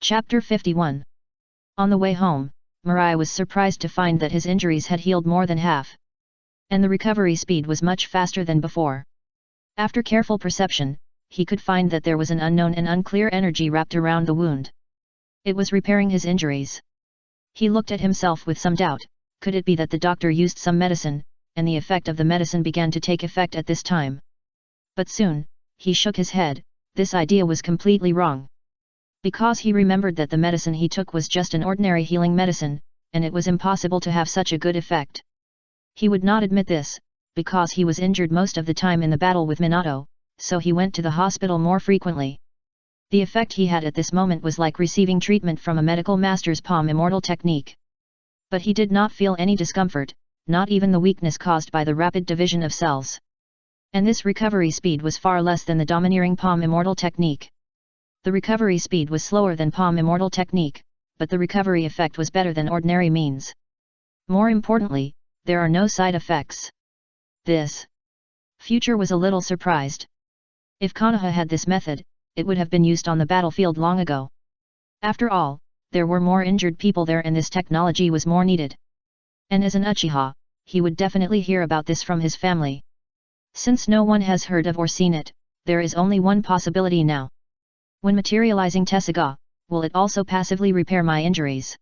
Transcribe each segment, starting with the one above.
Chapter 51. On the way home, Mirai was surprised to find that his injuries had healed more than half. And the recovery speed was much faster than before. After careful perception, he could find that there was an unknown and unclear energy wrapped around the wound. It was repairing his injuries. He looked at himself with some doubt. Could it be that the doctor used some medicine, and the effect of the medicine began to take effect at this time? But soon, he shook his head. This idea was completely wrong. Because he remembered that the medicine he took was just an ordinary healing medicine, and it was impossible to have such a good effect. He would not admit this, because he was injured most of the time in the battle with Minato, so he went to the hospital more frequently. The effect he had at this moment was like receiving treatment from a medical master's palm immortal technique. But he did not feel any discomfort, not even the weakness caused by the rapid division of cells. And this recovery speed was far less than the domineering palm immortal technique. The recovery speed was slower than palm immortal technique, but the recovery effect was better than ordinary means. More importantly, there are no side effects. Future was a little surprised. If Konoha had this method, it would have been used on the battlefield long ago. After all, there were more injured people there and this technology was more needed. And as an Uchiha, he would definitely hear about this from his family. Since no one has heard of or seen it, there is only one possibility now. When materializing Tessaigan, will it also passively repair my injuries?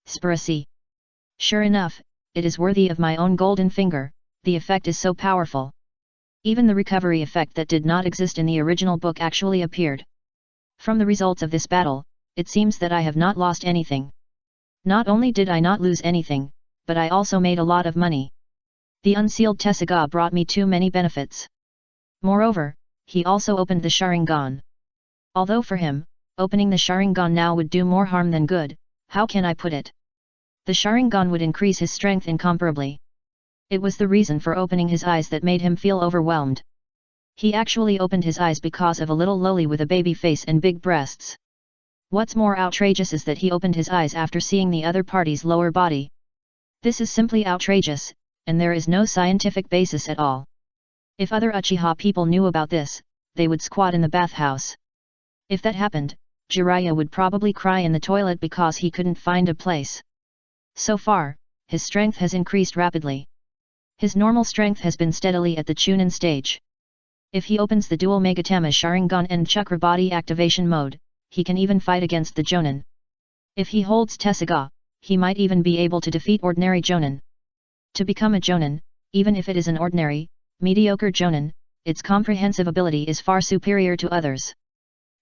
Spiracy. Sure enough, it is worthy of my own golden finger, the effect is so powerful. Even the recovery effect that did not exist in the original book actually appeared. From the results of this battle, it seems that I have not lost anything. Not only did I not lose anything, but I also made a lot of money. The unsealed Tessaigan brought me too many benefits. Moreover, he also opened the Sharingan. Although for him, opening the Sharingan now would do more harm than good, how can I put it? The Sharingan would increase his strength incomparably. It was the reason for opening his eyes that made him feel overwhelmed. He actually opened his eyes because of a little loli with a baby face and big breasts. What's more outrageous is that he opened his eyes after seeing the other party's lower body. This is simply outrageous, and there is no scientific basis at all. If other Uchiha people knew about this, they would squat in the bathhouse. If that happened, Jiraiya would probably cry in the toilet because he couldn't find a place. So far, his strength has increased rapidly. His normal strength has been steadily at the Chunin stage. If he opens the dual Megatama Sharingan and Chakra body activation mode, he can even fight against the Jonin. If he holds Tessaigan, he might even be able to defeat ordinary Jonin. To become a Jonin, even if it is an ordinary, mediocre Jonin, its comprehensive ability is far superior to others.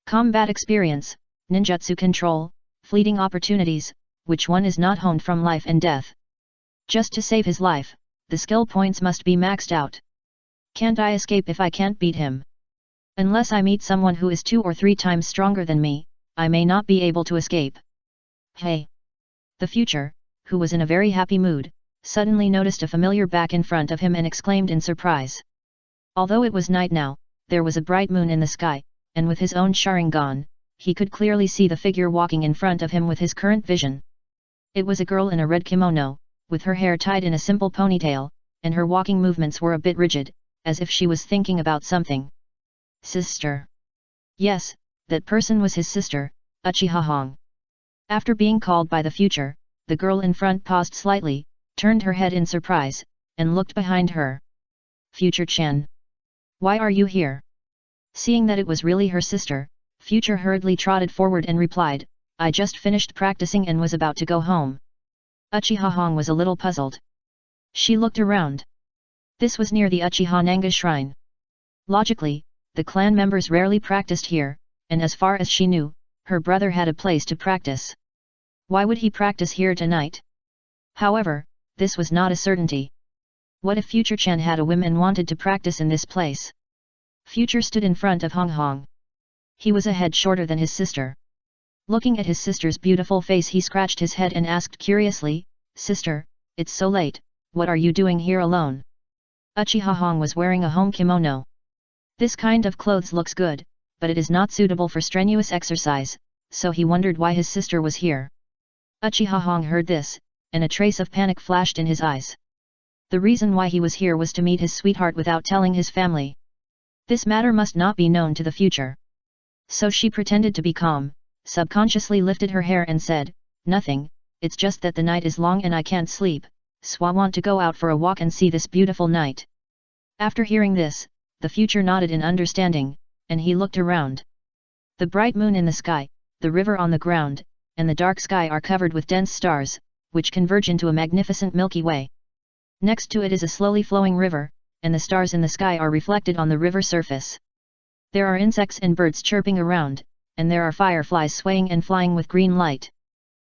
Combat experience, ninjutsu control, fleeting opportunities, which one is not honed from life and death? Just to save his life, the skill points must be maxed out. Can't I escape if I can't beat him? Unless I meet someone who is 2 or 3 times stronger than me, I may not be able to escape. Hey! The Future, who was in a very happy mood, suddenly noticed a familiar back in front of him and exclaimed in surprise. Although it was night now, there was a bright moon in the sky, and with his own Sharingan, he could clearly see the figure walking in front of him with his current vision. It was a girl in a red kimono, with her hair tied in a simple ponytail, and her walking movements were a bit rigid, as if she was thinking about something. Sister. Yes, that person was his sister, Uchiha Hong. After being called by the Future, the girl in front paused slightly, turned her head in surprise, and looked behind her. Future-chan. Why are you here? Seeing that it was really her sister, Future hurriedly trotted forward and replied, I just finished practicing and was about to go home. Uchiha Hong was a little puzzled. She looked around. This was near the Uchiha Nanga shrine. Logically, the clan members rarely practiced here, and as far as she knew, her brother had a place to practice. Why would he practice here tonight? However, this was not a certainty. What if Future-chan had a whim and wanted to practice in this place? Future stood in front of Hong Hong. He was a head shorter than his sister. Looking at his sister's beautiful face, he scratched his head and asked curiously, Sister, it's so late, what are you doing here alone? Uchiha Hong was wearing a home kimono. This kind of clothes looks good, but it is not suitable for strenuous exercise, so he wondered why his sister was here. Uchiha Hong heard this, and a trace of panic flashed in his eyes. The reason why he was here was to meet his sweetheart without telling his family. This matter must not be known to the Future. So she pretended to be calm, subconsciously lifted her hair and said, "Nothing, it's just that the night is long and I can't sleep, so I want to go out for a walk and see this beautiful night." After hearing this, the future nodded in understanding, and he looked around. The bright moon in the sky, the river on the ground, and the dark sky are covered with dense stars, which converge into a magnificent Milky Way. Next to it is a slowly flowing river, and the stars in the sky are reflected on the river surface. There are insects and birds chirping around, and there are fireflies swaying and flying with green light.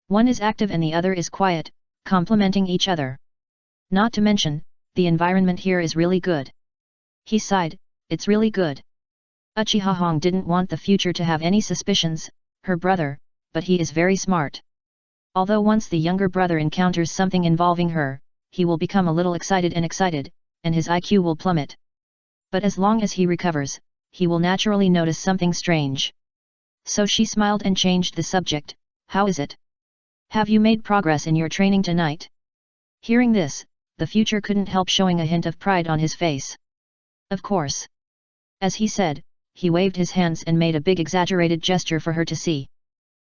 One is active and the other is quiet, complementing each other. Not to mention, the environment here is really good. He sighed, "It's really good." Uchiha Hong didn't want the future to have any suspicions, her brother, but he is very smart. Although once the younger brother encounters something involving her, he will become a little excited, and his IQ will plummet. But as long as he recovers, he will naturally notice something strange. So she smiled and changed the subject, "How is it? Have you made progress in your training tonight?" Hearing this, the future couldn't help showing a hint of pride on his face. "Of course." As he said, he waved his hands and made a big exaggerated gesture for her to see.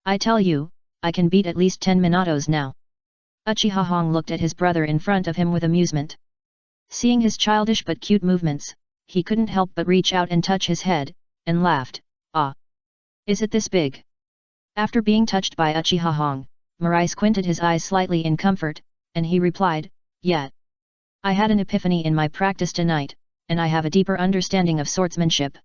"I tell you, I can beat at least 10 Minatos now." Uchiha Hong looked at his brother in front of him with amusement. Seeing his childish but cute movements, he couldn't help but reach out and touch his head, and laughed, "Ah! Is it this big?" After being touched by Uchiha Hong, Mirai squinted his eyes slightly in comfort, and he replied, "Yeah. I had an epiphany in my practice tonight, and I have a deeper understanding of swordsmanship."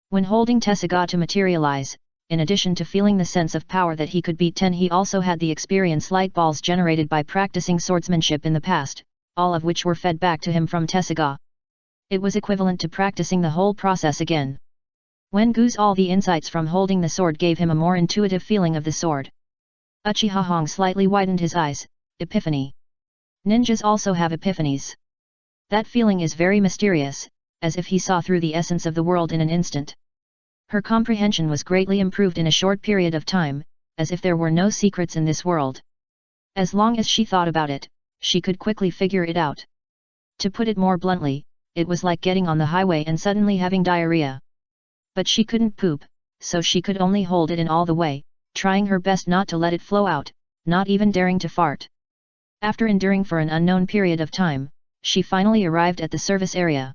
When holding Tessaigan to materialize, in addition to feeling the sense of power that he could beat 10, he also had the experience light balls generated by practicing swordsmanship in the past, all of which were fed back to him from Tessaigan. It was equivalent to practicing the whole process again. When Gu's all the insights from holding the sword gave him a more intuitive feeling of the sword. Uchiha Hong slightly widened his eyes, "Epiphany. Ninjas also have epiphanies. That feeling is very mysterious, as if he saw through the essence of the world in an instant." Her comprehension was greatly improved in a short period of time, as if there were no secrets in this world. As long as she thought about it, she could quickly figure it out. To put it more bluntly, it was like getting on the highway and suddenly having diarrhea. But she couldn't poop, so she could only hold it in all the way, trying her best not to let it flow out, not even daring to fart. After enduring for an unknown period of time, she finally arrived at the service area.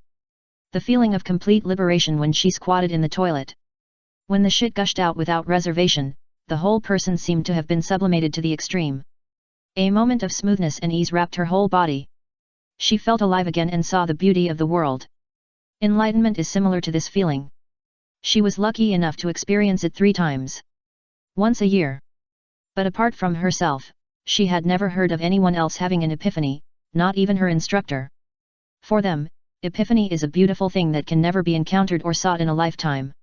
The feeling of complete liberation when she squatted in the toilet. When the shit gushed out without reservation, the whole person seemed to have been sublimated to the extreme. A moment of smoothness and ease wrapped her whole body. She felt alive again and saw the beauty of the world. Enlightenment is similar to this feeling. She was lucky enough to experience it 3 times. Once a year. But apart from herself, she had never heard of anyone else having an epiphany, not even her instructor. For them, epiphany is a beautiful thing that can never be encountered or sought in a lifetime.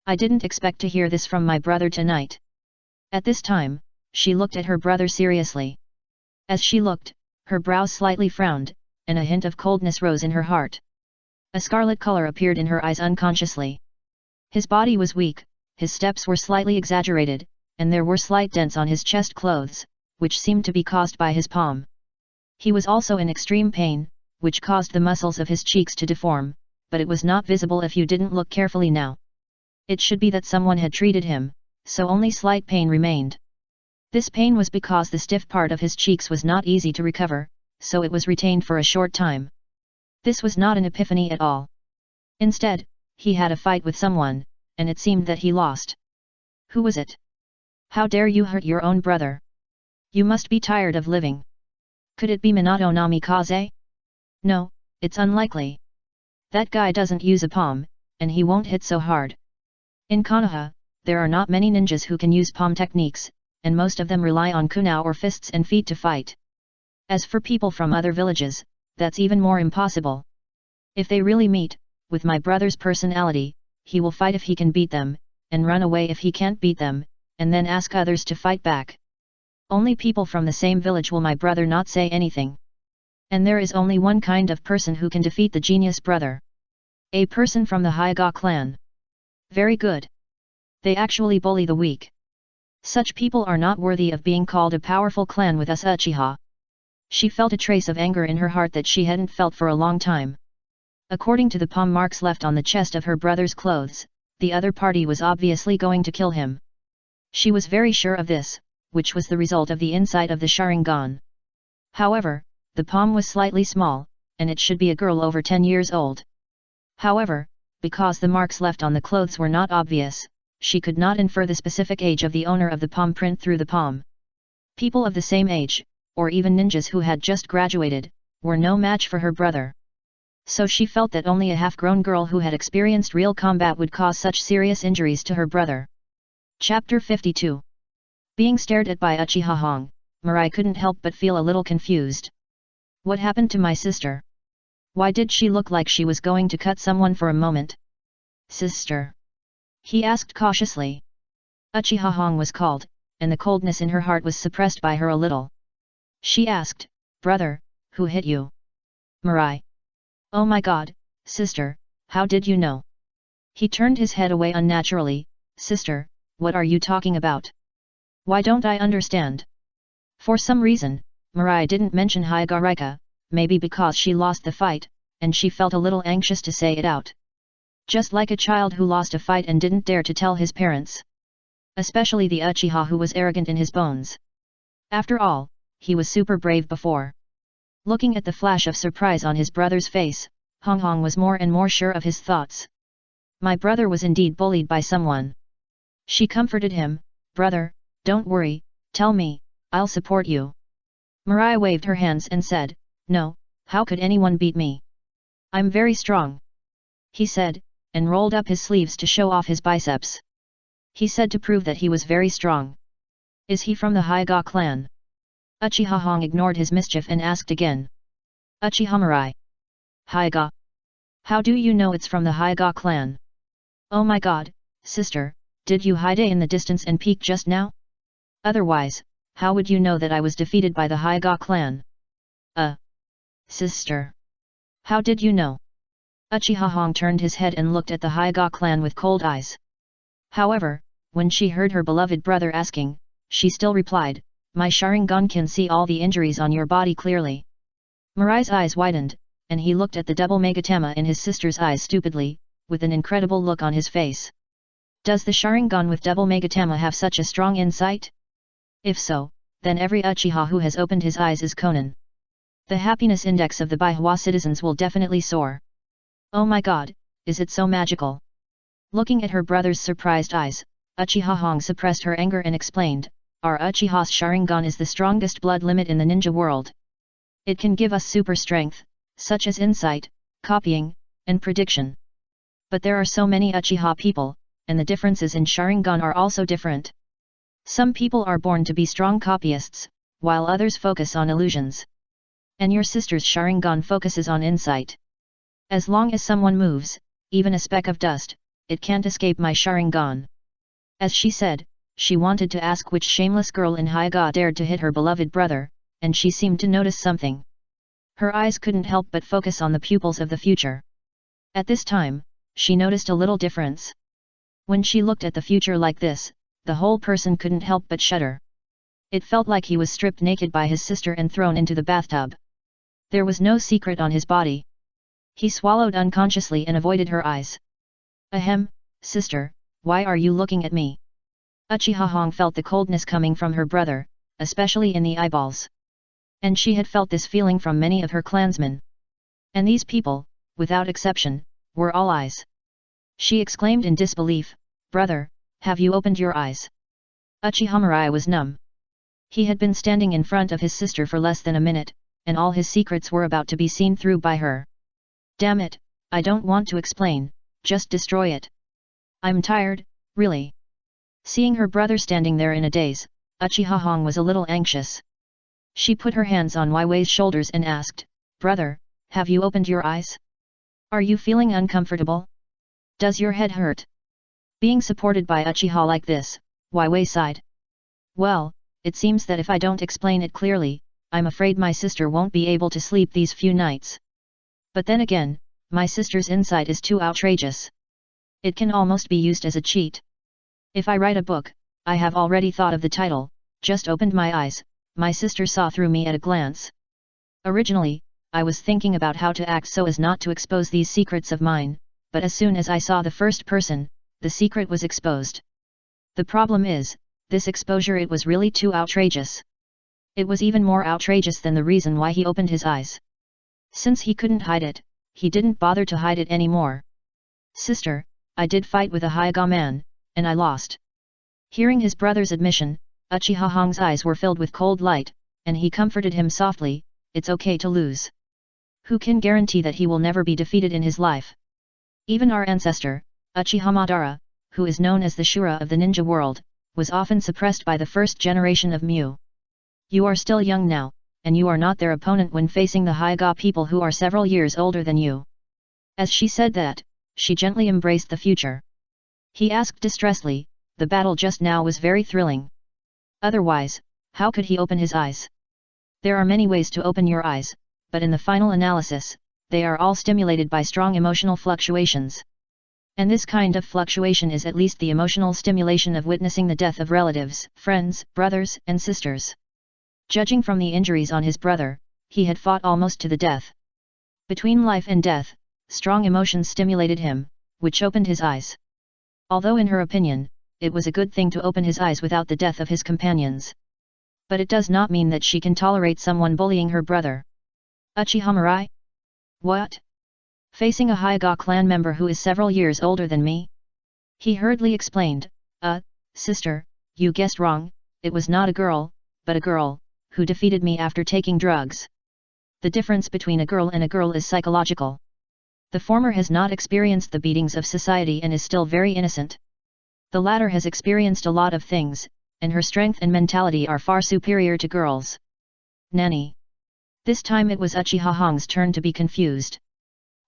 "I didn't expect to hear this from my brother tonight." At this time, she looked at her brother seriously. As she looked, her brows slightly frowned, and a hint of coldness rose in her heart. A scarlet color appeared in her eyes unconsciously. His body was weak, his steps were slightly exaggerated, and there were slight dents on his chest clothes, which seemed to be caused by his palm. He was also in extreme pain, which caused the muscles of his cheeks to deform, but it was not visible if you didn't look carefully now. It should be that someone had treated him, so only slight pain remained. This pain was because the stiff part of his cheeks was not easy to recover, so it was retained for a short time. This was not an epiphany at all. Instead, he had a fight with someone, and it seemed that he lost. Who was it? How dare you hurt your own brother? You must be tired of living. Could it be Minato Namikaze? No, it's unlikely. That guy doesn't use a palm, and he won't hit so hard. In Konoha, there are not many ninjas who can use palm techniques, and most of them rely on kunao or fists and feet to fight. As for people from other villages, that's even more impossible. If they really meet, with my brother's personality, he will fight if he can beat them, and run away if he can't beat them, and then ask others to fight back. Only people from the same village will my brother not say anything. And there is only one kind of person who can defeat the genius brother. A person from the Hyuga clan. Very good. They actually bully the weak. Such people are not worthy of being called a powerful clan with us Uchiha. She felt a trace of anger in her heart that she hadn't felt for a long time. According to the palm marks left on the chest of her brother's clothes, the other party was obviously going to kill him. She was very sure of this, which was the result of the insight of the Sharingan. However, the palm was slightly small, and it should be a girl over 10 years old. However, because the marks left on the clothes were not obvious, she could not infer the specific age of the owner of the palm print through the palm. People of the same age, or even ninjas who had just graduated, were no match for her brother. So she felt that only a half-grown girl who had experienced real combat would cause such serious injuries to her brother. Chapter 52. Being stared at by Uchiha Hong, Mirai couldn't help but feel a little confused. What happened to my sister? Why did she look like she was going to cut someone for a moment? Sister? He asked cautiously. Uchiha Hong was called, and the coldness in her heart was suppressed by her a little. She asked, Brother, who hit you? Mirai. Oh my god, sister, how did you know? He turned his head away unnaturally. Sister, what are you talking about? Why don't I understand? For some reason, Mirai didn't mention Hyagareika, maybe because she lost the fight, and she felt a little anxious to say it out. Just like a child who lost a fight and didn't dare to tell his parents. Especially the Uchiha who was arrogant in his bones. After all, he was super brave before. Looking at the flash of surprise on his brother's face, Hong Hong was more and more sure of his thoughts. My brother was indeed bullied by someone. She comforted him, Brother, don't worry, tell me, I'll support you. Mirai waved her hands and said, No, how could anyone beat me? I'm very strong. He said, and rolled up his sleeves to show off his biceps. He said to prove that he was very strong. Is he from the Hyga clan? Uchiha Hong ignored his mischief and asked again. Uchiha Mirai. Hyga. How do you know it's from the Hyga clan? Oh my god, sister, did you hide in the distance and peek just now? Otherwise, how would you know that I was defeated by the Hyga clan? Sister. How did you know? Uchiha Hong turned his head and looked at the Hyga clan with cold eyes. However, when she heard her beloved brother asking, she still replied, My Sharingan can see all the injuries on your body clearly. Mirai's eyes widened, and he looked at the double Megatama in his sister's eyes stupidly, with an incredible look on his face. Does the Sharingan with double Megatama have such a strong insight? If so, then every Uchiha who has opened his eyes is Conan. The happiness index of the Baihua citizens will definitely soar. Oh my god, is it so magical? Looking at her brother's surprised eyes, Uchiha Hong suppressed her anger and explained, Our Uchiha's Sharingan is the strongest blood limit in the ninja world. It can give us super strength, such as insight, copying, and prediction. But there are so many Uchiha people, and the differences in Sharingan are also different. Some people are born to be strong copyists, while others focus on illusions. And your sister's Sharingan focuses on insight. As long as someone moves, even a speck of dust, it can't escape my Sharingan. As she said, she wanted to ask which shameless girl in Hyga dared to hit her beloved brother, and she seemed to notice something. Her eyes couldn't help but focus on the pupils of the future. At this time, she noticed a little difference. When she looked at the future like this, the whole person couldn't help but shudder. It felt like he was stripped naked by his sister and thrown into the bathtub. There was no secret on his body. He swallowed unconsciously and avoided her eyes. Ahem, sister, why are you looking at me? Uchiha Hong felt the coldness coming from her brother, especially in the eyeballs. And she had felt this feeling from many of her clansmen. And these people, without exception, were all eyes. She exclaimed in disbelief, Brother, have you opened your eyes? Uchiha Mirai was numb. He had been standing in front of his sister for less than a minute, and all his secrets were about to be seen through by her. Damn it, I don't want to explain, just destroy it. I'm tired, really. Seeing her brother standing there in a daze, Uchiha Hong was a little anxious. She put her hands on Wei Wei's shoulders and asked, Brother, have you opened your eyes? Are you feeling uncomfortable? Does your head hurt? Being supported by Uchiha like this, Wei Wei sighed. Well, it seems that if I don't explain it clearly, I'm afraid my sister won't be able to sleep these few nights. But then again, my sister's insight is too outrageous. It can almost be used as a cheat. If I write a book, I have already thought of the title, just opened my eyes, my sister saw through me at a glance. Originally, I was thinking about how to act so as not to expose these secrets of mine, but as soon as I saw the first person, the secret was exposed. The problem is, this exposure, it was really too outrageous. It was even more outrageous than the reason why he opened his eyes. Since he couldn't hide it, he didn't bother to hide it anymore. Sister, I did fight with a Hyuga man, and I lost. Hearing his brother's admission, Uchiha Hong's eyes were filled with cold light, and he comforted him softly, it's okay to lose. Who can guarantee that he will never be defeated in his life? Even our ancestor, Uchiha Madara, who is known as the Shura of the ninja world, was often suppressed by the first generation of Mu. You are still young now, and you are not their opponent when facing the Hyuga people who are several years older than you. As she said that, she gently embraced the future. He asked distressedly, the battle just now was very thrilling. Otherwise, how could he open his eyes? There are many ways to open your eyes, but in the final analysis, they are all stimulated by strong emotional fluctuations. And this kind of fluctuation is at least the emotional stimulation of witnessing the death of relatives, friends, brothers, and sisters. Judging from the injuries on his brother, he had fought almost to the death. Between life and death, strong emotions stimulated him, which opened his eyes. Although in her opinion, it was a good thing to open his eyes without the death of his companions. But it does not mean that she can tolerate someone bullying her brother. Uchiha Mirai? What? Facing a Hyuga clan member who is several years older than me? He hurriedly explained, sister, you guessed wrong, it was not a girl, but a girl, who defeated me after taking drugs. The difference between a girl and a girl is psychological. The former has not experienced the beatings of society and is still very innocent. The latter has experienced a lot of things, and her strength and mentality are far superior to girls. Nanny. This time it was Uchiha Hong's turn to be confused.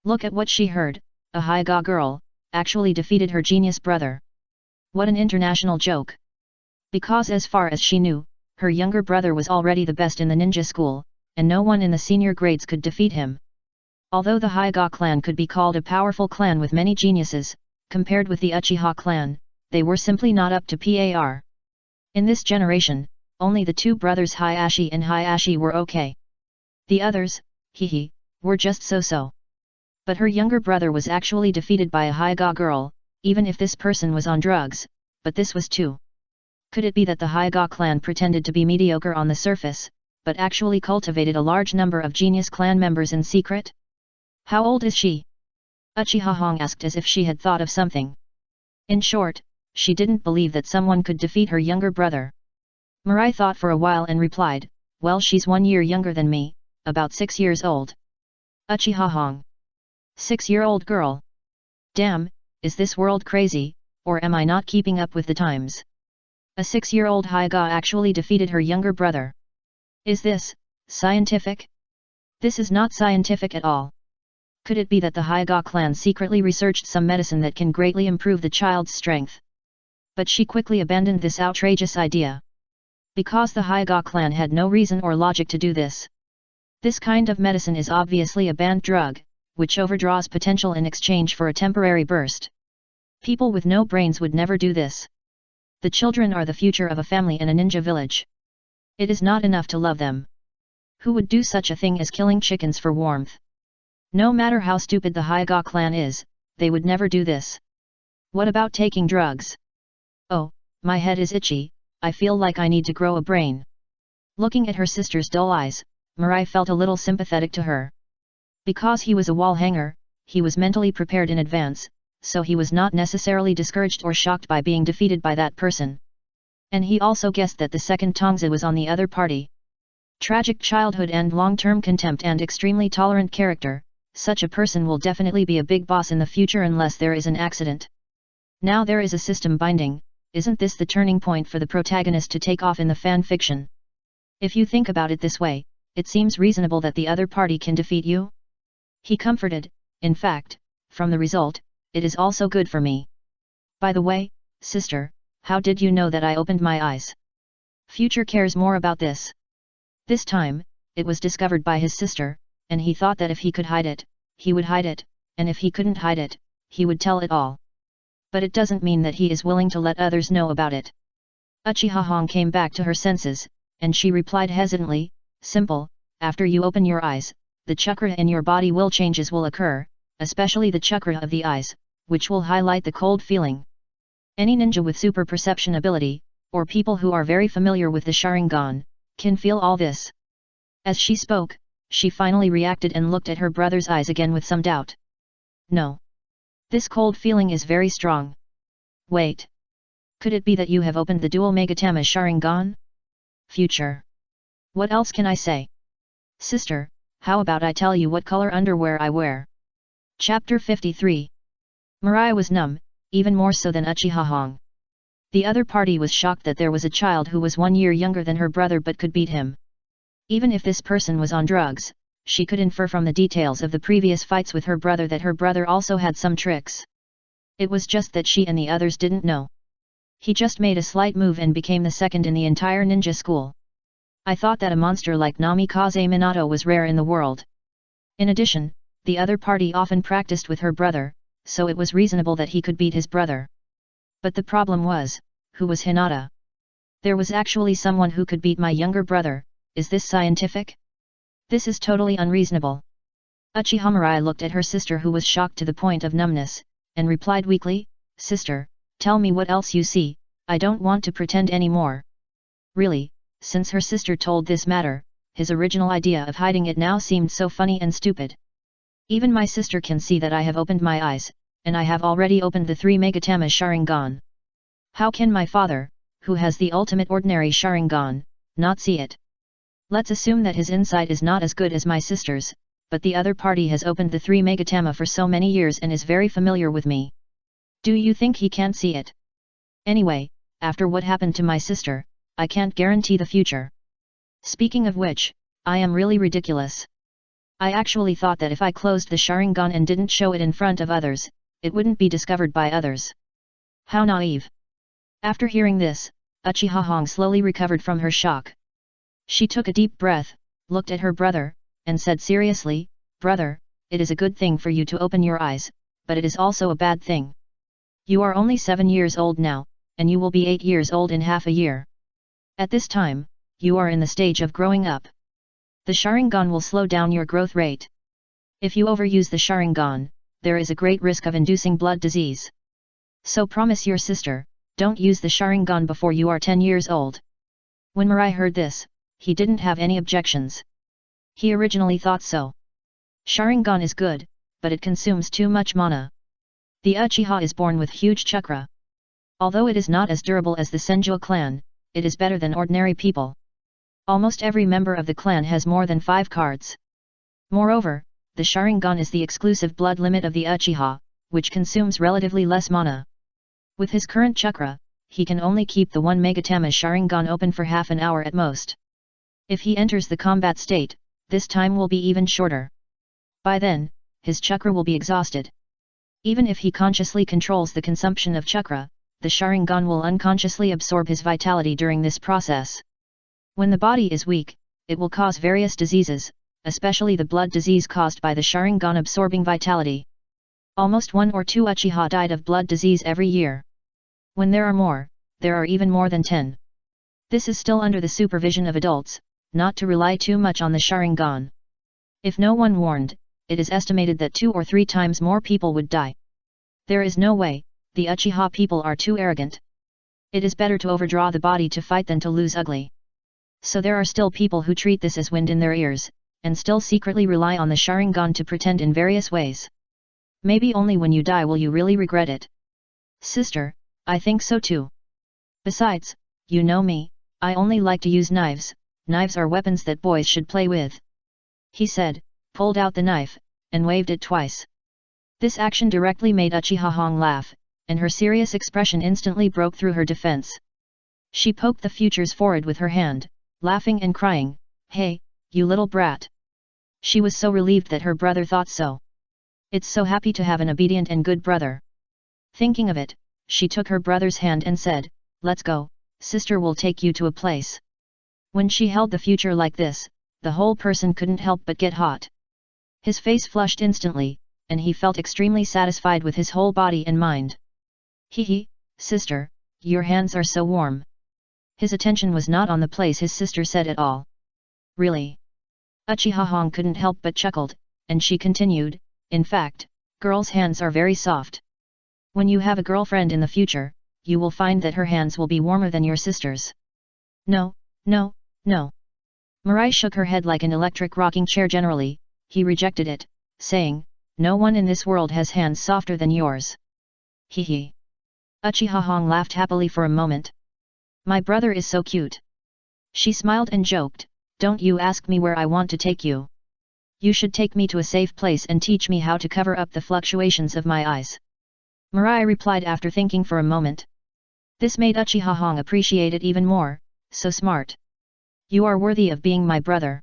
Look at what she heard, a Hyuga girl, actually defeated her genius brother. What an international joke. Because as far as she knew, her younger brother was already the best in the ninja school, and no one in the senior grades could defeat him. Although the Hyuga clan could be called a powerful clan with many geniuses, compared with the Uchiha clan, they were simply not up to par. In this generation, only the two brothers Hayashi and Hayashi were okay. The others, were just so-so. But her younger brother was actually defeated by a Hyuga girl, even if this person was on drugs, but this was too. Could it be that the Hyuga clan pretended to be mediocre on the surface, but actually cultivated a large number of genius clan members in secret? How old is she? Uchiha Hong asked as if she had thought of something. In short, she didn't believe that someone could defeat her younger brother. Mirai thought for a while and replied, well, she's 1 year younger than me, about 6 years old. Uchiha Hong. 6-year-old girl. Damn, is this world crazy, or am I not keeping up with the times? A 6-year-old Hyuga actually defeated her younger brother. Is this scientific? This is not scientific at all. Could it be that the Hyuga clan secretly researched some medicine that can greatly improve the child's strength? But she quickly abandoned this outrageous idea. Because the Hyuga clan had no reason or logic to do this. This kind of medicine is obviously a banned drug, which overdraws potential in exchange for a temporary burst. People with no brains would never do this. The children are the future of a family in a ninja village. It is not enough to love them. Who would do such a thing as killing chickens for warmth? No matter how stupid the Hyuga clan is, they would never do this. What about taking drugs? Oh, my head is itchy, I feel like I need to grow a brain. Looking at her sister's dull eyes, Mirai felt a little sympathetic to her. Because he was a wall hanger, he was mentally prepared in advance, so he was not necessarily discouraged or shocked by being defeated by that person. And he also guessed that the second Tongzi was on the other party. Tragic childhood and long-term contempt and extremely tolerant character, such a person will definitely be a big boss in the future unless there is an accident. Now there is a system binding, isn't this the turning point for the protagonist to take off in the fan fiction? If you think about it this way, it seems reasonable that the other party can defeat you? He comforted, in fact, from the result, it is also good for me. By the way, sister, how did you know that I opened my eyes? Future cares more about this. This time, it was discovered by his sister, and he thought that if he could hide it, he would hide it, and if he couldn't hide it, he would tell it all. But it doesn't mean that he is willing to let others know about it. Uchiha Hong came back to her senses, and she replied hesitantly, simple, after you open your eyes, the chakra in your body changes will occur, especially the chakra of the eyes, which will highlight the cold feeling. Any ninja with super perception ability, or people who are very familiar with the Sharingan, can feel all this. As she spoke, she finally reacted and looked at her brother's eyes again with some doubt. No. This cold feeling is very strong. Wait. Could it be that you have opened the dual Megatama Sharingan? Future. What else can I say? Sister, how about I tell you what color underwear I wear? Chapter 53. Mirai was numb, even more so than Uchiha Hong. The other party was shocked that there was a child who was 1 year younger than her brother but could beat him. Even if this person was on drugs, she could infer from the details of the previous fights with her brother that her brother also had some tricks. It was just that she and the others didn't know. He just made a slight move and became the second in the entire ninja school. I thought that a monster like Namikaze Minato was rare in the world. In addition, the other party often practiced with her brother, so it was reasonable that he could beat his brother. But the problem was, who was Hinata? There was actually someone who could beat my younger brother. Is this scientific? This is totally unreasonable. Uchiha Mirai looked at her sister who was shocked to the point of numbness, and replied weakly, Sister, tell me what else you see, I don't want to pretend anymore. Really, since her sister told this matter, his original idea of hiding it now seemed so funny and stupid. Even my sister can see that I have opened my eyes, and I have already opened the 3 Megatama Sharingan. How can my father, who has the ultimate ordinary Sharingan, not see it? Let's assume that his insight is not as good as my sister's, but the other party has opened the 3 Megatama for so many years and is very familiar with me. Do you think he can't see it? Anyway, after what happened to my sister, I can't guarantee the future. Speaking of which, I am really ridiculous. I actually thought that if I closed the Sharingan and didn't show it in front of others, it wouldn't be discovered by others. How naive. After hearing this, Uchiha Hong slowly recovered from her shock. She took a deep breath, looked at her brother, and said seriously, Brother, it is a good thing for you to open your eyes, but it is also a bad thing. You are only 7 years old now, and you will be 8 years old in half a year. At this time, you are in the stage of growing up. The Sharingan will slow down your growth rate. If you overuse the Sharingan, there is a great risk of inducing blood disease. So promise your sister, don't use the Sharingan before you are 10 years old. When Mirai heard this, he didn't have any objections. He originally thought so. Sharingan is good, but it consumes too much mana. The Uchiha is born with huge chakra. Although it is not as durable as the Senjo clan, it is better than ordinary people. Almost every member of the clan has more than 5 cards. Moreover, the Sharingan is the exclusive blood limit of the Uchiha, which consumes relatively less mana. With his current chakra, he can only keep the 1 Megatama Sharingan open for half an hour at most. If he enters the combat state, this time will be even shorter. By then, his chakra will be exhausted. Even if he consciously controls the consumption of chakra, the Sharingan will unconsciously absorb his vitality during this process. When the body is weak, it will cause various diseases, especially the blood disease caused by the Sharingan absorbing vitality. Almost 1 or 2 Uchiha died of blood disease every year. When there are more, there are even more than 10. This is still under the supervision of adults, not to rely too much on the Sharingan. If no one warned, it is estimated that 2 or 3 times more people would die. There is no way, the Uchiha people are too arrogant. It is better to overdraw the body to fight than to lose ugly. So there are still people who treat this as wind in their ears, and still secretly rely on the Sharingan to pretend in various ways. Maybe only when you die will you really regret it. Sister, I think so too. Besides, you know me, I only like to use knives. Knives are weapons that boys should play with. He said, pulled out the knife, and waved it twice. This action directly made Uchiha Hong laugh, and her serious expression instantly broke through her defense. She poked the future's forehead with her hand, laughing and crying, Hey, you little brat. She was so relieved that her brother thought so. It's so happy to have an obedient and good brother. Thinking of it, she took her brother's hand and said, Let's go, sister will take you to a place. When she held the future like this, the whole person couldn't help but get hot. His face flushed instantly, and he felt extremely satisfied with his whole body and mind. Hee, sister, your hands are so warm. His attention was not on the place his sister said at all. Really? Uchiha Hong couldn't help but chuckled, and she continued, In fact, girls' hands are very soft. When you have a girlfriend in the future, you will find that her hands will be warmer than your sister's. No, no, no. Mirai shook her head like an electric rocking chair. Generally, he rejected it, saying, no one in this world has hands softer than yours. Hee hee. Uchiha Hong laughed happily for a moment. My brother is so cute. She smiled and joked, don't you ask me where I want to take you. You should take me to a safe place and teach me how to cover up the fluctuations of my eyes. Mirai replied after thinking for a moment. This made Uchiha Hong appreciate it even more, so smart. You are worthy of being my brother.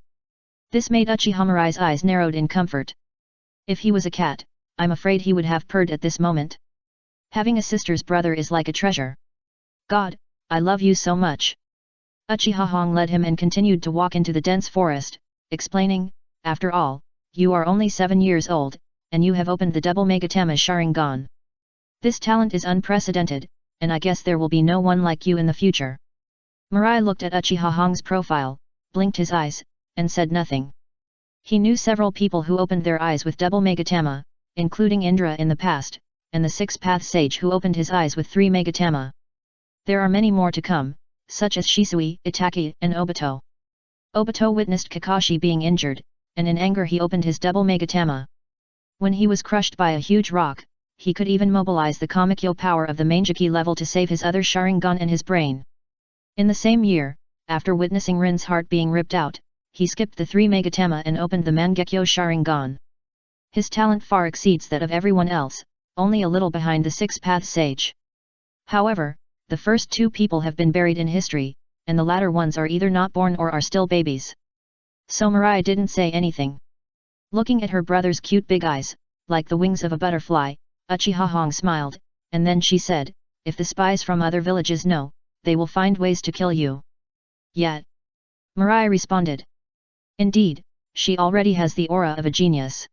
This made Uchiha Mirai's eyes narrowed in comfort. If he was a cat, I'm afraid he would have purred at this moment. Having a sister's brother is like a treasure. God, I love you so much. Uchiha Hong led him and continued to walk into the dense forest, explaining, after all, you are only 7 years old, and you have opened the double Megatama Sharingan. This talent is unprecedented, and I guess there will be no one like you in the future. Mirai looked at Uchiha Hong's profile, blinked his eyes, and said nothing. He knew several people who opened their eyes with double Megatama, including Indra in the past, and the six-path sage who opened his eyes with 3 Megatama. There are many more to come, such as Shisui, Itaki, and Obito. Obito witnessed Kakashi being injured, and in anger he opened his double Megatama. When he was crushed by a huge rock, he could even mobilize the Kamakyo power of the Mangeki level to save his other Sharingan and his brain. In the same year, after witnessing Rin's heart being ripped out, he skipped the 3 Megatama and opened the Mangekyo Sharingan. His talent far exceeds that of everyone else, only a little behind the six-path sage. However, the first 2 people have been buried in history, and the latter ones are either not born or are still babies. So Mirai didn't say anything. Looking at her brother's cute big eyes, like the wings of a butterfly, Uchiha Hong smiled, and then she said, if the spies from other villages know, they will find ways to kill you. Yet. Mirai responded. Indeed, she already has the aura of a genius.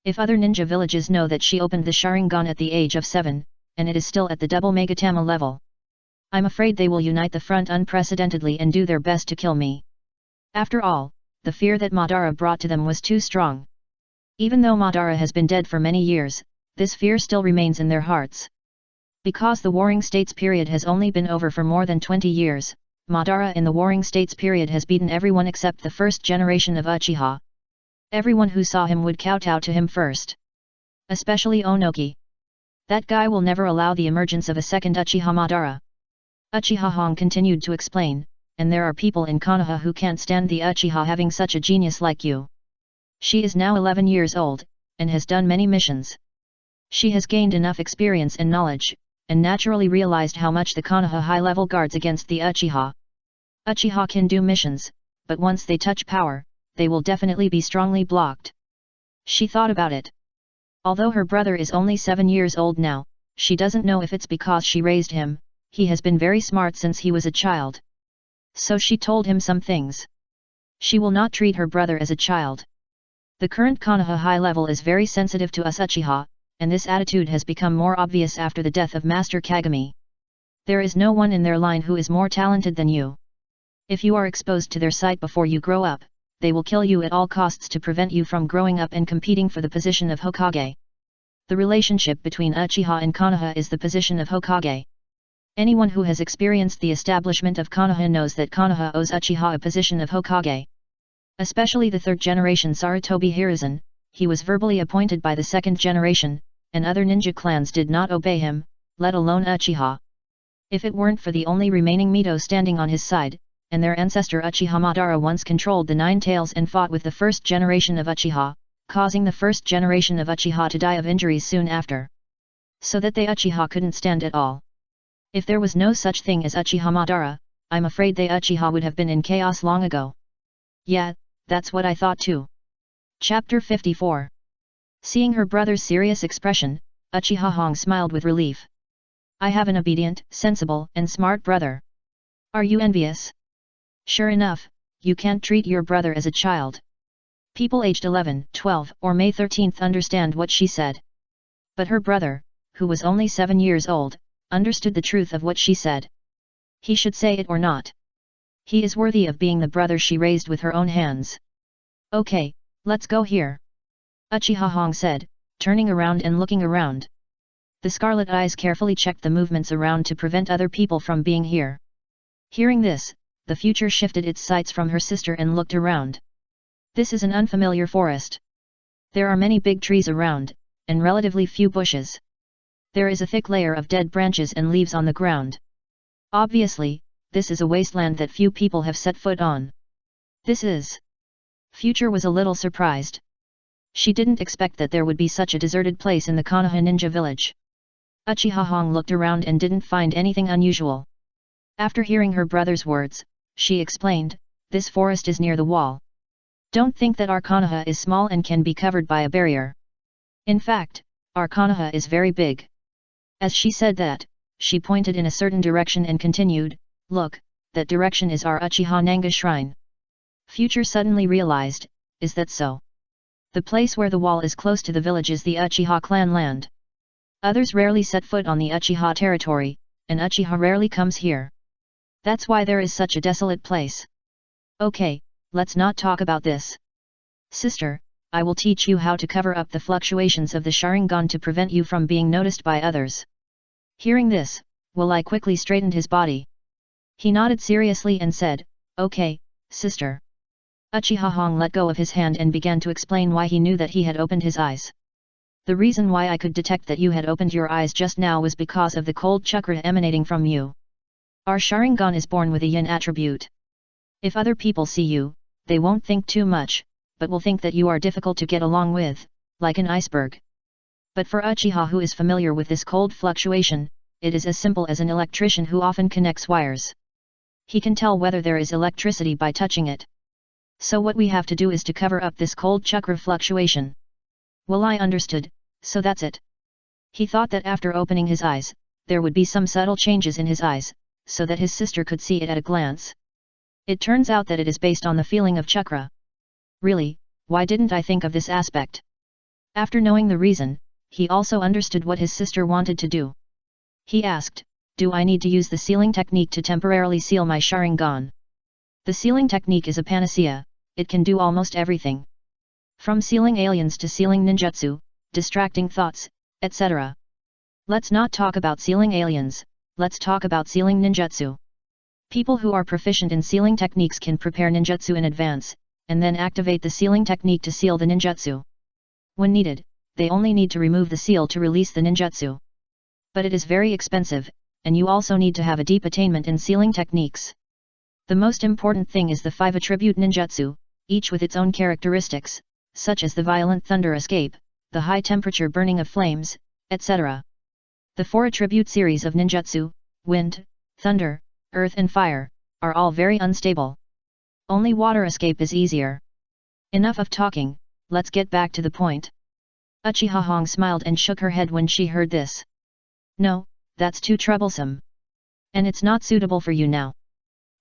If other ninja villages know that she opened the Sharingan at the age of 7, and it is still at the double Megatama level, I'm afraid they will unite the front unprecedentedly and do their best to kill me. After all, the fear that Madara brought to them was too strong. Even though Madara has been dead for many years, this fear still remains in their hearts. Because the Warring States period has only been over for more than 20 years, Madara in the Warring States period has beaten everyone except the first generation of Uchiha. Everyone who saw him would kowtow to him first. Especially Onoki. That guy will never allow the emergence of a second Uchiha Madara. Uchiha Hong continued to explain, and there are people in Konoha who can't stand the Uchiha having such a genius like you. She is now 11 years old, and has done many missions. She has gained enough experience and knowledge, and naturally realized how much the Konoha high-level guards against the Uchiha. Uchiha can do missions, but once they touch power, they will definitely be strongly blocked. She thought about it. Although her brother is only 7 years old now, she doesn't know if it's because she raised him, he has been very smart since he was a child. So she told him some things. She will not treat her brother as a child. The current Konoha high level is very sensitive to us Uchiha, and this attitude has become more obvious after the death of Master Kagami. There is no one in their line who is more talented than you. If you are exposed to their sight before you grow up, they will kill you at all costs to prevent you from growing up and competing for the position of Hokage. The relationship between Uchiha and Konoha is the position of Hokage. Anyone who has experienced the establishment of Konoha knows that Konoha owes Uchiha a position of Hokage. Especially the third generation Sarutobi Hiruzen, he was verbally appointed by the second generation, and other ninja clans did not obey him, let alone Uchiha. If it weren't for the only remaining Mito standing on his side, and their ancestor Uchiha Madara once controlled the Nine Tails and fought with the first generation of Uchiha, causing the first generation of Uchiha to die of injuries soon after. So that they Uchiha couldn't stand at all. If there was no such thing as Uchiha Madara, I'm afraid they Uchiha would have been in chaos long ago. Yeah, that's what I thought too. Chapter 54. Seeing her brother's serious expression, Uchiha Hong smiled with relief. I have an obedient, sensible, and smart brother. Are you envious? Sure enough, you can't treat your brother as a child. People aged 11, 12, or May 13th understand what she said. But her brother, who was only 7 years old, understood the truth of what she said. He should say it or not. He is worthy of being the brother she raised with her own hands. Okay, let's go here. Uchiha Hong said, turning around and looking around. The scarlet eyes carefully checked the movements around to prevent other people from being here. Hearing this, the future shifted its sights from her sister and looked around. This is an unfamiliar forest. There are many big trees around, and relatively few bushes. There is a thick layer of dead branches and leaves on the ground. Obviously, this is a wasteland that few people have set foot on. This is... Future was a little surprised. She didn't expect that there would be such a deserted place in the Konoha ninja village. Uchiha Hong looked around and didn't find anything unusual. After hearing her brother's words, she explained, "This forest is near the wall. Don't think that our Konoha is small and can be covered by a barrier. In fact, our Konoha is very big." As she said that, she pointed in a certain direction and continued, "Look, that direction is our Uchiha Nanga shrine." Future suddenly realized, is that so? The place where the wall is close to the village is the Uchiha clan land. Others rarely set foot on the Uchiha territory, and Uchiha rarely comes here. That's why there is such a desolate place. Okay, let's not talk about this. Sister, I will teach you how to cover up the fluctuations of the Sharingan to prevent you from being noticed by others. Hearing this, Walai quickly straightened his body. He nodded seriously and said, "Okay, sister." Uchiha Hong let go of his hand and began to explain why he knew that he had opened his eyes. "The reason why I could detect that you had opened your eyes just now was because of the cold chakra emanating from you. Our Sharingan is born with a yin attribute. If other people see you, they won't think too much, but will think that you are difficult to get along with, like an iceberg. But for Uchiha, who is familiar with this cold fluctuation, it is as simple as an electrician who often connects wires. He can tell whether there is electricity by touching it. So what we have to do is to cover up this cold chakra fluctuation." Walai understood, so that's it. He thought that after opening his eyes, there would be some subtle changes in his eyes, so that his sister could see it at a glance. It turns out that it is based on the feeling of chakra. Really, why didn't I think of this aspect? After knowing the reason, he also understood what his sister wanted to do. He asked, "Do I need to use the sealing technique to temporarily seal my Sharingan?" The sealing technique is a panacea, it can do almost everything. From sealing aliens to sealing ninjutsu, distracting thoughts, etc. Let's not talk about sealing aliens, let's talk about sealing ninjutsu. People who are proficient in sealing techniques can prepare ninjutsu in advance, and then activate the sealing technique to seal the ninjutsu. When needed, they only need to remove the seal to release the ninjutsu. But it is very expensive, and you also need to have a deep attainment in sealing techniques. The most important thing is the 5 attribute ninjutsu, each with its own characteristics, such as the violent thunder escape, the high temperature burning of flames, etc. The 4 attribute series of ninjutsu, wind, thunder, earth and fire, are all very unstable. Only water escape is easier. Enough of talking, let's get back to the point. Uchiha Hong smiled and shook her head when she heard this. "No, that's too troublesome. And it's not suitable for you now."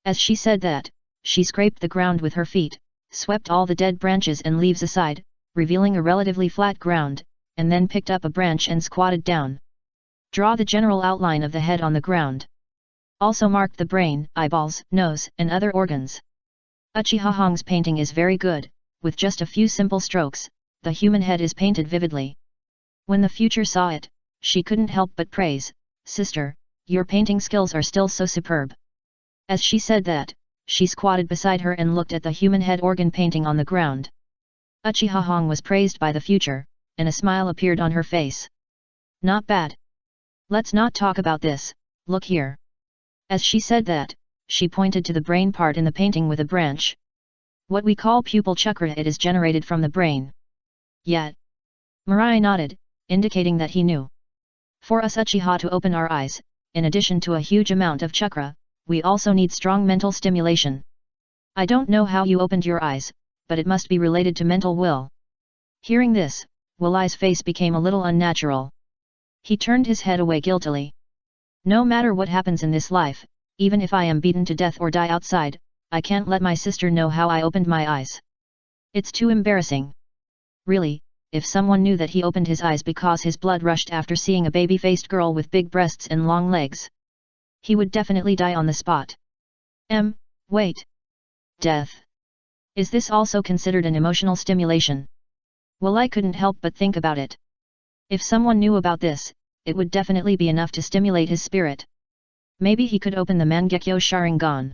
As she said that, she scraped the ground with her feet, swept all the dead branches and leaves aside, revealing a relatively flat ground, and then picked up a branch and squatted down. Draw the general outline of the head on the ground. Also mark the brain, eyeballs, nose, and other organs. Uchiha Hong's painting is very good, with just a few simple strokes, the human head is painted vividly. When the future saw it, she couldn't help but praise, "Sister, your painting skills are still so superb." As she said that, she squatted beside her and looked at the human head organ painting on the ground. Uchiha Hong was praised by the future, and a smile appeared on her face. "Not bad. Let's not talk about this, look here." As she said that, she pointed to the brain part in the painting with a branch. "What we call pupil chakra, it is generated from the brain." "Yet." Mirai nodded, indicating that he knew. "For us Uchiha to open our eyes, in addition to a huge amount of chakra, we also need strong mental stimulation. I don't know how you opened your eyes, but it must be related to mental will." Hearing this, Walai's face became a little unnatural. He turned his head away guiltily. "No matter what happens in this life, even if I am beaten to death or die outside, I can't let my sister know how I opened my eyes. It's too embarrassing. Really, if someone knew that he opened his eyes because his blood rushed after seeing a baby-faced girl with big breasts and long legs, he would definitely die on the spot." Wait. Death. Is this also considered an emotional stimulation? Well, I couldn't help but think about it. If someone knew about this, it would definitely be enough to stimulate his spirit. Maybe he could open the Mangekyo Sharingan.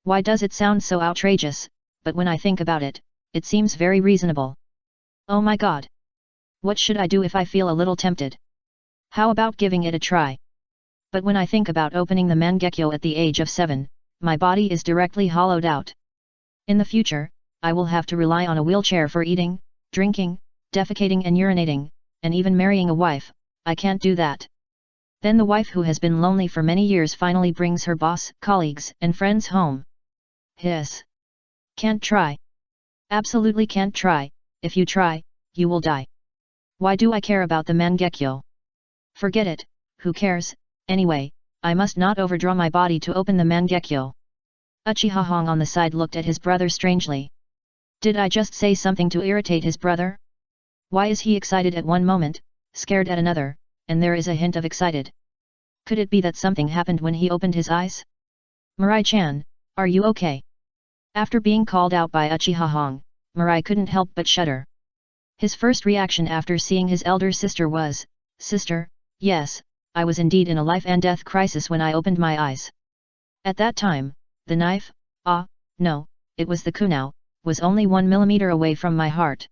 Why does it sound so outrageous, but when I think about it, it seems very reasonable. Oh my god! What should I do if I feel a little tempted? How about giving it a try? But when I think about opening the Mangekyo at the age of 7, my body is directly hollowed out. In the future, I will have to rely on a wheelchair for eating, drinking, defecating and urinating, and even marrying a wife. I can't do that. Then the wife who has been lonely for many years finally brings her boss, colleagues, and friends home. Hiss. Can't try. Absolutely can't try. If you try, you will die. Why do I care about the Mangekyo? Forget it, who cares, anyway, I must not overdraw my body to open the Mangekyo. Uchiha Hong on the side looked at his brother strangely. Did I just say something to irritate his brother? Why is he excited at one moment, scared at another, and there is a hint of excited? Could it be that something happened when he opened his eyes? Mirai-chan, are you okay? After being called out by Uchiha Hong, Mirai couldn't help but shudder. His first reaction after seeing his elder sister was, "Sister, yes, I was indeed in a life and death crisis when I opened my eyes. At that time, the knife, no, it was the kunao, was only 1 millimeter away from my heart.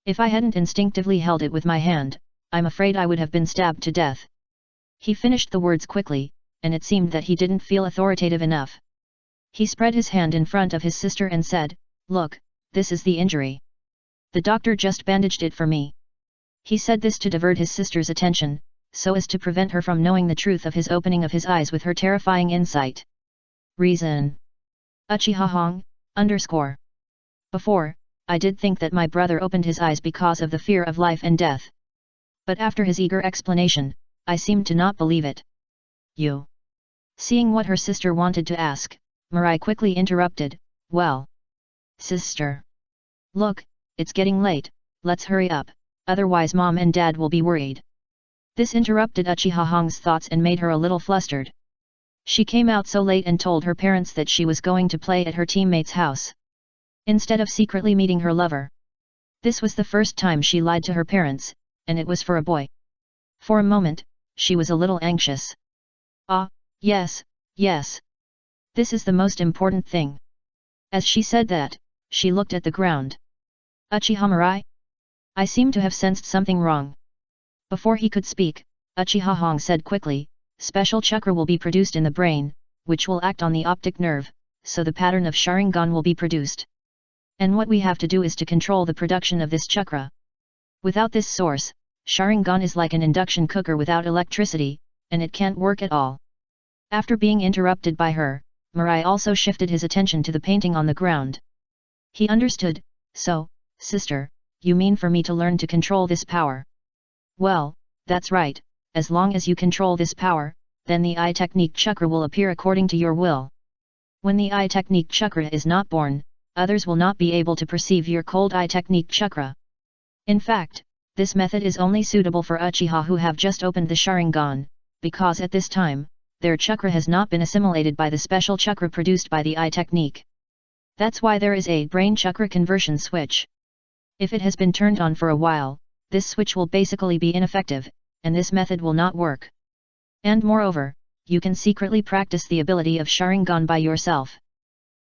If I hadn't instinctively held it with my hand, I'm afraid I would have been stabbed to death." He finished the words quickly, and it seemed that he didn't feel authoritative enough. He spread his hand in front of his sister and said, "Look, this is the injury. The doctor just bandaged it for me." He said this to divert his sister's attention, so as to prevent her from knowing the truth of his opening of his eyes with her terrifying insight. Reason. Uchiha Hong, _ Before, I did think that my brother opened his eyes because of the fear of life and death. But after his eager explanation, I seemed to not believe it. You. Seeing what her sister wanted to ask, Mirai quickly interrupted, "Well. Sister. Look, it's getting late, let's hurry up, otherwise Mom and Dad will be worried." This interrupted Uchiha Hong's thoughts and made her a little flustered. She came out so late and told her parents that she was going to play at her teammate's house, instead of secretly meeting her lover. This was the first time she lied to her parents, and it was for a boy. For a moment, she was a little anxious. Yes. This is the most important thing. As she said that, she looked at the ground. Uchiha Mirai? I seem to have sensed something wrong. Before he could speak, Uchiha Hong said quickly, "Special chakra will be produced in the brain, which will act on the optic nerve, so the pattern of Sharingan will be produced. And what we have to do is to control the production of this chakra. Without this source, Sharingan is like an induction cooker without electricity, and it can't work at all." After being interrupted by her, Mirai also shifted his attention to the painting on the ground. He understood. "So, sister, you mean for me to learn to control this power?" "Well, that's right, as long as you control this power, then the eye technique chakra will appear according to your will. When the eye technique chakra is not born, others will not be able to perceive your cold eye technique chakra. In fact, this method is only suitable for Uchiha who have just opened the Sharingan, because at this time, their chakra has not been assimilated by the special chakra produced by the eye technique. That's why there is a brain chakra conversion switch. If it has been turned on for a while, this switch will basically be ineffective, and this method will not work. And moreover, you can secretly practice the ability of Sharingan by yourself.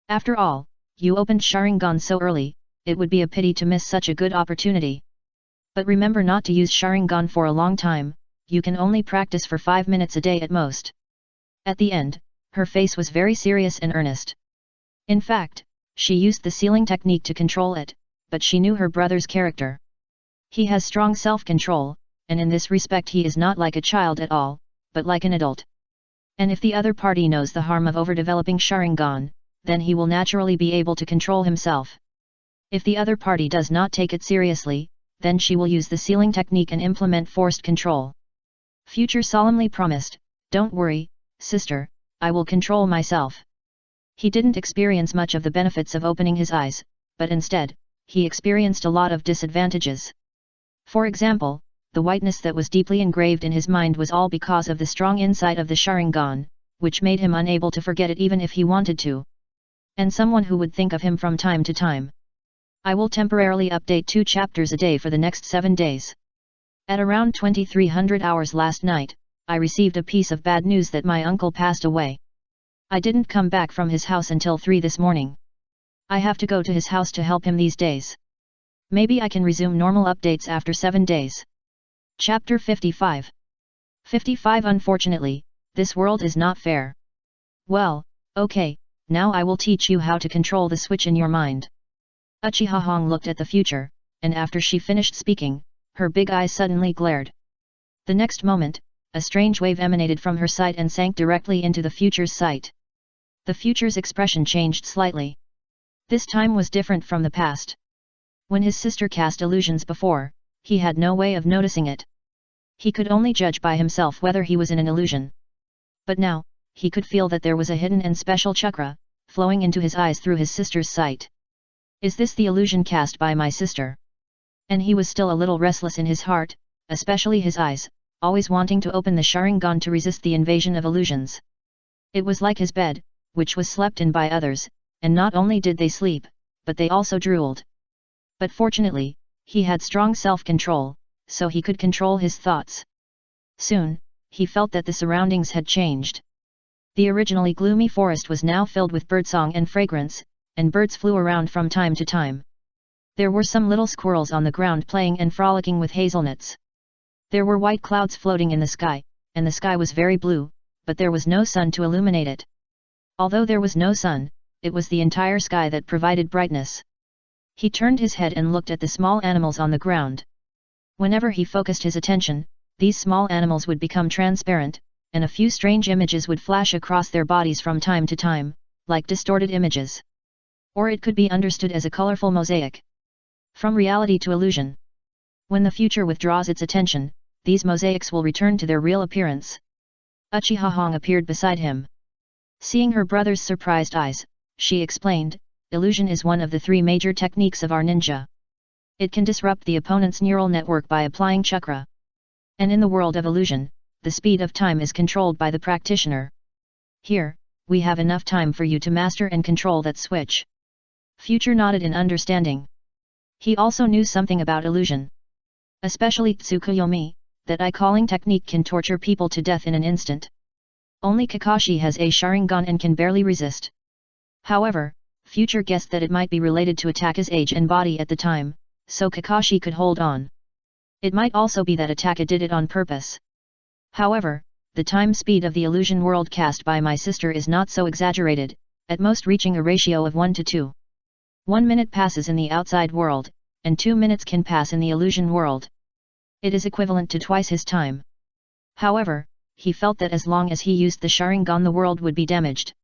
After all, you opened Sharingan so early, it would be a pity to miss such a good opportunity. But remember not to use Sharingan for a long time, you can only practice for 5 minutes a day at most." At the end, her face was very serious and earnest. In fact, she used the sealing technique to control it, but she knew her brother's character. He has strong self-control, and in this respect he is not like a child at all, but like an adult. And if the other party knows the harm of overdeveloping Sharingan, then he will naturally be able to control himself. If the other party does not take it seriously, then she will use the sealing technique and implement forced control. Future solemnly promised, "Don't worry, sister, I will control myself." He didn't experience much of the benefits of opening his eyes, but instead, he experienced a lot of disadvantages. For example, the whiteness that was deeply engraved in his mind was all because of the strong insight of the Sharingan, which made him unable to forget it even if he wanted to. And someone who would think of him from time to time. I will temporarily update 2 chapters a day for the next 7 days. At around 2300 hours last night, I received a piece of bad news that my uncle passed away. I didn't come back from his house until 3 this morning. I have to go to his house to help him these days. Maybe I can resume normal updates after 7 days. Chapter 55. 55 Unfortunately, this world is not fair. Well, okay, now I will teach you how to control the switch in your mind. Uchiha Hong looked at the future, and after she finished speaking, her big eyes suddenly glared. The next moment, a strange wave emanated from her sight and sank directly into the future's sight. The future's expression changed slightly. This time was different from the past. When his sister cast illusions before, he had no way of noticing it. He could only judge by himself whether he was in an illusion. But now, he could feel that there was a hidden and special chakra, flowing into his eyes through his sister's sight. Is this the illusion cast by my sister? And he was still a little restless in his heart, especially his eyes, always wanting to open the Sharingan to resist the invasion of illusions. It was like his bed, which was slept in by others, and not only did they sleep, but they also drooled. But fortunately, he had strong self-control, so he could control his thoughts. Soon, he felt that the surroundings had changed. The originally gloomy forest was now filled with birdsong and fragrance, and birds flew around from time to time. There were some little squirrels on the ground playing and frolicking with hazelnuts. There were white clouds floating in the sky, and the sky was very blue, but there was no sun to illuminate it. Although there was no sun, it was the entire sky that provided brightness. He turned his head and looked at the small animals on the ground. Whenever he focused his attention, these small animals would become transparent, and a few strange images would flash across their bodies from time to time, like distorted images. Or it could be understood as a colorful mosaic. From reality to illusion. When the future withdraws its attention, these mosaics will return to their real appearance. Uchiha Hong appeared beside him. Seeing her brother's surprised eyes, she explained, illusion is one of the 3 major techniques of our ninja. It can disrupt the opponent's neural network by applying chakra. And in the world of illusion, the speed of time is controlled by the practitioner. Here, we have enough time for you to master and control that switch. Future nodded in understanding. He also knew something about illusion. Especially Tsukuyomi, that eye-calling technique can torture people to death in an instant. Only Kakashi has a Sharingan and can barely resist. However, Future guessed that it might be related to Ataka's age and body at the time, so Kakashi could hold on. It might also be that Ataka did it on purpose. However, the time speed of the illusion world cast by my sister is not so exaggerated, at most reaching a ratio of 1 to 2. 1 minute passes in the outside world, and 2 minutes can pass in the illusion world. It is equivalent to twice his time. However, he felt that as long as he used the Sharingan the world would be damaged.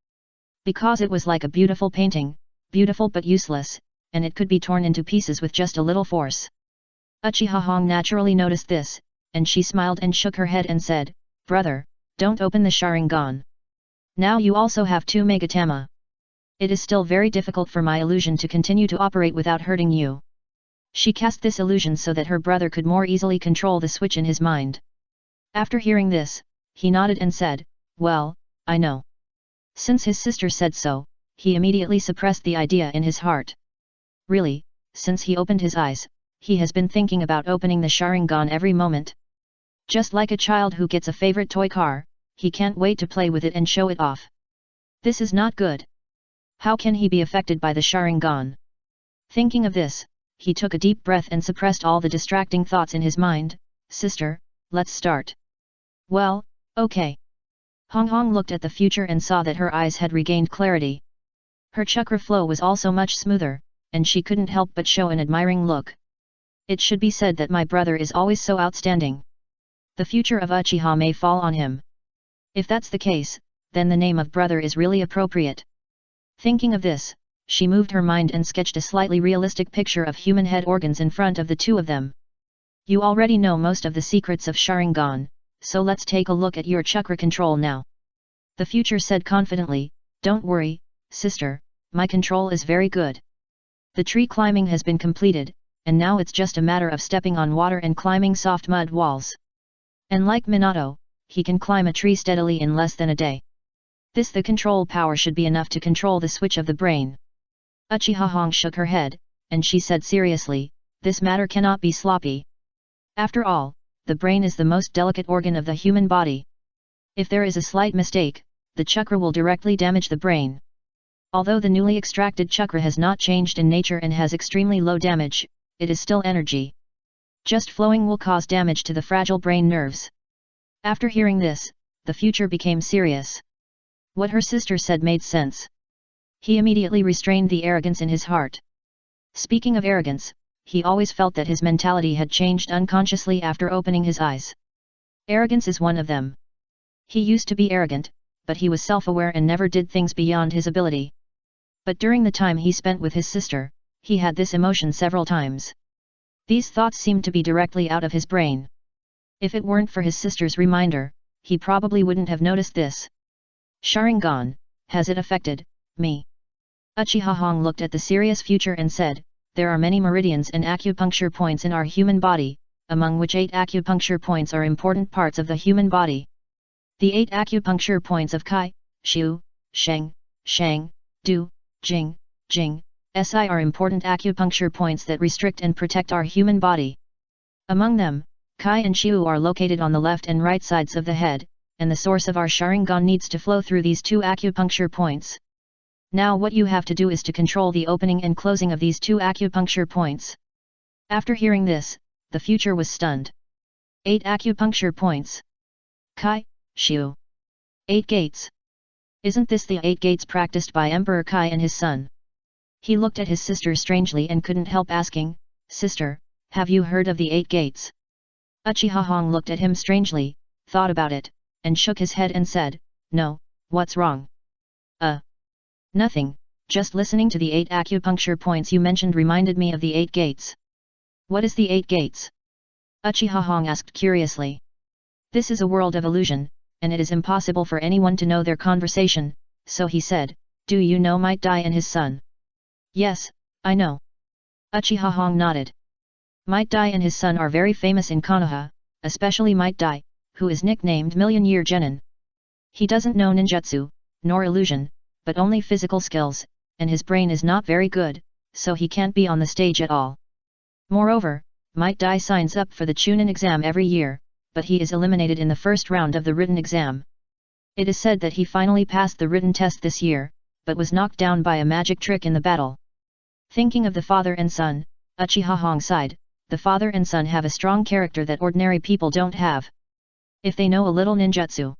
Because it was like a beautiful painting, beautiful but useless, and it could be torn into pieces with just a little force. Uchiha Hong naturally noticed this, and she smiled and shook her head and said, "Brother, don't open the Sharingan. Now you also have 2 Megatama. It is still very difficult for my illusion to continue to operate without hurting you." She cast this illusion so that her brother could more easily control the switch in his mind. After hearing this, he nodded and said, "Well, I know." Since his sister said so, he immediately suppressed the idea in his heart. Really, since he opened his eyes, he has been thinking about opening the Sharingan every moment. Just like a child who gets a favorite toy car, he can't wait to play with it and show it off. This is not good. How can he be affected by the Sharingan? Thinking of this, he took a deep breath and suppressed all the distracting thoughts in his mind. "Sister, let's start." "Well, okay." Hong Hong looked at the future and saw that her eyes had regained clarity. Her chakra flow was also much smoother, and she couldn't help but show an admiring look. It should be said that my brother is always so outstanding. The future of Uchiha may fall on him. If that's the case, then the name of brother is really appropriate. Thinking of this, she moved her mind and sketched a slightly realistic picture of human head organs in front of the 2 of them. You already know most of the secrets of Sharingan, so let's take a look at your chakra control now. The future said confidently, "Don't worry, sister, my control is very good. The tree climbing has been completed, and now it's just a matter of stepping on water and climbing soft mud walls. And like Minato, he can climb a tree steadily in less than a day. The control power should be enough to control the switch of the brain." Uchiha Hong shook her head, and she said seriously, "This matter cannot be sloppy. After all, the brain is the most delicate organ of the human body. If there is a slight mistake, the chakra will directly damage the brain. Although the newly extracted chakra has not changed in nature and has extremely low damage, it is still energy. Just flowing will cause damage to the fragile brain nerves. After hearing this, the future became serious. What her sister said made sense. He immediately restrained the arrogance in his heart. Speaking of arrogance, he always felt that his mentality had changed unconsciously after opening his eyes. Arrogance is one of them. He used to be arrogant, but he was self-aware and never did things beyond his ability. But during the time he spent with his sister, he had this emotion several times. These thoughts seemed to be directly out of his brain. If it weren't for his sister's reminder, he probably wouldn't have noticed this. Sharingan, has it affected me? Uchiha Hong looked at the serious future and said, there are many meridians and acupuncture points in our human body, among which 8 acupuncture points are important parts of the human body. The 8 acupuncture points of Kai, Shu, Sheng, Shang, Du, Jing, Jing, Si are important acupuncture points that restrict and protect our human body. Among them, Kai and Shu are located on the left and right sides of the head, and the source of our Sharingan needs to flow through these 2 acupuncture points. Now what you have to do is to control the opening and closing of these 2 acupuncture points. After hearing this, the future was stunned. 8 acupuncture points. Kai, Shu. 8 gates. Isn't this the 8 gates practiced by Emperor Kai and his son? He looked at his sister strangely and couldn't help asking, Sister, have you heard of the 8 gates? Uchiha Hong looked at him strangely, thought about it, and shook his head and said, No, what's wrong? Nothing, just listening to the 8 acupuncture points you mentioned reminded me of the 8 gates. What is the 8 gates? Uchiha Hong asked curiously. This is a world of illusion, and it is impossible for anyone to know their conversation, so he said, Do you know Might Dai and his son? Yes, I know. Uchiha Hong nodded. Might Dai and his son are very famous in Konoha, especially Might Dai, who is nicknamed Million Year Genin. He doesn't know ninjutsu, nor illusion, but only physical skills, and his brain is not very good, so he can't be on the stage at all. Moreover, Might Dai signs up for the Chunin exam every year, but he is eliminated in the first round of the written exam. It is said that he finally passed the written test this year, but was knocked down by a magic trick in the battle. Thinking of the father and son, Uchiha Hong sighed. The father and son have a strong character that ordinary people don't have. If they know a little ninjutsu.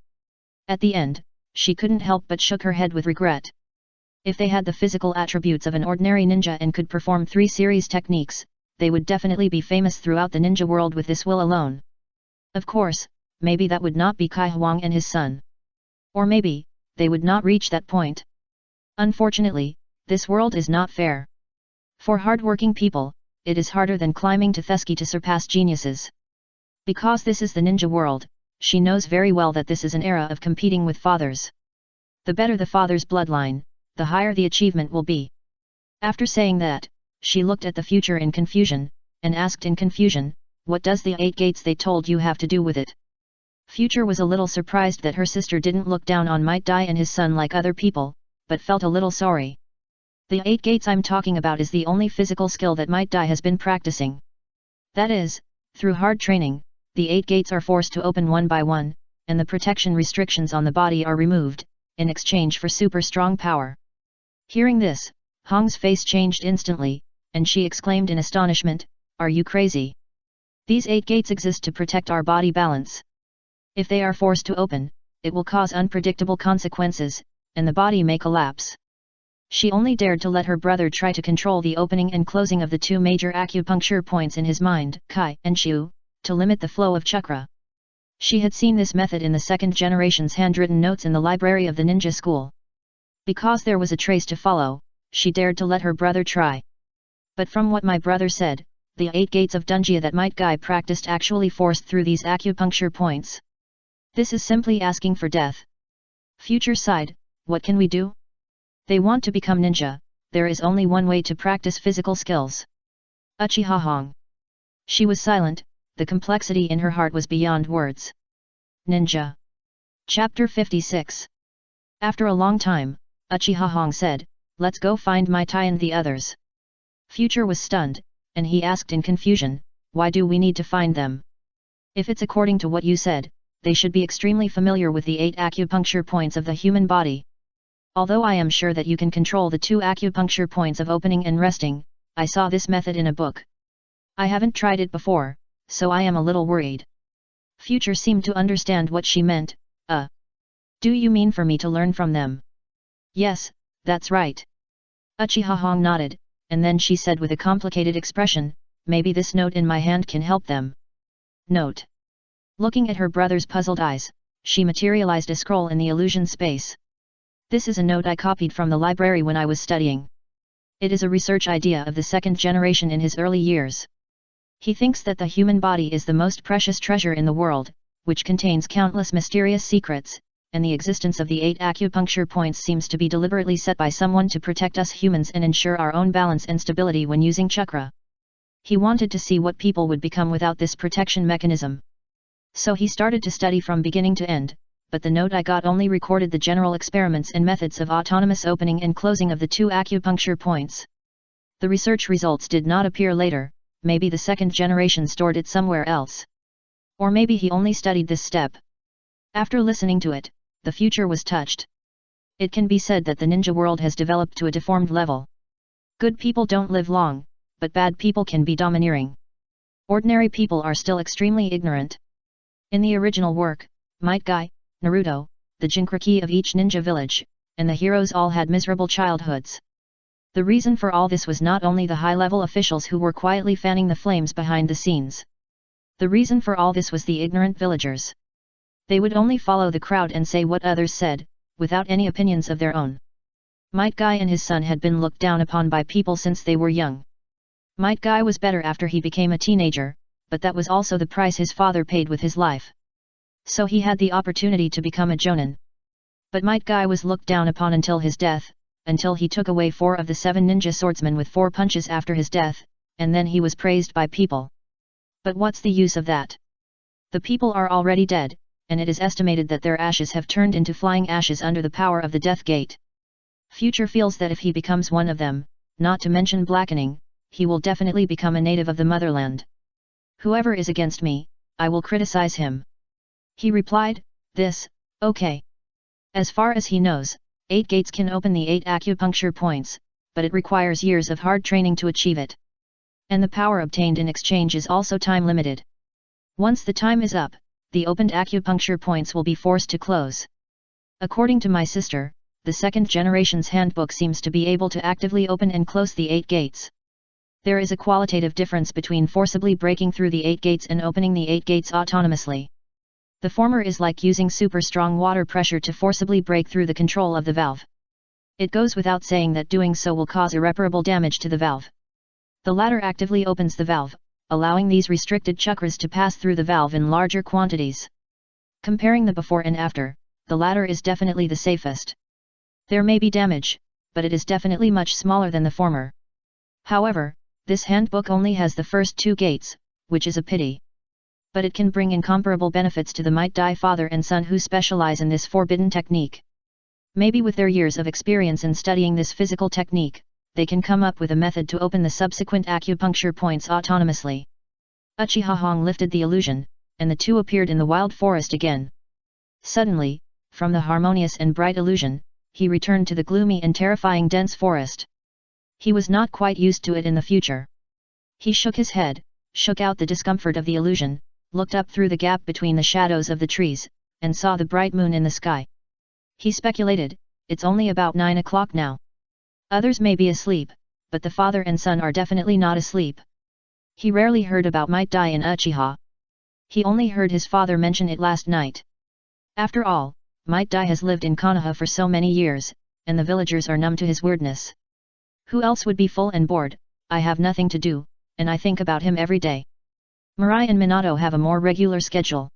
At the end, she couldn't help but shook her head with regret. If they had the physical attributes of an ordinary ninja and could perform 3 series techniques, they would definitely be famous throughout the ninja world with this will alone. Of course, maybe that would not be Kai Huang and his son. Or maybe, they would not reach that point. Unfortunately, this world is not fair. For hard-working people, it is harder than climbing to Tessaigan to surpass geniuses. Because this is the ninja world, she knows very well that this is an era of competing with fathers. The better the father's bloodline, the higher the achievement will be. After saying that, she looked at the future in confusion, and asked in confusion, What does the 8 gates they told you have to do with it? Future was a little surprised that her sister didn't look down on Might Dai and his son like other people, but felt a little sorry. The 8 gates I'm talking about is the only physical skill that Might Dai has been practicing. That is, through hard training, the 8 gates are forced to open one by one, and the protection restrictions on the body are removed, in exchange for super strong power. Hearing this, Hong's face changed instantly, and she exclaimed in astonishment, Are you crazy? These 8 gates exist to protect our body balance. If they are forced to open, it will cause unpredictable consequences, and the body may collapse. She only dared to let her brother try to control the opening and closing of the 2 major acupuncture points in his mind, Kai and Shu, to limit the flow of chakra. She had seen this method in the 2nd generation's handwritten notes in the library of the ninja school. Because there was a trace to follow, she dared to let her brother try. But from what my brother said, the 8 gates of Dunjia that Might Dai practiced actually forced through these acupuncture points. This is simply asking for death. Future side, what can we do? They want to become ninja, there is only one way to practice physical skills. Uchiha Hong. She was silent, the complexity in her heart was beyond words. Ninja. Chapter 56. After a long time, Uchiha Hong said, Let's go find Might Dai and the others. Future was stunned, and he asked in confusion, Why do we need to find them? If it's according to what you said, they should be extremely familiar with the 8 acupuncture points of the human body. Although I am sure that you can control the 2 acupuncture points of opening and resting, I saw this method in a book. I haven't tried it before, so I am a little worried. Future seemed to understand what she meant. Do you mean for me to learn from them? Yes, that's right. Uchiha Hong nodded, and then she said with a complicated expression, maybe this note in my hand can help them. Note. Looking at her brother's puzzled eyes, she materialized a scroll in the illusion space. This is a note I copied from the library when I was studying. It is a research idea of the 2nd generation in his early years. He thinks that the human body is the most precious treasure in the world, which contains countless mysterious secrets, and the existence of the 8 acupuncture points seems to be deliberately set by someone to protect us humans and ensure our own balance and stability when using chakra. He wanted to see what people would become without this protection mechanism. So he started to study from beginning to end, but the note I got only recorded the general experiments and methods of autonomous opening and closing of the 2 acupuncture points. The research results did not appear later, maybe the 2nd generation stored it somewhere else. Or maybe he only studied this step. After listening to it, the future was touched. It can be said that the ninja world has developed to a deformed level. Good people don't live long, but bad people can be domineering. Ordinary people are still extremely ignorant. In the original work, Might Guy, Naruto, the Jinchuriki of each ninja village, and the heroes all had miserable childhoods. The reason for all this was not only the high-level officials who were quietly fanning the flames behind the scenes. The reason for all this was the ignorant villagers. They would only follow the crowd and say what others said, without any opinions of their own. Might Guy and his son had been looked down upon by people since they were young. Might Guy was better after he became a teenager, but that was also the price his father paid with his life. So he had the opportunity to become a jonin. But Might Guy was looked down upon until his death, until he took away 4 of the 7 ninja swordsmen with 4 punches after his death, and then he was praised by people. But what's the use of that? The people are already dead, and it is estimated that their ashes have turned into flying ashes under the power of the Death Gate. Future feels that if he becomes one of them, not to mention blackening, he will definitely become a native of the motherland. Whoever is against me, I will criticize him. He replied, okay. As far as he knows, 8 gates can open the 8 acupuncture points, but it requires years of hard training to achieve it. And the power obtained in exchange is also time limited. Once the time is up, the opened acupuncture points will be forced to close. According to my sister, the 2nd generation's handbook seems to be able to actively open and close the 8 gates. There is a qualitative difference between forcibly breaking through the 8 gates and opening the 8 gates autonomously. The former is like using super strong water pressure to forcibly break through the control of the valve. It goes without saying that doing so will cause irreparable damage to the valve. The latter actively opens the valve, allowing these restricted chakras to pass through the valve in larger quantities. Comparing the before and after, the latter is definitely the safest. There may be damage, but it is definitely much smaller than the former. However, this handbook only has the first 2 gates, which is a pity. But it can bring incomparable benefits to the Might Guy father and son who specialize in this forbidden technique. Maybe with their years of experience in studying this physical technique, they can come up with a method to open the subsequent acupuncture points autonomously. Uchiha Hong lifted the illusion, and the 2 appeared in the wild forest again. Suddenly, from the harmonious and bright illusion, he returned to the gloomy and terrifying dense forest. He was not quite used to it in the future. He shook his head, shook out the discomfort of the illusion, looked up through the gap between the shadows of the trees, and saw the bright moon in the sky. He speculated, it's only about 9 o'clock now. Others may be asleep, but the father and son are definitely not asleep. He rarely heard about Might Guy and Uchiha. He only heard his father mention it last night. After all, Might Guy has lived in Konoha for so many years, and the villagers are numb to his weirdness. Who else would be full and bored? I have nothing to do, and I think about him every day. Mirai and Minato have a more regular schedule.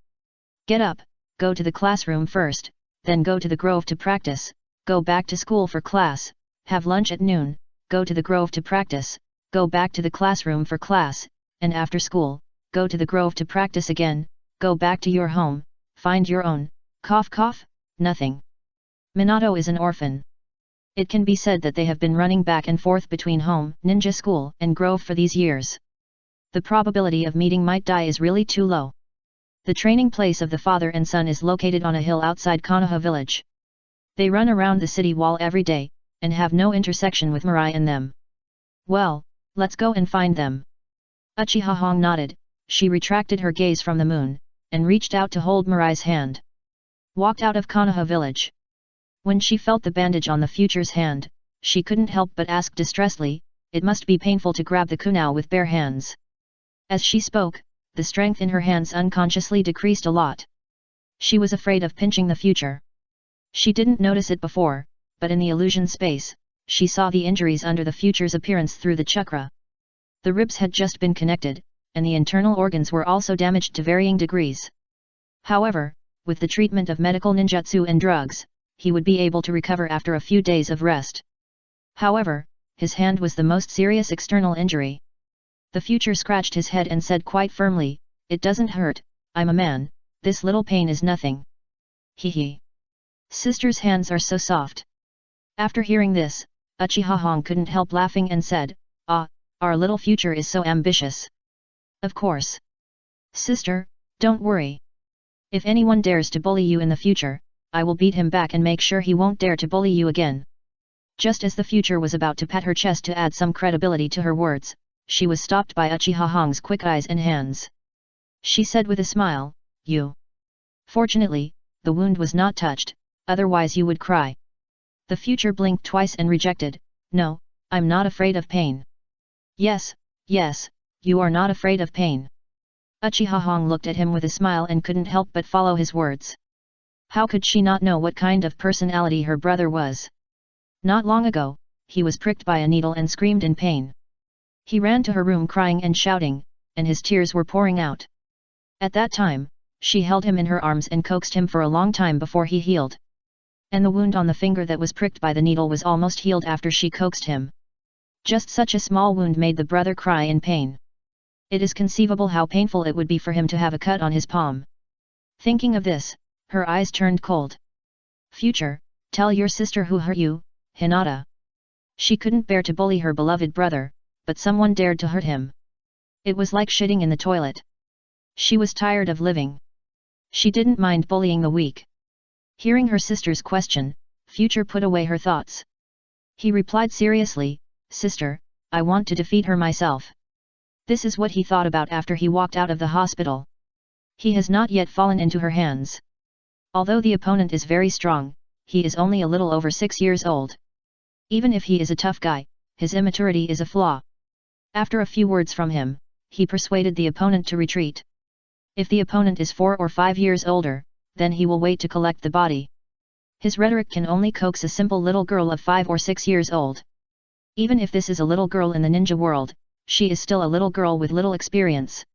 Get up, go to the classroom first, then go to the grove to practice, go back to school for class, have lunch at noon, go to the grove to practice, go back to the classroom for class, and after school, go to the grove to practice again, go back to your home, find your own, nothing. Minato is an orphan. It can be said that they have been running back and forth between home, ninja school, and grove for these years. The probability of meeting Might Guy is really too low. The training place of the father and son is located on a hill outside Konoha village. They run around the city wall every day, and have no intersection with Mirai and them. Well, let's go and find them. Uchiha Hong nodded, she retracted her gaze from the moon, and reached out to hold Mirai's hand. Walked out of Konoha village. When she felt the bandage on the future's hand, she couldn't help but ask distressedly, it must be painful to grab the kunai with bare hands. As she spoke, the strength in her hands unconsciously decreased a lot. She was afraid of pinching the future. She didn't notice it before, but in the illusion space, she saw the injuries under the future's appearance through the chakra. The ribs had just been connected, and the internal organs were also damaged to varying degrees. However, with the treatment of medical ninjutsu and drugs, he would be able to recover after a few days of rest. However, his hand was the most serious external injury. The future scratched his head and said quite firmly, "It doesn't hurt, I'm a man, this little pain is nothing." Hee. Sister's hands are so soft. After hearing this, Uchiha Hong couldn't help laughing and said, "Ah, our little future is so ambitious." Of course. Sister, don't worry. If anyone dares to bully you in the future, I will beat him back and make sure he won't dare to bully you again. Just as the future was about to pat her chest to add some credibility to her words, she was stopped by Uchiha Hong's quick eyes and hands. She said with a smile, "You." Fortunately, the wound was not touched, otherwise you would cry. The future blinked twice and rejected, "No, I'm not afraid of pain." Yes, you are not afraid of pain." Uchiha Hong looked at him with a smile and couldn't help but follow his words. How could she not know what kind of personality her brother was? Not long ago, he was pricked by a needle and screamed in pain. He ran to her room crying and shouting, and his tears were pouring out. At that time, she held him in her arms and coaxed him for a long time before he healed. And the wound on the finger that was pricked by the needle was almost healed after she coaxed him. Just such a small wound made the brother cry in pain. It is conceivable how painful it would be for him to have a cut on his palm. Thinking of this, her eyes turned cold. "Future, tell your sister who hurt you, Hinata." She couldn't bear to bully her beloved brother, but someone dared to hurt him. It was like shitting in the toilet. She was tired of living. She didn't mind bullying the weak. Hearing her sister's question, Future put away her thoughts. He replied seriously, "Sister, I want to defeat her myself." This is what he thought about after he walked out of the hospital. He has not yet fallen into her hands. Although the opponent is very strong, he is only a little over 6 years old. Even if he is a tough guy, his immaturity is a flaw. After a few words from him, he persuaded the opponent to retreat. If the opponent is 4 or 5 years older, then he will wait to collect the body. His rhetoric can only coax a simple little girl of 5 or 6 years old. Even if this is a little girl in the ninja world, she is still a little girl with little experience.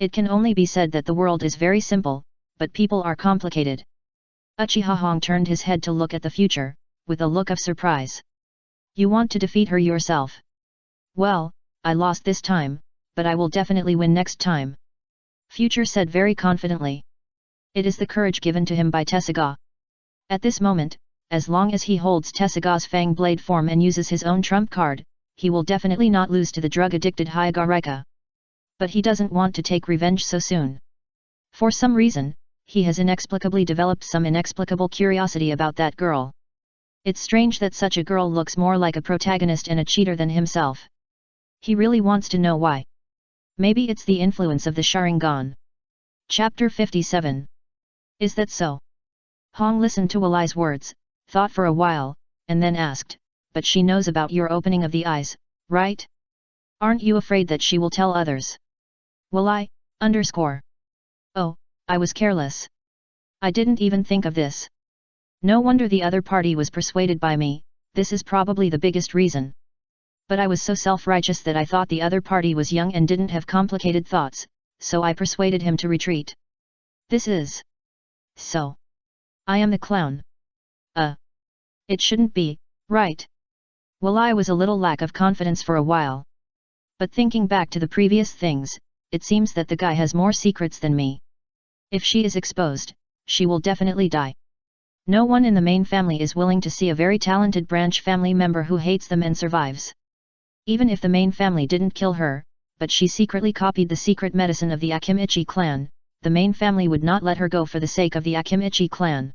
It can only be said that the world is very simple, but people are complicated. Uchiha Hong turned his head to look at the future, with a look of surprise. "You want to defeat her yourself?" "Well, I lost this time, but I will definitely win next time," Future said very confidently. It is the courage given to him by Tessaigan. At this moment, as long as he holds Tessaigan's Fang Blade form and uses his own trump card, he will definitely not lose to the drug-addicted Hyagaraika. But he doesn't want to take revenge so soon. For some reason, he has inexplicably developed some inexplicable curiosity about that girl. It's strange that such a girl looks more like a protagonist and a cheater than himself. He really wants to know why. Maybe it's the influence of the Sharingan. Chapter 57. Is that so? Hong listened to Walai's words, thought for a while, and then asked, "But she knows about your opening of the eyes, right? Aren't you afraid that she will tell others?" Walai, Oh, I was careless. I didn't even think of this. No wonder the other party was persuaded by me, this is probably the biggest reason. But I was so self-righteous that I thought the other party was young and didn't have complicated thoughts, so I persuaded him to retreat. This is... so. I am the clown. It shouldn't be, right? Walai was a little lack of confidence for a while. But thinking back to the previous things, it seems that the guy has more secrets than me. If she is exposed, she will definitely die. No one in the main family is willing to see a very talented branch family member who hates them and survives. Even if the main family didn't kill her, but she secretly copied the secret medicine of the Akimichi clan, the main family would not let her go for the sake of the Akimichi clan.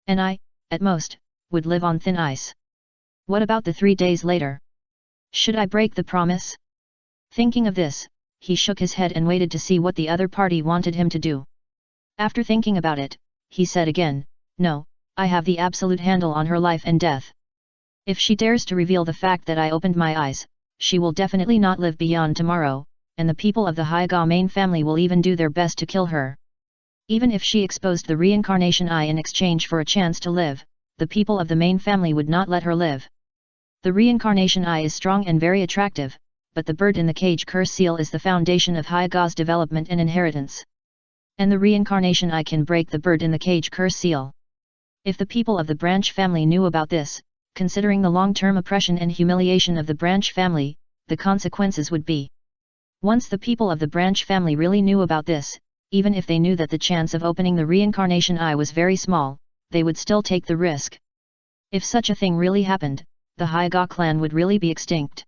And I, at most, would live on thin ice. What about the 3 days later? Should I break the promise? Thinking of this, he shook his head and waited to see what the other party wanted him to do. After thinking about it, he said again, "No, I have the absolute handle on her life and death. If she dares to reveal the fact that I opened my eyes, she will definitely not live beyond tomorrow, and the people of the Haiga main family will even do their best to kill her. Even if she exposed the reincarnation eye in exchange for a chance to live, the people of the main family would not let her live. The reincarnation eye is strong and very attractive, but the bird in the cage curse seal is the foundation of Haiga's development and inheritance. And the reincarnation eye can break the bird in the cage curse seal. If the people of the branch family knew about this, considering the long-term oppression and humiliation of the branch family, the consequences would be. Once the people of the branch family really knew about this, even if they knew that the chance of opening the reincarnation eye was very small, they would still take the risk. If such a thing really happened, the Haiga clan would really be extinct.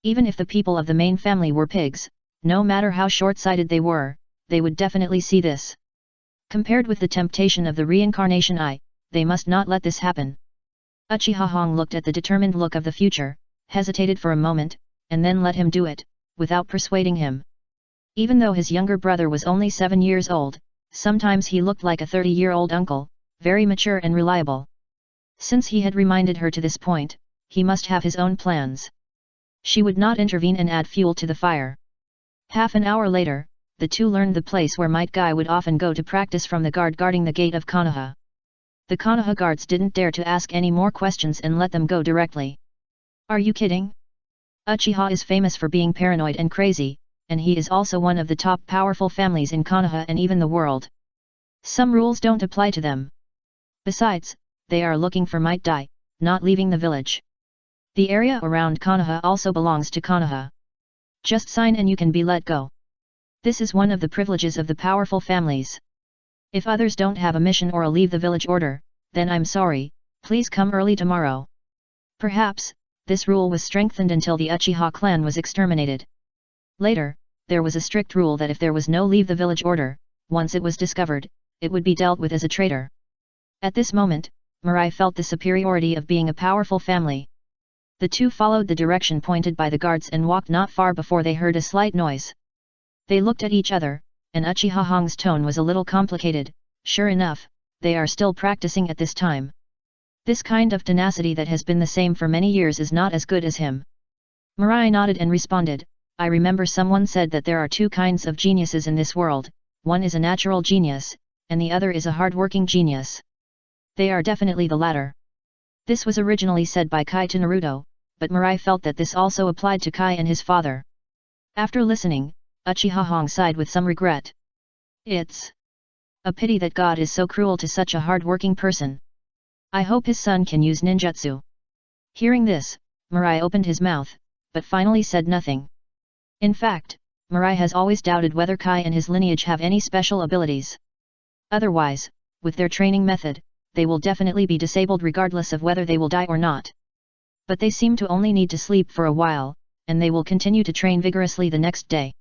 Even if the people of the main family were pigs, no matter how short-sighted they were, they would definitely see this. Compared with the temptation of the reincarnation eye, they must not let this happen. Uchiha Hong looked at the determined look of the future, hesitated for a moment, and then let him do it, without persuading him. Even though his younger brother was only 7 years old, sometimes he looked like a 30-year-old uncle, very mature and reliable. Since he had reminded her to this point, he must have his own plans. She would not intervene and add fuel to the fire. Half an hour later, the two learned the place where Might Guy would often go to practice from the guard guarding the gate of Konoha. The Konoha guards didn't dare to ask any more questions and let them go directly. Are you kidding? Uchiha is famous for being paranoid and crazy, and he is also one of the top powerful families in Konoha and even the world. Some rules don't apply to them. Besides, they are looking for Might Guy, not leaving the village. The area around Konoha also belongs to Konoha. Just sign and you can be let go. This is one of the privileges of the powerful families. If others don't have a mission or a leave the village order, then I'm sorry, please come early tomorrow. Perhaps, this rule was strengthened until the Uchiha clan was exterminated. Later, there was a strict rule that if there was no leave the village order, once it was discovered, it would be dealt with as a traitor. At this moment, Mirai felt the superiority of being a powerful family. The two followed the direction pointed by the guards and walked not far before they heard a slight noise. They looked at each other, and Uchiha Hong's tone was a little complicated. Sure enough, they are still practicing at this time. This kind of tenacity that has been the same for many years is not as good as him. Mirai nodded and responded, I remember someone said that there are two kinds of geniuses in this world, one is a natural genius, and the other is a hard-working genius. They are definitely the latter. This was originally said by Kai to Naruto, but Mirai felt that this also applied to Kai and his father. After listening, Uchiha Hong sighed with some regret. It's a pity that God is so cruel to such a hard-working person. I hope his son can use ninjutsu. Hearing this, Mirai opened his mouth, but finally said nothing. In fact, Mirai has always doubted whether Kai and his lineage have any special abilities. Otherwise, with their training method, they will definitely be disabled regardless of whether they will die or not. But they seem to only need to sleep for a while, and they will continue to train vigorously the next day.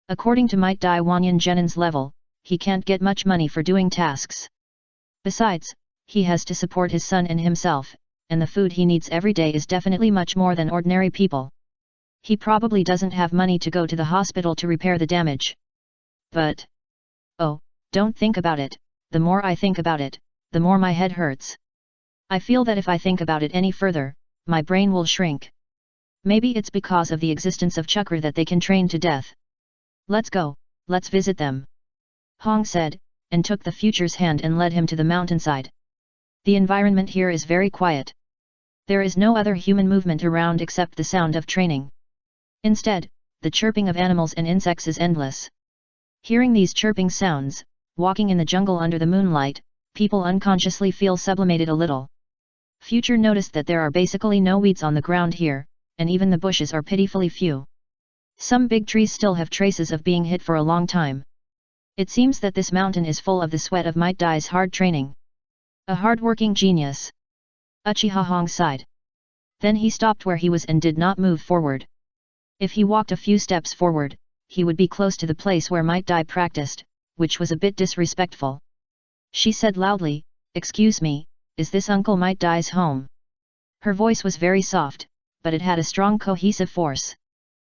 According to Might Dai Wanyan Genin's level, he can't get much money for doing tasks. Besides, he has to support his son and himself, and the food he needs every day is definitely much more than ordinary people. He probably doesn't have money to go to the hospital to repair the damage. But... oh, don't think about it, the more I think about it, the more my head hurts. I feel that if I think about it any further, my brain will shrink. Maybe it's because of the existence of chakra that they can train to death. Let's go, let's visit them. Hong said, and took the future's hand and led him to the mountainside. The environment here is very quiet. There is no other human movement around except the sound of training. Instead, the chirping of animals and insects is endless. Hearing these chirping sounds, walking in the jungle under the moonlight, people unconsciously feel sublimated a little. Future noticed that there are basically no weeds on the ground here, and even the bushes are pitifully few. Some big trees still have traces of being hit for a long time. It seems that this mountain is full of the sweat of Might Dai's hard training. A hard-working genius. Uchiha Hong sighed. Then he stopped where he was and did not move forward. If he walked a few steps forward, he would be close to the place where Might Dai practiced, which was a bit disrespectful. She said loudly, "Excuse me, is this Uncle Might Die's home?" Her voice was very soft, but it had a strong cohesive force.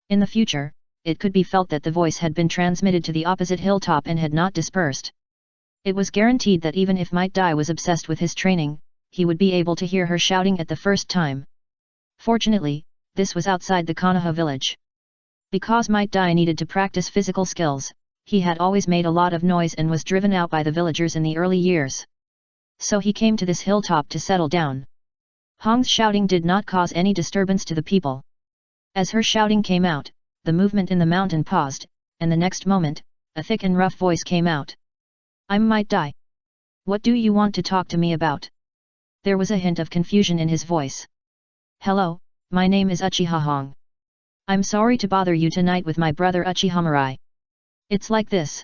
In the future, it could be felt that the voice had been transmitted to the opposite hilltop and had not dispersed. It was guaranteed that even if Might Die was obsessed with his training, he would be able to hear her shouting at the first time. Fortunately, this was outside the Konoha village. Because Might Die needed to practice physical skills, he had always made a lot of noise and was driven out by the villagers in the early years. So he came to this hilltop to settle down. Hong's shouting did not cause any disturbance to the people. As her shouting came out, the movement in the mountain paused, and the next moment, a thick and rough voice came out. "I'm Might Die. What do you want to talk to me about?" There was a hint of confusion in his voice. "Hello, my name is Uchiha Hong. I'm sorry to bother you tonight with my brother Uchiha Mirai. It's like this.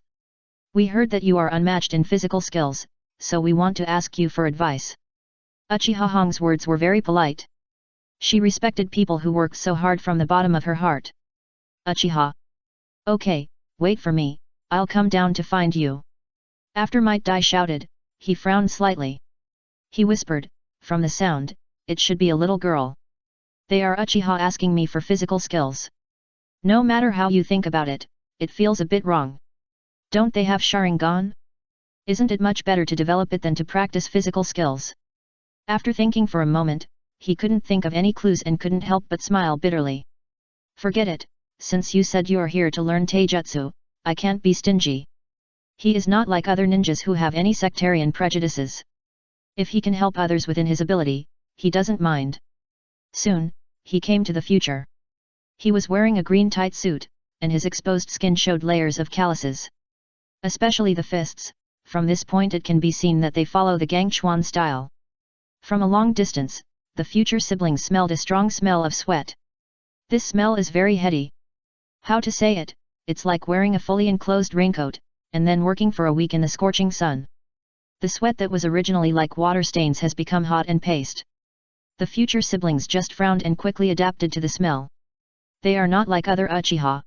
We heard that you are unmatched in physical skills, so we want to ask you for advice." Uchiha Hong's words were very polite. She respected people who worked so hard from the bottom of her heart. "Uchiha. Okay, wait for me, I'll come down to find you." After Might Die shouted, he frowned slightly. He whispered, "From the sound, it should be a little girl. They are Uchiha asking me for physical skills. No matter how you think about it, it feels a bit wrong. Don't they have Sharingan? Isn't it much better to develop it than to practice physical skills?" After thinking for a moment, he couldn't think of any clues and couldn't help but smile bitterly. "Forget it, since you said you're here to learn taijutsu, I can't be stingy. He is not like other ninjas who have any sectarian prejudices. If he can help others within his ability, he doesn't mind." Soon, he came to the future. He was wearing a green tight suit, and his exposed skin showed layers of calluses. Especially the fists, from this point it can be seen that they follow the Gangchuan style. From a long distance, the future siblings smelled a strong smell of sweat. This smell is very heady. How to say it, it's like wearing a fully enclosed raincoat, and then working for a week in the scorching sun. The sweat that was originally like water stains has become hot and paste. The future siblings just frowned and quickly adapted to the smell. They are not like other Uchiha.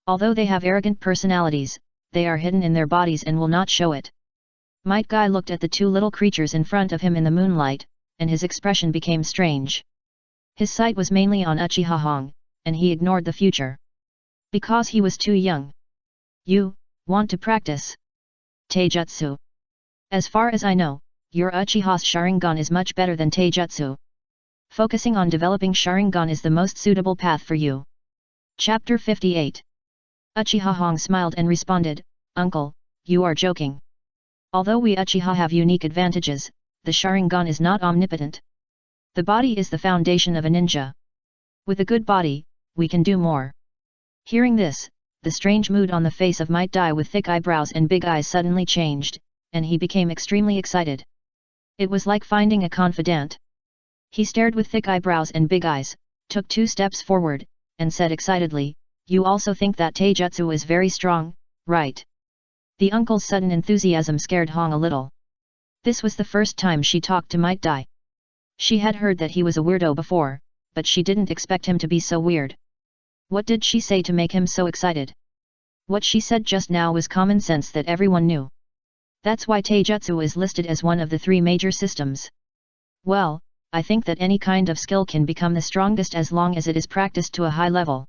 Although they have arrogant personalities, they are hidden in their bodies and will not show it. Might Guy looked at the two little creatures in front of him in the moonlight, and his expression became strange. His sight was mainly on Uchiha Hong, and he ignored the future. Because he was too young. "You want to practice taijutsu? As far as I know, your Uchiha's Sharingan is much better than taijutsu. Focusing on developing Sharingan is the most suitable path for you." Chapter 58. Uchiha Hong smiled and responded, "Uncle, you are joking. Although we Uchiha have unique advantages, the Sharingan is not omnipotent. The body is the foundation of a ninja. With a good body, we can do more." Hearing this, the strange mood on the face of Might Die with thick eyebrows and big eyes suddenly changed, and he became extremely excited. It was like finding a confidant. He stared with thick eyebrows and big eyes, took 2 steps forward, and said excitedly, "You also think that taijutsu is very strong, right?" The uncle's sudden enthusiasm scared Hong a little. This was the first time she talked to Might Die. She had heard that he was a weirdo before, but she didn't expect him to be so weird. What did she say to make him so excited? What she said just now was common sense that everyone knew. That's why taijutsu is listed as one of the 3 major systems. Well, I think that any kind of skill can become the strongest as long as it is practiced to a high level.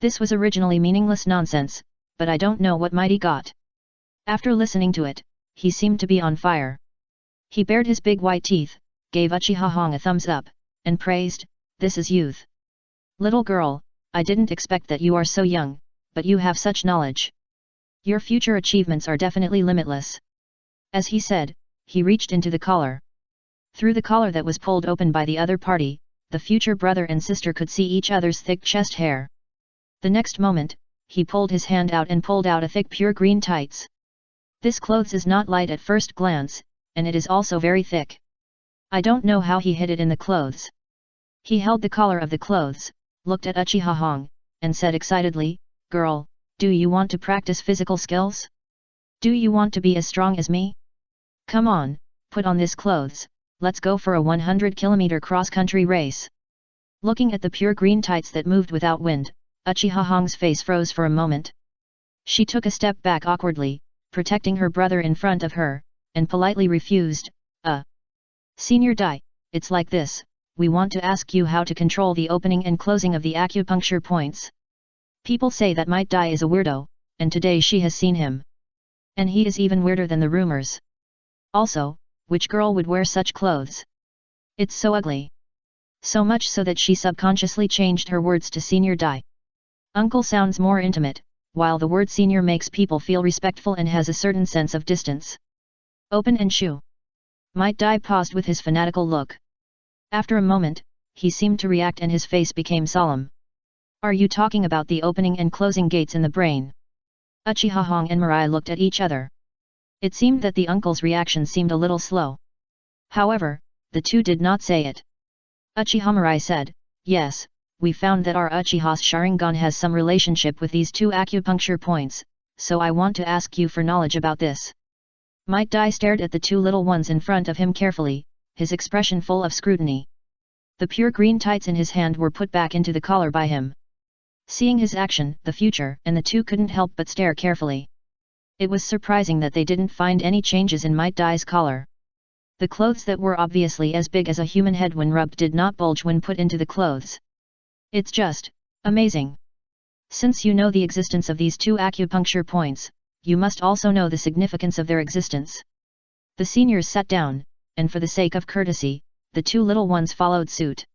This was originally meaningless nonsense, but I don't know what Mighty got. After listening to it, he seemed to be on fire. He bared his big white teeth, gave Uchiha Hong a thumbs up, and praised, "This is youth. Little girl, I didn't expect that you are so young, but you have such knowledge. Your future achievements are definitely limitless." As he said, he reached into the collar. Through the collar that was pulled open by the other party, the future brother and sister could see each other's thick chest hair. The next moment, he pulled his hand out and pulled out a thick pure green tights. This clothes is not light at first glance, and it is also very thick. I don't know how he hid it in the clothes. He held the collar of the clothes, looked at Uchiha Hong, and said excitedly, "Girl, do you want to practice physical skills? Do you want to be as strong as me? Come on, put on this clothes, let's go for a 100-kilometer cross-country race." Looking at the pure green tights that moved without wind, Uchiha Hong's face froze for a moment. She took a step back awkwardly, protecting her brother in front of her, and politely refused, Senior Dai, it's like this, we want to ask you how to control the opening and closing of the acupuncture points. People say that Might Dai is a weirdo, and today she has seen him. And he is even weirder than the rumors. Also, which girl would wear such clothes? It's so ugly. So much so that she subconsciously changed her words to Senior Dai. Uncle sounds more intimate, while the word senior makes people feel respectful and has a certain sense of distance. Open and shoo. Might Dai paused with his fanatical look. After a moment, he seemed to react and his face became solemn. Are you talking about the opening and closing gates in the brain? Uchiha Hong and Mirai looked at each other. It seemed that the uncle's reaction seemed a little slow. However, the two did not say it. Uchiha Mirai said, yes, we found that our Uchiha's Sharingan has some relationship with these two acupuncture points, so I want to ask you for knowledge about this. Might Dai stared at the two little ones in front of him carefully, his expression full of scrutiny. The pure green tights in his hand were put back into the collar by him. Seeing his action, the future and the two couldn't help but stare carefully. It was surprising that they didn't find any changes in Might Dai's collar. The clothes that were obviously as big as a human head when rubbed did not bulge when put into the clothes. It's just amazing. Since you know the existence of these two acupuncture points, you must also know the significance of their existence. The seniors sat down, and for the sake of courtesy, the two little ones followed suit.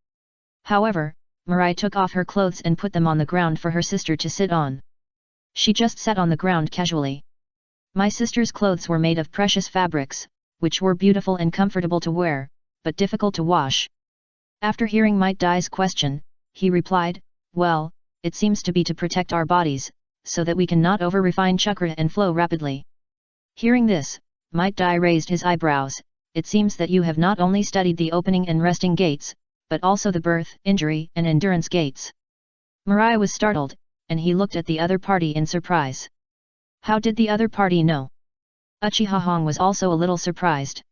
However, Mirai took off her clothes and put them on the ground for her sister to sit on. She just sat on the ground casually. My sister's clothes were made of precious fabrics, which were beautiful and comfortable to wear, but difficult to wash. After hearing Might Dai's question, he replied, well, it seems to be to protect our bodies, so that we cannot over-refine chakra and flow rapidly. Hearing this, Might Dai raised his eyebrows. It seems that you have not only studied the opening and resting gates, but also the birth, injury and endurance gates. Mirai was startled, and he looked at the other party in surprise. How did the other party know? Uchiha Hong was also a little surprised.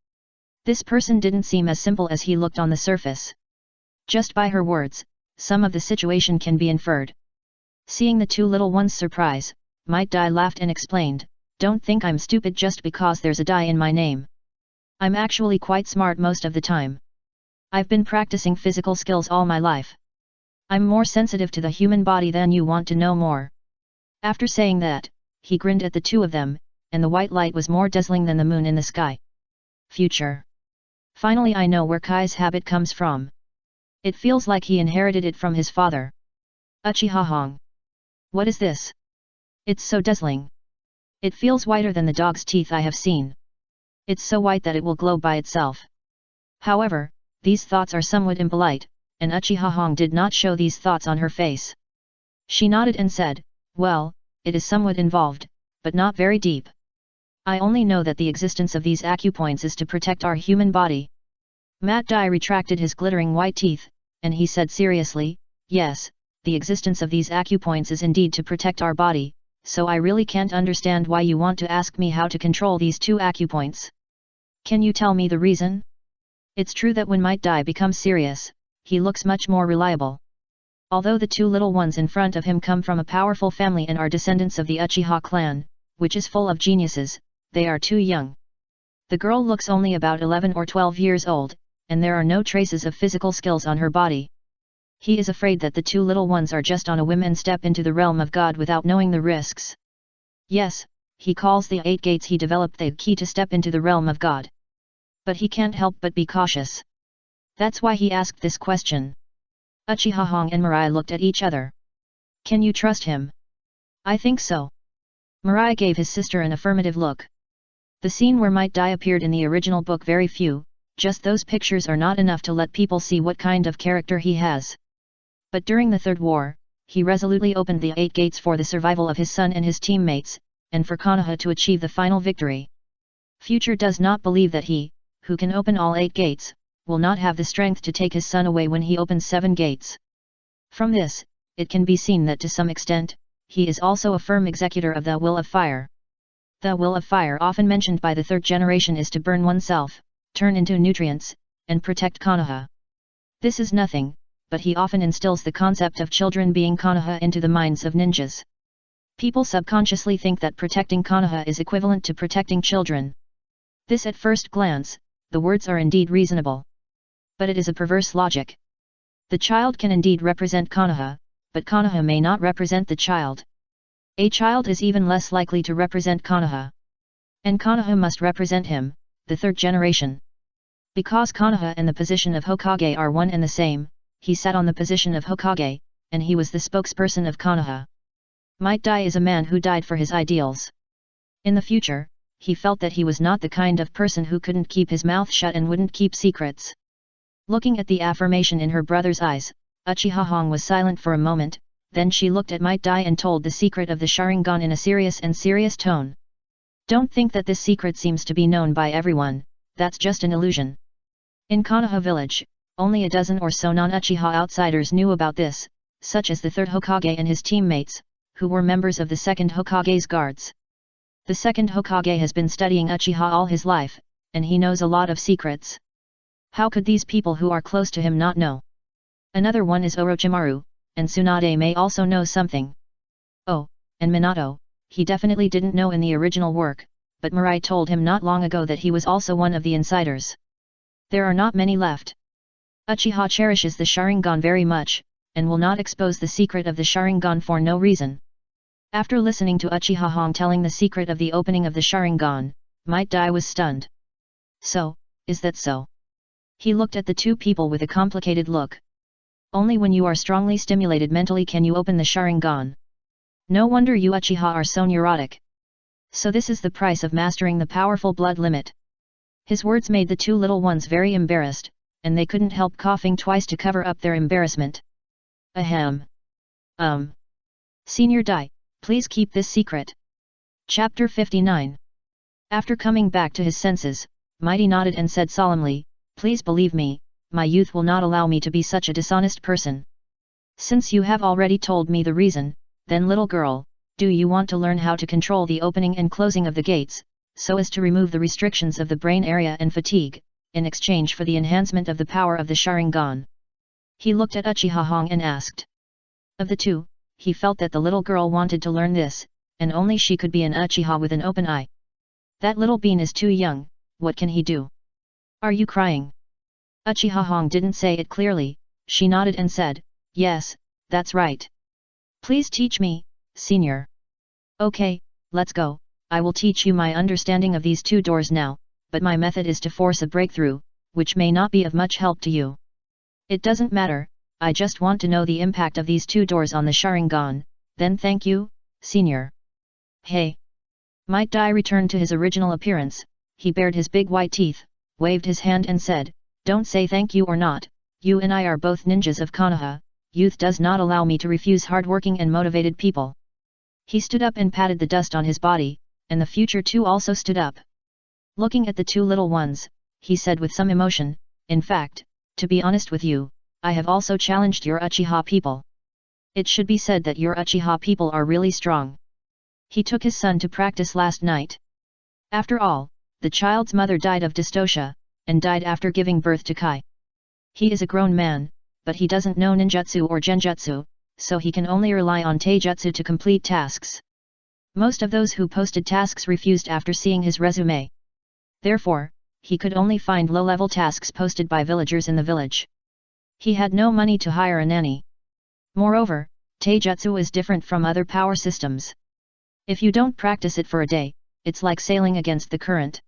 This person didn't seem as simple as he looked on the surface. Just by her words, some of the situation can be inferred. Seeing the two little ones' surprise, Might Dai laughed and explained, don't think I'm stupid just because there's a Dai in my name. I'm actually quite smart most of the time. I've been practicing physical skills all my life. I'm more sensitive to the human body than you want to know more. After saying that, he grinned at the two of them, and the white light was more dazzling than the moon in the sky. Future. Finally I know where Kai's habit comes from. It feels like he inherited it from his father. Uchiha Hong. What is this? It's so dazzling. It feels whiter than the dog's teeth I have seen. It's so white that it will glow by itself. However, these thoughts are somewhat impolite, and Uchiha Hong did not show these thoughts on her face. She nodded and said, well, it is somewhat involved, but not very deep. I only know that the existence of these acupoints is to protect our human body. Might Dai retracted his glittering white teeth, and he said seriously, yes, the existence of these acupoints is indeed to protect our body, so I really can't understand why you want to ask me how to control these two acupoints. Can you tell me the reason? It's true that when Might Dai becomes serious, he looks much more reliable. Although the two little ones in front of him come from a powerful family and are descendants of the Uchiha clan, which is full of geniuses, they are too young. The girl looks only about 11 or 12 years old, and there are no traces of physical skills on her body. He is afraid that the two little ones are just on a whim and step into the realm of God without knowing the risks. Yes, he calls the 8 gates he developed the key to step into the realm of God. But he can't help but be cautious. That's why he asked this question. Uchiha Hong and Mirai looked at each other. Can you trust him? I think so. Mirai gave his sister an affirmative look. The scene where Might Dai appeared in the original book very few, just those pictures are not enough to let people see what kind of character he has. But during the Third War, he resolutely opened the 8 gates for the survival of his son and his teammates, and for Konoha to achieve the final victory. Future does not believe that he, who can open all 8 gates, will not have the strength to take his son away when he opens 7 gates. From this, it can be seen that to some extent, he is also a firm executor of the will of fire. The will of fire often mentioned by the 3rd generation is to burn oneself, turn into nutrients, and protect Konoha. This is nothing, but he often instills the concept of children being Konoha into the minds of ninjas. People subconsciously think that protecting Konoha is equivalent to protecting children. This at first glance, the words are indeed reasonable. But it is a perverse logic. The child can indeed represent Konoha, but Konoha may not represent the child. A child is even less likely to represent Konoha. And Konoha must represent him, the third generation. Because Konoha and the position of Hokage are one and the same, he sat on the position of Hokage, and he was the spokesperson of Konoha. Might Dai is a man who died for his ideals. In the future, he felt that he was not the kind of person who couldn't keep his mouth shut and wouldn't keep secrets. Looking at the affirmation in her brother's eyes, Uchiha Hong was silent for a moment, then she looked at Might Dai and told the secret of the Sharingan in a serious tone. Don't think that this secret seems to be known by everyone, that's just an illusion. In Konoha village, only a dozen or so non-Uchiha outsiders knew about this, such as the third Hokage and his teammates, who were members of the second Hokage's guards. The second Hokage has been studying Uchiha all his life, and he knows a lot of secrets. How could these people who are close to him not know? Another one is Orochimaru, and Tsunade may also know something. Oh, and Minato, he definitely didn't know in the original work, but Mirai told him not long ago that he was also one of the insiders. There are not many left. Uchiha cherishes the Sharingan very much, and will not expose the secret of the Sharingan for no reason. After listening to Uchiha Hong telling the secret of the opening of the Sharingan, Might Dai was stunned. So, is that so? He looked at the two people with a complicated look. Only when you are strongly stimulated mentally can you open the Sharingan. No wonder you Uchiha are so neurotic. So this is the price of mastering the powerful blood limit. His words made the two little ones very embarrassed, and they couldn't help coughing twice to cover up their embarrassment. Ahem. Senior Dai, please keep this secret. Chapter 59. After coming back to his senses, Mighty nodded and said solemnly, please believe me, my youth will not allow me to be such a dishonest person. Since you have already told me the reason, then little girl, do you want to learn how to control the opening and closing of the gates, so as to remove the restrictions of the brain area and fatigue, in exchange for the enhancement of the power of the Sharingan? He looked at Uchiha Hong and asked. Of the two, he felt that the little girl wanted to learn this, and only she could be an Uchiha with an open eye. That little bean is too young, what can he do? Are you crying? Uchiha Hong didn't say it clearly, she nodded and said, yes, that's right. Please teach me, senior. Okay, let's go, I will teach you my understanding of these two doors now, but my method is to force a breakthrough, which may not be of much help to you. It doesn't matter, I just want to know the impact of these two doors on the Sharingan, then thank you, senior. Hey! Might Dai returned to his original appearance, he bared his big white teeth, waved his hand and said, don't say thank you or not, you and I are both ninjas of Konoha, youth does not allow me to refuse hardworking and motivated people. He stood up and patted the dust on his body, and the future two also stood up. Looking at the two little ones, he said with some emotion, in fact, to be honest with you, I have also challenged your Uchiha people. It should be said that your Uchiha people are really strong. He took his son to practice last night. After all, the child's mother died of dystocia, and died after giving birth to Kai. He is a grown man, but he doesn't know ninjutsu or genjutsu, so he can only rely on taijutsu to complete tasks. Most of those who posted tasks refused after seeing his resume. Therefore, he could only find low-level tasks posted by villagers in the village. He had no money to hire a nanny. Moreover, taijutsu is different from other power systems. If you don't practice it for a day, it's like sailing against the current.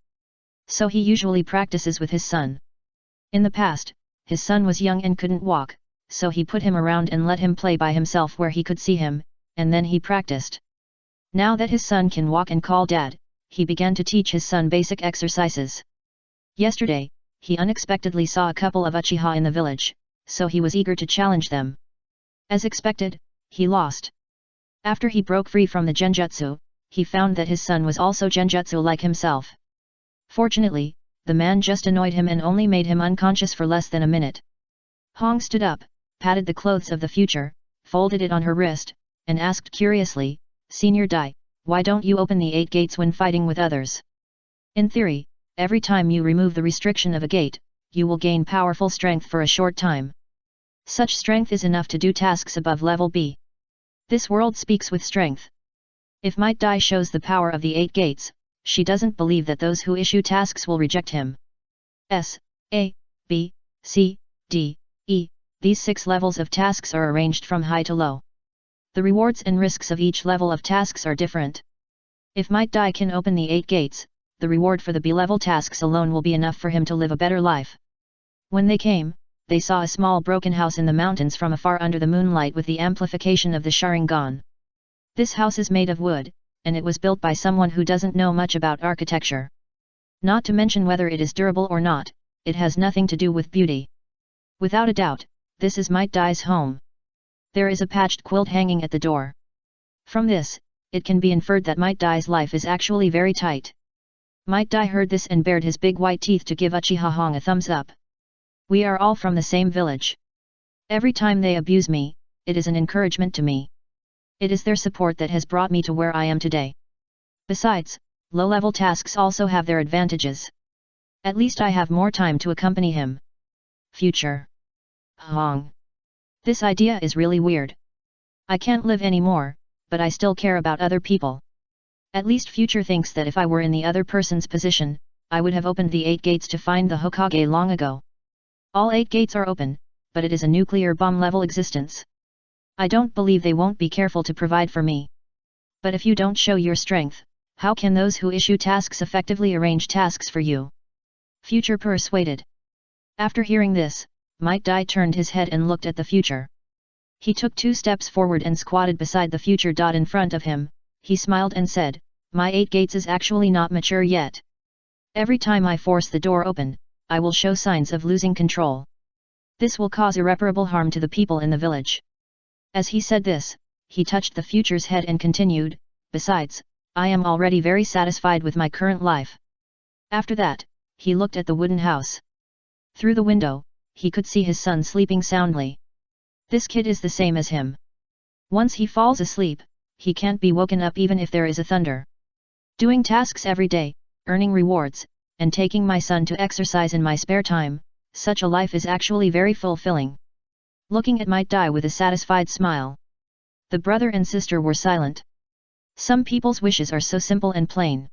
So he usually practices with his son. In the past, his son was young and couldn't walk, so he put him around and let him play by himself where he could see him, and then he practiced. Now that his son can walk and call dad, he began to teach his son basic exercises. Yesterday, he unexpectedly saw a couple of Uchiha in the village, so he was eager to challenge them. As expected, he lost. After he broke free from the genjutsu, he found that his son was also genjutsu like himself. Fortunately, the man just annoyed him and only made him unconscious for less than a minute. Hong stood up, patted the clothes of the future, folded it on her wrist, and asked curiously, Senior Dai, why don't you open the 8 gates when fighting with others? In theory, every time you remove the restriction of a gate, you will gain powerful strength for a short time. Such strength is enough to do tasks above level B. This world speaks with strength. If Might Dai shows the power of the 8 gates, she doesn't believe that those who issue tasks will reject him. S, A, B, C, D, E, these 6 levels of tasks are arranged from high to low. The rewards and risks of each level of tasks are different. If Might Dai can open the 8 gates, the reward for the B-level tasks alone will be enough for him to live a better life. When they came, they saw a small broken house in the mountains from afar under the moonlight with the amplification of the Sharingan. This house is made of wood, and it was built by someone who doesn't know much about architecture. Not to mention whether it is durable or not, it has nothing to do with beauty. Without a doubt, this is Might Dai's home. There is a patched quilt hanging at the door. From this, it can be inferred that Might Dai's life is actually very tight. Might Dai heard this and bared his big white teeth to give Uchiha Hong a thumbs up. We are all from the same village. Every time they abuse me, it is an encouragement to me. It is their support that has brought me to where I am today. Besides, low-level tasks also have their advantages. At least I have more time to accompany him. Future. Hong. This idea is really weird. I can't live anymore, but I still care about other people. At least Future thinks that if I were in the other person's position, I would have opened the 8 gates to find the Hokage long ago. All 8 gates are open, but it is a nuclear bomb level existence. I don't believe they won't be careful to provide for me. But if you don't show your strength, how can those who issue tasks effectively arrange tasks for you? Future persuaded. After hearing this, Might Dai turned his head and looked at the Future. He took 2 steps forward and squatted beside the Future. In front of him, he smiled and said, "My 8 gates is actually not mature yet. Every time I force the door open, I will show signs of losing control. This will cause irreparable harm to the people in the village." As he said this, he touched the Future's head and continued, "Besides, I am already very satisfied with my current life." After that, he looked at the wooden house. Through the window, he could see his son sleeping soundly. This kid is the same as him. Once he falls asleep, he can't be woken up even if there is a thunder. Doing tasks every day, earning rewards, and taking my son to exercise in my spare time, such a life is actually very fulfilling. Looking at Might Dai with a satisfied smile. The brother and sister were silent. Some people's wishes are so simple and plain.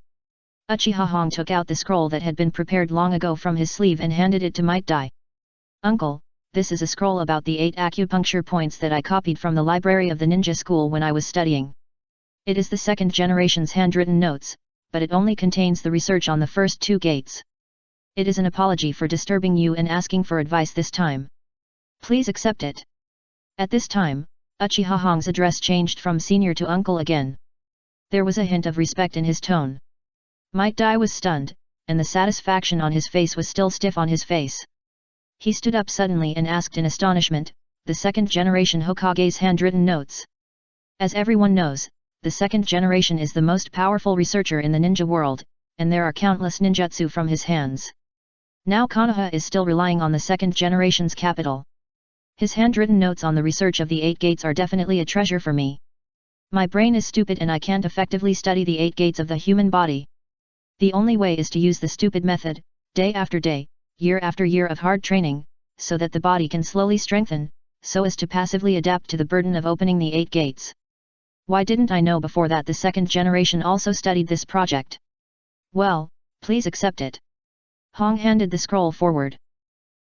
Uchiha Hong took out the scroll that had been prepared long ago from his sleeve and handed it to Might Dai. "Uncle, this is a scroll about the 8 acupuncture points that I copied from the library of the ninja school when I was studying. It is the 2nd generation's handwritten notes, but it only contains the research on the first 2 gates. It is an apology for disturbing you and asking for advice this time. Please accept it." At this time, Uchiha Hong's address changed from senior to uncle again. There was a hint of respect in his tone. Might Dai was stunned, and the satisfaction on his face was still stiff on his face. He stood up suddenly and asked in astonishment, "The 2nd generation Hokage's handwritten notes?" As everyone knows, the 2nd generation is the most powerful researcher in the ninja world, and there are countless ninjutsu from his hands. Now Konoha is still relying on the 2nd generation's capital. His handwritten notes on the research of the 8 gates are definitely a treasure for me. My brain is stupid and I can't effectively study the 8 gates of the human body. The only way is to use the stupid method, day after day, year after year of hard training, so that the body can slowly strengthen, so as to passively adapt to the burden of opening the 8 gates. Why didn't I know before that the 2nd generation also studied this project? Well, please accept it." Hong handed the scroll forward.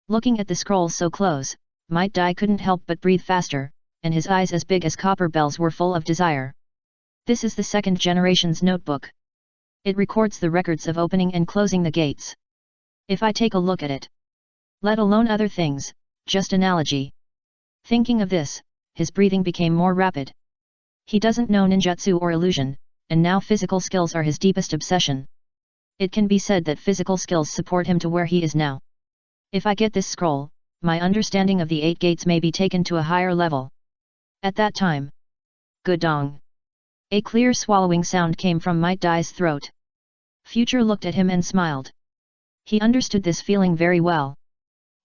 Looking at the scroll so close, Might Dai couldn't help but breathe faster, and his eyes as big as copper bells were full of desire. This is the 2nd generation's notebook. It records the records of opening and closing the gates. If I take a look at it, let alone other things, just analogy. Thinking of this, his breathing became more rapid. He doesn't know ninjutsu or illusion, and now physical skills are his deepest obsession. It can be said that physical skills support him to where he is now. If I get this scroll, my understanding of the 8 gates may be taken to a higher level. At that time, Gudong. A clear swallowing sound came from Might Dai's throat. Future looked at him and smiled. He understood this feeling very well.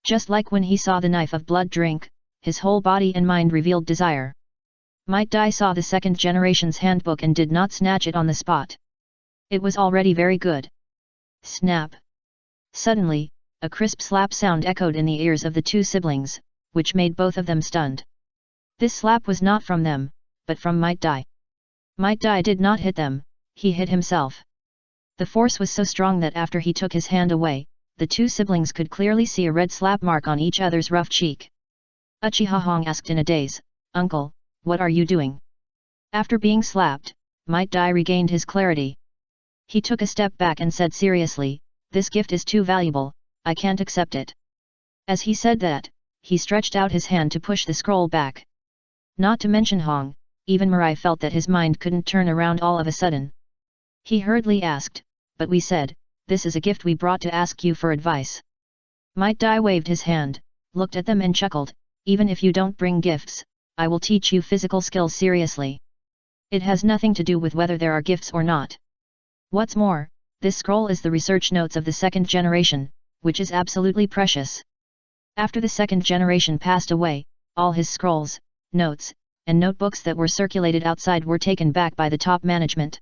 Just like when he saw the knife of blood drink, his whole body and mind revealed desire. Might Dai saw the 2nd generation's handbook and did not snatch it on the spot. It was already very good. Snap! Suddenly, a crisp slap sound echoed in the ears of the 2 siblings, which made both of them stunned. This slap was not from them, but from Might Dai. Might Dai did not hit them, he hit himself. The force was so strong that after he took his hand away, the two siblings could clearly see a red slap mark on each other's rough cheek. Uchiha Hong asked in a daze, "Uncle, what are you doing?" After being slapped, Might Dai regained his clarity. He took a step back and said seriously, "This gift is too valuable, I can't accept it." As he said that, he stretched out his hand to push the scroll back. Not to mention Hong, even Mirai felt that his mind couldn't turn around all of a sudden. He hurriedly asked, "But we said, this is a gift we brought to ask you for advice." Might Dai waved his hand, looked at them and chuckled, "Even if you don't bring gifts, I will teach you physical skills seriously. It has nothing to do with whether there are gifts or not. What's more, this scroll is the research notes of the second generation, which is absolutely precious." After the second generation passed away, all his scrolls, notes, and notebooks that were circulated outside were taken back by the top management.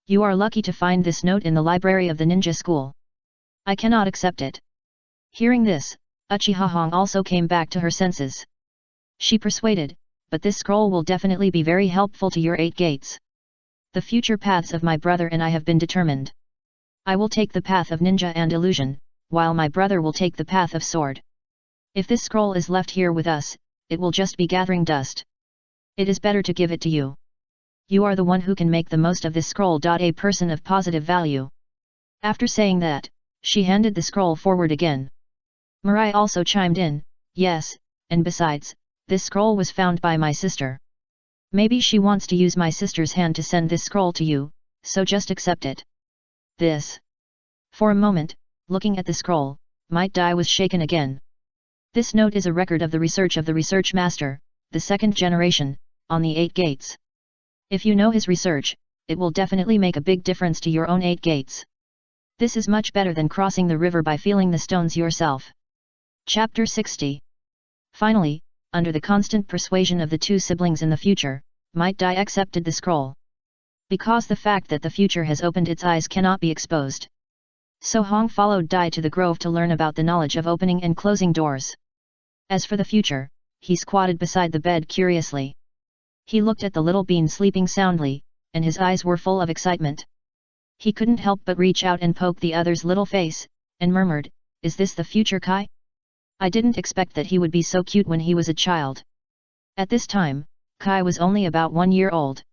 "You are lucky to find this note in the library of the ninja school. I cannot accept it." Hearing this, Uchiha Hong also came back to her senses. She persuaded, "But this scroll will definitely be very helpful to your 8 gates. The future paths of my brother and I have been determined. I will take the path of ninja and illusion, while my brother will take the path of sword. If this scroll is left here with us, it will just be gathering dust. It is better to give it to you. You are the one who can make the most of this scroll. A person of positive value." After saying that, she handed the scroll forward again. Mirai also chimed in, "Yes, and besides, this scroll was found by my sister. Maybe she wants to use my sister's hand to send this scroll to you, so just accept it." This. For a moment, looking at the scroll, Might Dai was shaken again. This note is a record of the research master, the second generation, on the 8 gates. If you know his research, it will definitely make a big difference to your own 8 gates. This is much better than crossing the river by feeling the stones yourself. Chapter 60. Finally, under the constant persuasion of the two siblings in the future, Might Dai accepted the scroll. Because the fact that the future has opened its eyes cannot be exposed. So Hong followed Dai to the grove to learn about the knowledge of opening and closing doors. As for the future, he squatted beside the bed curiously. He looked at the little bean sleeping soundly, and his eyes were full of excitement. He couldn't help but reach out and poke the other's little face, and murmured, "Is this the future Kai? I didn't expect that he would be so cute when he was a child." At this time, Kai was only about 1 year old.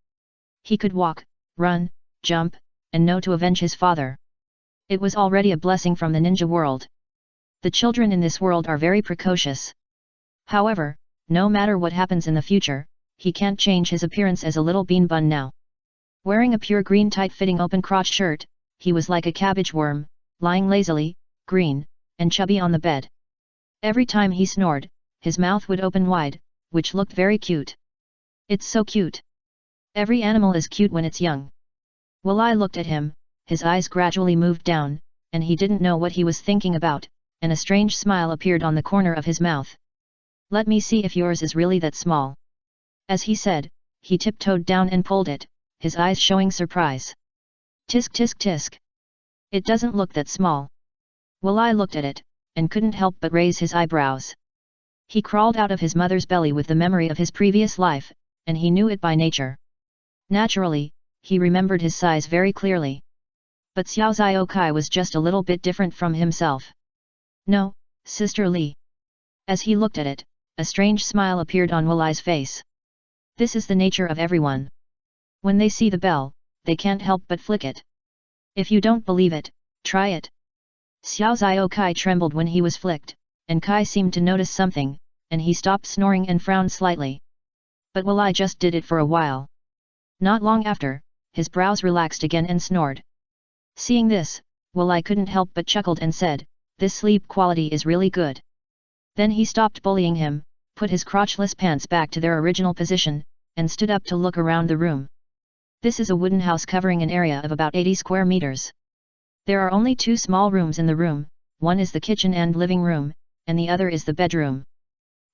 He could walk, run, jump, and know to avenge his father. It was already a blessing from the ninja world. The children in this world are very precocious. However, no matter what happens in the future, he can't change his appearance as a little bean bun now. Wearing a pure green tight-fitting open-crotch shirt, he was like a cabbage worm, lying lazily, green, and chubby on the bed. Every time he snored, his mouth would open wide, which looked very cute. "It's so cute. Every animal is cute when it's young." Walai looked at him, his eyes gradually moved down, and he didn't know what he was thinking about, and a strange smile appeared on the corner of his mouth. "Let me see if yours is really that small." As he said, he tiptoed down and pulled it, his eyes showing surprise. "Tisk tisk tisk. It doesn't look that small." Walai looked at it, and couldn't help but raise his eyebrows. He crawled out of his mother's belly with the memory of his previous life, and he knew it by nature. Naturally, he remembered his size very clearly. But Xiao Zio Kai was just a little bit different from himself. "No, Sister Li." As he looked at it, a strange smile appeared on Walai's face. This is the nature of everyone. When they see the bell, they can't help but flick it. If you don't believe it, try it. Xiao Zio Kai trembled when he was flicked, and Kai seemed to notice something, and he stopped snoring and frowned slightly. But Walai just did it for a while. Not long after, his brows relaxed again and snored. Seeing this, Walai couldn't help but chuckled and said, "This sleep quality is really good." Then he stopped bullying him, put his crotchless pants back to their original position, and stood up to look around the room. This is a wooden house covering an area of about 80 square meters. There are only 2 small rooms in the room, one is the kitchen and living room, and the other is the bedroom.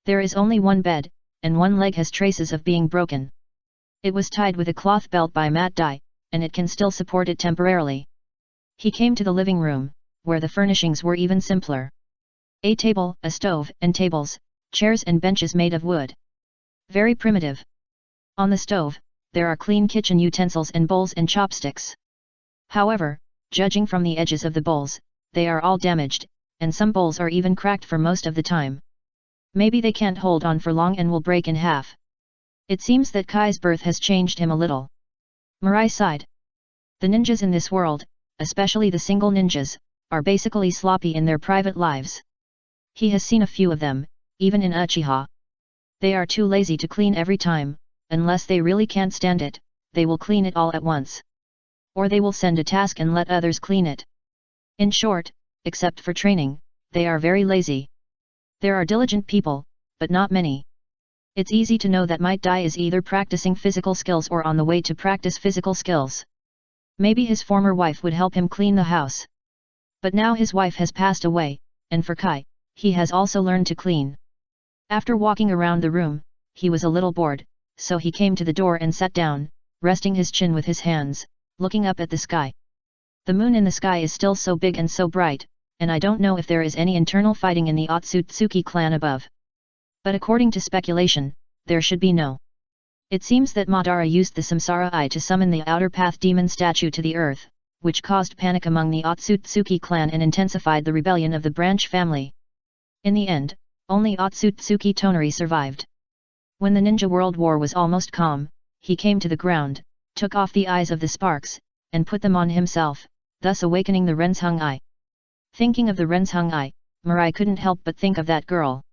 There is only one bed, and one leg has traces of being broken. It was tied with a cloth belt by Mat Dai, and it can still support it temporarily. He came to the living room, where the furnishings were even simpler. A table, a stove, and tables, chairs and benches made of wood. Very primitive. On the stove, there are clean kitchen utensils and bowls and chopsticks. However, judging from the edges of the bowls, they are all damaged, and some bowls are even cracked for most of the time. Maybe they can't hold on for long and will break in half. It seems that Kai's birth has changed him a little. Mirai sighed. The ninjas in this world, especially the single ninjas, are basically sloppy in their private lives. He has seen a few of them, even in Uchiha. They are too lazy to clean every time, unless they really can't stand it, they will clean it all at once. Or they will send a task and let others clean it. In short, except for training, they are very lazy. There are diligent people, but not many. It's easy to know that Might Dai is either practicing physical skills or on the way to practice physical skills. Maybe his former wife would help him clean the house. But now his wife has passed away, and for Kai, he has also learned to clean. After walking around the room, he was a little bored, so he came to the door and sat down, resting his chin with his hands, looking up at the sky. The moon in the sky is still so big and so bright, and I don't know if there is any internal fighting in the Otsutsuki clan above. But according to speculation, there should be no. It seems that Madara used the Samsara Eye to summon the Outer Path demon statue to the earth, which caused panic among the Otsutsuki clan and intensified the rebellion of the branch family. In the end, only Otsutsuki Tonari survived. When the Ninja World War was almost calm, he came to the ground, took off the eyes of the sparks, and put them on himself, thus awakening the Renzhung Eye. Thinking of the Renzhung Eye, Mirai couldn't help but think of that girl.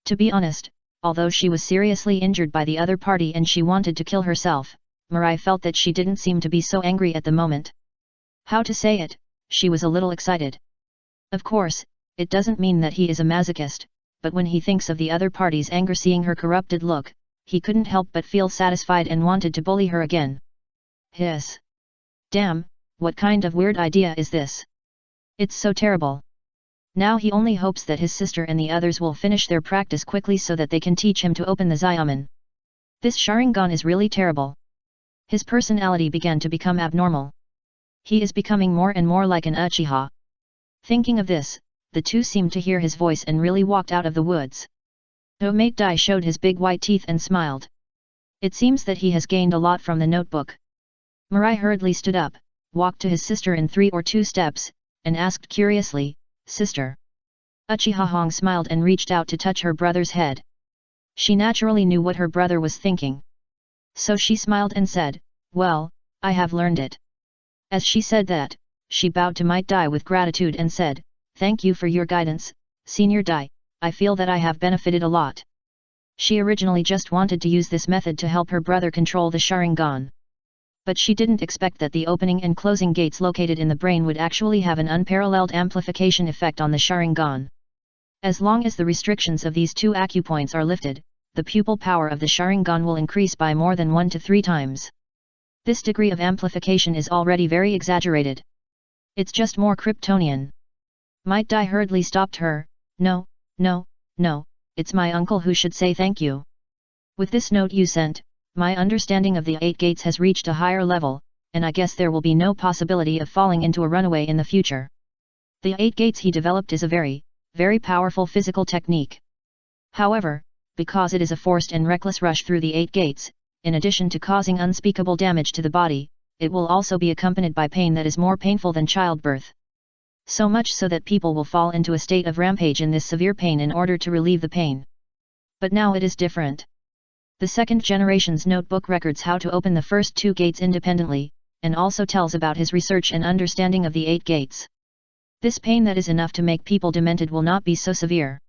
To be honest, although she was seriously injured by the other party and she wanted to kill herself, Mirai felt that she didn't seem to be so angry at the moment. How to say it, she was a little excited. Of course, it doesn't mean that he is a masochist, but when he thinks of the other party's anger seeing her corrupted look, he couldn't help but feel satisfied and wanted to bully her again. Hiss! Damn, what kind of weird idea is this? It's so terrible. Now he only hopes that his sister and the others will finish their practice quickly so that they can teach him to open the Xiamen. This Sharingan is really terrible. His personality began to become abnormal. He is becoming more and more like an Uchiha. Thinking of this, the two seemed to hear his voice and really walked out of the woods. Might Dai showed his big white teeth and smiled. It seems that he has gained a lot from the notebook. Mirai hurriedly stood up, walked to his sister in 3 or 2 steps, and asked curiously, "Sister?" Uchiha Hong smiled and reached out to touch her brother's head. She naturally knew what her brother was thinking. So she smiled and said, "Well, I have learned it." As she said that, she bowed to Might Dai with gratitude and said, "Thank you for your guidance, Senior Dai, I feel that I have benefited a lot." She originally just wanted to use this method to help her brother control the Sharingan. But she didn't expect that the opening and closing gates located in the brain would actually have an unparalleled amplification effect on the Sharingan. As long as the restrictions of these 2 acupoints are lifted, the pupil power of the Sharingan will increase by more than 1 to 3 times. This degree of amplification is already very exaggerated. It's just more Kryptonian. Might Dai hurriedly stopped her. No, it's my uncle who should say thank you. With this note you sent, my understanding of the 8 gates has reached a higher level, and I guess there will be no possibility of falling into a runaway in the future. The 8 gates he developed is a very, very powerful physical technique. However, because it is a forced and reckless rush through the 8 gates, in addition to causing unspeakable damage to the body, it will also be accompanied by pain that is more painful than childbirth. So much so that people will fall into a state of rampage in this severe pain in order to relieve the pain. But now it is different. The second generation's notebook records how to open the first 2 gates independently, and also tells about his research and understanding of the 8 gates. This pain that is enough to make people demented will not be so severe.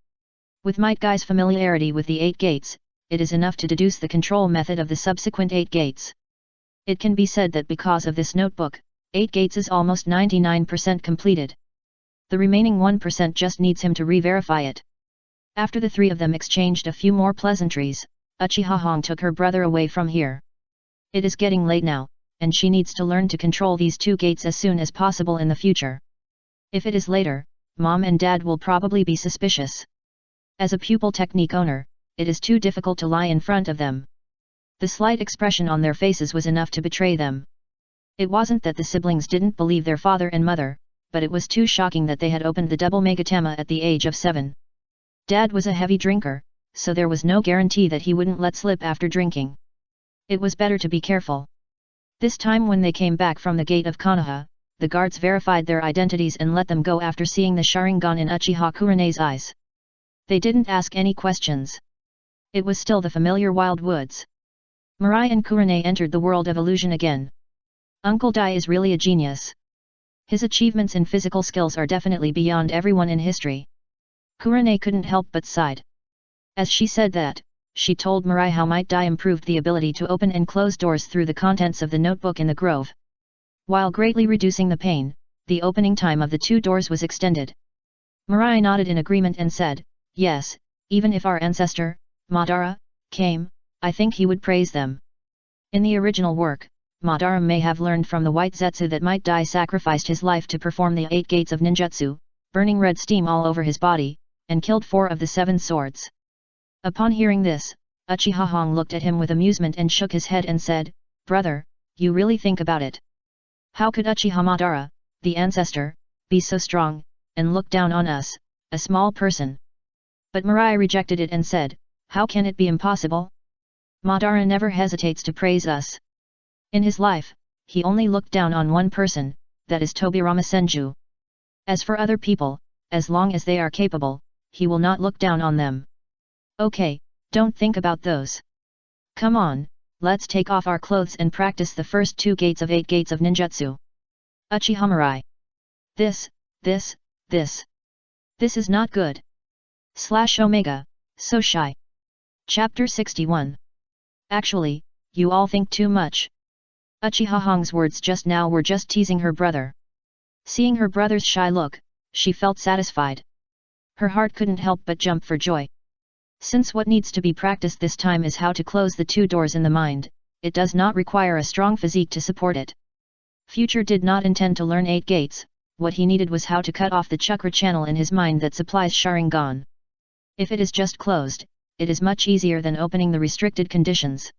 With Might Guy's familiarity with the 8 gates, it is enough to deduce the control method of the subsequent 8 gates. It can be said that because of this notebook, 8 gates is almost 99% completed. The remaining 1% just needs him to re-verify it. After the 3 of them exchanged a few more pleasantries, Uchiha Hong took her brother away from here. It is getting late now, and she needs to learn to control these 2 gates as soon as possible in the future. If it is later, Mom and Dad will probably be suspicious. As a pupil technique owner, it is too difficult to lie in front of them. The slight expression on their faces was enough to betray them. It wasn't that the siblings didn't believe their father and mother, but it was too shocking that they had opened the double Megatama at the age of 7. Dad was a heavy drinker, so there was no guarantee that he wouldn't let slip after drinking. It was better to be careful. This time when they came back from the gate of Konoha, the guards verified their identities and let them go after seeing the Sharingan in Uchiha Kurene's eyes. They didn't ask any questions. It was still the familiar wild woods. Mirai and Kurene entered the world of illusion again. Uncle Dai is really a genius. His achievements in physical skills are definitely beyond everyone in history. Kurene couldn't help but sighed. As she said that, she told Mirai how Might Dai improved the ability to open and close doors through the contents of the notebook in the grove. While greatly reducing the pain, the opening time of the 2 doors was extended. Mirai nodded in agreement and said, "Yes, even if our ancestor, Madara, came, I think he would praise them." In the original work, Madara may have learned from the White Zetsu that Might Dai sacrificed his life to perform the 8 gates of ninjutsu, burning red steam all over his body, and killed 4 of the 7 swords. Upon hearing this, Uchiha Hong looked at him with amusement and shook his head and said, "Brother, you really think about it. How could Uchiha Madara, the ancestor, be so strong, and look down on us, a small person?" But Mirai rejected it and said, "How can it be impossible? Madara never hesitates to praise us. In his life, he only looked down on one person, that is Tobirama Senju. As for other people, as long as they are capable, he will not look down on them. Okay, don't think about those. Come on, let's take off our clothes and practice the first 2 gates of 8 gates of ninjutsu." Uchiha Mirai. This is not good. /Omega, so shy. Chapter 61. Actually, you all think too much. Uchiha Hong's words just now were just teasing her brother. Seeing her brother's shy look, she felt satisfied. Her heart couldn't help but jump for joy. Since what needs to be practiced this time is how to close the 2 doors in the mind, it does not require a strong physique to support it. Future did not intend to learn 8 gates, what he needed was how to cut off the chakra channel in his mind that supplies Sharingan. If it is just closed, it is much easier than opening the restricted conditions.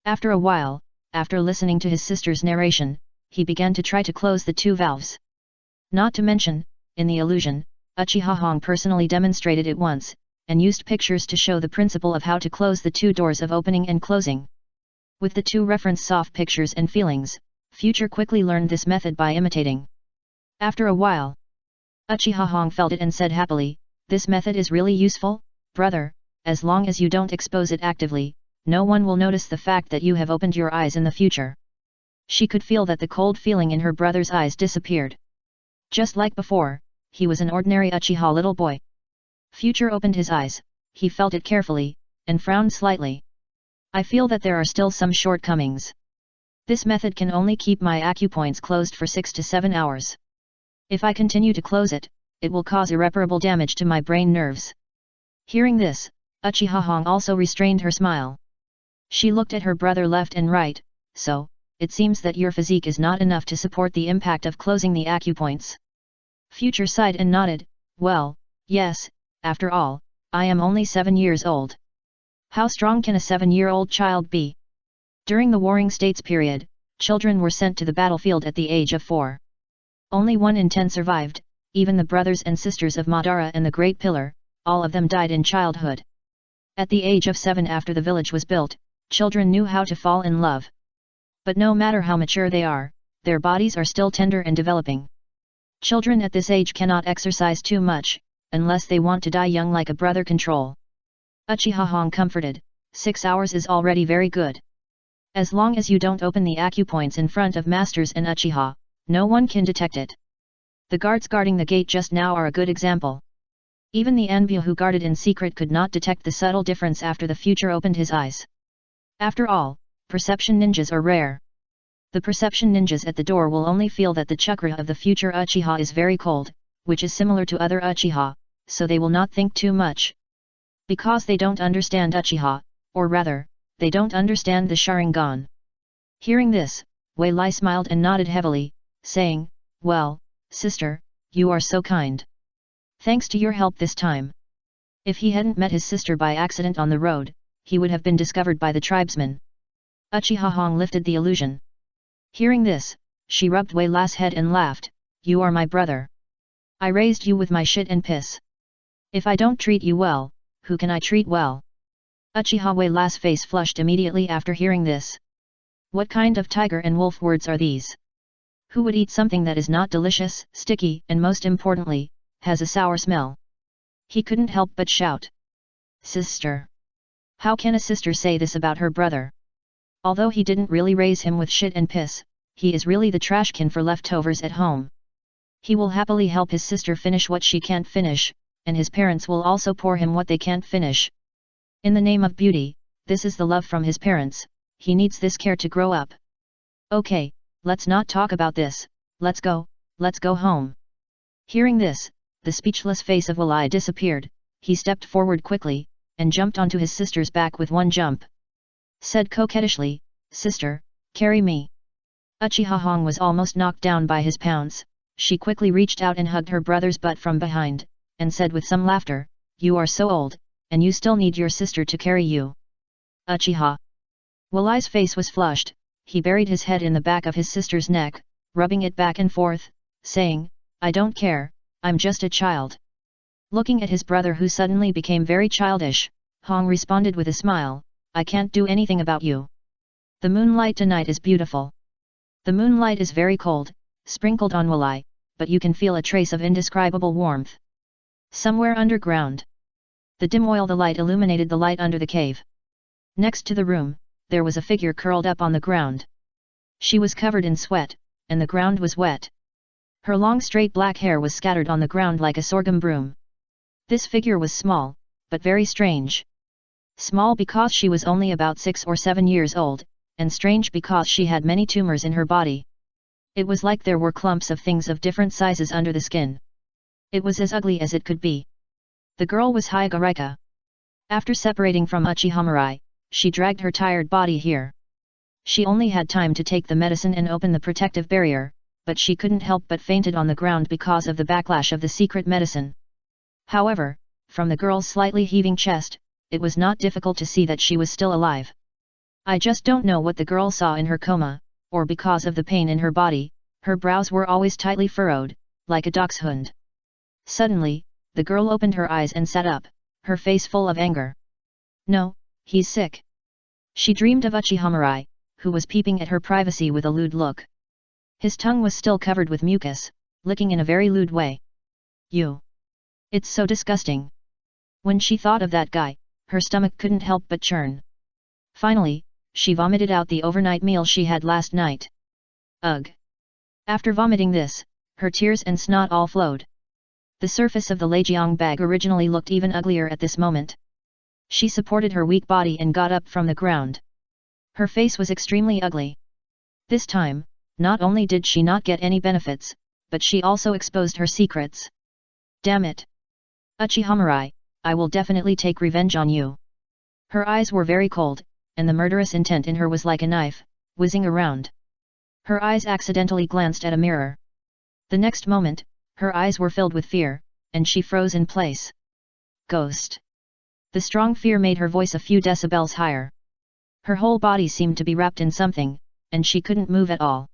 After a while, after listening to his sister's narration, he began to try to close the 2 valves. Not to mention, in the illusion, Uchiha Hong personally demonstrated it once, and used pictures to show the principle of how to close the 2 doors of opening and closing. With the 2 reference soft pictures and feelings, Future quickly learned this method by imitating. After a while, Uchiha Hong felt it and said happily, "This method is really useful, brother, as long as you don't expose it actively, no one will notice the fact that you have opened your eyes in the future." She could feel that the cold feeling in her brother's eyes disappeared. Just like before, he was an ordinary Uchiha little boy. Future opened his eyes, he felt it carefully, and frowned slightly. "I feel that there are still some shortcomings. This method can only keep my acupoints closed for 6 to 7 hours. If I continue to close it, it will cause irreparable damage to my brain nerves." Hearing this, Uchiha Hong also restrained her smile. She looked at her brother left and right, "So, it seems that your physique is not enough to support the impact of closing the acupoints." Future sighed and nodded, "Well, yes, after all, I am only 7 years old. How strong can a 7-year-old child be?" During the Warring States period, children were sent to the battlefield at the age of 4. Only 1 in 10 survived, even the brothers and sisters of Madara and the Great Pillar, all of them died in childhood. At the age of 7 after the village was built, children knew how to fall in love. But no matter how mature they are, their bodies are still tender and developing. Children at this age cannot exercise too much, unless they want to die young like a brother control. Uchiha Hong comforted, 6 hours is already very good. As long as you don't open the acupoints in front of masters and Uchiha, no one can detect it. The guards guarding the gate just now are a good example. Even the Anbu who guarded in secret could not detect the subtle difference after the future opened his eyes. After all, perception ninjas are rare. The perception ninjas at the door will only feel that the chakra of the future Uchiha is very cold, which is similar to other Uchiha, so they will not think too much. Because they don't understand Uchiha, or rather, they don't understand the Sharingan. Hearing this, Wei Lai smiled and nodded heavily, saying, "Well, sister, you are so kind. Thanks to your help this time." If he hadn't met his sister by accident on the road, he would have been discovered by the tribesmen. Uchiha Hong lifted the illusion. Hearing this, she rubbed Wei Lai's head and laughed, "You are my brother. I raised you with my shit and piss. If I don't treat you well, who can I treat well?" Uchiha Wei-Las face flushed immediately after hearing this. What kind of tiger and wolf words are these? Who would eat something that is not delicious, sticky, and most importantly, has a sour smell? He couldn't help but shout. Sister! How can a sister say this about her brother? Although he didn't really raise him with shit and piss, he is really the trashkin for leftovers at home. He will happily help his sister finish what she can't finish, and his parents will also pour him what they can't finish. In the name of beauty, this is the love from his parents, he needs this care to grow up. Okay, let's not talk about this, let's go home. Hearing this, the speechless face of Walai disappeared, he stepped forward quickly, and jumped onto his sister's back with one jump. Said coquettishly, Sister, carry me. Uchiha Hong was almost knocked down by his pounds, she quickly reached out and hugged her brother's butt from behind, and said with some laughter, You are so old, and you still need your sister to carry you. Uchiha. Walai's face was flushed, he buried his head in the back of his sister's neck, rubbing it back and forth, saying, I don't care, I'm just a child. Looking at his brother who suddenly became very childish, Hong responded with a smile, I can't do anything about you. The moonlight tonight is beautiful. The moonlight is very cold, sprinkled on Walai, but you can feel a trace of indescribable warmth. Somewhere underground. The dim oil the light illuminated the light under the cave. Next to the room, there was a figure curled up on the ground. She was covered in sweat, and the ground was wet. Her long straight black hair was scattered on the ground like a sorghum broom. This figure was small, but very strange. Small because she was only about 6 or 7 years old, and strange because she had many tumors in her body. It was like there were clumps of things of different sizes under the skin. It was as ugly as it could be. The girl was Hyagarika. After separating from Uchiha Mirai, she dragged her tired body here. She only had time to take the medicine and open the protective barrier, but she couldn't help but fainted on the ground because of the backlash of the secret medicine. However, from the girl's slightly heaving chest, it was not difficult to see that she was still alive. I just don't know what the girl saw in her coma, or because of the pain in her body, her brows were always tightly furrowed, like a dachshund. Suddenly, the girl opened her eyes and sat up, her face full of anger. No, he's sick. She dreamed of Uchiha Mirai, who was peeping at her privacy with a lewd look. His tongue was still covered with mucus, licking in a very lewd way. You. It's so disgusting. When she thought of that guy, her stomach couldn't help but churn. Finally, she vomited out the overnight meal she had last night. Ugh. After vomiting this, her tears and snot all flowed. The surface of the Lejiang bag originally looked even uglier at this moment. She supported her weak body and got up from the ground. Her face was extremely ugly. This time, not only did she not get any benefits, but she also exposed her secrets. Damn it! Uchiha Mirai, I will definitely take revenge on you. Her eyes were very cold, and the murderous intent in her was like a knife, whizzing around. Her eyes accidentally glanced at a mirror. The next moment, her eyes were filled with fear, and she froze in place. Ghost. The strong fear made her voice a few decibels higher. Her whole body seemed to be wrapped in something, and she couldn't move at all.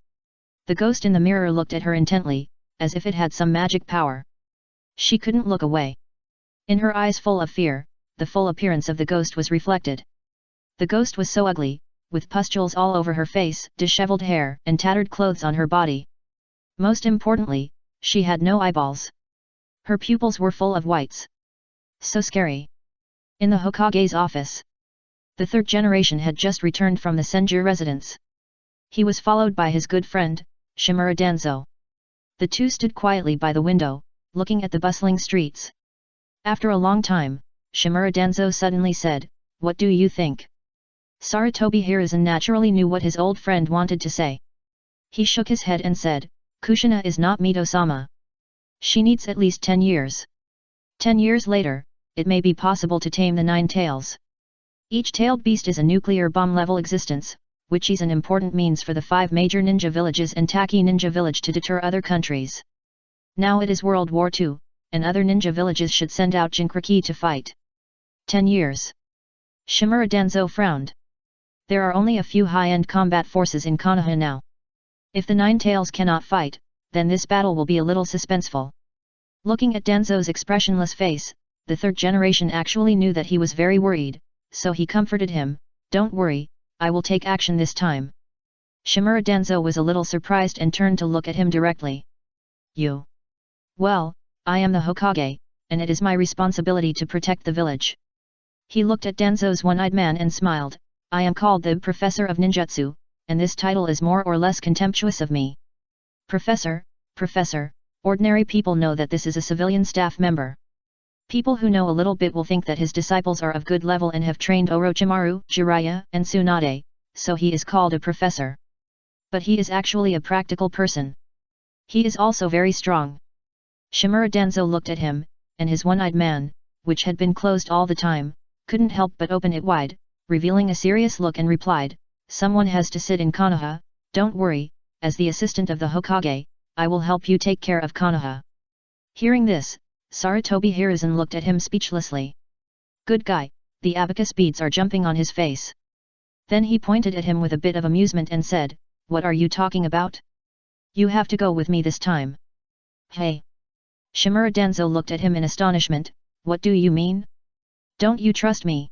The ghost in the mirror looked at her intently, as if it had some magic power. She couldn't look away. In her eyes full of fear, the full appearance of the ghost was reflected. The ghost was so ugly, with pustules all over her face, disheveled hair, and tattered clothes on her body. Most importantly, she had no eyeballs. Her pupils were full of whites. So scary. In the Hokage's office, the third generation had just returned from the Senju residence. He was followed by his good friend, Shimura Danzo. The two stood quietly by the window, looking at the bustling streets. After a long time, Shimura Danzo suddenly said, What do you think? Sarutobi Hiruzen naturally knew what his old friend wanted to say. He shook his head and said, Kushina is not Mito-sama. She needs at least 10 years. 10 years later, it may be possible to tame the 9 tails. Each tailed beast is a nuclear bomb-level existence, which is an important means for the 5 major ninja villages and Taki ninja village to deter other countries. Now it is World War II, and other ninja villages should send out Jinkriki to fight. 10 years. Shimura Danzo frowned. There are only a few high-end combat forces in Konoha now. If the 9 tails cannot fight, then this battle will be a little suspenseful. Looking at Danzo's expressionless face, the third generation actually knew that he was very worried, so he comforted him, "Don't worry, I will take action this time." Shimura Denzo was a little surprised and turned to look at him directly. "You? Well, I am the Hokage, and it is my responsibility to protect the village." He looked at Denzo's one-eyed man and smiled, "I am called the Professor of Ninjutsu, and this title is more or less contemptuous of me." "Professor, Professor, ordinary people know that this is a civilian staff member. People who know a little bit will think that his disciples are of good level and have trained Orochimaru, Jiraiya, and Tsunade, so he is called a professor. But he is actually a practical person. He is also very strong." Shimura Denzo looked at him, and his one-eyed man, which had been closed all the time, couldn't help but open it wide, revealing a serious look, and replied, "Someone has to sit in Konoha. Don't worry, as the assistant of the Hokage, I will help you take care of Konoha." Hearing this, Sarutobi Hiruzen looked at him speechlessly. "Good guy," the abacus beads are jumping on his face. Then he pointed at him with a bit of amusement and said, "What are you talking about? You have to go with me this time." "Hey!" Shimura Denzo looked at him in astonishment, "What do you mean? Don't you trust me?"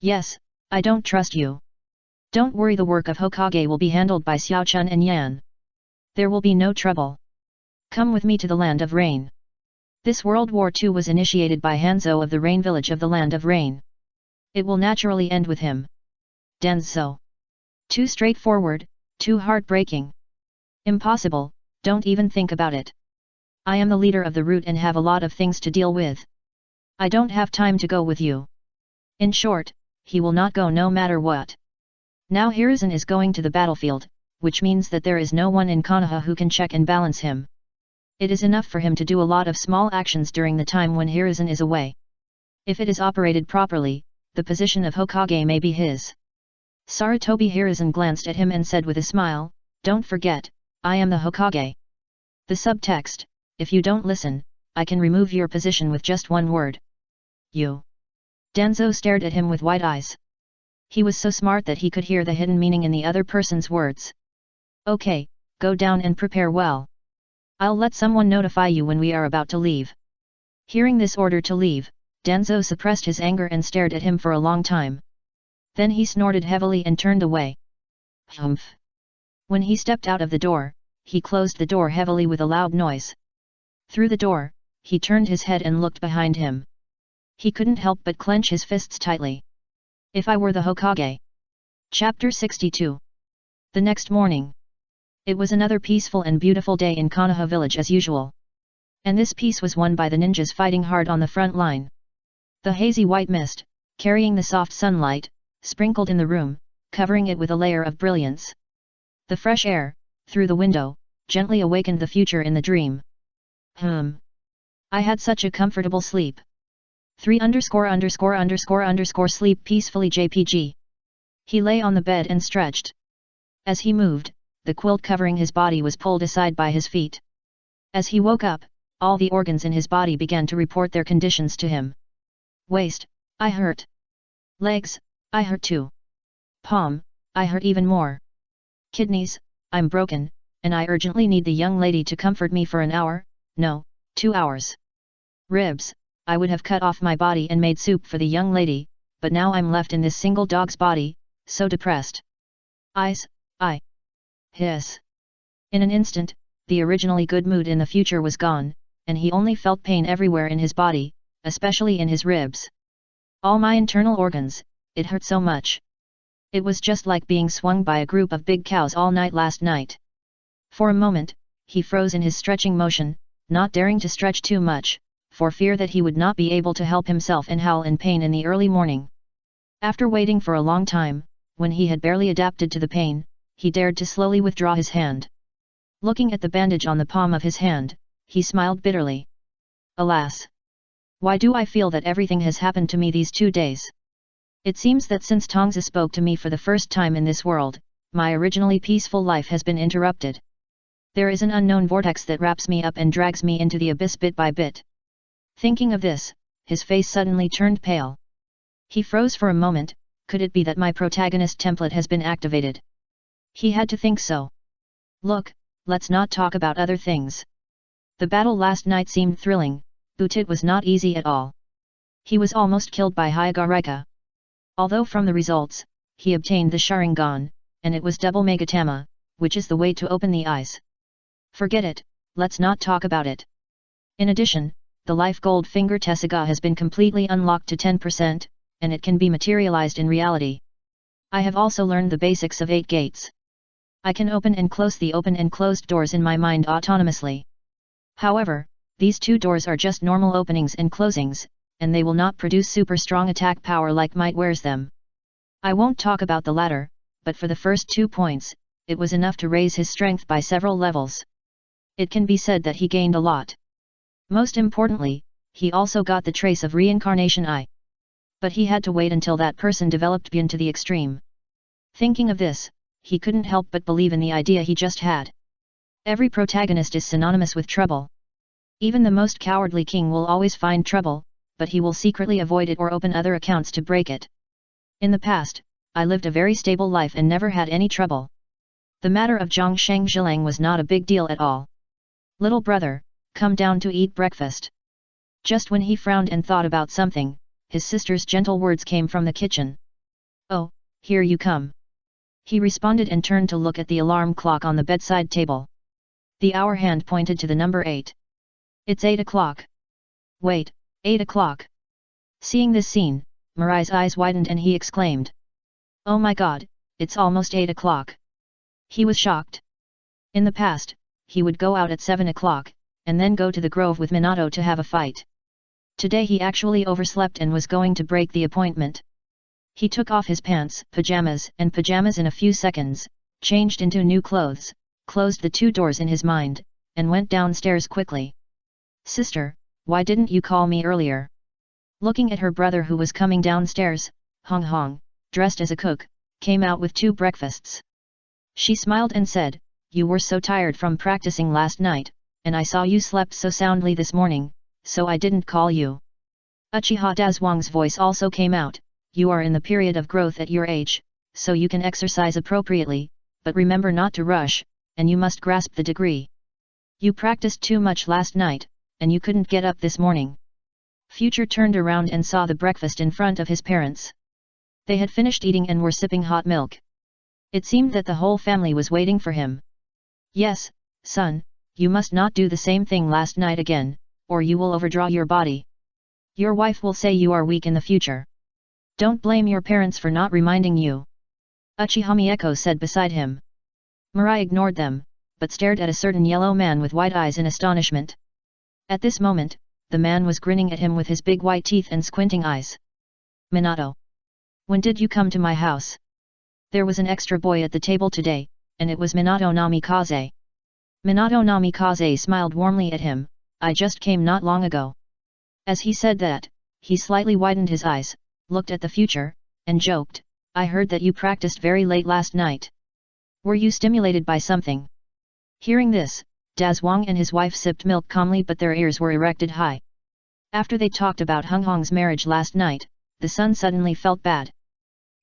"Yes, I don't trust you. Don't worry, the work of Hokage will be handled by Xiao Chun and Yan. There will be no trouble. Come with me to the Land of Rain." This World War II was initiated by Hanzo of the Rain village of the Land of Rain. It will naturally end with him. Denzo. Too straightforward, too heartbreaking. Impossible, don't even think about it. I am the leader of the route and have a lot of things to deal with. I don't have time to go with you. In short, he will not go no matter what. Now Hiruzen is going to the battlefield, which means that there is no one in Konoha who can check and balance him. It is enough for him to do a lot of small actions during the time when Hiruzen is away. If it is operated properly, the position of Hokage may be his. Sarutobi Hiruzen glanced at him and said with a smile, "Don't forget, I am the Hokage." The subtext, "If you don't listen, I can remove your position with just one word." "You?" Denzo stared at him with wide eyes. He was so smart that he could hear the hidden meaning in the other person's words. "Okay, go down and prepare well. I'll let someone notify you when we are about to leave." Hearing this order to leave, Denzo suppressed his anger and stared at him for a long time. Then he snorted heavily and turned away. Humph! When he stepped out of the door, he closed the door heavily with a loud noise. Through the door, he turned his head and looked behind him. He couldn't help but clench his fists tightly. If I were the Hokage. Chapter 62. The next morning. It was another peaceful and beautiful day in Konoha village as usual. And this peace was won by the ninjas fighting hard on the front line. The hazy white mist, carrying the soft sunlight, sprinkled in the room, covering it with a layer of brilliance. The fresh air, through the window, gently awakened the future in the dream. I had such a comfortable sleep. 3______sleep peacefully JPG. He lay on the bed and stretched. As he moved, the quilt covering his body was pulled aside by his feet. As he woke up, all the organs in his body began to report their conditions to him. Waist, I hurt. Legs, I hurt too. Palm, I hurt even more. Kidneys, I'm broken, and I urgently need the young lady to comfort me for an hour, no, 2 hours. Ribs, I would have cut off my body and made soup for the young lady, but now I'm left in this single dog's body, so depressed. Eyes, I. Hiss. In an instant, the originally good mood in the future was gone, and he only felt pain everywhere in his body, especially in his ribs. All my internal organs, it hurt so much. It was just like being swung by a group of big cows all night last night. For a moment, he froze in his stretching motion, not daring to stretch too much, for fear that he would not be able to help himself and howl in pain in the early morning. After waiting for a long time, when he had barely adapted to the pain, he dared to slowly withdraw his hand. Looking at the bandage on the palm of his hand, he smiled bitterly. Alas! Why do I feel that everything has happened to me these 2 days? It seems that since Tongza spoke to me for the first time in this world, my originally peaceful life has been interrupted. There is an unknown vortex that wraps me up and drags me into the abyss bit by bit. Thinking of this, his face suddenly turned pale. He froze for a moment. Could it be that my protagonist template has been activated? He had to think so. Look, let's not talk about other things. The battle last night seemed thrilling, but it was not easy at all. He was almost killed by Hyagarika. Although from the results, he obtained the Sharingan, and it was double Megatama, which is the way to open the eyes. Forget it, let's not talk about it. In addition, the life gold finger Tessaigan has been completely unlocked to 10%, and it can be materialized in reality. I have also learned the basics of 8 gates. I can open and close the open and closed doors in my mind autonomously. However, these 2 doors are just normal openings and closings, and they will not produce super strong attack power like might wears them. I won't talk about the latter, but for the first 2 points, it was enough to raise his strength by several levels. It can be said that he gained a lot. Most importantly, he also got the trace of reincarnation I. But he had to wait until that person developed beyond to the extreme. Thinking of this, he couldn't help but believe in the idea he just had. Every protagonist is synonymous with trouble. Even the most cowardly king will always find trouble, but he will secretly avoid it or open other accounts to break it. In the past, I lived a very stable life and never had any trouble. The matter of Zhongsheng Zhilang was not a big deal at all. Little brother, come down to eat breakfast. Just when he frowned and thought about something, his sister's gentle words came from the kitchen. Oh, here you come. He responded and turned to look at the alarm clock on the bedside table. The hour hand pointed to the number 8. It's 8 o'clock. Wait, 8 o'clock. Seeing this scene, Mirai's eyes widened and he exclaimed. Oh my god, it's almost 8 o'clock. He was shocked. In the past, he would go out at 7 o'clock, and then go to the grove with Minato to have a fight. Today he actually overslept and was going to break the appointment. He took off his pants, pajamas in a few seconds, changed into new clothes, closed the 2 doors in his mind, and went downstairs quickly. Sister, why didn't you call me earlier? Looking at her brother who was coming downstairs, Hong Hong, dressed as a cook, came out with 2 breakfasts. She smiled and said, you were so tired from practicing last night, and I saw you slept so soundly this morning, so I didn't call you. Uchiha Dazwang's voice also came out. You are in the period of growth at your age, so you can exercise appropriately, but remember not to rush, and you must grasp the degree. You practiced too much last night, and you couldn't get up this morning. Future turned around and saw the breakfast in front of his parents. They had finished eating and were sipping hot milk. It seemed that the whole family was waiting for him. Yes, son, you must not do the same thing last night again, or you will overdraw your body. Your wife will say you are weak in the future. Don't blame your parents for not reminding you. Uchiha Mieko said beside him. Mirai ignored them, but stared at a certain yellow man with white eyes in astonishment. At this moment, the man was grinning at him with his big white teeth and squinting eyes. Minato. When did you come to my house? There was an extra boy at the table today, and it was Minato Namikaze. Minato Namikaze smiled warmly at him. I just came not long ago. As he said that, he slightly widened his eyes, looked at the future, and joked, I heard that you practiced very late last night. Were you stimulated by something? Hearing this, Dazwang and his wife sipped milk calmly, but their ears were erected high. After they talked about Hong Hong's marriage last night, the son suddenly felt bad.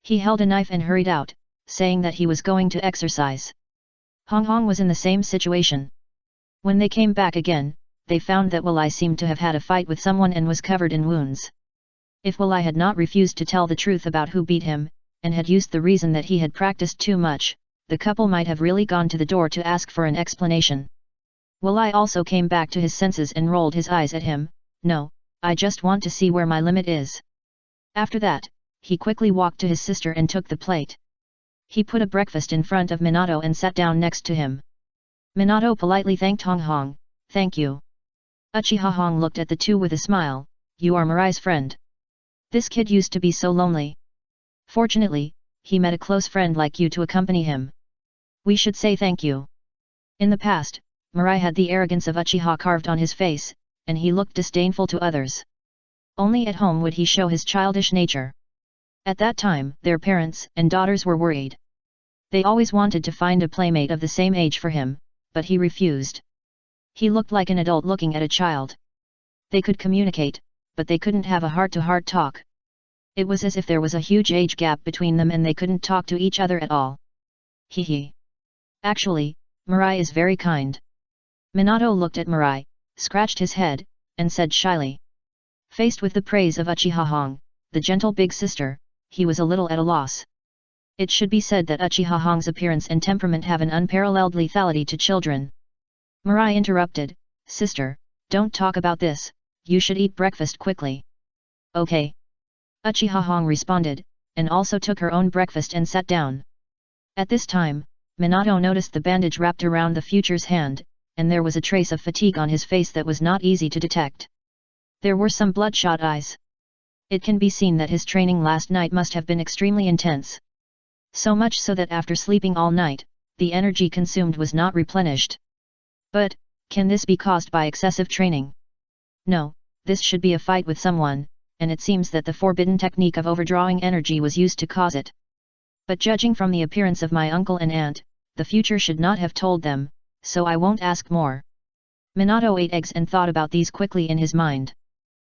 He held a knife and hurried out, saying that he was going to exercise. Hong Hong was in the same situation. When they came back again, they found that Will I seemed to have had a fight with someone and was covered in wounds. If Will I had not refused to tell the truth about who beat him, and had used the reason that he had practiced too much, the couple might have really gone to the door to ask for an explanation. Will I also came back to his senses and rolled his eyes at him. No, I just want to see where my limit is. After that, he quickly walked to his sister and took the plate. He put a breakfast in front of Minato and sat down next to him. Minato politely thanked Hong Hong, thank you. Uchiha Hong looked at the two with a smile, you are Mirai's friend. This kid used to be so lonely. Fortunately, he met a close friend like you to accompany him. We should say thank you. In the past, Mirai had the arrogance of Uchiha carved on his face, and he looked disdainful to others. Only at home would he show his childish nature. At that time, their parents and daughters were worried. They always wanted to find a playmate of the same age for him, but he refused. He looked like an adult looking at a child. They could communicate, but they couldn't have a heart-to-heart talk. It was as if there was a huge age gap between them and they couldn't talk to each other at all. Hee. Actually, Mirai is very kind. Minato looked at Mirai, scratched his head, and said shyly. Faced with the praise of Uchiha Hong, the gentle big sister, he was a little at a loss. It should be said that Uchiha Hong's appearance and temperament have an unparalleled lethality to children. Mirai interrupted, "Sister, don't talk about this, you should eat breakfast quickly." "Okay." Uchiha Hong responded, and also took her own breakfast and sat down. At this time, Minato noticed the bandage wrapped around the future's hand, and there was a trace of fatigue on his face that was not easy to detect. There were some bloodshot eyes. It can be seen that his training last night must have been extremely intense. So much so that after sleeping all night, the energy consumed was not replenished. But, can this be caused by excessive training? No, this should be a fight with someone, and it seems that the forbidden technique of overdrawing energy was used to cause it. But judging from the appearance of my uncle and aunt, the future should not have told them, so I won't ask more. Minato ate eggs and thought about these quickly in his mind.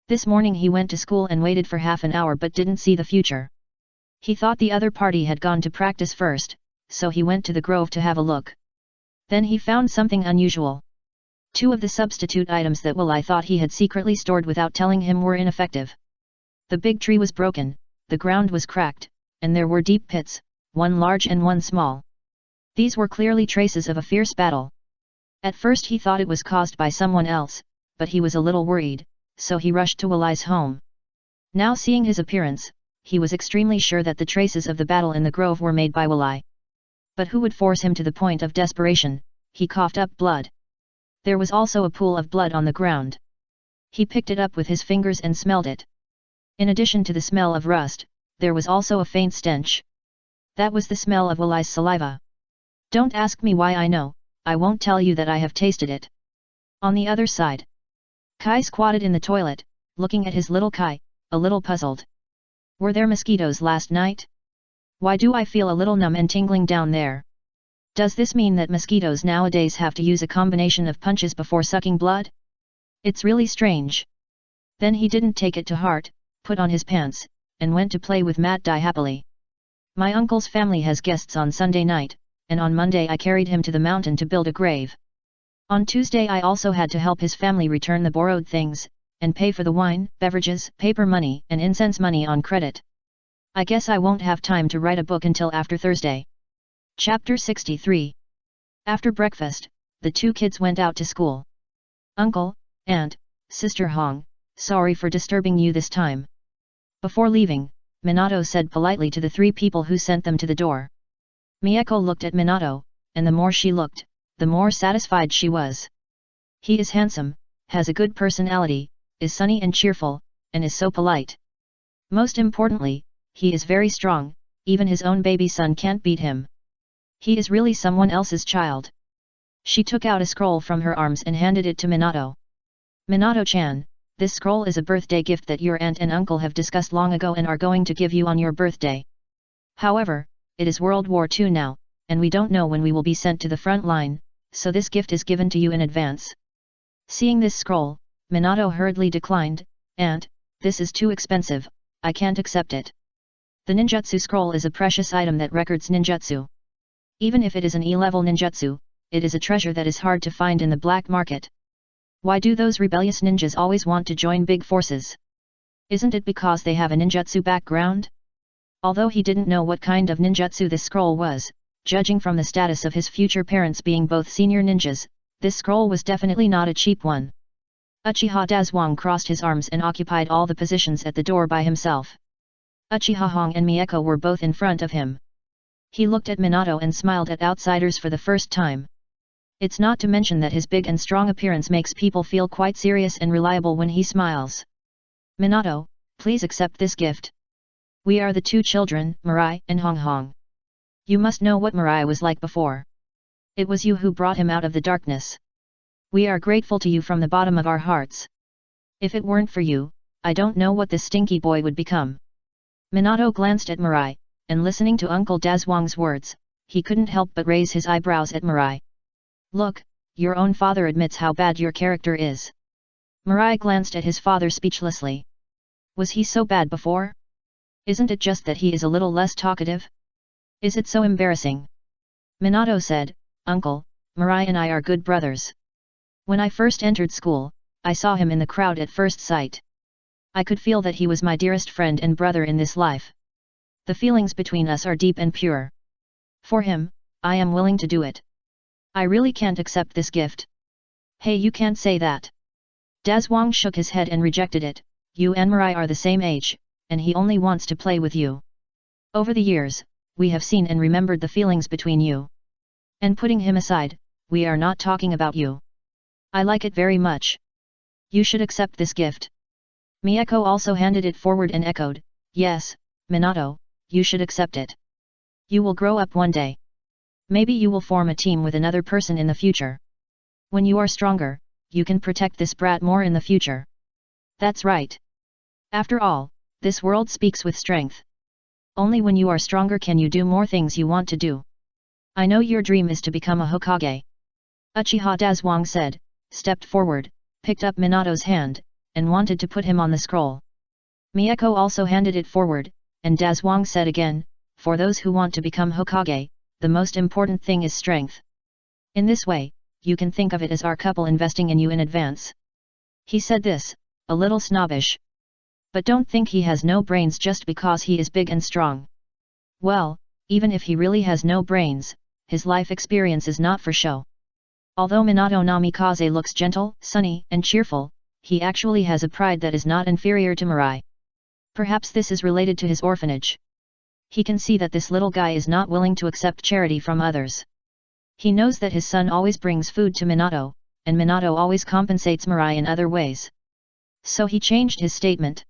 This morning he went to school and waited for half an hour but didn't see the future. He thought the other party had gone to practice first, so he went to the grove to have a look. Then he found something unusual. 2 of the substitute items that I thought he had secretly stored without telling him were ineffective. The big tree was broken, the ground was cracked, and there were deep pits, one large and one small. These were clearly traces of a fierce battle. At first he thought it was caused by someone else, but he was a little worried, so he rushed to Walai's home. Now seeing his appearance, he was extremely sure that the traces of the battle in the grove were made by Walai. But who would force him to the point of desperation? He coughed up blood. There was also a pool of blood on the ground. He picked it up with his fingers and smelled it. In addition to the smell of rust, there was also a faint stench. That was the smell of Walai's saliva. Don't ask me why I know, I won't tell you that I have tasted it. On the other side, Kai squatted in the toilet, looking at his little Kai, a little puzzled. Were there mosquitoes last night? Why do I feel a little numb and tingling down there? Does this mean that mosquitoes nowadays have to use a combination of punches before sucking blood? It's really strange. Then he didn't take it to heart, put on his pants, and went to play with Mat Dai happily. My uncle's family has guests on Sunday night, and on Monday I carried him to the mountain to build a grave. On Tuesday I also had to help his family return the borrowed things, and pay for the wine, beverages, paper money and incense money on credit. I guess I won't have time to write a book until after Thursday. Chapter 63. After breakfast, the 2 kids went out to school. Uncle, Aunt, Sister Hong, sorry for disturbing you this time. Before leaving, Minato said politely to the 3 people who sent them to the door. Mieko looked at Minato, and the more she looked, the more satisfied she was. He is handsome, has a good personality, is sunny and cheerful, and is so polite. Most importantly, he is very strong, even his own baby son can't beat him. He is really someone else's child. She took out a scroll from her arms and handed it to Minato. Minato-chan, this scroll is a birthday gift that your aunt and uncle have discussed long ago and are going to give you on your birthday. However, it is World War II now, and we don't know when we will be sent to the front line, so this gift is given to you in advance. Seeing this scroll, Minato hurriedly declined, Aunt, this is too expensive, I can't accept it. The ninjutsu scroll is a precious item that records ninjutsu. Even if it is an E-level ninjutsu, it is a treasure that is hard to find in the black market. Why do those rebellious ninjas always want to join big forces? Isn't it because they have a ninjutsu background? Although he didn't know what kind of ninjutsu this scroll was, judging from the status of his future parents being both senior ninjas, this scroll was definitely not a cheap one. Uchiha Dazwang crossed his arms and occupied all the positions at the door by himself. Uchiha Hong and Mieko were both in front of him. He looked at Minato and smiled at outsiders for the first time. It's not to mention that his big and strong appearance makes people feel quite serious and reliable when he smiles. Minato, please accept this gift. We are the 2 children, Mirai and Hong Hong. You must know what Mirai was like before. It was you who brought him out of the darkness. We are grateful to you from the bottom of our hearts. If it weren't for you, I don't know what this stinky boy would become. Minato glanced at Mirai, and listening to Uncle Dazwang's words, he couldn't help but raise his eyebrows at Mirai. Look, your own father admits how bad your character is. Mirai glanced at his father speechlessly. Was he so bad before? Isn't it just that he is a little less talkative? Is it so embarrassing? Minato said, Uncle, Mirai and I are good brothers. When I first entered school, I saw him in the crowd at first sight. I could feel that he was my dearest friend and brother in this life. The feelings between us are deep and pure. For him, I am willing to do it. I really can't accept this gift. Hey, you can't say that. Dazwang shook his head and rejected it. You and Mirai are the same age, and he only wants to play with you. Over the years, we have seen and remembered the feelings between you. And putting him aside, we are not talking about you. I like it very much. You should accept this gift. Miyako also handed it forward and echoed, yes, Minato, you should accept it. You will grow up one day. Maybe you will form a team with another person in the future. When you are stronger, you can protect this brat more in the future. That's right. After all, this world speaks with strength. Only when you are stronger can you do more things you want to do. I know your dream is to become a Hokage. Uchiha Dazwang said, stepped forward, picked up Minato's hand, and wanted to put him on the scroll. Miyako also handed it forward, and Dazwang said again, for those who want to become Hokage, the most important thing is strength. In this way, you can think of it as our couple investing in you in advance. He said this, a little snobbish. But don't think he has no brains just because he is big and strong. Well, even if he really has no brains, his life experience is not for show. Although Minato Namikaze looks gentle, sunny, and cheerful, he actually has a pride that is not inferior to Mirai. Perhaps this is related to his orphanage. He can see that this little guy is not willing to accept charity from others. He knows that his son always brings food to Minato, and Minato always compensates Mirai in other ways. So he changed his statement.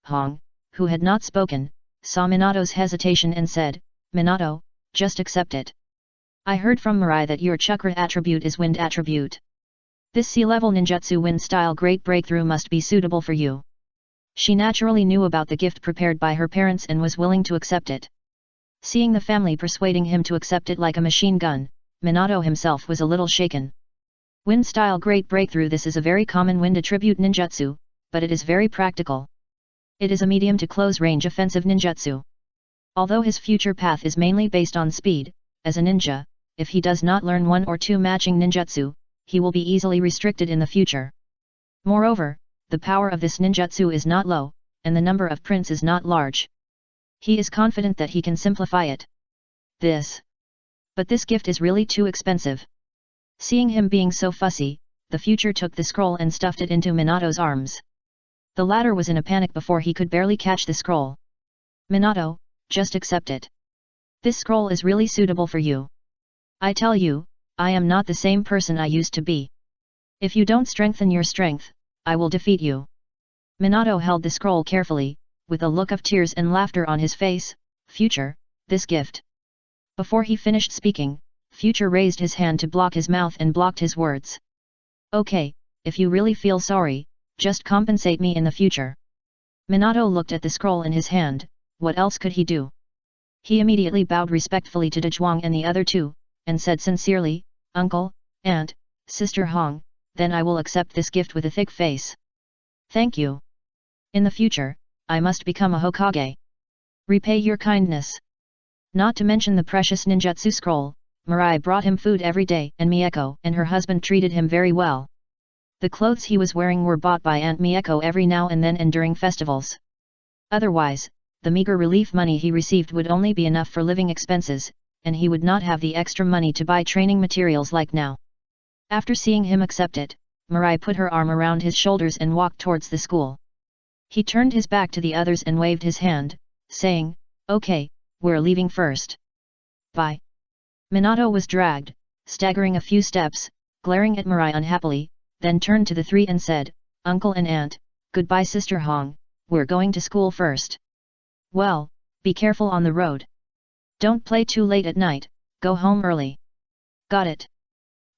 Hong, who had not spoken, saw Minato's hesitation and said, Minato, just accept it. I heard from Mirai that your chakra attribute is wind attribute. This sea-level ninjutsu wind-style great breakthrough must be suitable for you. She naturally knew about the gift prepared by her parents and was willing to accept it. Seeing the family persuading him to accept it like a machine gun, Minato himself was a little shaken. Wind-style great breakthrough. This is a very common wind attribute ninjutsu, but it is very practical. It is a medium to close-range offensive ninjutsu. Although his future path is mainly based on speed, as a ninja, if he does not learn one or two matching ninjutsu, he will be easily restricted in the future. Moreover, the power of this ninjutsu is not low, and the number of prints is not large. He is confident that he can simplify it. But this gift is really too expensive. Seeing him being so fussy, the future took the scroll and stuffed it into Minato's arms. The latter was in a panic before he could barely catch the scroll. Minato, just accept it. This scroll is really suitable for you. I tell you, I am not the same person I used to be. If you don't strengthen your strength, I will defeat you. Minato held the scroll carefully, with a look of tears and laughter on his face. Future, this gift. Before he finished speaking, Future raised his hand to block his mouth and blocked his words. Okay, if you really feel sorry, just compensate me in the future. Minato looked at the scroll in his hand. What else could he do? He immediately bowed respectfully to Dezhuang and the other two, and said sincerely, Uncle, Aunt, Sister Hong, then I will accept this gift with a thick face. Thank you. In the future, I must become a Hokage. Repay your kindness. Not to mention the precious ninjutsu scroll, Mirai brought him food every day and Miyako and her husband treated him very well. The clothes he was wearing were bought by Aunt Miyako every now and then and during festivals. Otherwise, the meager relief money he received would only be enough for living expenses, and he would not have the extra money to buy training materials like now. After seeing him accept it, Mirai put her arm around his shoulders and walked towards the school. He turned his back to the others and waved his hand, saying, Okay, we're leaving first. Bye. Minato was dragged, staggering a few steps, glaring at Mirai unhappily, then turned to the three and said, Uncle and Aunt, goodbye Sister Hong, we're going to school first. Well, be careful on the road. Don't play too late at night, go home early. Got it.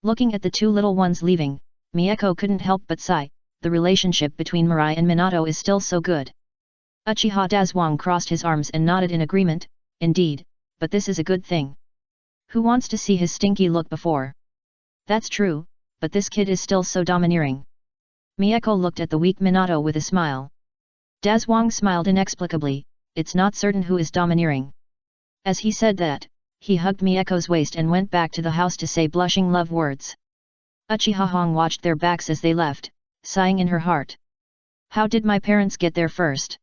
Looking at the two little ones leaving, Miyako couldn't help but sigh, the relationship between Mirai and Minato is still so good. Uchiha Dazwang crossed his arms and nodded in agreement, indeed, but this is a good thing. Who wants to see his stinky look before? That's true, but this kid is still so domineering. Miyako looked at the weak Minato with a smile. Dazwang smiled inexplicably, it's not certain who is domineering. As he said that, he hugged Miyako's waist and went back to the house to say blushing love words. Uchiha Hong watched their backs as they left, sighing in her heart. How did my parents get there first?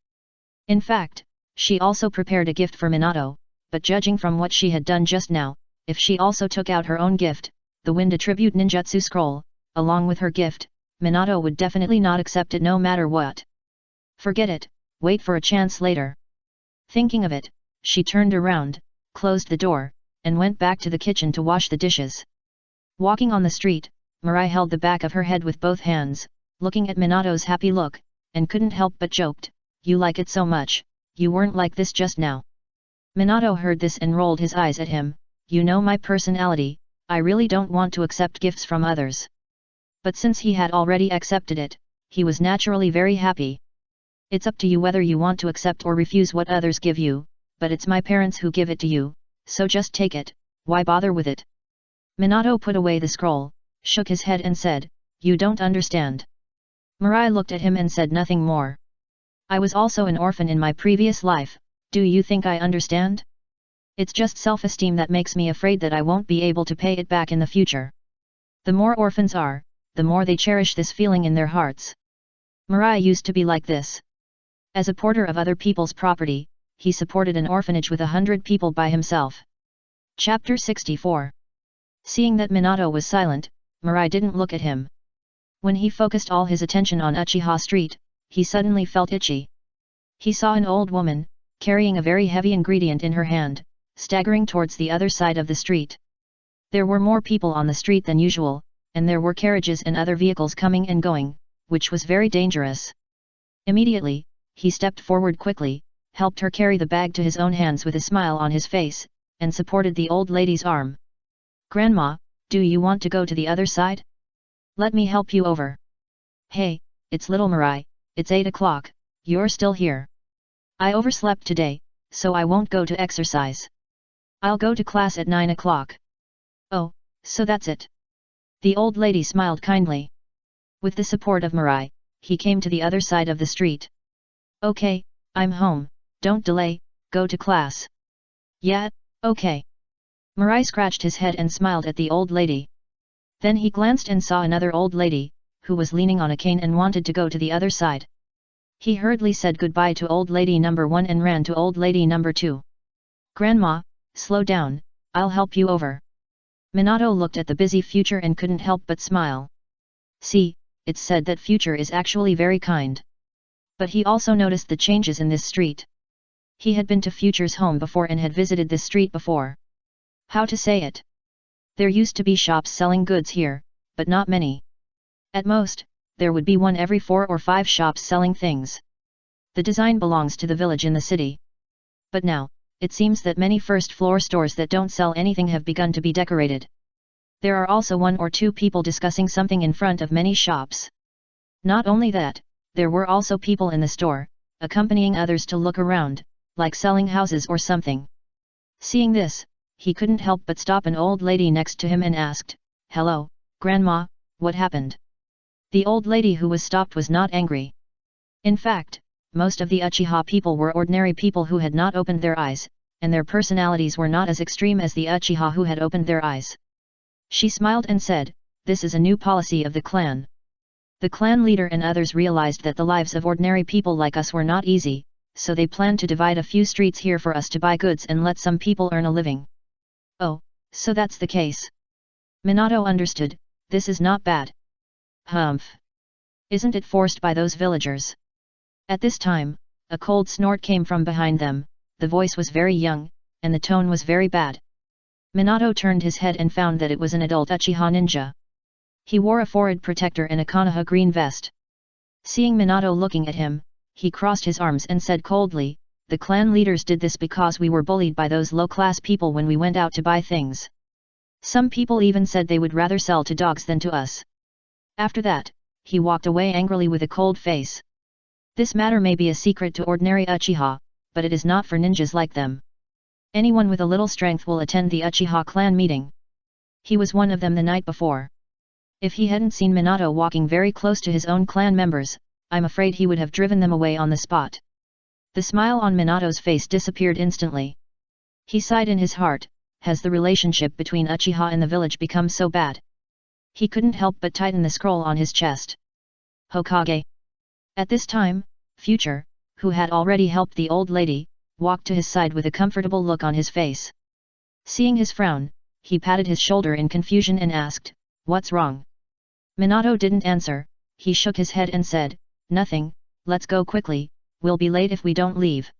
In fact, She also prepared a gift for Minato, but judging from what she had done just now, if she also took out her own gift, the Wind Attribute Ninjutsu Scroll, along with her gift, Minato would definitely not accept it no matter what. Forget it, wait for a chance later. Thinking of it, she turned around, closed the door, and went back to the kitchen to wash the dishes. Walking on the street, Mirai held the back of her head with both hands, looking at Minato's happy look, and couldn't help but joked, "You like it so much, you weren't like this just now." Minato heard this and rolled his eyes at him, "You know my personality, I really don't want to accept gifts from others." But since he had already accepted it, he was naturally very happy. "It's up to you whether you want to accept or refuse what others give you, but it's my parents who give it to you, so just take it, why bother with it?" Minato put away the scroll, shook his head and said, "You don't understand." Mirai looked at him and said nothing more. "I was also an orphan in my previous life, do you think I understand? It's just self-esteem that makes me afraid that I won't be able to pay it back in the future. The more orphans are, the more they cherish this feeling in their hearts." Mirai used to be like this. As a porter of other people's property, he supported an orphanage with 100 people by himself. Chapter 64. Seeing that Minato was silent, Mirai didn't look at him. When he focused all his attention on Uchiha Street, he suddenly felt itchy. He saw an old woman, carrying a very heavy ingredient in her hand, staggering towards the other side of the street. There were more people on the street than usual, and there were carriages and other vehicles coming and going, which was very dangerous. Immediately, he stepped forward quickly, helped her carry the bag to his own hands with a smile on his face, and supported the old lady's arm. "Grandma, do you want to go to the other side? Let me help you over." "Hey, it's little Mirai, it's 8 o'clock, you're still here." "I overslept today, so I won't go to exercise. I'll go to class at 9 o'clock. "Oh, so that's it." The old lady smiled kindly. With the support of Mirai, he came to the other side of the street. "Okay, I'm home, don't delay, go to class." "Yeah, okay." Mirai scratched his head and smiled at the old lady. Then he glanced and saw another old lady, who was leaning on a cane and wanted to go to the other side. He hurriedly said goodbye to old lady number 1 and ran to old lady number 2. "Grandma, slow down, I'll help you over." Minato looked at the busy Future and couldn't help but smile. See, it's said that Future is actually very kind. But he also noticed the changes in this street. He had been to Future's home before and had visited this street before. How to say it? There used to be shops selling goods here, but not many. At most, there would be one every 4 or 5 shops selling things. The design belongs to the village in the city. But now, it seems that many first-floor stores that don't sell anything have begun to be decorated. There are also 1 or 2 people discussing something in front of many shops. Not only that, there were also people in the store, accompanying others to look around, like selling houses or something. Seeing this, he couldn't help but stop an old lady next to him and asked, "Hello, Grandma, what happened?" The old lady who was stopped was not angry. In fact, most of the Uchiha people were ordinary people who had not opened their eyes, and their personalities were not as extreme as the Uchiha who had opened their eyes. She smiled and said, "This is a new policy of the clan." The clan leader and others realized that the lives of ordinary people like us were not easy, so they planned to divide a few streets here for us to buy goods and let some people earn a living. "Oh, so that's the case." Minato understood, this is not bad. Humph! Isn't it forced by those villagers? At this time, a cold snort came from behind them, the voice was very young, and the tone was very bad. Minato turned his head and found that it was an adult Uchiha ninja. He wore a forehead protector and a Konoha green vest. Seeing Minato looking at him, he crossed his arms and said coldly, "The clan leaders did this because we were bullied by those low-class people when we went out to buy things. Some people even said they would rather sell to dogs than to us." After that, he walked away angrily with a cold face. This matter may be a secret to ordinary Uchiha, but it is not for ninjas like them. Anyone with a little strength will attend the Uchiha clan meeting. He was one of them the night before. If he hadn't seen Minato walking very close to his own clan members, I'm afraid he would have driven them away on the spot. The smile on Minato's face disappeared instantly. He sighed in his heart, has the relationship between Uchiha and the village become so bad? He couldn't help but tighten the scroll on his chest. Hokage. At this time, Future, who had already helped the old lady, walked to his side with a comfortable look on his face. Seeing his frown, he patted his shoulder in confusion and asked, "What's wrong?" Minato didn't answer, he shook his head and said, "Nothing, let's go quickly, we'll be late if we don't leave."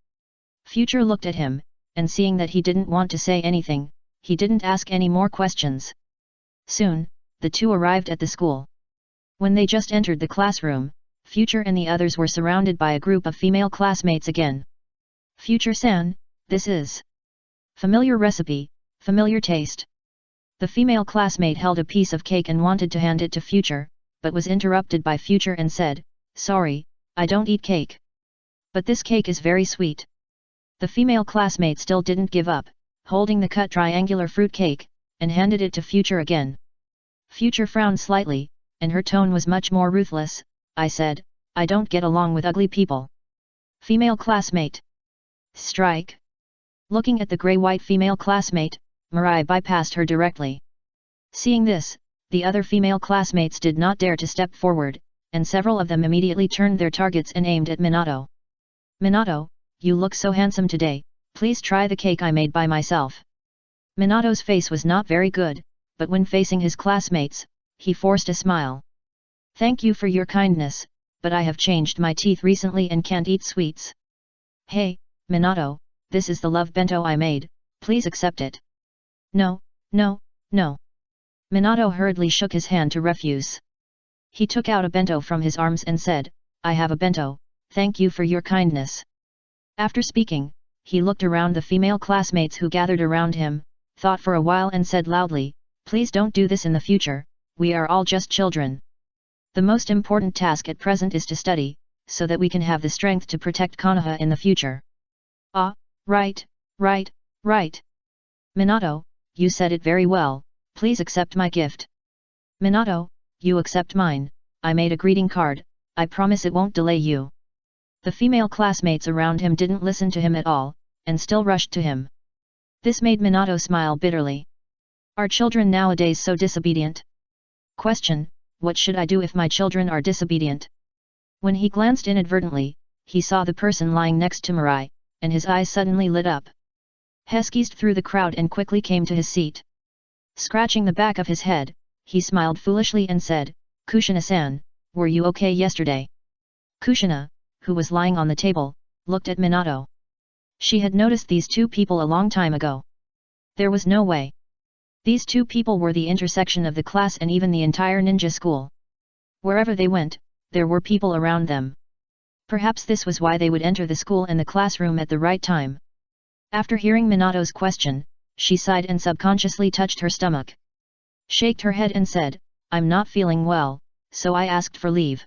Future looked at him, and seeing that he didn't want to say anything, he didn't ask any more questions. Soon, the two arrived at the school. When they just entered the classroom, Future and the others were surrounded by a group of female classmates again. "Future-san, this is familiar recipe, familiar taste." The female classmate held a piece of cake and wanted to hand it to Future, but was interrupted by Future and said, "Sorry, I don't eat cake. But this cake is very sweet." The female classmate still didn't give up, holding the cut triangular fruit cake, and handed it to Future again. Future frowned slightly, and her tone was much more ruthless. "I said, I don't get along with ugly people." Female classmate. Strike. Looking at the grey-white female classmate, Mirai bypassed her directly. Seeing this, the other female classmates did not dare to step forward, and several of them immediately turned their targets and aimed at Minato. "Minato, you look so handsome today, please try the cake I made by myself." Minato's face was not very good, but when facing his classmates, he forced a smile. "Thank you for your kindness, but I have changed my teeth recently and can't eat sweets." "Hey, Minato, this is the love bento I made, please accept it." "No, no, no." Minato hurriedly shook his hand to refuse. He took out a bento from his arms and said, "I have a bento, thank you for your kindness." After speaking, he looked around the female classmates who gathered around him, thought for a while and said loudly, "Please don't do this in the future, we are all just children. The most important task at present is to study, so that we can have the strength to protect Konoha in the future." "Ah, right, right, right. Minato, you said it very well, please accept my gift." "Minato, you accept mine, I made a greeting card, I promise it won't delay you." The female classmates around him didn't listen to him at all, and still rushed to him. This made Minato smile bitterly. Are children nowadays so disobedient? Question, what should I do if my children are disobedient? When he glanced inadvertently, he saw the person lying next to Mirai, and his eyes suddenly lit up. He squeezed through the crowd and quickly came to his seat. Scratching the back of his head, he smiled foolishly and said, "Kushina-san, were you okay yesterday?" Kushina, who was lying on the table, looked at Minato. She had noticed these two people a long time ago. There was no way. These two people were the intersection of the class and even the entire ninja school. Wherever they went, there were people around them. Perhaps this was why they would enter the school and the classroom at the right time. After hearing Minato's question, she sighed and subconsciously touched her stomach. Shaked her head and said, "I'm not feeling well, so I asked for leave."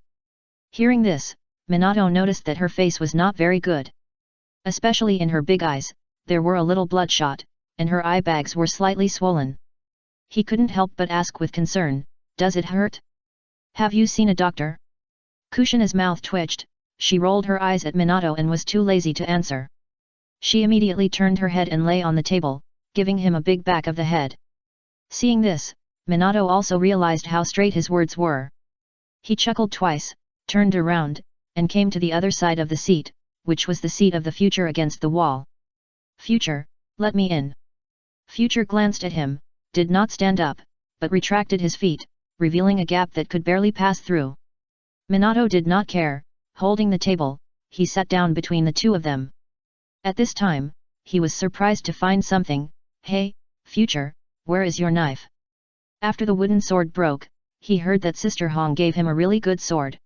Hearing this, Minato noticed that her face was not very good. Especially in her big eyes, there were a little bloodshot, and her eye bags were slightly swollen. He couldn't help but ask with concern, "Does it hurt? Have you seen a doctor?" Kushina's mouth twitched, she rolled her eyes at Minato and was too lazy to answer. She immediately turned her head and lay on the table, giving him a big back of the head. Seeing this, Minato also realized how straight his words were. He chuckled twice, turned around, and came to the other side of the seat, which was the seat of the Future against the wall. "Future, let me in." Future glanced at him, did not stand up, but retracted his feet, revealing a gap that could barely pass through. Minato did not care, holding the table, he sat down between the two of them. At this time, he was surprised to find something. "Hey, Future, where is your knife?" After the wooden sword broke, he heard that Sister Hong gave him a really good sword.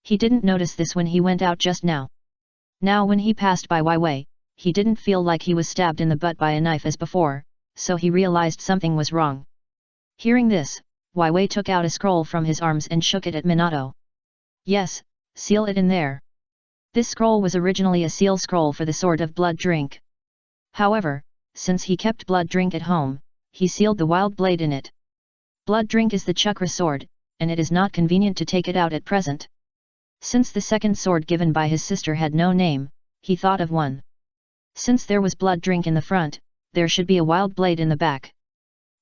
He didn't notice this when he went out just now. Now when he passed by Wei, he didn't feel like he was stabbed in the butt by a knife as before, so he realized something was wrong. Hearing this, Wei took out a scroll from his arms and shook it at Minato. "Yes, seal it in there." This scroll was originally a seal scroll for the Sword of Blood Drink. However, since he kept Blood Drink at home, he sealed the wild blade in it. Blood Drink is the chakra sword, and it is not convenient to take it out at present. Since the second sword given by his sister had no name, he thought of one. Since there was Blood Drink in the front, there should be a wild blade in the back.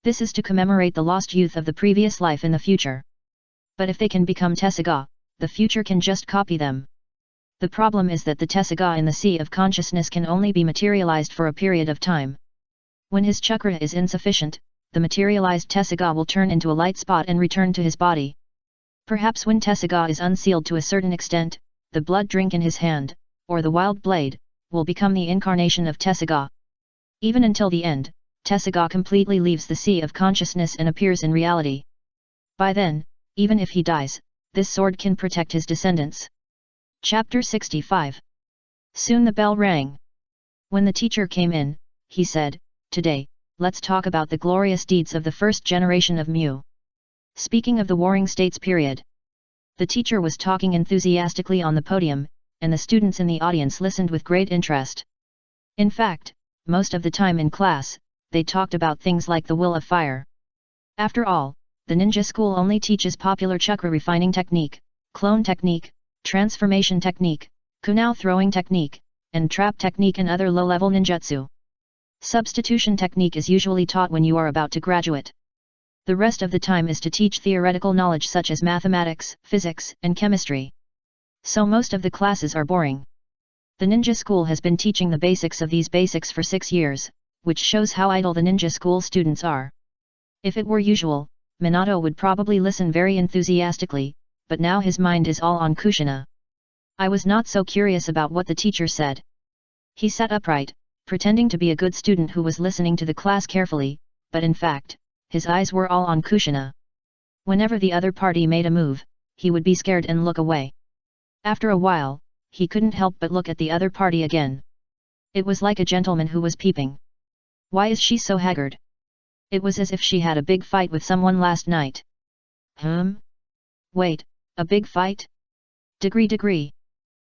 This is to commemorate the lost youth of the previous life in the future. But if they can become Tessaigan, the future can just copy them. The problem is that the Tessaigan in the sea of consciousness can only be materialized for a period of time. When his chakra is insufficient, the materialized Tessaigan will turn into a light spot and return to his body. Perhaps when Tessaigan is unsealed to a certain extent, the blood drink in his hand, or the wild blade, will become the incarnation of Tessaigan. Even until the end, Tessaigan completely leaves the sea of consciousness and appears in reality. By then, even if he dies, this sword can protect his descendants. Chapter 65. Soon the bell rang. When the teacher came in, he said, "Today, let's talk about the glorious deeds of the first generation of Mu." Speaking of the Warring States period. The teacher was talking enthusiastically on the podium, and the students in the audience listened with great interest. In fact, most of the time in class, they talked about things like the will of fire. After all, the ninja school only teaches popular chakra refining technique, clone technique, transformation technique, kunai throwing technique, and trap technique and other low-level ninjutsu. Substitution technique is usually taught when you are about to graduate. The rest of the time is to teach theoretical knowledge such as mathematics, physics, and chemistry. So most of the classes are boring. The ninja school has been teaching the basics of these basics for 6 years, which shows how idle the ninja school students are. If it were usual, Minato would probably listen very enthusiastically, but now his mind is all on Kushina. I was not so curious about what the teacher said. He sat upright, pretending to be a good student who was listening to the class carefully, but in fact, his eyes were all on Kushina. Whenever the other party made a move, he would be scared and look away. After a while, he couldn't help but look at the other party again. It was like a gentleman who was peeping. Why is she so haggard? It was as if she had a big fight with someone last night. Wait, a big fight? Degree.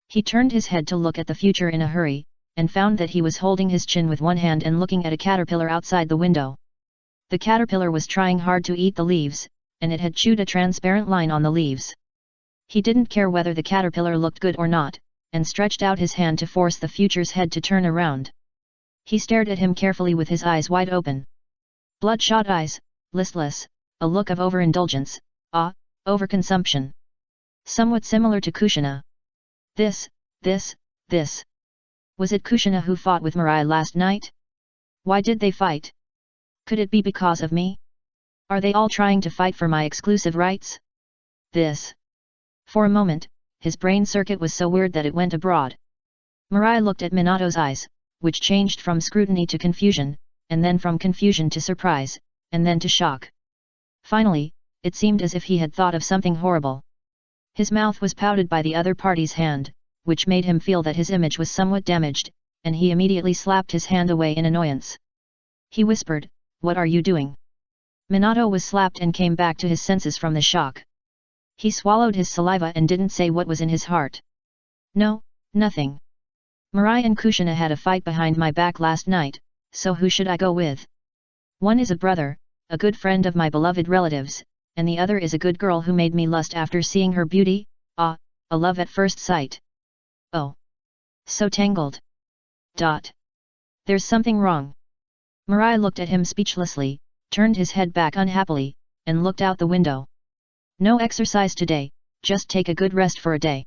He turned his head to look at the future in a hurry, and found that he was holding his chin with one hand and looking at a caterpillar outside the window. The caterpillar was trying hard to eat the leaves, and it had chewed a transparent line on the leaves. He didn't care whether the caterpillar looked good or not, and stretched out his hand to force the future's head to turn around. He stared at him carefully with his eyes wide open. Bloodshot eyes, listless, a look of overindulgence, overconsumption. Somewhat similar to Kushina. This. Was it Kushina who fought with Mirai last night? Why did they fight? Could it be because of me? Are they all trying to fight for my exclusive rights? This. For a moment, his brain circuit was so weird that it went abroad. Mirai looked at Minato's eyes, which changed from scrutiny to confusion, and then from confusion to surprise, and then to shock. Finally, it seemed as if he had thought of something horrible. His mouth was pouted by the other party's hand, which made him feel that his image was somewhat damaged, and he immediately slapped his hand away in annoyance. He whispered, "What are you doing?" Minato was slapped and came back to his senses from the shock. He swallowed his saliva and didn't say what was in his heart. "No, nothing. Mirai and Kushina had a fight behind my back last night, so who should I go with? One is a brother, a good friend of my beloved relatives, and the other is a good girl who made me lust after seeing her beauty, a love at first sight. Oh. So tangled. There's something wrong." Mirai looked at him speechlessly, turned his head back unhappily, and looked out the window. "No exercise today, just take a good rest for a day."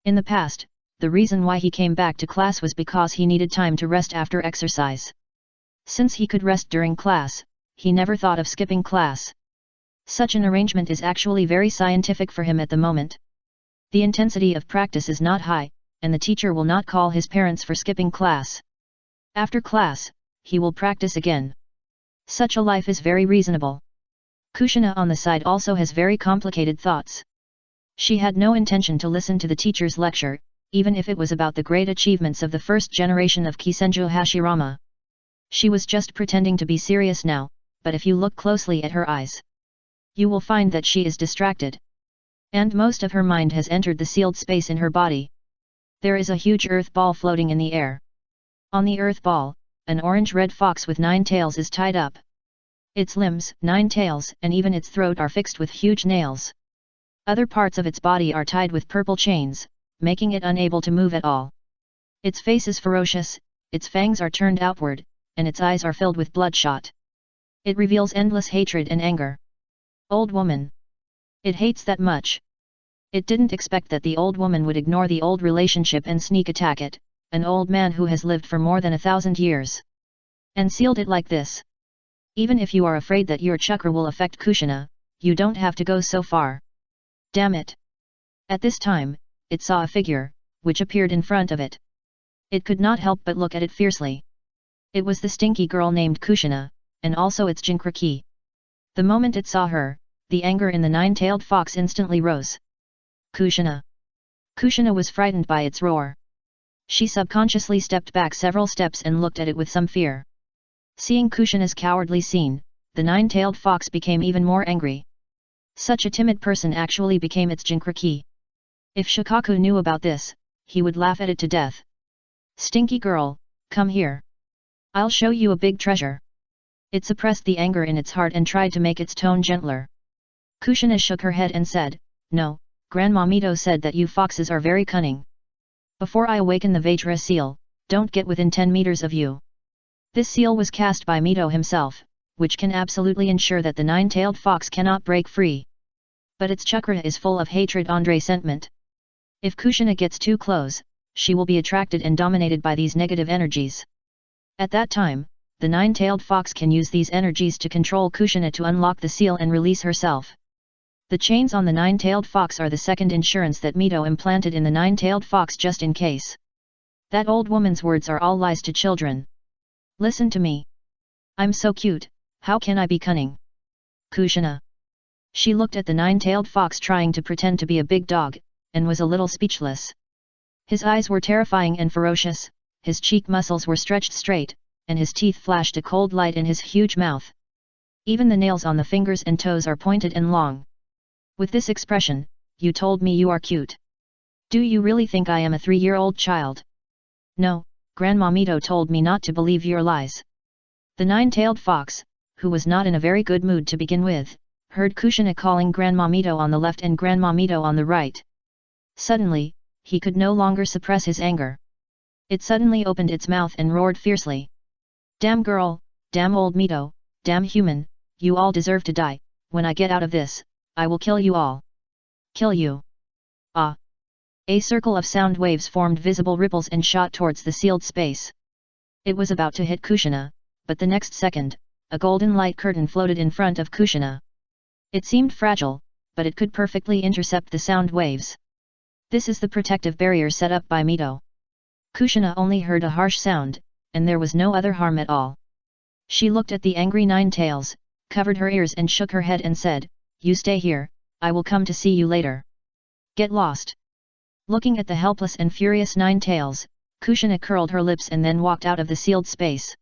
In the past, the reason why he came back to class was because he needed time to rest after exercise. Since he could rest during class, he never thought of skipping class. Such an arrangement is actually very scientific for him at the moment. The intensity of practice is not high, and the teacher will not call his parents for skipping class. After class, he will practice again. Such a life is very reasonable. Kushina on the side also has very complicated thoughts. She had no intention to listen to the teacher's lecture, even if it was about the great achievements of the first generation of Kisenjo Hashirama. She was just pretending to be serious now, but if you look closely at her eyes, you will find that she is distracted. And most of her mind has entered the sealed space in her body. There is a huge earth ball floating in the air. On the earth ball, an orange-red fox with 9 tails is tied up. Its limbs, 9 tails, and even its throat are fixed with huge nails. Other parts of its body are tied with purple chains, making it unable to move at all. Its face is ferocious, its fangs are turned outward, and its eyes are filled with bloodshot. It reveals endless hatred and anger. Old woman. It hates that much. It didn't expect that the old woman would ignore the old relationship and sneak attack it, an old man who has lived for more than 1,000 years. And sealed it like this. Even if you are afraid that your chakra will affect Kushina, you don't have to go so far. Damn it! At this time, it saw a figure, which appeared in front of it. It could not help but look at it fiercely. It was the stinky girl named Kushina, and also its Jinkraki. The moment it saw her, the anger in the nine-tailed fox instantly rose. Kushina! Kushina was frightened by its roar. She subconsciously stepped back several steps and looked at it with some fear. Seeing Kushina's cowardly scene, the nine-tailed fox became even more angry. Such a timid person actually became its Jinkraki. If Shikaku knew about this, he would laugh at it to death. Stinky girl, come here. I'll show you a big treasure. It suppressed the anger in its heart and tried to make its tone gentler. Kushina shook her head and said, No, Grandma Mito said that you foxes are very cunning. Before I awaken the Vajra seal, don't get within 10 meters of you. This seal was cast by Mito himself, which can absolutely ensure that the nine-tailed fox cannot break free. But its chakra is full of hatred and resentment. If Kushina gets too close, she will be attracted and dominated by these negative energies. At that time, the nine-tailed fox can use these energies to control Kushina to unlock the seal and release herself. The chains on the nine-tailed fox are the second insurance that Mito implanted in the nine-tailed fox just in case. That old woman's words are all lies to children. Listen to me. I'm so cute, how can I be cunning? Kushina. She looked at the nine-tailed fox trying to pretend to be a big dog, and was a little speechless. His eyes were terrifying and ferocious, his cheek muscles were stretched straight, and his teeth flashed a cold light in his huge mouth. Even the nails on the fingers and toes are pointed and long. With this expression, you told me you are cute. Do you really think I am a 3-year-old child? No, Grandma Mito told me not to believe your lies. The nine-tailed fox, who was not in a very good mood to begin with, heard Kushina calling Grandma Mito on the left and Grandma Mito on the right. Suddenly, he could no longer suppress his anger. It suddenly opened its mouth and roared fiercely. Damn girl, damn old Mito, damn human, you all deserve to die, when I get out of this, I will kill you all. Kill you. Ah! A circle of sound waves formed visible ripples and shot towards the sealed space. It was about to hit Kushina, but the next second, a golden light curtain floated in front of Kushina. It seemed fragile, but it could perfectly intercept the sound waves. This is the protective barrier set up by Mito. Kushina only heard a harsh sound, and there was no other harm at all. She looked at the angry nine tails, covered her ears and shook her head and said, You stay here, I will come to see you later. Get lost. Looking at the helpless and furious nine tails, Kushina curled her lips and then walked out of the sealed space.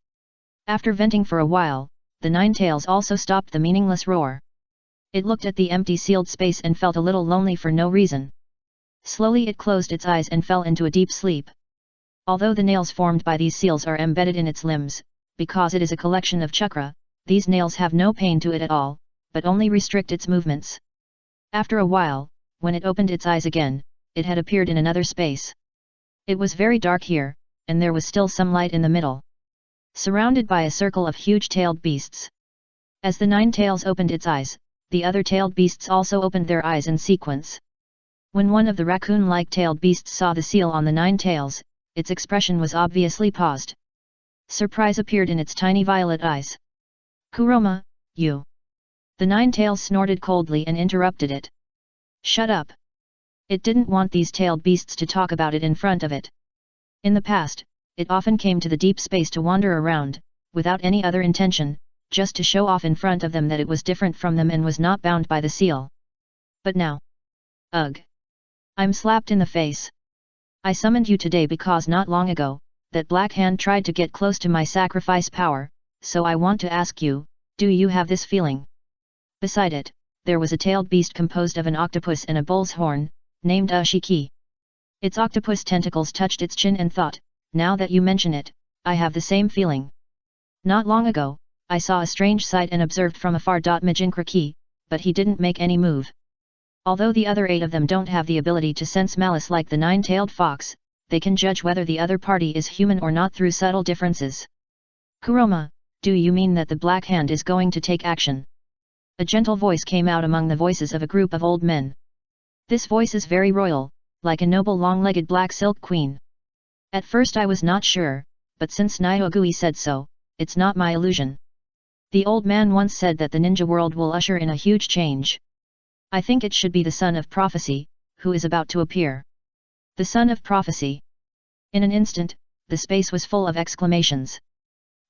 After venting for a while, the nine tails also stopped the meaningless roar. It looked at the empty sealed space and felt a little lonely for no reason. Slowly it closed its eyes and fell into a deep sleep. Although the nails formed by these seals are embedded in its limbs, because it is a collection of chakra, these nails have no pain to it at all, but only restrict its movements. After a while, when it opened its eyes again, it had appeared in another space. It was very dark here, and there was still some light in the middle. Surrounded by a circle of huge-tailed beasts. As the nine tails opened its eyes, the other tailed beasts also opened their eyes in sequence. When one of the raccoon-like tailed beasts saw the seal on the nine tails, its expression was obviously paused. Surprise appeared in its tiny violet eyes. Kuroma, you! The nine tails snorted coldly and interrupted it. Shut up! It didn't want these tailed beasts to talk about it in front of it. In the past, it often came to the deep space to wander around, without any other intention, just to show off in front of them that it was different from them and was not bound by the seal. But now... Ugh! I'm slapped in the face. I summoned you today because not long ago, that Black Hand tried to get close to my sacrifice power, so I want to ask you, do you have this feeling? Beside it, there was a tailed beast composed of an octopus and a bull's horn, named Ushiki. Its octopus tentacles touched its chin and thought, now that you mention it, I have the same feeling. Not long ago, I saw a strange sight and observed from afar. Majinkraki, but he didn't make any move. Although the other 8 of them don't have the ability to sense malice like the nine-tailed fox, they can judge whether the other party is human or not through subtle differences. Kuroma, do you mean that the Black Hand is going to take action? A gentle voice came out among the voices of a group of old men. This voice is very royal, like a noble long-legged black silk queen. At first I was not sure, but since Nyoogui said so, it's not my illusion. The old man once said that the ninja world will usher in a huge change. I think it should be the son of prophecy, who is about to appear. The son of prophecy. In an instant, the space was full of exclamations.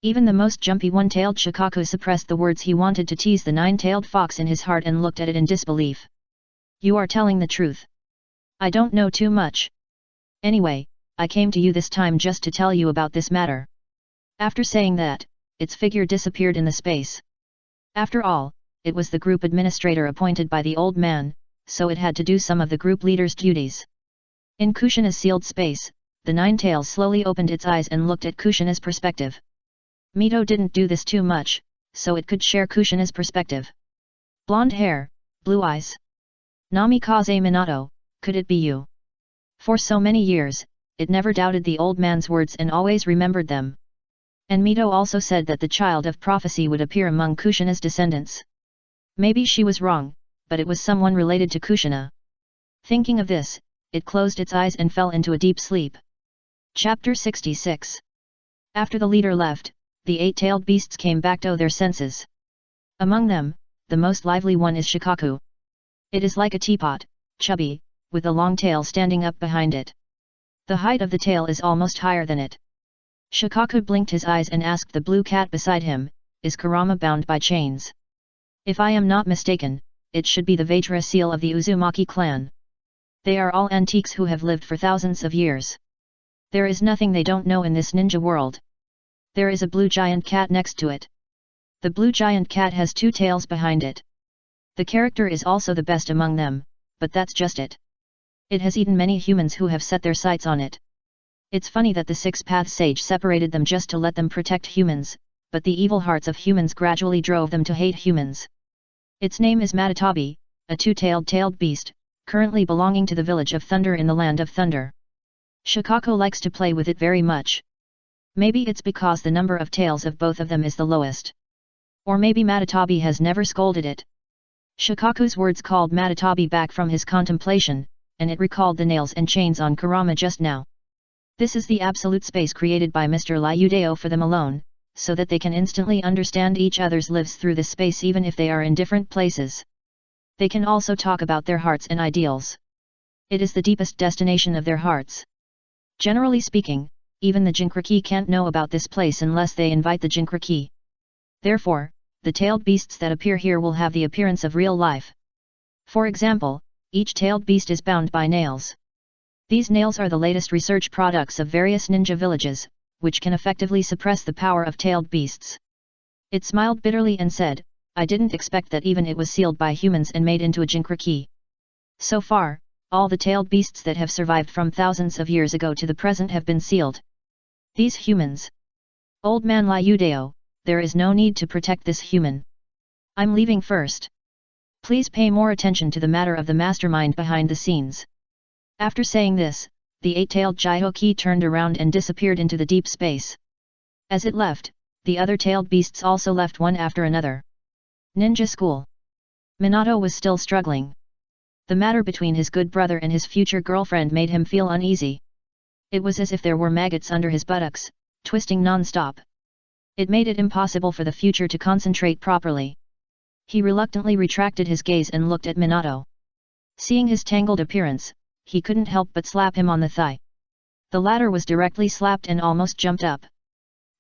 Even the most jumpy one-tailed Shikaku suppressed the words he wanted to tease the nine-tailed fox in his heart and looked at it in disbelief. You are telling the truth. I don't know too much. Anyway, I came to you this time just to tell you about this matter. After saying that, its figure disappeared in the space. After all, it was the group administrator appointed by the old man, so it had to do some of the group leader's duties. In Kushina's sealed space, the nine-tails slowly opened its eyes and looked at Kushina's perspective. Mito didn't do this too much, so it could share Kushina's perspective. Blonde hair, blue eyes. Namikaze Minato, could it be you? For so many years, it never doubted the old man's words and always remembered them. And Mito also said that the child of prophecy would appear among Kushina's descendants. Maybe she was wrong, but it was someone related to Kushina. Thinking of this, it closed its eyes and fell into a deep sleep. Chapter 66. After the leader left, the eight-tailed beasts came back to their senses. Among them, the most lively one is Shikaku. It is like a teapot, chubby, with a long tail standing up behind it. The height of the tail is almost higher than it. Shikaku blinked his eyes and asked the blue cat beside him, is Kurama bound by chains? If I am not mistaken, it should be the Vajra seal of the Uzumaki clan. They are all antiques who have lived for thousands of years. There is nothing they don't know in this ninja world. There is a blue giant cat next to it. The blue giant cat has two tails behind it. The character is also the best among them, but that's just it. It has eaten many humans who have set their sights on it. It's funny that the six-path sage separated them just to let them protect humans, but the evil hearts of humans gradually drove them to hate humans. Its name is Matatabi, a two-tailed beast, currently belonging to the village of Thunder in the Land of Thunder. Shikaku likes to play with it very much. Maybe it's because the number of tails of both of them is the lowest. Or maybe Matatabi has never scolded it. Shikaku's words called Matatabi back from his contemplation, and it recalled the nails and chains on Kurama just now. This is the absolute space created by Mr. Liudeo for them alone, so that they can instantly understand each other's lives through this space even if they are in different places. They can also talk about their hearts and ideals. It is the deepest destination of their hearts. Generally speaking, even the Jinkriki can't know about this place unless they invite the Jinkriki. Therefore, the tailed beasts that appear here will have the appearance of real life. For example, each tailed beast is bound by nails. These nails are the latest research products of various ninja villages, which can effectively suppress the power of tailed beasts. It smiled bitterly and said, I didn't expect that even it was sealed by humans and made into a Jinkriki. So far, all the tailed beasts that have survived from thousands of years ago to the present have been sealed. These humans. Old man Liudeo, there is no need to protect this human. I'm leaving first. Please pay more attention to the matter of the mastermind behind the scenes. After saying this, the eight-tailed Jihoki turned around and disappeared into the deep space. As it left, the other tailed beasts also left one after another. Ninja School. Minato was still struggling. The matter between his good brother and his future girlfriend made him feel uneasy. It was as if there were maggots under his buttocks, twisting non-stop. It made it impossible for the future to concentrate properly. He reluctantly retracted his gaze and looked at Minato. Seeing his tangled appearance, he couldn't help but slap him on the thigh. The latter was directly slapped and almost jumped up.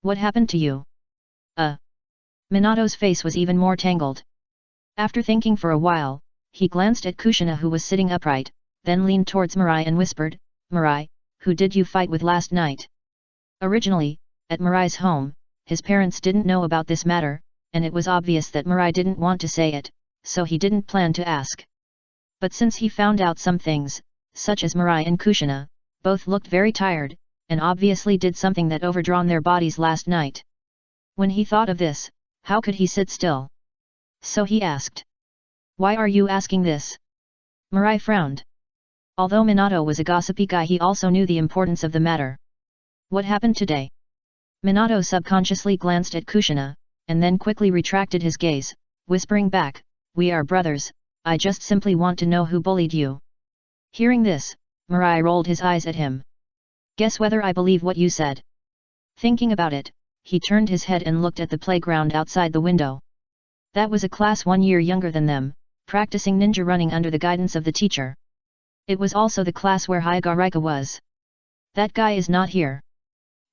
What happened to you? Minato's face was even more tangled. After thinking for a while, he glanced at Kushina who was sitting upright, then leaned towards Mirai and whispered, Mirai, who did you fight with last night? Originally, at Mirai's home, his parents didn't know about this matter, and it was obvious that Mirai didn't want to say it, so he didn't plan to ask. But since he found out some things, such as Mirai and Kushina, both looked very tired, and obviously did something that overdrawn their bodies last night. When he thought of this, how could he sit still? So he asked. Why are you asking this? Mirai frowned. Although Minato was a gossipy guy, he also knew the importance of the matter. What happened today? Minato subconsciously glanced at Kushina, and then quickly retracted his gaze, whispering back, we are brothers, I just simply want to know who bullied you. Hearing this, Mirai rolled his eyes at him. Guess whether I believe what you said. Thinking about it, he turned his head and looked at the playground outside the window. That was a class 1 year younger than them, practicing ninja running under the guidance of the teacher. It was also the class where Hyagarika was. That guy is not here.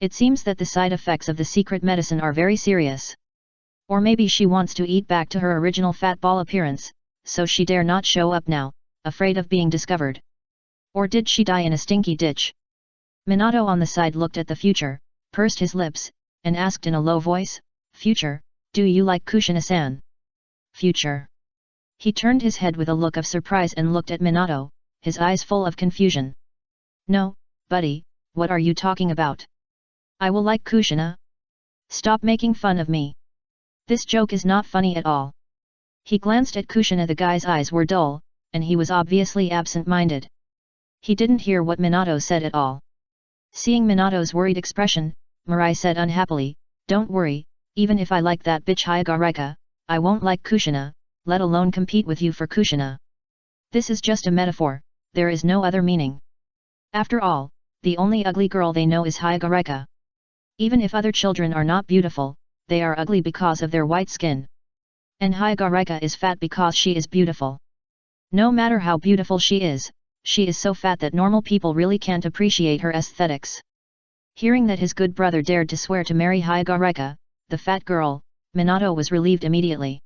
It seems that the side effects of the secret medicine are very serious. Or maybe she wants to eat back to her original fat ball appearance, so she dare not show up now, afraid of being discovered. Or did she die in a stinky ditch? Minato on the side looked at the future, pursed his lips, and asked in a low voice, "Future, do you like Kushina-san?" Future. He turned his head with a look of surprise and looked at Minato, his eyes full of confusion. "No, buddy, what are you talking about? I will like Kushina? Stop making fun of me. This joke is not funny at all." He glanced at Kushina. The guy's eyes were dull, and he was obviously absent-minded. He didn't hear what Minato said at all. Seeing Minato's worried expression, Mirai said unhappily, "Don't worry, even if I like that bitch Hyagarika, I won't like Kushina, let alone compete with you for Kushina. This is just a metaphor, there is no other meaning. After all, the only ugly girl they know is Hyagarika. Even if other children are not beautiful, they are ugly because of their white skin. And Hyagarika is fat because she is beautiful. No matter how beautiful she is so fat that normal people really can't appreciate her aesthetics." Hearing that his good brother dared to swear to marry Hyagarika, the fat girl, Minato was relieved immediately.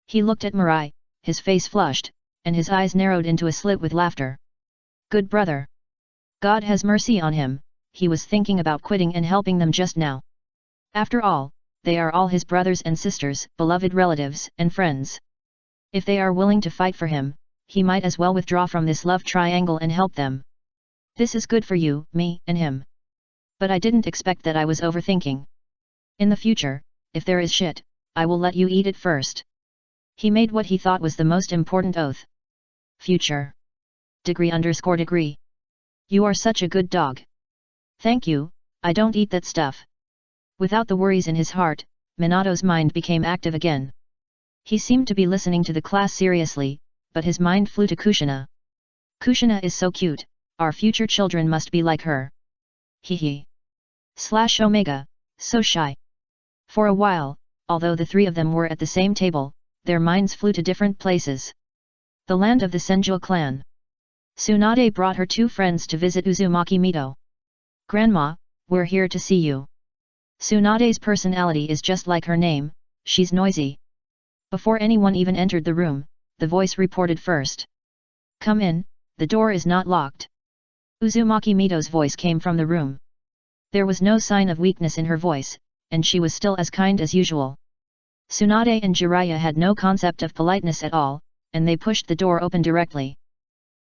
He looked at Mirai, his face flushed, and his eyes narrowed into a slit with laughter. Good brother. God has mercy on him, he was thinking about quitting and helping them just now. After all, they are all his brothers and sisters, beloved relatives and friends. If they are willing to fight for him, he might as well withdraw from this love triangle and help them. This is good for you, me, and him. But I didn't expect that. I was overthinking. In the future, if there is shit, I will let you eat it first. He made what he thought was the most important oath. Future. Degree. You are such a good dog. Thank you, I don't eat that stuff. Without the worries in his heart, Minato's mind became active again. He seemed to be listening to the class seriously, but his mind flew to Kushina. Kushina is so cute, our future children must be like her. Hee. Omega, so shy. For a while, although the three of them were at the same table, their minds flew to different places. The land of the Senju clan. Tsunade brought her 2 friends to visit Uzumaki Mito. "Grandma, we're here to see you." Tsunade's personality is just like her name, she's noisy. Before anyone even entered the room, the voice reported first. "Come in, the door is not locked." Uzumaki Mito's voice came from the room. There was no sign of weakness in her voice, and she was still as kind as usual. Tsunade and Jiraiya had no concept of politeness at all, and they pushed the door open directly.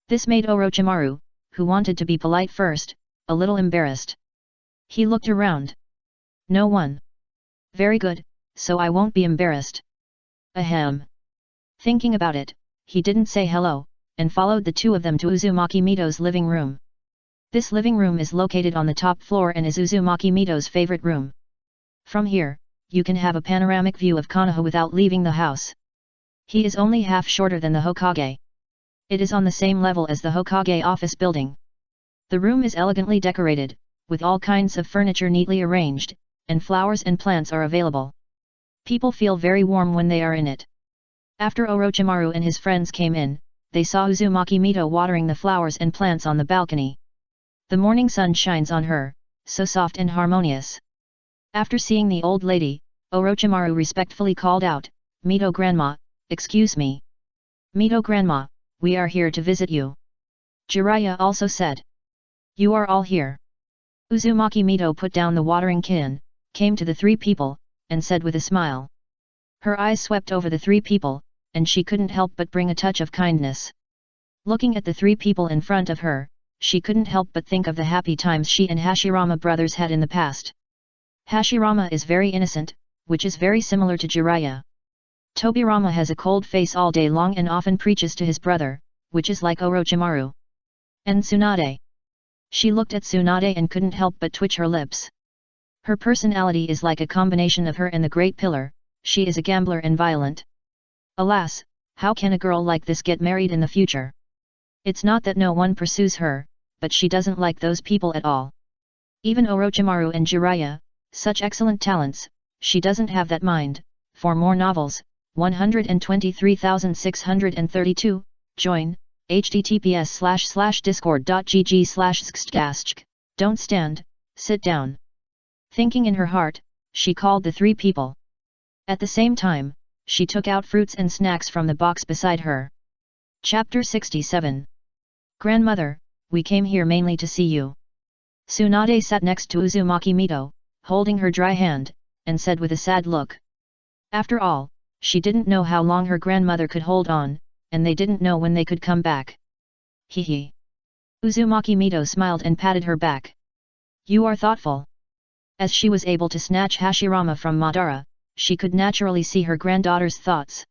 This made Orochimaru, who wanted to be polite first, a little embarrassed. He looked around. No one. Very good, so I won't be embarrassed. Ahem. Thinking about it, he didn't say hello, and followed the 2 of them to Uzumaki Mito's living room. This living room is located on the top floor and is Uzumaki Mito's favorite room. From here, you can have a panoramic view of Konoha without leaving the house. He is only half shorter than the Hokage. It is on the same level as the Hokage office building. The room is elegantly decorated, with all kinds of furniture neatly arranged, and flowers and plants are available. People feel very warm when they are in it. After Orochimaru and his friends came in, they saw Uzumaki Mito watering the flowers and plants on the balcony. The morning sun shines on her, so soft and harmonious. After seeing the old lady, Orochimaru respectfully called out, "Mito Grandma, excuse me." "Mito Grandma, we are here to visit you." Jiraiya also said. "You are all here." Uzumaki Mito put down the watering can, came to the 3 people, and said with a smile. Her eyes swept over the 3 people, and she couldn't help but bring a touch of kindness. Looking at the 3 people in front of her, she couldn't help but think of the happy times she and Hashirama brothers had in the past. Hashirama is very innocent, which is very similar to Jiraiya. Tobirama has a cold face all day long and often preaches to his brother, which is like Orochimaru. And Tsunade. She looked at Tsunade and couldn't help but twitch her lips. Her personality is like a combination of her and the Great Pillar, she is a gambler and violent. Alas, how can a girl like this get married in the future? It's not that no one pursues her, but she doesn't like those people at all. Even Orochimaru and Jiraiya, such excellent talents, she doesn't have that mind. For more novels, 123,632, join, https://discord.gg/xxgastch. Don't stand, sit down. Thinking in her heart, she called the three people. At the same time, she took out fruits and snacks from the box beside her. Chapter 67. Grandmother, we came here mainly to see you. Tsunade sat next to Uzumaki Mito, holding her dry hand, and said with a sad look. After all, she didn't know how long her grandmother could hold on, and they didn't know when they could come back. Hee. Uzumaki Mito smiled and patted her back. You are thoughtful. As she was able to snatch Hashirama from Madara, she could naturally see her granddaughter's thoughts.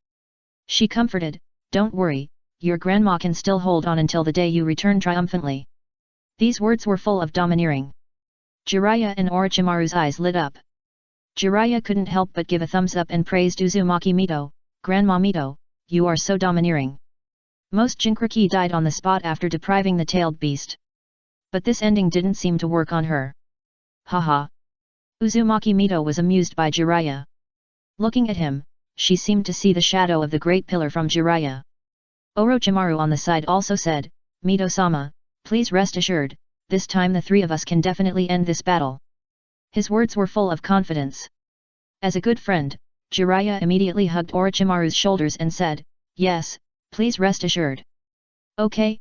She comforted, don't worry, your grandma can still hold on until the day you return triumphantly. These words were full of domineering. Jiraiya and Orochimaru's eyes lit up. Jiraiya couldn't help but give a thumbs up and praised Uzumaki Mito, Grandma Mito, you are so domineering. Most Jinchuriki died on the spot after depriving the tailed beast. But this ending didn't seem to work on her. Haha. Uzumaki Mito was amused by Jiraiya. Looking at him, she seemed to see the shadow of the great pillar from Jiraiya. Orochimaru on the side also said, Mito-sama, please rest assured, this time the three of us can definitely end this battle. His words were full of confidence. As a good friend, Jiraiya immediately hugged Orochimaru's shoulders and said, yes, please rest assured. Okay.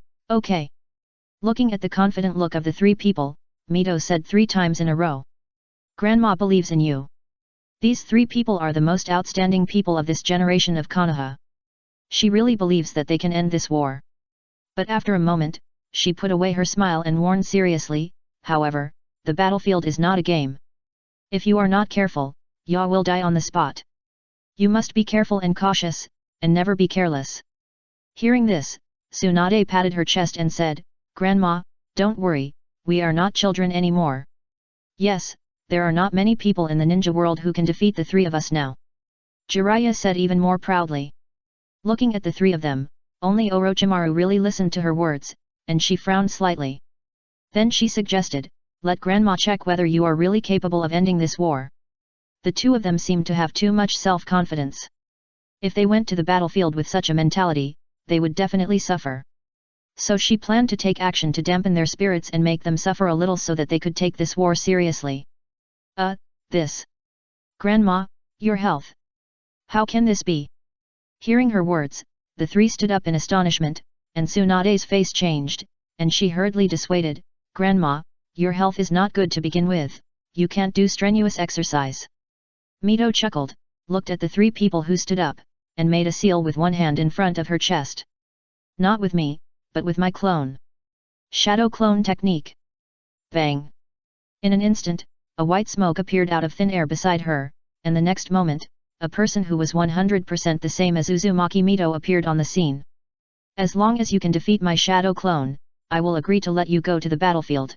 Looking at the confident look of the three people, Mito said 3 times in a row. Grandma believes in you. These 3 people are the most outstanding people of this generation of Konoha. She really believes that they can end this war. But after a moment, she put away her smile and warned seriously, however, the battlefield is not a game. If you are not careful, you will die on the spot. You must be careful and cautious, and never be careless. Hearing this, Tsunade patted her chest and said, Grandma, don't worry, we are not children anymore. Yes, there are not many people in the ninja world who can defeat the 3 of us now. Jiraiya said even more proudly. Looking at the 3 of them, only Orochimaru really listened to her words, and she frowned slightly. Then she suggested, let Grandma check whether you are really capable of ending this war. The 2 of them seemed to have too much self-confidence. If they went to the battlefield with such a mentality, they would definitely suffer. So she planned to take action to dampen their spirits and make them suffer a little so that they could take this war seriously. This. Grandma, your health. How can this be? Hearing her words, the 3 stood up in astonishment, and Tsunade's face changed, and she hurriedly dissuaded, Grandma, your health is not good to begin with, you can't do strenuous exercise. Mito chuckled, looked at the 3 people who stood up, and made a seal with one hand in front of her chest. Not with me, but with my clone. Shadow clone technique. Bang! In an instant, a white smoke appeared out of thin air beside her, and the next moment, a person who was 100% the same as Uzumaki Mito appeared on the scene. As long as you can defeat my shadow clone, I will agree to let you go to the battlefield.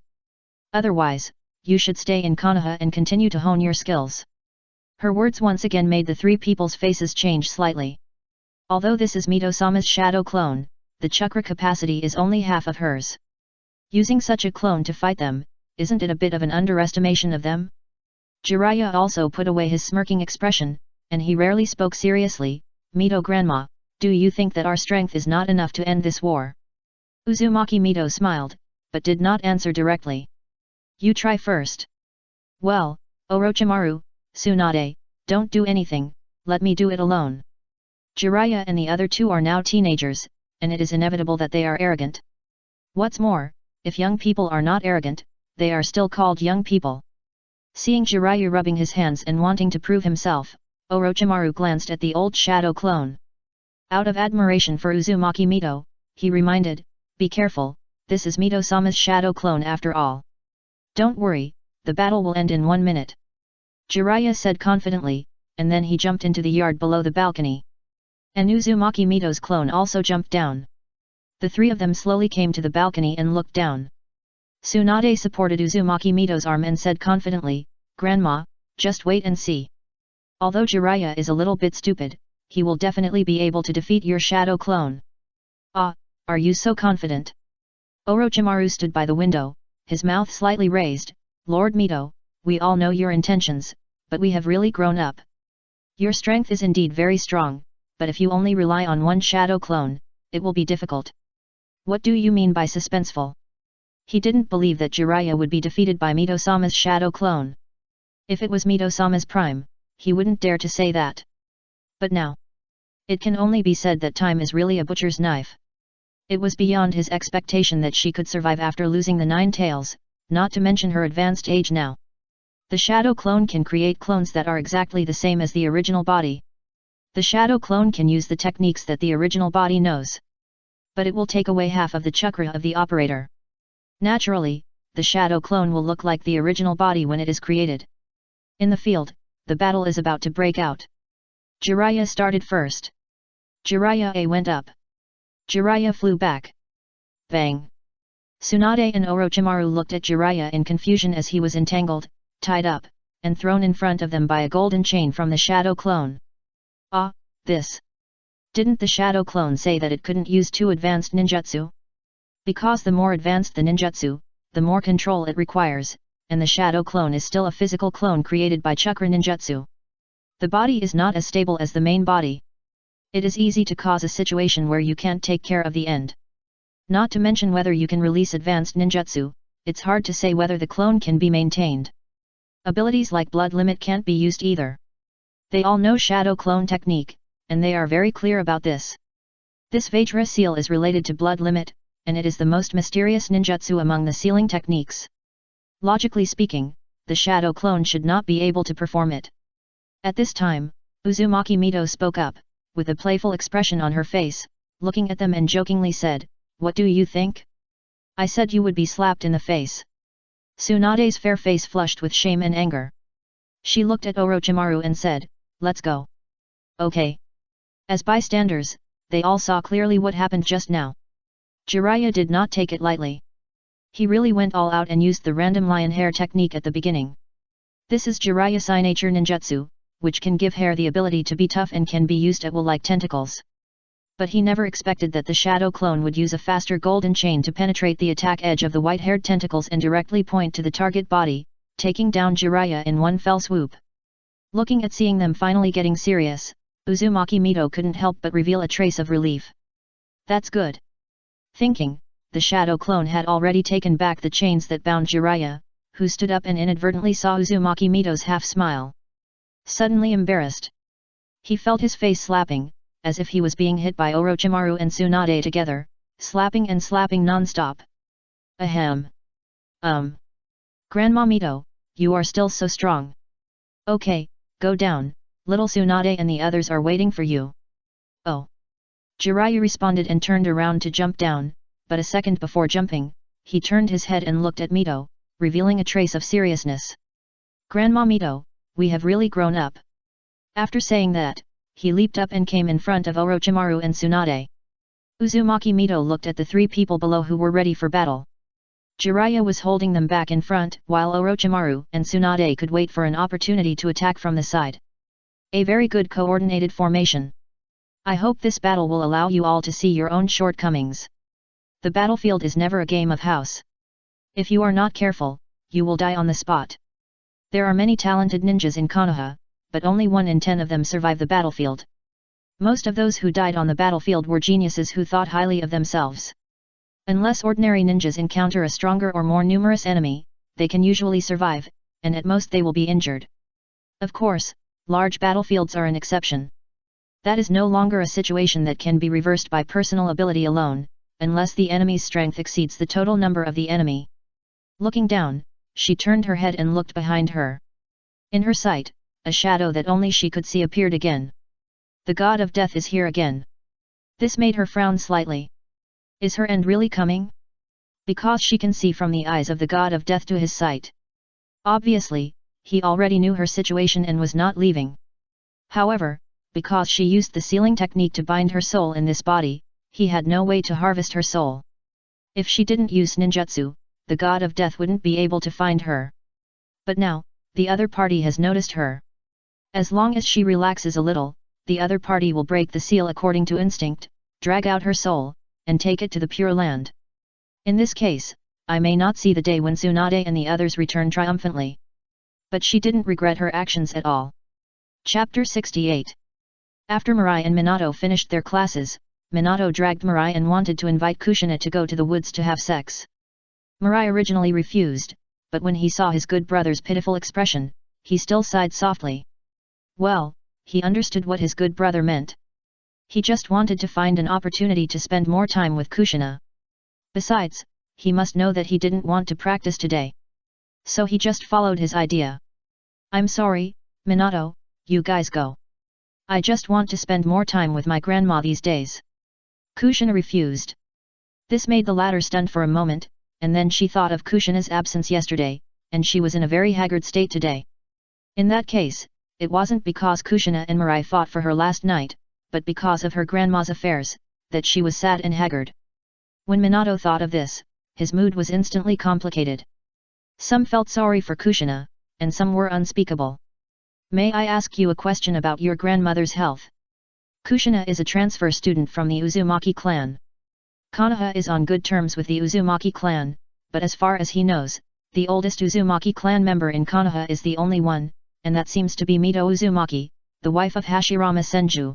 Otherwise, you should stay in Konoha and continue to hone your skills. Her words once again made the 3 people's faces change slightly. Although this is Mito-sama's shadow clone, the chakra capacity is only half of hers. Using such a clone to fight them, isn't it a bit of an underestimation of them? Jiraiya also put away his smirking expression, and he rarely spoke seriously, Mito Grandma, do you think that our strength is not enough to end this war? Uzumaki Mito smiled, but did not answer directly. You try first. Well, Orochimaru, Tsunade, don't do anything, let me do it alone. Jiraiya and the other 2 are now teenagers, and it is inevitable that they are arrogant. What's more, if young people are not arrogant, they are still called young people. Seeing Jiraiya rubbing his hands and wanting to prove himself, Orochimaru glanced at the old shadow clone. Out of admiration for Uzumaki Mito, he reminded, be careful, this is Mito-sama's shadow clone after all. Don't worry, the battle will end in 1 minute. Jiraiya said confidently, and then he jumped into the yard below the balcony. And Uzumaki Mito's clone also jumped down. The 3 of them slowly came to the balcony and looked down. Tsunade supported Uzumaki Mito's arm and said confidently, Grandma, just wait and see. Although Jiraiya is a little bit stupid, he will definitely be able to defeat your shadow clone. Are you so confident? Orochimaru stood by the window, his mouth slightly raised. Lord Mito, we all know your intentions, but we have really grown up. Your strength is indeed very strong, but if you only rely on one shadow clone, it will be difficult. What do you mean by suspenseful? He didn't believe that Jiraiya would be defeated by Mito-sama's shadow clone. If it was Mito-sama's prime, he wouldn't dare to say that. But now, it can only be said that time is really a butcher's knife. It was beyond his expectation that she could survive after losing the 9 tails, not to mention her advanced age now. The shadow clone can create clones that are exactly the same as the original body. The shadow clone can use the techniques that the original body knows. But it will take away half of the chakra of the operator. Naturally, the shadow clone will look like the original body when it is created. In the field, the battle is about to break out. Jiraiya started first. Jiraiya went up. Jiraiya flew back. Bang! Tsunade and Orochimaru looked at Jiraiya in confusion as he was entangled, tied up, and thrown in front of them by a golden chain from the shadow clone. Ah, this! Didn't the shadow clone say that it couldn't use 2 advanced ninjutsu? Because the more advanced the ninjutsu, the more control it requires, and the shadow clone is still a physical clone created by chakra ninjutsu. The body is not as stable as the main body. It is easy to cause a situation where you can't take care of the end. Not to mention whether you can release advanced ninjutsu, it's hard to say whether the clone can be maintained. Abilities like blood limit can't be used either. They all know shadow clone technique, and they are very clear about this. This Vajra seal is related to blood limit, and it is the most mysterious ninjutsu among the sealing techniques. Logically speaking, the shadow clone should not be able to perform it. At this time, Uzumaki Mito spoke up, with a playful expression on her face, looking at them and jokingly said, "What do you think? I said you would be slapped in the face." Tsunade's fair face flushed with shame and anger. She looked at Orochimaru and said, "Let's go." Okay. As bystanders, they all saw clearly what happened just now. Jiraiya did not take it lightly. He really went all out and used the random lion hair technique at the beginning. This is Jiraiya's signature ninjutsu, which can give hair the ability to be tough and can be used at will like tentacles. But he never expected that the shadow clone would use a faster golden chain to penetrate the attack edge of the white-haired tentacles and directly point to the target body, taking down Jiraiya in one fell swoop. Looking at seeing them finally getting serious, Uzumaki Mito couldn't help but reveal a trace of relief. That's good. Thinking, the shadow clone had already taken back the chains that bound Jiraiya, who stood up and inadvertently saw Uzumaki Mito's half-smile. Suddenly embarrassed. He felt his face slapping, as if he was being hit by Orochimaru and Tsunade together, slapping and slapping non-stop. Ahem. Grandma Mito, you are still so strong. Okay, go down, little Tsunade and the others are waiting for you. Oh. Jiraiya responded and turned around to jump down, but a second before jumping, he turned his head and looked at Mito, revealing a trace of seriousness. Grandma Mito, we have really grown up. After saying that, he leaped up and came in front of Orochimaru and Tsunade. Uzumaki Mito looked at the 3 people below who were ready for battle. Jiraiya was holding them back in front, while Orochimaru and Tsunade could wait for an opportunity to attack from the side. A very good coordinated formation. I hope this battle will allow you all to see your own shortcomings. The battlefield is never a game of house. If you are not careful, you will die on the spot. There are many talented ninjas in Konoha, but only 1 in 10 of them survive the battlefield. Most of those who died on the battlefield were geniuses who thought highly of themselves. Unless ordinary ninjas encounter a stronger or more numerous enemy, they can usually survive, and at most they will be injured. Of course, large battlefields are an exception. That is no longer a situation that can be reversed by personal ability alone, unless the enemy's strength exceeds the total number of the enemy. Looking down, she turned her head and looked behind her. In her sight, a shadow that only she could see appeared again. The god of death is here again. This made her frown slightly. Is her end really coming? Because she can see from the eyes of the god of death to his sight. Obviously, he already knew her situation and was not leaving. However, because she used the sealing technique to bind her soul in this body, he had no way to harvest her soul. If she didn't use ninjutsu, the god of death wouldn't be able to find her. But now, the other party has noticed her. As long as she relaxes a little, the other party will break the seal according to instinct, drag out her soul, and take it to the Pure Land. In this case, I may not see the day when Tsunade and the others return triumphantly. But she didn't regret her actions at all. Chapter 68. After Mirai and Minato finished their classes, Minato dragged Mirai and wanted to invite Kushina to go to the woods to have sex. Mirai originally refused, but when he saw his good brother's pitiful expression, he still sighed softly. Well, he understood what his good brother meant. He just wanted to find an opportunity to spend more time with Kushina. Besides, he must know that he didn't want to practice today. So he just followed his idea. I'm sorry, Minato, you guys go. I just want to spend more time with my grandma these days. Kushina refused. This made the latter stunned for a moment, and then she thought of Kushina's absence yesterday, and she was in a very haggard state today. In that case, it wasn't because Kushina and Mirai fought for her last night, but because of her grandma's affairs, that she was sad and haggard. When Minato thought of this, his mood was instantly complicated. Some felt sorry for Kushina, and some were unspeakable. May I ask you a question about your grandmother's health? Kushina is a transfer student from the Uzumaki clan. Konoha is on good terms with the Uzumaki clan, but as far as he knows, the oldest Uzumaki clan member in Konoha is the only one, and that seems to be Mito Uzumaki, the wife of Hashirama Senju.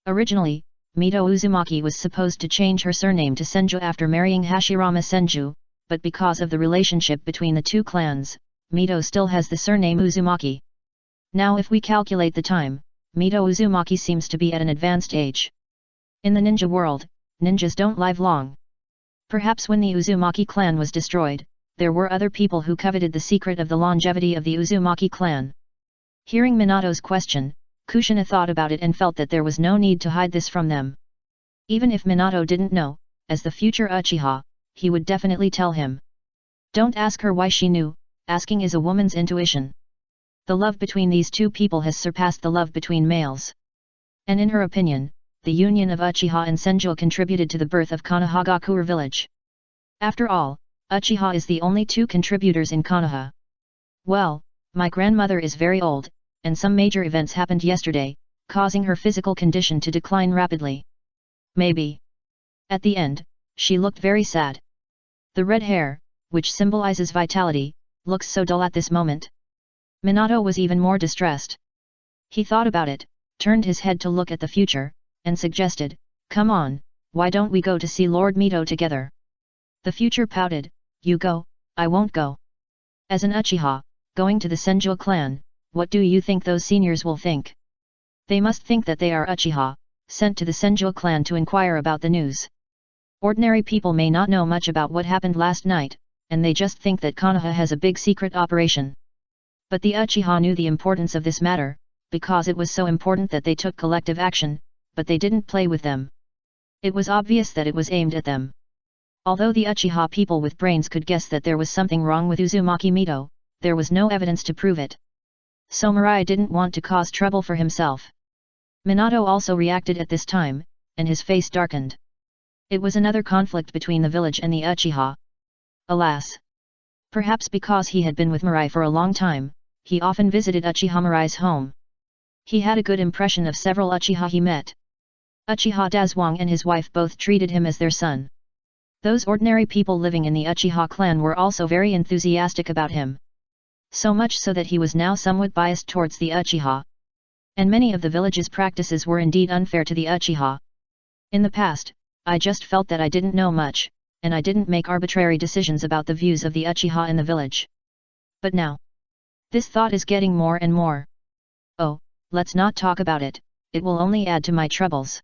Originally, Mito Uzumaki was supposed to change her surname to Senju after marrying Hashirama Senju, but because of the relationship between the two clans, Mito still has the surname Uzumaki. Now if we calculate the time, Mito Uzumaki seems to be at an advanced age. In the ninja world, ninjas don't live long. Perhaps when the Uzumaki clan was destroyed, there were other people who coveted the secret of the longevity of the Uzumaki clan. Hearing Minato's question, Kushina thought about it and felt that there was no need to hide this from them. Even if Minato didn't know, as the future Uchiha, he would definitely tell him. Don't ask her why she knew, asking is a woman's intuition. The love between these two people has surpassed the love between males. And in her opinion, the union of Uchiha and Senju contributed to the birth of Konohagakure village. After all, Uchiha is the only two contributors in Konoha. Well, my grandmother is very old, and some major events happened yesterday, causing her physical condition to decline rapidly. Maybe. At the end, she looked very sad. The red hair, which symbolizes vitality, looks so dull at this moment. Minato was even more distressed. He thought about it, turned his head to look at the future, and suggested, come on, why don't we go to see Lord Mito together? The future pouted, you go, I won't go. As an Uchiha, going to the Senju clan, what do you think those seniors will think? They must think that they are Uchiha, sent to the Senju clan to inquire about the news. Ordinary people may not know much about what happened last night, and they just think that Konoha has a big secret operation. But the Uchiha knew the importance of this matter, because it was so important that they took collective action, but they didn't play with them. It was obvious that it was aimed at them. Although the Uchiha people with brains could guess that there was something wrong with Uzumaki Mito, there was no evidence to prove it. So Mirai didn't want to cause trouble for himself. Minato also reacted at this time, and his face darkened. It was another conflict between the village and the Uchiha. Alas! Perhaps because he had been with Mirai for a long time, he often visited Uchiha Mirai's home. He had a good impression of several Uchiha he met. Uchiha Dazwang and his wife both treated him as their son. Those ordinary people living in the Uchiha clan were also very enthusiastic about him. So much so that he was now somewhat biased towards the Uchiha. And many of the village's practices were indeed unfair to the Uchiha. In the past, I just felt that I didn't know much, and I didn't make arbitrary decisions about the views of the Uchiha in the village. But now, this thought is getting more and more. Oh, let's not talk about it, it will only add to my troubles.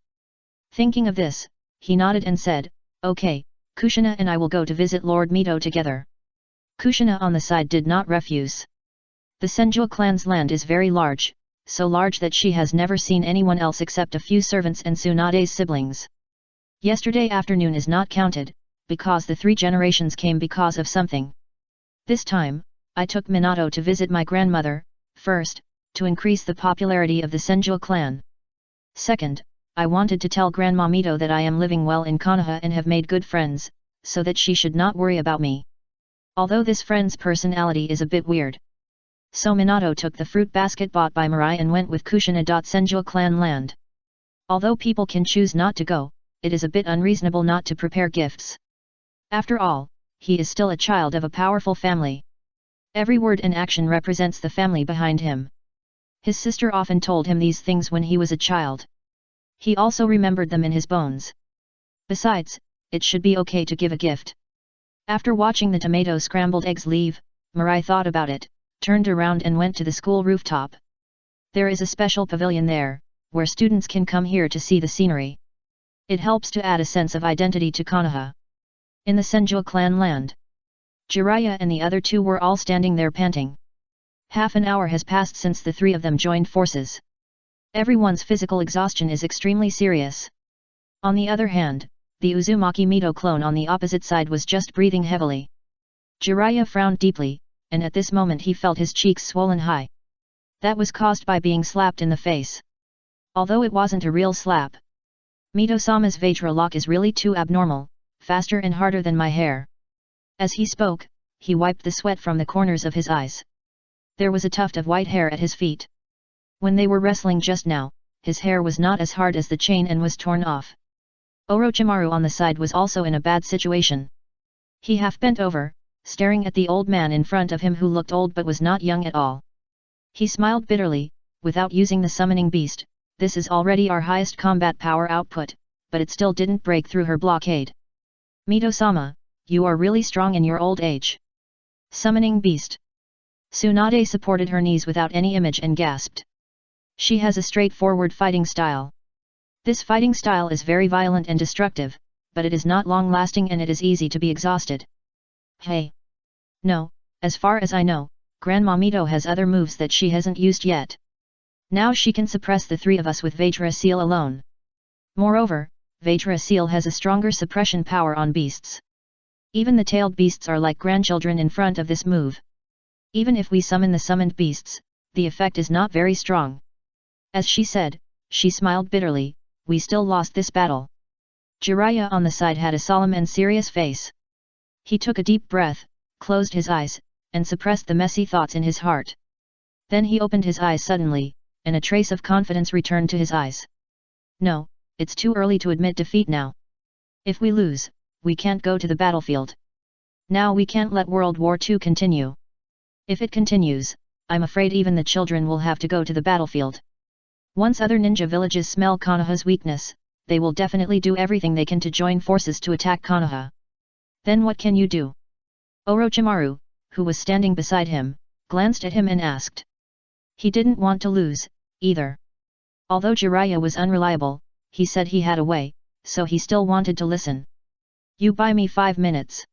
Thinking of this, he nodded and said, okay, Kushina and I will go to visit Lord Mito together. Kushina on the side did not refuse. The Senju clan's land is very large, so large that she has never seen anyone else except a few servants and Tsunade's siblings. Yesterday afternoon is not counted, because the 3 generations came because of something. This time, I took Minato to visit my grandmother, first, to increase the popularity of the Senju clan. Second, I wanted to tell Grandma Mito that I am living well in Konoha and have made good friends, so that she should not worry about me. Although this friend's personality is a bit weird. So Minato took the fruit basket bought by Mirai and went with Kushina. Senju clan land. Although people can choose not to go, it is a bit unreasonable not to prepare gifts. After all, he is still a child of a powerful family. Every word and action represents the family behind him. His sister often told him these things when he was a child. He also remembered them in his bones. Besides, it should be okay to give a gift. After watching the tomato scrambled eggs leave, Mirai thought about it, turned around and went to the school rooftop. There is a special pavilion there, where students can come here to see the scenery. It helps to add a sense of identity to Konoha. In the Senju clan land, Jiraiya and the other two were all standing there panting. Half an hour has passed since the three of them joined forces. Everyone's physical exhaustion is extremely serious. On the other hand, the Uzumaki Mito clone on the opposite side was just breathing heavily. Jiraiya frowned deeply, and at this moment he felt his cheeks swollen high. That was caused by being slapped in the face. Although it wasn't a real slap. Mito-sama's Vajra lock is really too abnormal, faster and harder than my hair. As he spoke, he wiped the sweat from the corners of his eyes. There was a tuft of white hair at his feet. When they were wrestling just now, his hair was not as hard as the chain and was torn off. Orochimaru on the side was also in a bad situation. He half bent over, staring at the old man in front of him who looked old but was not young at all. He smiled bitterly, without using the summoning beast, this is already our highest combat power output, but it still didn't break through her blockade. Mito-sama, you are really strong in your old age. Summoning beast. Tsunade supported her knees without any image and gasped. She has a straightforward fighting style. This fighting style is very violent and destructive, but it is not long-lasting and it is easy to be exhausted. Hey! No, as far as I know, Grandma Mito has other moves that she hasn't used yet. Now she can suppress the three of us with Vajra Seal alone. Moreover, Vajra Seal has a stronger suppression power on beasts. Even the tailed beasts are like grandchildren in front of this move. Even if we summon the summoned beasts, the effect is not very strong. As she said, she smiled bitterly, we still lost this battle. Jiraiya on the side had a solemn and serious face. He took a deep breath, closed his eyes, and suppressed the messy thoughts in his heart. Then he opened his eyes suddenly, and a trace of confidence returned to his eyes. No, it's too early to admit defeat now. If we lose, we can't go to the battlefield. Now we can't let World War II continue. If it continues, I'm afraid even the children will have to go to the battlefield. Once other ninja villages smell Konoha's weakness, they will definitely do everything they can to join forces to attack Konoha. Then what can you do? Orochimaru, who was standing beside him, glanced at him and asked. He didn't want to lose, either. Although Jiraiya was unreliable, he said he had a way, so he still wanted to listen. You buy me 5 minutes.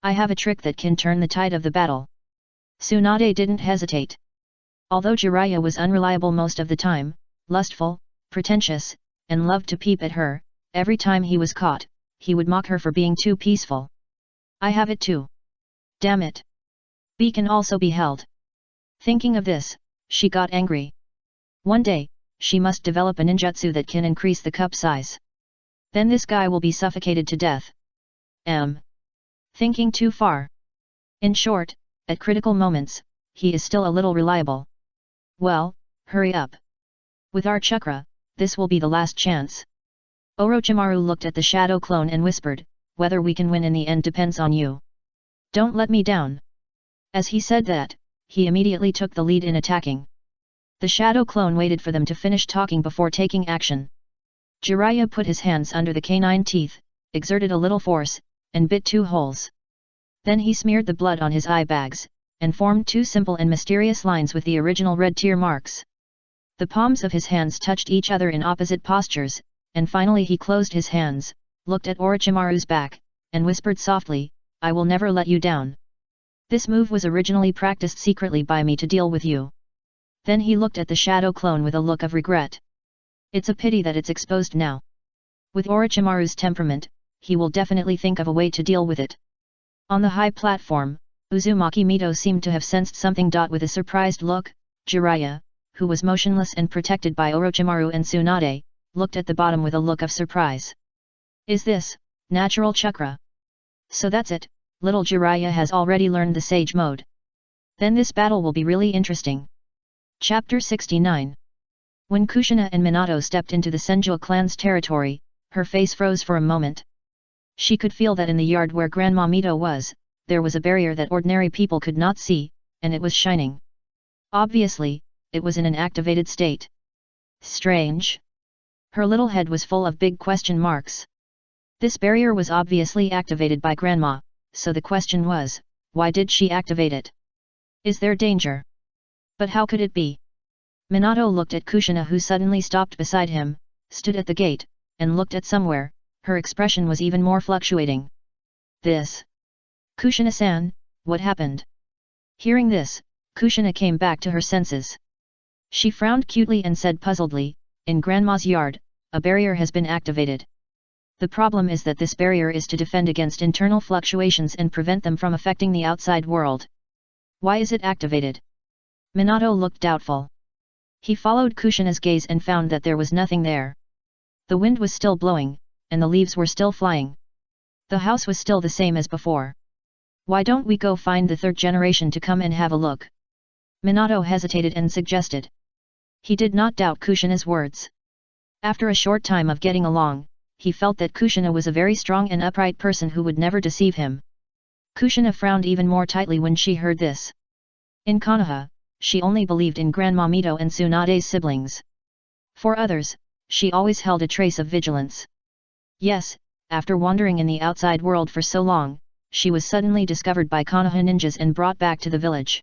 I have a trick that can turn the tide of the battle. Tsunade didn't hesitate. Although Jiraiya was unreliable most of the time, lustful, pretentious, and loved to peep at her, every time he was caught, he would mock her for being too peaceful. I have it too. Damn it. B can also be held. Thinking of this, she got angry. One day, she must develop a ninjutsu that can increase the cup size. Then this guy will be suffocated to death. Thinking too far. In short, at critical moments, he is still a little reliable. Well, hurry up. With our chakra, this will be the last chance. Orochimaru looked at the shadow clone and whispered, whether we can win in the end depends on you. Don't let me down. As he said that, he immediately took the lead in attacking. The shadow clone waited for them to finish talking before taking action. Jiraiya put his hands under the canine teeth, exerted a little force, and bit 2 holes. Then he smeared the blood on his eye bags, and formed 2 simple and mysterious lines with the original red tear marks. The palms of his hands touched each other in opposite postures, and finally he closed his hands, looked at Orochimaru's back, and whispered softly, I will never let you down. This move was originally practiced secretly by me to deal with you. Then he looked at the shadow clone with a look of regret. It's a pity that it's exposed now. With Orochimaru's temperament, he will definitely think of a way to deal with it. On the high platform, Uzumaki Mito seemed to have sensed something. With a surprised look, Jiraiya, who was motionless and protected by Orochimaru and Tsunade, looked at the bottom with a look of surprise. Is this natural chakra? So that's it, little Jiraiya has already learned the Sage Mode. Then this battle will be really interesting. Chapter 69. When Kushina and Minato stepped into the Senju clan's territory, Her face froze for a moment. She could feel that in the yard where Grandma Mito was, there was a barrier that ordinary people could not see, and it was shining. Obviously, it was in an activated state. Strange. Her little head was full of big question marks. This barrier was obviously activated by Grandma, so the question was, why did she activate it? Is there danger? But how could it be? Minato looked at Kushina, who suddenly stopped beside him, stood at the gate, and looked at somewhere. Her expression was even more fluctuating. This. Kushina-san, what happened? Hearing this, Kushina came back to her senses. She frowned cutely and said puzzledly, in Grandma's yard, a barrier has been activated. The problem is that this barrier is to defend against internal fluctuations and prevent them from affecting the outside world. Why is it activated? Minato looked doubtful. He followed Kushina's gaze and found that there was nothing there. The wind was still blowing, and the leaves were still flying. The house was still the same as before. Why don't we go find the third generation to come and have a look? Minato hesitated and suggested. He did not doubt Kushina's words. After a short time of getting along, he felt that Kushina was a very strong and upright person who would never deceive him. Kushina frowned even more tightly when she heard this. In Konoha, she only believed in Grandma Mito and Tsunade's siblings. For others, she always held a trace of vigilance. Yes, after wandering in the outside world for so long, she was suddenly discovered by Konoha ninjas and brought back to the village.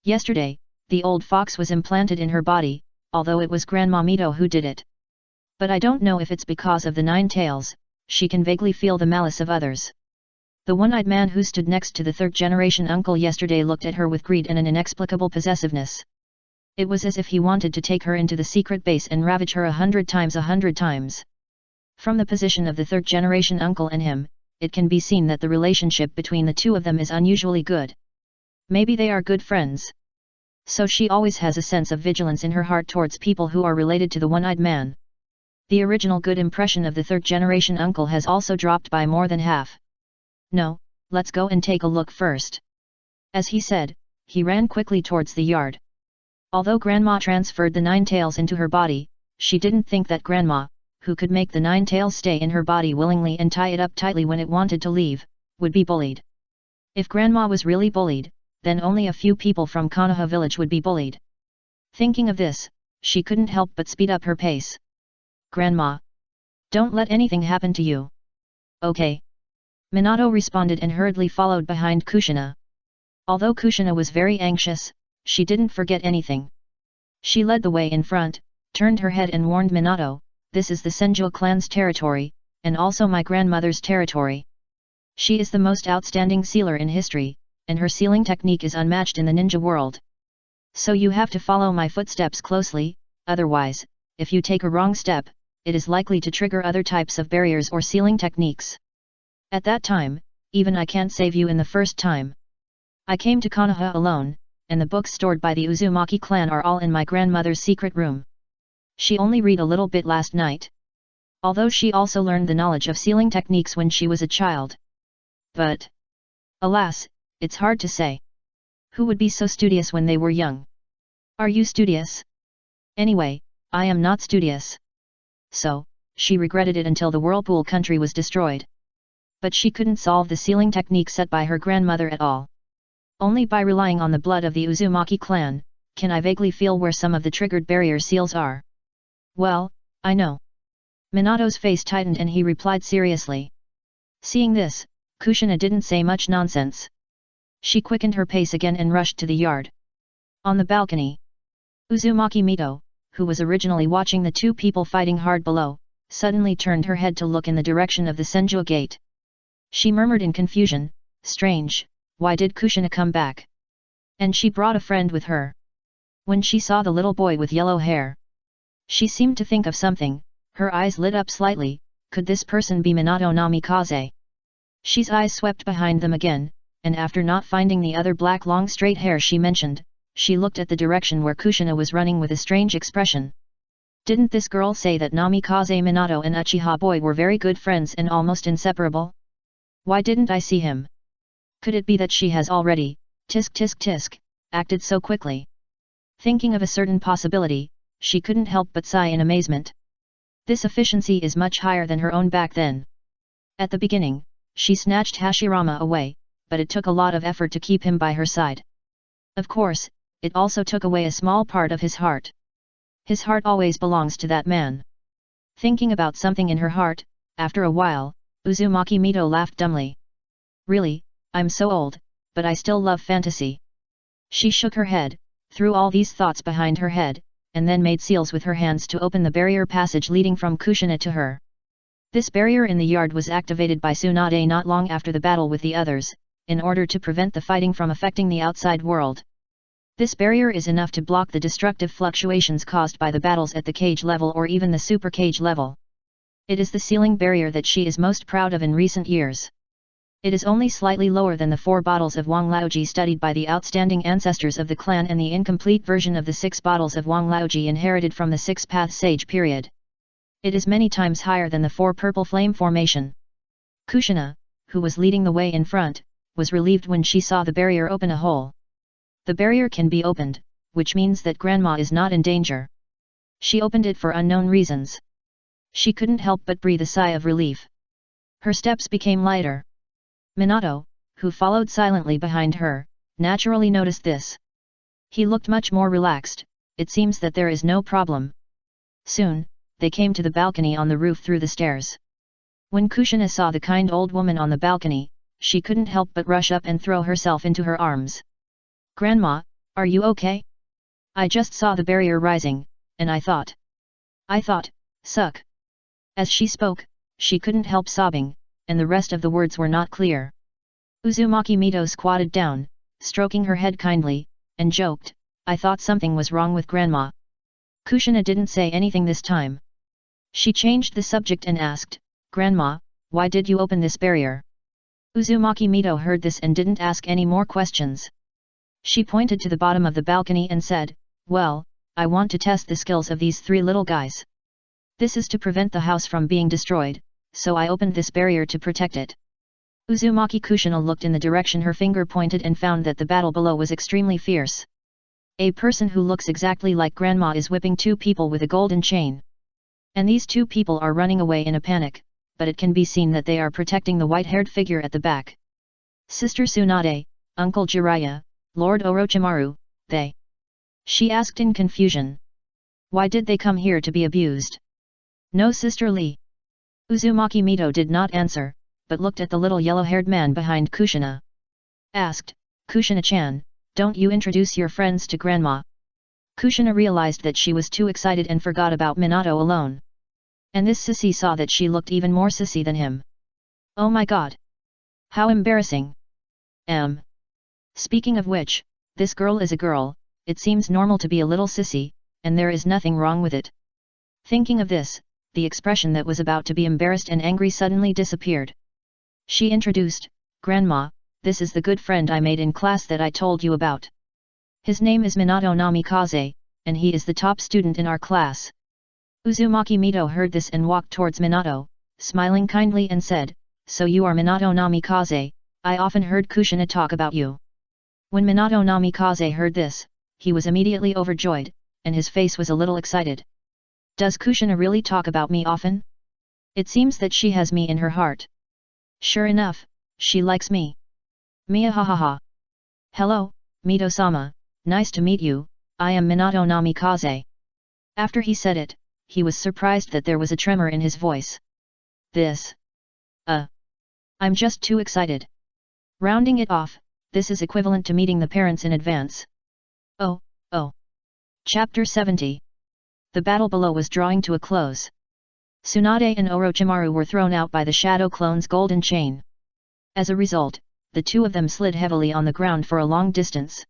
Yesterday, the old fox was implanted in her body, although it was Grandma Mito who did it. But I don't know if it's because of the 9 tails, she can vaguely feel the malice of others. The one-eyed man who stood next to the third-generation uncle yesterday looked at her with greed and an inexplicable possessiveness. It was as if he wanted to take her into the secret base and ravage her 100 times. From the position of the third-generation uncle and him, it can be seen that the relationship between the two of them is unusually good. Maybe they are good friends. So she always has a sense of vigilance in her heart towards people who are related to the one-eyed man. The original good impression of the third-generation uncle has also dropped by more than half. No, let's go and take a look first. As he said, he ran quickly towards the yard. Although Grandma transferred the 9 tails into her body, she didn't think that Grandma, who could make the 9 tails stay in her body willingly and tie it up tightly when it wanted to leave, would be bullied. If Grandma was really bullied, then only a few people from Konoha village would be bullied. Thinking of this, she couldn't help but speed up her pace. Grandma! Don't let anything happen to you. Okay. Minato responded and hurriedly followed behind Kushina. Although Kushina was very anxious, she didn't forget anything. She led the way in front, turned her head and warned Minato, this is the Senju clan's territory, and also my grandmother's territory. She is the most outstanding sealer in history, and her sealing technique is unmatched in the ninja world. So you have to follow my footsteps closely, otherwise, if you take a wrong step, it is likely to trigger other types of barriers or sealing techniques. At that time, even I can't save you in the first time. I came to Konoha alone, and the books stored by the Uzumaki clan are all in my grandmother's secret room. She only read a little bit last night. Although she also learned the knowledge of sealing techniques when she was a child. But, alas, it's hard to say. Who would be so studious when they were young? Are you studious? Anyway, I am not studious. So, she regretted it until the whirlpool country was destroyed. But she couldn't solve the sealing technique set by her grandmother at all. Only by relying on the blood of the Uzumaki clan, can I vaguely feel where some of the triggered barrier seals are. Well, I know. Minato's face tightened and he replied seriously. Seeing this, Kushina didn't say much nonsense. She quickened her pace again and rushed to the yard. On the balcony, Uzumaki Mito, who was originally watching the two people fighting hard below, suddenly turned her head to look in the direction of the Senju gate. She murmured in confusion, strange, why did Kushina come back? And she brought a friend with her. When she saw the little boy with yellow hair, she seemed to think of something, her eyes lit up slightly, could this person be Minato Namikaze? She's eyes swept behind them again, and after not finding the other black long straight hair she mentioned, she looked at the direction where Kushina was running with a strange expression. Didn't this girl say that Namikaze Minato and Uchiha boy were very good friends and almost inseparable? Why didn't I see him? Could it be that she has already, tisk, acted so quickly? Thinking of a certain possibility, she couldn't help but sigh in amazement. This efficiency is much higher than her own back then. At the beginning, she snatched Hashirama away, but it took a lot of effort to keep him by her side. Of course, it also took away a small part of his heart. His heart always belongs to that man. Thinking about something in her heart, after a while, Uzumaki Mito laughed dumbly. Really, I'm so old, but I still love fantasy. She shook her head, threw all these thoughts behind her head, and then made seals with her hands to open the barrier passage leading from Kushina to her. This barrier in the yard was activated by Tsunade not long after the battle with the others, in order to prevent the fighting from affecting the outside world. This barrier is enough to block the destructive fluctuations caused by the battles at the cage level or even the super cage level. It is the sealing barrier that she is most proud of in recent years. It is only slightly lower than the 4 bottles of Wang Laoji studied by the outstanding ancestors of the clan and the incomplete version of the 6 bottles of Wang Laoji inherited from the 6 Path Sage period. It is many times higher than the 4 purple flame formation. Kushina, who was leading the way in front, was relieved when she saw the barrier open a hole. The barrier can be opened, which means that Grandma is not in danger. She opened it for unknown reasons. She couldn't help but breathe a sigh of relief. Her steps became lighter. Minato, who followed silently behind her, naturally noticed this. He looked much more relaxed. It seems that there is no problem. Soon, they came to the balcony on the roof through the stairs. When Kushina saw the kind old woman on the balcony, she couldn't help but rush up and throw herself into her arms. Grandma, are you okay? I just saw the barrier rising, and I thought, suck. As she spoke, she couldn't help sobbing, and the rest of the words were not clear. Uzumaki Mito squatted down, stroking her head kindly, and joked, I thought something was wrong with Grandma. Kushina didn't say anything this time. She changed the subject and asked, Grandma, why did you open this barrier? Uzumaki Mito heard this and didn't ask any more questions. She pointed to the bottom of the balcony and said, well, I want to test the skills of these 3 little guys. This is to prevent the house from being destroyed, so I opened this barrier to protect it. Uzumaki Kushina looked in the direction her finger pointed and found that the battle below was extremely fierce. A person who looks exactly like Grandma is whipping 2 people with a golden chain. And these 2 people are running away in a panic, but it can be seen that they are protecting the white-haired figure at the back. Sister Tsunade, Uncle Jiraiya, Lord Orochimaru, they? She asked in confusion. Why did they come here to be abused? No, Sister Lee. Uzumaki Mito did not answer, but looked at the little yellow-haired man behind Kushina. Asked, Kushina-chan, don't you introduce your friends to Grandma? Kushina realized that she was too excited and forgot about Minato alone. And this sissy saw that she looked even more sissy than him. Oh my god! How embarrassing! Speaking of which, this girl is a girl, it seems normal to be a little sissy, and there is nothing wrong with it. Thinking of this, the expression that was about to be embarrassed and angry suddenly disappeared. She introduced, Grandma, this is the good friend I made in class that I told you about. His name is Minato Namikaze, and he is the top student in our class. Uzumaki Mito heard this and walked towards Minato, smiling kindly and said, so you are Minato Namikaze, I often heard Kushina talk about you. When Minato Namikaze heard this, he was immediately overjoyed, and his face was a little excited. Does Kushina really talk about me often? It seems that she has me in her heart. Sure enough, she likes me. Mia ha ha ha. Hello, Mito-sama, nice to meet you, I am Minato Namikaze. After he said it, he was surprised that there was a tremor in his voice. I'm just too excited. Rounding it off, this is equivalent to meeting the parents in advance. Oh. Chapter 70. The battle below was drawing to a close. Tsunade and Orochimaru were thrown out by the Shadow Clone's golden chain. As a result, the 2 of them slid heavily on the ground for a long distance.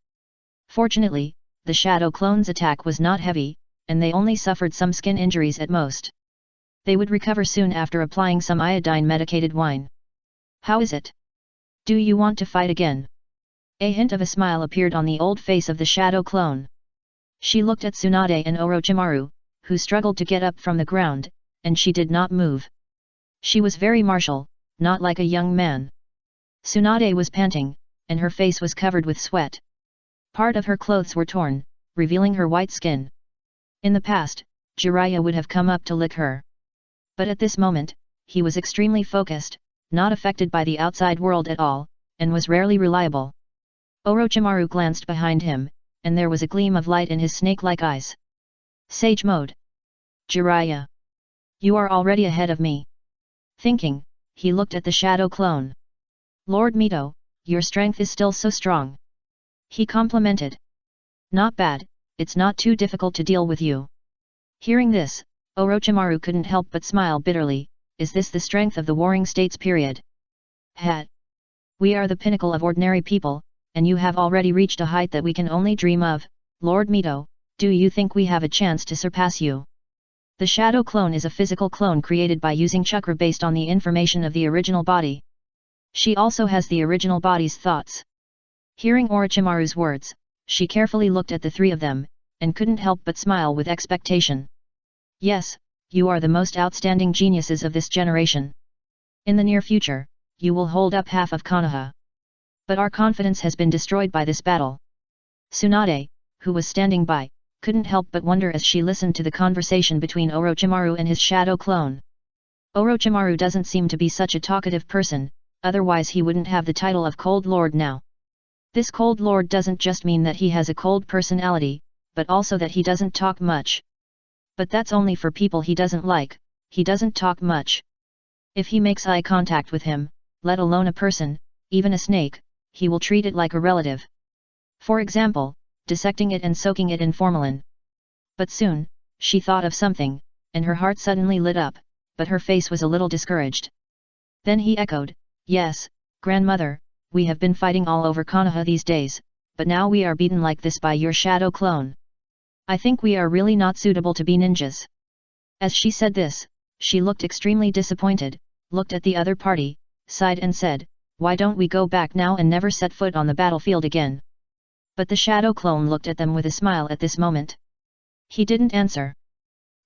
Fortunately, the Shadow Clone's attack was not heavy, and they only suffered some skin injuries at most. They would recover soon after applying some iodine-medicated wine. How is it? Do you want to fight again? A hint of a smile appeared on the old face of the Shadow Clone. She looked at Tsunade and Orochimaru, who struggled to get up from the ground, and she did not move. She was very martial, not like a young man. Tsunade was panting, and her face was covered with sweat. Part of her clothes were torn, revealing her white skin. In the past, Jiraiya would have come up to lick her. But at this moment, he was extremely focused, not affected by the outside world at all, and was rarely reliable. Orochimaru glanced behind him, and there was a gleam of light in his snake-like eyes. Sage mode. Jiraiya. You are already ahead of me. Thinking, he looked at the shadow clone. Lord Mito, your strength is still so strong. He complimented. Not bad, it's not too difficult to deal with you. Hearing this, Orochimaru couldn't help but smile bitterly. Is this the strength of the Warring States period? Hat. We are the pinnacle of ordinary people, and you have already reached a height that we can only dream of. Lord Mito, do you think we have a chance to surpass you? The shadow clone is a physical clone created by using chakra based on the information of the original body. She also has the original body's thoughts. Hearing Orochimaru's words, she carefully looked at the three of them, and couldn't help but smile with expectation. Yes, you are the most outstanding geniuses of this generation. In the near future, you will hold up half of Konoha. But our confidence has been destroyed by this battle. Tsunade, who was standing by, couldn't help but wonder as she listened to the conversation between Orochimaru and his shadow clone. Orochimaru doesn't seem to be such a talkative person, otherwise he wouldn't have the title of Cold Lord now. This Cold Lord doesn't just mean that he has a cold personality, but also that he doesn't talk much. But that's only for people he doesn't like. He doesn't talk much. If he makes eye contact with him, let alone a person, even a snake, he will treat it like a relative. For example, dissecting it and soaking it in formalin. But soon, she thought of something, and her heart suddenly lit up, but her face was a little discouraged. Then he echoed, yes, grandmother, we have been fighting all over Konoha these days, but now we are beaten like this by your shadow clone. I think we are really not suitable to be ninjas. As she said this, she looked extremely disappointed, looked at the other party, sighed and said, why don't we go back now and never set foot on the battlefield again? But the shadow clone looked at them with a smile at this moment. He didn't answer.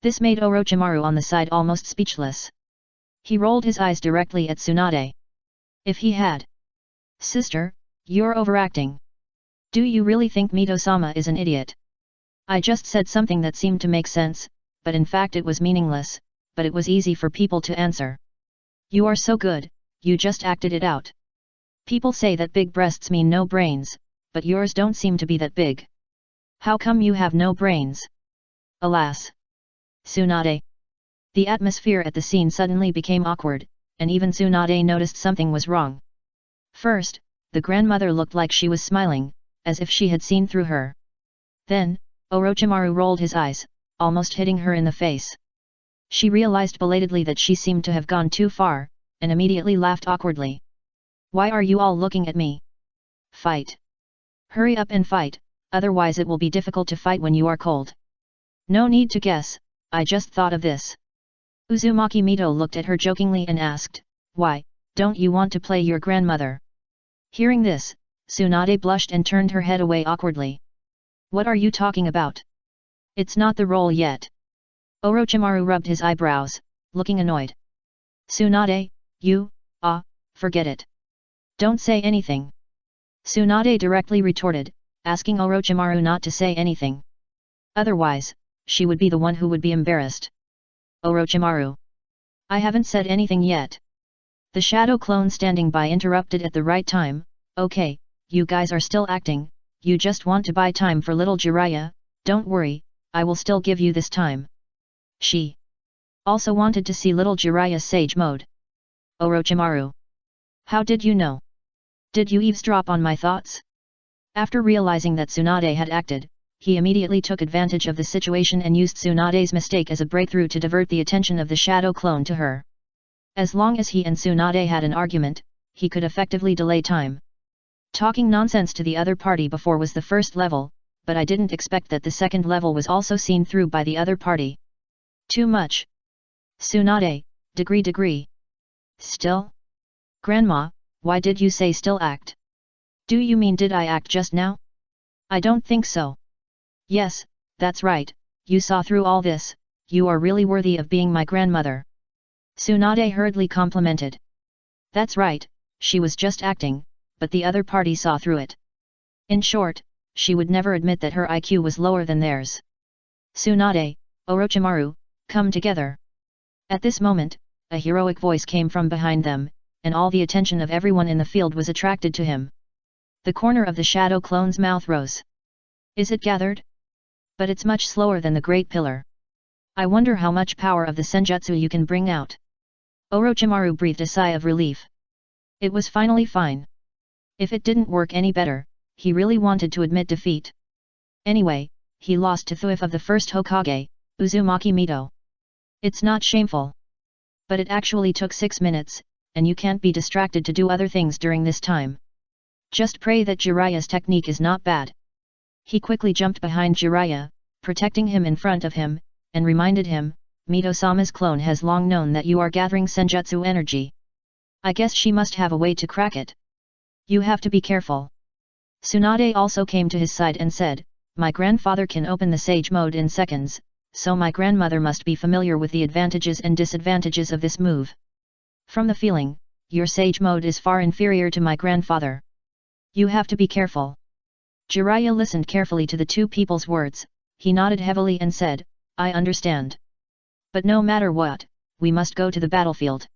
This made Orochimaru on the side almost speechless. He rolled his eyes directly at Tsunade. If he had. Sister, you're overacting. Do you really think Mito-sama is an idiot? I just said something that seemed to make sense, but in fact it was meaningless, but it was easy for people to answer. You are so good, you just acted it out. People say that big breasts mean no brains, but yours don't seem to be that big. How come you have no brains? Alas! Tsunade. The atmosphere at the scene suddenly became awkward, and even Tsunade noticed something was wrong. First, the grandmother looked like she was smiling, as if she had seen through her. Then, Orochimaru rolled his eyes, almost hitting her in the face. She realized belatedly that she seemed to have gone too far, and immediately laughed awkwardly. Why are you all looking at me? Fight. Hurry up and fight, otherwise it will be difficult to fight when you are cold. No need to guess, I just thought of this. Uzumaki Mito looked at her jokingly and asked, why, don't you want to play your grandmother? Hearing this, Tsunade blushed and turned her head away awkwardly. What are you talking about? It's not the role yet. Orochimaru rubbed his eyebrows, looking annoyed. Tsunade, you, forget it. Don't say anything. Tsunade directly retorted, asking Orochimaru not to say anything. Otherwise, she would be the one who would be embarrassed. Orochimaru. I haven't said anything yet. The shadow clone standing by interrupted at the right time. Okay, you guys are still acting, you just want to buy time for little Jiraiya, don't worry, I will still give you this time. She also wanted to see little Jiraiya's sage mode. Orochimaru. How did you know? Did you eavesdrop on my thoughts? After realizing that Tsunade had acted, he immediately took advantage of the situation and used Tsunade's mistake as a breakthrough to divert the attention of the shadow clone to her. As long as he and Tsunade had an argument, he could effectively delay time. Talking nonsense to the other party before was the first level, but I didn't expect that the second level was also seen through by the other party. Too much. Tsunade, degree. Still? Grandma, why did you say still act? Do you mean did I act just now? I don't think so. Yes, that's right, you saw through all this, you are really worthy of being my grandmother. Tsunade hurriedly complimented. That's right, she was just acting, but the other party saw through it. In short, she would never admit that her IQ was lower than theirs. Tsunade, Orochimaru, come together. At this moment, a heroic voice came from behind them, and all the attention of everyone in the field was attracted to him. The corner of the shadow clone's mouth rose. Is it gathered? But it's much slower than the Great Pillar. I wonder how much power of the senjutsu you can bring out. Orochimaru breathed a sigh of relief. It was finally fine. If it didn't work any better, he really wanted to admit defeat. Anyway, he lost to Thuif of the first Hokage, Uzumaki Mito. It's not shameful. But it actually took 6 minutes, and you can't be distracted to do other things during this time. Just pray that Jiraiya's technique is not bad. He quickly jumped behind Jiraiya, protecting him in front of him, and reminded him, Mito-sama's clone has long known that you are gathering senjutsu energy. I guess she must have a way to crack it. You have to be careful. Tsunade also came to his side and said, my grandfather can open the Sage Mode in seconds, so my grandmother must be familiar with the advantages and disadvantages of this move. From the feeling, your Sage Mode is far inferior to my grandfather. You have to be careful. Jiraiya listened carefully to the two people's words, he nodded heavily and said, I understand. But no matter what, we must go to the battlefield.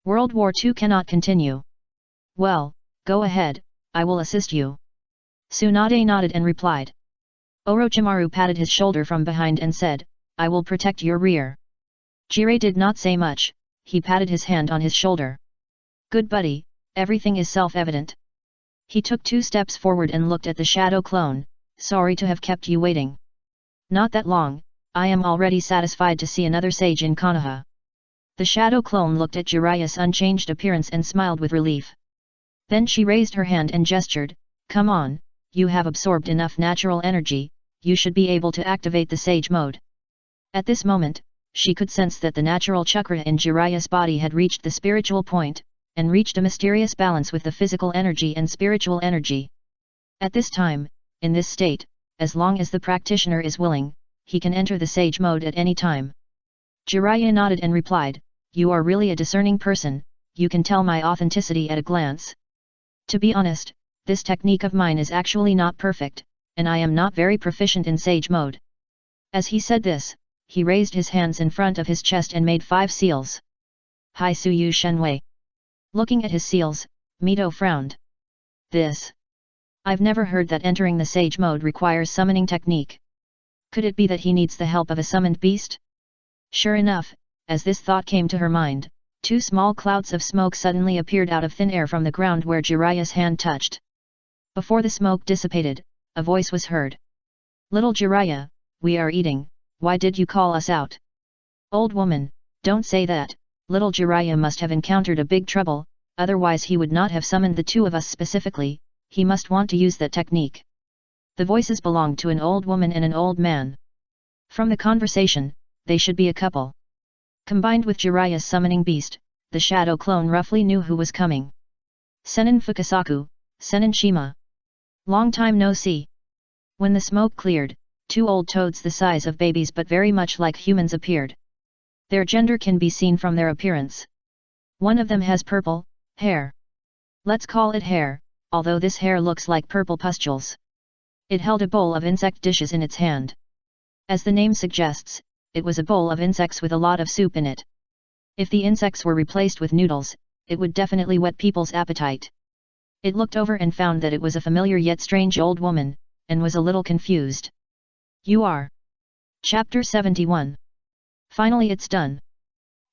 World War II cannot continue. Well, go ahead, I will assist you. Tsunade nodded and replied. Orochimaru patted his shoulder from behind and said, I will protect your rear. Jiraiya did not say much, he patted his hand on his shoulder. Good buddy, everything is self-evident. He took 2 steps forward and looked at the shadow clone, sorry to have kept you waiting. Not that long, I am already satisfied to see another sage in Konoha. The shadow clone looked at Jiraiya's unchanged appearance and smiled with relief. Then she raised her hand and gestured, come on, you have absorbed enough natural energy, you should be able to activate the Sage Mode. At this moment, she could sense that the natural chakra in Jiraiya's body had reached the spiritual point, and reached a mysterious balance with the physical energy and spiritual energy. At this time, in this state, as long as the practitioner is willing, he can enter the Sage Mode at any time. Jiraiya nodded and replied, you are really a discerning person, you can tell my authenticity at a glance. To be honest, this technique of mine is actually not perfect, and I am not very proficient in Sage Mode. As he said this, he raised his hands in front of his chest and made 5 seals. Hai Suyu Shenwei. Looking at his seals, Mito frowned. This. I've never heard that entering the Sage Mode requires summoning technique. Could it be that he needs the help of a summoned beast? Sure enough, as this thought came to her mind, 2 small clouds of smoke suddenly appeared out of thin air from the ground where Jiraiya's hand touched. Before the smoke dissipated, a voice was heard. Little Jiraiya, we are eating, why did you call us out? Old woman, don't say that, little Jiraiya must have encountered a big trouble, otherwise he would not have summoned the 2 of us specifically, he must want to use that technique. The voices belonged to an old woman and an old man. From the conversation, they should be a couple. Combined with Jiraiya's summoning beast, the shadow clone roughly knew who was coming. Sennin Fukasaku, Sennin Shima. Long time no see. When the smoke cleared, 2 old toads the size of babies but very much like humans appeared. Their gender can be seen from their appearance. One of them has purple hair. Let's call it hair, although this hair looks like purple pustules. It held a bowl of insect dishes in its hand. As the name suggests, it was a bowl of insects with a lot of soup in it. If the insects were replaced with noodles, it would definitely whet people's appetite. It looked over and found that it was a familiar yet strange old woman, and was a little confused. You are. Chapter 71. Finally it's done.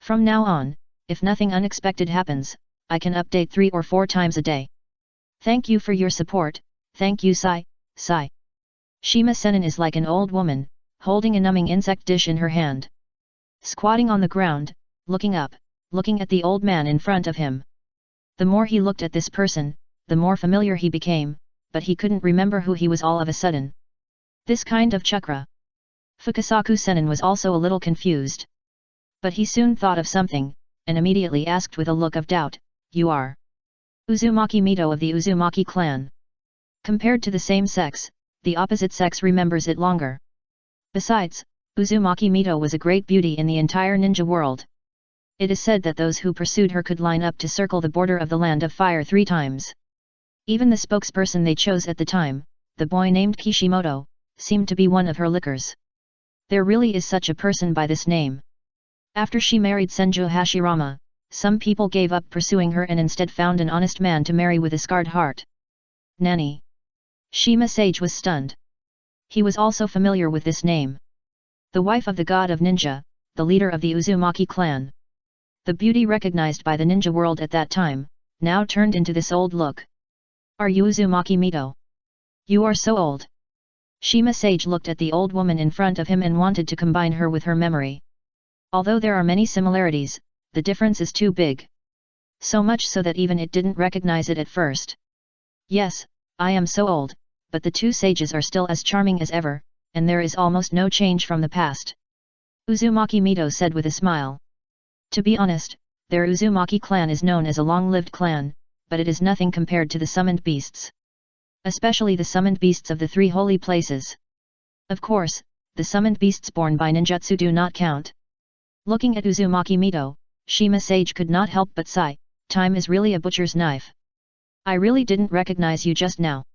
From now on, if nothing unexpected happens, I can update 3 or 4 times a day. Thank you for your support, thank you Sai. Shima Sennin is like an old woman, holding a numbing insect dish in her hand. Squatting on the ground, looking up, looking at the old man in front of him. The more he looked at this person, the more familiar he became, but he couldn't remember who he was all of a sudden. This kind of chakra. Fukasaku Sennin was also a little confused. But he soon thought of something, and immediately asked with a look of doubt, you are Uzumaki Mito of the Uzumaki clan. Compared to the same sex, the opposite sex remembers it longer. Besides, Uzumaki Mito was a great beauty in the entire ninja world. It is said that those who pursued her could line up to circle the border of the Land of Fire 3 times. Even the spokesperson they chose at the time, the boy named Kishimoto, seemed to be one of her lickers. There really is such a person by this name. After she married Senju Hashirama, some people gave up pursuing her and instead found an honest man to marry with a scarred heart. Nani? Shima Sage was stunned. He was also familiar with this name. The wife of the god of ninja, the leader of the Uzumaki clan. The beauty recognized by the ninja world at that time, now turned into this old look. Are you Uzumaki Mito? You are so old. Shima Sage looked at the old woman in front of him and wanted to combine her with her memory. Although there are many similarities, the difference is too big. So much so that even it didn't recognize it at first. Yes, I am so old, but the two sages are still as charming as ever, and there is almost no change from the past. Uzumaki Mito said with a smile. To be honest, their Uzumaki clan is known as a long-lived clan, but it is nothing compared to the summoned beasts. Especially the summoned beasts of the three holy places. Of course, the summoned beasts born by ninjutsu do not count. Looking at Uzumaki Mito, Shima Sage could not help but sigh, time is really a butcher's knife. I really didn't recognize you just now.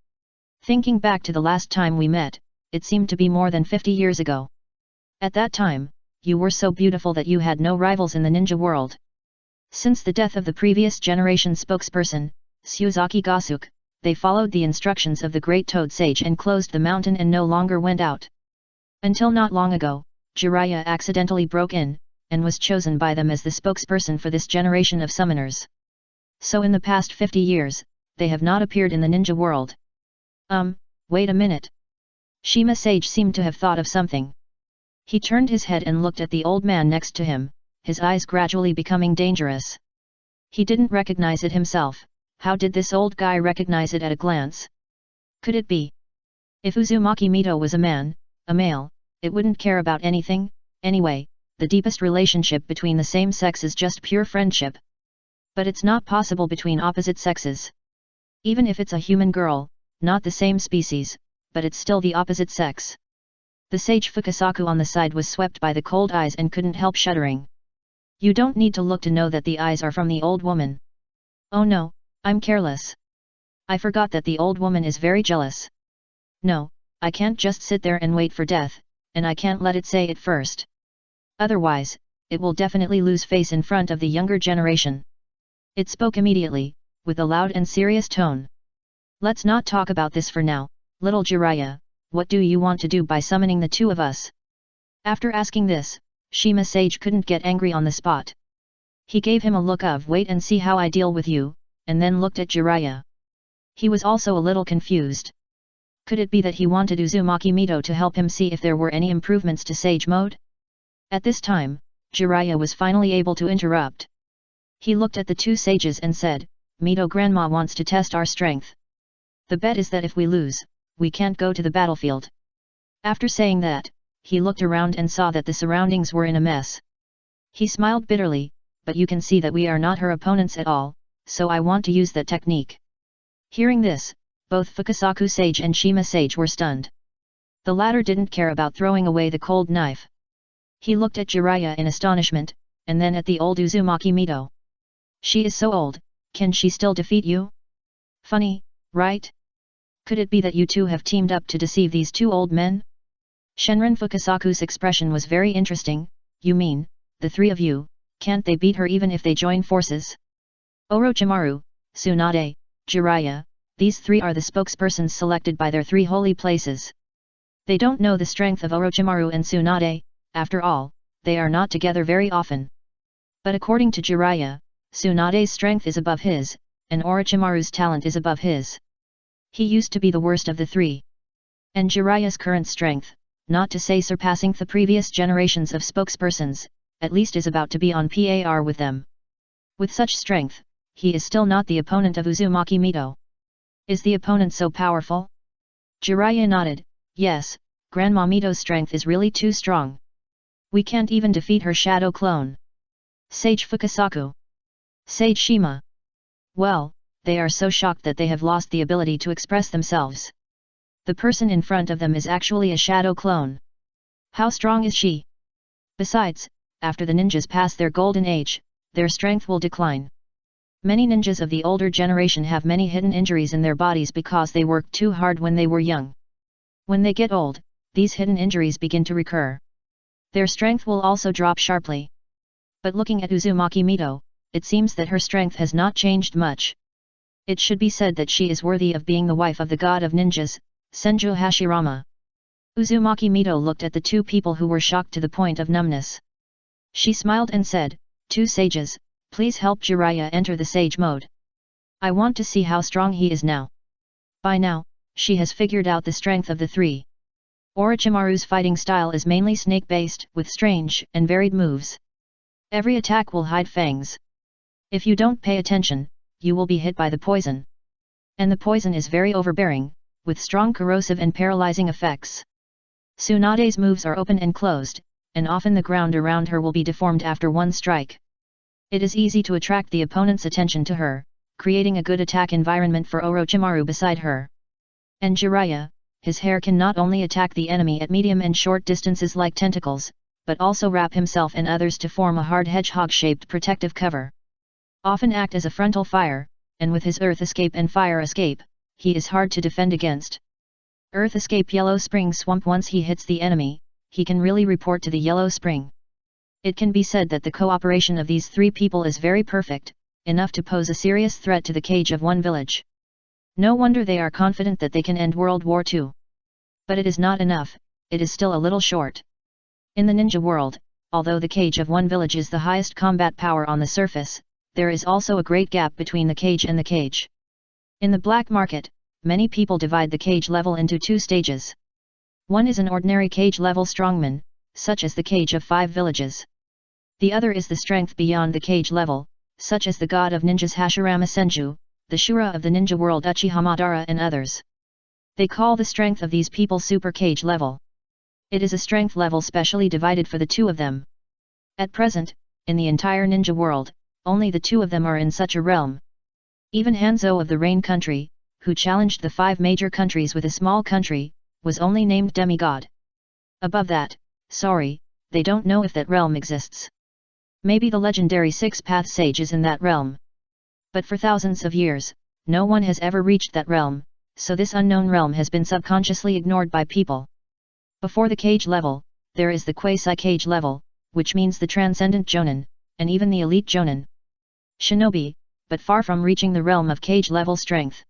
Thinking back to the last time we met, it seemed to be more than 50 years ago. At that time, you were so beautiful that you had no rivals in the ninja world. Since the death of the previous generation spokesperson, Suzaki Gasuke, they followed the instructions of the great Toad Sage and closed the mountain and no longer went out. Until not long ago, Jiraiya accidentally broke in, and was chosen by them as the spokesperson for this generation of summoners. So in the past 50 years, they have not appeared in the ninja world. Wait a minute. Shima Sage seemed to have thought of something. He turned his head and looked at the old man next to him, his eyes gradually becoming dangerous. He didn't recognize it himself. How did this old guy recognize it at a glance? Could it be? If Uzumaki Mito was a male, it wouldn't care about anything. Anyway, the deepest relationship between the same sex is just pure friendship. But it's not possible between opposite sexes. Even if it's a human girl, not the same species, but it's still the opposite sex. The sage Fukasaku on the side was swept by the cold eyes and couldn't help shuddering. You don't need to look to know that the eyes are from the old woman. Oh no, I'm careless. I forgot that the old woman is very jealous. No, I can't just sit there and wait for death, and I can't let it say it first. Otherwise, it will definitely lose face in front of the younger generation. It spoke immediately, with a loud and serious tone. Let's not talk about this for now, little Jiraiya, what do you want to do by summoning the two of us? After asking this, Shima Sage couldn't get angry on the spot. He gave him a look of wait and see how I deal with you, and then looked at Jiraiya. He was also a little confused. Could it be that he wanted Uzumaki Mito to help him see if there were any improvements to Sage Mode? At this time, Jiraiya was finally able to interrupt. He looked at the two sages and said, Mito Grandma wants to test our strength. The bet is that if we lose, we can't go to the battlefield. After saying that, he looked around and saw that the surroundings were in a mess. He smiled bitterly, but you can see that we are not her opponents at all, so I want to use that technique. Hearing this, both Fukasaku Sage and Shima Sage were stunned. The latter didn't care about throwing away the cold knife. He looked at Jiraiya in astonishment, and then at the old Uzumaki Mito. She is so old, can she still defeat you? Funny, right? Could it be that you two have teamed up to deceive these two old men? Shenron Fukasaku's expression was very interesting. You mean, the three of you, can't they beat her even if they join forces? Orochimaru, Tsunade, Jiraiya, these three are the spokespersons selected by their three holy places. They don't know the strength of Orochimaru and Tsunade, after all, they are not together very often. But according to Jiraiya, Tsunade's strength is above his, and Orochimaru's talent is above his. He used to be the worst of the three. And Jiraiya's current strength, not to say surpassing the previous generations of spokespersons, at least is about to be on par with them. With such strength, he is still not the opponent of Uzumaki Mito. Is the opponent so powerful? Jiraiya nodded, yes, Grandma Mito's strength is really too strong. We can't even defeat her shadow clone. Sage Fukasaku. Sage Shima. Well, they are so shocked that they have lost the ability to express themselves. The person in front of them is actually a shadow clone. How strong is she? Besides, after the ninjas pass their golden age, their strength will decline. Many ninjas of the older generation have many hidden injuries in their bodies because they worked too hard when they were young. When they get old, these hidden injuries begin to recur. Their strength will also drop sharply. But looking at Uzumaki Mito, it seems that her strength has not changed much. It should be said that she is worthy of being the wife of the god of ninjas, Senju Hashirama. Uzumaki Mito looked at the two people who were shocked to the point of numbness. She smiled and said, "Two sages, please help Jiraiya enter the sage mode. I want to see how strong he is now." By now, she has figured out the strength of the three. Orochimaru's fighting style is mainly snake-based, with strange and varied moves. Every attack will hide fangs. If you don't pay attention, you will be hit by the poison. And the poison is very overbearing, with strong corrosive and paralyzing effects. Tsunade's moves are open and closed, and often the ground around her will be deformed after one strike. It is easy to attract the opponent's attention to her, creating a good attack environment for Orochimaru beside her. And Jiraiya, his hair can not only attack the enemy at medium and short distances like tentacles, but also wrap himself and others to form a hard hedgehog-shaped protective cover. Often act as a frontal fire, and with his earth escape and fire escape, he is hard to defend against. Earth escape Yellow Spring Swamp. Once he hits the enemy, he can really report to the Yellow Spring. It can be said that the cooperation of these three people is very perfect, enough to pose a serious threat to the cage of one village. No wonder they are confident that they can end World War II. But it is not enough, it is still a little short. In the ninja world, although the cage of one village is the highest combat power on the surface, there is also a great gap between the cage and the cage. In the black market, many people divide the cage level into two stages. One is an ordinary cage level strongman, such as the cage of 5 villages. The other is the strength beyond the cage level, such as the god of ninjas Hashirama Senju, the Shura of the ninja world Uchiha Madara and others. They call the strength of these people super cage level. It is a strength level specially divided for the two of them. At present, in the entire ninja world, only the two of them are in such a realm. Even Hanzo of the Rain Country, who challenged the 5 major countries with a small country, was only named demigod. Above that, sorry, they don't know if that realm exists. Maybe the legendary 6-path sage is in that realm. But for thousands of years, no one has ever reached that realm, so this unknown realm has been subconsciously ignored by people. Before the cage level, there is the quasi-cage level, which means the transcendent Jonin, and even the elite Jonin. Shinobi, but far from reaching the realm of cage level strength.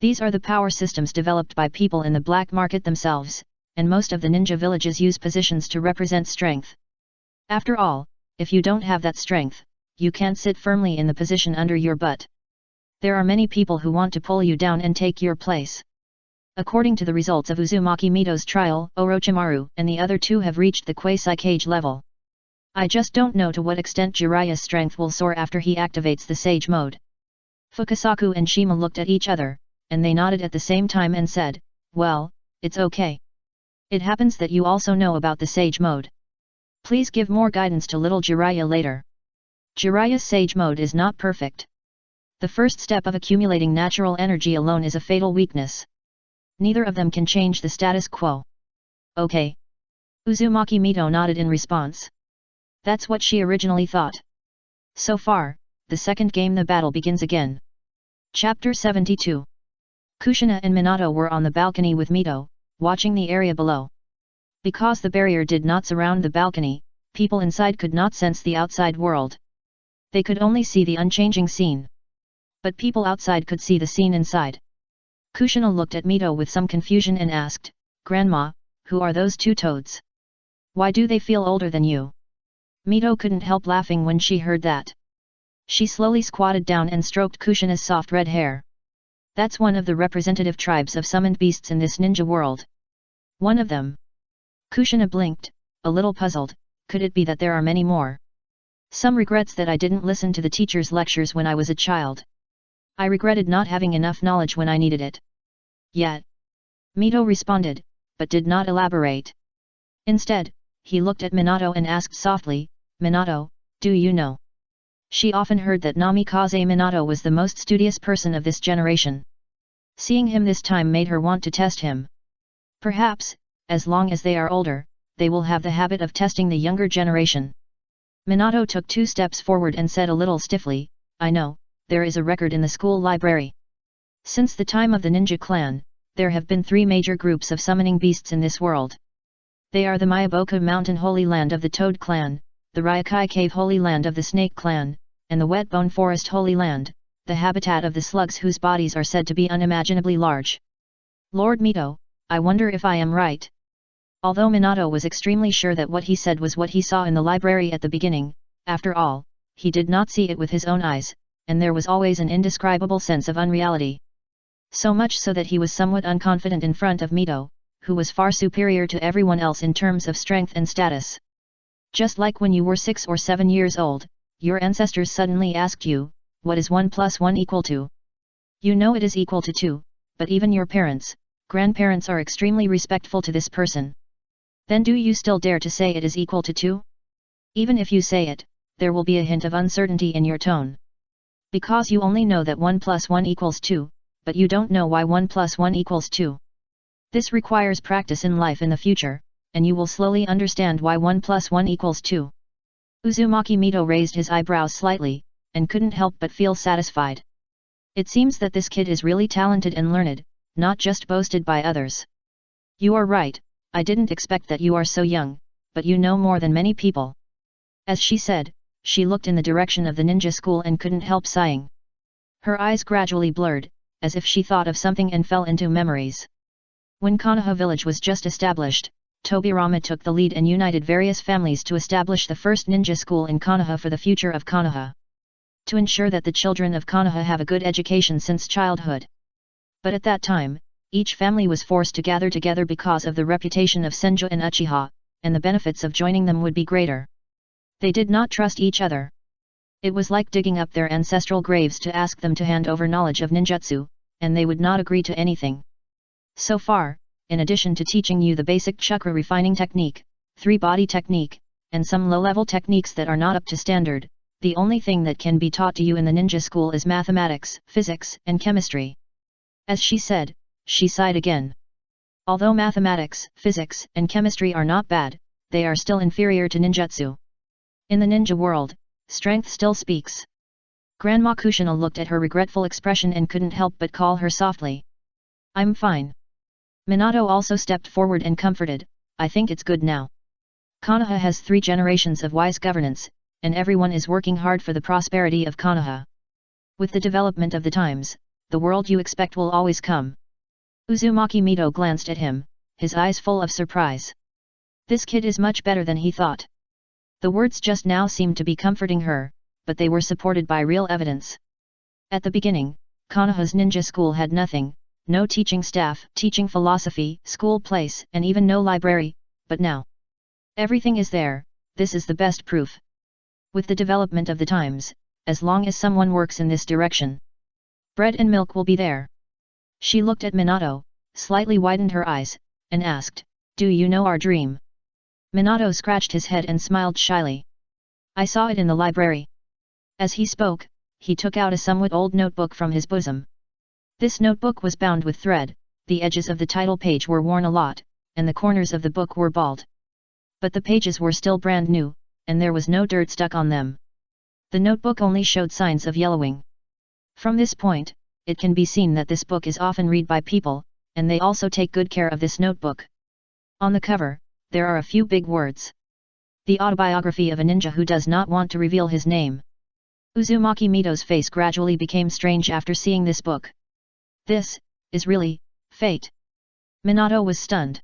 These are the power systems developed by people in the black market themselves, and most of the ninja villages use positions to represent strength. After all, if you don't have that strength, you can't sit firmly in the position under your butt. There are many people who want to pull you down and take your place. According to the results of Uzumaki Mito's trial, Orochimaru and the other two have reached the quasi-cage level. I just don't know to what extent Jiraiya's strength will soar after he activates the sage mode. Fukasaku and Shima looked at each other, and they nodded at the same time and said, "Well, it's okay. It happens that you also know about the sage mode. Please give more guidance to little Jiraiya later." Jiraiya's sage mode is not perfect. The first step of accumulating natural energy alone is a fatal weakness. Neither of them can change the status quo. Okay. Uzumaki Mito nodded in response. That's what she originally thought. So far, the second game, the battle begins again. Chapter 72. Kushina and Minato were on the balcony with Mito, watching the area below. Because the barrier did not surround the balcony, people inside could not sense the outside world. They could only see the unchanging scene. But people outside could see the scene inside. Kushina looked at Mito with some confusion and asked, "Grandma, who are those two toads? Why do they feel older than you?" Mito couldn't help laughing when she heard that. She slowly squatted down and stroked Kushina's soft red hair. That's one of the representative tribes of summoned beasts in this ninja world. One of them. Kushina blinked, a little puzzled. Could it be that there are many more? Some regrets that I didn't listen to the teacher's lectures when I was a child. I regretted not having enough knowledge when I needed it. Yet. Mito responded, but did not elaborate. Instead, he looked at Minato and asked softly, "Minato, do you know?" She often heard that Namikaze Minato was the most studious person of this generation. Seeing him this time made her want to test him. Perhaps, as long as they are older, they will have the habit of testing the younger generation. Minato took 2 steps forward and said a little stiffly, "I know, there is a record in the school library. Since the time of the ninja clan, there have been 3 major groups of summoning beasts in this world. They are the Miyaboku Mountain Holy Land of the Toad Clan, the Ryokai Cave Holy Land of the Snake Clan, and the Wetbone Forest Holy Land, the habitat of the slugs whose bodies are said to be unimaginably large. Lord Mito, I wonder if I am right. Although Minato was extremely sure that what he said was what he saw in the library at the beginning, after all, he did not see it with his own eyes, and there was always an indescribable sense of unreality. So much so that he was somewhat unconfident in front of Mito, who was far superior to everyone else in terms of strength and status. Just like when you were 6 or 7 years old, your ancestors suddenly asked you, what is 1 plus 1 equal to? You know it is equal to 2, but even your parents, grandparents are extremely respectful to this person. Then do you still dare to say it is equal to 2? Even if you say it, there will be a hint of uncertainty in your tone. Because you only know that 1 plus 1 equals 2, but you don't know why 1 plus 1 equals 2. This requires practice in life in the future, and you will slowly understand why 1 plus 1 equals 2. Uzumaki Mito raised his eyebrows slightly, and couldn't help but feel satisfied. It seems that this kid is really talented and learned, not just boasted by others. You are right, I didn't expect that you are so young, but you know more than many people. As she said, she looked in the direction of the ninja school and couldn't help sighing. Her eyes gradually blurred, as if she thought of something and fell into memories. When Konoha village was just established, Tobirama took the lead and united various families to establish the first ninja school in Konoha for the future of Konoha. To ensure that the children of Konoha have a good education since childhood. But at that time, each family was forced to gather together because of the reputation of Senju and Uchiha, and the benefits of joining them would be greater. They did not trust each other. It was like digging up their ancestral graves to ask them to hand over knowledge of ninjutsu, and they would not agree to anything. So far, in addition to teaching you the basic chakra refining technique, 3-body technique, and some low-level techniques that are not up to standard, the only thing that can be taught to you in the ninja school is mathematics, physics, and chemistry. As she said, she sighed again. Although mathematics, physics, and chemistry are not bad, they are still inferior to ninjutsu. In the ninja world, strength still speaks. Grandma Kushina looked at her regretful expression and couldn't help but call her softly. I'm fine. Minato also stepped forward and comforted, I think it's good now. Konoha has 3 generations of wise governance, and everyone is working hard for the prosperity of Konoha. With the development of the times, the world you expect will always come. Uzumaki Mito glanced at him, his eyes full of surprise. This kid is much better than he thought. The words just now seemed to be comforting her, but they were supported by real evidence. At the beginning, Konoha's ninja school had nothing, no teaching staff, teaching philosophy, school place, and even no library, but now everything is there. This is the best proof. With the development of the times, as long as someone works in this direction, bread and milk will be there. She looked at Minato, slightly widened her eyes, and asked, do you know our dream? Minato scratched his head and smiled shyly. I saw it in the library. As he spoke, he took out a somewhat old notebook from his bosom. This notebook was bound with thread, the edges of the title page were worn a lot, and the corners of the book were bald. But the pages were still brand new, and there was no dirt stuck on them. The notebook only showed signs of yellowing. From this point, it can be seen that this book is often read by people, and they also take good care of this notebook. On the cover, there are a few big words. The autobiography of a ninja who does not want to reveal his name. Uzumaki Mito's face gradually became strange after seeing this book. This is really fate. Minato was stunned.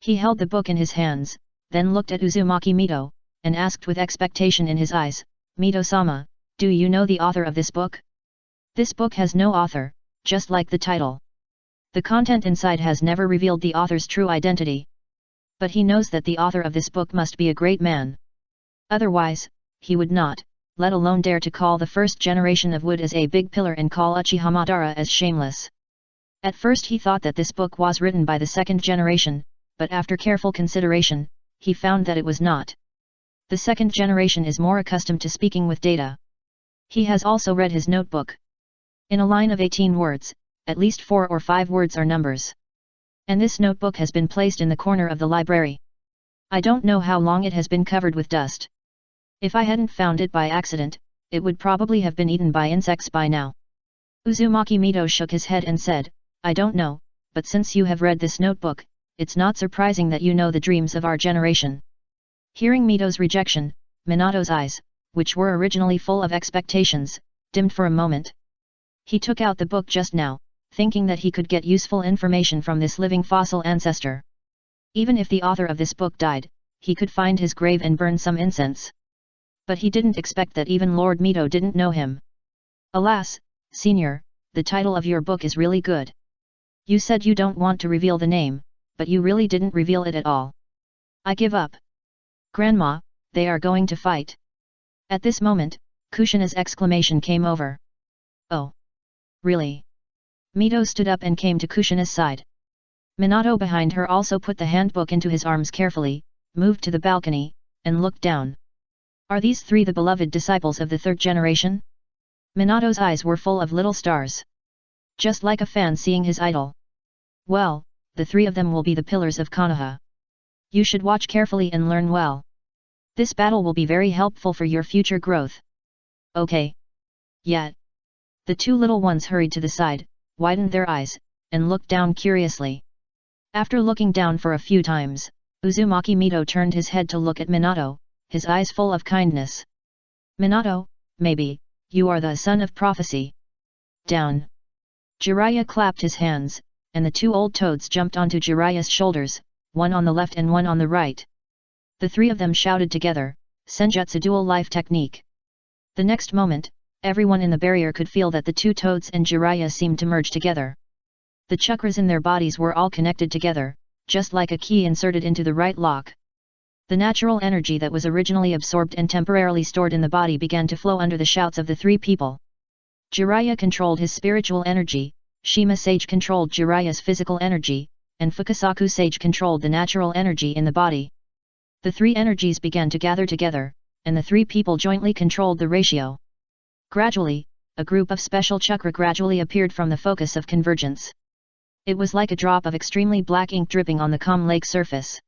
He held the book in his hands, then looked at Uzumaki Mito, and asked with expectation in his eyes, Mito-sama, do you know the author of this book? This book has no author, just like the title. The content inside has never revealed the author's true identity. But he knows that the author of this book must be a great man. Otherwise, he would not, let alone dare to call the first generation of wood as a big pillar and call Uchiha Madara as shameless. At first he thought that this book was written by the second generation, but after careful consideration, he found that it was not. The second generation is more accustomed to speaking with data. He has also read his notebook. In a line of 18 words, at least 4 or 5 words are numbers. And this notebook has been placed in the corner of the library. I don't know how long it has been covered with dust. If I hadn't found it by accident, it would probably have been eaten by insects by now. Uzumaki Mito shook his head and said, I don't know, but since you have read this notebook, it's not surprising that you know the dreams of our generation. Hearing Mito's rejection, Minato's eyes, which were originally full of expectations, dimmed for a moment. He took out the book just now, thinking that he could get useful information from this living fossil ancestor. Even if the author of this book died, he could find his grave and burn some incense. But he didn't expect that even Lord Mito didn't know him. Alas, Senior, the title of your book is really good. You said you don't want to reveal the name, but you really didn't reveal it at all. I give up. Grandma, they are going to fight. At this moment, Kushina's exclamation came over. Oh. Really? Mito stood up and came to Kushina's side. Minato behind her also put the handbook into his arms carefully, moved to the balcony, and looked down. Are these three the beloved disciples of the third generation? Minato's eyes were full of little stars. Just like a fan seeing his idol. Well, the three of them will be the pillars of Konoha. You should watch carefully and learn well. This battle will be very helpful for your future growth. Okay. Yet. The two little ones hurried to the side, widened their eyes, and looked down curiously. After looking down for a few times, Uzumaki Mito turned his head to look at Minato, his eyes full of kindness. Minato, maybe, you are the son of prophecy. Down. Jiraiya clapped his hands, and the two old toads jumped onto Jiraiya's shoulders, one on the left and one on the right. The three of them shouted together, Senjutsu dual life technique. The next moment, everyone in the barrier could feel that the two toads and Jiraiya seemed to merge together. The chakras in their bodies were all connected together, just like a key inserted into the right lock. The natural energy that was originally absorbed and temporarily stored in the body began to flow under the shouts of the three people. Jiraiya controlled his spiritual energy, Shima Sage controlled Jiraiya's physical energy, and Fukasaku Sage controlled the natural energy in the body. The three energies began to gather together, and the three people jointly controlled the ratio. Gradually, a group of special chakra gradually appeared from the focus of convergence. It was like a drop of extremely black ink dripping on the calm lake surface.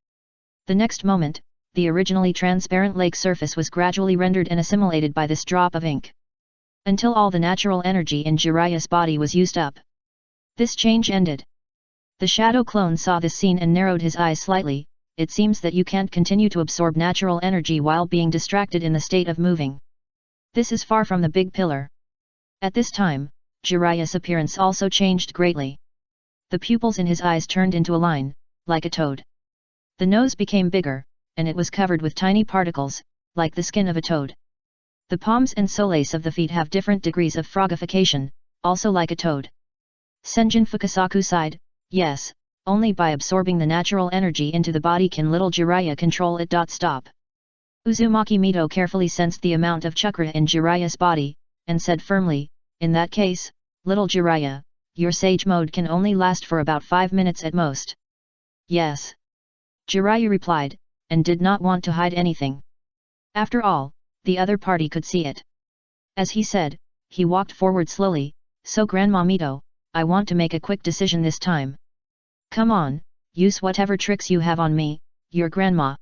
The next moment, the originally transparent lake surface was gradually rendered and assimilated by this drop of ink. Until all the natural energy in Jiraiya's body was used up. This change ended. The shadow clone saw this scene and narrowed his eyes slightly. It seems that you can't continue to absorb natural energy while being distracted in the state of moving. This is far from the big pillar. At this time, Jiraiya's appearance also changed greatly. The pupils in his eyes turned into a line, like a toad. The nose became bigger, and it was covered with tiny particles, like the skin of a toad. The palms and soles of the feet have different degrees of frogification, also like a toad. Senjin Fukasaku sighed, yes, only by absorbing the natural energy into the body can little Jiraiya control it. Stop. Uzumaki Mito carefully sensed the amount of chakra in Jiraiya's body, and said firmly, in that case, little Jiraiya, your sage mode can only last for about 5 minutes at most. Yes. Jiraiya replied, and did not want to hide anything. After all, the other party could see it. As he said, he walked forward slowly, so Grandma Mito, I want to make a quick decision this time. Come on, use whatever tricks you have on me, your grandma.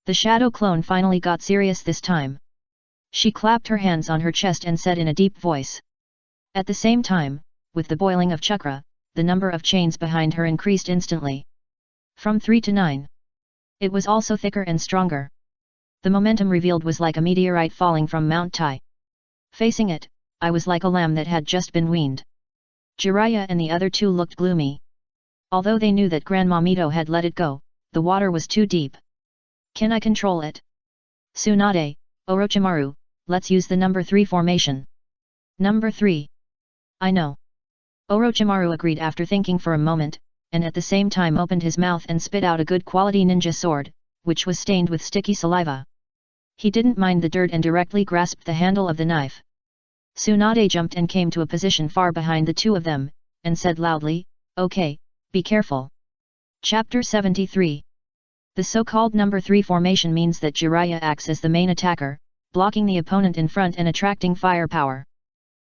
The shadow clone finally got serious this time. She clapped her hands on her chest and said in a deep voice. At the same time, with the boiling of chakra, the number of chains behind her increased instantly. From 3 to 9. It was also thicker and stronger. The momentum revealed was like a meteorite falling from Mount Tai. Facing it, I was like a lamb that had just been weaned. Jiraiya and the other two looked gloomy. Although they knew that Grandma Mito had let it go, the water was too deep. Can I control it? Tsunade, Orochimaru, let's use the number 3 formation. Number 3. I know. Orochimaru agreed after thinking for a moment, and at the same time opened his mouth and spit out a good quality ninja sword, which was stained with sticky saliva. He didn't mind the dirt and directly grasped the handle of the knife. Tsunade jumped and came to a position far behind the two of them, and said loudly, okay, be careful. Chapter 73. The so-called number 3 formation means that Jiraiya acts as the main attacker, blocking the opponent in front and attracting firepower.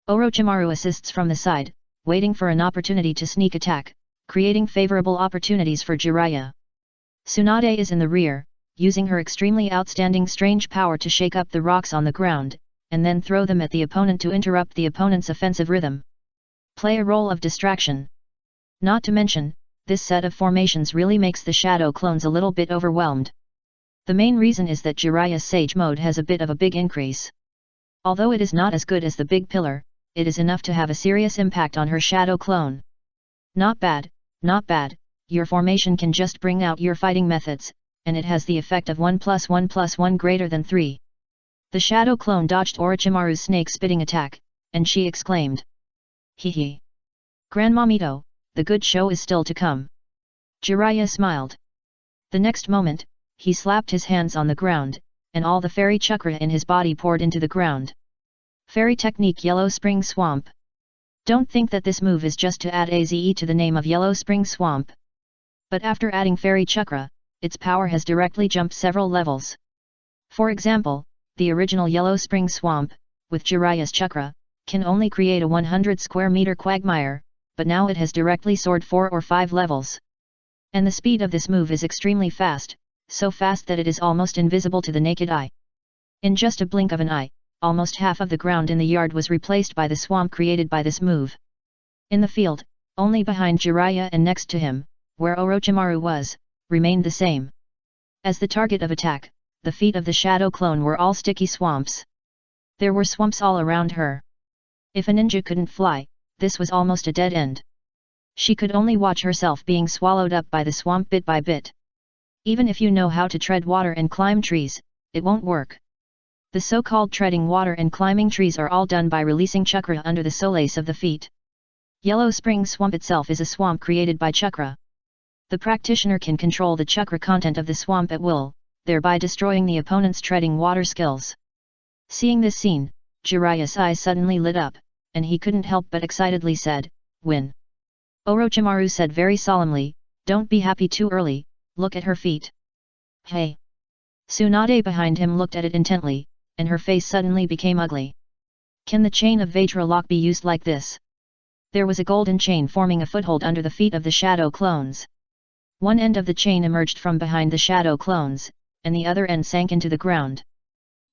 Orochimaru assists from the side, waiting for an opportunity to sneak attack, creating favorable opportunities for Jiraiya. Tsunade is in the rear, using her extremely outstanding strange power to shake up the rocks on the ground, and then throw them at the opponent to interrupt the opponent's offensive rhythm. Play a role of distraction. Not to mention, this set of formations really makes the shadow clones a little bit overwhelmed. The main reason is that Jiraiya's Sage mode has a bit of a big increase. Although it is not as good as the big pillar, it is enough to have a serious impact on her shadow clone. Not bad, not bad, your formation can just bring out your fighting methods, and it has the effect of 1+1+1 greater than 3. The shadow clone dodged Orochimaru's snake-spitting attack, and she exclaimed. Hee. Grandmamito, the good show is still to come. Jiraiya smiled. The next moment, he slapped his hands on the ground, and all the fairy chakra in his body poured into the ground. Fairy technique Yellow Spring Swamp. Don't think that this move is just to add AZE to the name of Yellow Spring Swamp. But after adding fairy chakra, its power has directly jumped several levels. For example, the original Yellow Spring Swamp, with Jiraiya's chakra, can only create a 100 square meter quagmire, but now it has directly soared 4 or 5 levels. And the speed of this move is extremely fast, so fast that it is almost invisible to the naked eye. In just a blink of an eye, almost half of the ground in the yard was replaced by the swamp created by this move. In the field, only behind Jiraiya and next to him, where Orochimaru was, remained the same. As the target of attack, the feet of the shadow clone were all sticky swamps. There were swamps all around her. If a ninja couldn't fly, this was almost a dead end. She could only watch herself being swallowed up by the swamp bit by bit. Even if you know how to tread water and climb trees, it won't work. The so-called treading water and climbing trees are all done by releasing chakra under the solace of the feet. Yellow Spring Swamp itself is a swamp created by chakra. The practitioner can control the chakra content of the swamp at will, thereby destroying the opponent's treading water skills. Seeing this scene, Jiraiya's eyes suddenly lit up, and he couldn't help but excitedly said, "Win." Orochimaru said very solemnly, "Don't be happy too early, look at her feet." Hey! Tsunade behind him looked at it intently, and her face suddenly became ugly. Can the chain of Vajra lock be used like this? There was a golden chain forming a foothold under the feet of the shadow clones. One end of the chain emerged from behind the shadow clones, and the other end sank into the ground.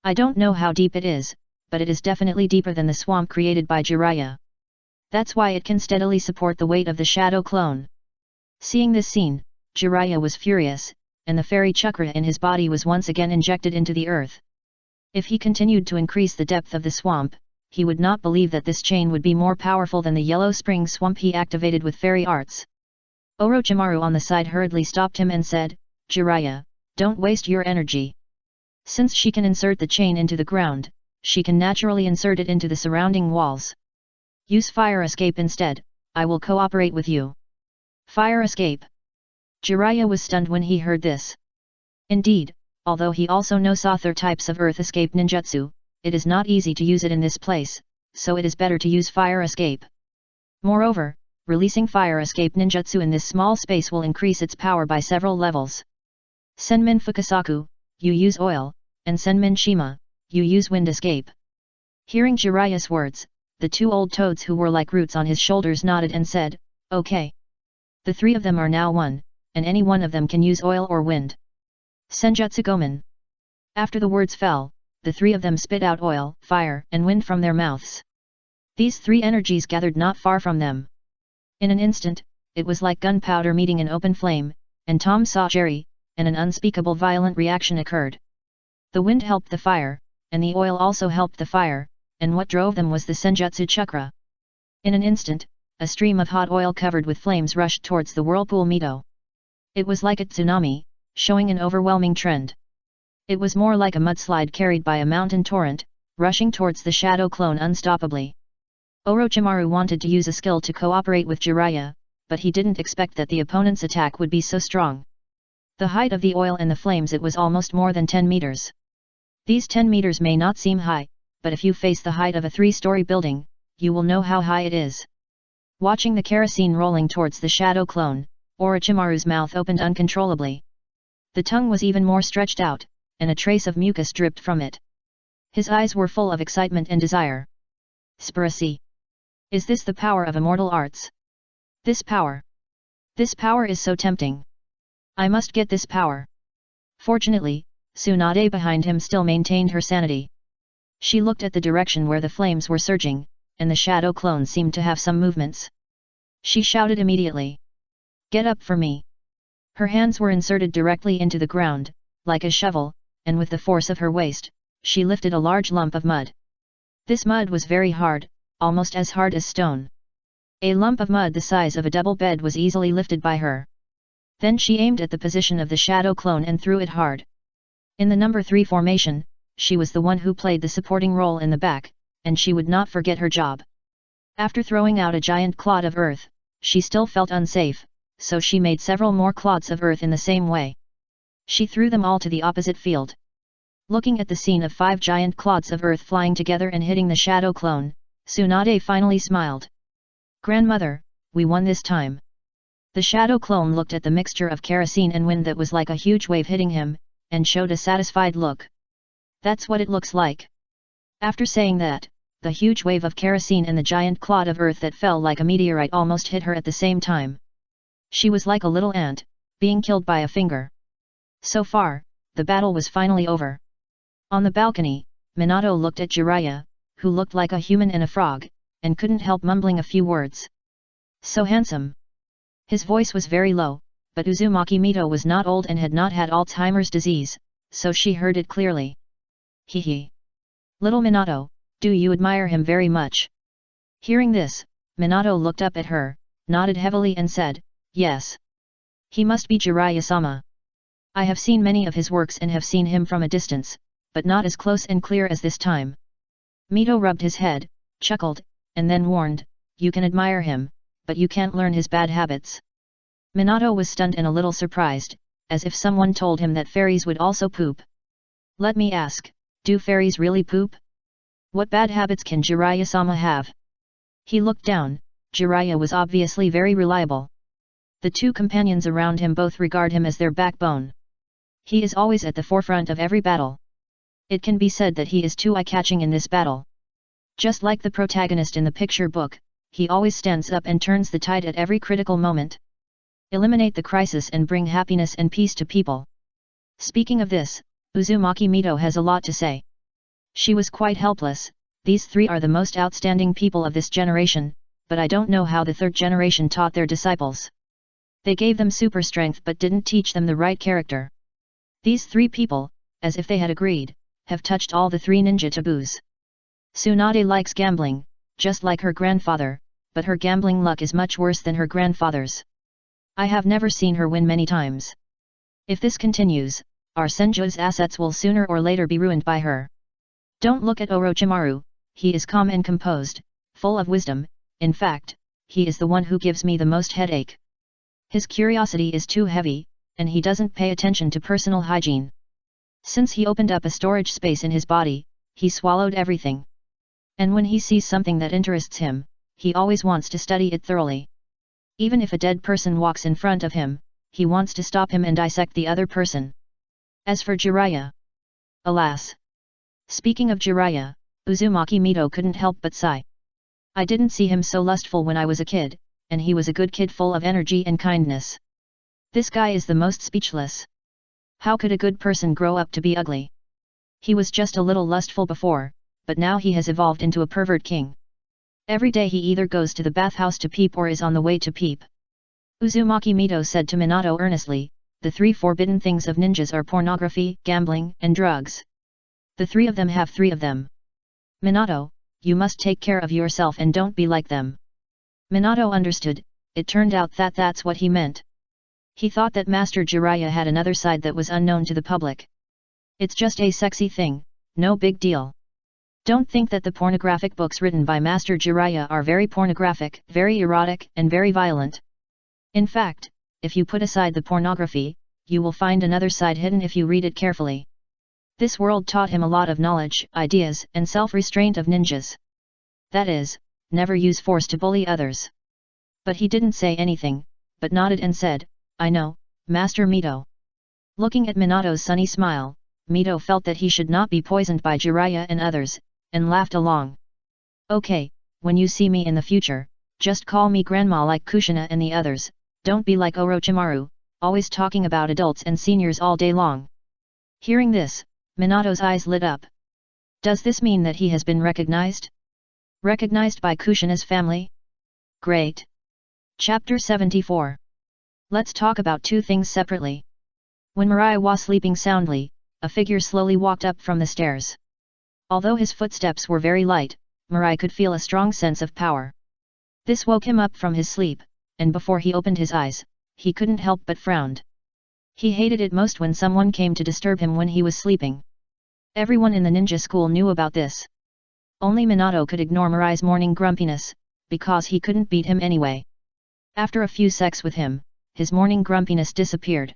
I don't know how deep it is, but it is definitely deeper than the swamp created by Jiraiya. That's why it can steadily support the weight of the shadow clone. Seeing this scene, Jiraiya was furious, and the fairy chakra in his body was once again injected into the earth. If he continued to increase the depth of the swamp, he would not believe that this chain would be more powerful than the Yellow Spring Swamp he activated with fairy arts. Orochimaru on the side hurriedly stopped him and said, "Jiraiya, don't waste your energy. Since she can insert the chain into the ground, she can naturally insert it into the surrounding walls. Use fire escape instead, I will cooperate with you." Fire escape. Jiraiya was stunned when he heard this. Indeed, although he also knows other types of earth escape ninjutsu, it is not easy to use it in this place, so it is better to use fire escape. Moreover, releasing fire escape ninjutsu in this small space will increase its power by several levels. Senmin Fukasaku, you use oil, and Senmin Shima, you use wind escape. Hearing Jiraiya's words, the two old toads who were like roots on his shoulders nodded and said, "Okay." The three of them are now one, and any one of them can use oil or wind. Senjutsu Gomen. After the words fell, the three of them spit out oil, fire, and wind from their mouths. These three energies gathered not far from them. In an instant, it was like gunpowder meeting an open flame, and Tom saw Jerry, and an unspeakable violent reaction occurred. The wind helped the fire, and the oil also helped the fire, and what drove them was the Senjutsu chakra. In an instant, a stream of hot oil covered with flames rushed towards the whirlpool Mito. It was like a tsunami, showing an overwhelming trend. It was more like a mudslide carried by a mountain torrent, rushing towards the shadow clone unstoppably. Orochimaru wanted to use a skill to cooperate with Jiraiya, but he didn't expect that the opponent's attack would be so strong. The height of the oil and the flames, it was almost more than 10 meters. These 10 meters may not seem high, but if you face the height of a 3-story building, you will know how high it is. Watching the kerosene rolling towards the shadow clone, Orochimaru's mouth opened uncontrollably. The tongue was even more stretched out, and a trace of mucus dripped from it. His eyes were full of excitement and desire. Spiracy. Is this the power of immortal arts? This power is so tempting. I must get this power. Fortunately, Tsunade behind him still maintained her sanity. She looked at the direction where the flames were surging, and the shadow clone seemed to have some movements. She shouted immediately. "Get up for me!" Her hands were inserted directly into the ground, like a shovel, and with the force of her waist, she lifted a large lump of mud. This mud was very hard, almost as hard as stone. A lump of mud the size of a double bed was easily lifted by her. Then she aimed at the position of the shadow clone and threw it hard. In the number 3 formation, she was the one who played the supporting role in the back, and she would not forget her job. After throwing out a giant clod of earth, she still felt unsafe, so she made several more clods of earth in the same way. She threw them all to the opposite field. Looking at the scene of 5 giant clods of earth flying together and hitting the shadow clone, Tsunade finally smiled. "Grandmother, we won this time." The shadow clone looked at the mixture of kerosene and wind that was like a huge wave hitting him, and showed a satisfied look. "That's what it looks like." After saying that, the huge wave of kerosene and the giant clod of earth that fell like a meteorite almost hit her at the same time. She was like a little ant, being killed by a finger. So far, the battle was finally over. On the balcony, Minato looked at Jiraiya, who looked like a human and a frog, and couldn't help mumbling a few words. "So handsome." His voice was very low, but Uzumaki Mito was not old and had not had Alzheimer's disease, so she heard it clearly. "Hee. Little Minato, do you admire him very much?" Hearing this, Minato looked up at her, nodded heavily and said, "Yes. He must be Jiraiya-sama. I have seen many of his works and have seen him from a distance, but not as close and clear as this time." Mito rubbed his head, chuckled, and then warned, "You can admire him, but you can't learn his bad habits." Minato was stunned and a little surprised, as if someone told him that fairies would also poop. "Let me ask, do fairies really poop? What bad habits can Jiraiya-sama have?" He looked down. Jiraiya was obviously very reliable. The 2 companions around him both regard him as their backbone. He is always at the forefront of every battle. It can be said that he is too eye-catching in this battle. Just like the protagonist in the picture book, he always stands up and turns the tide at every critical moment. Eliminate the crisis and bring happiness and peace to people. Speaking of this, Uzumaki Mito has a lot to say. She was quite helpless. These 3 are the most outstanding people of this generation, but I don't know how the 3rd generation taught their disciples. They gave them super strength but didn't teach them the right character. These 3 people, as if they had agreed, have touched all the 3 ninja taboos. Tsunade likes gambling, just like her grandfather, but her gambling luck is much worse than her grandfather's. I have never seen her win many times. If this continues, our Senju's assets will sooner or later be ruined by her. Don't look at Orochimaru, he is calm and composed, full of wisdom. In fact, he is the one who gives me the most headache. His curiosity is too heavy, and he doesn't pay attention to personal hygiene. Since he opened up a storage space in his body, he swallowed everything. And when he sees something that interests him, he always wants to study it thoroughly. Even if a dead person walks in front of him, he wants to stop him and dissect the other person. As for Jiraiya, alas. Speaking of Jiraiya, Uzumaki Mito couldn't help but sigh. I didn't see him so lustful when I was a kid, and he was a good kid full of energy and kindness. This guy is the most speechless. How could a good person grow up to be ugly? He was just a little lustful before, but now he has evolved into a pervert king. Every day he either goes to the bathhouse to peep or is on the way to peep. Uzumaki Mito said to Minato earnestly, the 3 forbidden things of ninjas are pornography, gambling, and drugs. The 3 of them have 3 of them. Minato, you must take care of yourself and don't be like them. Minato understood. It turned out that that's what he meant. He thought that Master Jiraiya had another side that was unknown to the public. It's just a sexy thing, no big deal. Don't think that the pornographic books written by Master Jiraiya are very pornographic, very erotic, and very violent. In fact, if you put aside the pornography, you will find another side hidden if you read it carefully. This world taught him a lot of knowledge, ideas, and self-restraint of ninjas. That is, never use force to bully others. But he didn't say anything, but nodded and said, I know, Master Mito. Looking at Minato's sunny smile, Mito felt that he should not be poisoned by Jiraiya and others, and laughed along. Okay, when you see me in the future, just call me grandma like Kushina and the others, don't be like Orochimaru, always talking about adults and seniors all day long. Hearing this, Minato's eyes lit up. Does this mean that he has been recognized? Recognized by Kushina's family? Great. Chapter 74. Let's talk about 2 things separately. When Mirai was sleeping soundly, a figure slowly walked up from the stairs. Although his footsteps were very light, Mirai could feel a strong sense of power. This woke him up from his sleep, and before he opened his eyes, he couldn't help but frowned. He hated it most when someone came to disturb him when he was sleeping. Everyone in the ninja school knew about this. Only Minato could ignore Mirai's morning grumpiness, because he couldn't beat him anyway. After a few secs with him, his morning grumpiness disappeared.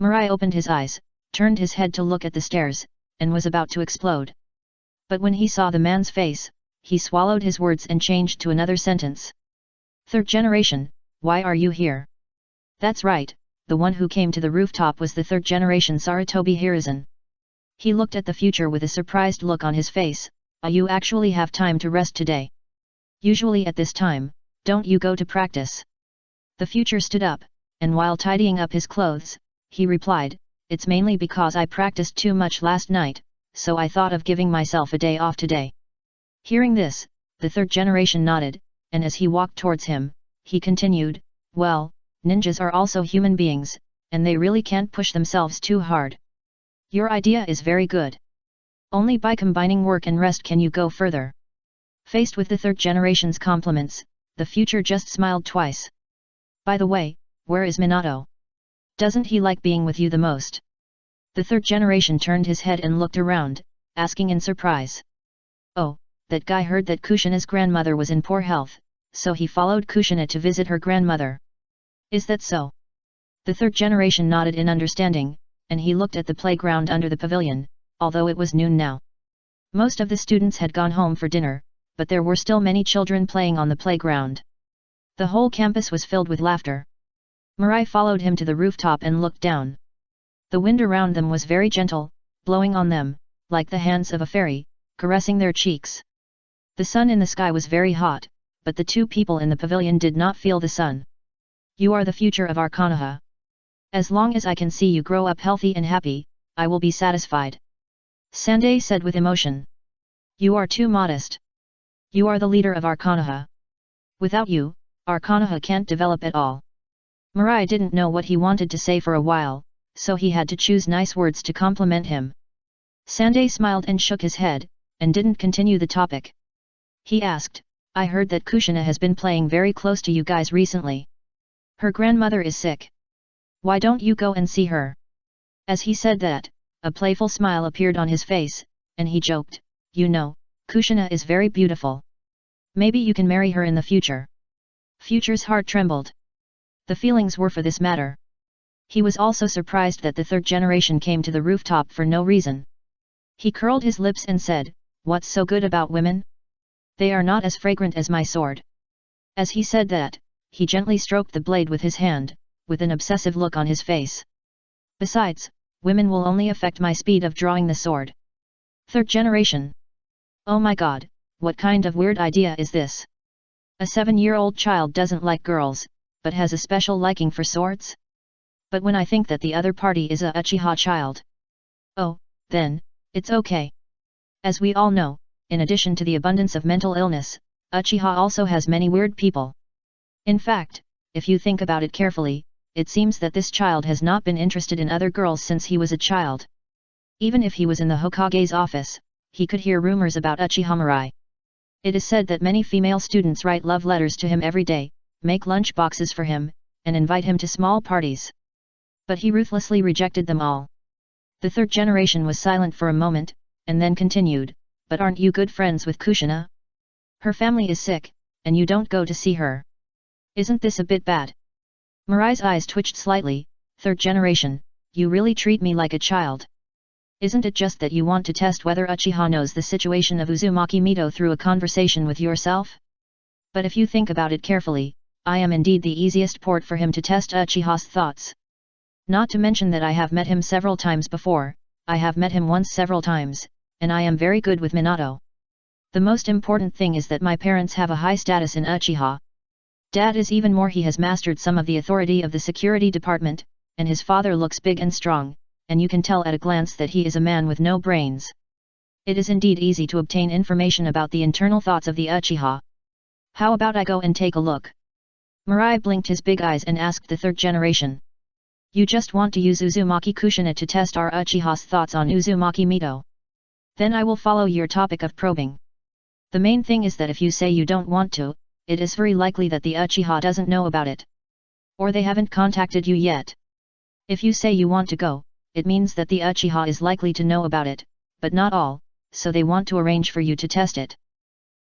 Mirai opened his eyes, turned his head to look at the stairs, and was about to explode. But when he saw the man's face, he swallowed his words and changed to another sentence. Third generation, why are you here? That's right, the one who came to the rooftop was the third generation Sarutobi Hiruzen. He looked at the future with a surprised look on his face. You actually have time to rest today. Usually at this time, don't you go to practice? The future stood up, and while tidying up his clothes, he replied, it's mainly because I practiced too much last night, so I thought of giving myself a day off today. Hearing this, the third generation nodded, and as he walked towards him, he continued, well, ninjas are also human beings, and they really can't push themselves too hard. Your idea is very good. Only by combining work and rest can you go further. Faced with the third generation's compliments, the future just smiled twice. By the way, where is Minato? Doesn't he like being with you the most? The third generation turned his head and looked around, asking in surprise. Oh, that guy heard that Kushina's grandmother was in poor health, so he followed Kushina to visit her grandmother. Is that so? The third generation nodded in understanding, and he looked at the playground under the pavilion, although it was noon now. Most of the students had gone home for dinner, but there were still many children playing on the playground. The whole campus was filled with laughter. Mirai followed him to the rooftop and looked down. The wind around them was very gentle, blowing on them, like the hands of a fairy, caressing their cheeks. The sun in the sky was very hot, but the two people in the pavilion did not feel the sun. You are the future of our Konoha. As long as I can see you grow up healthy and happy, I will be satisfied. Sandai said with emotion. You are too modest. You are the leader of our Konoha. Without you, our Konoha can't develop at all. Mirai didn't know what he wanted to say for a while, so he had to choose nice words to compliment him. Sandai smiled and shook his head, and didn't continue the topic. He asked, I heard that Kushina has been playing very close to you guys recently. Her grandmother is sick. Why don't you go and see her? As he said that, a playful smile appeared on his face, and he joked, you know, Kushina is very beautiful. Maybe you can marry her in the future. Future's heart trembled. The feelings were for this matter. He was also surprised that the third generation came to the rooftop for no reason. He curled his lips and said, what's so good about women? They are not as fragrant as my sword. As he said that, he gently stroked the blade with his hand, with an obsessive look on his face. Besides, women will only affect my speed of drawing the sword. Third generation. Oh my god, what kind of weird idea is this? A 7-year-old child doesn't like girls, but has a special liking for swords? But when I think that the other party is a Uchiha child. Oh, then, it's okay. As we all know, in addition to the abundance of mental illness, Uchiha also has many weird people. In fact, if you think about it carefully, it seems that this child has not been interested in other girls since he was a child. Even if he was in the Hokage's office, he could hear rumors about Uchiha Mirai. It is said that many female students write love letters to him every day, make lunch boxes for him, and invite him to small parties. But he ruthlessly rejected them all. The third generation was silent for a moment, and then continued, but aren't you good friends with Kushina? Her family is sick, and you don't go to see her. Isn't this a bit bad? Mirai's eyes twitched slightly. Third generation, you really treat me like a child. Isn't it just that you want to test whether Uchiha knows the situation of Uzumaki Mito through a conversation with yourself? But if you think about it carefully, I am indeed the easiest port for him to test Uchiha's thoughts. Not to mention that I have met him several times before, I have met him once several times, and I am very good with Minato. The most important thing is that my parents have a high status in Uchiha. Dad is even more, he has mastered some of the authority of the security department, and his father looks big and strong, and you can tell at a glance that he is a man with no brains. It is indeed easy to obtain information about the internal thoughts of the Uchiha. How about I go and take a look? Mirai blinked his big eyes and asked the third generation. You just want to use Uzumaki Kushina to test our Uchiha's thoughts on Uzumaki Mito. Then I will follow your topic of probing. The main thing is that if you say you don't want to, it is very likely that the Uchiha doesn't know about it. Or they haven't contacted you yet. If you say you want to go, it means that the Uchiha is likely to know about it, but not all, so they want to arrange for you to test it.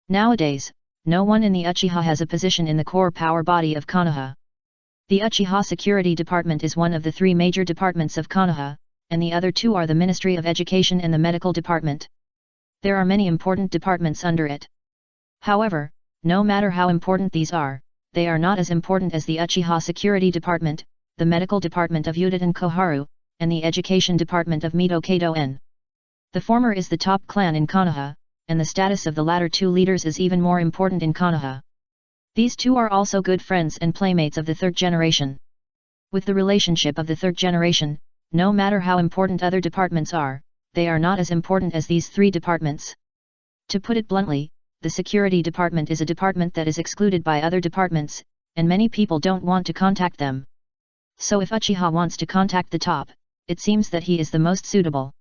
Nowadays, no one in the Uchiha has a position in the core power body of Konoha. The Uchiha Security Department is one of the 3 major departments of Konoha, and the other 2 are the Ministry of Education and the Medical Department. There are many important departments under it. However, no matter how important these are, they are not as important as the Uchiha Security Department, the Medical Department of Yudatan Koharu, and the Education Department of Mito Kado-en. The former is the top clan in Konoha, and the status of the latter 2 leaders is even more important in Konoha. These 2 are also good friends and playmates of the 3rd generation. With the relationship of the 3rd generation, no matter how important other departments are, they are not as important as these 3 departments. To put it bluntly, the security department is a department that is excluded by other departments, and many people don't want to contact them. So if Uchiha wants to contact the top, it seems that he is the most suitable.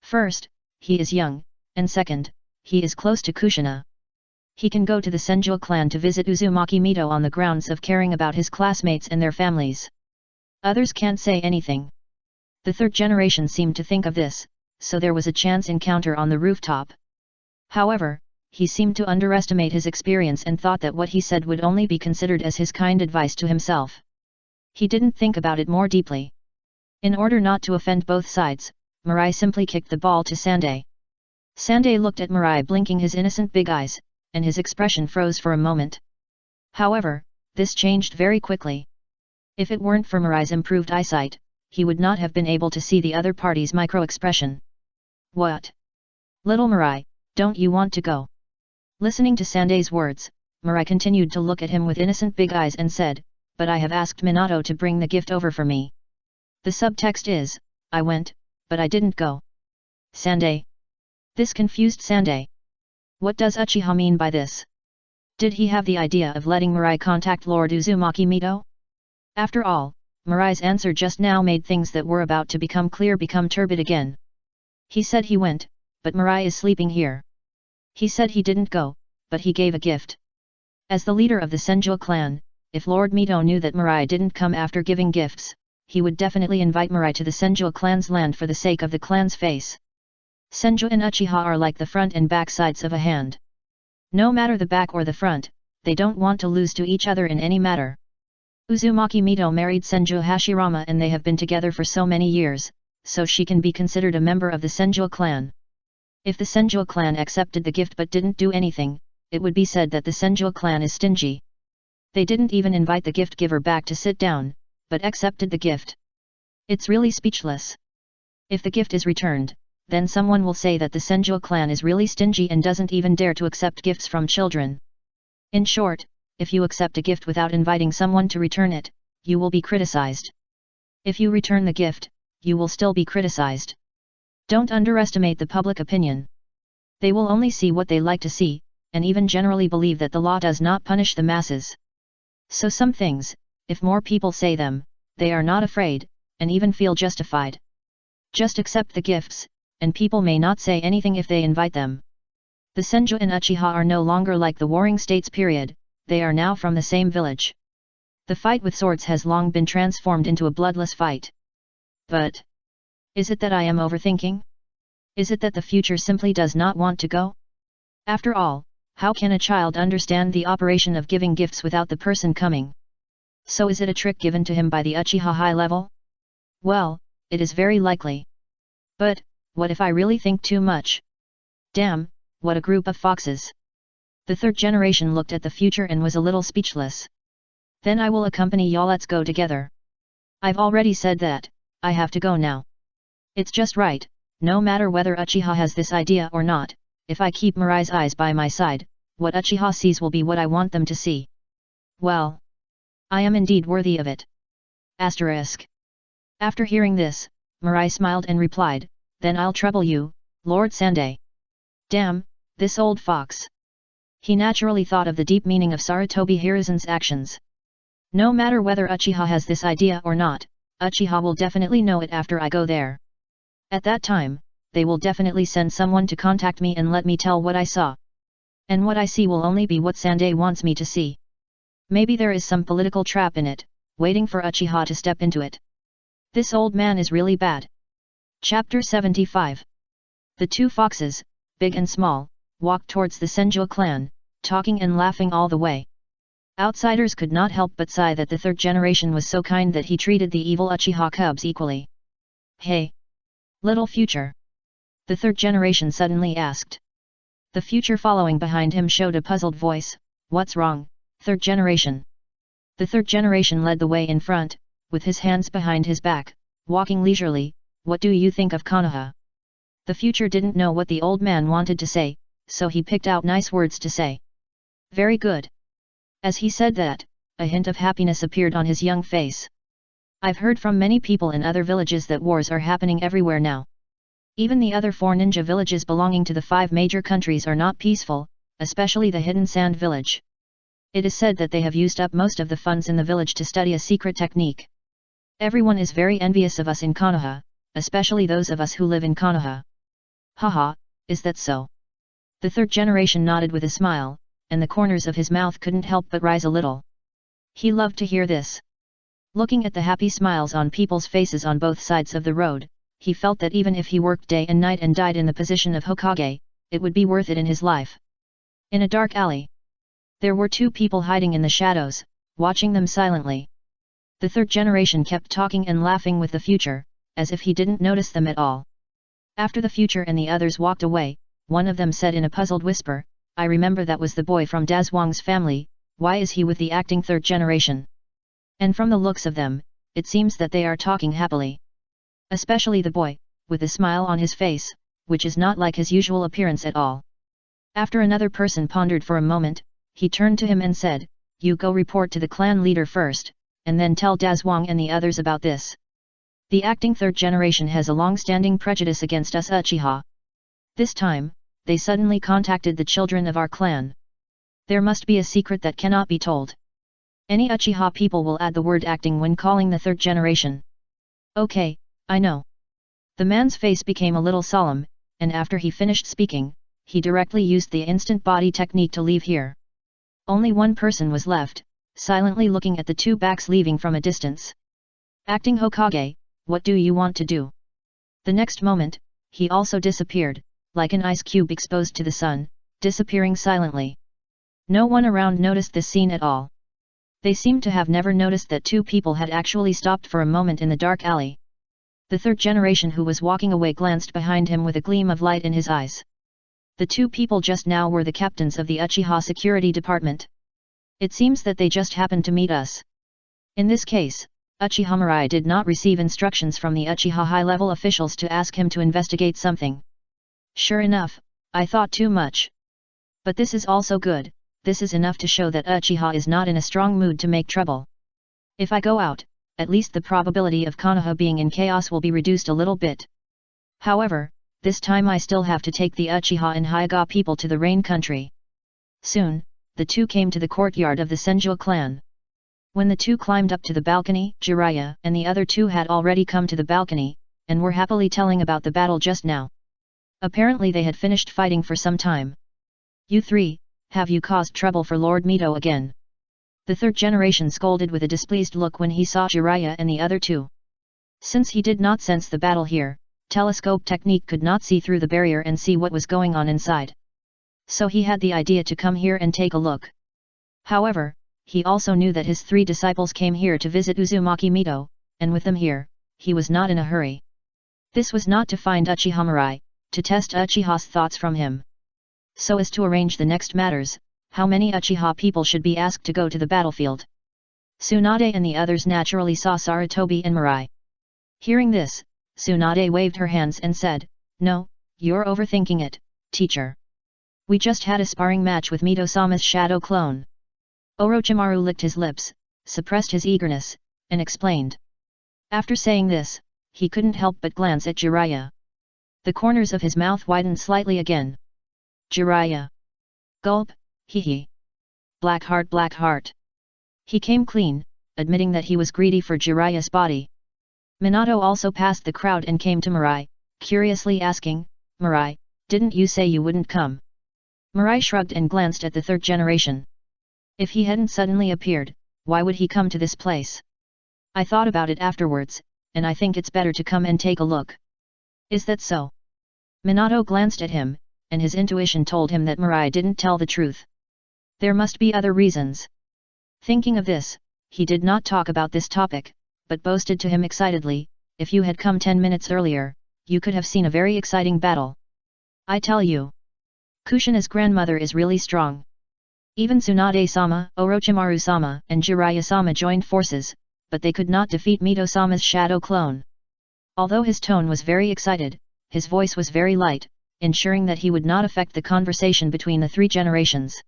First, he is young, and second, he is close to Kushina. He can go to the Senju clan to visit Uzumaki Mito on the grounds of caring about his classmates and their families. Others can't say anything. The 3rd generation seemed to think of this, so there was a chance encounter on the rooftop. However, he seemed to underestimate his experience and thought that what he said would only be considered as his kind advice to himself. He didn't think about it more deeply. In order not to offend both sides, Mirai simply kicked the ball to Sandai. Sandai looked at Mirai blinking his innocent big eyes, and his expression froze for a moment. However, this changed very quickly. If it weren't for Mirai's improved eyesight, he would not have been able to see the other party's micro-expression. What? Little Mirai, don't you want to go? Listening to Sandai's words, Mirai continued to look at him with innocent big eyes and said, but I have asked Minato to bring the gift over for me. The subtext is, I went, but I didn't go. Sandai. This confused Sandai. What does Uchiha mean by this? Did he have the idea of letting Mirai contact Lord Uzumaki Mito? After all, Mirai's answer just now made things that were about to become clear become turbid again. He said he went, but Mirai is sleeping here. He said he didn't go, but he gave a gift. As the leader of the Senju clan, if Lord Mito knew that Mirai didn't come after giving gifts, he would definitely invite Mirai to the Senju clan's land for the sake of the clan's face. Senju and Uchiha are like the front and back sides of a hand. No matter the back or the front, they don't want to lose to each other in any matter. Uzumaki Mito married Senju Hashirama and they have been together for so many years, so she can be considered a member of the Senju clan. If the Senju clan accepted the gift but didn't do anything, it would be said that the Senju clan is stingy. They didn't even invite the gift giver back to sit down, but accepted the gift. It's really speechless. If the gift is returned, then someone will say that the Senju clan is really stingy and doesn't even dare to accept gifts from children. In short, if you accept a gift without inviting someone to return it, you will be criticized. If you return the gift, you will still be criticized. Don't underestimate the public opinion. They will only see what they like to see, and even generally believe that the law does not punish the masses. So some things, if more people say them, they are not afraid, and even feel justified. Just accept the gifts, and people may not say anything if they invite them. The Senju and Uchiha are no longer like the Warring States period, they are now from the same village. The fight with swords has long been transformed into a bloodless fight. But is it that I am overthinking? Is it that the future simply does not want to go? After all, how can a child understand the operation of giving gifts without the person coming? So is it a trick given to him by the Uchiha high level? Well, it is very likely. But, what if I really think too much? Damn, what a group of foxes. The 3rd generation looked at the future and was a little speechless. Then I will accompany y'all, let's go together. I've already said that, I have to go now. It's just right, no matter whether Uchiha has this idea or not, if I keep Mirai's eyes by my side, what Uchiha sees will be what I want them to see. Well, I am indeed worthy of it. Asterisk. After hearing this, Mirai smiled and replied, then I'll trouble you, Lord Sandai. Damn, this old fox. He naturally thought of the deep meaning of Sarutobi Hiruzen's actions. No matter whether Uchiha has this idea or not, Uchiha will definitely know it after I go there. At that time, they will definitely send someone to contact me and let me tell what I saw. And what I see will only be what Sandai wants me to see. Maybe there is some political trap in it, waiting for Uchiha to step into it. This old man is really bad. Chapter 75. The two foxes, big and small, walked towards the Senju clan, talking and laughing all the way. Outsiders could not help but sigh that the third generation was so kind that he treated the evil Uchiha cubs equally. Hey! Little future! The third generation suddenly asked. The future following behind him showed a puzzled voice, "What's wrong, third generation?" The third generation led the way in front, with his hands behind his back, walking leisurely. "What do you think of Konoha?" The future didn't know what the old man wanted to say, so he picked out nice words to say. "Very good." As he said that, a hint of happiness appeared on his young face. "I've heard from many people in other villages that wars are happening everywhere now. Even the other 4 ninja villages belonging to the 5 major countries are not peaceful, especially the Hidden Sand village. It is said that they have used up most of the funds in the village to study a secret technique. Everyone is very envious of us in Konoha, especially those of us who live in Konoha." "Haha, is that so?" The third generation nodded with a smile, and the corners of his mouth couldn't help but rise a little. He loved to hear this. Looking at the happy smiles on people's faces on both sides of the road, he felt that even if he worked day and night and died in the position of Hokage, it would be worth it in his life. In a dark alley, there were 2 people hiding in the shadows, watching them silently. The third generation kept talking and laughing with the future, as if he didn't notice them at all. After the future and the others walked away, one of them said in a puzzled whisper, "I remember that was the boy from Dazwang's family. Why is he with the acting third generation?" And from the looks of them, it seems that they are talking happily. Especially the boy, with a smile on his face, which is not like his usual appearance at all. After another person pondered for a moment, he turned to him and said, "You go report to the clan leader first, and then tell Dazwang and the others about this. The acting third generation has a long-standing prejudice against us Uchiha. This time, they suddenly contacted the children of our clan. There must be a secret that cannot be told. Any Uchiha people will add the word acting when calling the third generation." "Okay, I know." The man's face became a little solemn, and after he finished speaking, he directly used the instant body technique to leave here. Only one person was left, silently looking at the 2 backs leaving from a distance. "Acting Hokage, what do you want to do?" The next moment, he also disappeared, like an ice cube exposed to the sun, disappearing silently. No one around noticed this scene at all. They seemed to have never noticed that 2 people had actually stopped for a moment in the dark alley. The third generation who was walking away glanced behind him with a gleam of light in his eyes. The 2 people just now were the captains of the Uchiha security department. It seems that they just happened to meet us. In this case, Uchiha Mirai did not receive instructions from the Uchiha high-level officials to ask him to investigate something. Sure enough, I thought too much. But this is also good, this is enough to show that Uchiha is not in a strong mood to make trouble. If I go out, at least the probability of Konoha being in chaos will be reduced a little bit. However, this time I still have to take the Uchiha and Hyuga people to the rain country." Soon, the 2 came to the courtyard of the Senju clan. When the 2 climbed up to the balcony, Jiraiya and the other 2 had already come to the balcony, and were happily telling about the battle just now. Apparently they had finished fighting for some time. "You 3, have you caused trouble for Lord Mito again?" The third generation scolded with a displeased look when he saw Jiraiya and the other 2. Since he did not sense the battle here, telescope technique could not see through the barrier and see what was going on inside. So he had the idea to come here and take a look. However, he also knew that his 3 disciples came here to visit Uzumaki Mito, and with them here, he was not in a hurry. This was not to find Uchiha Mirai, to test Uchiha's thoughts from him. So as to arrange the next matters, how many Uchiha people should be asked to go to the battlefield. Tsunade and the others naturally saw Sarutobi and Mirai. Hearing this, Tsunade waved her hands and said, "No, you're overthinking it, teacher. We just had a sparring match with Mito-sama's shadow clone." Orochimaru licked his lips, suppressed his eagerness, and explained. After saying this, he couldn't help but glance at Jiraiya. The corners of his mouth widened slightly again. "Jiraiya. Gulp, hee. Black heart, black heart." He came clean, admitting that he was greedy for Jiraiya's body. Minato also passed the crowd and came to Mirai, curiously asking, "Mirai, didn't you say you wouldn't come?" Mirai shrugged and glanced at the third generation. If he hadn't suddenly appeared, why would he come to this place? I thought about it afterwards, and I think it's better to come and take a look. Is that so? Minato glanced at him, and his intuition told him that Mirai didn't tell the truth. There must be other reasons. Thinking of this, he did not talk about this topic, but boasted to him excitedly, "If you had come 10 minutes earlier, you could have seen a very exciting battle. I tell you, Kushina's grandmother is really strong." Even Tsunade-sama, Orochimaru-sama, and Jiraiya-sama joined forces, but they could not defeat Mito-sama's shadow clone. Although his tone was very excited, his voice was very light, ensuring that he would not affect the conversation between the three generations.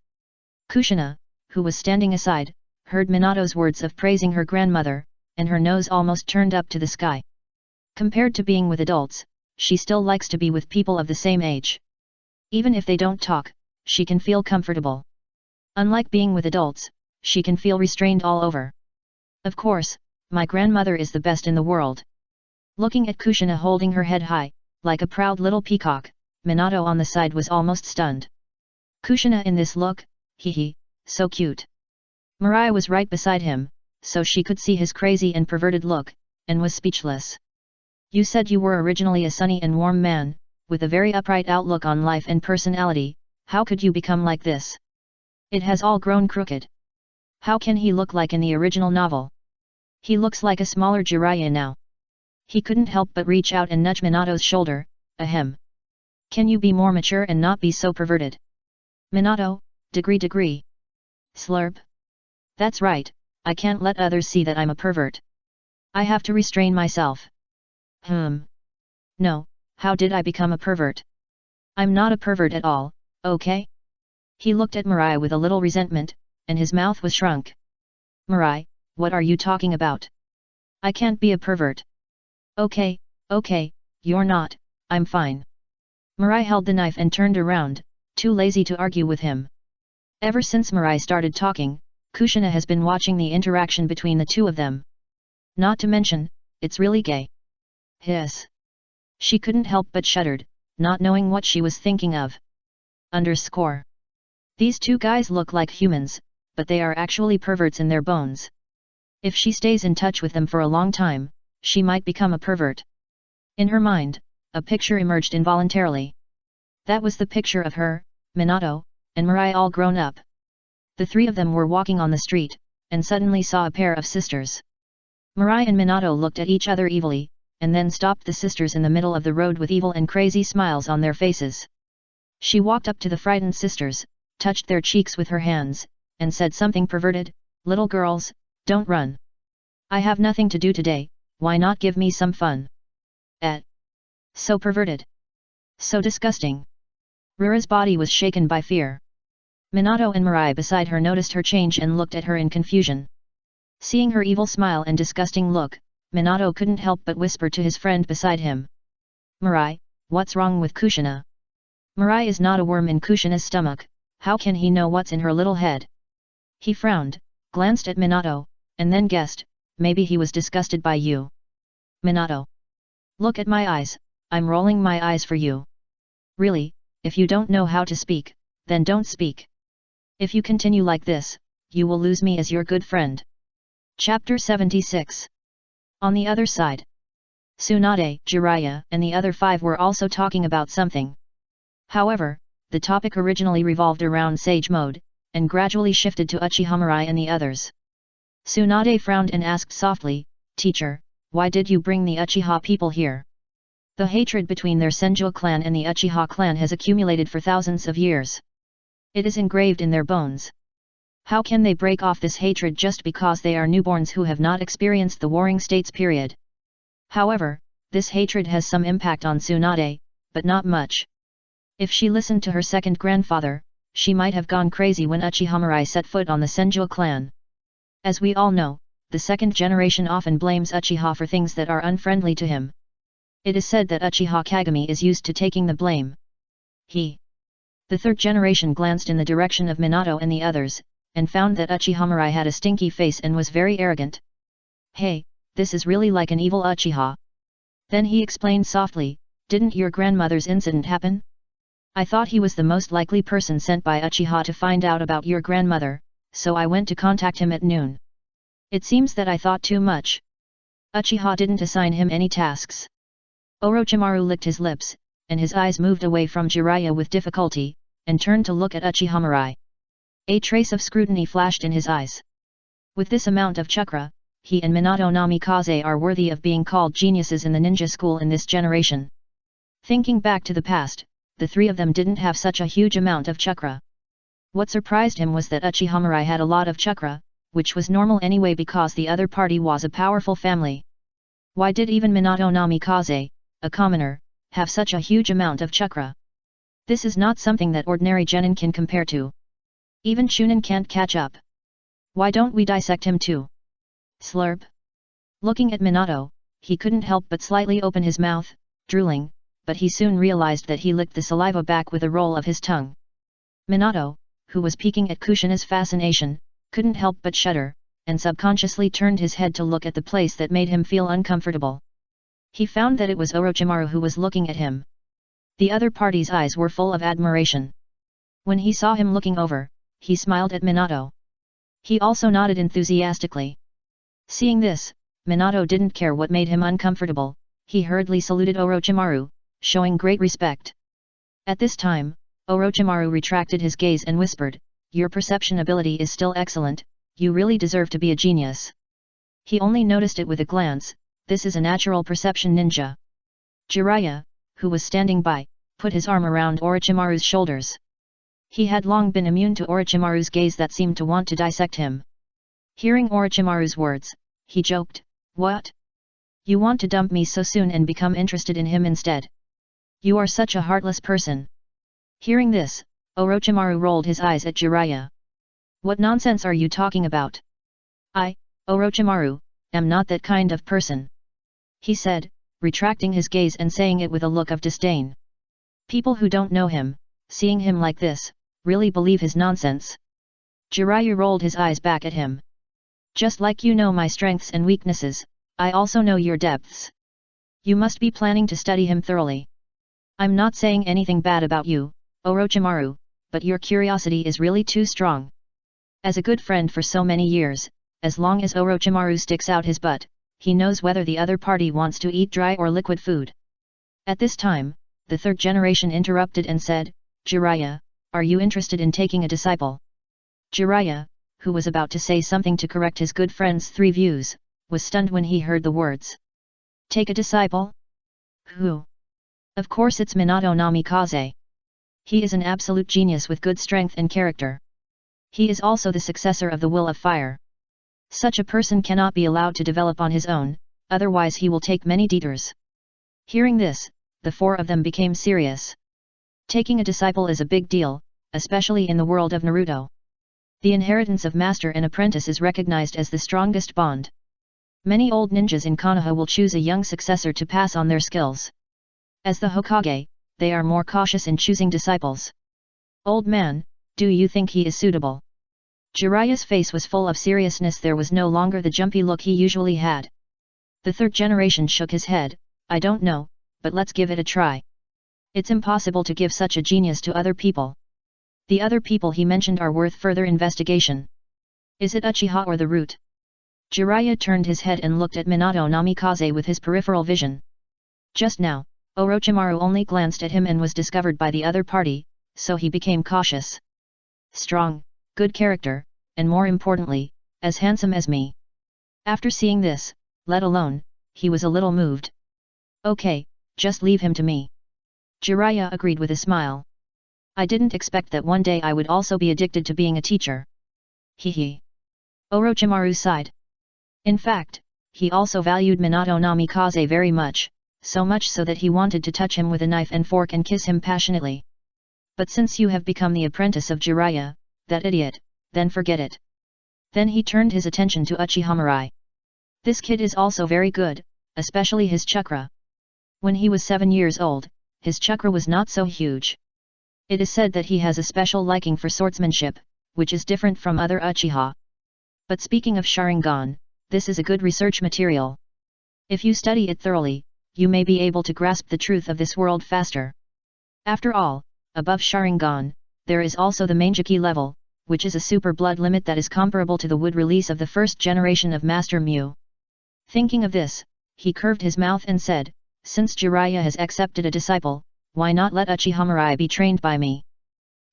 Kushina, who was standing aside, heard Minato's words of praising her grandmother, and her nose almost turned up to the sky. Compared to being with adults, she still likes to be with people of the same age. Even if they don't talk, she can feel comfortable. Unlike being with adults, she can feel restrained all over. Of course, my grandmother is the best in the world. Looking at Kushina holding her head high, like a proud little peacock, Minato on the side was almost stunned. Kushina in this look, hee, so cute. Mirai was right beside him, so she could see his crazy and perverted look, and was speechless. You said you were originally a sunny and warm man, with a very upright outlook on life and personality, how could you become like this? It has all grown crooked. How can he look like in the original novel? He looks like a smaller Jiraiya now. He couldn't help but reach out and nudge Minato's shoulder, ahem. Can you be more mature and not be so perverted? Minato, degree. Slurp. That's right, I can't let others see that I'm a pervert. I have to restrain myself. No, how did I become a pervert? I'm not a pervert at all, okay? He looked at Mirai with a little resentment, and his mouth was shrunk. Mirai, what are you talking about? I can't be a pervert. Okay, you're not, I'm fine. Mirai held the knife and turned around, too lazy to argue with him. Ever since Mirai started talking, Kushina has been watching the interaction between the two of them. Not to mention, it's really gay. Hiss. She couldn't help but shuddered, not knowing what she was thinking of. These two guys look like humans, but they are actually perverts in their bones. If she stays in touch with them for a long time, she might become a pervert. In her mind, a picture emerged involuntarily. That was the picture of her, Minato, and Mirai all grown up. The three of them were walking on the street, and suddenly saw a pair of sisters. Mirai and Minato looked at each other evilly, and then stopped the sisters in the middle of the road with evil and crazy smiles on their faces. She walked up to the frightened sisters, touched their cheeks with her hands, and said something perverted, "Little girls, don't run. I have nothing to do today, why not give me some fun?" So perverted. So disgusting. Rura's body was shaken by fear. Minato and Mirai beside her noticed her change and looked at her in confusion. Seeing her evil smile and disgusting look, Minato couldn't help but whisper to his friend beside him. Mirai, what's wrong with Kushina? Mirai is not a worm in Kushina's stomach, how can he know what's in her little head? He frowned, glanced at Minato, and then guessed, maybe he was disgusted by you. Minato. Look at my eyes, I'm rolling my eyes for you. Really, if you don't know how to speak, then don't speak. If you continue like this, you will lose me as your good friend. Chapter 76. On the other side. Tsunade, Jiraiya, and the other five were also talking about something. However, the topic originally revolved around Sage Mode, and gradually shifted to Uchiha Mirai and the others. Tsunade frowned and asked softly, "Teacher, why did you bring the Uchiha people here?" The hatred between their Senju clan and the Uchiha clan has accumulated for thousands of years. It is engraved in their bones. How can they break off this hatred just because they are newborns who have not experienced the Warring States period? However, this hatred has some impact on Tsunade, but not much. If she listened to her second grandfather, she might have gone crazy when Uchiha Mirai set foot on the Senju clan. As we all know, the second generation often blames Uchiha for things that are unfriendly to him. It is said that Uchiha Kagami is used to taking the blame. The third generation glanced in the direction of Minato and the others, and found that Uchiha Mirai had a stinky face and was very arrogant. "Hey, this is really like an evil Uchiha. Then he explained softly, didn't your grandmother's incident happen? I thought he was the most likely person sent by Uchiha to find out about your grandmother, so I went to contact him at noon. It seems that I thought too much. Uchiha didn't assign him any tasks. Orochimaru licked his lips, and his eyes moved away from Jiraiya with difficulty, and turned to look at Uchiha. A trace of scrutiny flashed in his eyes. With this amount of chakra, he and Minato Namikaze are worthy of being called geniuses in the ninja school in this generation. Thinking back to the past, the three of them didn't have such a huge amount of chakra. What surprised him was that Uchiha had a lot of chakra, which was normal anyway because the other party was a powerful family. Why did even Minato Namikaze, a commoner, have such a huge amount of chakra? This is not something that ordinary genin can compare to. Even Chunin can't catch up. Why don't we dissect him too? Slurp. Looking at Minato, he couldn't help but slightly open his mouth, drooling, but he soon realized that he licked the saliva back with a roll of his tongue. Minato, who was peeking at Kushina's fascination, couldn't help but shudder, and subconsciously turned his head to look at the place that made him feel uncomfortable. He found that it was Orochimaru who was looking at him. The other party's eyes were full of admiration. When he saw him looking over, he smiled at Minato. He also nodded enthusiastically. Seeing this, Minato didn't care what made him uncomfortable, he hurriedly saluted Orochimaru, showing great respect. At this time, Orochimaru retracted his gaze and whispered, your perception ability is still excellent, you really deserve to be a genius. He only noticed it with a glance, this is a natural perception ninja. Jiraiya, who was standing by, put his arm around Orochimaru's shoulders. He had long been immune to Orochimaru's gaze that seemed to want to dissect him. Hearing Orochimaru's words, he joked, what? You want to dump me so soon and become interested in him instead? You are such a heartless person. Hearing this, Orochimaru rolled his eyes at Jiraiya. What nonsense are you talking about? I, Orochimaru, am not that kind of person. He said, retracting his gaze and saying it with a look of disdain. People who don't know him, seeing him like this, really believe his nonsense. Jiraiya rolled his eyes back at him. Just like you know my strengths and weaknesses, I also know your depths. You must be planning to study him thoroughly. I'm not saying anything bad about you, Orochimaru, but your curiosity is really too strong. As a good friend for so many years, as long as Orochimaru sticks out his butt, he knows whether the other party wants to eat dry or liquid food. At this time, the third generation interrupted and said, Jiraiya, are you interested in taking a disciple? Jiraiya, who was about to say something to correct his good friend's three views, was stunned when he heard the words. Take a disciple? Who? Of course it's Minato Namikaze. He is an absolute genius with good strength and character. He is also the successor of the Will of Fire. Such a person cannot be allowed to develop on his own, otherwise he will take many detours. Hearing this, the four of them became serious. Taking a disciple is a big deal, especially in the world of Naruto. The inheritance of master and apprentice is recognized as the strongest bond. Many old ninjas in Konoha will choose a young successor to pass on their skills. As the Hokage, they are more cautious in choosing disciples. Old man, do you think he is suitable? Jiraiya's face was full of seriousness, there was no longer the jumpy look he usually had. The third generation shook his head, I don't know, but let's give it a try. It's impossible to give such a genius to other people. The other people he mentioned are worth further investigation. Is it Uchiha or the root? Jiraiya turned his head and looked at Minato Namikaze with his peripheral vision. Just now, Orochimaru only glanced at him and was discovered by the other party, so he became cautious. Strong, good character, and more importantly, as handsome as me. After seeing this, let alone, he was a little moved. Okay, just leave him to me. Jiraiya agreed with a smile. I didn't expect that one day I would also be addicted to being a teacher. Hee. Orochimaru sighed. In fact, he also valued Minato Namikaze very much, so much so that he wanted to touch him with a knife and fork and kiss him passionately. But since you have become the apprentice of Jiraiya, that idiot, then forget it. Then he turned his attention to Uchiha. This kid is also very good, especially his chakra. When he was 7 years old, his chakra was not so huge. It is said that he has a special liking for swordsmanship, which is different from other Uchiha. But speaking of Sharingan, this is a good research material. If you study it thoroughly, you may be able to grasp the truth of this world faster. After all, above Sharingan, there is also the Mangeki level, which is a super blood limit that is comparable to the wood release of the first generation of Master Mu. Thinking of this, he curved his mouth and said, since Jiraiya has accepted a disciple, why not let Uchiha be trained by me?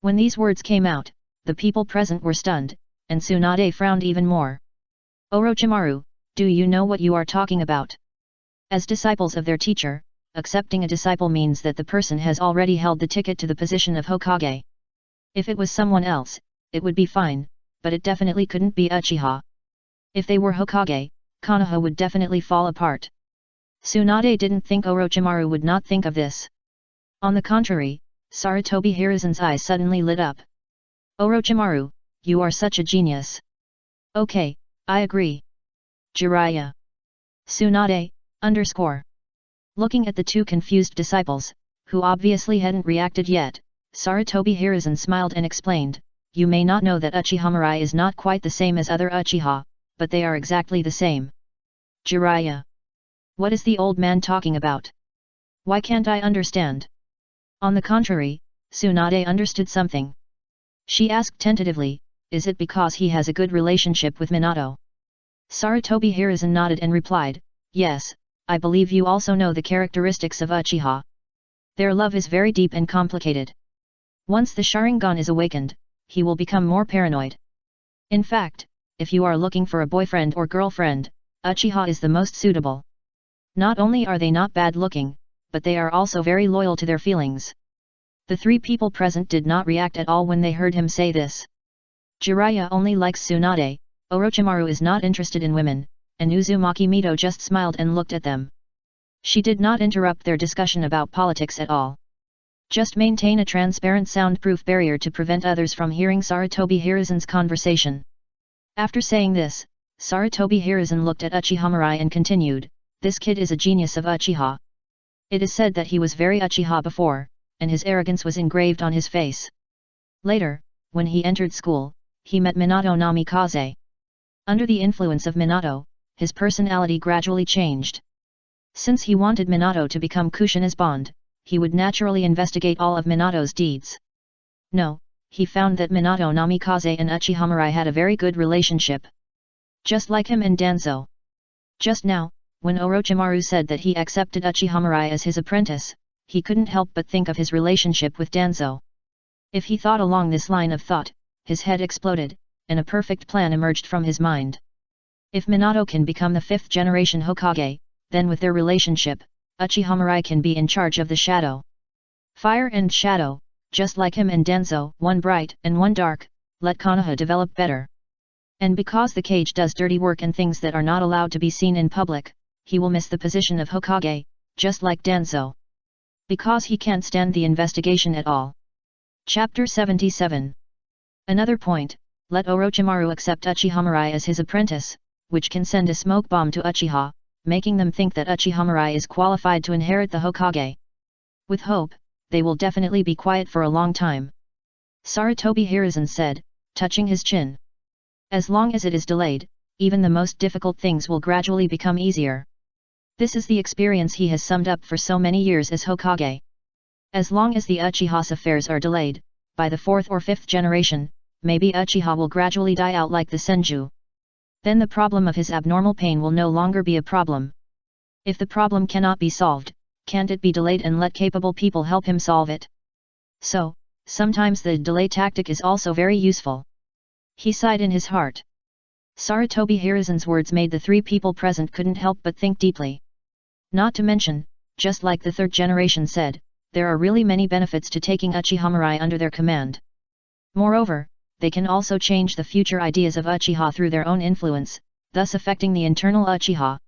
When these words came out, the people present were stunned, and Tsunade frowned even more. Orochimaru, do you know what you are talking about? As disciples of their teacher, accepting a disciple means that the person has already held the ticket to the position of Hokage. If it was someone else, it would be fine, but it definitely couldn't be Uchiha. If they were Hokage, Konoha would definitely fall apart. Tsunade didn't think Orochimaru would not think of this. On the contrary, Sarutobi Hiruzen's eyes suddenly lit up. Orochimaru, you are such a genius. Okay, I agree. Jiraiya. Tsunade, _. Looking at the two confused disciples, who obviously hadn't reacted yet, Sarutobi Hiruzen smiled and explained, you may not know that Uchiha is not quite the same as other Uchiha, but they are exactly the same. Jiraiya. What is the old man talking about? Why can't I understand? On the contrary, Tsunade understood something. She asked tentatively, is it because he has a good relationship with Minato? Sarutobi Hiruzen nodded and replied, yes, I believe you also know the characteristics of Uchiha. Their love is very deep and complicated. Once the Sharingan is awakened, he will become more paranoid. In fact, if you are looking for a boyfriend or girlfriend, Uchiha is the most suitable. Not only are they not bad looking, but they are also very loyal to their feelings. The three people present did not react at all when they heard him say this. Jiraiya only likes Tsunade, Orochimaru is not interested in women, and Uzumaki Mito just smiled and looked at them. She did not interrupt their discussion about politics at all. Just maintain a transparent soundproof barrier to prevent others from hearing Sarutobi Hiruzen's conversation. After saying this, Sarutobi Hiruzen looked at Uchiha and continued, this kid is a genius of Uchiha. It is said that he was very Uchiha before, and his arrogance was engraved on his face. Later, when he entered school, he met Minato Namikaze. Under the influence of Minato, his personality gradually changed. Since he wanted Minato to become Kushina's bond, he would naturally investigate all of Minato's deeds. No, he found that Minato Namikaze and Uchiha had a very good relationship. Just like him and Danzo. Just now, when Orochimaru said that he accepted Uchiha as his apprentice, he couldn't help but think of his relationship with Danzo. If he thought along this line of thought, his head exploded, and a perfect plan emerged from his mind. If Minato can become the 5th generation Hokage, then with their relationship, Uchiha can be in charge of the shadow. Fire and shadow, just like him and Danzo, one bright and one dark, let Konoha develop better. And because the cage does dirty work and things that are not allowed to be seen in public, he will miss the position of Hokage, just like Danzo. Because he can't stand the investigation at all. Chapter 77. Another point, let Orochimaru accept Uchiha as his apprentice, which can send a smoke bomb to Uchiha, making them think that Uchiha is qualified to inherit the Hokage. With hope, they will definitely be quiet for a long time. Sarutobi Hiruzen said, touching his chin. As long as it is delayed, even the most difficult things will gradually become easier. This is the experience he has summed up for so many years as Hokage. As long as the Uchiha's affairs are delayed, by the 4th or 5th generation, maybe Uchiha will gradually die out like the Senju. Then the problem of his abnormal pain will no longer be a problem. If the problem cannot be solved, can't it be delayed and let capable people help him solve it? So, sometimes the delay tactic is also very useful. He sighed in his heart. Sarutobi Hiruzen's words made the three people present couldn't help but think deeply. Not to mention, just like the 3rd generation said, there are really many benefits to taking Uchiha under their command. Moreover, they can also change the future ideas of Uchiha through their own influence, thus affecting the internal Uchiha.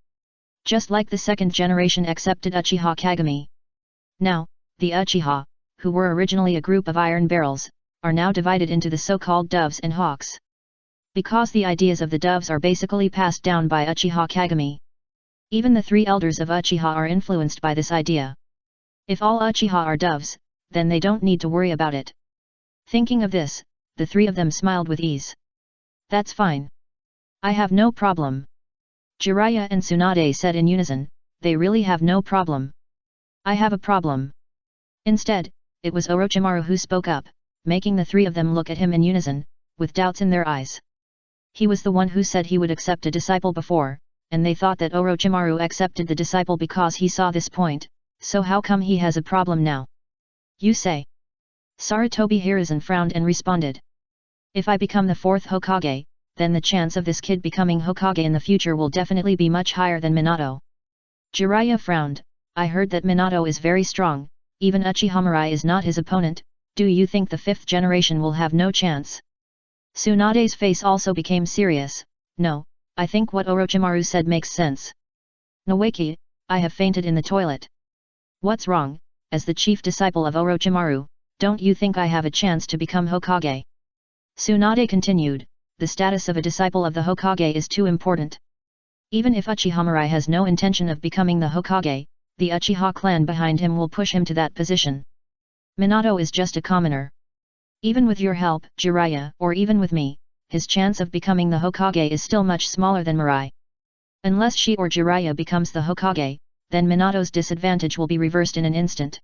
Just like the 2nd generation accepted Uchiha Kagami. Now, the Uchiha, who were originally a group of iron barrels, are now divided into the so-called doves and hawks. Because the ideas of the doves are basically passed down by Uchiha Kagami. Even the 3 elders of Uchiha are influenced by this idea. If all Uchiha are doves, then they don't need to worry about it. Thinking of this, the 3 of them smiled with ease. That's fine. I have no problem. Jiraiya and Tsunade said in unison, they really have no problem. I have a problem. Instead, it was Orochimaru who spoke up, making the three of them look at him in unison, with doubts in their eyes. He was the one who said he would accept a disciple before, and they thought that Orochimaru accepted the disciple because he saw this point, so how come he has a problem now? You say? Sarutobi Hiruzen frowned and responded. If I become the fourth Hokage, then the chance of this kid becoming Hokage in the future will definitely be much higher than Minato. Jiraiya frowned. I heard that Minato is very strong, even Uchiha is not his opponent. Do you think the fifth generation will have no chance? Tsunade's face also became serious. No, I think what Orochimaru said makes sense. Nawaki, I have fainted in the toilet. What's wrong? As the chief disciple of Orochimaru, don't you think I have a chance to become Hokage? Tsunade continued, the status of a disciple of the Hokage is too important. Even if Uchiha has no intention of becoming the Hokage, the Uchiha clan behind him will push him to that position. Minato is just a commoner. Even with your help, Jiraiya, or even with me, his chance of becoming the Hokage is still much smaller than Mirai. Unless she or Jiraiya becomes the Hokage, then Minato's disadvantage will be reversed in an instant.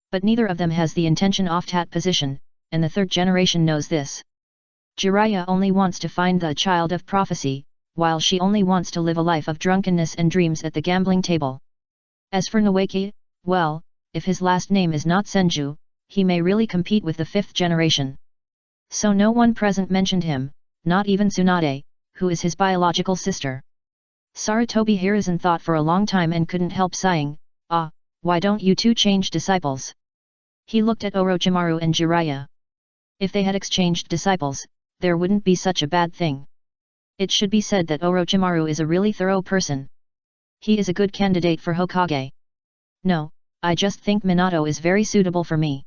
But neither of them has the intention of that position, and the third generation knows this. Jiraiya only wants to find the child of prophecy, while she only wants to live a life of drunkenness and dreams at the gambling table. As for Nawaki, well, if his last name is not Senju, he may really compete with the fifth generation. So no one present mentioned him, not even Tsunade, who is his biological sister. Sarutobi Hiruzen thought for a long time and couldn't help sighing, why don't you two change disciples? He looked at Orochimaru and Jiraiya. If they had exchanged disciples, there wouldn't be such a bad thing. It should be said that Orochimaru is a really thorough person. He is a good candidate for Hokage. No, I just think Minato is very suitable for me.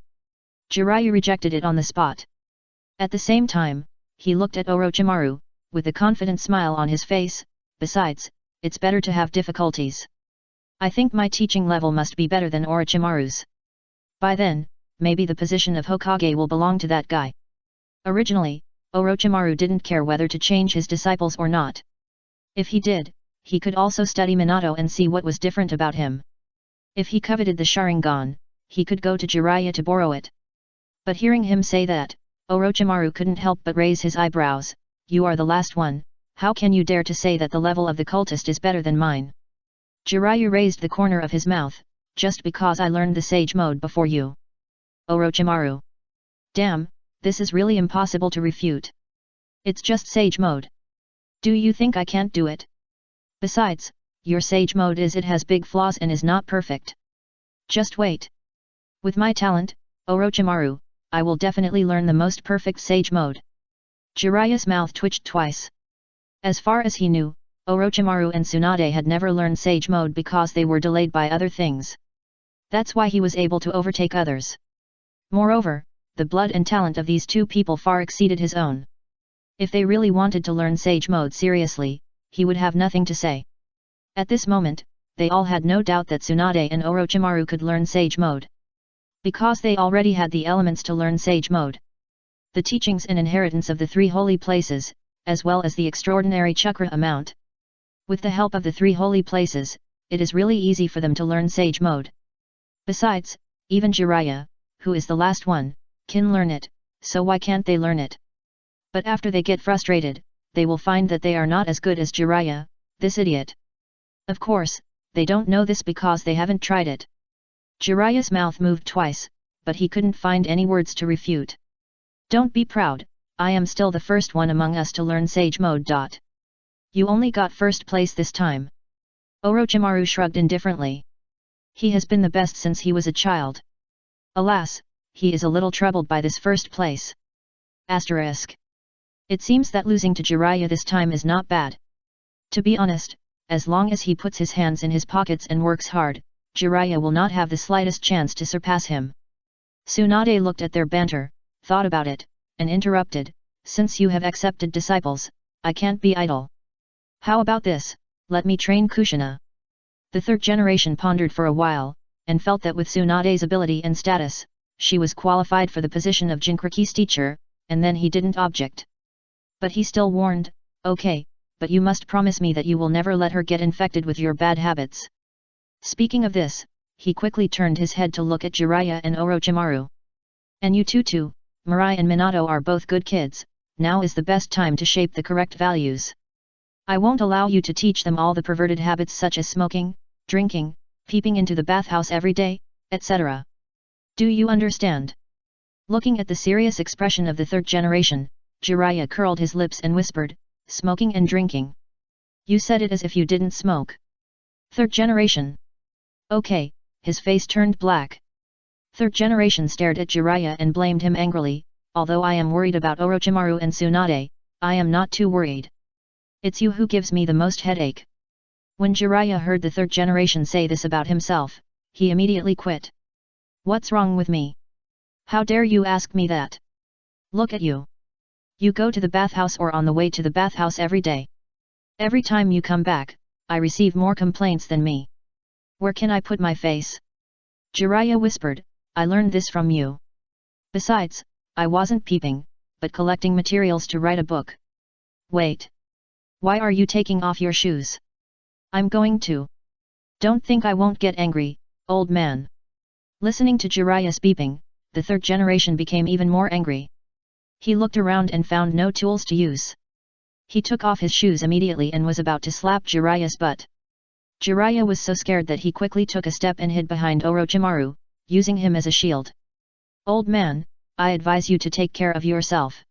Jiraiya rejected it on the spot. At the same time, he looked at Orochimaru, with a confident smile on his face. Besides, it's better to have difficulties. I think my teaching level must be better than Orochimaru's. By then, maybe the position of Hokage will belong to that guy. Originally, Orochimaru didn't care whether to change his disciples or not. If he did, he could also study Minato and see what was different about him. If he coveted the Sharingan, he could go to Jiraiya to borrow it. But hearing him say that, Orochimaru couldn't help but raise his eyebrows. You are the last one, how can you dare to say that the level of the cultist is better than mine? Jiraiya raised the corner of his mouth, just because I learned the sage mode before you. Orochimaru. Damn, this is really impossible to refute. It's just sage mode. Do you think I can't do it? Besides, your sage mode it has big flaws and is not perfect. Just wait. With my talent, Orochimaru, I will definitely learn the most perfect sage mode. Jiraiya's mouth twitched twice. As far as he knew, Orochimaru and Tsunade had never learned sage mode because they were delayed by other things. That's why he was able to overtake others. Moreover, the blood and talent of these two people far exceeded his own. If they really wanted to learn sage mode seriously, he would have nothing to say. At this moment, they all had no doubt that Tsunade and Orochimaru could learn sage mode. Because they already had the elements to learn sage mode. The teachings and inheritance of the three holy places, as well as the extraordinary chakra amount. With the help of the three holy places, it is really easy for them to learn sage mode. Besides, even Jiraiya, who is the last one, can learn it, so why can't they learn it? But after they get frustrated, they will find that they are not as good as Jiraiya, this idiot. Of course, they don't know this because they haven't tried it. Jiraiya's mouth moved twice, but he couldn't find any words to refute. Don't be proud, I am still the first one among us to learn sage mode. You only got first place this time. Orochimaru shrugged indifferently. He has been the best since he was a child. Alas, he is a little troubled by this first place. Asterisk. It seems that losing to Jiraiya this time is not bad. To be honest, as long as he puts his hands in his pockets and works hard, Jiraiya will not have the slightest chance to surpass him. Tsunade looked at their banter, thought about it, and interrupted, since you have accepted disciples, I can't be idle. How about this, let me train Kushina. The third generation pondered for a while, and felt that with Tsunade's ability and status, she was qualified for the position of Jinchuriki's teacher, and then he didn't object. But he still warned, okay, but you must promise me that you will never let her get infected with your bad habits. Speaking of this, he quickly turned his head to look at Jiraiya and Orochimaru. And you two, Mirai and Minato are both good kids, now is the best time to shape the correct values. I won't allow you to teach them all the perverted habits such as smoking, drinking, peeping into the bathhouse every day, etc. Do you understand? Looking at the serious expression of the third generation, Jiraiya curled his lips and whispered, smoking and drinking. You said it as if you didn't smoke. Third generation. Okay, his face turned black. Third generation stared at Jiraiya and blamed him angrily, although I am worried about Orochimaru and Tsunade, I am not too worried. It's you who gives me the most headache. When Jiraiya heard the third generation say this about himself, he immediately quit. What's wrong with me? How dare you ask me that? Look at you. You go to the bathhouse or on the way to the bathhouse every day. Every time you come back, I receive more complaints than me. Where can I put my face? Jiraiya whispered, I learned this from you. Besides, I wasn't peeping, but collecting materials to write a book. Wait. Why are you taking off your shoes? I'm going to. Don't think I won't get angry, old man. Listening to Jiraiya's beeping, the third generation became even more angry. He looked around and found no tools to use. He took off his shoes immediately and was about to slap Jiraiya's butt. Jiraiya was so scared that he quickly took a step and hid behind Orochimaru, using him as a shield. Old man, I advise you to take care of yourself.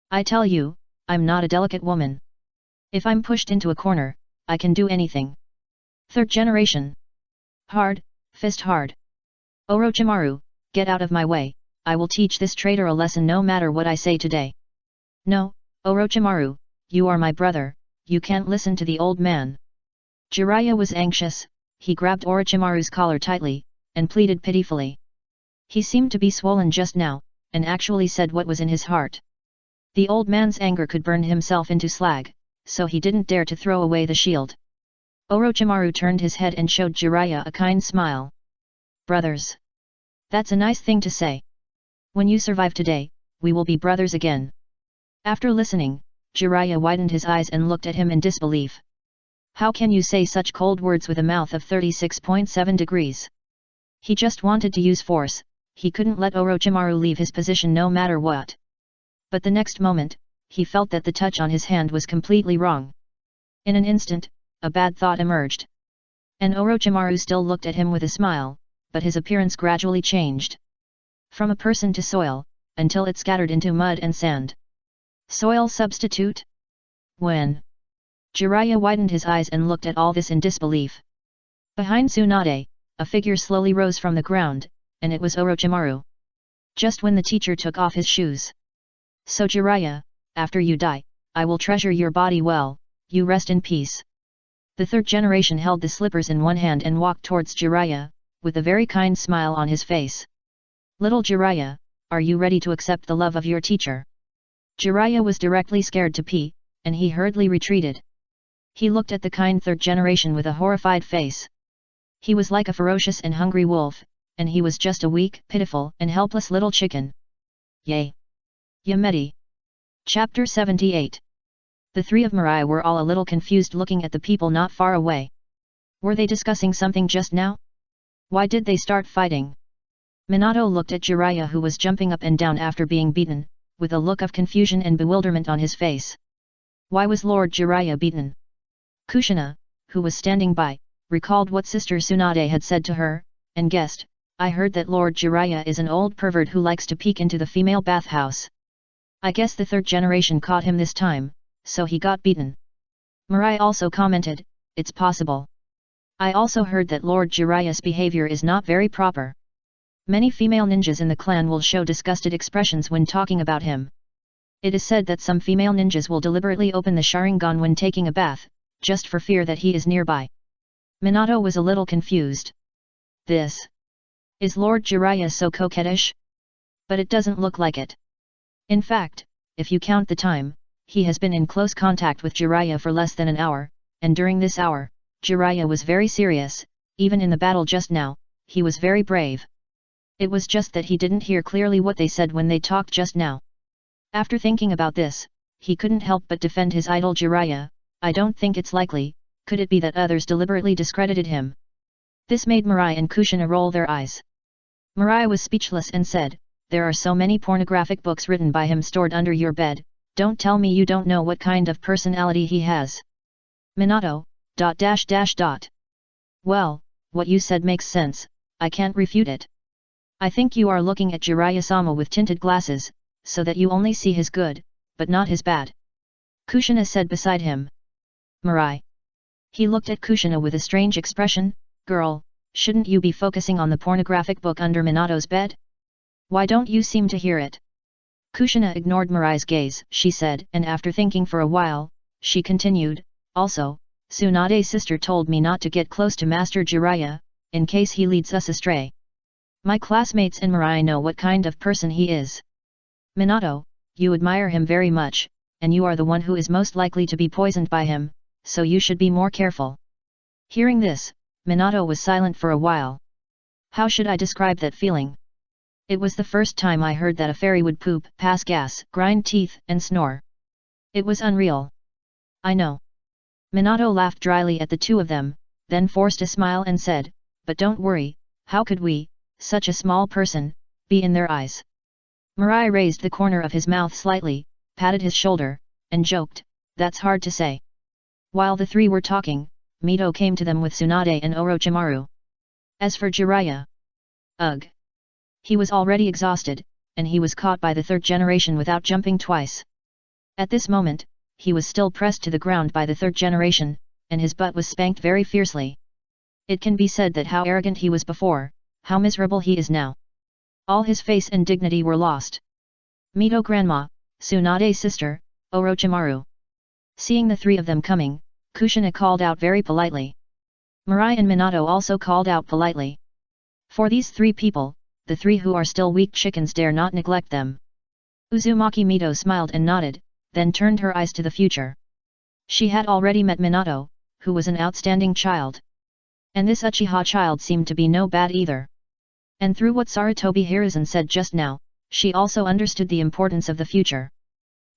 I tell you, I'm not a delicate woman. If I'm pushed into a corner, I can do anything. Third generation. Hard, fist hard. Orochimaru, get out of my way, I will teach this traitor a lesson no matter what I say today. No, Orochimaru, you are my brother, you can't listen to the old man. Jiraiya was anxious, he grabbed Orochimaru's collar tightly, and pleaded pitifully. He seemed to be swollen just now, and actually said what was in his heart. The old man's anger could burn himself into slag, so he didn't dare to throw away the shield. Orochimaru turned his head and showed Jiraiya a kind smile. Brothers. That's a nice thing to say. When you survive today, we will be brothers again. After listening, Jiraiya widened his eyes and looked at him in disbelief. How can you say such cold words with a mouth of 36.7 degrees? He just wanted to use force, he couldn't let Orochimaru leave his position no matter what. But the next moment, he felt that the touch on his hand was completely wrong. In an instant, a bad thought emerged. And Orochimaru still looked at him with a smile, but his appearance gradually changed. From a person to soil, until it scattered into mud and sand. Soil substitute? When? Jiraiya widened his eyes and looked at all this in disbelief. Behind Tsunade, a figure slowly rose from the ground, and it was Orochimaru. Just when the teacher took off his shoes. So Jiraiya, after you die, I will treasure your body well, you rest in peace. The third generation held the slippers in one hand and walked towards Jiraiya, with a very kind smile on his face. Little Jiraiya, are you ready to accept the love of your teacher? Jiraiya was directly scared to pee, and he hurriedly retreated. He looked at the kind third generation with a horrified face. He was like a ferocious and hungry wolf, and he was just a weak, pitiful, and helpless little chicken. Yay! Yamedi. Chapter 78. The three of Mirai were all a little confused looking at the people not far away. Were they discussing something just now? Why did they start fighting? Minato looked at Jiraiya who was jumping up and down after being beaten, with a look of confusion and bewilderment on his face. Why was Lord Jiraiya beaten? Kushina, who was standing by, recalled what Sister Tsunade had said to her, and guessed, I heard that Lord Jiraiya is an old pervert who likes to peek into the female bathhouse. I guess the third generation caught him this time, so he got beaten. Mirai also commented, it's possible. I also heard that Lord Jiraiya's behavior is not very proper. Many female ninjas in the clan will show disgusted expressions when talking about him. It is said that some female ninjas will deliberately open the Sharingan when taking a bath, just for fear that he is nearby. Minato was a little confused. This. Is Lord Jiraiya so coquettish? But it doesn't look like it. In fact, if you count the time, he has been in close contact with Jiraiya for less than an hour, and during this hour, Jiraiya was very serious, even in the battle just now, he was very brave. It was just that he didn't hear clearly what they said when they talked just now. After thinking about this, he couldn't help but defend his idol Jiraiya. I don't think it's likely, could it be that others deliberately discredited him? This made Mirai and Kushina roll their eyes. Mirai was speechless and said, "There are so many pornographic books written by him stored under your bed, don't tell me you don't know what kind of personality he has." Minato, ... Well, what you said makes sense, I can't refute it. I think you are looking at Jiraiya-sama with tinted glasses, so that you only see his good, but not his bad. Kushina said beside him. Mirai. He looked at Kushina with a strange expression. Girl, shouldn't you be focusing on the pornographic book under Minato's bed? Why don't you seem to hear it? Kushina ignored Mirai's gaze, she said, and after thinking for a while, she continued, also, Tsunade's sister told me not to get close to Master Jiraiya, in case he leads us astray. My classmates and Mirai know what kind of person he is. Minato, you admire him very much, and you are the one who is most likely to be poisoned by him, so you should be more careful. Hearing this, Minato was silent for a while. How should I describe that feeling? It was the first time I heard that a fairy would poop, pass gas, grind teeth, and snore. It was unreal. I know. Minato laughed dryly at the two of them, then forced a smile and said, but don't worry, how could we, such a small person, be in their eyes? Mirai raised the corner of his mouth slightly, patted his shoulder, and joked, that's hard to say. While the three were talking, Mito came to them with Tsunade and Orochimaru. As for Jiraiya, ugh! He was already exhausted, and he was caught by the third generation without jumping twice. At this moment, he was still pressed to the ground by the third generation, and his butt was spanked very fiercely. It can be said that how arrogant he was before, how miserable he is now. All his face and dignity were lost. Mito grandma, Tsunade's sister, Orochimaru. Seeing the three of them coming, Kushina called out very politely. Mirai and Minato also called out politely. For these three people, the three who are still weak chickens dare not neglect them. Uzumaki Mito smiled and nodded, then turned her eyes to the future. She had already met Minato, who was an outstanding child. And this Uchiha child seemed to be no bad either. And through what Sarutobi Hiruzen said just now, she also understood the importance of the future.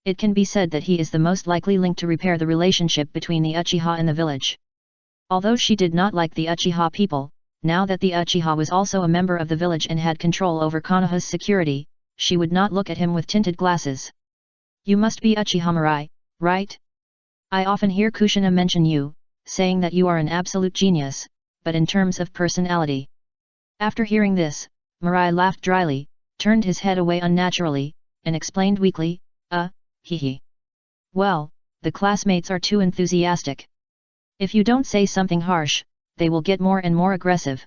It can be said that he is the most likely link to repair the relationship between the Uchiha and the village. Although she did not like the Uchiha people, now that the Uchiha was also a member of the village and had control over Konoha's security, she would not look at him with tinted glasses. You must be Uchiha Mirai, right? I often hear Kushina mention you, saying that you are an absolute genius, but in terms of personality. After hearing this, Mirai laughed dryly, turned his head away unnaturally, and explained weakly, hee. Well, the classmates are too enthusiastic. If you don't say something harsh, they will get more and more aggressive.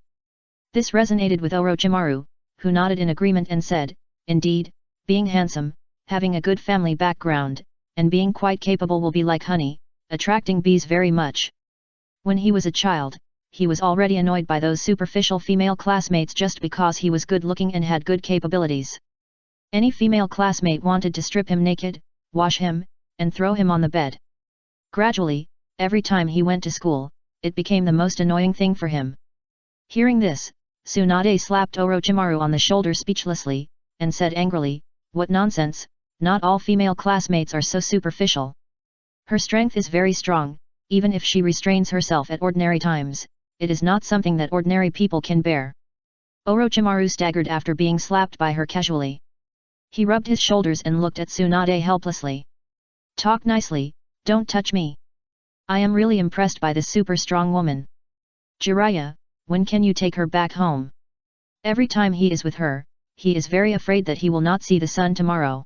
This resonated with Orochimaru, who nodded in agreement and said, indeed, being handsome, having a good family background, and being quite capable will be like honey, attracting bees very much. When he was a child, he was already annoyed by those superficial female classmates just because he was good looking and had good capabilities. Any female classmate wanted to strip him naked, wash him, and throw him on the bed. Gradually, every time he went to school, it became the most annoying thing for him. Hearing this, Tsunade slapped Orochimaru on the shoulder speechlessly, and said angrily, what nonsense, not all female classmates are so superficial. Her strength is very strong, even if she restrains herself at ordinary times, it is not something that ordinary people can bear. Orochimaru staggered after being slapped by her casually. He rubbed his shoulders and looked at Tsunade helplessly. Talk nicely, don't touch me. I am really impressed by this super strong woman. Jiraiya, when can you take her back home? Every time he is with her, he is very afraid that he will not see the sun tomorrow.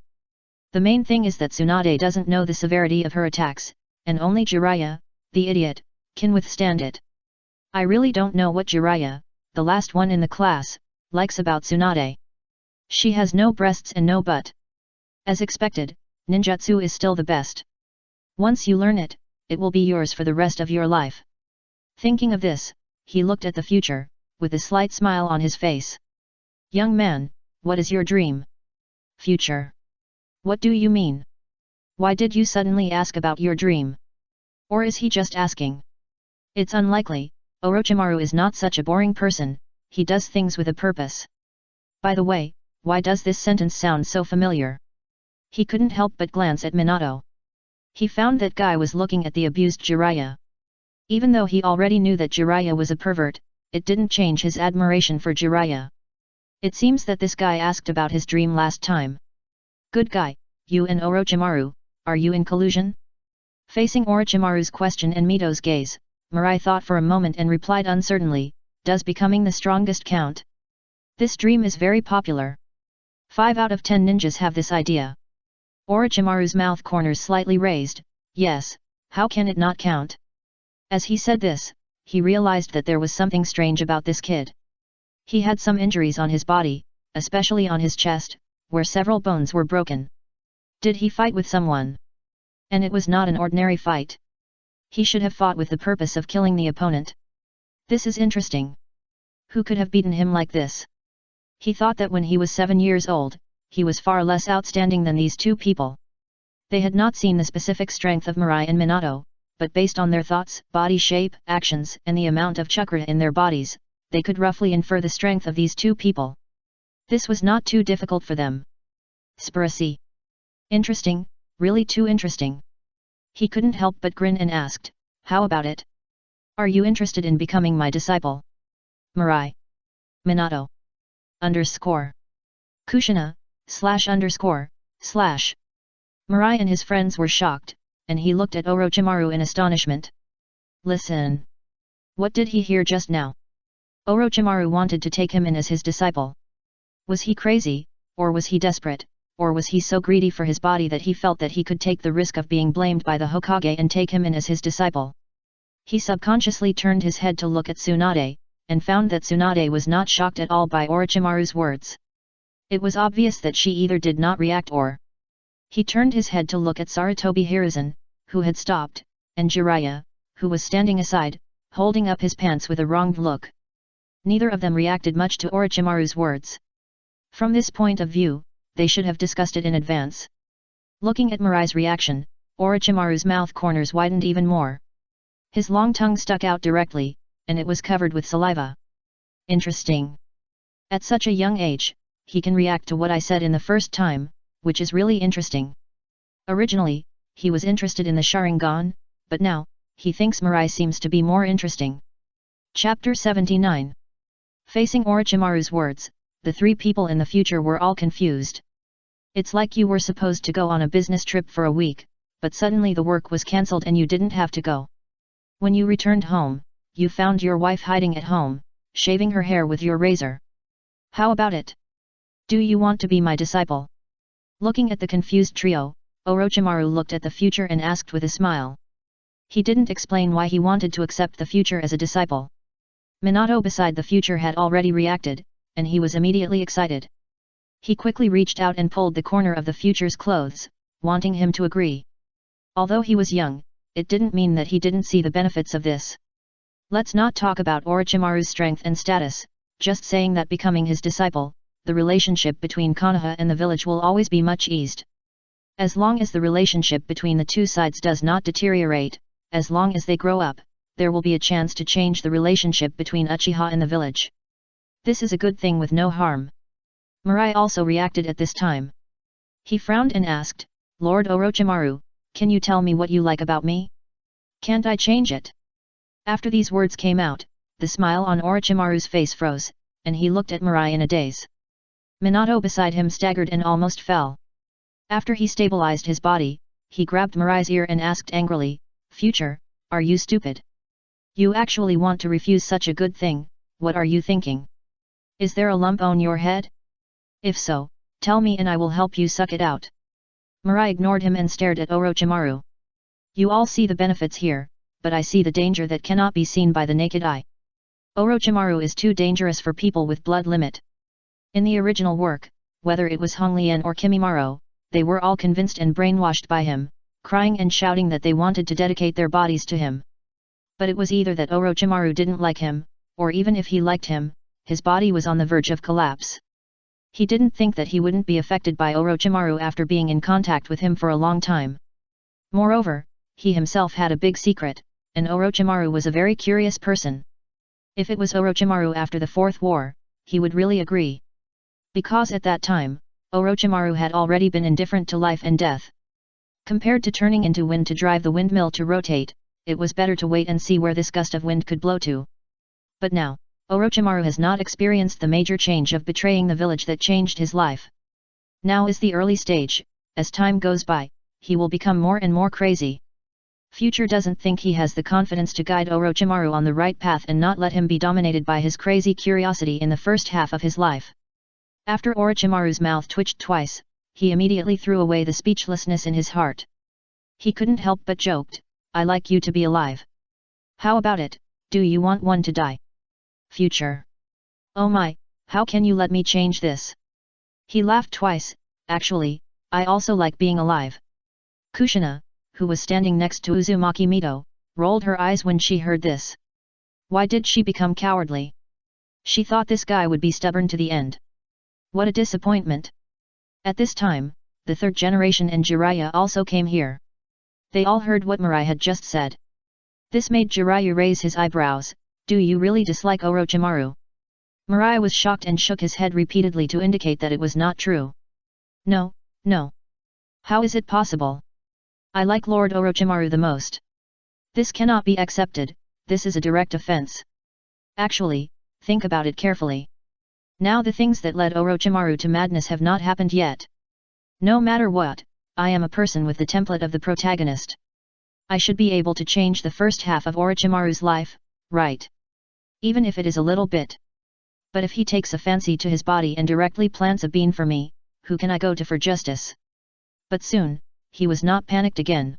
The main thing is that Tsunade doesn't know the severity of her attacks, and only Jiraiya, the idiot, can withstand it. I really don't know what Jiraiya, the last one in the class, likes about Tsunade. She has no breasts and no butt. As expected, ninjutsu is still the best. Once you learn it, it will be yours for the rest of your life. Thinking of this, he looked at the future, with a slight smile on his face. Young man, what is your dream? Future. What do you mean? Why did you suddenly ask about your dream? Or is he just asking? It's unlikely, Orochimaru is not such a boring person, he does things with a purpose. By the way, why does this sentence sound so familiar? He couldn't help but glance at Minato. He found that guy was looking at the abused Jiraiya. Even though he already knew that Jiraiya was a pervert, it didn't change his admiration for Jiraiya. It seems that this guy asked about his dream last time. Good guy, you and Orochimaru, are you in collusion? Facing Orochimaru's question and Mito's gaze, Mirai thought for a moment and replied uncertainly, does becoming the strongest count? This dream is very popular. 5 out of 10 ninjas have this idea. Orochimaru's mouth corners slightly raised, yes, how can it not count? As he said this, he realized that there was something strange about this kid. He had some injuries on his body, especially on his chest, where several bones were broken. Did he fight with someone? And it was not an ordinary fight. He should have fought with the purpose of killing the opponent. This is interesting. Who could have beaten him like this? He thought that when he was 7 years old, he was far less outstanding than these two people. They had not seen the specific strength of Mirai and Minato, but based on their thoughts, body shape, actions, and the amount of chakra in their bodies, they could roughly infer the strength of these two people. This was not too difficult for them. Spiracy. Interesting, really too interesting. He couldn't help but grin and asked, how about it? Are you interested in becoming my disciple? Mirai. Minato. Kushina, /_/. Mirai and his friends were shocked, and he looked at Orochimaru in astonishment. Listen. What did he hear just now? Orochimaru wanted to take him in as his disciple. Was he crazy, or was he desperate, or was he so greedy for his body that he felt that he could take the risk of being blamed by the Hokage and take him in as his disciple? He subconsciously turned his head to look at Tsunade, and found that Tsunade was not shocked at all by Orochimaru's words. It was obvious that she either did not react or... He turned his head to look at Sarutobi Hiruzen, who had stopped, and Jiraiya, who was standing aside, holding up his pants with a wronged look. Neither of them reacted much to Orochimaru's words. From this point of view, they should have discussed it in advance. Looking at Mirai's reaction, Orochimaru's mouth corners widened even more. His long tongue stuck out directly, and it was covered with saliva. Interesting. At such a young age, he can react to what I said in the first time, which is really interesting. Originally, he was interested in the Sharingan, but now, he thinks Mirai seems to be more interesting. Chapter 79. Facing Orochimaru's words, the three people in the future were all confused. It's like you were supposed to go on a business trip for a week, but suddenly the work was cancelled and you didn't have to go. When you returned home, you found your wife hiding at home, shaving her hair with your razor. How about it? Do you want to be my disciple? Looking at the confused trio, Orochimaru looked at the future and asked with a smile. He didn't explain why he wanted to accept the future as a disciple. Minato beside the future had already reacted, and he was immediately excited. He quickly reached out and pulled the corner of the future's clothes, wanting him to agree. Although he was young, it didn't mean that he didn't see the benefits of this. Let's not talk about Orochimaru's strength and status, just saying that becoming his disciple, the relationship between Konoha and the village will always be much eased. As long as the relationship between the two sides does not deteriorate, as long as they grow up, there will be a chance to change the relationship between Uchiha and the village. This is a good thing with no harm. Mirai also reacted at this time. He frowned and asked, Lord Orochimaru, can you tell me what you like about me? Can't I change it? After these words came out, the smile on Orochimaru's face froze, and he looked at Mirai in a daze. Minato beside him staggered and almost fell. After he stabilized his body, he grabbed Mirai's ear and asked angrily, Future, are you stupid? You actually want to refuse such a good thing, what are you thinking? Is there a lump on your head? If so, tell me and I will help you suck it out. Mirai ignored him and stared at Orochimaru. You all see the benefits here, but I see the danger that cannot be seen by the naked eye. Orochimaru is too dangerous for people with blood limit. In the original work, whether it was Honglian or Kimimaro, they were all convinced and brainwashed by him, crying and shouting that they wanted to dedicate their bodies to him. But it was either that Orochimaru didn't like him, or even if he liked him, his body was on the verge of collapse. He didn't think that he wouldn't be affected by Orochimaru after being in contact with him for a long time. Moreover, he himself had a big secret, and Orochimaru was a very curious person. If it was Orochimaru after the Fourth War, he would really agree. Because at that time, Orochimaru had already been indifferent to life and death. Compared to turning into wind to drive the windmill to rotate, it was better to wait and see where this gust of wind could blow to. But now, Orochimaru has not experienced the major change of betraying the village that changed his life. Now is the early stage. As time goes by, he will become more and more crazy. Future doesn't think he has the confidence to guide Orochimaru on the right path and not let him be dominated by his crazy curiosity in the first half of his life. After Orochimaru's mouth twitched twice, he immediately threw away the speechlessness in his heart. He couldn't help but joked, "I like you to be alive. How about it, do you want one to die?" Future. "Oh my, how can you let me change this?" He laughed twice. "Actually, I also like being alive." Kushina, who was standing next to Uzumaki Mito, rolled her eyes when she heard this. Why did she become cowardly? She thought this guy would be stubborn to the end. What a disappointment. At this time, the third generation and Jiraiya also came here. They all heard what Mirai had just said. This made Jiraiya raise his eyebrows. "Do you really dislike Orochimaru?" Mirai was shocked and shook his head repeatedly to indicate that it was not true. "No, no. How is it possible? I like Lord Orochimaru the most. This cannot be accepted, this is a direct offense. Actually, think about it carefully. Now the things that led Orochimaru to madness have not happened yet. No matter what, I am a person with the template of the protagonist. I should be able to change the first half of Orochimaru's life, right? Even if it is a little bit. But if he takes a fancy to his body and directly plants a bean for me, who can I go to for justice?" But soon, he was not panicked again.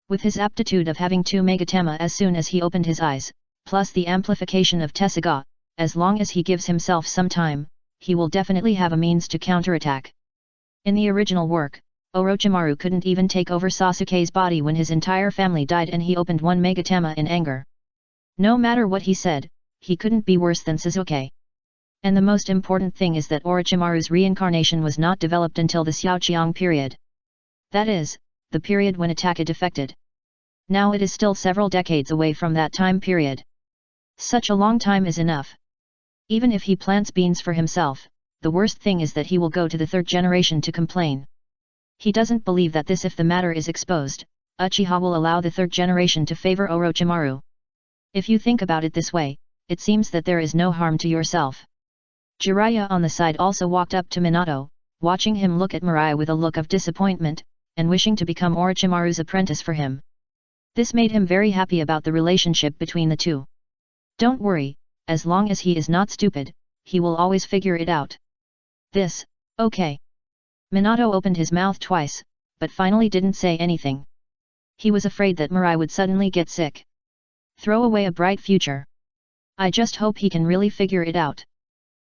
With his aptitude of having 2 megatama as soon as he opened his eyes, plus the amplification of Tessaigan, as long as he gives himself some time, he will definitely have a means to counterattack. In the original work, Orochimaru couldn't even take over Sasuke's body when his entire family died and he opened 1 megatama in anger. No matter what he said, he couldn't be worse than Sasuke. And the most important thing is that Orochimaru's reincarnation was not developed until the Xiaoqiang period. That is, the period when Attaka defected. Now it is still several decades away from that time period. Such a long time is enough. Even if he plants beans for himself, the worst thing is that he will go to the third generation to complain. He doesn't believe that this if the matter is exposed, Uchiha will allow the third generation to favor Orochimaru. If you think about it this way, it seems that there is no harm to yourself. Jiraiya on the side also walked up to Minato, watching him look at Mirai with a look of disappointment, and wishing to become Orochimaru's apprentice for him. This made him very happy about the relationship between the two. Don't worry, as long as he is not stupid, he will always figure it out. This, okay. Minato opened his mouth twice, but finally didn't say anything. He was afraid that Mirai would suddenly get sick. Throw away a bright future. I just hope he can really figure it out.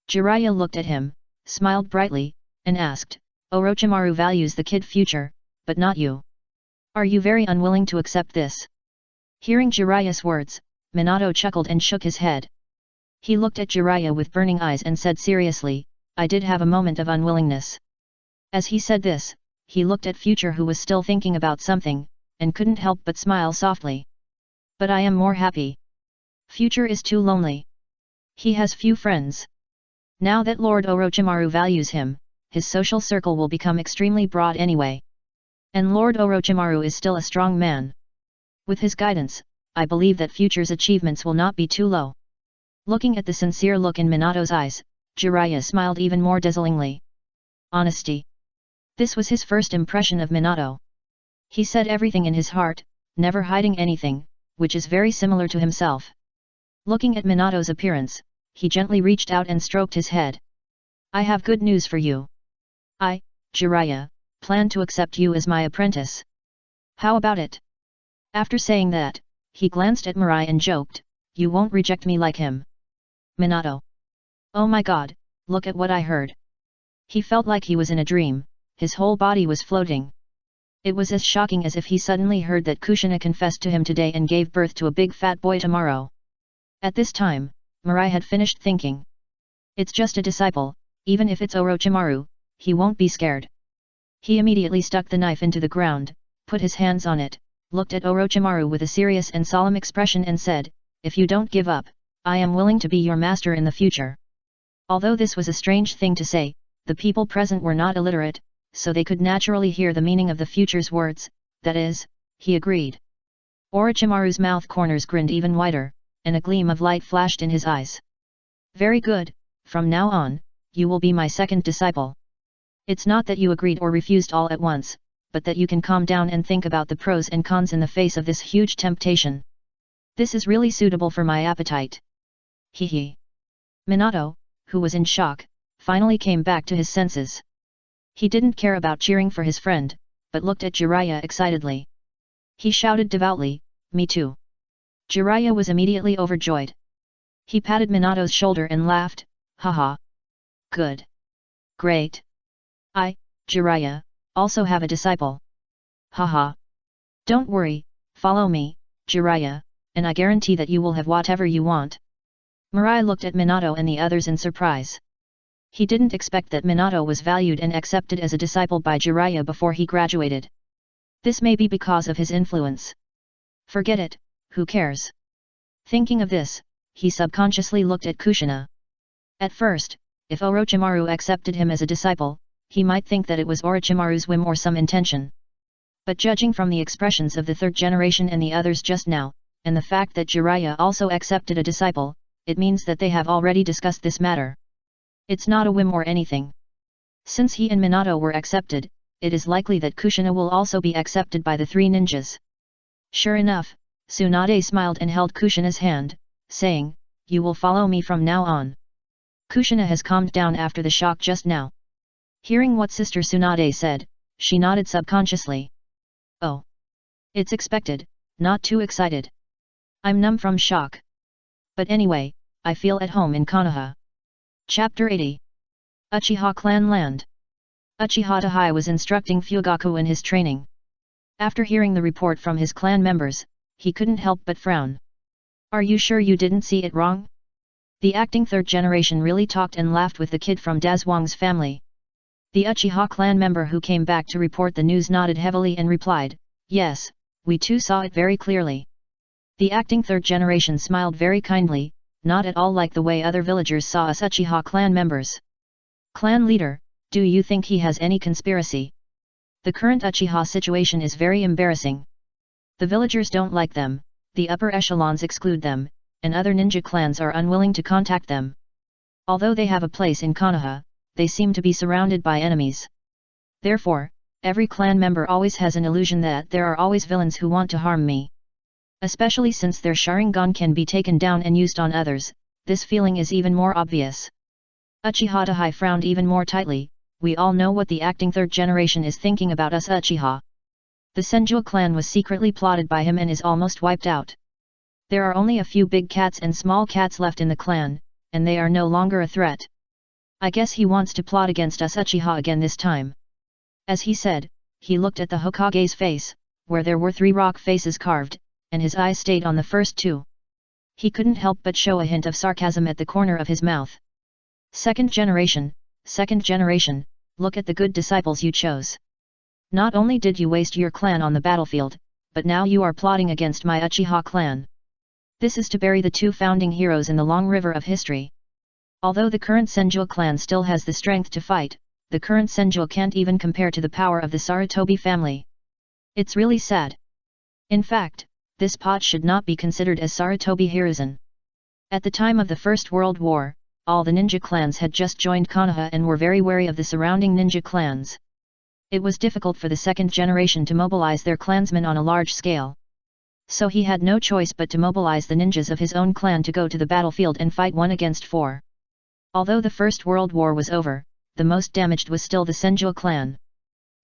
Jiraiya looked at him, smiled brightly, and asked, Orochimaru values the kid future, but not you. Are you very unwilling to accept this? Hearing Jiraiya's words, Minato chuckled and shook his head. He looked at Jiraiya with burning eyes and said seriously, I did have a moment of unwillingness. As he said this, he looked at Future who was still thinking about something, and couldn't help but smile softly. But I am more happy. Future is too lonely. He has few friends. Now that Lord Orochimaru values him, his social circle will become extremely broad anyway. And Lord Orochimaru is still a strong man. With his guidance, I believe that Future's achievements will not be too low. Looking at the sincere look in Minato's eyes, Jiraiya smiled even more dazzlingly. Honesty. This was his first impression of Minato. He said everything in his heart, never hiding anything, which is very similar to himself. Looking at Minato's appearance, he gently reached out and stroked his head. I have good news for you. I, Jiraiya, plan to accept you as my apprentice. How about it? After saying that, he glanced at Mirai and joked, you won't reject me like him. Minato. Oh my god, look at what I heard. He felt like he was in a dream, his whole body was floating. It was as shocking as if he suddenly heard that Kushina confessed to him today and gave birth to a big fat boy tomorrow. At this time, Mirai had finished thinking. It's just a disciple, even if it's Orochimaru, he won't be scared. He immediately stuck the knife into the ground, put his hands on it, looked at Orochimaru with a serious and solemn expression and said, if you don't give up, I am willing to be your master in the future. Although this was a strange thing to say, the people present were not illiterate, so they could naturally hear the meaning of the Future's words, that is, he agreed. Orochimaru's mouth corners grinned even wider, and a gleam of light flashed in his eyes. Very good, from now on, you will be my second disciple. It's not that you agreed or refused all at once, but that you can calm down and think about the pros and cons in the face of this huge temptation. This is really suitable for my appetite. Hee. Minato, who was in shock, finally came back to his senses. He didn't care about cheering for his friend, but looked at Jiraiya excitedly. He shouted devoutly, "Me too." Jiraiya was immediately overjoyed. He patted Minato's shoulder and laughed, "Haha. Good. Great. I, Jiraiya, also have a disciple. Haha. Don't worry, follow me, Jiraiya, and I guarantee that you will have whatever you want." Mirai looked at Minato and the others in surprise. He didn't expect that Minato was valued and accepted as a disciple by Jiraiya before he graduated. This may be because of his influence. Forget it, who cares? Thinking of this, he subconsciously looked at Kushina. At first, if Orochimaru accepted him as a disciple, he might think that it was Orochimaru's whim or some intention. But judging from the expressions of the third generation and the others just now, and the fact that Jiraiya also accepted a disciple, it means that they have already discussed this matter. It's not a whim or anything. Since he and Minato were accepted, it is likely that Kushina will also be accepted by the three ninjas. Sure enough, Tsunade smiled and held Kushina's hand, saying, "You will follow me from now on." Kushina has calmed down after the shock just now. Hearing what Sister Tsunade said, she nodded subconsciously. Oh. It's expected, not too excited. I'm numb from shock. But anyway, I feel at home in Konoha. Chapter 80. Uchiha Clan Land. Uchiha Tachai was instructing Fugaku in his training. After hearing the report from his clan members, he couldn't help but frown. Are you sure you didn't see it wrong? The acting third generation really talked and laughed with the kid from Dazwang's family. The Uchiha clan member who came back to report the news nodded heavily and replied, "Yes, we too saw it very clearly." The acting third generation smiled very kindly, not at all like the way other villagers saw us Uchiha clan members. Clan leader, do you think he has any conspiracy? The current Uchiha situation is very embarrassing. The villagers don't like them, the upper echelons exclude them, and other ninja clans are unwilling to contact them. Although they have a place in Konoha, they seem to be surrounded by enemies. Therefore, every clan member always has an illusion that there are always villains who want to harm me. Especially since their Sharingan can be taken down and used on others, this feeling is even more obvious. Uchiha Tachai frowned even more tightly. We all know what the acting third generation is thinking about us Uchiha. The Senju clan was secretly plotted by him and is almost wiped out. There are only a few big cats and small cats left in the clan, and they are no longer a threat. I guess he wants to plot against us Uchiha again this time. As he said, he looked at the Hokage's face, where there were 3 rock faces carved, and his eyes stayed on the first 2. He couldn't help but show a hint of sarcasm at the corner of his mouth. Second generation, look at the good disciples you chose. Not only did you waste your clan on the battlefield, but now you are plotting against my Uchiha clan. This is to bury the 2 founding heroes in the long river of history. Although the current Senju clan still has the strength to fight, the current Senju can't even compare to the power of the Sarutobi family. It's really sad. In fact, this pot should not be considered as Sarutobi Hiruzen. At the time of the First World War, all the ninja clans had just joined Konoha and were very wary of the surrounding ninja clans. It was difficult for the second generation to mobilize their clansmen on a large scale. So he had no choice but to mobilize the ninjas of his own clan to go to the battlefield and fight 1 against 4. Although the First World War was over, the most damaged was still the Senju clan.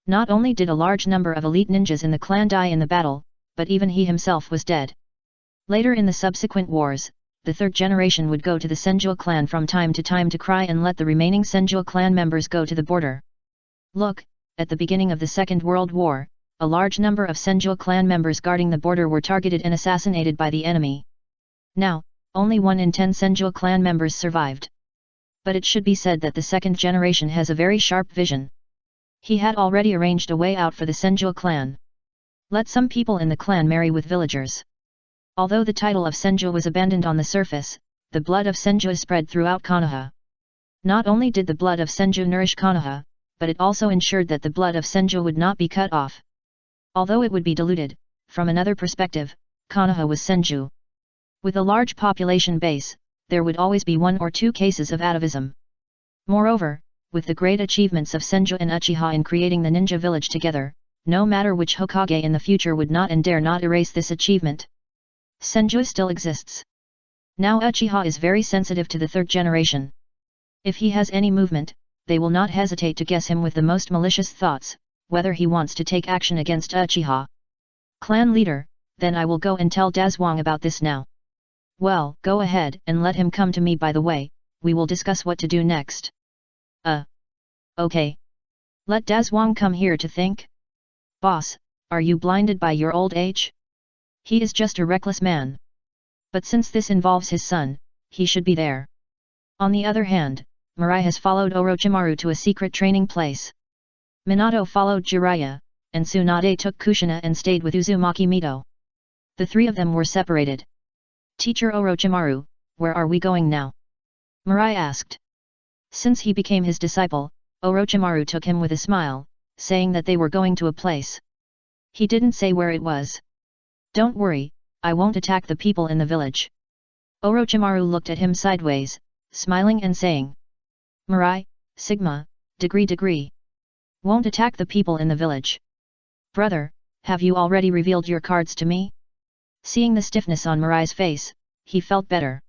Not only did a large number of elite ninjas in the clan die in the battle, but even he himself was dead. Later in the subsequent wars, the third generation would go to the Senju clan from time to time to cry and let the remaining Senju clan members go to the border. Look, at the beginning of the Second World War, a large number of Senju clan members guarding the border were targeted and assassinated by the enemy. Now, only 1 in 10 Senju clan members survived. But it should be said that the second generation has a very sharp vision. He had already arranged a way out for the Senju clan. Let some people in the clan marry with villagers. Although the title of Senju was abandoned on the surface, the blood of Senju spread throughout Konoha. Not only did the blood of Senju nourish Konoha, but it also ensured that the blood of Senju would not be cut off. Although it would be diluted, from another perspective, Konoha was Senju. With a large population base, there would always be 1 or 2 cases of atavism. Moreover, with the great achievements of Senju and Uchiha in creating the ninja village together, no matter which Hokage in the future would not and dare not erase this achievement. Senju still exists. Now Uchiha is very sensitive to the 3rd generation. If he has any movement, they will not hesitate to guess him with the most malicious thoughts, whether he wants to take action against Uchiha. Clan leader, then I will go and tell Dazwang about this now. Well, go ahead and let him come to me. By the way, we will discuss what to do next. Okay. Let Dazwang come here to think. Boss, are you blinded by your old age? He is just a reckless man. But since this involves his son, he should be there. On the other hand, Mirai has followed Orochimaru to a secret training place. Minato followed Jiraiya, and Tsunade took Kushina and stayed with Uzumaki Mito. The 3 of them were separated. Teacher Orochimaru, where are we going now? Mirai asked. Since he became his disciple, Orochimaru took him with a smile, saying that they were going to a place. He didn't say where it was. Don't worry, I won't attack the people in the village. Orochimaru looked at him sideways, smiling and saying. Mirai, Sigma, degree. Won't attack the people in the village. Brother, have you already revealed your cards to me? Seeing the stiffness on Mirai's face, he felt better.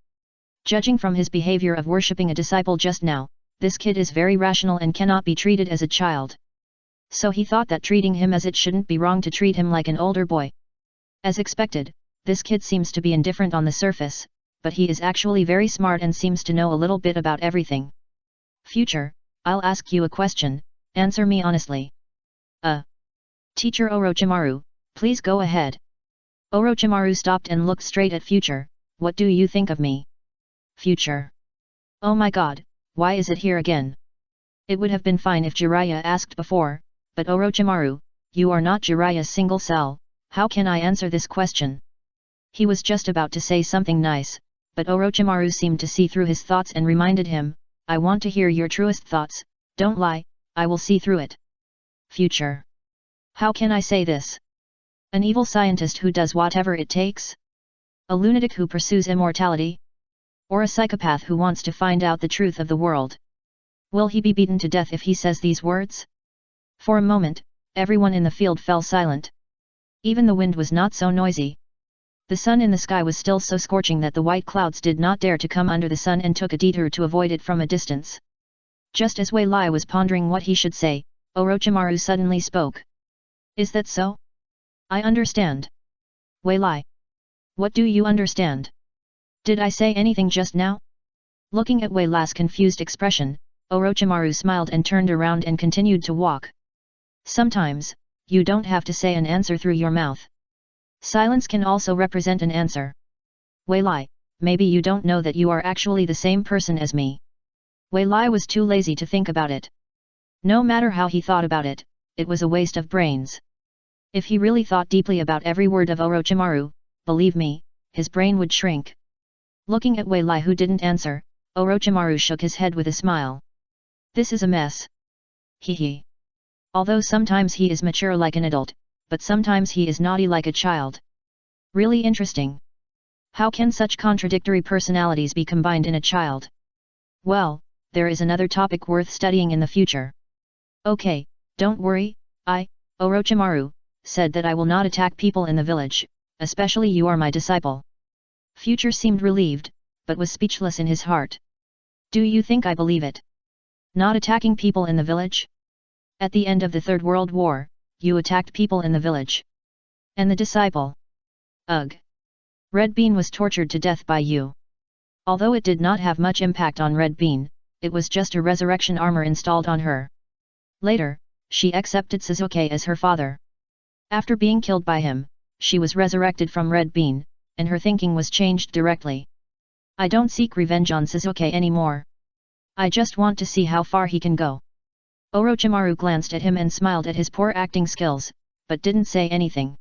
Judging from his behavior of worshipping a disciple just now, this kid is very rational and cannot be treated as a child. So he thought that treating him as it shouldn't be wrong to treat him like an older boy. As expected, this kid seems to be indifferent on the surface, but he is actually very smart and seems to know a little bit about everything. Future, I'll ask you a question, answer me honestly. Teacher Orochimaru, please go ahead. Orochimaru stopped and looked straight at Future. What do you think of me? Future. Oh my god, why is it here again? It would have been fine if Jiraiya asked before, but Orochimaru, you are not Jiraiya's single cell, how can I answer this question? He was just about to say something nice, but Orochimaru seemed to see through his thoughts and reminded him, I want to hear your truest thoughts, don't lie, I will see through it. Future. How can I say this? An evil scientist who does whatever it takes? A lunatic who pursues immortality? Or a psychopath who wants to find out the truth of the world? Will he be beaten to death if he says these words? For a moment, everyone in the field fell silent. Even the wind was not so noisy. The sun in the sky was still so scorching that the white clouds did not dare to come under the sun and took a detour to avoid it from a distance. Just as Wei Lai was pondering what he should say, Orochimaru suddenly spoke. Is that so? I understand. Wei Lai. What do you understand? Did I say anything just now? Looking at Wei Lai's confused expression, Orochimaru smiled and turned around and continued to walk. Sometimes, you don't have to say an answer through your mouth. Silence can also represent an answer. Wei Lai, maybe you don't know that you are actually the same person as me. Wei Lai was too lazy to think about it. No matter how he thought about it, it was a waste of brains. If he really thought deeply about every word of Orochimaru, believe me, his brain would shrink. Looking at Wei Lai who didn't answer, Orochimaru shook his head with a smile. This is a mess. Hee. Although sometimes he is mature like an adult, but sometimes he is naughty like a child. Really interesting. How can such contradictory personalities be combined in a child? Well, there is another topic worth studying in the future. Okay, don't worry, Orochimaru, said that I will not attack people in the village, especially you are my disciple. Future seemed relieved, but was speechless in his heart. Do you think I believe it? Not attacking people in the village? At the end of the Third World War, you attacked people in the village. And the disciple? Ugh. Red Bean was tortured to death by you. Although it did not have much impact on Red Bean, it was just a resurrection armor installed on her. Later, she accepted Sasuke as her father. After being killed by him, she was resurrected from Red Bean, and her thinking was changed directly. I don't seek revenge on Sasuke anymore. I just want to see how far he can go. Orochimaru glanced at him and smiled at his poor acting skills, but didn't say anything.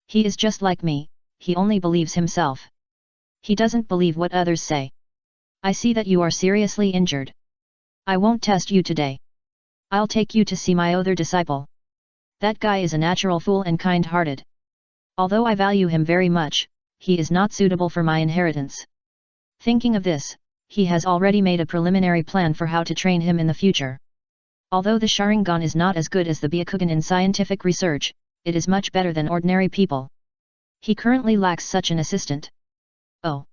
He is just like me, he only believes himself. He doesn't believe what others say. I see that you are seriously injured. I won't test you today. I'll take you to see my other disciple. That guy is a natural fool and kind-hearted. Although I value him very much, he is not suitable for my inheritance. Thinking of this, he has already made a preliminary plan for how to train him in the future. Although the Sharingan is not as good as the Byakugan in scientific research, it is much better than ordinary people. He currently lacks such an assistant. Oh.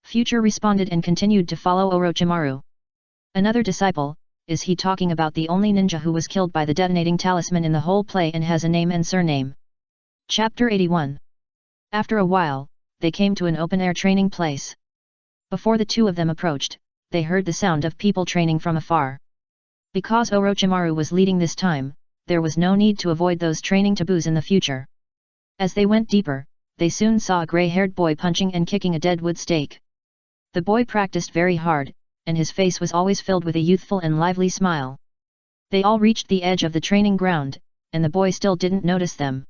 Future responded and continued to follow Orochimaru. Another disciple, is he talking about the only ninja who was killed by the detonating talisman in the whole play and has a name and surname? Chapter 81. After a while, they came to an open-air training place. Before the two of them approached, they heard the sound of people training from afar. Because Orochimaru was leading this time, there was no need to avoid those training taboos in the future. As they went deeper, they soon saw a grey-haired boy punching and kicking a dead wood stake. The boy practiced very hard, and his face was always filled with a youthful and lively smile. They all reached the edge of the training ground, and the boy still didn't notice them.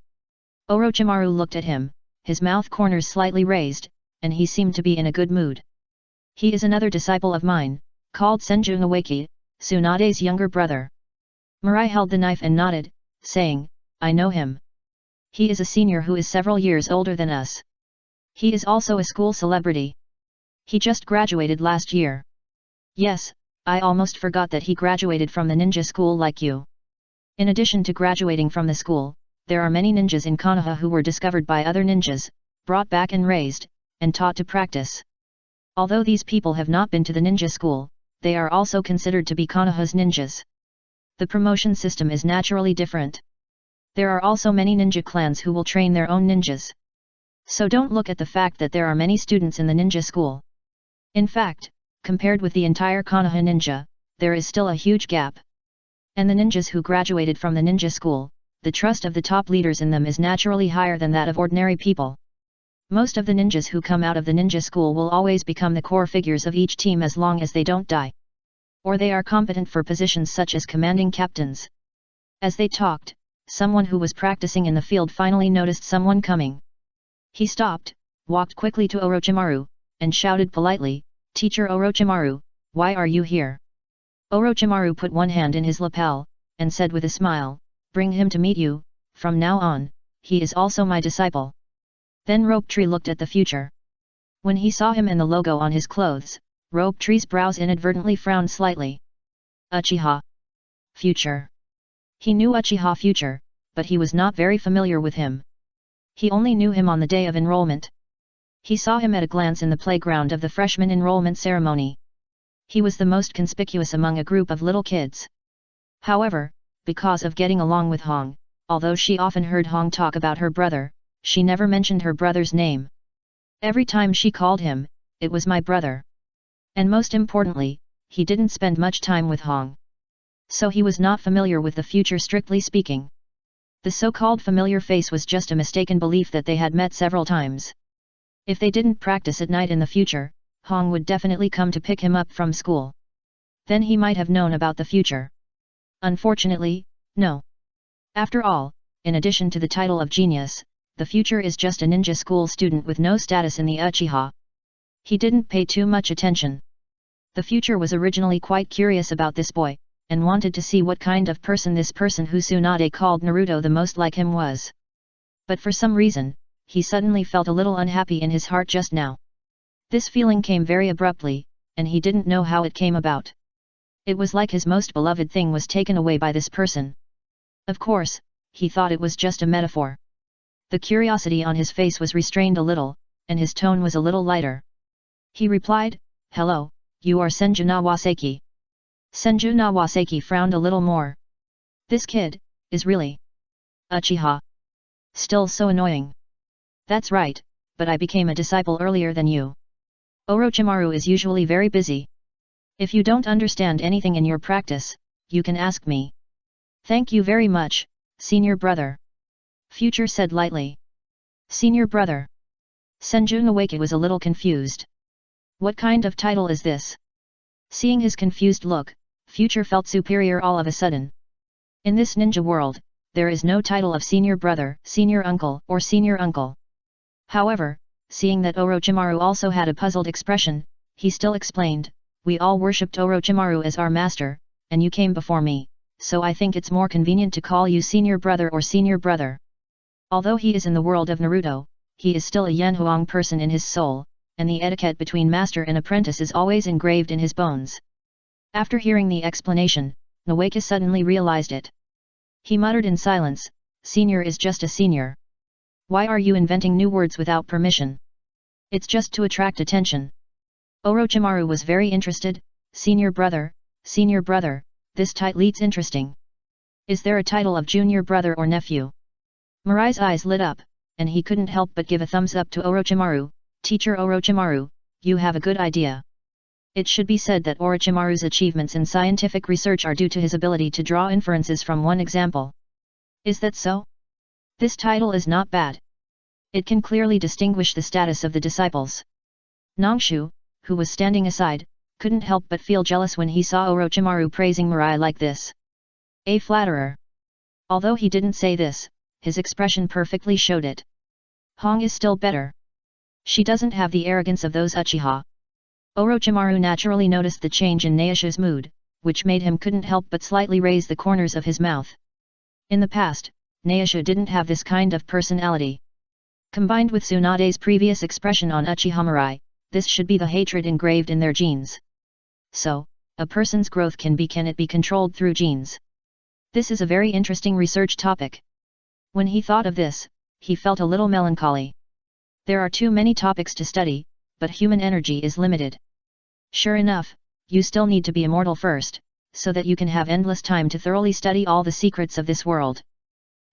Orochimaru looked at him, his mouth corners slightly raised, and he seemed to be in a good mood. He is another disciple of mine, called Senju Nawaki, Tsunade's younger brother. Mirai held the knife and nodded, saying, I know him. He is a senior who is several years older than us. He is also a school celebrity. He just graduated last year. Yes, I almost forgot that he graduated from the ninja school like you. In addition to graduating from the school, there are many ninjas in Konoha who were discovered by other ninjas, brought back and raised, and taught to practice. Although these people have not been to the ninja school, they are also considered to be Konoha's ninjas. The promotion system is naturally different. There are also many ninja clans who will train their own ninjas. So don't look at the fact that there are many students in the ninja school. In fact, compared with the entire Konoha ninja, there is still a huge gap. And the ninjas who graduated from the ninja school, the trust of the top leaders in them is naturally higher than that of ordinary people. Most of the ninjas who come out of the ninja school will always become the core figures of each team as long as they don't die. Or they are competent for positions such as commanding captains. As they talked, someone who was practicing in the field finally noticed someone coming. He stopped, walked quickly to Orochimaru, and shouted politely, Teacher Orochimaru, why are you here? Orochimaru put one hand in his lapel, and said with a smile, bring him to meet you, from now on, he is also my disciple. Then Rope Tree looked at the future. When he saw him and the logo on his clothes, Rope Tree's brows inadvertently frowned slightly. Uchiha. Future. He knew Uchiha Future, but he was not very familiar with him. He only knew him on the day of enrollment. He saw him at a glance in the playground of the freshman enrollment ceremony. He was the most conspicuous among a group of little kids. However, because of getting along with Hong, although she often heard Hong talk about her brother, she never mentioned her brother's name. Every time she called him, it was my brother. And most importantly, he didn't spend much time with Hong. So he was not familiar with the future strictly speaking. The so-called familiar face was just a mistaken belief that they had met several times. If they didn't practice at night in the future, Hong would definitely come to pick him up from school. Then he might have known about the future. Unfortunately, no. After all, in addition to the title of genius, the future is just a ninja school student with no status in the Uchiha. He didn't pay too much attention. The future was originally quite curious about this boy, and wanted to see what kind of person this person who Tsunade called Naruto the most like him was. But for some reason, he suddenly felt a little unhappy in his heart just now. This feeling came very abruptly, and he didn't know how it came about. It was like his most beloved thing was taken away by this person. Of course, he thought it was just a metaphor. The curiosity on his face was restrained a little, and his tone was a little lighter. He replied, Hello, you are Senju Nawaseki. Senju Nawaseki frowned a little more. This kid, is really Uchiha. Still so annoying. That's right, but I became a disciple earlier than you. Orochimaru is usually very busy. If you don't understand anything in your practice, you can ask me. Thank you very much, senior brother. Future said lightly. Senior brother. Senju Nawaki was a little confused. What kind of title is this? Seeing his confused look, Future felt superior all of a sudden. In this ninja world, there is no title of senior brother, senior uncle, or senior uncle. However, seeing that Orochimaru also had a puzzled expression, he still explained, we all worshipped Orochimaru as our master, and you came before me, so I think it's more convenient to call you senior brother or senior brother. Although he is in the world of Naruto, he is still a Yanhuang person in his soul, and the etiquette between master and apprentice is always engraved in his bones. After hearing the explanation, Nawaka suddenly realized it. He muttered in silence, "Senior is just a senior. Why are you inventing new words without permission? It's just to attract attention." Orochimaru was very interested. Senior brother, this title's interesting. Is there a title of junior brother or nephew?" Mirai's eyes lit up, and he couldn't help but give a thumbs up to Orochimaru. "Teacher Orochimaru, you have a good idea. It should be said that Orochimaru's achievements in scientific research are due to his ability to draw inferences from one example. Is that so? This title is not bad. It can clearly distinguish the status of the disciples." Nangshu, who was standing aside, couldn't help but feel jealous when he saw Orochimaru praising Mirai like this. A flatterer. Although he didn't say this, his expression perfectly showed it. Hong is still better. She doesn't have the arrogance of those Uchiha. Orochimaru naturally noticed the change in Naoshi's mood, which made him couldn't help but slightly raise the corners of his mouth. In the past, Naoshi didn't have this kind of personality. Combined with Tsunade's previous expression on Uchiha Mirai, this should be the hatred engraved in their genes. So, a person's growth can it be controlled through genes? This is a very interesting research topic. When he thought of this, he felt a little melancholy. There are too many topics to study, but human energy is limited. Sure enough, you still need to be immortal first, so that you can have endless time to thoroughly study all the secrets of this world.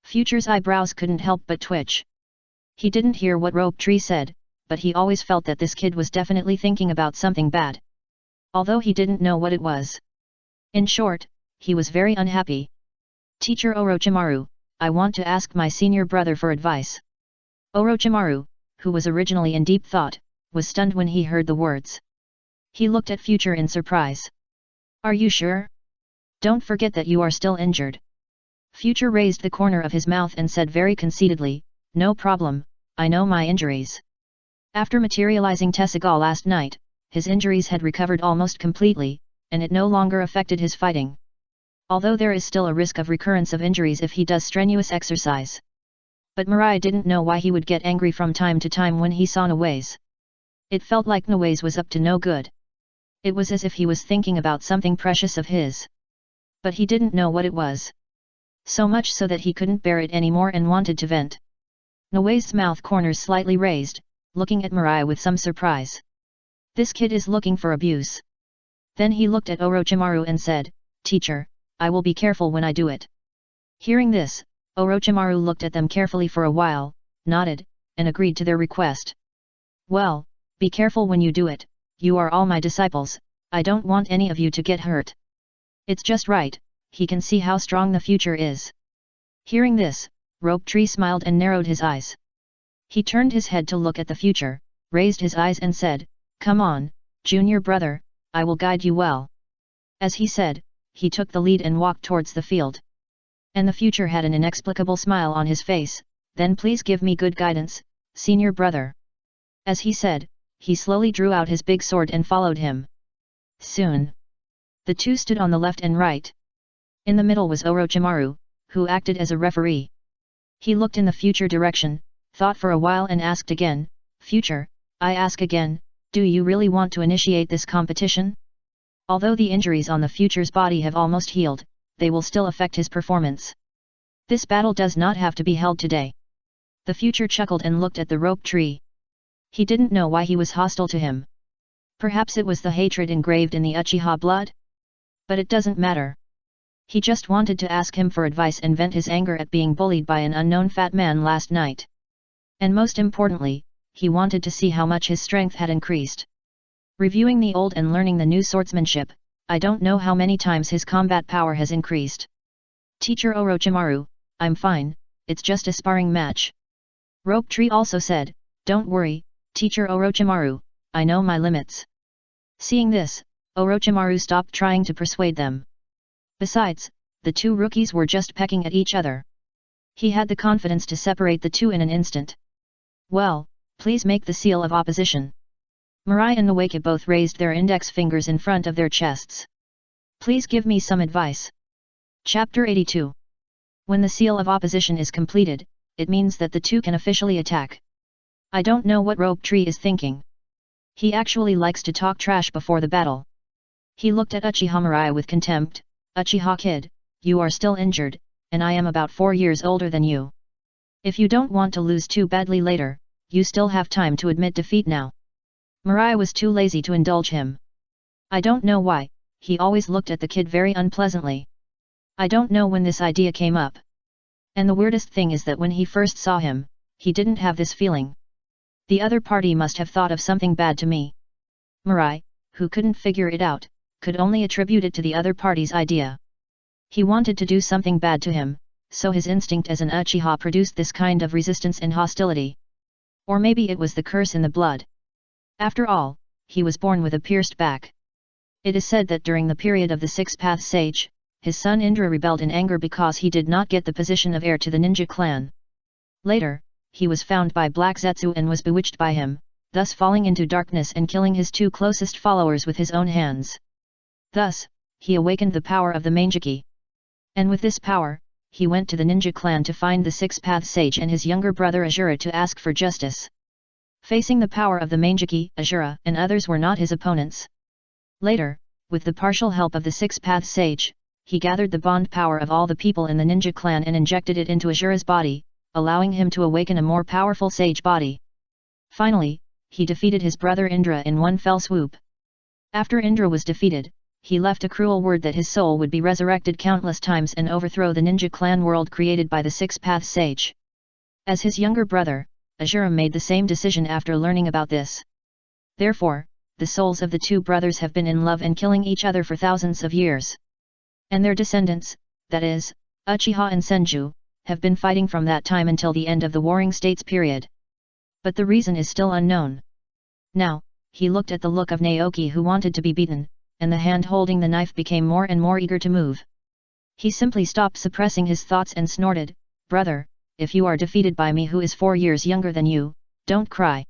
Future's eyebrows couldn't help but twitch. He didn't hear what Rope Tree said, but he always felt that this kid was definitely thinking about something bad. Although he didn't know what it was. In short, he was very unhappy. "Teacher Orochimaru, I want to ask my senior brother for advice." Orochimaru, who was originally in deep thought, was stunned when he heard the words. He looked at Future in surprise. "Are you sure? Don't forget that you are still injured." Future raised the corner of his mouth and said very conceitedly, "No problem, I know my injuries." After materializing Tessaigan last night, his injuries had recovered almost completely, and it no longer affected his fighting. Although there is still a risk of recurrence of injuries if he does strenuous exercise. But Mirai didn't know why he would get angry from time to time when he saw Nawase. It felt like Nawase was up to no good. It was as if he was thinking about something precious of his. But he didn't know what it was. So much so that he couldn't bear it anymore and wanted to vent. Nawase's mouth corners slightly raised, looking at Mirai with some surprise. This kid is looking for abuse. Then he looked at Orochimaru and said, "Teacher, I will be careful when I do it." Hearing this, Orochimaru looked at them carefully for a while, nodded, and agreed to their request. "Well, be careful when you do it, you are all my disciples, I don't want any of you to get hurt." It's just right, he can see how strong the Future is. Hearing this, Rope Tree smiled and narrowed his eyes. He turned his head to look at the Future, raised his eyes and said, "Come on, junior brother, I will guide you well." As he said, he took the lead and walked towards the field. And the Future had an inexplicable smile on his face, "Then please give me good guidance, senior brother." As he said, he slowly drew out his big sword and followed him. Soon, the two stood on the left and right. In the middle was Orochimaru, who acted as a referee. He looked in the Future direction, thought for a while and asked again, "Future, I ask again, do you really want to initiate this competition?" Although the injuries on the Future's body have almost healed, they will still affect his performance. This battle does not have to be held today. The Future chuckled and looked at the Rope Tree. He didn't know why he was hostile to him. Perhaps it was the hatred engraved in the Uchiha blood? But it doesn't matter. He just wanted to ask him for advice and vent his anger at being bullied by an unknown fat man last night. And most importantly, he wanted to see how much his strength had increased. Reviewing the old and learning the new swordsmanship, I don't know how many times his combat power has increased. "Teacher Orochimaru, I'm fine, it's just a sparring match." Rope Tree also said, "Don't worry, Teacher Orochimaru, I know my limits." Seeing this, Orochimaru stopped trying to persuade them. Besides, the two rookies were just pecking at each other. He had the confidence to separate the two in an instant. "Well, please make the seal of opposition." Mirai and Nawaka both raised their index fingers in front of their chests. "Please give me some advice." Chapter 82. When the seal of opposition is completed, it means that the two can officially attack. I don't know what Rope Tree is thinking. He actually likes to talk trash before the battle. He looked at Uchiha Mirai with contempt. Uchiha kid, you are still injured, and I am about 4 years older than you. If you don't want to lose too badly later, you still have time to admit defeat now. Mirai was too lazy to indulge him. I don't know why, he always looked at the kid very unpleasantly. I don't know when this idea came up. And the weirdest thing is that when he first saw him, he didn't have this feeling. The other party must have thought of something bad to me. Mirai, who couldn't figure it out, could only attribute it to the other party's idea. He wanted to do something bad to him, so his instinct as an Uchiha produced this kind of resistance and hostility. Or maybe it was the curse in the blood. After all, he was born with a pierced back. It is said that during the period of the Six Paths Sage, his son Indra rebelled in anger because he did not get the position of heir to the ninja clan. Later, he was found by Black Zetsu and was bewitched by him, thus falling into darkness and killing his 2 closest followers with his own hands. Thus, he awakened the power of the Mangeki. And with this power, he went to the ninja clan to find the Six Paths Sage and his younger brother Azura to ask for justice. Facing the power of the Mangeki, Azura and others were not his opponents. Later, with the partial help of the Six Paths Sage, he gathered the bond power of all the people in the ninja clan and injected it into Azura's body, allowing him to awaken a more powerful sage body. Finally, he defeated his brother Indra in one fell swoop. After Indra was defeated, he left a cruel word that his soul would be resurrected countless times and overthrow the ninja clan world created by the Six Paths Sage. As his younger brother, Azura made the same decision after learning about this. Therefore, the souls of the 2 brothers have been in love and killing each other for thousands of years. And their descendants, that is, Uchiha and Senju, have been fighting from that time until the end of the Warring States period. But the reason is still unknown. Now, he looked at the look of Naoki who wanted to be beaten, and the hand holding the knife became more and more eager to move. He simply stopped suppressing his thoughts and snorted, "Brother, if you are defeated by me who is 4 years younger than you, don't cry."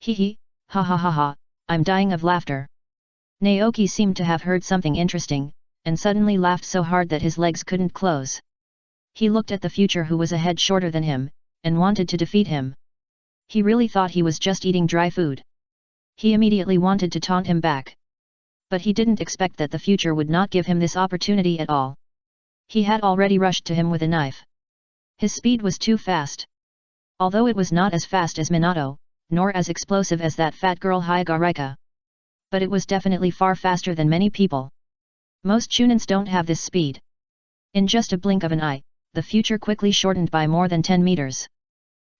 "Hee hee, ha ha ha ha, I'm dying of laughter." Naoki seemed to have heard something interesting, and suddenly laughed so hard that his legs couldn't close. He looked at the future who was a head shorter than him, and wanted to defeat him. He really thought he was just eating dry food. He immediately wanted to taunt him back. But he didn't expect that the future would not give him this opportunity at all. He had already rushed to him with a knife. His speed was too fast. Although it was not as fast as Minato, nor as explosive as that fat girl Hyagarika. But it was definitely far faster than many people. Most Chunins don't have this speed. In just a blink of an eye, the future quickly shortened by more than 10 meters.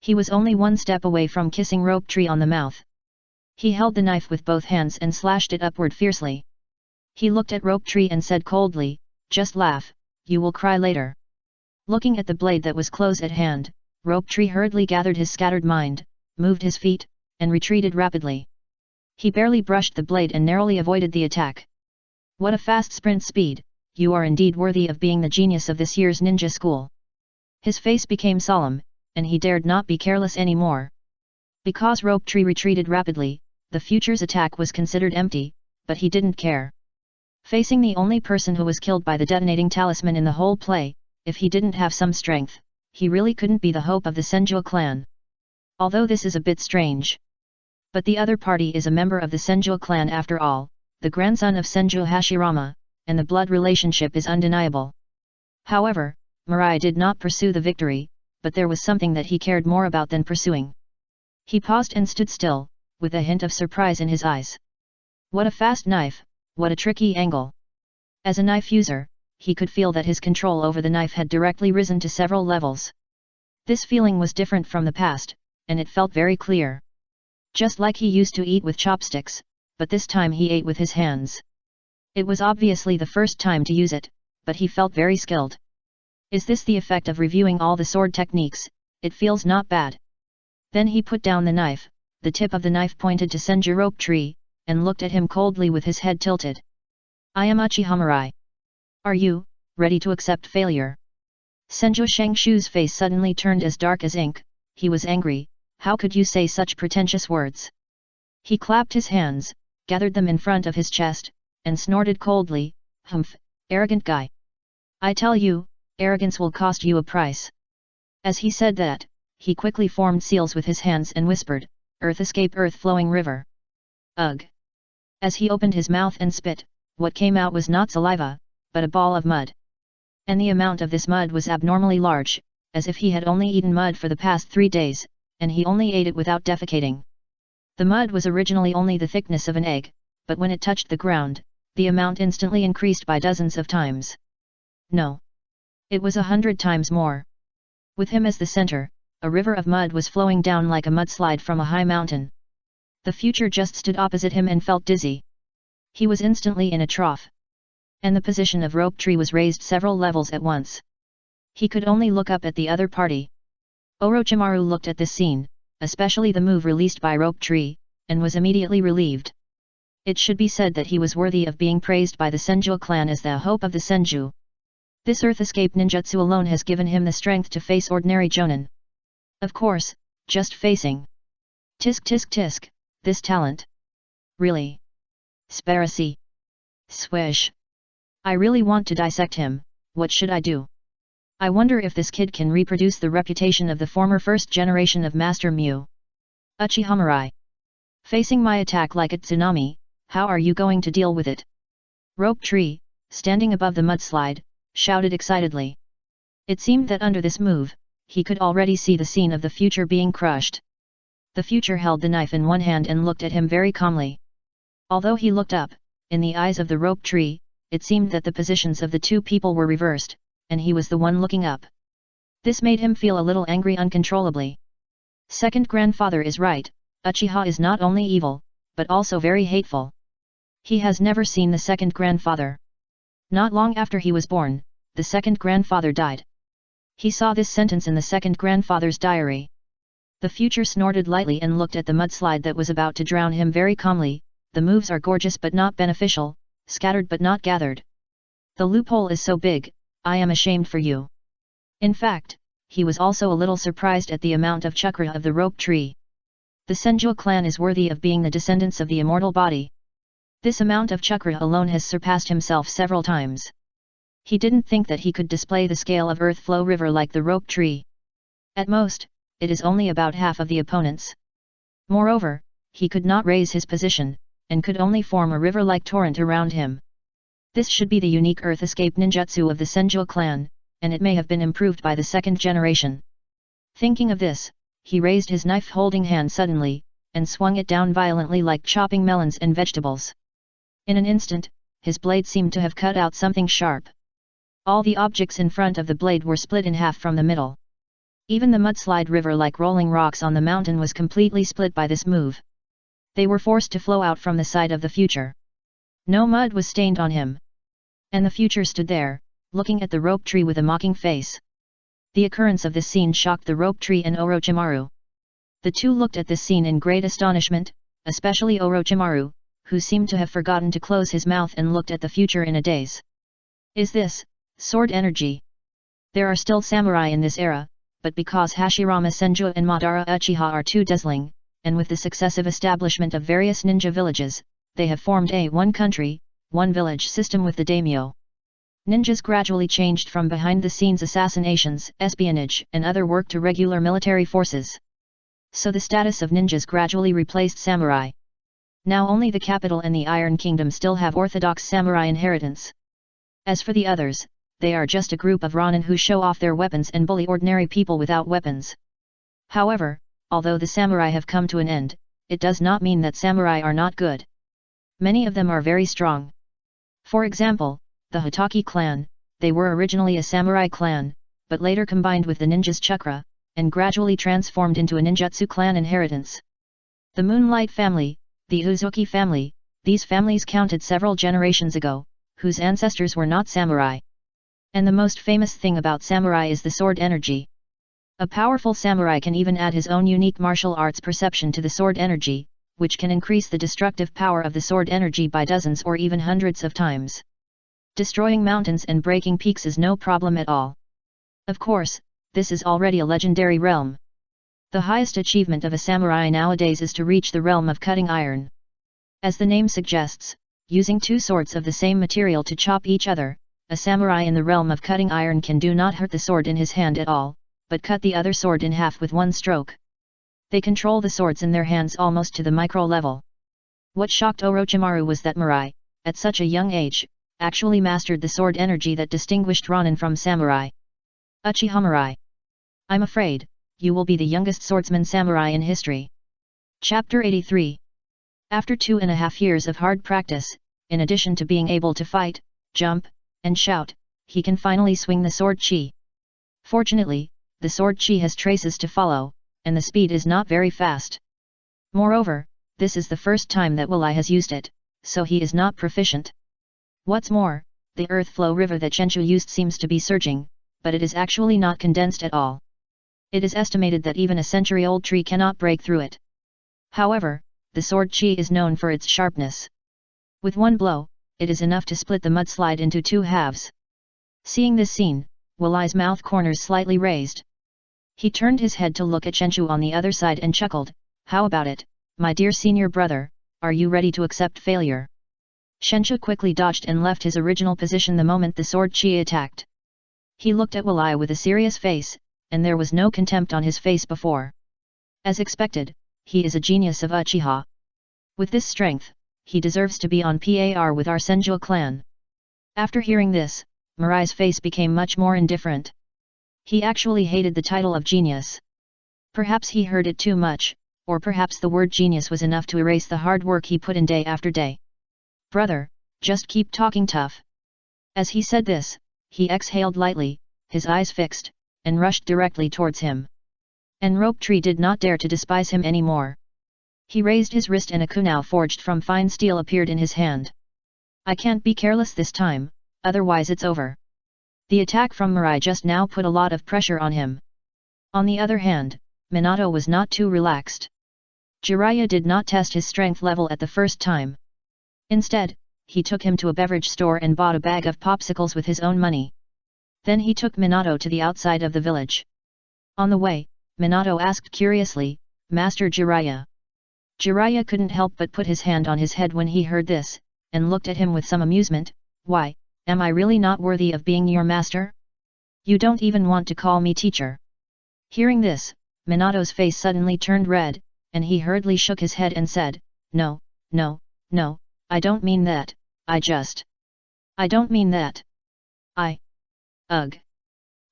He was only 1 step away from kissing Rope Tree on the mouth. He held the knife with both hands and slashed it upward fiercely. He looked at Rope Tree and said coldly, "Just laugh, you will cry later." Looking at the blade that was close at hand, Rope Tree hurriedly gathered his scattered mind, moved his feet, and retreated rapidly. He barely brushed the blade and narrowly avoided the attack. "What a fast sprint speed, you are indeed worthy of being the genius of this year's ninja school." His face became solemn, and he dared not be careless anymore. Because Rope Tree retreated rapidly, the future's attack was considered empty, but he didn't care. Facing the only person who was killed by the detonating talisman in the whole play, if he didn't have some strength, he really couldn't be the hope of the Senju clan. Although this is a bit strange. But the other party is a member of the Senju clan after all, the grandson of Senju Hashirama, and the blood relationship is undeniable. However, Mirai did not pursue the victory, but there was something that he cared more about than pursuing. He paused and stood still, with a hint of surprise in his eyes. What a fast knife, what a tricky angle. As a knife user, he could feel that his control over the knife had directly risen to several levels. This feeling was different from the past, and it felt very clear. Just like he used to eat with chopsticks, but this time he ate with his hands. It was obviously the first time to use it, but he felt very skilled. Is this the effect of reviewing all the sword techniques? It feels not bad. Then he put down the knife, the tip of the knife pointed to Senju Rope Tree, and looked at him coldly with his head tilted. "I am Uchiha Mirai. Are you ready to accept failure?" Senju Shengshu's face suddenly turned as dark as ink. He was angry. How could you say such pretentious words? He clapped his hands, gathered them in front of his chest, and snorted coldly, "Humph, arrogant guy. I tell you, arrogance will cost you a price." As he said that, he quickly formed seals with his hands and whispered, "Earth escape earth flowing river." Ugh! As he opened his mouth and spit, what came out was not saliva, but a ball of mud. And the amount of this mud was abnormally large, as if he had only eaten mud for the past 3 days, and he only ate it without defecating. The mud was originally only the thickness of an egg, but when it touched the ground, the amount instantly increased by dozens of times. No. It was 100 times more. With him as the center, a river of mud was flowing down like a mudslide from a high mountain. The future just stood opposite him and felt dizzy. He was instantly in a trough. And the position of rope tree was raised several levels at once. He could only look up at the other party. Orochimaru looked at this scene, especially the move released by rope tree, and was immediately relieved. It should be said that he was worthy of being praised by the Senju clan as the hope of the Senju. This earth escape ninjutsu alone has given him the strength to face ordinary jonin. Of course, just facing. Tisk tisk tisk, this talent. Really? Sparacy. Swish. I really want to dissect him, what should I do? I wonder if this kid can reproduce the reputation of the former first generation of Master Mew. Uchiha. Facing my attack like a tsunami, how are you going to deal with it? Rope tree, standing above the mudslide, shouted excitedly. It seemed that under this move, he could already see the scene of the future being crushed. The future held the knife in one hand and looked at him very calmly. Although he looked up, in the eyes of the rope tree, it seemed that the positions of the two people were reversed, and he was the one looking up. This made him feel a little angry uncontrollably. Second grandfather is right, Uchiha is not only evil, but also very hateful. He has never seen the second grandfather. Not long after he was born, the second grandfather died. He saw this sentence in the second grandfather's diary. The future snorted lightly and looked at the mudslide that was about to drown him very calmly. The moves are gorgeous but not beneficial, scattered but not gathered. The loophole is so big, I am ashamed for you. In fact, he was also a little surprised at the amount of chakra of the rope tree. The Senju clan is worthy of being the descendants of the immortal body. This amount of chakra alone has surpassed himself several times. He didn't think that he could display the scale of earth flow river like the rope tree. At most, it is only about half of the opponents. Moreover, he could not raise his position, and could only form a river-like torrent around him. This should be the unique earth escape ninjutsu of the Senju clan, and it may have been improved by the second generation. Thinking of this, he raised his knife-holding hand suddenly, and swung it down violently like chopping melons and vegetables. In an instant, his blade seemed to have cut out something sharp. All the objects in front of the blade were split in half from the middle. Even the mudslide river like rolling rocks on the mountain was completely split by this move. They were forced to flow out from the side of the future. No mud was stained on him. And the future stood there, looking at the rope tree with a mocking face. The occurrence of this scene shocked the rope tree and Orochimaru. The two looked at this scene in great astonishment, especially Orochimaru, who seemed to have forgotten to close his mouth and looked at the future in a daze. Is this sword energy? There are still samurai in this era, but because Hashirama Senju and Madara Uchiha are too dazzling, and with the successive establishment of various ninja villages, they have formed a one country, one village system with the daimyo. Ninjas gradually changed from behind-the-scenes assassinations, espionage, and other work to regular military forces. So the status of ninjas gradually replaced samurai. Now only the capital and the Iron Kingdom still have orthodox samurai inheritance. As for the others, they are just a group of ronin who show off their weapons and bully ordinary people without weapons. However, although the samurai have come to an end, it does not mean that samurai are not good. Many of them are very strong. For example, the Hitaki clan, they were originally a samurai clan, but later combined with the ninja's chakra, and gradually transformed into a ninjutsu clan inheritance. The Moonlight family, the Uzuki family, these families counted several generations ago, whose ancestors were not samurai. And the most famous thing about samurai is the sword energy. A powerful samurai can even add his own unique martial arts perception to the sword energy, which can increase the destructive power of the sword energy by dozens or even hundreds of times. Destroying mountains and breaking peaks is no problem at all. Of course, this is already a legendary realm. The highest achievement of a samurai nowadays is to reach the realm of cutting iron. As the name suggests, using two swords of the same material to chop each other, a samurai in the realm of cutting iron can do not hurt the sword in his hand at all, but cut the other sword in half with one stroke. They control the swords in their hands almost to the micro level. What shocked Orochimaru was that Mirai, at such a young age, actually mastered the sword energy that distinguished Ronin from samurai. Uchiha Mirai. I'm afraid, you will be the youngest swordsman samurai in history. Chapter 83. After 2.5 years of hard practice, in addition to being able to fight, jump, and shout, he can finally swing the sword chi. Fortunately, the sword chi has traces to follow, and the speed is not very fast. Moreover, this is the first time that Will-I has used it, so he is not proficient. What's more, the earth flow river that Chenchu used seems to be surging, but it is actually not condensed at all. It is estimated that even a century-old tree cannot break through it. However, the sword chi is known for its sharpness. With one blow, it is enough to split the mudslide into 2 halves. Seeing this scene, Will-I's mouth corners slightly raised. He turned his head to look at Chenchu on the other side and chuckled, "How about it, my dear senior brother, are you ready to accept failure?" Chenchu quickly dodged and left his original position the moment the sword chi attacked. He looked at Will-I with a serious face, and there was no contempt on his face before. As expected, he is a genius of Uchiha. With this strength, he deserves to be on par with our Senju clan. After hearing this, Mirai's face became much more indifferent. He actually hated the title of genius. Perhaps he heard it too much, or perhaps the word genius was enough to erase the hard work he put in day after day. "Brother, just keep talking tough." As he said this, he exhaled lightly, his eyes fixed, and rushed directly towards him. And Rope Tree did not dare to despise him anymore. He raised his wrist and a kunai forged from fine steel appeared in his hand. "I can't be careless this time, otherwise it's over." The attack from Mirai just now put a lot of pressure on him. On the other hand, Minato was not too relaxed. Jiraiya did not test his strength level at the first time. Instead, he took him to a beverage store and bought a bag of popsicles with his own money. Then he took Minato to the outside of the village. On the way, Minato asked curiously, "Master Jiraiya?" Jiraiya couldn't help but put his hand on his head when he heard this, and looked at him with some amusement. "Why, am I really not worthy of being your master? You don't even want to call me teacher." Hearing this, Minato's face suddenly turned red, and he hurriedly shook his head and said, "No, no, no, I don't mean that, I don't mean that. Ugh.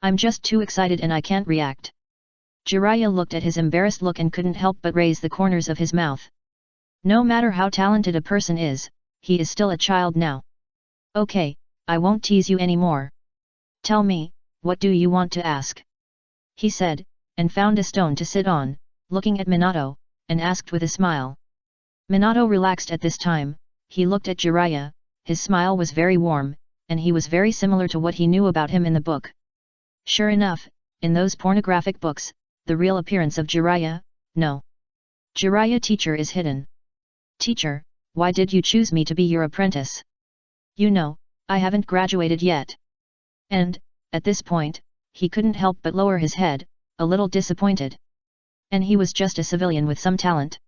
I'm just too excited and I can't react." Jiraiya looked at his embarrassed look and couldn't help but raise the corners of his mouth. No matter how talented a person is, he is still a child now. "Okay, I won't tease you anymore. Tell me, what do you want to ask?" he said, and found a stone to sit on, looking at Minato, and asked with a smile. Minato relaxed at this time. He looked at Jiraiya, his smile was very warm, and he was very similar to what he knew about him in the book. Sure enough, in those pornographic books, the real appearance of Jiraiya, no. Jiraiya teacher is hidden. "Teacher, why did you choose me to be your apprentice? You know, I haven't graduated yet." And, at this point, he couldn't help but lower his head, a little disappointed. And he was just a civilian with some talent.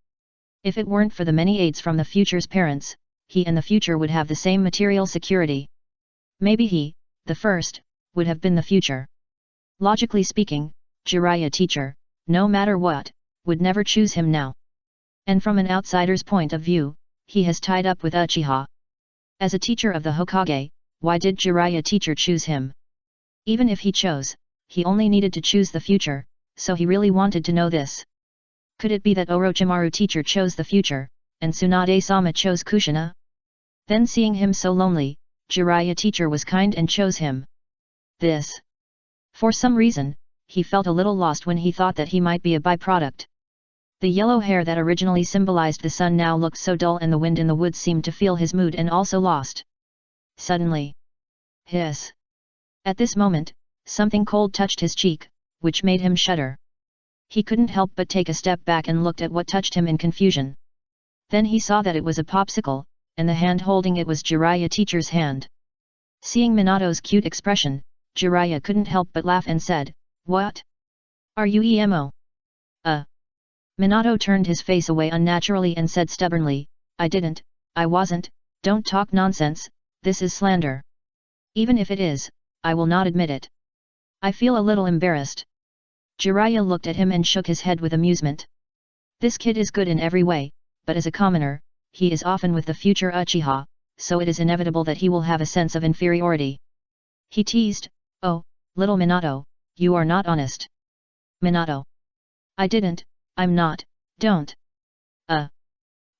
If it weren't for the many aids from the future's parents, he and the future would have the same material security. Maybe he, the first, would have been the future. Logically speaking, Jiraiya teacher, no matter what, would never choose him now. And from an outsider's point of view, he has tied up with Uchiha. As a teacher of the Hokage, why did Jiraiya teacher choose him? Even if he chose, he only needed to choose the future, so he really wanted to know this. Could it be that Orochimaru teacher chose the future, and Tsunade-sama chose Kushina? Then seeing him so lonely, Jiraiya teacher was kind and chose him. This. For some reason, he felt a little lost when he thought that he might be a byproduct. The yellow hair that originally symbolized the sun now looked so dull and the wind in the woods seemed to feel his mood and also lost. Suddenly. Hiss. At this moment, something cold touched his cheek, which made him shudder. He couldn't help but take a step back and looked at what touched him in confusion. Then he saw that it was a popsicle, and the hand holding it was Jiraiya teacher's hand. Seeing Minato's cute expression, Jiraiya couldn't help but laugh and said, "What? Are you emo?" Minato turned his face away unnaturally and said stubbornly, I wasn't, don't talk nonsense, this is slander. Even if it is, I will not admit it. I feel a little embarrassed." Jiraiya looked at him and shook his head with amusement. This kid is good in every way, but as a commoner, he is often with the future Uchiha, so it is inevitable that he will have a sense of inferiority. He teased, "Oh, little Minato, you are not honest." Minato. "I didn't, I'm not, don't.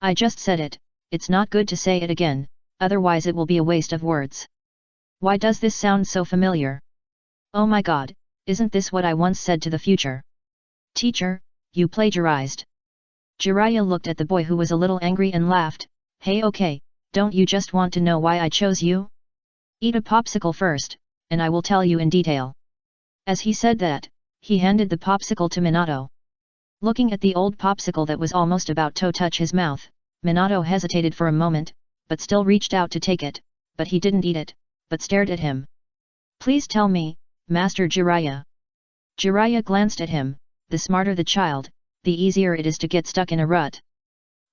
I just said it, it's not good to say it again, otherwise it will be a waste of words. Why does this sound so familiar? Oh my god, isn't this what I once said to the future? Teacher, you plagiarized." Jiraiya looked at the boy who was a little angry and laughed, "Hey okay, don't you just want to know why I chose you? Eat a popsicle first, and I will tell you in detail." As he said that, he handed the popsicle to Minato. Looking at the old popsicle that was almost about to touch his mouth, Minato hesitated for a moment, but still reached out to take it, but he didn't eat it, but stared at him. "Please tell me, Master Jiraiya." Jiraiya glanced at him, the smarter the child, the easier it is to get stuck in a rut.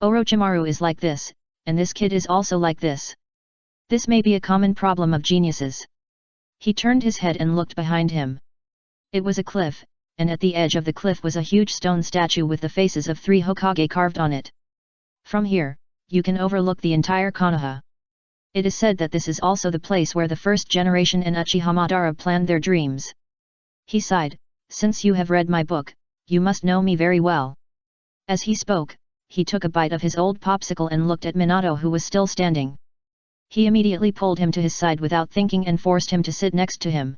Orochimaru is like this, and this kid is also like this. This may be a common problem of geniuses. He turned his head and looked behind him. It was a cliff, and at the edge of the cliff was a huge stone statue with the faces of 3 Hokage carved on it. From here, you can overlook the entire Konoha. It is said that this is also the place where the first generation in Uchiha Madara planned their dreams. He sighed, "Since you have read my book, you must know me very well." As he spoke, he took a bite of his old popsicle and looked at Minato who was still standing. He immediately pulled him to his side without thinking and forced him to sit next to him.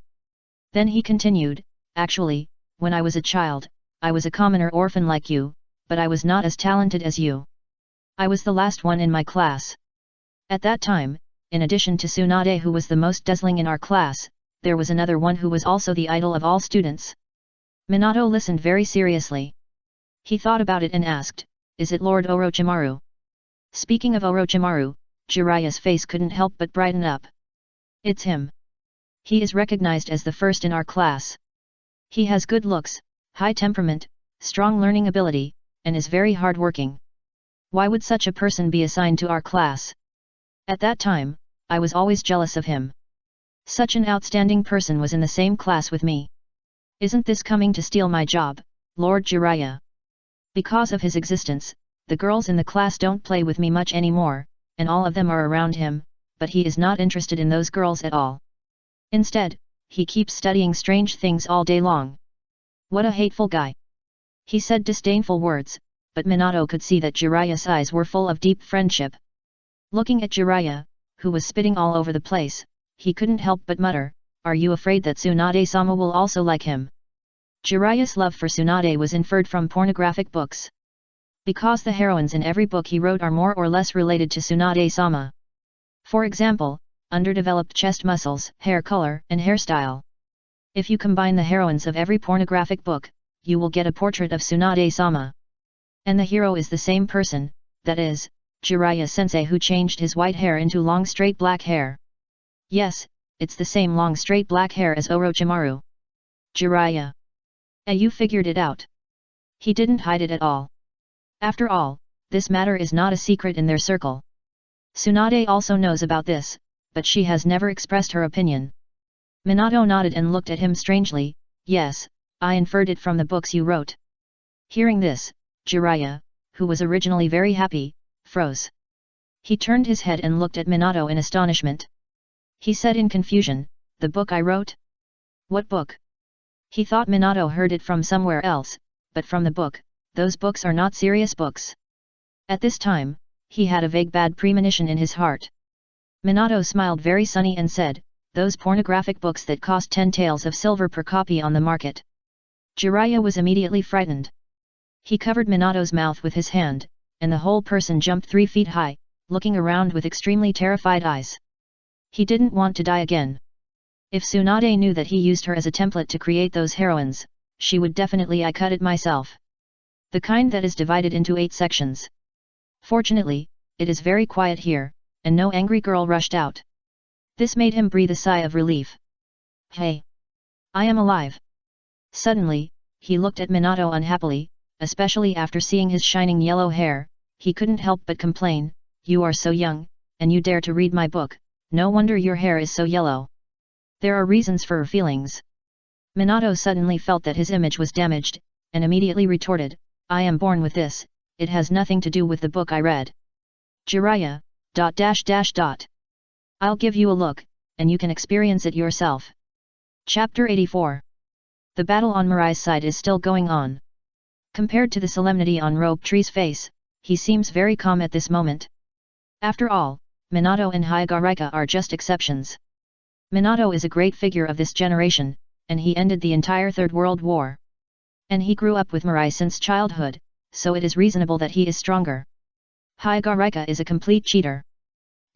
Then he continued, "Actually, when I was a child, I was a commoner orphan like you, but I was not as talented as you. I was the last one in my class. At that time, in addition to Tsunade who was the most dazzling in our class, there was another one who was also the idol of all students." Minato listened very seriously. He thought about it and asked, "Is it Lord Orochimaru?" Speaking of Orochimaru, Jiraiya's face couldn't help but brighten up. "It's him. He is recognized as the first in our class. He has good looks, high temperament, strong learning ability, and is very hard-working. Why would such a person be assigned to our class? At that time, I was always jealous of him. Such an outstanding person was in the same class with me. Isn't this coming to steal my job, Lord Jiraiya? Because of his existence, the girls in the class don't play with me much anymore, and all of them are around him, but he is not interested in those girls at all. Instead, he keeps studying strange things all day long. What a hateful guy." He said disdainful words, but Minato could see that Jiraiya's eyes were full of deep friendship. Looking at Jiraiya, who was spitting all over the place, he couldn't help but mutter, "Are you afraid that Tsunade-sama will also like him?" Jiraiya's love for Tsunade was inferred from pornographic books. Because the heroines in every book he wrote are more or less related to Tsunade-sama. For example, underdeveloped chest muscles, hair color, and hairstyle. If you combine the heroines of every pornographic book, you will get a portrait of Tsunade-sama. And the hero is the same person, that is, Jiraiya-sensei who changed his white hair into long straight black hair. Yes, it's the same long straight black hair as Orochimaru. Jiraiya. You figured it out. He didn't hide it at all. After all, this matter is not a secret in their circle. Tsunade also knows about this, but she has never expressed her opinion. Minato nodded and looked at him strangely, "Yes, I inferred it from the books you wrote." Hearing this, Jiraiya, who was originally very happy, froze. He turned his head and looked at Minato in astonishment. He said in confusion, "The book I wrote? What book?" He thought Minato heard it from somewhere else, but from the book, those books are not serious books. At this time, he had a vague bad premonition in his heart. Minato smiled very sunny and said, "Those pornographic books that cost 10 taels of silver per copy on the market." Jiraiya was immediately frightened. He covered Minato's mouth with his hand, and the whole person jumped 3 feet high, looking around with extremely terrified eyes. He didn't want to die again. If Tsunade knew that he used her as a template to create those heroines, she would definitely cut it myself. The kind that is divided into 8 sections. Fortunately, it is very quiet here, and no angry girl rushed out. This made him breathe a sigh of relief. "Hey! I am alive!" Suddenly, he looked at Minato unhappily, especially after seeing his shining yellow hair. He couldn't help but complain, "You are so young, and you dare to read my book, no wonder your hair is so yellow. There are reasons for her feelings." Minato suddenly felt that his image was damaged, and immediately retorted, "I am born with this, it has nothing to do with the book I read." Jiraiya, ... I'll give you a look, and you can experience it yourself. Chapter 84. The battle on Mirai's side is still going on. Compared to the solemnity on Rope Tree's face, he seems very calm at this moment. After all, Minato and Hyagaraika are just exceptions. Minato is a great figure of this generation, and he ended the entire Third World War. And he grew up with Mirai since childhood, so it is reasonable that he is stronger. Hyagaraika is a complete cheater.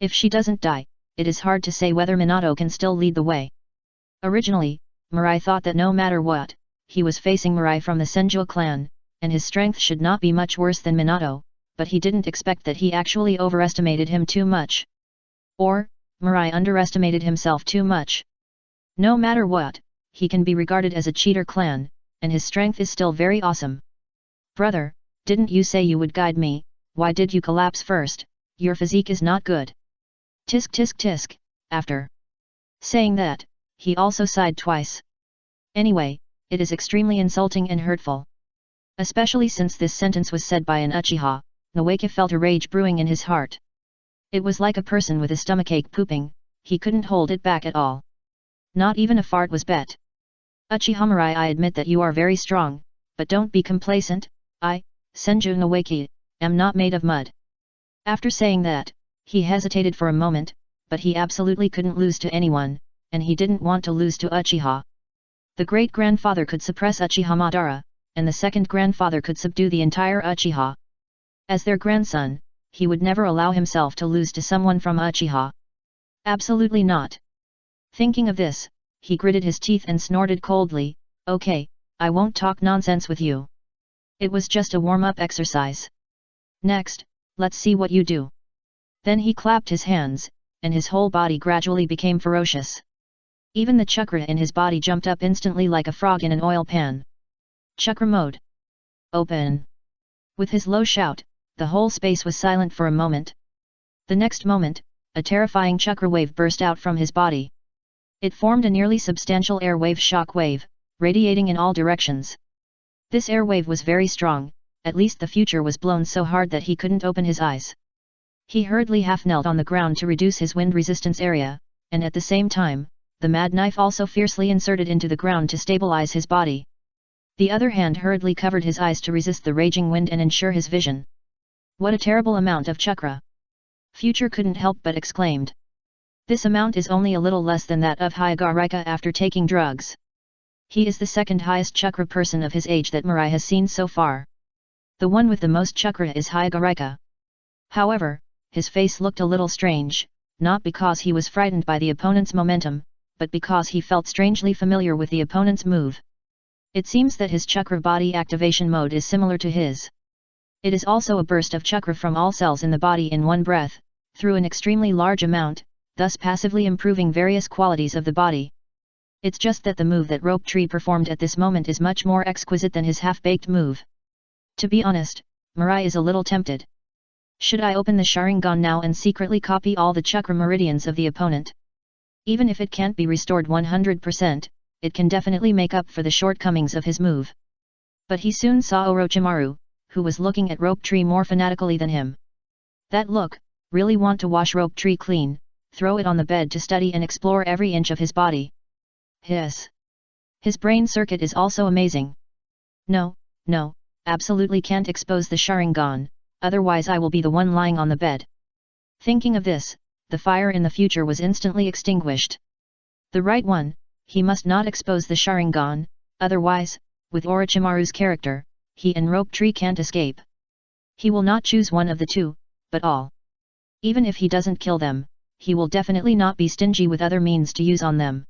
If she doesn't die, it is hard to say whether Minato can still lead the way. Originally, Mirai thought that no matter what, he was facing Mirai from the Senju clan, and his strength should not be much worse than Minato, but he didn't expect that he actually overestimated him too much. Or, Mirai underestimated himself too much. No matter what, he can be regarded as a cheater clan, and his strength is still very awesome. Brother, didn't you say you would guide me? Why did you collapse first? Your physique is not good. Tisk tisk tisk, after saying that, he also sighed twice. Anyway, it is extremely insulting and hurtful. Especially since this sentence was said by an Uchiha, Nawake felt a rage brewing in his heart. It was like a person with a stomachache pooping, he couldn't hold it back at all. Not even a fart was bet. Uchiha Mirai, I admit that you are very strong, but don't be complacent. I, Senju Nawake, am not made of mud. After saying that, he hesitated for a moment, but he absolutely couldn't lose to anyone, and he didn't want to lose to Uchiha. The great-grandfather could suppress Uchiha Madara, and the second grandfather could subdue the entire Uchiha. As their grandson, he would never allow himself to lose to someone from Uchiha. Absolutely not. Thinking of this, he gritted his teeth and snorted coldly, okay, I won't talk nonsense with you. It was just a warm-up exercise. Next, let's see what you do. Then he clapped his hands, and his whole body gradually became ferocious. Even the chakra in his body jumped up instantly like a frog in an oil pan. Chakra mode. Open. With his low shout, the whole space was silent for a moment. The next moment, a terrifying chakra wave burst out from his body. It formed a nearly substantial air wave shock wave, radiating in all directions. This air wave was very strong, at least the future was blown so hard that he couldn't open his eyes. He hurriedly half-knelt on the ground to reduce his wind resistance area, and at the same time, the mad knife also fiercely inserted into the ground to stabilize his body. The other hand hurriedly covered his eyes to resist the raging wind and ensure his vision. What a terrible amount of chakra! Future couldn't help but exclaimed. This amount is only a little less than that of Hyagaraika after taking drugs. He is the second highest chakra person of his age that Mirai has seen so far. The one with the most chakra is Hyagaraika. However, his face looked a little strange, not because he was frightened by the opponent's momentum, but because he felt strangely familiar with the opponent's move. It seems that his chakra body activation mode is similar to his. It is also a burst of chakra from all cells in the body in one breath, through an extremely large amount, thus passively improving various qualities of the body. It's just that the move that Rope Tree performed at this moment is much more exquisite than his half-baked move. To be honest, Mirai is a little tempted. Should I open the Sharingan now and secretly copy all the chakra meridians of the opponent? Even if it can't be restored 100%, it can definitely make up for the shortcomings of his move. But he soon saw Orochimaru, who was looking at Rope Tree more fanatically than him. That look, really want to wash Rope Tree clean, throw it on the bed to study and explore every inch of his body. Hiss. His brain circuit is also amazing. No, absolutely can't expose the Sharingan, otherwise I will be the one lying on the bed. Thinking of this, the fire in the future was instantly extinguished. The right one, he must not expose the Sharingan, otherwise, with Orochimaru's character, he and Rope Tree can't escape. He will not choose one of the two, but all. Even if he doesn't kill them, he will definitely not be stingy with other means to use on them.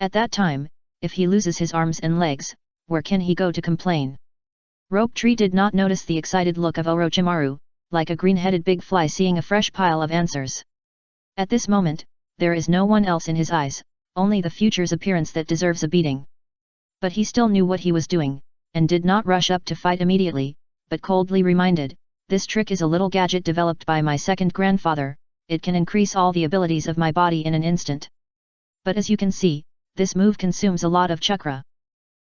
At that time, if he loses his arms and legs, where can he go to complain? Rope Tree did not notice the excited look of Orochimaru, like a green-headed big fly seeing a fresh pile of answers. At this moment, there is no one else in his eyes, only the future's appearance that deserves a beating. But he still knew what he was doing, and did not rush up to fight immediately, but coldly reminded, this trick is a little gadget developed by my second grandfather, it can increase all the abilities of my body in an instant. But as you can see, this move consumes a lot of chakra.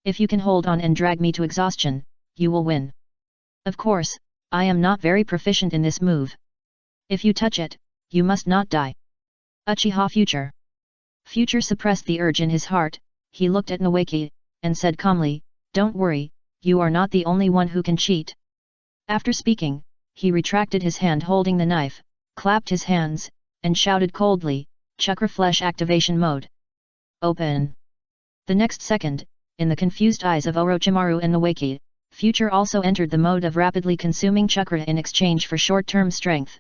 If you can hold on and drag me to exhaustion, you will win. Of course, I am not very proficient in this move. If you touch it, you must not die. Uchiha Future. Future suppressed the urge in his heart. He looked at Noeki, and said calmly, "Don't worry, you are not the only one who can cheat." After speaking, he retracted his hand holding the knife, clapped his hands, and shouted coldly, "Chakra Flesh Activation Mode. Open!" The next second, in the confused eyes of Orochimaru and Noeki, Future also entered the mode of rapidly consuming chakra in exchange for short-term strength.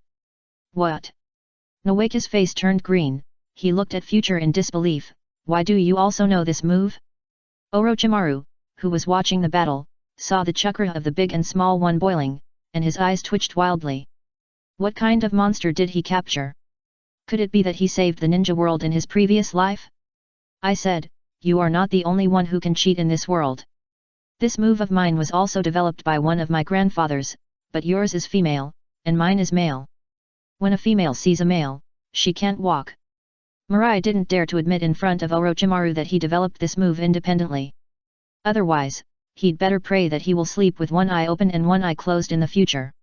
What? Noeki's face turned green. He looked at Future in disbelief. Why do you also know this move? Orochimaru, who was watching the battle, saw the chakra of the big and small one boiling, and his eyes twitched wildly. What kind of monster did he capture? Could it be that he saved the ninja world in his previous life? I said, you are not the only one who can cheat in this world. This move of mine was also developed by one of my grandfathers, but yours is female, and mine is male. When a female sees a male, she can't walk. Mirai didn't dare to admit in front of Orochimaru that he developed this move independently. Otherwise, he'd better pray that he will sleep with one eye open and one eye closed in the future.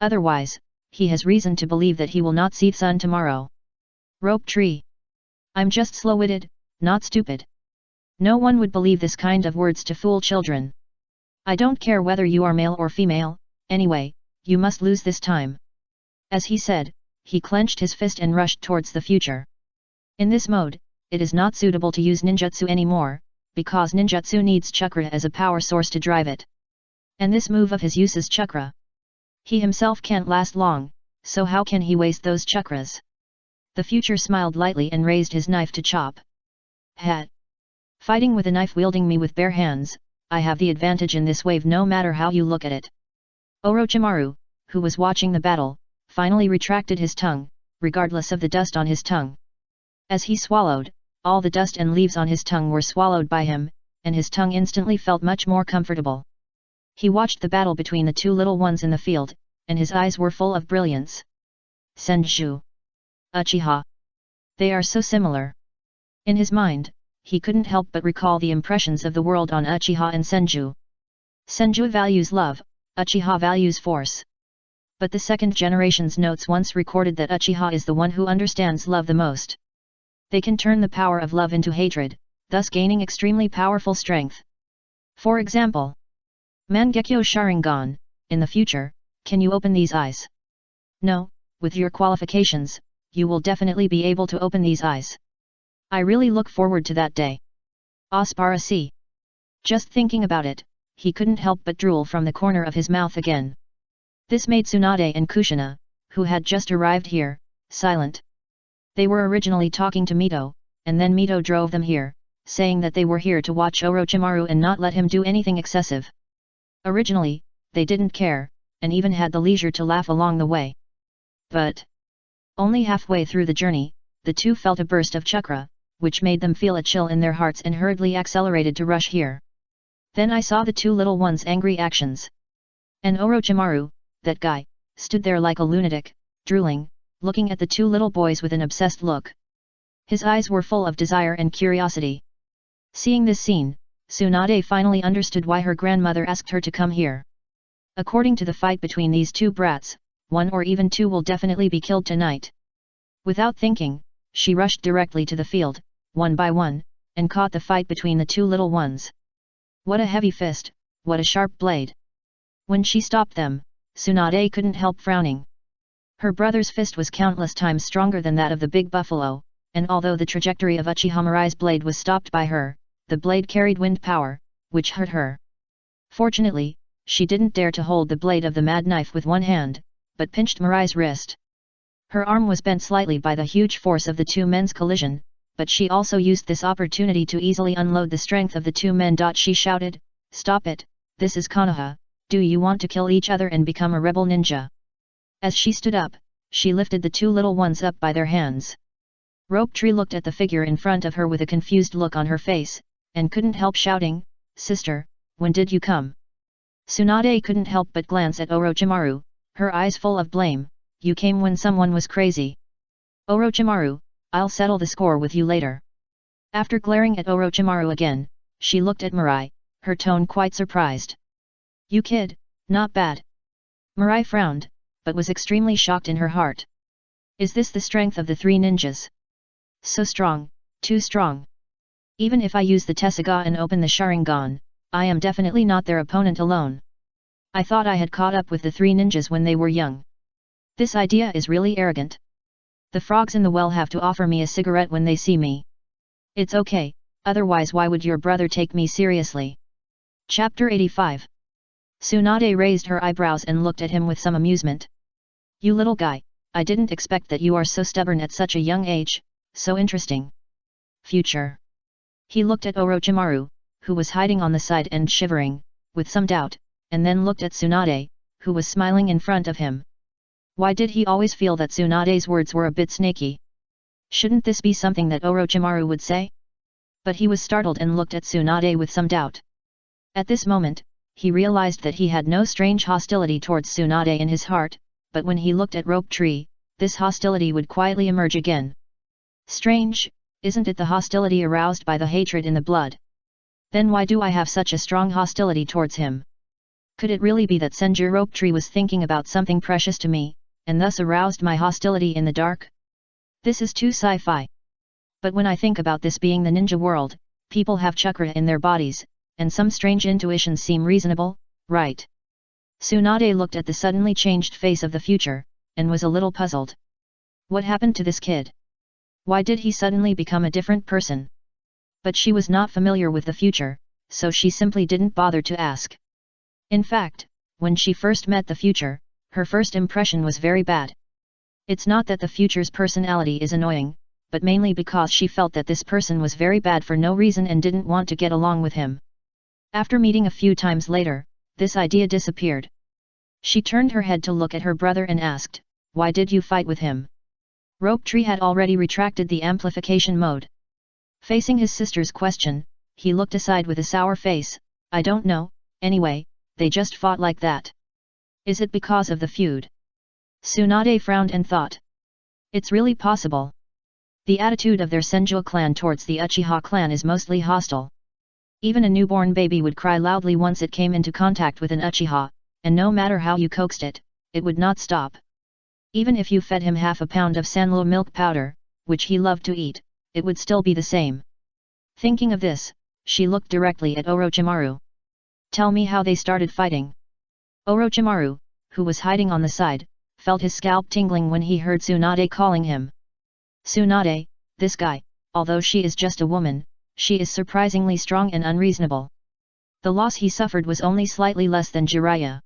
Otherwise, he has reason to believe that he will not see the sun tomorrow. Rope tree. I'm just slow-witted, not stupid. No one would believe this kind of words to fool children. I don't care whether you are male or female, anyway, you must lose this time. As he said, he clenched his fist and rushed towards the future. In this mode, it is not suitable to use ninjutsu anymore, because ninjutsu needs chakra as a power source to drive it. And this move of his uses chakra. He himself can't last long, so how can he waste those chakras? The future smiled lightly and raised his knife to chop. Hat. Fighting with a knife wielding me with bare hands, I have the advantage in this wave no matter how you look at it. Orochimaru, who was watching the battle, finally retracted his tongue, regardless of the dust on his tongue. As he swallowed, all the dust and leaves on his tongue were swallowed by him, and his tongue instantly felt much more comfortable. He watched the battle between the two little ones in the field, and his eyes were full of brilliance. Senju. Uchiha. They are so similar. In his mind, he couldn't help but recall the impressions of the world on Uchiha and Senju. Senju values love, Uchiha values force. But the second generation's notes once recorded that Uchiha is the one who understands love the most. They can turn the power of love into hatred, thus gaining extremely powerful strength. For example, Mangekyo Sharingan, in the future, can you open these eyes? No, with your qualifications, you will definitely be able to open these eyes. I really look forward to that day. Asparacy. Just thinking about it, he couldn't help but drool from the corner of his mouth again. This made Tsunade and Kushina, who had just arrived here, silent. They were originally talking to Mito, and then Mito drove them here, saying that they were here to watch Orochimaru and not let him do anything excessive. Originally, they didn't care, and even had the leisure to laugh along the way. But only halfway through the journey, the two felt a burst of chakra, which made them feel a chill in their hearts and hurriedly accelerated to rush here. Then I saw the two little ones' angry actions. And Orochimaru, that guy, stood there like a lunatic, drooling, looking at the two little boys with an obsessed look. His eyes were full of desire and curiosity. Seeing this scene, Tsunade finally understood why her grandmother asked her to come here. According to the fight between these two brats, one or even two will definitely be killed tonight. Without thinking, she rushed directly to the field, one by one, and caught the fight between the two little ones. What a heavy fist, what a sharp blade! When she stopped them, Tsunade couldn't help frowning. Her brother's fist was countless times stronger than that of the big buffalo, and although the trajectory of Uchiha Mirai's blade was stopped by her, the blade carried wind power, which hurt her. Fortunately, she didn't dare to hold the blade of the mad knife with one hand, but pinched Mirai's wrist. Her arm was bent slightly by the huge force of the two men's collision, but she also used this opportunity to easily unload the strength of the two men. She shouted, "Stop it, this is Konoha, do you want to kill each other and become a rebel ninja?" As she stood up, she lifted the two little ones up by their hands. Rope Tree looked at the figure in front of her with a confused look on her face, and couldn't help shouting, "Sister, when did you come?" Tsunade couldn't help but glance at Orochimaru, her eyes full of blame. "You came when someone was crazy. Orochimaru, I'll settle the score with you later." After glaring at Orochimaru again, she looked at Mirai, her tone quite surprised. "You kid, not bad." Mirai frowned, but was extremely shocked in her heart. Is this the strength of the three ninjas? So strong, too strong. Even if I use the Tessaigan and open the Sharingan, I am definitely not their opponent alone. I thought I had caught up with the three ninjas when they were young. This idea is really arrogant. The frogs in the well have to offer me a cigarette when they see me. It's okay, otherwise why would your brother take me seriously? Chapter 85. Tsunade raised her eyebrows and looked at him with some amusement. You little guy, I didn't expect that you are so stubborn at such a young age, so interesting. Future. He looked at Orochimaru, who was hiding on the side and shivering, with some doubt, and then looked at Tsunade, who was smiling in front of him. Why did he always feel that Tsunade's words were a bit snaky? Shouldn't this be something that Orochimaru would say? But he was startled and looked at Tsunade with some doubt. At this moment, he realized that he had no strange hostility towards Tsunade in his heart, but when he looked at Rope Tree, this hostility would quietly emerge again. Strange, isn't it the hostility aroused by the hatred in the blood? Then why do I have such a strong hostility towards him? Could it really be that Senju Rope Tree was thinking about something precious to me, and thus aroused my hostility in the dark? This is too sci-fi. But when I think about this being the ninja world, people have chakra in their bodies, and some strange intuitions seem reasonable, right? Tsunade looked at the suddenly changed face of the future, and was a little puzzled. What happened to this kid? Why did he suddenly become a different person? But she was not familiar with the future, so she simply didn't bother to ask. In fact, when she first met the future, her first impression was very bad. It's not that the future's personality is annoying, but mainly because she felt that this person was very bad for no reason and didn't want to get along with him. After meeting a few times later, this idea disappeared. She turned her head to look at her brother and asked, "Why did you fight with him?" Rope Tree had already retracted the amplification mode. Facing his sister's question, he looked aside with a sour face. "I don't know, anyway, they just fought like that." "Is it because of the feud?" Tsunade frowned and thought. It's really possible. The attitude of their Senju clan towards the Uchiha clan is mostly hostile. Even a newborn baby would cry loudly once it came into contact with an Uchiha, and no matter how you coaxed it, it would not stop. Even if you fed him half a pound of Sanlo milk powder, which he loved to eat, it would still be the same. Thinking of this, she looked directly at Orochimaru. "Tell me how they started fighting." Orochimaru, who was hiding on the side, felt his scalp tingling when he heard Tsunade calling him. "Tsunade, this guy, although she is just a woman, she is surprisingly strong and unreasonable." The loss he suffered was only slightly less than Jiraiya.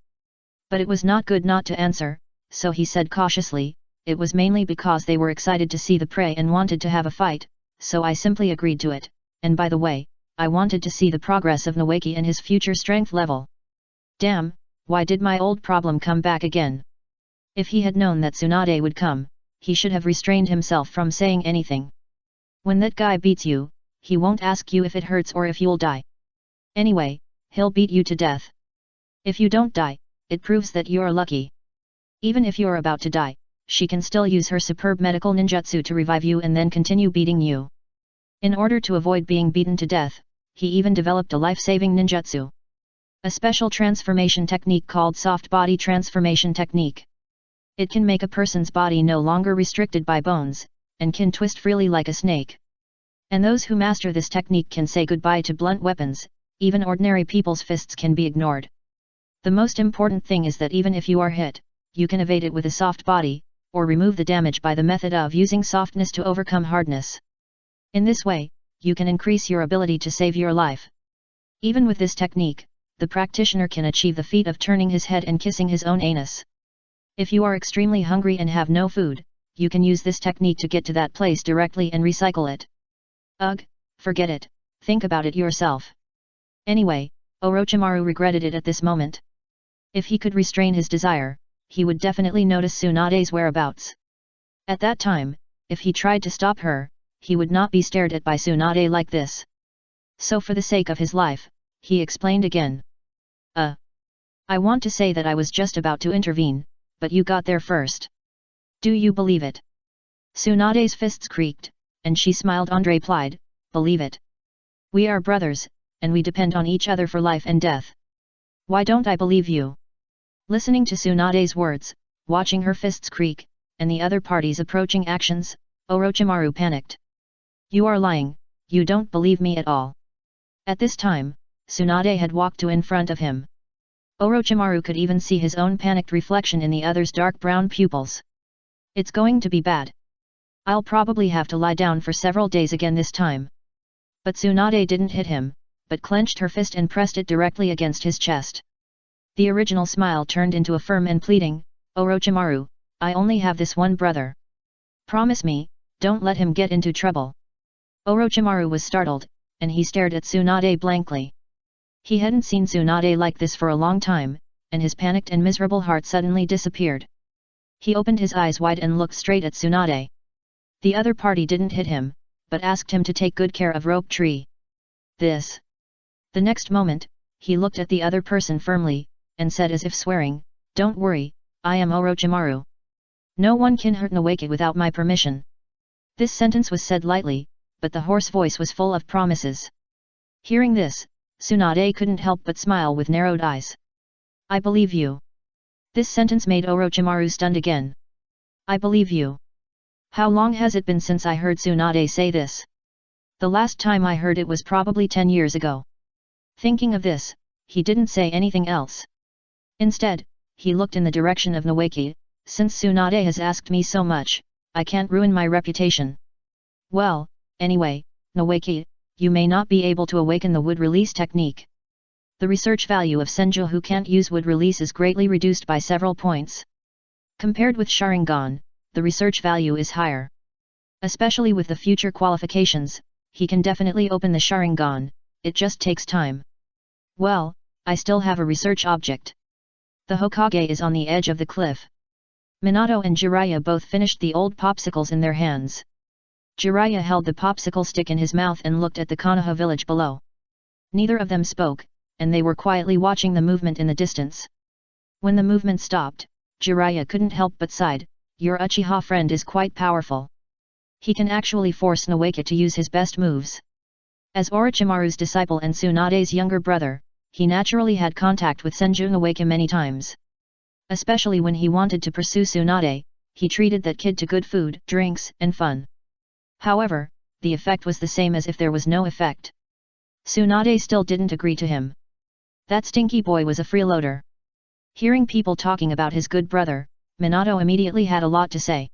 But it was not good not to answer, so he said cautiously, "It was mainly because they were excited to see the prey and wanted to have a fight, so I simply agreed to it, and by the way, I wanted to see the progress of Nawaki and his future strength level." Damn, why did my old problem come back again? If he had known that Tsunade would come, he should have restrained himself from saying anything. When that guy beats you, he won't ask you if it hurts or if you'll die. Anyway, he'll beat you to death. If you don't die, it proves that you're lucky. Even if you're about to die, she can still use her superb medical ninjutsu to revive you and then continue beating you. In order to avoid being beaten to death, he even developed a life-saving ninjutsu. A special transformation technique called soft body transformation technique. It can make a person's body no longer restricted by bones, and can twist freely like a snake. And those who master this technique can say goodbye to blunt weapons, even ordinary people's fists can be ignored. The most important thing is that even if you are hit, you can evade it with a soft body, or remove the damage by the method of using softness to overcome hardness. In this way, you can increase your ability to save your life. Even with this technique, the practitioner can achieve the feat of turning his head and kissing his own anus. If you are extremely hungry and have no food, you can use this technique to get to that place directly and recycle it. Ugh, forget it, think about it yourself. Anyway, Orochimaru regretted it at this moment. If he could restrain his desire, he would definitely notice Tsunade's whereabouts. At that time, if he tried to stop her, he would not be stared at by Tsunade like this. So for the sake of his life, he explained again. I want to say that I was just about to intervene, but you got there first. Do you believe it?" Tsunade's fists creaked, and she smiled and replied, "Believe it. We are brothers, and we depend on each other for life and death. Why don't I believe you?" Listening to Tsunade's words, watching her fists creak, and the other party's approaching actions, Orochimaru panicked. You are lying, you don't believe me at all. At this time, Tsunade had walked to in front of him. Orochimaru could even see his own panicked reflection in the other's dark brown pupils. It's going to be bad. I'll probably have to lie down for several days again this time. But Tsunade didn't hit him, but clenched her fist and pressed it directly against his chest. The original smile turned into a firm and pleading, Orochimaru, I only have this one brother. Promise me, don't let him get into trouble. Orochimaru was startled, and he stared at Tsunade blankly. He hadn't seen Tsunade like this for a long time, and his panicked and miserable heart suddenly disappeared. He opened his eyes wide and looked straight at Tsunade. The other party didn't hit him, but asked him to take good care of Rope Tree. The next moment, he looked at the other person firmly, and said as if swearing, Don't worry, I am Orochimaru. No one can hurt Nawaki without my permission. This sentence was said lightly, but the hoarse voice was full of promises. Hearing this, Tsunade couldn't help but smile with narrowed eyes. I believe you. This sentence made Orochimaru stunned again. I believe you. How long has it been since I heard Tsunade say this? The last time I heard it was probably 10 years ago. Thinking of this, he didn't say anything else. Instead, he looked in the direction of Nawaki. Since Tsunade has asked me so much, I can't ruin my reputation. Well, anyway, Nawaki, you may not be able to awaken the wood release technique. The research value of Senju who can't use wood release is greatly reduced by several points. Compared with Sharingan, the research value is higher. Especially with the future qualifications, he can definitely open the Sharingan, it just takes time. Well, I still have a research object. The Hokage is on the edge of the cliff. Minato and Jiraiya both finished the old popsicles in their hands. Jiraiya held the popsicle stick in his mouth and looked at the Konoha village below. Neither of them spoke, and they were quietly watching the movement in the distance. When the movement stopped, Jiraiya couldn't help but sighed, Your Uchiha friend is quite powerful. He can actually force Nawaki to use his best moves. As Orochimaru's disciple and Tsunade's younger brother, he naturally had contact with Senju Nawaki many times. Especially when he wanted to pursue Tsunade, he treated that kid to good food, drinks, and fun. However, the effect was the same as if there was no effect. Tsunade still didn't agree to him. That stinky boy was a freeloader. Hearing people talking about his good brother, Minato immediately had a lot to say.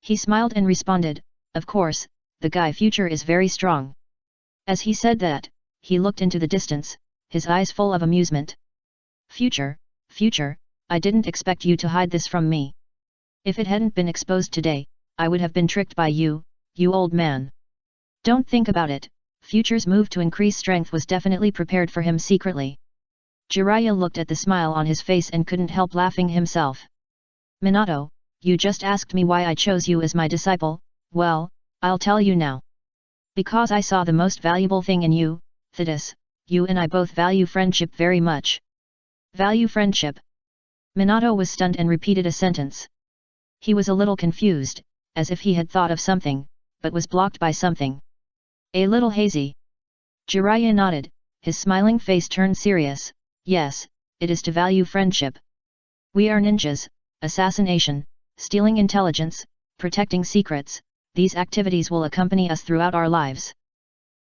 He smiled and responded, Of course, the guy future is very strong. As he said that, he looked into the distance, his eyes full of amusement. Future, I didn't expect you to hide this from me. If it hadn't been exposed today, I would have been tricked by you, you old man. Don't think about it, Future's move to increase strength was definitely prepared for him secretly. Jiraiya looked at the smile on his face and couldn't help laughing himself. Minato, you just asked me why I chose you as my disciple, well, I'll tell you now. Because I saw the most valuable thing in you, Thetis, you and I both value friendship very much. Value friendship? Minato was stunned and repeated a sentence. He was a little confused, as if he had thought of something, but was blocked by something. A little hazy. Jiraiya nodded, his smiling face turned serious. Yes, it is to value friendship. We are ninjas, assassination, stealing intelligence, protecting secrets, these activities will accompany us throughout our lives.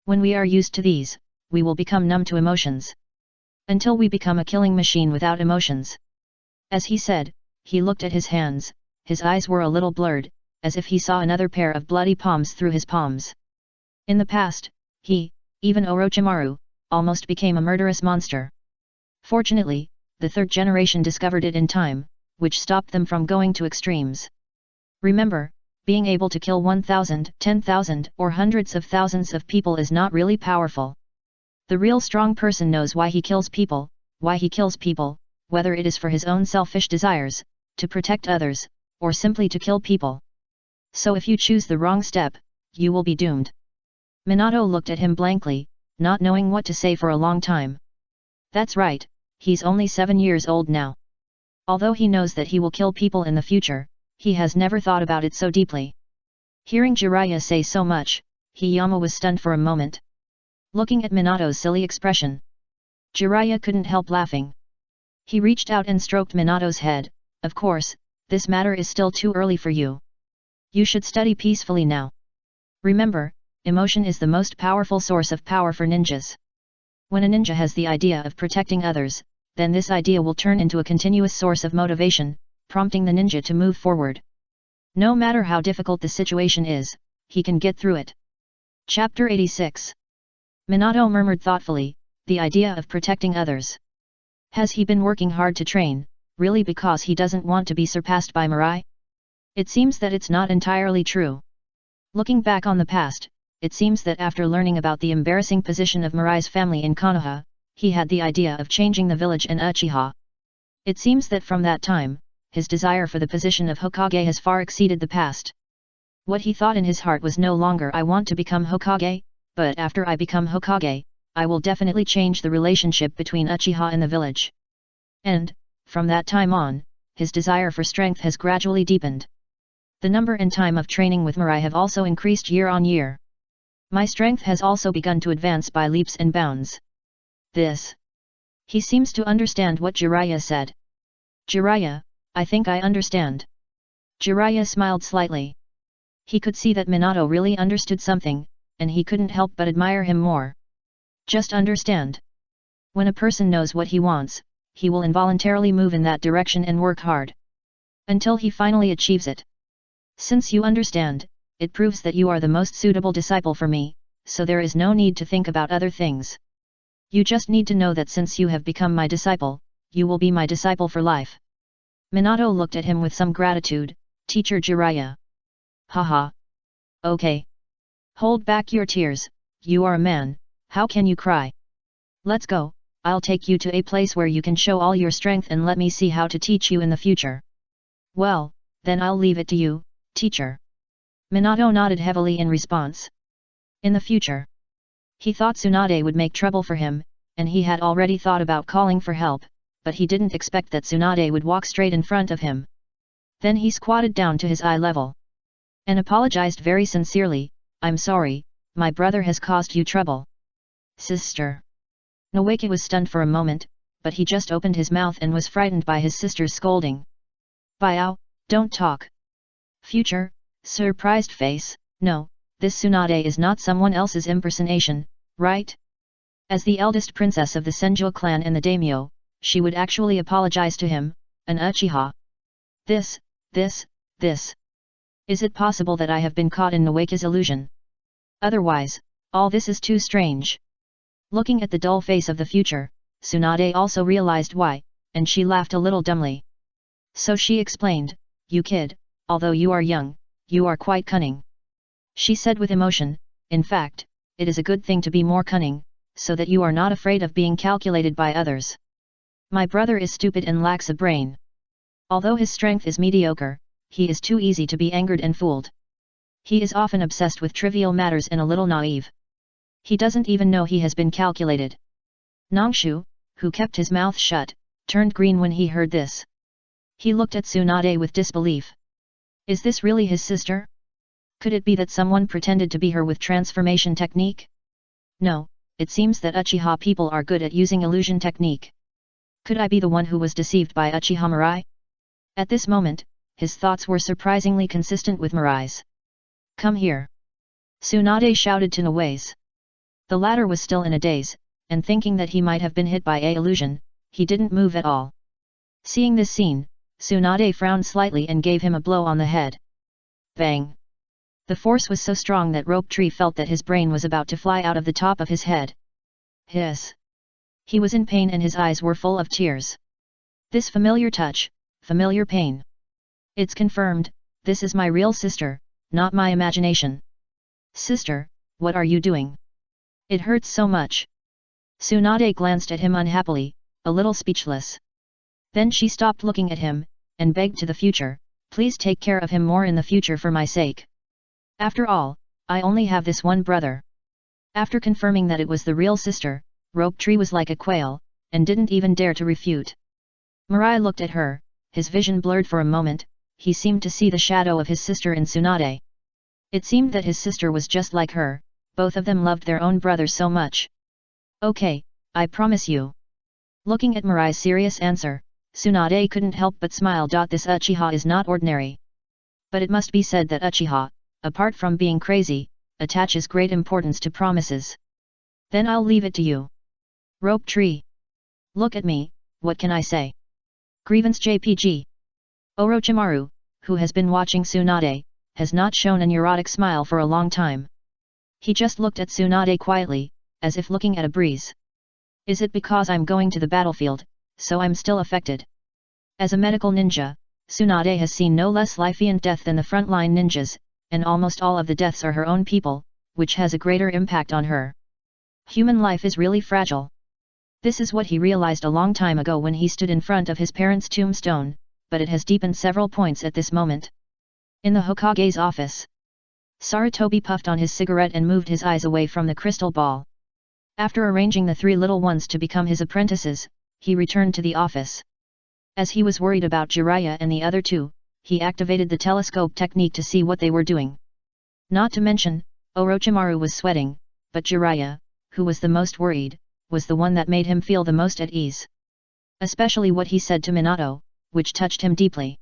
When we are used to these, we will become numb to emotions. Until we become a killing machine without emotions. As he said, he looked at his hands, his eyes were a little blurred, as if he saw another pair of bloody palms through his palms. In the past, he, even Orochimaru, almost became a murderous monster. Fortunately, the third generation discovered it in time, which stopped them from going to extremes. Remember, being able to kill 1,000, 10,000, or hundreds of thousands of people is not really powerful. The real strong person knows why he kills people, whether it is for his own selfish desires, to protect others, or simply to kill people. So if you choose the wrong step, you will be doomed. Minato looked at him blankly, not knowing what to say for a long time. That's right, he's only 7 years old now. Although he knows that he will kill people in the future, he has never thought about it so deeply. Hearing Jiraiya say so much, Hiyama was stunned for a moment. Looking at Minato's silly expression, Jiraiya couldn't help laughing. He reached out and stroked Minato's head. Of course, this matter is still too early for you. You should study peacefully now. Remember, emotion is the most powerful source of power for ninjas. When a ninja has the idea of protecting others, then this idea will turn into a continuous source of motivation, prompting the ninja to move forward. No matter how difficult the situation is, he can get through it. Chapter 86. Minato murmured thoughtfully, the idea of protecting others. Has he been working hard to train, really because he doesn't want to be surpassed by Mirai? It seems that it's not entirely true. Looking back on the past, it seems that after learning about the embarrassing position of Mirai's family in Konoha, he had the idea of changing the village and Uchiha. It seems that from that time, his desire for the position of Hokage has far exceeded the past. What he thought in his heart was no longer I want to become Hokage, but after I become Hokage, I will definitely change the relationship between Uchiha and the village. And, from that time on, his desire for strength has gradually deepened. The number and time of training with Mirai have also increased year on year. My strength has also begun to advance by leaps and bounds. This. He seems to understand what Jiraiya said. Jiraiya, I think I understand. Jiraiya smiled slightly. He could see that Minato really understood something, and he couldn't help but admire him more. Just understand. When a person knows what he wants, he will involuntarily move in that direction and work hard. Until he finally achieves it. Since you understand, it proves that you are the most suitable disciple for me, so there is no need to think about other things. You just need to know that since you have become my disciple, you will be my disciple for life. Minato looked at him with some gratitude, Teacher Jiraiya. Haha. Okay. Hold back your tears, you are a man, how can you cry? Let's go, I'll take you to a place where you can show all your strength and let me see how to teach you in the future. Well, then I'll leave it to you, teacher. Minato nodded heavily in response. In the future. He thought Tsunade would make trouble for him, and he had already thought about calling for help, but he didn't expect that Tsunade would walk straight in front of him. Then he squatted down to his eye level. And apologized very sincerely, I'm sorry, my brother has caused you trouble. Sister. Noeke was stunned for a moment, but he just opened his mouth and was frightened by his sister's scolding. Biao, don't talk. Future, surprised face, no, this Tsunade is not someone else's impersonation, right? As the eldest princess of the Senju clan and the daimyo, she would actually apologize to him, an Uchiha. This. Is it possible that I have been caught in Noeke's illusion? Otherwise, all this is too strange. Looking at the dull face of the future, Tsunade also realized why, and she laughed a little dumbly. So she explained, you kid, although you are young, you are quite cunning. She said with emotion, in fact, it is a good thing to be more cunning, so that you are not afraid of being calculated by others. My brother is stupid and lacks a brain. Although his strength is mediocre, he is too easy to be angered and fooled. He is often obsessed with trivial matters and a little naive. He doesn't even know he has been calculated. Nangshu, who kept his mouth shut, turned green when he heard this. He looked at Tsunade with disbelief. Is this really his sister? Could it be that someone pretended to be her with transformation technique? No, it seems that Uchiha people are good at using illusion technique. Could I be the one who was deceived by Uchiha Mirai? At this moment, his thoughts were surprisingly consistent with Mirai's. Come here. Tsunade shouted to Noe's. The latter was still in a daze, and thinking that he might have been hit by a illusion, he didn't move at all. Seeing this scene, Tsunade frowned slightly and gave him a blow on the head. Bang! The force was so strong that Rope Tree felt that his brain was about to fly out of the top of his head. Hiss! He was in pain and his eyes were full of tears. This familiar touch, familiar pain. It's confirmed, this is my real sister, not my imagination. Sister, what are you doing? It hurts so much. Tsunade glanced at him unhappily, a little speechless. Then she stopped looking at him, and begged to the future, please take care of him more in the future for my sake. After all, I only have this one brother. After confirming that it was the real sister, Rope Tree was like a quail, and didn't even dare to refute. Mirai looked at her, his vision blurred for a moment, he seemed to see the shadow of his sister in Tsunade. It seemed that his sister was just like her, both of them loved their own brother so much. Okay, I promise you. Looking at Mirai's serious answer, Tsunade couldn't help but smile. This Uchiha is not ordinary. But it must be said that Uchiha, apart from being crazy, attaches great importance to promises. Then I'll leave it to you. Rope tree. Look at me, what can I say? Grievance JPG. Orochimaru, who has been watching Tsunade, has not shown an erotic smile for a long time. He just looked at Tsunade quietly, as if looking at a breeze. Is it because I'm going to the battlefield, so I'm still affected? As a medical ninja, Tsunade has seen no less life-and death than the frontline ninjas, and almost all of the deaths are her own people, which has a greater impact on her. Human life is really fragile. This is what he realized a long time ago when he stood in front of his parents' tombstone, but it has deepened several points at this moment. In the Hokage's office, Sarutobi puffed on his cigarette and moved his eyes away from the crystal ball. After arranging the three little ones to become his apprentices, he returned to the office. As he was worried about Jiraiya and the other two, he activated the telescope technique to see what they were doing. Not to mention, Orochimaru was sweating, but Jiraiya, who was the most worried, was the one that made him feel the most at ease. Especially what he said to Minato, which touched him deeply.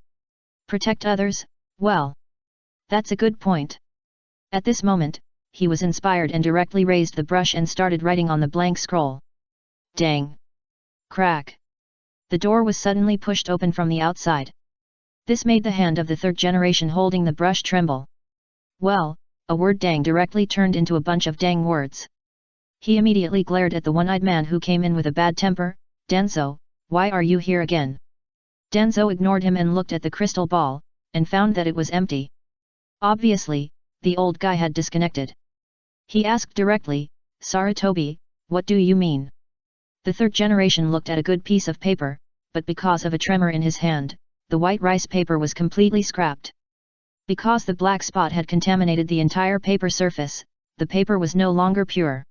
Protect others? Well, that's a good point. At this moment, he was inspired and directly raised the brush and started writing on the blank scroll. Dang! Crack! The door was suddenly pushed open from the outside. This made the hand of the third generation holding the brush tremble. Well, a word dang directly turned into a bunch of dang words. He immediately glared at the one-eyed man who came in with a bad temper. Denzo, why are you here again? Denzo ignored him and looked at the crystal ball, and found that it was empty. Obviously, the old guy had disconnected. He asked directly, Sarutobi, what do you mean? The third generation looked at a good piece of paper, but because of a tremor in his hand, the white rice paper was completely scrapped. Because the black spot had contaminated the entire paper surface, the paper was no longer pure.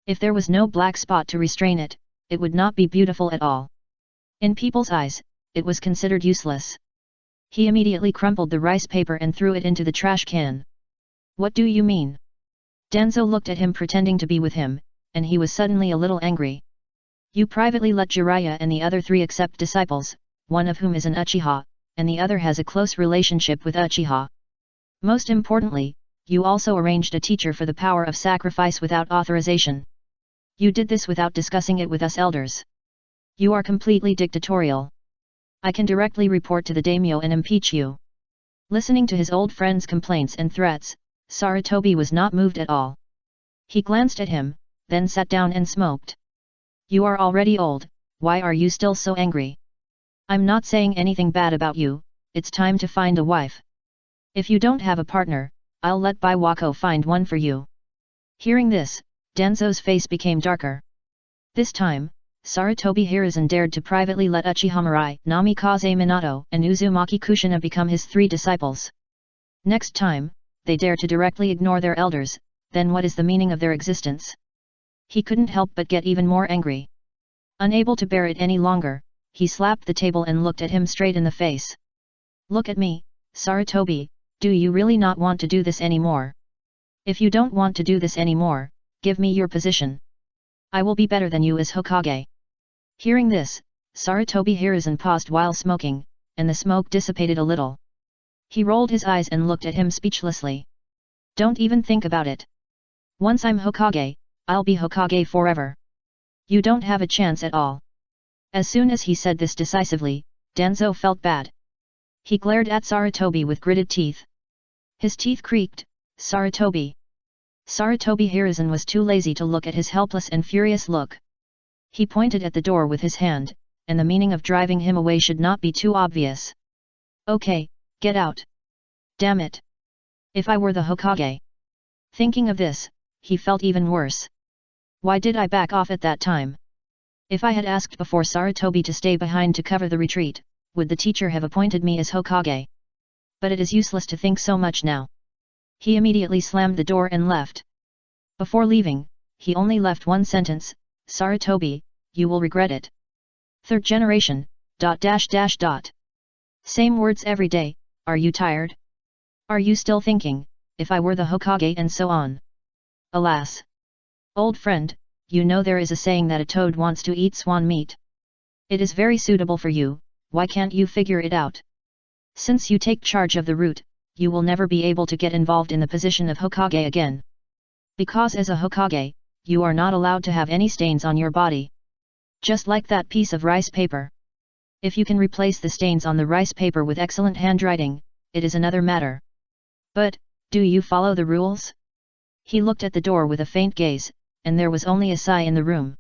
If there was no black spot to restrain it, it would not be beautiful at all. In people's eyes, it was considered useless. He immediately crumpled the rice paper and threw it into the trash can. What do you mean? Denzo looked at him pretending to be with him, and he was suddenly a little angry. You privately let Jiraiya and the other three accept disciples, one of whom is an Uchiha, and the other has a close relationship with Uchiha. Most importantly, you also arranged a teacher for the power of sacrifice without authorization. You did this without discussing it with us elders. You are completely dictatorial. I can directly report to the daimyo and impeach you. Listening to his old friend's complaints and threats, Sarutobi was not moved at all. He glanced at him, then sat down and smoked. You are already old, why are you still so angry? I'm not saying anything bad about you, it's time to find a wife. If you don't have a partner, I'll let Biwako find one for you. Hearing this, Denzo's face became darker. This time, Sarutobi Hiruzen dared to privately let Uchiha Mirai, Namikaze Minato, and Uzumaki Kushina become his three disciples. Next time, they dare to directly ignore their elders, then what is the meaning of their existence? He couldn't help but get even more angry. Unable to bear it any longer, he slapped the table and looked at him straight in the face. Look at me, Sarutobi, do you really not want to do this anymore? If you don't want to do this anymore, give me your position. I will be better than you as Hokage. Hearing this, Sarutobi Hiruzen paused while smoking, and the smoke dissipated a little. He rolled his eyes and looked at him speechlessly. Don't even think about it. Once I'm Hokage, I'll be Hokage forever. You don't have a chance at all. As soon as he said this decisively, Denzo felt bad. He glared at Sarutobi with gritted teeth. His teeth creaked. Sarutobi. Sarutobi Hiruzen was too lazy to look at his helpless and furious look. He pointed at the door with his hand, and the meaning of driving him away should not be too obvious. Okay, get out. Damn it. If I were the Hokage. Thinking of this, he felt even worse. Why did I back off at that time? If I had asked before Sarutobi to stay behind to cover the retreat, would the teacher have appointed me as Hokage? But it is useless to think so much now. He immediately slammed the door and left. Before leaving, he only left one sentence, Sarutobi, you will regret it. Third generation, ... Same words every day, are you tired? Are you still thinking, if I were the Hokage and so on? Alas! Old friend, you know there is a saying that a toad wants to eat swan meat. It is very suitable for you, why can't you figure it out? Since you take charge of the route, you will never be able to get involved in the position of Hokage again. Because as a Hokage, you are not allowed to have any stains on your body. Just like that piece of rice paper. If you can replace the stains on the rice paper with excellent handwriting, it is another matter. But, do you follow the rules? He looked at the door with a faint gaze, and there was only a sigh in the room.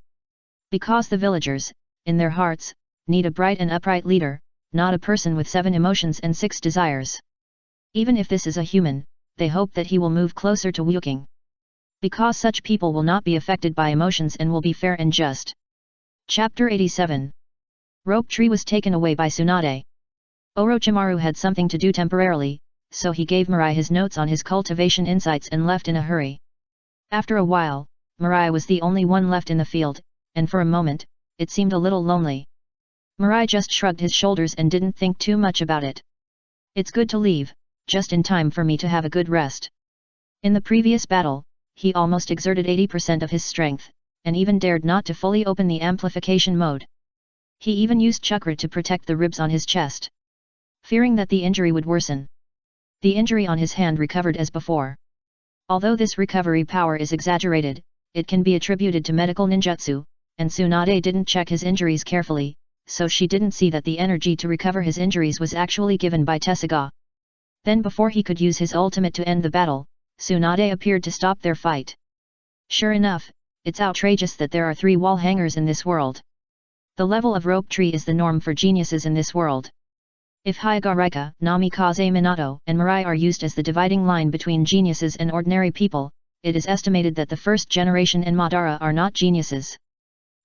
Because the villagers, in their hearts, need a bright and upright leader, not a person with 7 emotions and 6 desires. Even if this is a human, they hope that he will move closer to Wuking. Because such people will not be affected by emotions and will be fair and just. Chapter 87. Rope Tree was taken away by Tsunade. Orochimaru had something to do temporarily, so he gave Mirai his notes on his cultivation insights and left in a hurry. After a while, Mirai was the only one left in the field, and for a moment, it seemed a little lonely. Mirai just shrugged his shoulders and didn't think too much about it. It's good to leave, just in time for me to have a good rest. In the previous battle, he almost exerted 80% of his strength, and even dared not to fully open the amplification mode. He even used chakra to protect the ribs on his chest, fearing that the injury would worsen. The injury on his hand recovered as before. Although this recovery power is exaggerated, it can be attributed to medical ninjutsu, and Tsunade didn't check his injuries carefully, so she didn't see that the energy to recover his injuries was actually given by Tessaigan. Then before he could use his ultimate to end the battle, Tsunade appeared to stop their fight. Sure enough, it's outrageous that there are 3 wall hangers in this world. The level of Rope Tree is the norm for geniuses in this world. If Hyuga, Namikaze Minato and Mirai are used as the dividing line between geniuses and ordinary people, it is estimated that the first generation and Madara are not geniuses.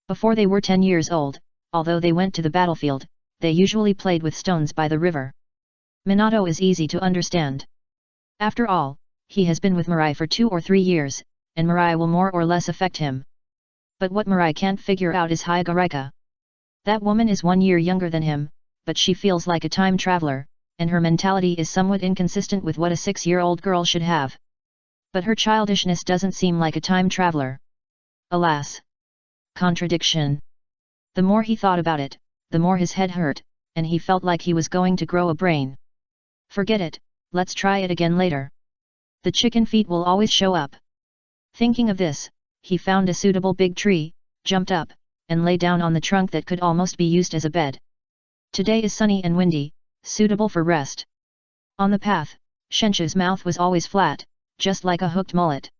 Before they were 10 years old, although they went to the battlefield, they usually played with stones by the river. Minato is easy to understand. After all, he has been with Mirai for 2 or 3 years, and Mirai will more or less affect him. But what Mirai can't figure out is Hyuga. That woman is 1 year younger than him, but she feels like a time traveler, and her mentality is somewhat inconsistent with what a 6-year-old girl should have. But her childishness doesn't seem like a time traveler. Alas! Contradiction. The more he thought about it, the more his head hurt, and he felt like he was going to grow a brain. Forget it, let's try it again later. The chicken feet will always show up. Thinking of this, he found a suitable big tree, jumped up, and lay down on the trunk that could almost be used as a bed. Today is sunny and windy, suitable for rest. On the path, Shenshu's mouth was always flat, just like a hooked mullet.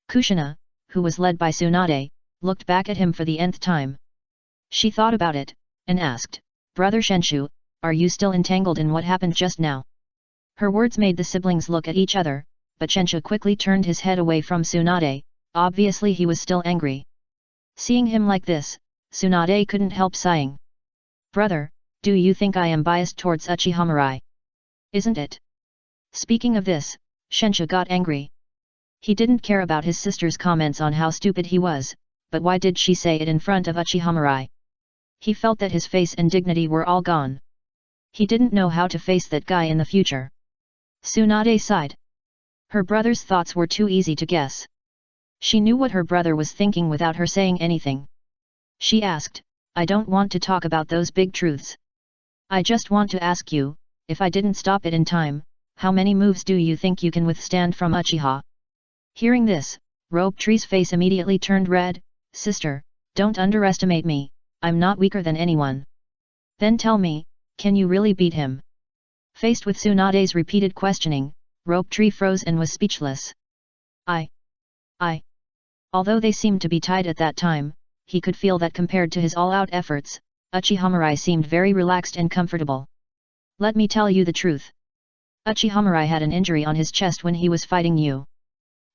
Kushina, who was led by Tsunade, looked back at him for the nth time. She thought about it, and asked, "Brother Shenshu, are you still entangled in what happened just now?" Her words made the siblings look at each other, but Shenshu quickly turned his head away from Tsunade, obviously he was still angry. Seeing him like this, Tsunade couldn't help sighing. "Brother, do you think I am biased towards Uchiha Mirai? Isn't it?" Speaking of this, Shenshu got angry. He didn't care about his sister's comments on how stupid he was, but why did she say it in front of Uchiha Mirai? He felt that his face and dignity were all gone. He didn't know how to face that guy in the future. Tsunade sighed. Her brother's thoughts were too easy to guess. She knew what her brother was thinking without her saying anything. She asked, "I don't want to talk about those big truths. I just want to ask you, if I didn't stop it in time, how many moves do you think you can withstand from Uchiha?" Hearing this, Rope Tree's face immediately turned red. "Sister, don't underestimate me, I'm not weaker than anyone." "Then tell me, can you really beat him?" Faced with Tsunade's repeated questioning, Rope Tree froze and was speechless. I. Although they seemed to be tied at that time, he could feel that compared to his all-out efforts, Uchiha Mirai seemed very relaxed and comfortable. "Let me tell you the truth. Uchiha Mirai had an injury on his chest when he was fighting you.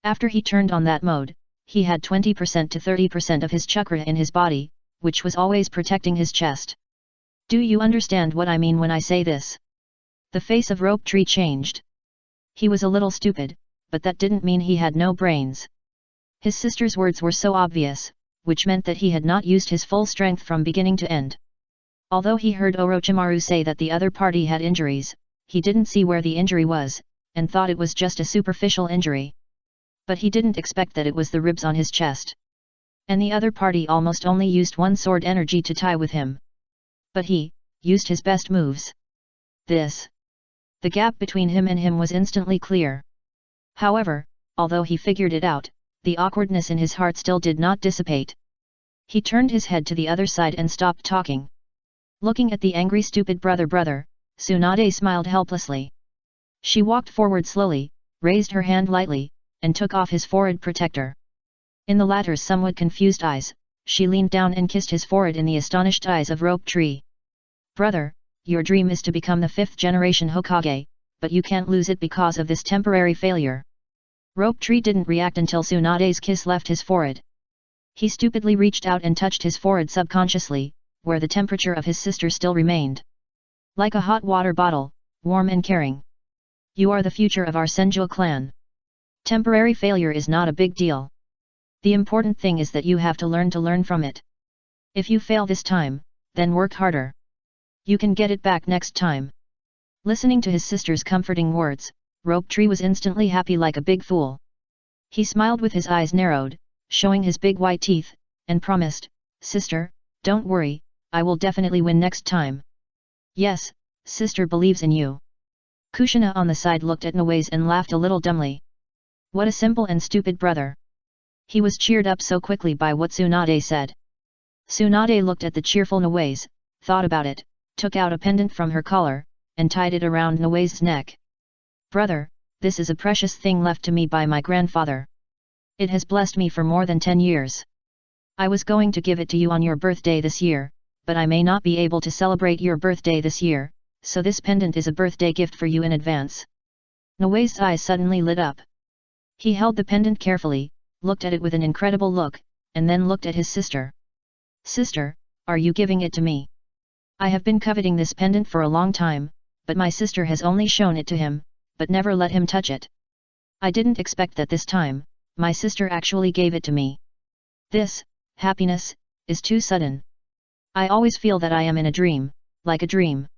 After he turned on that mode, he had 20% to 30% of his chakra in his body, which was always protecting his chest. Do you understand what I mean when I say this?" The face of Rope Tree changed. He was a little stupid, but that didn't mean he had no brains. His sister's words were so obvious, which meant that he had not used his full strength from beginning to end. Although he heard Orochimaru say that the other party had injuries, he didn't see where the injury was, and thought it was just a superficial injury. But he didn't expect that it was the ribs on his chest. And the other party almost only used one sword energy to tie with him. But he used his best moves. The gap between him and him was instantly clear. However, although he figured it out, the awkwardness in his heart still did not dissipate. He turned his head to the other side and stopped talking. Looking at the angry stupid brother, Tsunade smiled helplessly. She walked forward slowly, raised her hand lightly, and took off his forehead protector. In the latter's somewhat confused eyes, she leaned down and kissed his forehead in the astonished eyes of Rope Tree. Brother, your dream is to become the 5th generation Hokage, but you can't lose it because of this temporary failure. Rope Tree didn't react until Tsunade's kiss left his forehead. He stupidly reached out and touched his forehead subconsciously, where the temperature of his sister still remained. Like a hot water bottle, warm and caring. You are the future of our Senju clan. Temporary failure is not a big deal. The important thing is that you have to learn from it. If you fail this time, then work harder. You can get it back next time. Listening to his sister's comforting words, Rope Tree was instantly happy like a big fool. He smiled with his eyes narrowed, showing his big white teeth, and promised, "Sister, don't worry, I will definitely win next time." "Yes, sister believes in you." Kushina on the side looked at Noise and laughed a little dumbly. What a simple and stupid brother. He was cheered up so quickly by what Tsunade said. Tsunade looked at the cheerful Noise, thought about it, took out a pendant from her collar, and tied it around Noise's neck. "Brother, this is a precious thing left to me by my grandfather. It has blessed me for more than 10 years. I was going to give it to you on your birthday this year, but I may not be able to celebrate your birthday this year, so this pendant is a birthday gift for you in advance." Noise's eyes suddenly lit up. He held the pendant carefully, looked at it with an incredible look, and then looked at his sister. "Sister, are you giving it to me? I have been coveting this pendant for a long time, but my sister has only shown it to him, but never let him touch it. I didn't expect that this time, my sister actually gave it to me. This, happiness, is too sudden. I always feel that I am in a dream, like a dream.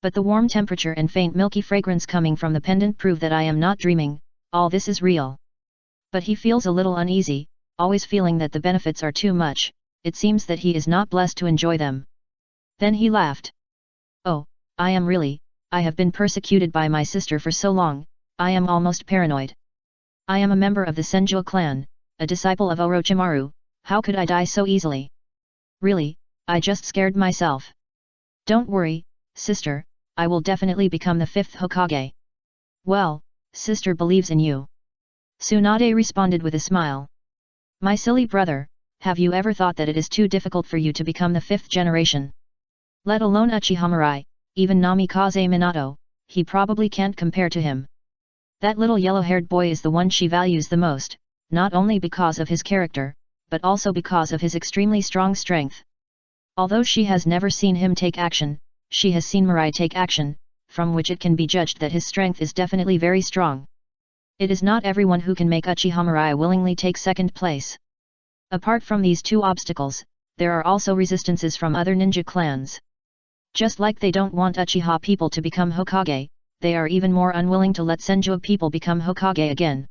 But the warm temperature and faint milky fragrance coming from the pendant prove that I am not dreaming, all this is real." But he feels a little uneasy, always feeling that the benefits are too much, it seems that he is not blessed to enjoy them. Then he laughed. "Oh, I have been persecuted by my sister for so long, I am almost paranoid. I am a member of the Senju clan, a disciple of Orochimaru, how could I die so easily? Really, I just scared myself. Don't worry, sister, I will definitely become the 5th Hokage." "Well, sister believes in you." Tsunade responded with a smile. "My silly brother, have you ever thought that it is too difficult for you to become the 5th generation? Let alone Uchiha Mirai, even Namikaze Minato, he probably can't compare to him. That little yellow-haired boy is the one she values the most, not only because of his character, but also because of his extremely strong strength. Although she has never seen him take action, she has seen Mirai take action, from which it can be judged that his strength is definitely very strong. It is not everyone who can make Uchiha Mirai willingly take second place. Apart from these two obstacles, there are also resistances from other ninja clans. Just like they don't want Uchiha people to become Hokage, they are even more unwilling to let Senju people become Hokage again.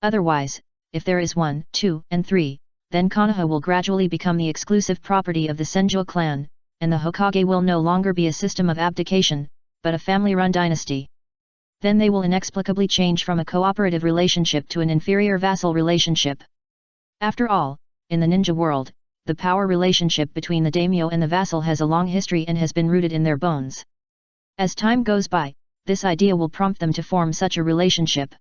Otherwise, if there is 1, 2, and 3, then Konoha will gradually become the exclusive property of the Senju clan, and the Hokage will no longer be a system of abdication, but a family-run dynasty. Then they will inexplicably change from a cooperative relationship to an inferior vassal relationship. After all, in the ninja world, the power relationship between the daimyo and the vassal has a long history and has been rooted in their bones. As time goes by, this idea will prompt them to form such a relationship.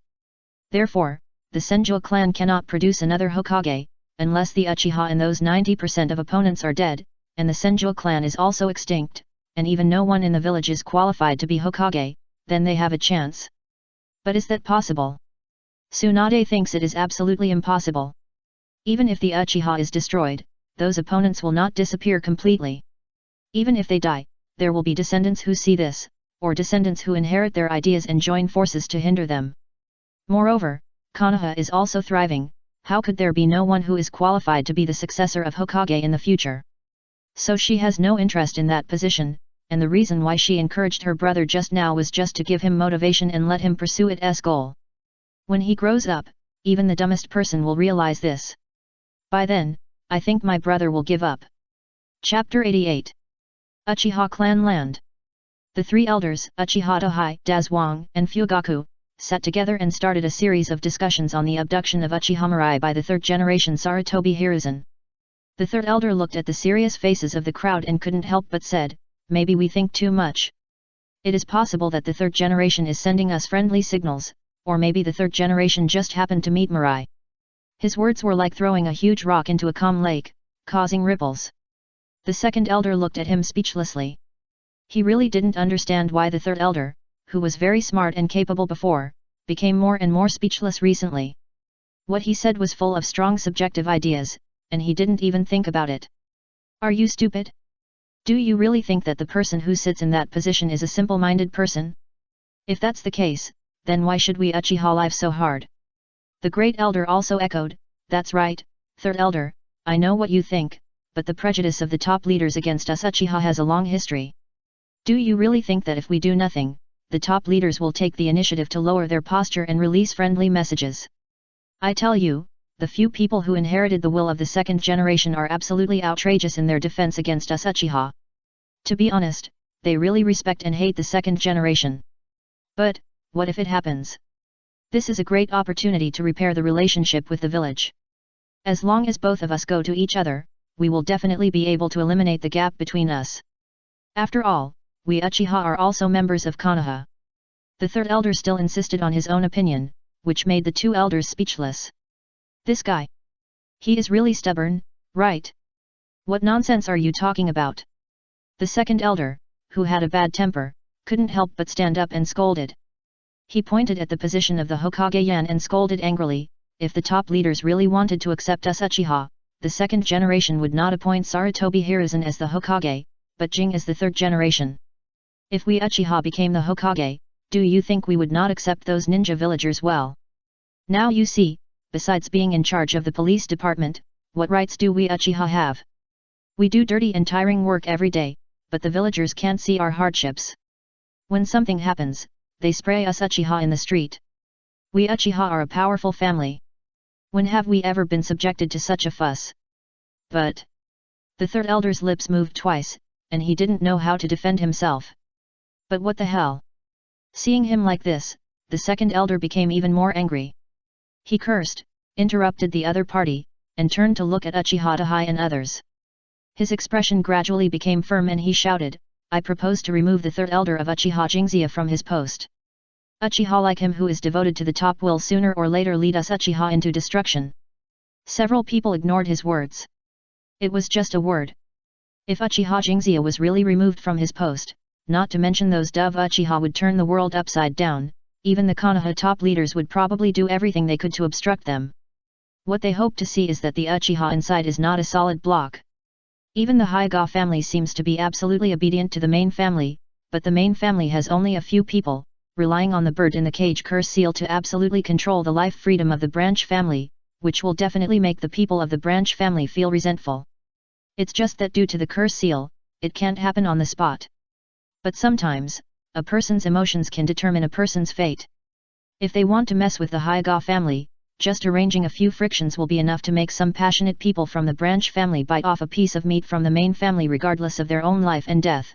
Therefore, the Senju clan cannot produce another Hokage, unless the Uchiha and those 90% of opponents are dead, and the Senju clan is also extinct, and even no one in the village is qualified to be Hokage, then they have a chance. But is that possible? Tsunade thinks it is absolutely impossible. Even if the Uchiha is destroyed, those opponents will not disappear completely. Even if they die, there will be descendants who see this, or descendants who inherit their ideas and join forces to hinder them. Moreover, Konoha is also thriving, how could there be no one who is qualified to be the successor of Hokage in the future? So she has no interest in that position, and the reason why she encouraged her brother just now was just to give him motivation and let him pursue its goal. When he grows up, even the dumbest person will realize this. By then, I think my brother will give up. Chapter 88. Uchiha clan land. The three elders, Uchiha Tohei, Dazwang, and Fugaku, sat together and started a series of discussions on the abduction of Uchiha Mirai by the third-generation Sarutobi Hiruzen. The third elder looked at the serious faces of the crowd and couldn't help but said, "Maybe we think too much. It is possible that the third generation is sending us friendly signals, or maybe the third generation just happened to meet Mirai." His words were like throwing a huge rock into a calm lake, causing ripples. The second elder looked at him speechlessly. He really didn't understand why the third elder, who was very smart and capable before, became more and more speechless recently. What he said was full of strong subjective ideas, and he didn't even think about it. Are you stupid? Do you really think that the person who sits in that position is a simple-minded person? If that's the case, then why should we Uchiha live so hard? The great elder also echoed, "That's right, third elder, I know what you think, but the prejudice of the top leaders against us Uchiha has a long history. Do you really think that if we do nothing, the top leaders will take the initiative to lower their posture and release friendly messages? I tell you, the few people who inherited the will of the second generation are absolutely outrageous in their defense against us Uchiha. To be honest, they really respect and hate the second generation. But, what if it happens? This is a great opportunity to repair the relationship with the village. As long as both of us go to each other, we will definitely be able to eliminate the gap between us. After all, we Uchiha are also members of Konoha." The third elder still insisted on his own opinion, which made the two elders speechless. This guy. He is really stubborn, right? What nonsense are you talking about? The second elder, who had a bad temper, couldn't help but stand up and scolded. He pointed at the position of the Hokage-yan and scolded angrily, "If the top leaders really wanted to accept us Uchiha, the second generation would not appoint Sarutobi Hiruzen as the Hokage, but Jing as the third generation. If we Uchiha became the Hokage, do you think we would not accept those ninja villagers well? Now you see, besides being in charge of the police department, what rights do we Uchiha have? We do dirty and tiring work every day, but the villagers can't see our hardships. When something happens, they spray us Uchiha in the street. We Uchiha are a powerful family. When have we ever been subjected to such a fuss?" But the third elder's lips moved twice, and he didn't know how to defend himself. But what the hell? Seeing him like this, the second elder became even more angry. He cursed, interrupted the other party, and turned to look at Uchiha Tohei and others. His expression gradually became firm and he shouted, "I propose to remove the third elder of Uchiha Jingzia from his post. Uchiha like him who is devoted to the top will sooner or later lead us Uchiha into destruction." Several people ignored his words. It was just a word. If Uchiha Jingzia was really removed from his post, not to mention those Dove Uchiha would turn the world upside down, even the Konoha top leaders would probably do everything they could to obstruct them. What they hope to see is that the Uchiha inside is not a solid block. Even the Hyuga family seems to be absolutely obedient to the main family, but the main family has only a few people, relying on the bird in the cage curse seal to absolutely control the life freedom of the branch family, which will definitely make the people of the branch family feel resentful. It's just that due to the curse seal, it can't happen on the spot. But sometimes, a person's emotions can determine a person's fate. If they want to mess with the Hyuga family, just arranging a few frictions will be enough to make some passionate people from the branch family bite off a piece of meat from the main family regardless of their own life and death.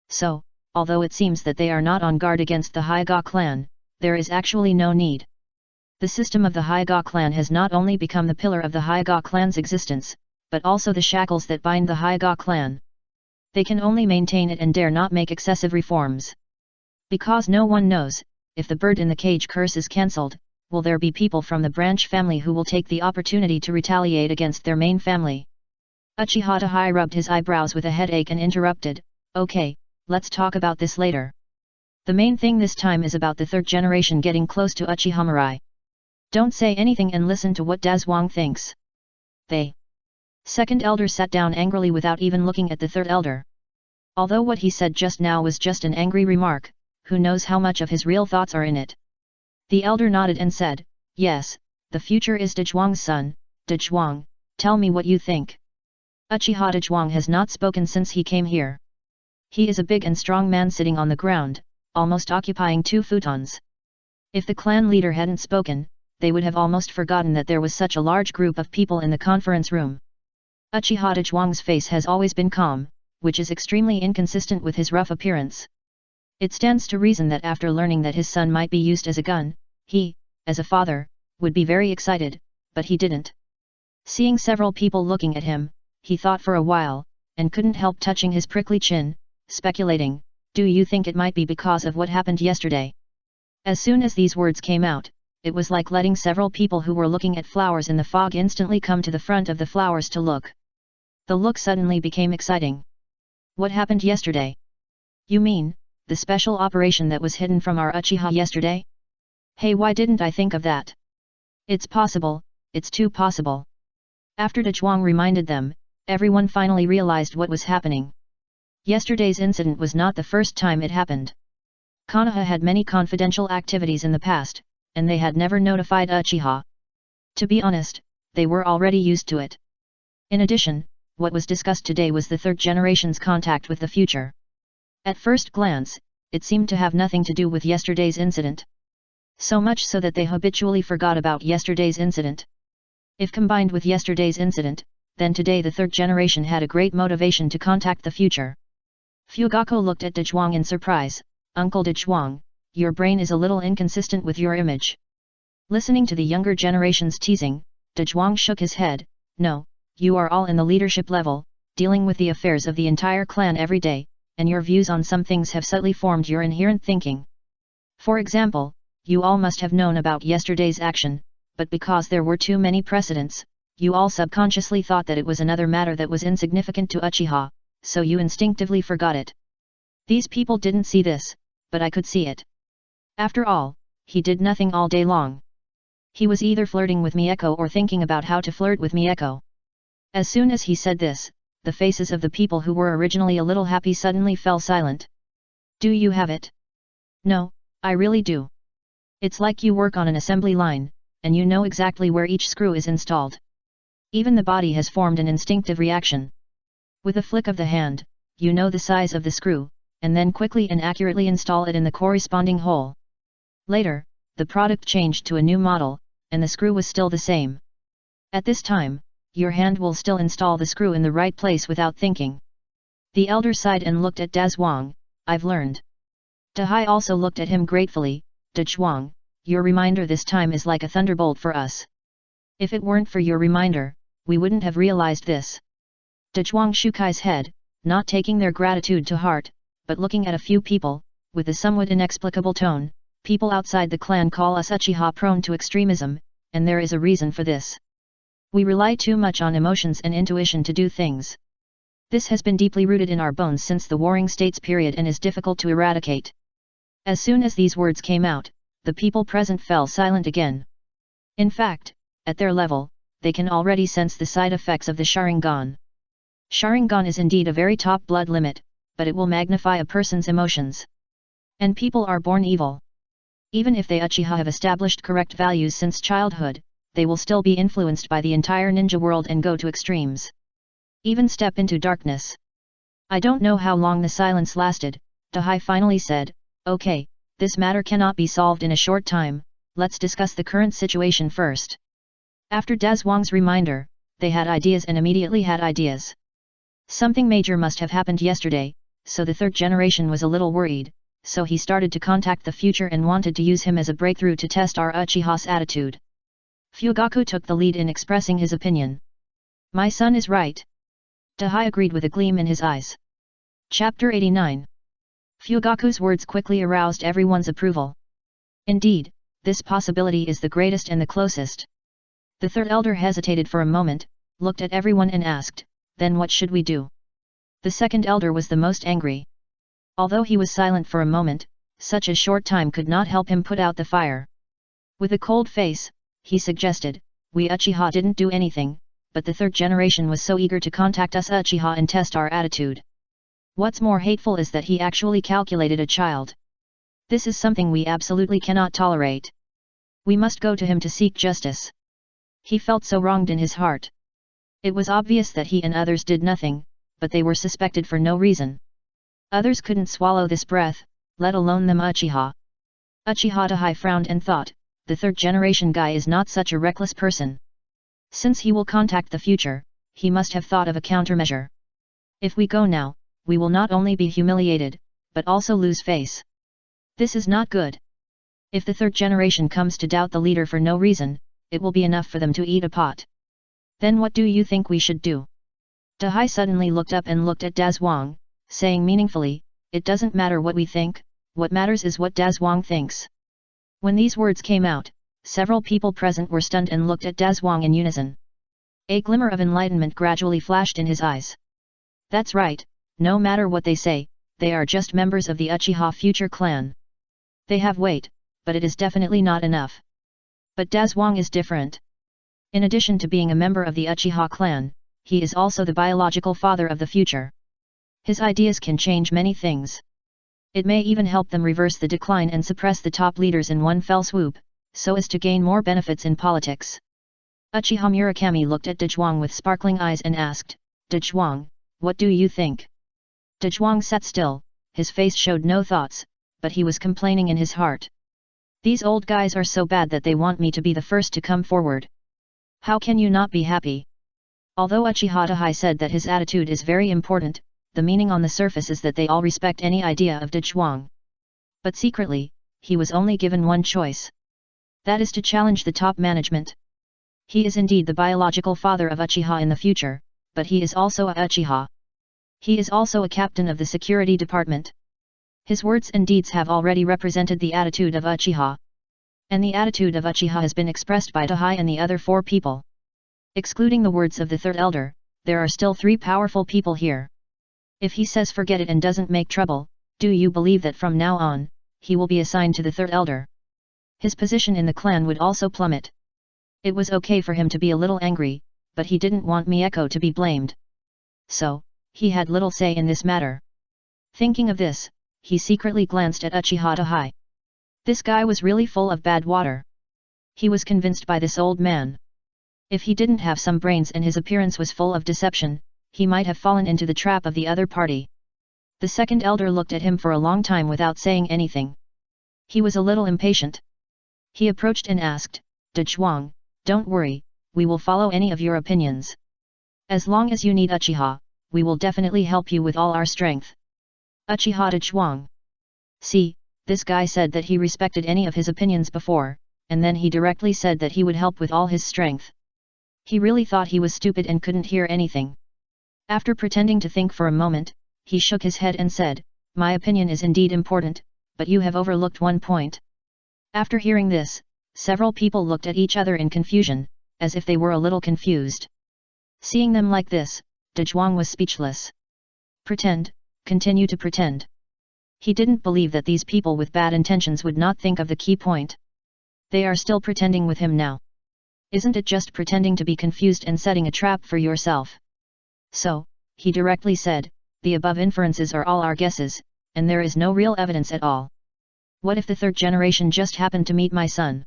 So, although it seems that they are not on guard against the Hyuga clan, there is actually no need. The system of the Hyuga clan has not only become the pillar of the Hyuga clan's existence, but also the shackles that bind the Hyuga clan. They can only maintain it and dare not make excessive reforms. Because no one knows, if the bird in the cage curse is cancelled, will there be people from the branch family who will take the opportunity to retaliate against their main family. Uchiha Tohei rubbed his eyebrows with a headache and interrupted, "Okay, let's talk about this later. The main thing this time is about the third generation getting close to Uchiha Mirai. Don't say anything and listen to what Dazwang thinks." They. Second elder sat down angrily without even looking at the third elder. Although what he said just now was just an angry remark, who knows how much of his real thoughts are in it. The elder nodded and said, "Yes, the future is Dazwang's son. Dazwang, tell me what you think." Uchiha Dazwang has not spoken since he came here. He is a big and strong man sitting on the ground, almost occupying 2 futons. If the clan leader hadn't spoken, they would have almost forgotten that there was such a large group of people in the conference room. Uchiha Dazwang's face has always been calm, which is extremely inconsistent with his rough appearance. It stands to reason that after learning that his son might be used as a gun, he, as a father, would be very excited, but he didn't. Seeing several people looking at him, he thought for a while, and couldn't help touching his prickly chin, speculating, "Do you think it might be because of what happened yesterday?" As soon as these words came out, it was like letting several people who were looking at flowers in the fog instantly come to the front of the flowers to look. The look suddenly became exciting. "What happened yesterday? You mean, the special operation that was hidden from our Uchiha yesterday? Hey, why didn't I think of that? It's possible, it's too possible." After De Zhuang reminded them, everyone finally realized what was happening. Yesterday's incident was not the first time it happened. Konoha had many confidential activities in the past, and they had never notified Uchiha. To be honest, they were already used to it. In addition, what was discussed today was the third generation's contact with the future. At first glance, it seemed to have nothing to do with yesterday's incident. So much so that they habitually forgot about yesterday's incident. If combined with yesterday's incident, then today the third generation had a great motivation to contact the future. Fugaku looked at De Zhuang in surprise. "Uncle De Zhuang, your brain is a little inconsistent with your image." Listening to the younger generation's teasing, De Zhuang shook his head. "No, you are all in the leadership level, dealing with the affairs of the entire clan every day, and your views on some things have subtly formed your inherent thinking. For example, you all must have known about yesterday's action, but because there were too many precedents, you all subconsciously thought that it was another matter that was insignificant to Uchiha, so you instinctively forgot it. These people didn't see this, but I could see it. After all, he did nothing all day long. He was either flirting with Mieko or thinking about how to flirt with Mieko." As soon as he said this, the faces of the people who were originally a little happy suddenly fell silent. "Do you have it?" "No, I really do. It's like you work on an assembly line, and you know exactly where each screw is installed. Even the body has formed an instinctive reaction. With a flick of the hand, you know the size of the screw, and then quickly and accurately install it in the corresponding hole. Later, the product changed to a new model, and the screw was still the same. At this time, your hand will still install the screw in the right place without thinking." The elder sighed and looked at De Zhuang. "I've learned." Dahai also looked at him gratefully. "De Zhuang, your reminder this time is like a thunderbolt for us. If it weren't for your reminder, we wouldn't have realized this." De Zhuang shook his head, not taking their gratitude to heart, but looking at a few people, with a somewhat inexplicable tone. "People outside the clan call us Uchiha prone to extremism, and there is a reason for this. We rely too much on emotions and intuition to do things. This has been deeply rooted in our bones since the Warring States period and is difficult to eradicate." As soon as these words came out, the people present fell silent again. In fact, at their level, they can already sense the side effects of the Sharingan. Sharingan is indeed a very top blood limit, but it will magnify a person's emotions. And people are born evil. Even if they Uchiha have established correct values since childhood, they will still be influenced by the entire ninja world and go to extremes. Even step into darkness. "I don't know how long the silence lasted. Dahai finally said, "Okay, this matter cannot be solved in a short time, let's discuss the current situation first." After De Zhuang's reminder, they had ideas and immediately had ideas. Something major must have happened yesterday, so the third generation was a little worried, so he started to contact the future and wanted to use him as a breakthrough to test our Uchiha's attitude. Fugaku took the lead in expressing his opinion. "My son is right." Dahai agreed with a gleam in his eyes. Chapter 89. Fugaku's words quickly aroused everyone's approval. Indeed, this possibility is the greatest and the closest. The third elder hesitated for a moment, looked at everyone and asked, "Then what should we do?" The second elder was the most angry. Although he was silent for a moment, such a short time could not help him put out the fire. With a cold face, he suggested, "We Uchiha didn't do anything, but the third generation was so eager to contact us Uchiha and test our attitude. What's more hateful is that he actually calculated a child. This is something we absolutely cannot tolerate. We must go to him to seek justice." He felt so wronged in his heart. It was obvious that he and others did nothing, but they were suspected for no reason. Others couldn't swallow this breath, let alone them Uchiha. Uchiha Dahai frowned and thought, the third generation guy is not such a reckless person. Since he will contact the future, he must have thought of a countermeasure. If we go now, we will not only be humiliated, but also lose face. This is not good. If the third generation comes to doubt the leader for no reason, it will be enough for them to eat a pot. Then what do you think we should do? Dahai suddenly looked up and looked at Dazwang, saying meaningfully, it doesn't matter what we think, what matters is what Dazwang thinks. When these words came out, several people present were stunned and looked at Dazwang in unison. A glimmer of enlightenment gradually flashed in his eyes. That's right, no matter what they say, they are just members of the Uchiha future clan. They have weight, but it is definitely not enough. But Dazwang is different. In addition to being a member of the Uchiha clan, he is also the biological father of the future. His ideas can change many things. It may even help them reverse the decline and suppress the top leaders in one fell swoop, so as to gain more benefits in politics. Uchiha Murakami looked at Dazwang with sparkling eyes and asked, Dazwang, what do you think? Dazwang sat still, his face showed no thoughts, but he was complaining in his heart. These old guys are so bad that they want me to be the first to come forward. How can you not be happy? Although Uchiha Dahai said that his attitude is very important, the meaning on the surface is that they all respect any idea of Dazwang. But secretly, he was only given one choice. That is to challenge the top management. He is indeed the biological father of Uchiha in the future, but he is also a Uchiha. He is also a captain of the security department. His words and deeds have already represented the attitude of Uchiha. And the attitude of Uchiha has been expressed by Dahai and the other 4 people. Excluding the words of the third elder, there are still 3 powerful people here. If he says forget it and doesn't make trouble, do you believe that from now on, he will be assigned to the third elder? His position in the clan would also plummet. It was okay for him to be a little angry, but he didn't want Mieko to be blamed. So, he had little say in this matter. Thinking of this, he secretly glanced at Uchiha Dahai. This guy was really full of bad water. He was convinced by this old man. If he didn't have some brains and his appearance was full of deception, he might have fallen into the trap of the other party. The second elder looked at him for a long time without saying anything. He was a little impatient. He approached and asked, Dazwang, don't worry, we will follow any of your opinions. As long as you need Uchiha, we will definitely help you with all our strength. Uchiha Dazwang. See, this guy said that he respected any of his opinions before, and then he directly said that he would help with all his strength. He really thought he was stupid and couldn't hear anything. After pretending to think for a moment, he shook his head and said, my opinion is indeed important, but you have overlooked one point. After hearing this, several people looked at each other in confusion, as if they were a little confused. Seeing them like this, Dazwang was speechless. Pretend, continue to pretend. He didn't believe that these people with bad intentions would not think of the key point. They are still pretending with him now. Isn't it just pretending to be confused and setting a trap for yourself? So, he directly said, the above inferences are all our guesses, and there is no real evidence at all. What if the third generation just happened to meet my son?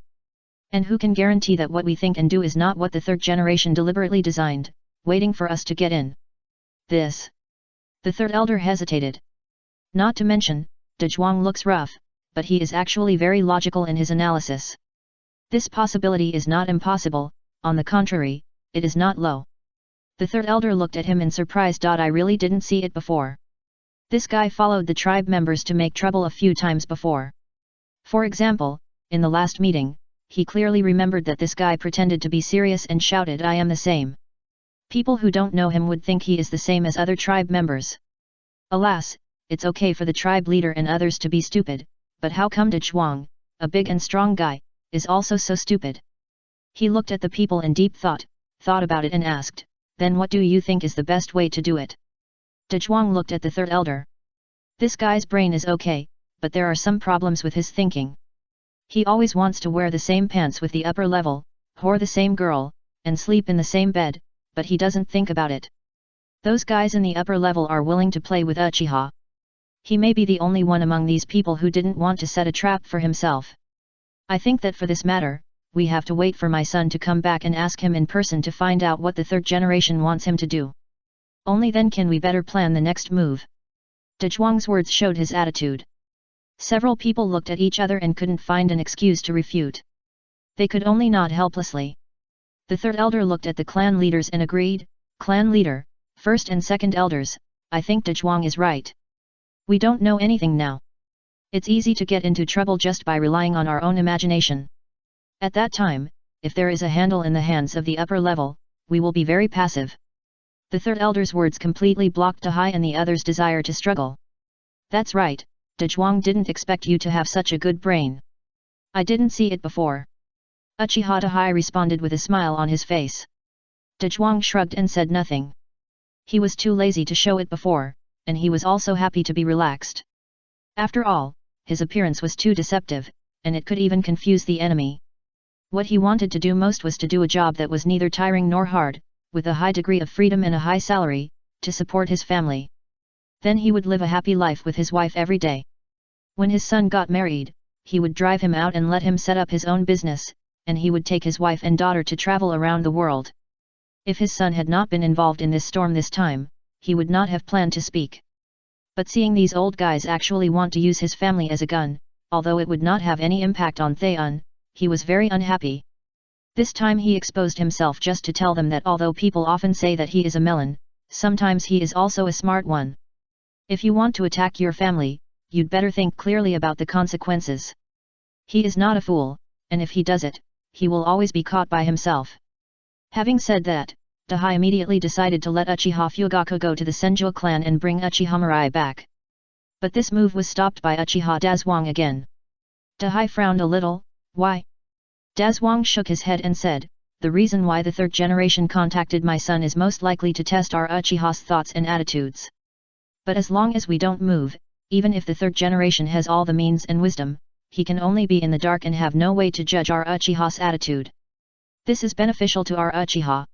And who can guarantee that what we think and do is not what the third generation deliberately designed, waiting for us to get in? This. The third elder hesitated. Not to mention, Dazwang looks rough, but he is actually very logical in his analysis. This possibility is not impossible, on the contrary, it is not low. The third elder looked at him in surprise. I really didn't see it before. This guy followed the tribe members to make trouble a few times before. For example, in the last meeting, he clearly remembered that this guy pretended to be serious and shouted, I am the same. People who don't know him would think he is the same as other tribe members. Alas, it's okay for the tribe leader and others to be stupid, but how come Dazwang, a big and strong guy, is also so stupid? He looked at the people in deep thought about it and asked, then what do you think is the best way to do it? Dazwang looked at the third elder. This guy's brain is okay, but there are some problems with his thinking. He always wants to wear the same pants with the upper level, whore the same girl, and sleep in the same bed, but he doesn't think about it. Those guys in the upper level are willing to play with Uchiha. He may be the only one among these people who didn't want to set a trap for himself. I think that for this matter, we have to wait for my son to come back and ask him in person to find out what the third generation wants him to do. Only then can we better plan the next move. Dazwang's words showed his attitude. Several people looked at each other and couldn't find an excuse to refute. They could only nod helplessly. The third elder looked at the clan leaders and agreed, Clan leader, first and second elders, I think Dezhuang is right. We don't know anything now. It's easy to get into trouble just by relying on our own imagination. At that time, if there is a handle in the hands of the upper level, we will be very passive. The third elder's words completely blocked Dahai and the other's desire to struggle. That's right, Dezhuang didn't expect you to have such a good brain. I didn't see it before. Uchiha Dahai responded with a smile on his face. Dezhuang shrugged and said nothing. He was too lazy to show it before, and he was also happy to be relaxed. After all, his appearance was too deceptive, and it could even confuse the enemy. What he wanted to do most was to do a job that was neither tiring nor hard, with a high degree of freedom and a high salary, to support his family. Then he would live a happy life with his wife every day. When his son got married, he would drive him out and let him set up his own business, and he would take his wife and daughter to travel around the world. If his son had not been involved in this storm this time, he would not have planned to speak. But seeing these old guys actually want to use his family as a gun, although it would not have any impact on Thaeun, he was very unhappy. This time he exposed himself just to tell them that although people often say that he is a melon, sometimes he is also a smart one. If you want to attack your family, you'd better think clearly about the consequences. He is not a fool, and if he does it, he will always be caught by himself. Having said that, Dahai immediately decided to let Uchiha Fugaku go to the Senju clan and bring Uchiha Mirai back. But this move was stopped by Uchiha Dezhuang again. Dahai frowned a little. Why? Dezhuang shook his head and said, the reason why the third generation contacted my son is most likely to test our Uchiha's thoughts and attitudes. But as long as we don't move, even if the third generation has all the means and wisdom, he can only be in the dark and have no way to judge our Uchiha's attitude. This is beneficial to our Uchiha.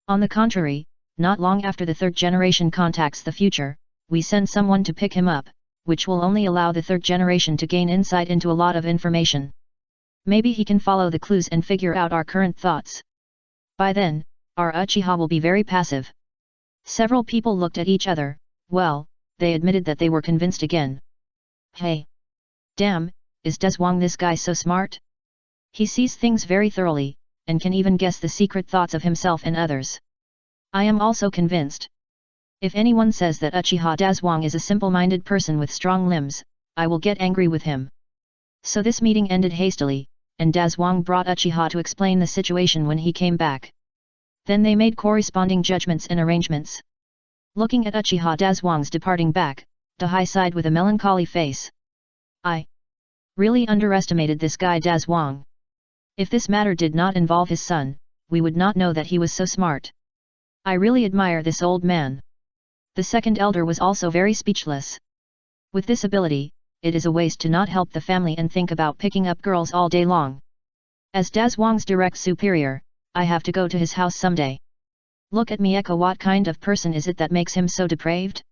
On the contrary, not long after the third generation contacts the future, we send someone to pick him up, which will only allow the third generation to gain insight into a lot of information. Maybe he can follow the clues and figure out our current thoughts. By then, our Uchiha will be very passive. Several people looked at each other. Well, they admitted that they were convinced again. Hey! Damn, is Dezhuang this guy so smart? He sees things very thoroughly, and can even guess the secret thoughts of himself and others. I am also convinced. If anyone says that Uchiha Dezhuang is a simple-minded person with strong limbs, I will get angry with him. So this meeting ended hastily, and Dezhuang brought Uchiha to explain the situation when he came back. Then they made corresponding judgments and arrangements. Looking at Uchiha Dezhuang's departing back, Dahai sighed with a melancholy face. I really underestimated this guy Dezhuang. If this matter did not involve his son, we would not know that he was so smart. I really admire this old man. The second elder was also very speechless. With this ability, it is a waste to not help the family and think about picking up girls all day long. As Dezhuang's direct superior, I have to go to his house someday. Look at Mieko, what kind of person is it that makes him so depraved?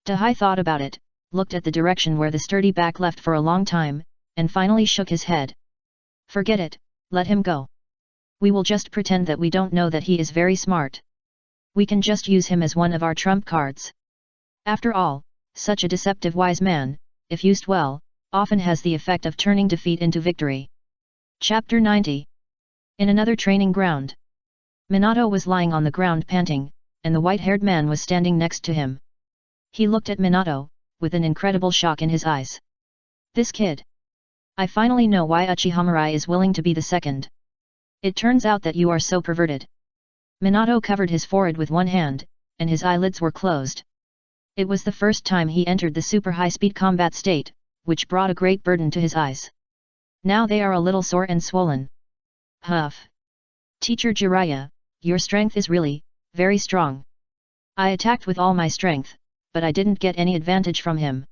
Dahai thought about it, looked at the direction where the sturdy back left for a long time, and finally shook his head. Forget it, let him go. We will just pretend that we don't know that he is very smart. We can just use him as one of our trump cards. After all, such a deceptive wise man, if used well, often has the effect of turning defeat into victory. Chapter 90. In another training ground. Minato was lying on the ground panting, and the white-haired man was standing next to him. He looked at Minato, with an incredible shock in his eyes. This kid. I finally know why Uchiha Mirai is willing to be the second. It turns out that you are so perverted. Minato covered his forehead with one hand, and his eyelids were closed. It was the first time he entered the super high-speed combat state, which brought a great burden to his eyes. Now they are a little sore and swollen. Huff. Teacher Jiraiya, your strength is really, very strong. I attacked with all my strength, but I didn't get any advantage from him.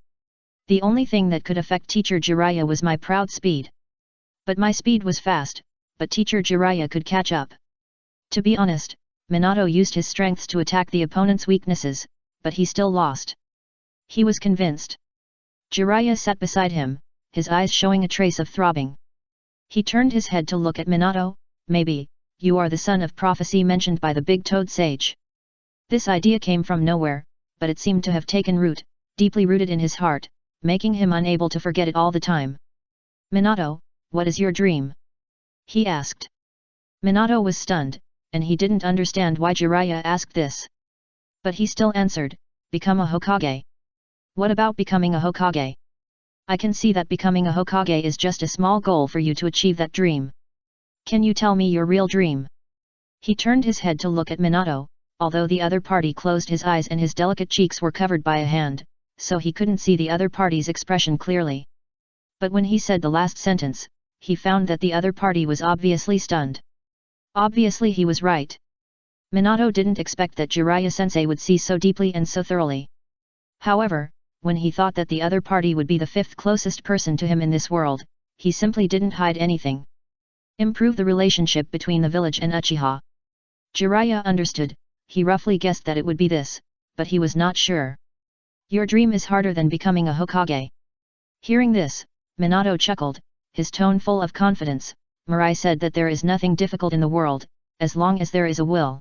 The only thing that could affect Teacher Jiraiya was my proud speed. But my speed was fast, but Teacher Jiraiya could catch up. To be honest, Minato used his strengths to attack the opponent's weaknesses, but he still lost. He was convinced. Jiraiya sat beside him, his eyes showing a trace of throbbing. He turned his head to look at Minato. Maybe, you are the son of prophecy mentioned by the big toad sage. This idea came from nowhere, but it seemed to have taken root, deeply rooted in his heart, making him unable to forget it all the time. Minato, what is your dream? He asked. Minato was stunned, and he didn't understand why Jiraiya asked this. But he still answered, become a Hokage. What about becoming a Hokage? I can see that becoming a Hokage is just a small goal for you to achieve that dream. Can you tell me your real dream? He turned his head to look at Minato, although the other party closed his eyes and his delicate cheeks were covered by a hand, so he couldn't see the other party's expression clearly. But when he said the last sentence, he found that the other party was obviously stunned. Obviously he was right. Minato didn't expect that Jiraiya-sensei would see so deeply and so thoroughly. However, when he thought that the other party would be the fifth closest person to him in this world, he simply didn't hide anything. Improve the relationship between the village and Uchiha. Jiraiya understood, he roughly guessed that it would be this, but he was not sure. Your dream is harder than becoming a Hokage. Hearing this, Minato chuckled, his tone full of confidence. Mirai said that there is nothing difficult in the world, as long as there is a will.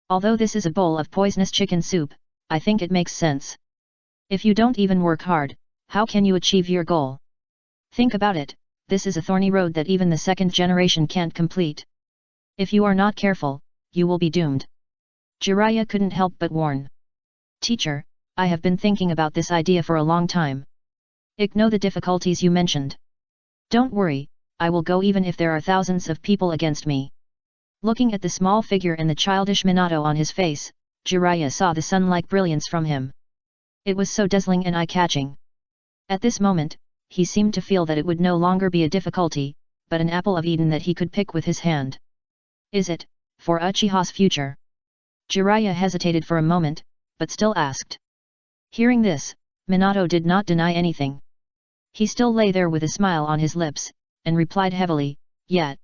Although this is a bowl of poisonous chicken soup, I think it makes sense. If you don't even work hard, how can you achieve your goal? Think about it, this is a thorny road that even the second generation can't complete. If you are not careful, you will be doomed. Jiraiya couldn't help but warn. Teacher, I have been thinking about this idea for a long time. Ignore the difficulties you mentioned. Don't worry, I will go even if there are thousands of people against me. Looking at the small figure and the childish Minato on his face, Jiraiya saw the sun-like brilliance from him. It was so dazzling and eye-catching. At this moment, he seemed to feel that it would no longer be a difficulty, but an apple of Eden that he could pick with his hand. Is it, for Uchiha's future? Jiraiya hesitated for a moment, but still asked. Hearing this, Minato did not deny anything. He still lay there with a smile on his lips, and replied heavily, "Yet.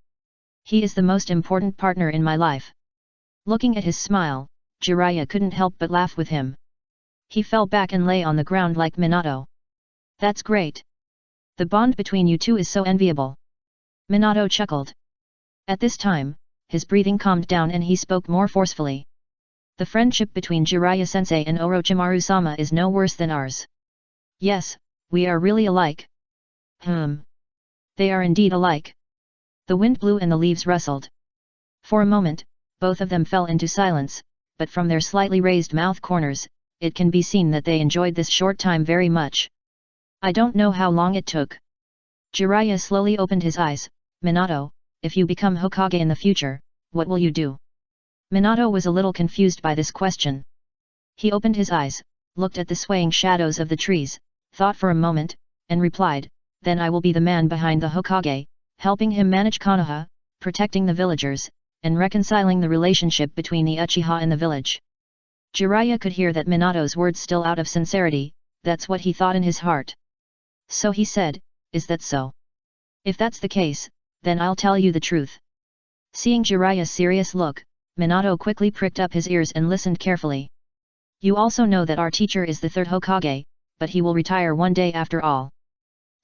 He is the most important partner in my life." Looking at his smile, Jiraiya couldn't help but laugh with him. He fell back and lay on the ground like Minato. That's great. The bond between you two is so enviable. Minato chuckled. At this time, his breathing calmed down and he spoke more forcefully. The friendship between Jiraiya-sensei and Orochimaru-sama is no worse than ours. Yes, we are really alike. They are indeed alike. The wind blew and the leaves rustled. For a moment, both of them fell into silence, but from their slightly raised mouth corners, it can be seen that they enjoyed this short time very much. I don't know how long it took. Jiraiya slowly opened his eyes. Minato, if you become Hokage in the future, what will you do? Minato was a little confused by this question. He opened his eyes, looked at the swaying shadows of the trees, thought for a moment, and replied, then I will be the man behind the Hokage, helping him manage Konoha, protecting the villagers, and reconciling the relationship between the Uchiha and the village. Jiraiya could hear that Minato's words still out of sincerity, that's what he thought in his heart. So he said, is that so? If that's the case, then I'll tell you the truth. Seeing Jiraiya's serious look, Minato quickly pricked up his ears and listened carefully. You also know that our teacher is the third Hokage, but he will retire one day after all.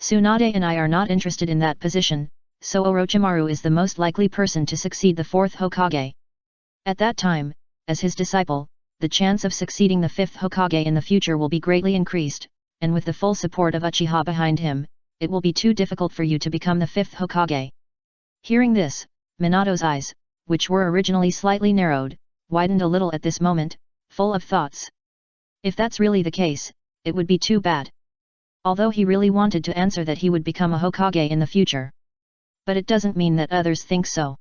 Tsunade and I are not interested in that position, so Orochimaru is the most likely person to succeed the fourth Hokage. At that time, as his disciple, the chance of succeeding the fifth Hokage in the future will be greatly increased, and with the full support of Uchiha behind him, it will be too difficult for you to become the fifth Hokage. Hearing this, Minato's eyes, which were originally slightly narrowed, widened a little at this moment, full of thoughts. If that's really the case, it would be too bad. Although he really wanted to answer that he would become a Hokage in the future. But it doesn't mean that others think so.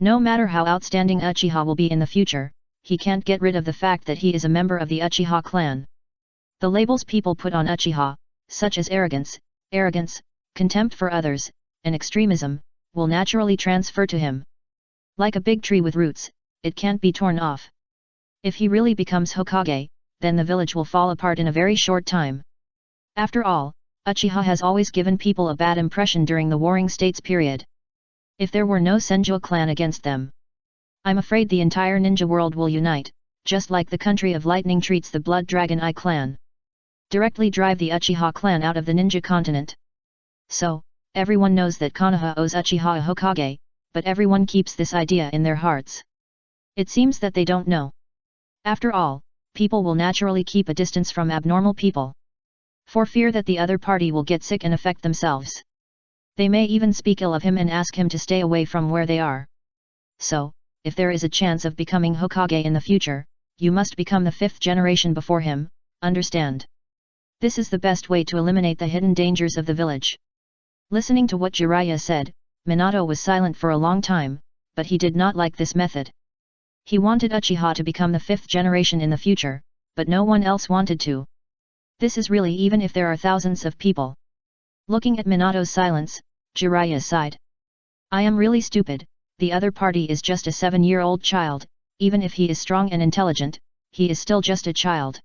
No matter how outstanding Uchiha will be in the future, he can't get rid of the fact that he is a member of the Uchiha clan. The labels people put on Uchiha, such as arrogance, contempt for others, and extremism, will naturally transfer to him. Like a big tree with roots, it can't be torn off. If he really becomes Hokage, then the village will fall apart in a very short time. After all, Uchiha has always given people a bad impression during the Warring States period. If there were no Senju clan against them, I'm afraid the entire ninja world will unite, just like the country of lightning treats the Blood Dragon Eye clan. Directly drive the Uchiha clan out of the ninja continent. So, everyone knows that Konoha owes Uchiha a Hokage, but everyone keeps this idea in their hearts. It seems that they don't know. After all, people will naturally keep a distance from abnormal people, for fear that the other party will get sick and affect themselves. They may even speak ill of him and ask him to stay away from where they are. So, if there is a chance of becoming Hokage in the future, you must become the fifth generation before him, understand? This is the best way to eliminate the hidden dangers of the village. Listening to what Jiraiya said, Minato was silent for a long time, but he did not like this method. He wanted Uchiha to become the 5th generation in the future, but no one else wanted to. This is really even if there are thousands of people. Looking at Minato's silence, Jiraiya sighed. I am really stupid, the other party is just a 7-year-old child, even if he is strong and intelligent, he is still just a child.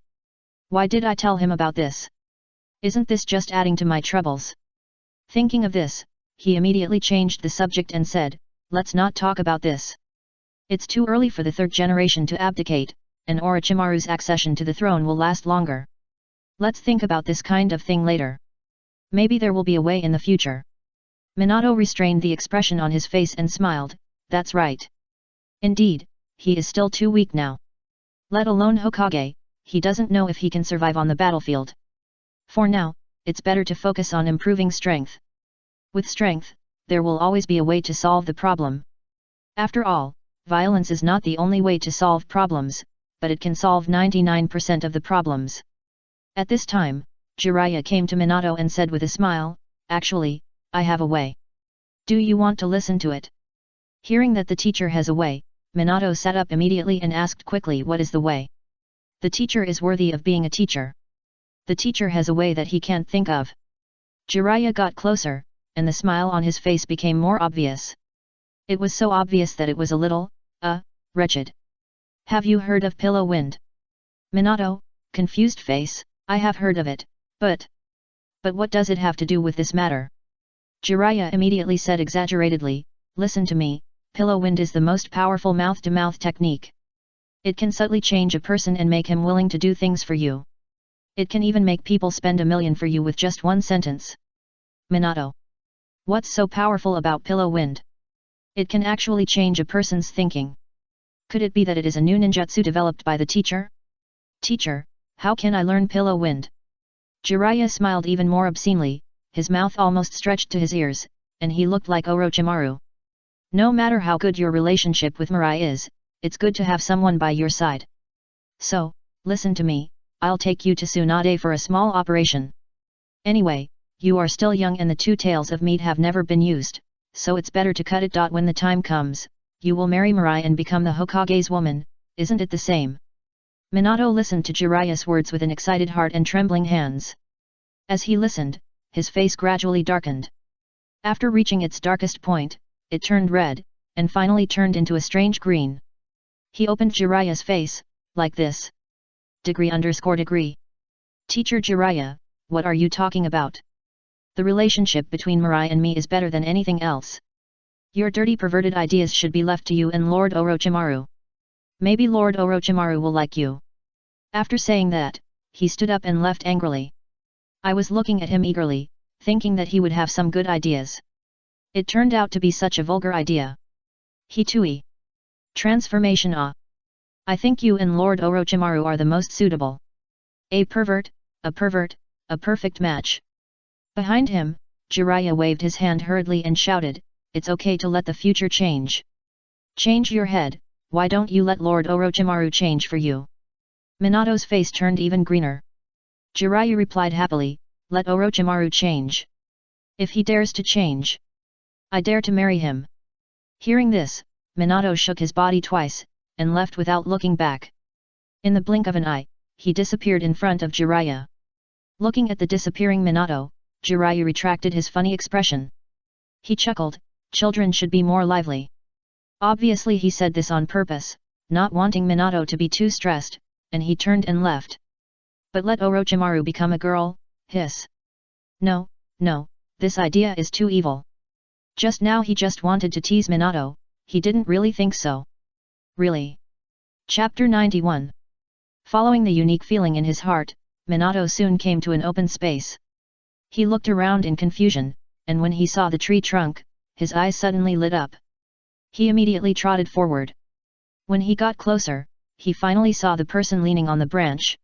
Why did I tell him about this? Isn't this just adding to my troubles? Thinking of this, he immediately changed the subject and said, let's not talk about this. It's too early for the 3rd generation to abdicate, and Orochimaru's accession to the throne will last longer. Let's think about this kind of thing later. Maybe there will be a way in the future. Minato restrained the expression on his face and smiled, that's right. Indeed, he is still too weak now. Let alone Hokage, he doesn't know if he can survive on the battlefield. For now, it's better to focus on improving strength. With strength, there will always be a way to solve the problem. After all, violence is not the only way to solve problems, but it can solve 99% of the problems. At this time, Jiraiya came to Minato and said with a smile, actually, I have a way. Do you want to listen to it? Hearing that the teacher has a way, Minato sat up immediately and asked quickly, what is the way? The teacher is worthy of being a teacher. The teacher has a way that he can't think of. Jiraiya got closer, and the smile on his face became more obvious. It was so obvious that it was a little, wretched. Have you heard of pillow wind? Minato, confused face, I have heard of it, but what does it have to do with this matter? Jiraiya immediately said exaggeratedly, listen to me, pillow wind is the most powerful mouth-to-mouth technique. It can subtly change a person and make him willing to do things for you. It can even make people spend $1 million for you with just one sentence. Minato. What's so powerful about pillow wind? It can actually change a person's thinking. Could it be that it is a new ninjutsu developed by the teacher? Teacher, how can I learn pillow wind? Jiraiya smiled even more obscenely, his mouth almost stretched to his ears, and he looked like Orochimaru. No matter how good your relationship with Mirai is, it's good to have someone by your side. So, listen to me, I'll take you to Tsunade for a small operation. Anyway, you are still young and the 2 tails of meat have never been used, so it's better to cut it. When the time comes, you will marry Mirai and become the Hokage's woman, isn't it the same? Minato listened to Jiraiya's words with an excited heart and trembling hands. As he listened, his face gradually darkened. After reaching its darkest point, it turned red, and finally turned into a strange green. He opened Jiraiya's face, like this. Degree. Teacher Jiraiya, what are you talking about? The relationship between Mirai and me is better than anything else. Your dirty perverted ideas should be left to you and Lord Orochimaru. Maybe Lord Orochimaru will like you. After saying that, he stood up and left angrily. I was looking at him eagerly, thinking that he would have some good ideas. It turned out to be such a vulgar idea. Hitui. Transformation. I think you and Lord Orochimaru are the most suitable. A pervert, a perfect match. Behind him, Jiraiya waved his hand hurriedly and shouted, it's okay to let the future change. Change your head, why don't you let Lord Orochimaru change for you? Minato's face turned even greener. Jiraiya replied happily, let Orochimaru change. If he dares to change, I dare to marry him. Hearing this, Minato shook his body twice, and left without looking back. In the blink of an eye, he disappeared in front of Jiraiya. Looking at the disappearing Minato, Jiraiya retracted his funny expression. He chuckled, children should be more lively. Obviously he said this on purpose, not wanting Minato to be too stressed, and he turned and left. But let Orochimaru become a girl, hiss. No, this idea is too evil. Just now he just wanted to tease Minato, he didn't really think so. Really? Chapter 91. Following the unique feeling in his heart, Minato soon came to an open space. He looked around in confusion, and when he saw the tree trunk, his eyes suddenly lit up. He immediately trotted forward. When he got closer, he finally saw the person leaning on the branch.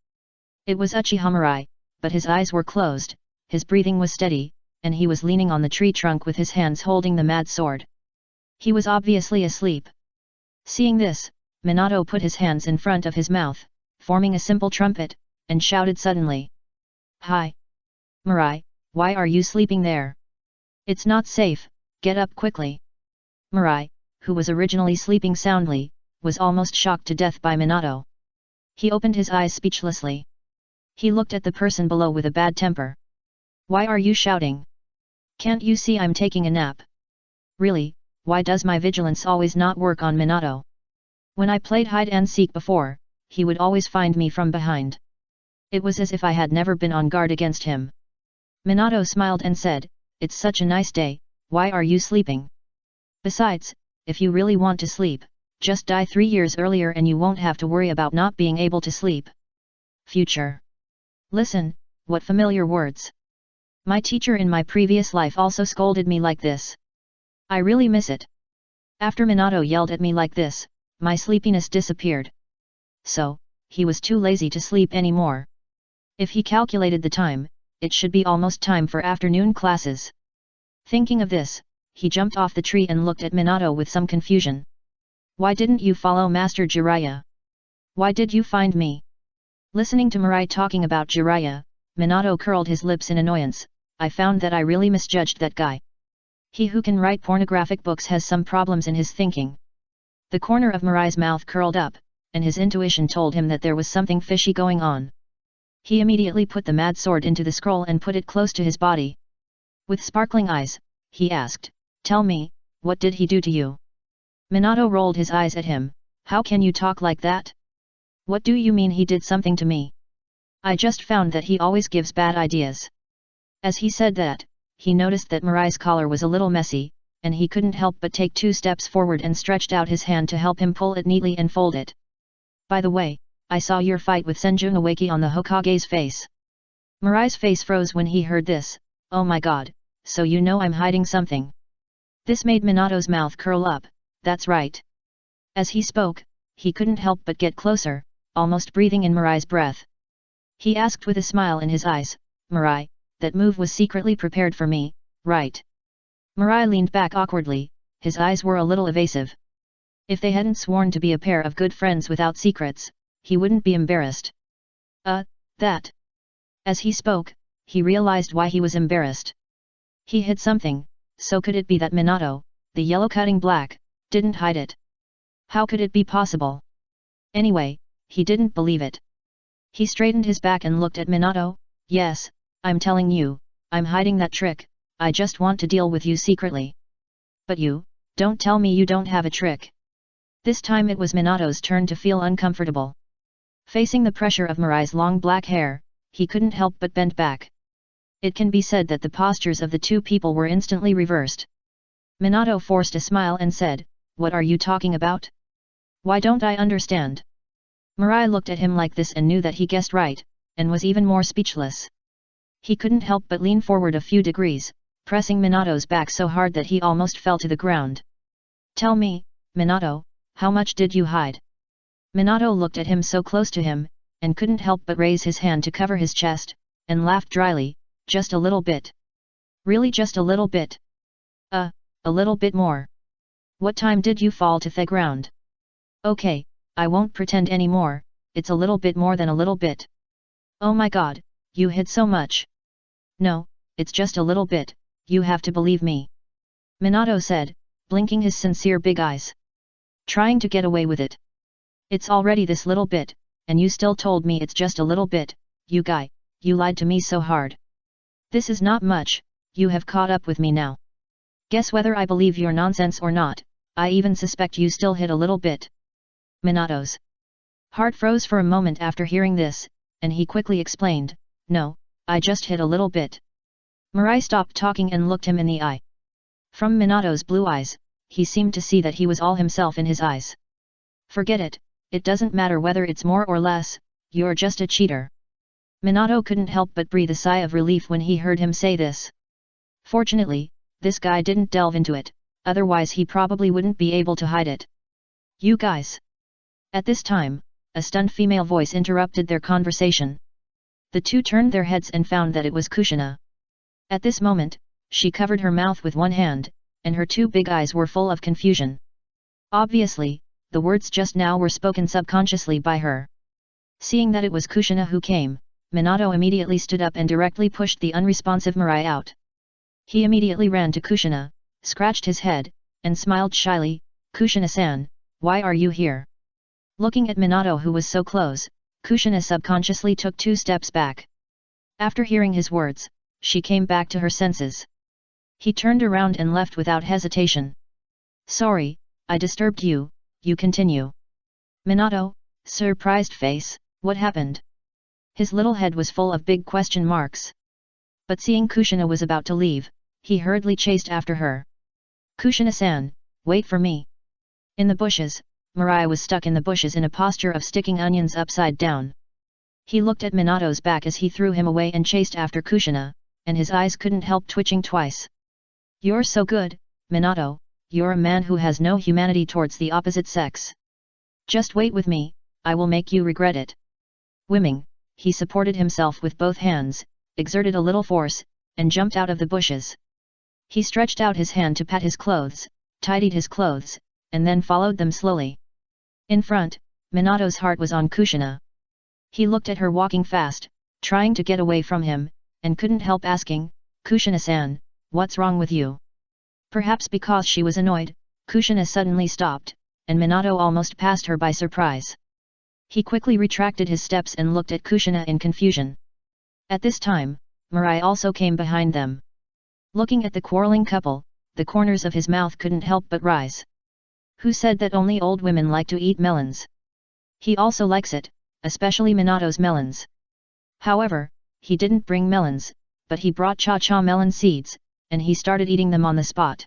It was Uchiha Mirai, but his eyes were closed, his breathing was steady, and he was leaning on the tree trunk with his hands holding the mad sword. He was obviously asleep. Seeing this, Minato put his hands in front of his mouth, forming a simple trumpet, and shouted suddenly. "Hi! Mirai, why are you sleeping there? It's not safe, get up quickly." Mirai, who was originally sleeping soundly, was almost shocked to death by Minato. He opened his eyes speechlessly. He looked at the person below with a bad temper. "Why are you shouting? Can't you see I'm taking a nap? Really, why does my vigilance always not work on Minato? When I played hide and seek before, he would always find me from behind. It was as if I had never been on guard against him." Minato smiled and said, "It's such a nice day, why are you sleeping? Besides, if you really want to sleep, just die 3 years earlier and you won't have to worry about not being able to sleep." Future. Listen, what familiar words. My teacher in my previous life also scolded me like this. I really miss it. After Minato yelled at me like this, my sleepiness disappeared. So, he was too lazy to sleep anymore. If he calculated the time, it should be almost time for afternoon classes. Thinking of this, he jumped off the tree and looked at Minato with some confusion. "Why didn't you follow Master Jiraiya? Why did you find me?" Listening to Mirai talking about Jiraiya, Minato curled his lips in annoyance. "I found that I really misjudged that guy. He who can write pornographic books has some problems in his thinking." The corner of Mirai's mouth curled up, and his intuition told him that there was something fishy going on. He immediately put the mad sword into the scroll and put it close to his body. With sparkling eyes, he asked, "Tell me, what did he do to you?" Minato rolled his eyes at him. "How can you talk like that? What do you mean he did something to me? I just found that he always gives bad ideas." As he said that, he noticed that Mirai's collar was a little messy, and he couldn't help but take 2 steps forward and stretched out his hand to help him pull it neatly and fold it. "By the way, I saw your fight with Senju Awaki on the Hokage's face." Mirai's face froze when he heard this. "Oh my god, so you know I'm hiding something." This made Minato's mouth curl up. "That's right." As he spoke, he couldn't help but get closer, almost breathing in Mirai's breath. He asked with a smile in his eyes, "Mirai, that move was secretly prepared for me, right?" Mirai leaned back awkwardly, his eyes were a little evasive. If they hadn't sworn to be a pair of good friends without secrets, he wouldn't be embarrassed. That. As he spoke, he realized why he was embarrassed. He hid something, so could it be that Minato, the yellow-cutting black, didn't hide it? How could it be possible? Anyway, he didn't believe it. He straightened his back and looked at Minato. "Yes, I'm telling you, I'm hiding that trick, I just want to deal with you secretly." "But you, don't tell me you don't have a trick." This time it was Minato's turn to feel uncomfortable. Facing the pressure of Mirai's long black hair, he couldn't help but bend back. It can be said that the postures of the two people were instantly reversed. Minato forced a smile and said, "What are you talking about? Why don't I understand?" Mirai looked at him like this and knew that he guessed right, and was even more speechless. He couldn't help but lean forward a few degrees, pressing Minato's back so hard that he almost fell to the ground. "Tell me, Minato, how much did you hide?" Minato looked at him so close to him, and couldn't help but raise his hand to cover his chest, and laughed dryly, "Just a little bit." "Really just a little bit?" A little bit more." "What time did you fall to the ground?" "Okay, I won't pretend anymore, it's a little bit more than a little bit." "Oh my god, you hid so much." "No, it's just a little bit, you have to believe me," Minato said, blinking his sincere big eyes. "Trying to get away with it. It's already this little bit, and you still told me it's just a little bit, you guy, you lied to me so hard. This is not much, you have caught up with me now. Guess whether I believe your nonsense or not, I even suspect you still hid a little bit." Minato's heart froze for a moment after hearing this, and he quickly explained, "No, I just hid a little bit." Mirai stopped talking and looked him in the eye. From Minato's blue eyes, he seemed to see that he was all himself in his eyes. "Forget it, it doesn't matter whether it's more or less, you're just a cheater." Minato couldn't help but breathe a sigh of relief when he heard him say this. Fortunately, this guy didn't delve into it, otherwise he probably wouldn't be able to hide it. "You guys!" At this time, a stunned female voice interrupted their conversation. The two turned their heads and found that it was Kushina. At this moment, she covered her mouth with one hand, and her two big eyes were full of confusion. Obviously, the words just now were spoken subconsciously by her. Seeing that it was Kushina who came, Minato immediately stood up and directly pushed the unresponsive Mirai out. He immediately ran to Kushina, scratched his head, and smiled shyly, "Kushina-san, why are you here?" Looking at Minato who was so close, Kushina subconsciously took 2 steps back. After hearing his words, she came back to her senses. He turned around and left without hesitation. "Sorry, I disturbed you," you continue. Minato, surprised face, what happened? His little head was full of big question marks. But seeing Kushina was about to leave, he hurriedly chased after her. "Kushina-san, wait for me." In the bushes, Mirai was stuck in the bushes in a posture of sticking onions upside down. He looked at Minato's back as he threw him away and chased after Kushina, and his eyes couldn't help twitching twice. "You're so good, Minato, you're a man who has no humanity towards the opposite sex. Just wait with me, I will make you regret it." Whimming, he supported himself with both hands, exerted a little force, and jumped out of the bushes. He stretched out his hand to pat his clothes, tidied his clothes, and then followed them slowly. In front, Minato's heart was on Kushina. He looked at her walking fast, trying to get away from him, and couldn't help asking, "Kushina-san, what's wrong with you?" Perhaps because she was annoyed, Kushina suddenly stopped, and Minato almost passed her by surprise. He quickly retracted his steps and looked at Kushina in confusion. At this time, Mirai also came behind them. Looking at the quarreling couple, the corners of his mouth couldn't help but rise. Who said that only old women like to eat melons? He also likes it, especially Minato's melons. However, he didn't bring melons, but he brought cha-cha melon seeds, and he started eating them on the spot.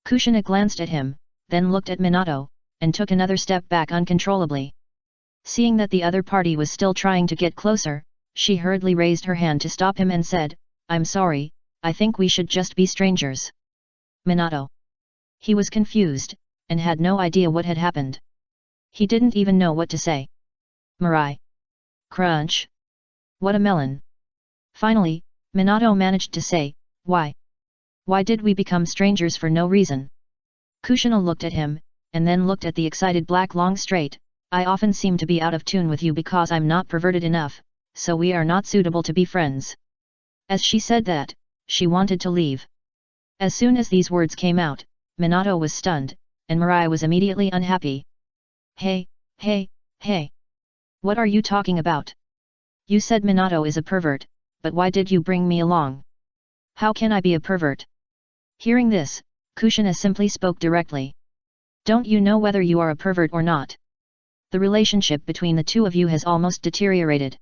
Kushina glanced at him, then looked at Minato, and took another step back uncontrollably. Seeing that the other party was still trying to get closer, she hurriedly raised her hand to stop him and said, "I'm sorry, I think we should just be strangers." Minato. He was confused, and had no idea what had happened. He didn't even know what to say. Mirai. Crunch. What a melon. Finally, Minato managed to say, "Why? Why did we become strangers for no reason?" Kushina looked at him, and then looked at the excited black long straight, "I often seem to be out of tune with you because I'm not perverted enough, so we are not suitable to be friends." As she said that, she wanted to leave. As soon as these words came out, Minato was stunned, and Mirai was immediately unhappy. Hey! What are you talking about? You said Minato is a pervert, but why did you bring me along? How can I be a pervert?" Hearing this, Kushina simply spoke directly. "Don't you know whether you are a pervert or not? The relationship between the two of you has almost deteriorated.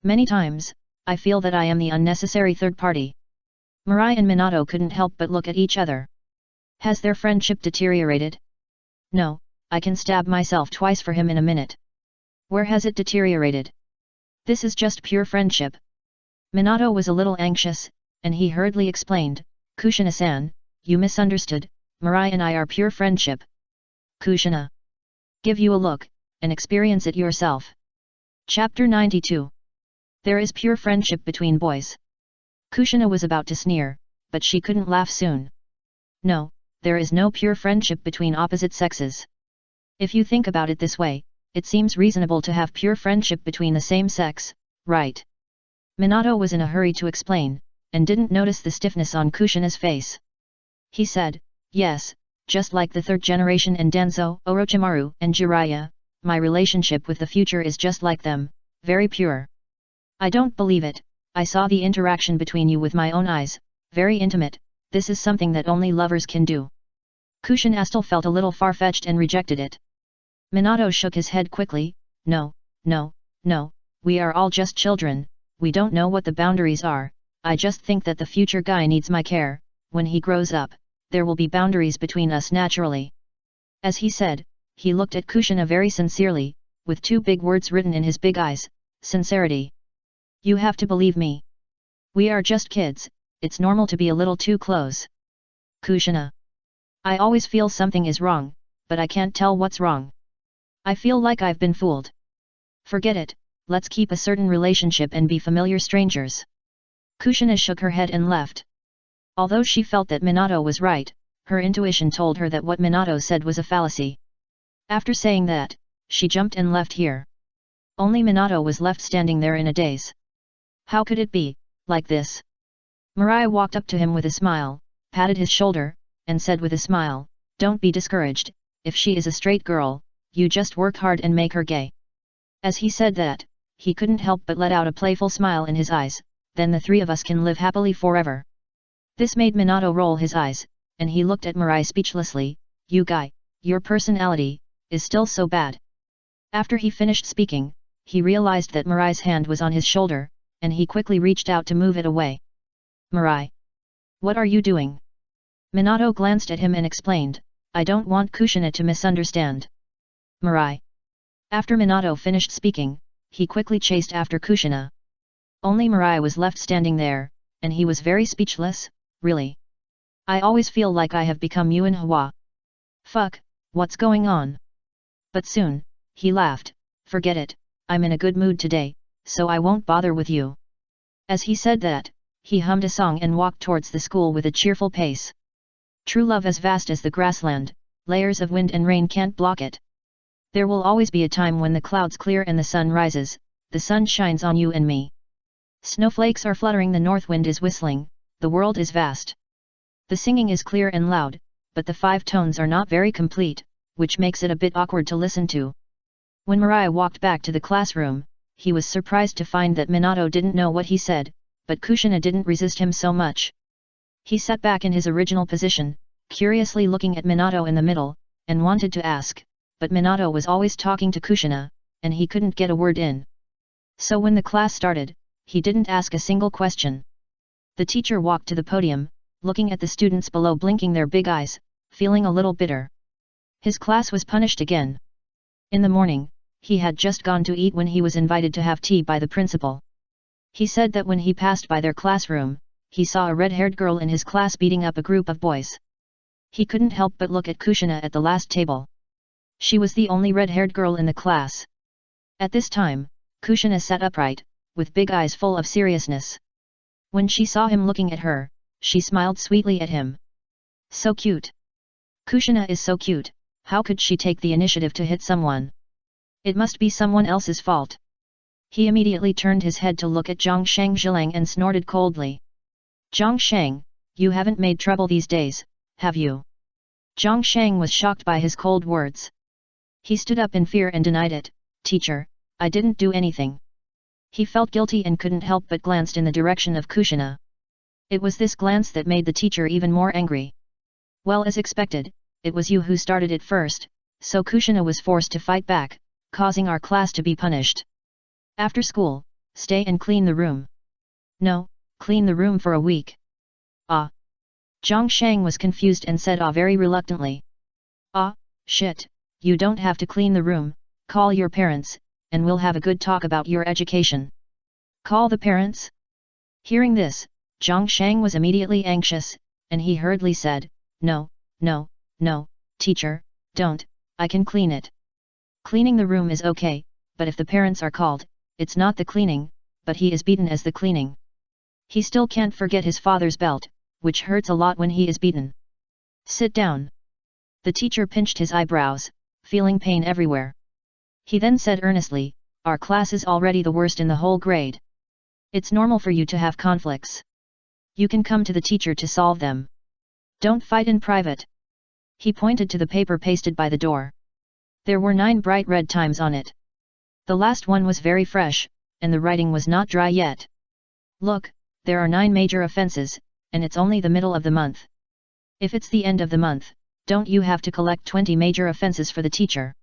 Many times, I feel that I am the unnecessary third party." Mirai and Minato couldn't help but look at each other. Has their friendship deteriorated? No, I can stab myself twice for him in a minute. Where has it deteriorated? This is just pure friendship. Minato was a little anxious, and he hurriedly explained, "Kushina-san, you misunderstood, Mirai and I are pure friendship." Kushina. Give you a look, and experience it yourself. Chapter 92. There is pure friendship between boys. Kushina was about to sneer, but she couldn't laugh soon. No, there is no pure friendship between opposite sexes. If you think about it this way, it seems reasonable to have pure friendship between the same sex, right? Minato was in a hurry to explain, and didn't notice the stiffness on Kushina's face. He said, "Yes, just like the third generation and Danzo, Orochimaru and Jiraiya, my relationship with the future is just like them, very pure." "I don't believe it, I saw the interaction between you with my own eyes, very intimate, this is something that only lovers can do." Kushina still felt a little far-fetched and rejected it. Minato shook his head quickly, No, we are all just children, we don't know what the boundaries are, I just think that the future guy needs my care, when he grows up, there will be boundaries between us naturally." As he said, he looked at Kushina very sincerely, with 2 big words written in his big eyes, sincerity. "You have to believe me. We are just kids, it's normal to be a little too close." Kushina. "I always feel something is wrong, but I can't tell what's wrong. I feel like I've been fooled. Forget it, let's keep a certain relationship and be familiar strangers." Kushina shook her head and left. Although she felt that Minato was right, her intuition told her that what Minato said was a fallacy. After saying that, she jumped and left here. Only Minato was left standing there in a daze. How could it be, like this? Mirai walked up to him with a smile, patted his shoulder, and said with a smile, "Don't be discouraged, if she is a straight girl, you just work hard and make her gay." As he said that, he couldn't help but let out a playful smile in his eyes, "Then the three of us can live happily forever." This made Minato roll his eyes, and he looked at Mirai speechlessly, "You guy, your personality, is still so bad." After he finished speaking, he realized that Mirai's hand was on his shoulder, and he quickly reached out to move it away. "Mirai! What are you doing?" Minato glanced at him and explained, "I don't want Kushina to misunderstand." Mirai. After Minato finished speaking, he quickly chased after Kushina. Only Mirai was left standing there, and he was very speechless. "Really? I always feel like I have become Yuan Hua. Fuck, what's going on?" But soon, he laughed, "Forget it, I'm in a good mood today, so I won't bother with you." As he said that, he hummed a song and walked towards the school with a cheerful pace. True love as vast as the grassland, layers of wind and rain can't block it. There will always be a time when the clouds clear and the sun rises, the sun shines on you and me. Snowflakes are fluttering, the north wind is whistling, the world is vast. The singing is clear and loud, but the 5 tones are not very complete, which makes it a bit awkward to listen to. When Mirai walked back to the classroom, he was surprised to find that Minato didn't know what he said, but Kushina didn't resist him so much. He sat back in his original position, curiously looking at Minato in the middle, and wanted to ask, but Minato was always talking to Kushina, and he couldn't get a word in. So when the class started, he didn't ask a single question. The teacher walked to the podium, looking at the students below, blinking their big eyes, feeling a little bitter. His class was punished again. In the morning, he had just gone to eat when he was invited to have tea by the principal. He said that when he passed by their classroom, he saw a red-haired girl in his class beating up a group of boys. He couldn't help but look at Kushina at the last table. She was the only red-haired girl in the class. At this time, Kushina sat upright, with big eyes full of seriousness. When she saw him looking at her, she smiled sweetly at him. So cute. Kushina is so cute, how could she take the initiative to hit someone? It must be someone else's fault. He immediately turned his head to look at Zhang Shang Zhilang and snorted coldly. "Zhang Shang, you haven't made trouble these days, have you?" Zhang Shang was shocked by his cold words. He stood up in fear and denied it, "Teacher, I didn't do anything." He felt guilty and couldn't help but glanced in the direction of Kushina. It was this glance that made the teacher even more angry. "Well, as expected, it was you who started it first, so Kushina was forced to fight back, causing our class to be punished. After school, stay and clean the room." "No, clean the room for a week." "Ah." Zhang Shang was confused and said "ah" very reluctantly. "Ah, shit, you don't have to clean the room, call your parents, and we'll have a good talk about your education." "Call the parents?" Hearing this, Zhang Shang was immediately anxious, and he hurriedly said, "No, no, no, teacher, don't, I can clean it." Cleaning the room is okay, but if the parents are called, it's not the cleaning, but he is beaten as the cleaning. He still can't forget his father's belt, which hurts a lot when he is beaten. "Sit down." The teacher pinched his eyebrows, feeling pain everywhere. He then said earnestly, "Our class is already the worst in the whole grade. It's normal for you to have conflicts. You can come to the teacher to solve them. Don't fight in private." He pointed to the paper pasted by the door. There were 9 bright red times on it. The last one was very fresh, and the writing was not dry yet. "Look, there are 9 major offenses, and it's only the middle of the month. If it's the end of the month, don't you have to collect 20 major offenses for the teacher?"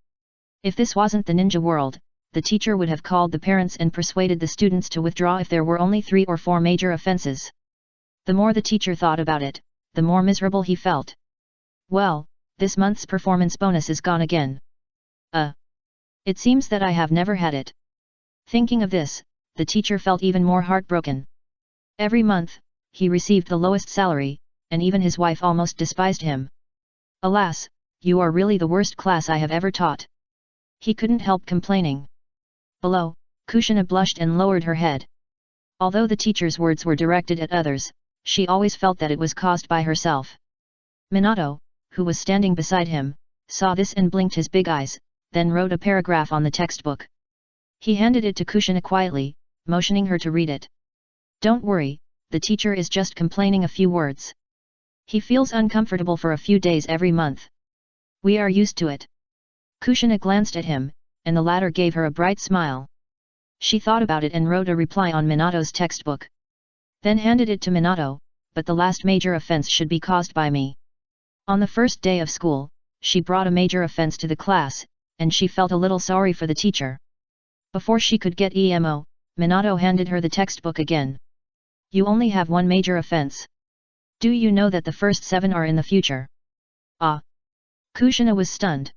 If this wasn't the ninja world, the teacher would have called the parents and persuaded the students to withdraw if there were only 3 or 4 major offenses. The more the teacher thought about it, the more miserable he felt. "Well, this month's performance bonus is gone again. It seems that I have never had it." Thinking of this, the teacher felt even more heartbroken. Every month, he received the lowest salary, and even his wife almost despised him. "Alas, you are really the worst class I have ever taught." He couldn't help complaining. Below, Kushina blushed and lowered her head. Although the teacher's words were directed at others, she always felt that it was caused by herself. Minato, who was standing beside him, saw this and blinked his big eyes, then wrote a paragraph on the textbook. He handed it to Kushina quietly, motioning her to read it. Don't worry, the teacher is just complaining a few words. He feels uncomfortable for a few days every month. We are used to it. Kushina glanced at him, and the latter gave her a bright smile. She thought about it and wrote a reply on Minato's textbook. Then handed it to Minato, but the last major offense should be caused by me. On the first day of school, she brought a major offense to the class, and she felt a little sorry for the teacher. Before she could get emo, Minato handed her the textbook again. You only have one major offense. Do you know that the first 7 are in the future? Ah! Kushina was stunned.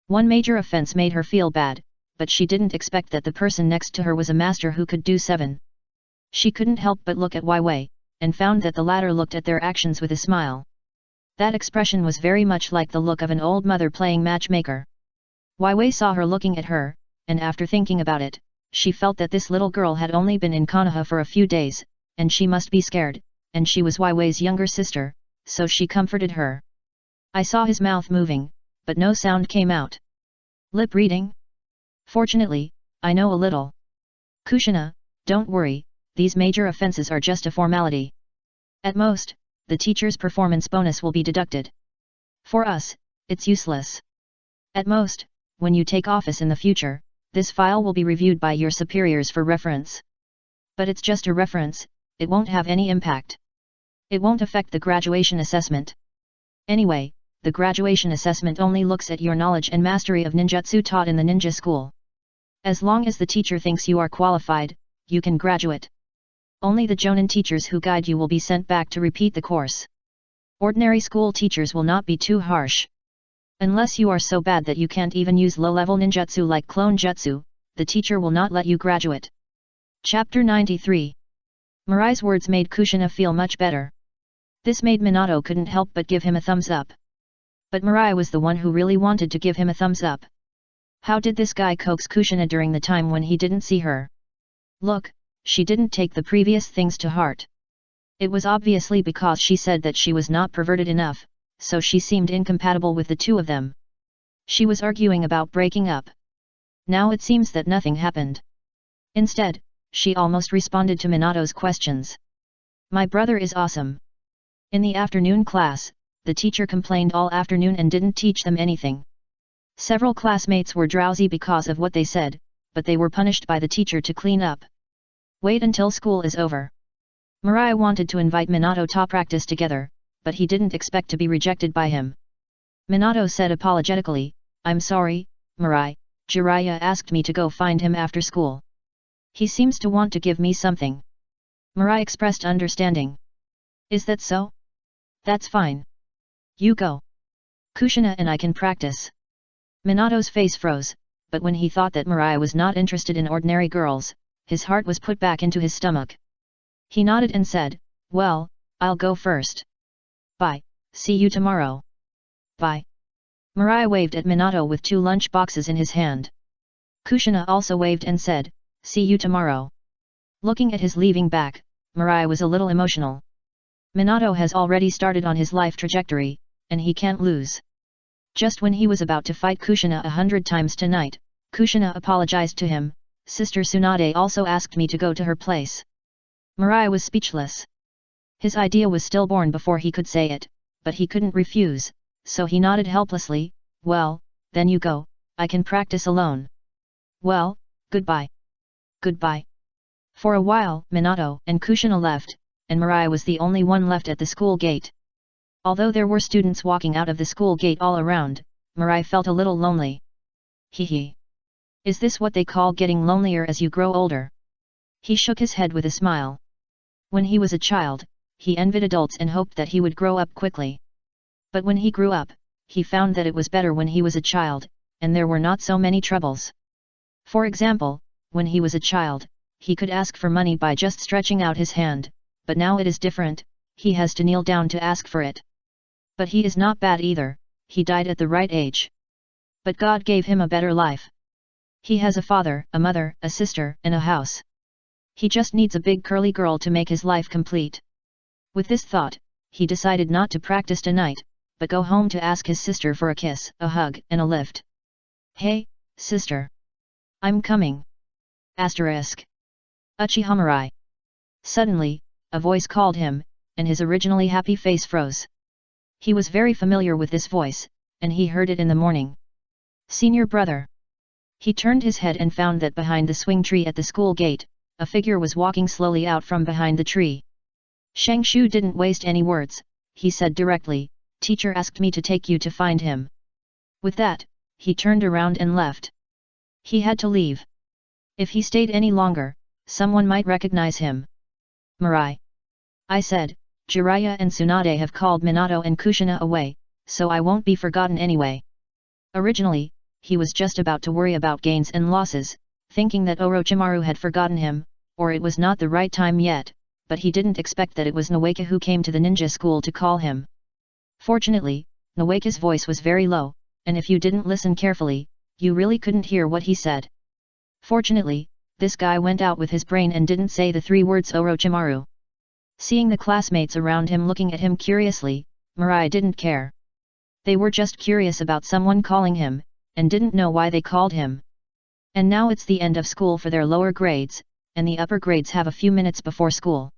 One major offense made her feel bad, but she didn't expect that the person next to her was a master who could do 7. She couldn't help but look at Wei, and found that the latter looked at their actions with a smile. That expression was very much like the look of an old mother playing matchmaker. Wei saw her looking at her, and after thinking about it, she felt that this little girl had only been in Konoha for a few days, and she must be scared, and she was Wei's younger sister, so she comforted her. I saw his mouth moving, but no sound came out. Lip reading? Fortunately, I know a little. Kushina, don't worry, these major offenses are just a formality. At most, the teacher's performance bonus will be deducted. For us, it's useless. At most, when you take office in the future, this file will be reviewed by your superiors for reference. But it's just a reference, it won't have any impact. It won't affect the graduation assessment. Anyway, the graduation assessment only looks at your knowledge and mastery of ninjutsu taught in the ninja school. As long as the teacher thinks you are qualified, you can graduate. Only the Jonin teachers who guide you will be sent back to repeat the course. Ordinary school teachers will not be too harsh. Unless you are so bad that you can't even use low-level ninjutsu like clone jutsu, the teacher will not let you graduate. Chapter 93. Mirai's words made Kushina feel much better. This made Minato couldn't help but give him a thumbs up. But Mirai was the one who really wanted to give him a thumbs up. How did this guy coax Kushina during the time when he didn't see her? Look, she didn't take the previous things to heart. It was obviously because she said that she was not perverted enough, so she seemed incompatible with the two of them. She was arguing about breaking up. Now it seems that nothing happened. Instead, she almost responded to Minato's questions. My brother is awesome. In the afternoon class, the teacher complained all afternoon and didn't teach them anything. Several classmates were drowsy because of what they said, but they were punished by the teacher to clean up. Wait until school is over. Mirai wanted to invite Minato to practice together, but he didn't expect to be rejected by him. Minato said apologetically, I'm sorry, Mirai, Jiraiya asked me to go find him after school. He seems to want to give me something. Mirai expressed understanding. Is that so? That's fine. You go. Kushina and I can practice. Minato's face froze, but when he thought that Mirai was not interested in ordinary girls, his heart was put back into his stomach. He nodded and said, well, I'll go first. Bye, see you tomorrow. Bye. Mirai waved at Minato with 2 lunch boxes in his hand. Kushina also waved and said, see you tomorrow. Looking at his leaving back, Mirai was a little emotional. Minato has already started on his life trajectory, and he can't lose. Just when he was about to fight Kushina 100 times tonight, Kushina apologized to him, Sister Tsunade also asked me to go to her place. Mirai was speechless. His idea was stillborn before he could say it, but he couldn't refuse, so he nodded helplessly, well, then you go, I can practice alone. Well, goodbye. Goodbye. For a while, Minato and Kushina left, and Mirai was the only one left at the school gate. Although there were students walking out of the school gate all around, Mirai felt a little lonely. Hee. Is this what they call getting lonelier as you grow older? He shook his head with a smile. When he was a child, he envied adults and hoped that he would grow up quickly. But when he grew up, he found that it was better when he was a child, and there were not so many troubles. For example, when he was a child, he could ask for money by just stretching out his hand, but now it is different, he has to kneel down to ask for it. But he is not bad either, he died at the right age. But God gave him a better life. He has a father, a mother, a sister, and a house. He just needs a big curly girl to make his life complete. With this thought, he decided not to practice tonight, but go home to ask his sister for a kiss, a hug, and a lift. Hey, sister. I'm coming. Asterisk. Uchiha Mirai. Suddenly, a voice called him, and his originally happy face froze. He was very familiar with this voice, and he heard it in the morning. Senior brother. He turned his head and found that behind the swing tree at the school gate, a figure was walking slowly out from behind the tree. Shang Shu didn't waste any words, he said directly, "Teacher asked me to take you to find him." With that, he turned around and left. He had to leave. If he stayed any longer, someone might recognize him. "Mirai," I said, "Jiraiya and Tsunade have called Minato and Kushina away, so I won't be forgotten anyway." Originally, he was just about to worry about gains and losses, thinking that Orochimaru had forgotten him, or it was not the right time yet, but he didn't expect that it was Noeka who came to the ninja school to call him. Fortunately, Noeka's voice was very low, and if you didn't listen carefully, you really couldn't hear what he said. Fortunately, this guy went out with his brain and didn't say the 3 words Orochimaru. Seeing the classmates around him looking at him curiously, Mirai didn't care. They were just curious about someone calling him, and didn't know why they called him. And now it's the end of school for their lower grades, and the upper grades have a few minutes before school.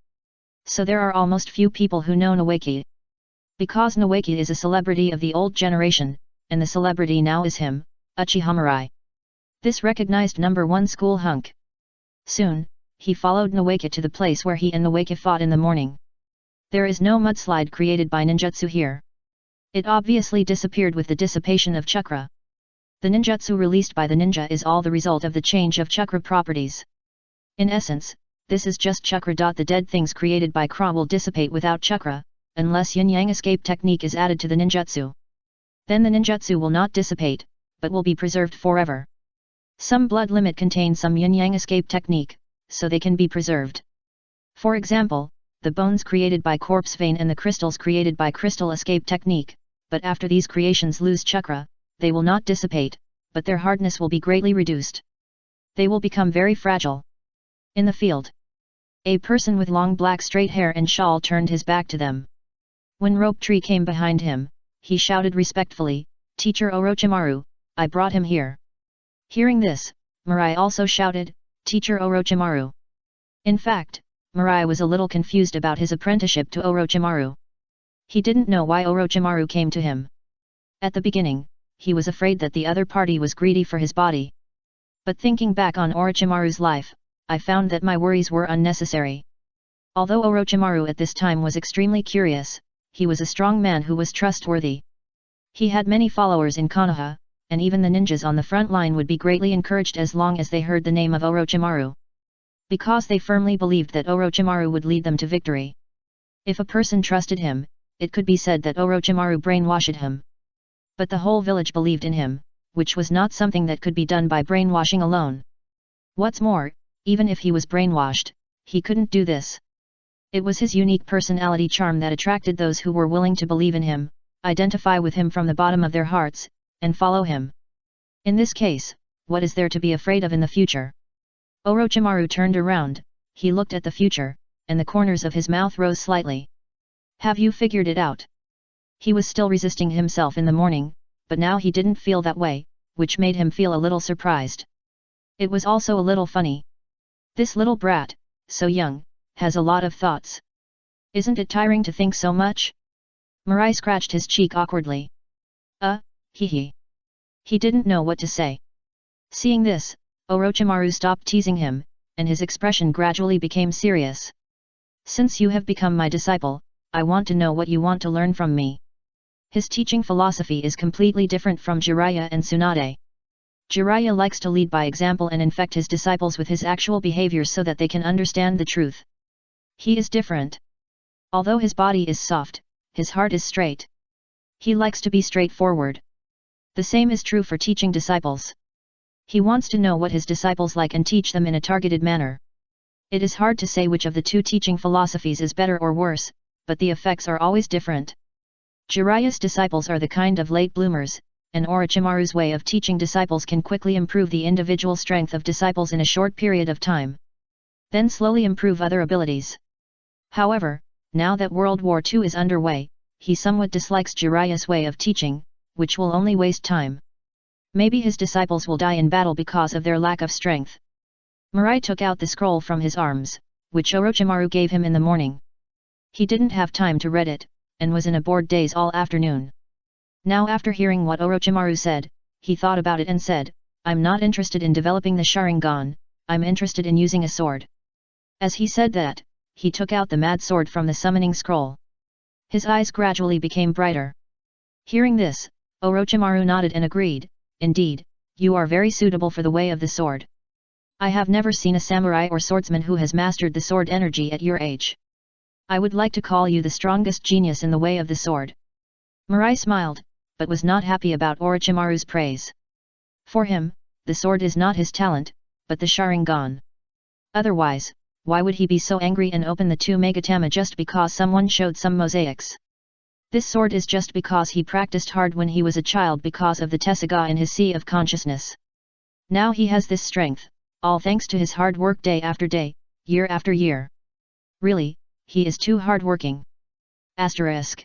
So there are almost few people who know Noeki. Because Noeki is a celebrity of the old generation, and the celebrity now is him, Uchiha Mirai. This recognized number 1 school hunk. Soon, he followed Noeka to the place where he and Noeka fought in the morning. There is no mudslide created by ninjutsu here. It obviously disappeared with the dissipation of chakra. The ninjutsu released by the ninja is all the result of the change of chakra properties. In essence, this is just chakra. The dead things created by Kra will dissipate without chakra, unless yin-yang escape technique is added to the ninjutsu. Then the ninjutsu will not dissipate, but will be preserved forever. Some blood limit contain some yin-yang escape technique, so they can be preserved. For example, the bones created by corpse vein and the crystals created by crystal escape technique, but after these creations lose chakra, they will not dissipate, but their hardness will be greatly reduced. They will become very fragile. In the field, a person with long black straight hair and shawl turned his back to them. When Rope Tree came behind him, he shouted respectfully, "Teacher Orochimaru, I brought him here." Hearing this, Mirai also shouted, "Teacher Orochimaru." In fact, Mirai was a little confused about his apprenticeship to Orochimaru. He didn't know why Orochimaru came to him. At the beginning, he was afraid that the other party was greedy for his body. But thinking back on Orochimaru's life, I found that my worries were unnecessary. Although Orochimaru at this time was extremely curious, he was a strong man who was trustworthy. He had many followers in Konoha, and even the ninjas on the front line would be greatly encouraged as long as they heard the name of Orochimaru. Because they firmly believed that Orochimaru would lead them to victory. If a person trusted him, it could be said that Orochimaru brainwashed him. But the whole village believed in him, which was not something that could be done by brainwashing alone. What's more, even if he was brainwashed, he couldn't do this. It was his unique personality charm that attracted those who were willing to believe in him, identify with him from the bottom of their hearts, and follow him. In this case, what is there to be afraid of in the future? Orochimaru turned around, he looked at the future, and the corners of his mouth rose slightly. "Have you figured it out?" He was still resisting himself in the morning, but now he didn't feel that way, which made him feel a little surprised. It was also a little funny. This little brat, so young, has a lot of thoughts. Isn't it tiring to think so much? Mirai scratched his cheek awkwardly. Hee. He didn't know what to say. Seeing this, Orochimaru stopped teasing him, and his expression gradually became serious. "Since you have become my disciple, I want to know what you want to learn from me." His teaching philosophy is completely different from Jiraiya and Tsunade. Jiraiya likes to lead by example and infect his disciples with his actual behavior so that they can understand the truth. He is different. Although his body is soft, his heart is straight. He likes to be straightforward. The same is true for teaching disciples. He wants to know what his disciples like and teach them in a targeted manner. It is hard to say which of the two teaching philosophies is better or worse, but the effects are always different. Jiraiya's disciples are the kind of late bloomers, and Orochimaru's way of teaching disciples can quickly improve the individual strength of disciples in a short period of time. Then slowly improve other abilities. However, now that World War II is underway, he somewhat dislikes Jiraiya's way of teaching, which will only waste time. Maybe his disciples will die in battle because of their lack of strength. Mirai took out the scroll from his arms, which Orochimaru gave him in the morning. He didn't have time to read it, and was in a bored daze all afternoon. Now after hearing what Orochimaru said, he thought about it and said, I'm not interested in developing the Sharingan, I'm interested in using a sword. As he said that, he took out the mad sword from the summoning scroll. His eyes gradually became brighter. Hearing this, Orochimaru nodded and agreed, indeed, you are very suitable for the way of the sword. I have never seen a samurai or swordsman who has mastered the sword energy at your age. I would like to call you the strongest genius in the way of the sword. Mirai smiled, but was not happy about Orochimaru's praise. For him, the sword is not his talent, but the Sharingan. Otherwise, why would he be so angry and open the two Megatama just because someone showed some mosaics? This sword is just because he practiced hard when he was a child because of the Tessaigan in his sea of consciousness. Now he has this strength, all thanks to his hard work day after day, year after year. Really, he is too hard-working. Asterisk.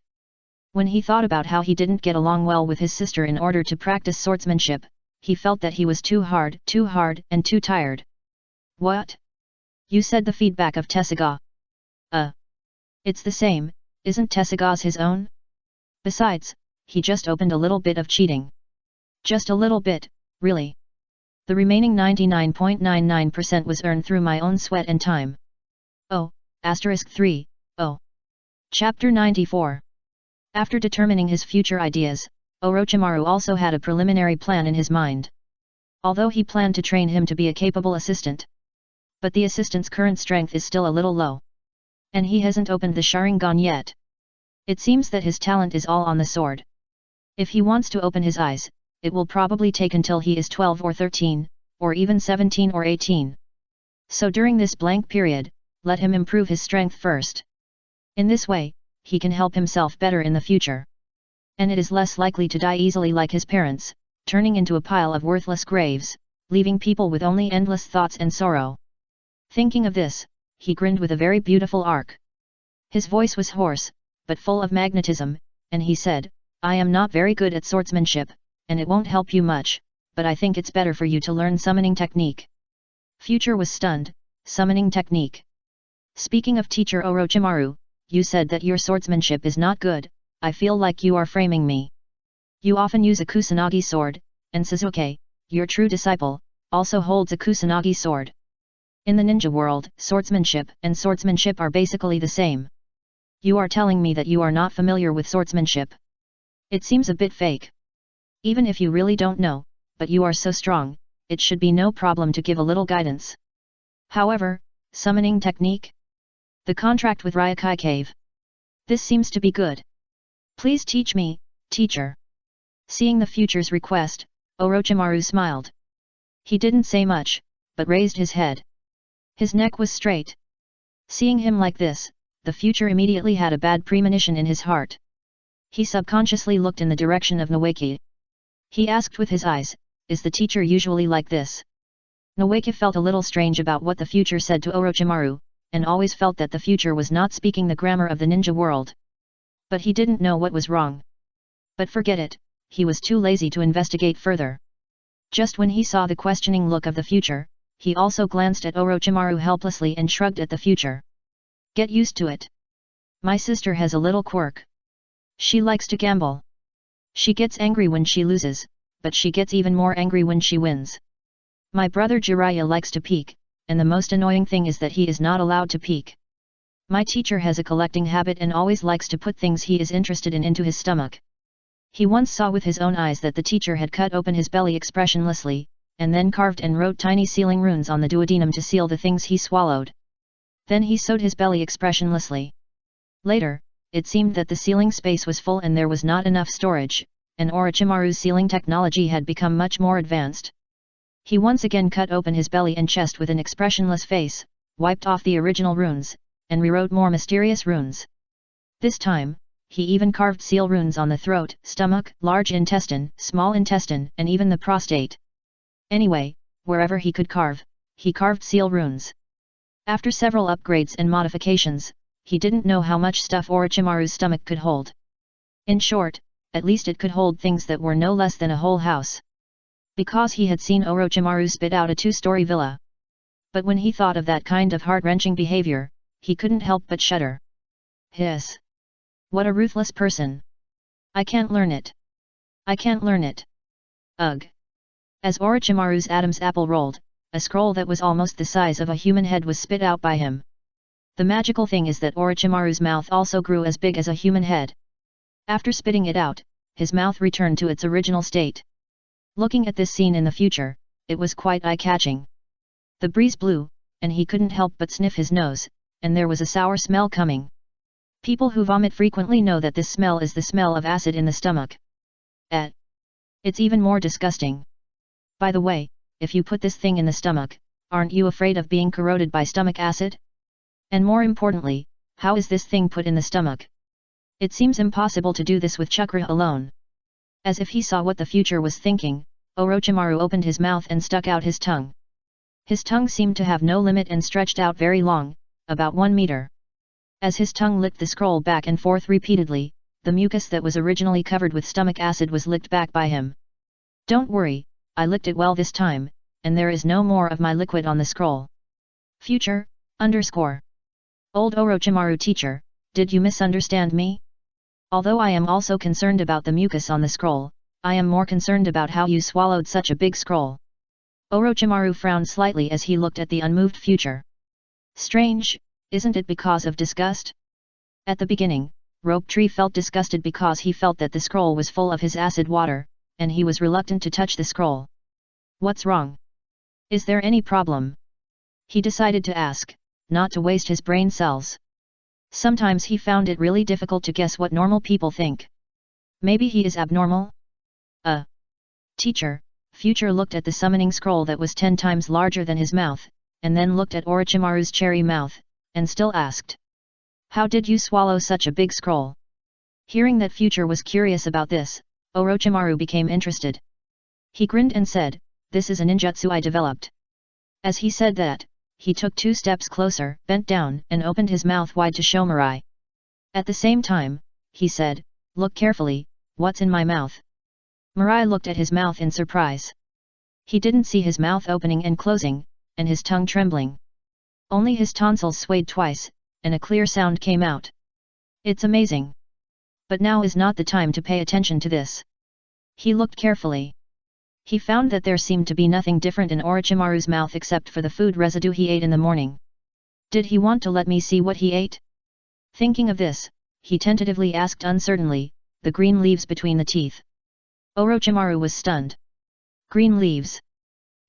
When he thought about how he didn't get along well with his sister in order to practice swordsmanship, he felt that he was too hard, and too tired. What? You said the feedback of Tessaigan. It's the same, isn't Tessaigan's his own? Besides, he just opened a little bit of cheating. Just a little bit, really. The remaining 99.99% was earned through my own sweat and time. Oh, asterisk 3, oh. Chapter 94. After determining his future ideas, Orochimaru also had a preliminary plan in his mind. Although he planned to train him to be a capable assistant. But the assistant's current strength is still a little low. And he hasn't opened the Sharingan yet. It seems that his talent is all on the sword. If he wants to open his eyes, it will probably take until he is 12 or 13, or even 17 or 18. So during this blank period, let him improve his strength first. In this way, he can help himself better in the future. And it is less likely to die easily like his parents, turning into a pile of worthless graves, leaving people with only endless thoughts and sorrow. Thinking of this, he grinned with a very beautiful arc. His voice was hoarse, but full of magnetism, and he said, I am not very good at swordsmanship, and it won't help you much, but I think it's better for you to learn summoning technique. Future was stunned. Summoning technique. Speaking of teacher Orochimaru, you said that your swordsmanship is not good, I feel like you are framing me. You often use a Kusanagi sword, and Sasuke, your true disciple, also holds a Kusanagi sword. In the ninja world, swordsmanship and swordsmanship are basically the same. You are telling me that you are not familiar with swordsmanship. It seems a bit fake. Even if you really don't know, but you are so strong, it should be no problem to give a little guidance. However, summoning technique? The contract with Ryokai Cave. This seems to be good. Please teach me, teacher. Seeing the future's request, Orochimaru smiled. He didn't say much, but raised his head. His neck was straight. Seeing him like this, the future immediately had a bad premonition in his heart. He subconsciously looked in the direction of Noeki. He asked with his eyes, is the teacher usually like this? Noeki felt a little strange about what the future said to Orochimaru, and always felt that the future was not speaking the grammar of the ninja world. But he didn't know what was wrong. But forget it, he was too lazy to investigate further. Just when he saw the questioning look of the future, he also glanced at Orochimaru helplessly and shrugged at the future. Get used to it. My sister has a little quirk. She likes to gamble. She gets angry when she loses, but she gets even more angry when she wins. My brother Jiraiya likes to peek, and the most annoying thing is that he is not allowed to peek. My teacher has a collecting habit and always likes to put things he is interested in into his stomach. He once saw with his own eyes that the teacher had cut open his belly expressionlessly, and then carved and wrote tiny sealing runes on the duodenum to seal the things he swallowed. Then he sewed his belly expressionlessly. Later, it seemed that the sealing space was full and there was not enough storage, and Orochimaru's sealing technology had become much more advanced. He once again cut open his belly and chest with an expressionless face, wiped off the original runes, and rewrote more mysterious runes. This time, he even carved seal runes on the throat, stomach, large intestine, small intestine, and even the prostate. Anyway, wherever he could carve, he carved seal runes. After several upgrades and modifications, he didn't know how much stuff Orochimaru's stomach could hold. In short, at least it could hold things that were no less than a whole house. Because he had seen Orochimaru spit out a 2-story villa. But when he thought of that kind of heart-wrenching behavior, he couldn't help but shudder. Hiss! What a ruthless person! I can't learn it. I can't learn it. Ugh! As Orochimaru's Adam's apple rolled, a scroll that was almost the size of a human head was spit out by him. The magical thing is that Orochimaru's mouth also grew as big as a human head. After spitting it out, his mouth returned to its original state. Looking at this scene in the future, it was quite eye-catching. The breeze blew, and he couldn't help but sniff his nose, and there was a sour smell coming. People who vomit frequently know that this smell is the smell of acid in the stomach. It's even more disgusting. By the way, if you put this thing in the stomach, aren't you afraid of being corroded by stomach acid? And more importantly, how is this thing put in the stomach? It seems impossible to do this with chakra alone. As if he saw what the future was thinking, Orochimaru opened his mouth and stuck out his tongue. His tongue seemed to have no limit and stretched out very long, about 1 meter. As his tongue licked the scroll back and forth repeatedly, the mucus that was originally covered with stomach acid was licked back by him. Don't worry, I licked it well this time, and there is no more of my liquid on the scroll. Future, _ Old Orochimaru teacher, did you misunderstand me? Although I am also concerned about the mucus on the scroll, I am more concerned about how you swallowed such a big scroll. Orochimaru frowned slightly as he looked at the unmoved future. Strange, isn't it because of disgust? At the beginning, Rope Tree felt disgusted because he felt that the scroll was full of his acid water, and he was reluctant to touch the scroll. What's wrong? Is there any problem? He decided to ask, not to waste his brain cells. Sometimes he found it really difficult to guess what normal people think. Maybe he is abnormal? Teacher, Future looked at the summoning scroll that was 10 times larger than his mouth, and then looked at Orochimaru's cherry mouth, and still asked. How did you swallow such a big scroll? Hearing that Future was curious about this, Orochimaru became interested. He grinned and said, this is a ninjutsu I developed. As he said that, he took 2 steps closer, bent down, and opened his mouth wide to show Mirai. At the same time, he said, look carefully, what's in my mouth? Mirai looked at his mouth in surprise. He didn't see his mouth opening and closing, and his tongue trembling. Only his tonsils swayed twice, and a clear sound came out. It's amazing. But now is not the time to pay attention to this. He looked carefully. He found that there seemed to be nothing different in Orochimaru's mouth except for the food residue he ate in the morning. Did he want to let me see what he ate? Thinking of this, he tentatively asked uncertainly, the green leaves between the teeth. Orochimaru was stunned. Green leaves.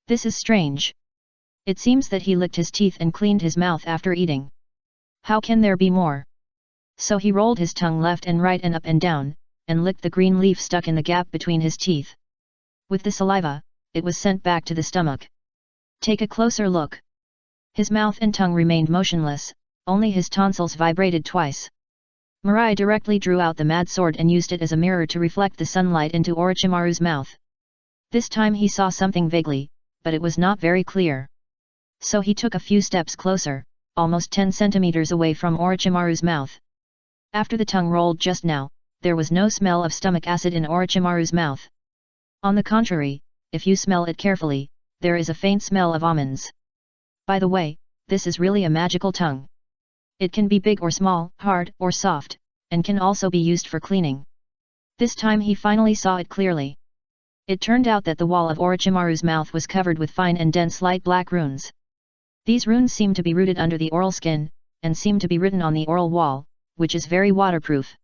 This is strange. It seems that he licked his teeth and cleaned his mouth after eating. How can there be more? So he rolled his tongue left and right and up and down, and licked the green leaf stuck in the gap between his teeth. With the saliva, it was sent back to the stomach. Take a closer look. His mouth and tongue remained motionless, only his tonsils vibrated twice. Mirai directly drew out the mad sword and used it as a mirror to reflect the sunlight into Orochimaru's mouth. This time he saw something vaguely, but it was not very clear. So he took a few steps closer, almost 10 centimeters away from Orochimaru's mouth. After the tongue rolled just now, there was no smell of stomach acid in Orochimaru's mouth. On the contrary, if you smell it carefully, there is a faint smell of almonds. By the way, this is really a magical tongue. It can be big or small, hard or soft, and can also be used for cleaning. This time he finally saw it clearly. It turned out that the wall of Orochimaru's mouth was covered with fine and dense light black runes. These runes seem to be rooted under the oral skin, and seem to be written on the oral wall, which is very waterproof.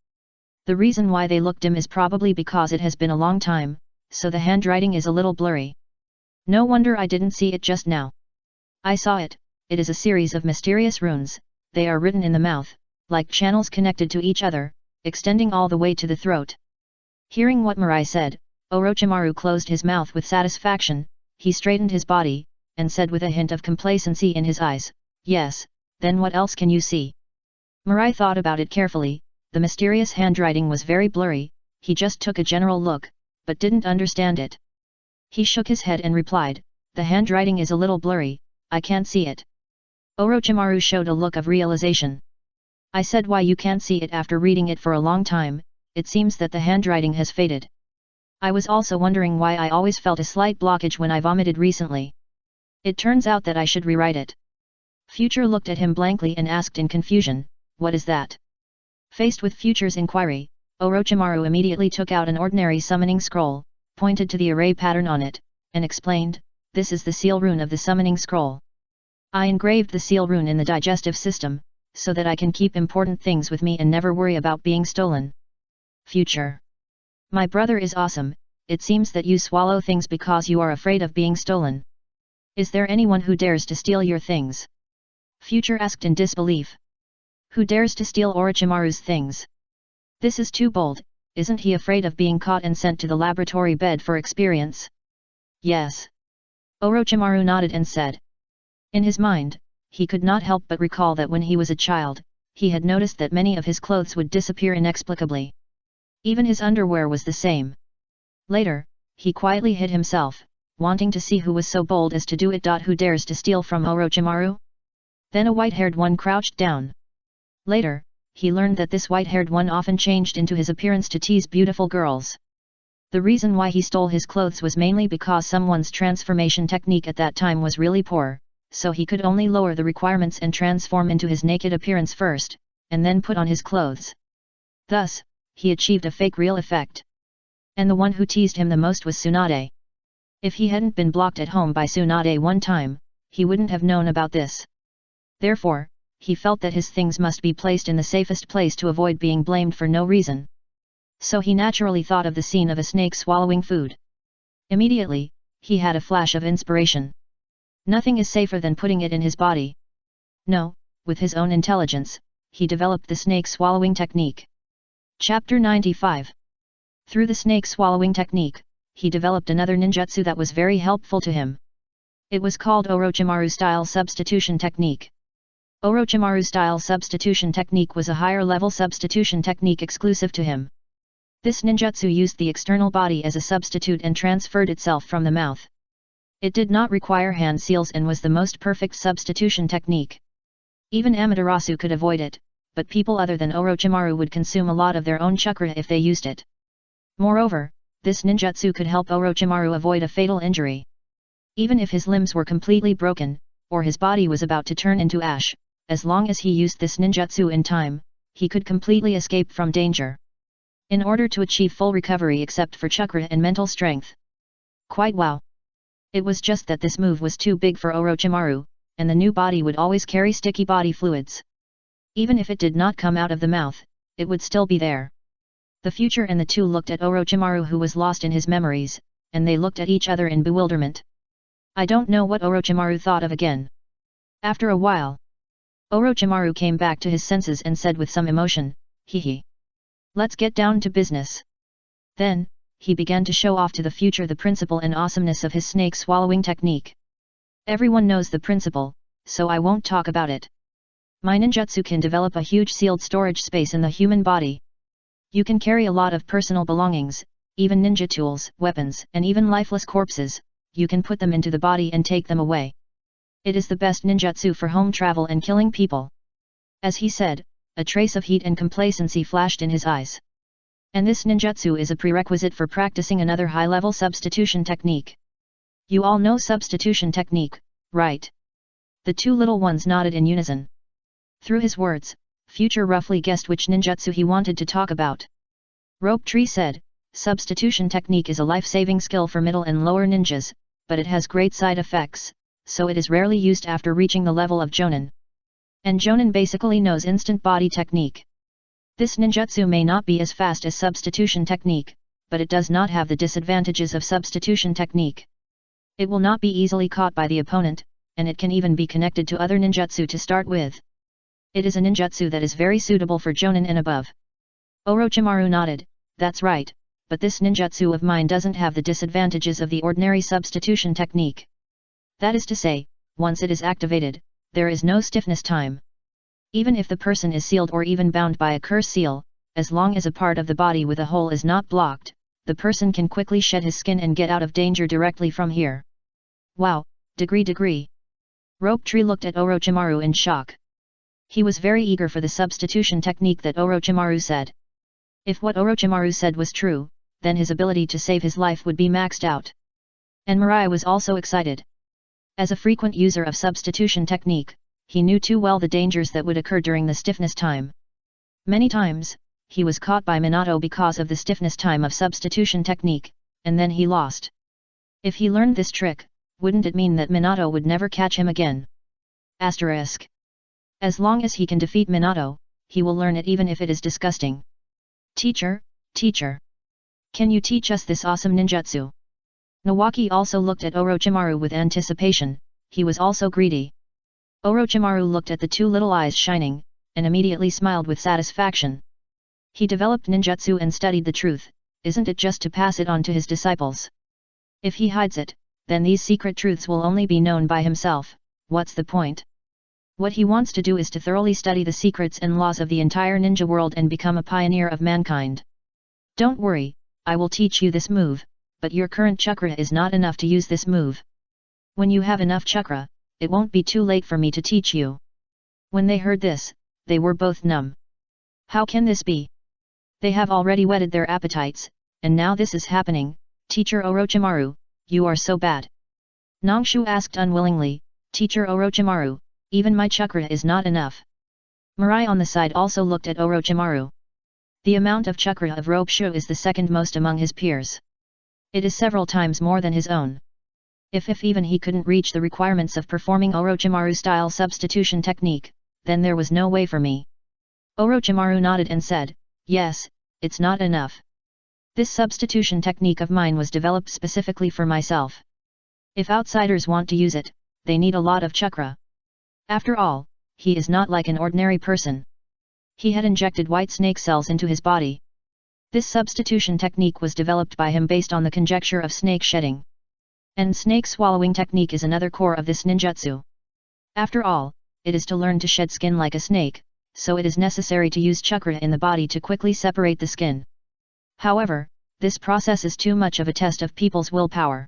The reason why they look dim is probably because it has been a long time, so the handwriting is a little blurry. No wonder I didn't see it just now. I saw it, it is a series of mysterious runes, they are written in the mouth, like channels connected to each other, extending all the way to the throat. Hearing what Mirai said, Orochimaru closed his mouth with satisfaction, he straightened his body, and said with a hint of complacency in his eyes, yes, then what else can you see? Mirai thought about it carefully, the mysterious handwriting was very blurry, he just took a general look, but didn't understand it. He shook his head and replied, the handwriting is a little blurry, I can't see it. Orochimaru showed a look of realization. I said why you can't see it after reading it for a long time, it seems that the handwriting has faded. I was also wondering why I always felt a slight blockage when I vomited recently. It turns out that I should rewrite it. Future looked at him blankly and asked in confusion, what is that? Faced with Future's inquiry, Orochimaru immediately took out an ordinary summoning scroll, pointed to the array pattern on it, and explained, this is the seal rune of the summoning scroll. I engraved the seal rune in the digestive system, so that I can keep important things with me and never worry about being stolen. Future. My brother is awesome, it seems that you swallow things because you are afraid of being stolen. Is there anyone who dares to steal your things? Future asked in disbelief. Who dares to steal Orochimaru's things? This is too bold, isn't he afraid of being caught and sent to the laboratory bed for experience? Yes. Orochimaru nodded and said. In his mind, he could not help but recall that when he was a child, he had noticed that many of his clothes would disappear inexplicably. Even his underwear was the same. Later, he quietly hid himself, wanting to see who was so bold as to do it. Who dares to steal from Orochimaru? Then a white-haired one crouched down. Later, he learned that this white-haired one often changed into his appearance to tease beautiful girls. The reason why he stole his clothes was mainly because someone's transformation technique at that time was really poor, so he could only lower the requirements and transform into his naked appearance first, and then put on his clothes. Thus, he achieved a fake real effect. And the one who teased him the most was Tsunade. If he hadn't been blocked at home by Tsunade one time, he wouldn't have known about this. Therefore, he felt that his things must be placed in the safest place to avoid being blamed for no reason. So he naturally thought of the scene of a snake swallowing food. Immediately, he had a flash of inspiration. Nothing is safer than putting it in his body. No, with his own intelligence, he developed the snake swallowing technique. Chapter 95. Through the snake swallowing technique, he developed another ninjutsu that was very helpful to him. It was called Orochimaru-style substitution technique. Orochimaru-style substitution technique was a higher-level substitution technique exclusive to him. This ninjutsu used the external body as a substitute and transferred itself from the mouth. It did not require hand seals and was the most perfect substitution technique. Even Amaterasu could avoid it, but people other than Orochimaru would consume a lot of their own chakra if they used it. Moreover, this ninjutsu could help Orochimaru avoid a fatal injury. Even if his limbs were completely broken, or his body was about to turn into ash, as long as he used this ninjutsu in time, he could completely escape from danger. In order to achieve full recovery except for chakra and mental strength. Quite wow. It was just that this move was too big for Orochimaru, and the new body would always carry sticky body fluids. Even if it did not come out of the mouth, it would still be there. The Future and the two looked at Orochimaru, who was lost in his memories, and they looked at each other in bewilderment. I don't know what Orochimaru thought of again. After a while, Orochimaru came back to his senses and said with some emotion, "Hehe. Let's get down to business." Then, he began to show off to the Future the principle and awesomeness of his snake swallowing technique. Everyone knows the principle, so I won't talk about it. My ninjutsu can develop a huge sealed storage space in the human body. You can carry a lot of personal belongings, even ninja tools, weapons, and even lifeless corpses. You can put them into the body and take them away. It is the best ninjutsu for home travel and killing people. As he said, a trace of heat and complacency flashed in his eyes. And this ninjutsu is a prerequisite for practicing another high-level substitution technique. You all know substitution technique, right? The two little ones nodded in unison. Through his words, Future roughly guessed which ninjutsu he wanted to talk about. Rope Tree said, substitution technique is a life-saving skill for middle and lower ninjas, but it has great side effects, so it is rarely used after reaching the level of Jonin. And Jonin basically knows instant body technique. This ninjutsu may not be as fast as substitution technique, but it does not have the disadvantages of substitution technique. It will not be easily caught by the opponent, and it can even be connected to other ninjutsu to start with. It is a ninjutsu that is very suitable for Jonin and above. Orochimaru nodded, that's right, but this ninjutsu of mine doesn't have the disadvantages of the ordinary substitution technique. That is to say, once it is activated, there is no stiffness time. Even if the person is sealed or even bound by a curse seal, as long as a part of the body with a hole is not blocked, the person can quickly shed his skin and get out of danger directly from here. Wow, degree. Rope Tree looked at Orochimaru in shock. He was very eager for the substitution technique that Orochimaru said. If what Orochimaru said was true, then his ability to save his life would be maxed out. And Mirai was also excited. As a frequent user of substitution technique, he knew too well the dangers that would occur during the stiffness time. Many times, he was caught by Minato because of the stiffness time of substitution technique, and then he lost. If he learned this trick, wouldn't it mean that Minato would never catch him again? Asterisk. As long as he can defeat Minato, he will learn it even if it is disgusting. Teacher, teacher. Can you teach us this awesome ninjutsu? Nawaki also looked at Orochimaru with anticipation, he was also greedy. Orochimaru looked at the two little eyes shining, and immediately smiled with satisfaction. He developed ninjutsu and studied the truth, isn't it just to pass it on to his disciples? If he hides it, then these secret truths will only be known by himself, what's the point? What he wants to do is to thoroughly study the secrets and laws of the entire ninja world and become a pioneer of mankind. Don't worry, I will teach you this move, but your current chakra is not enough to use this move. When you have enough chakra, it won't be too late for me to teach you. When they heard this, they were both numb. How can this be? They have already whetted their appetites, and now this is happening. Teacher Orochimaru, you are so bad. Nangshu asked unwillingly, Teacher Orochimaru, even my chakra is not enough. Mirai on the side also looked at Orochimaru. The amount of chakra of Rokushu is the second most among his peers. It is several times more than his own. If even he couldn't reach the requirements of performing Orochimaru-style substitution technique, then there was no way for me. Orochimaru nodded and said, yes, it's not enough. This substitution technique of mine was developed specifically for myself. If outsiders want to use it, they need a lot of chakra. After all, he is not like an ordinary person. He had injected white snake cells into his body. This substitution technique was developed by him based on the conjecture of snake shedding. And snake swallowing technique is another core of this ninjutsu. After all, it is to learn to shed skin like a snake, so it is necessary to use chakra in the body to quickly separate the skin. However, this process is too much of a test of people's willpower.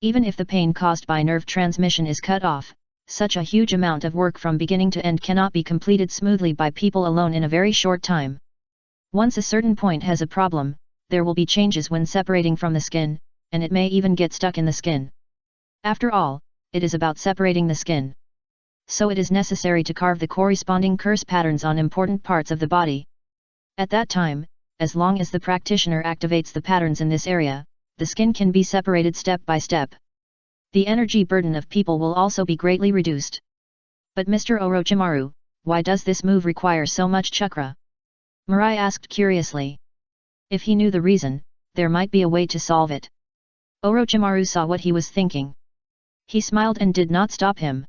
Even if the pain caused by nerve transmission is cut off, such a huge amount of work from beginning to end cannot be completed smoothly by people alone in a very short time. Once a certain point has a problem, there will be changes when separating from the skin, and it may even get stuck in the skin. After all, it is about separating the skin. So it is necessary to carve the corresponding curse patterns on important parts of the body. At that time, as long as the practitioner activates the patterns in this area, the skin can be separated step by step. The energy burden of people will also be greatly reduced. But Mr. Orochimaru, why does this move require so much chakra? Mirai asked curiously. If he knew the reason, there might be a way to solve it. Orochimaru saw what he was thinking. He smiled and did not stop him.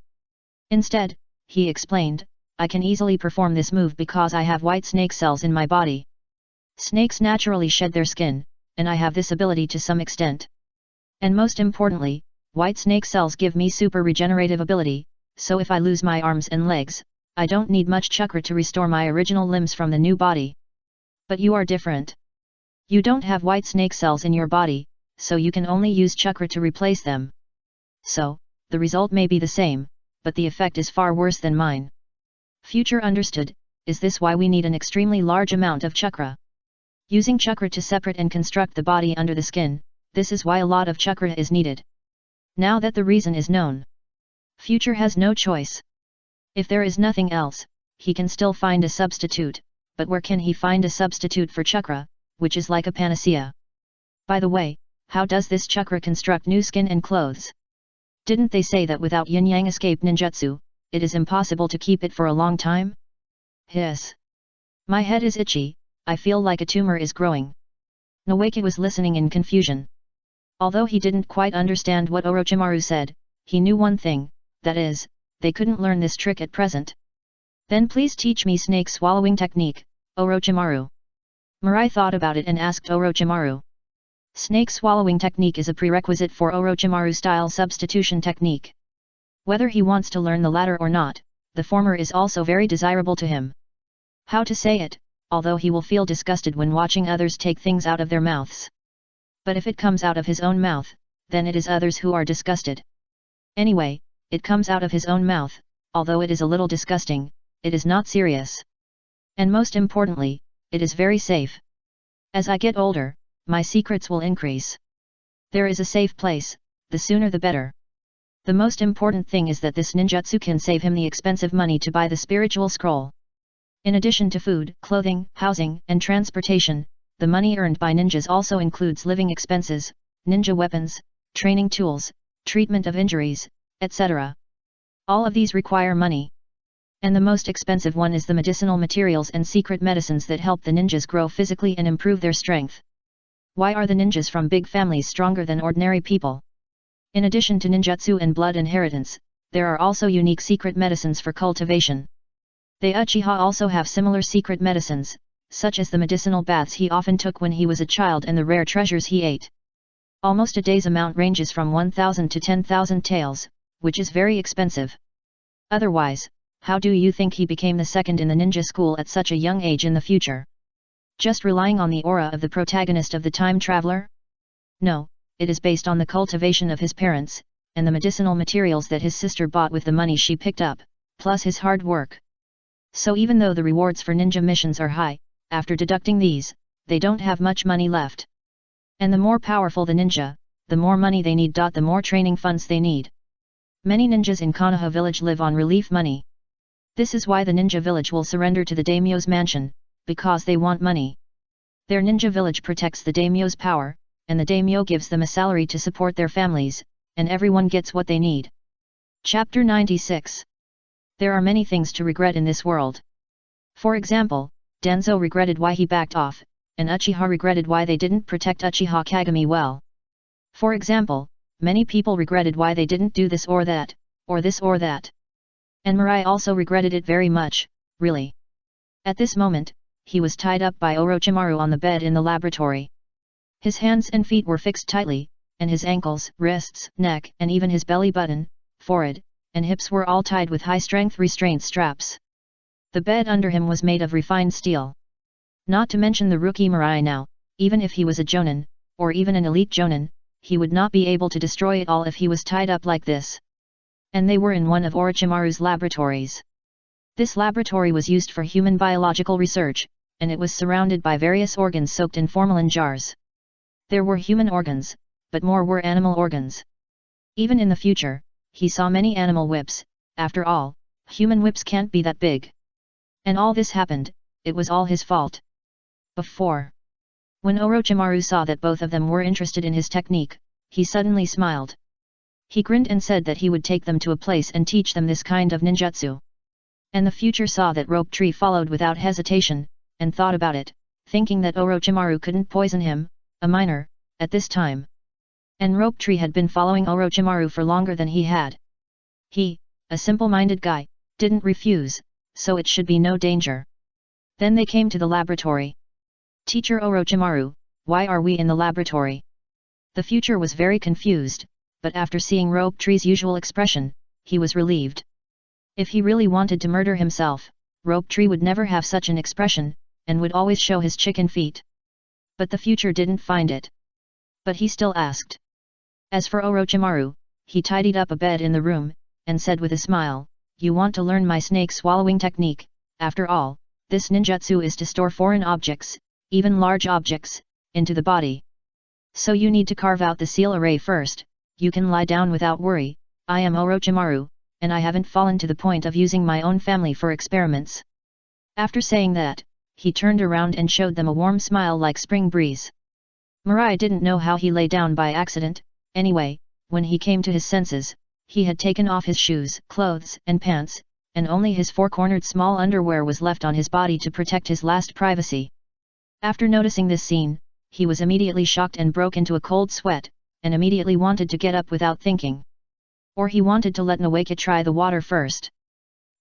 Instead, he explained, I can easily perform this move because I have white snake cells in my body. Snakes naturally shed their skin, and I have this ability to some extent. And most importantly, white snake cells give me super regenerative ability, so if I lose my arms and legs, I don't need much chakra to restore my original limbs from the new body. But you are different. You don't have white snake cells in your body, so you can only use chakra to replace them. So, the result may be the same, but the effect is far worse than mine. Future understood, is this why we need an extremely large amount of chakra? Using chakra to separate and construct the body under the skin, this is why a lot of chakra is needed. Now that the reason is known, Future has no choice. If there is nothing else, he can still find a substitute, but where can he find a substitute for chakra, which is like a panacea? By the way, how does this chakra construct new skin and clothes? Didn't they say that without yin-yang escape ninjutsu, it is impossible to keep it for a long time? Hiss. My head is itchy, I feel like a tumor is growing. Nawaki was listening in confusion. Although he didn't quite understand what Orochimaru said, he knew one thing, that is, they couldn't learn this trick at present. Then please teach me snake swallowing technique, Orochimaru. Mirai thought about it and asked Orochimaru. Snake swallowing technique is a prerequisite for Orochimaru-style substitution technique. Whether he wants to learn the latter or not, the former is also very desirable to him. How to say it, although he will feel disgusted when watching others take things out of their mouths. But if it comes out of his own mouth, then it is others who are disgusted. Anyway, it comes out of his own mouth, although it is a little disgusting, it is not serious. And most importantly, it is very safe. As I get older, my secrets will increase. There is a safe place, the sooner the better. The most important thing is that this ninjutsu can save him the expensive money to buy the spiritual scroll. In addition to food, clothing, housing, and transportation, the money earned by ninjas also includes living expenses, ninja weapons, training tools, treatment of injuries, etc. All of these require money. And the most expensive one is the medicinal materials and secret medicines that help the ninjas grow physically and improve their strength. Why are the ninjas from big families stronger than ordinary people? In addition to ninjutsu and blood inheritance, there are also unique secret medicines for cultivation. The Uchiha also have similar secret medicines, such as the medicinal baths he often took when he was a child and the rare treasures he ate. Almost a day's amount ranges from 1,000 to 10,000 taels, which is very expensive. Otherwise, how do you think he became the second in the ninja school at such a young age in the future? Just relying on the aura of the protagonist of the time traveler? No, it is based on the cultivation of his parents, and the medicinal materials that his sister bought with the money she picked up, plus his hard work. So even though the rewards for ninja missions are high, after deducting these, they don't have much money left. And the more powerful the ninja, the more money they need. The more training funds they need. Many ninjas in Konoha village live on relief money. This is why the ninja village will surrender to the daimyo's mansion, because they want money. Their ninja village protects the daimyo's power, and the daimyo gives them a salary to support their families, and everyone gets what they need. Chapter 96. There are many things to regret in this world. For example, Danzo regretted why he backed off, and Uchiha regretted why they didn't protect Uchiha Kagami well. For example, many people regretted why they didn't do this or that, or this or that. And Mirai also regretted it very much, really. At this moment, he was tied up by Orochimaru on the bed in the laboratory. His hands and feet were fixed tightly, and his ankles, wrists, neck, and even his belly button, forehead, and hips were all tied with high-strength restraint straps. The bed under him was made of refined steel. Not to mention the rookie Mirai now, even if he was a jonin, or even an elite jonin, he would not be able to destroy it all if he was tied up like this. And they were in one of Orochimaru's laboratories. This laboratory was used for human biological research, and it was surrounded by various organs soaked in formalin jars. There were human organs, but more were animal organs. Even in the future, he saw many animal whips. After all, human whips can't be that big. And all this happened, it was all his fault. Before. When Orochimaru saw that both of them were interested in his technique, he suddenly smiled. He grinned and said that he would take them to a place and teach them this kind of ninjutsu. And the future saw that Rope Tree followed without hesitation, and thought about it, thinking that Orochimaru couldn't poison him, a minor, at this time. And Rope Tree had been following Orochimaru for longer than he had. He, a simple-minded guy, didn't refuse, so it should be no danger. Then they came to the laboratory. Teacher Orochimaru, why are we in the laboratory? The future was very confused, but after seeing Rope Tree's usual expression, he was relieved. If he really wanted to murder himself, Rope Tree would never have such an expression, and would always show his chicken feet. But the future didn't find it. But he still asked. As for Orochimaru, he tidied up a bed in the room, and said with a smile, "You want to learn my snake swallowing technique? After all, this ninjutsu is to store foreign objects, even large objects, into the body. So you need to carve out the seal array first. You can lie down without worry. I am Orochimaru, and I haven't fallen to the point of using my own family for experiments." After saying that, he turned around and showed them a warm smile like spring breeze. Mirai didn't know how he lay down by accident. Anyway, when he came to his senses, he had taken off his shoes, clothes, and pants, and only his four-cornered small underwear was left on his body to protect his last privacy. After noticing this scene, he was immediately shocked and broke into a cold sweat, and immediately wanted to get up without thinking. Or he wanted to let Nawaka try the water first.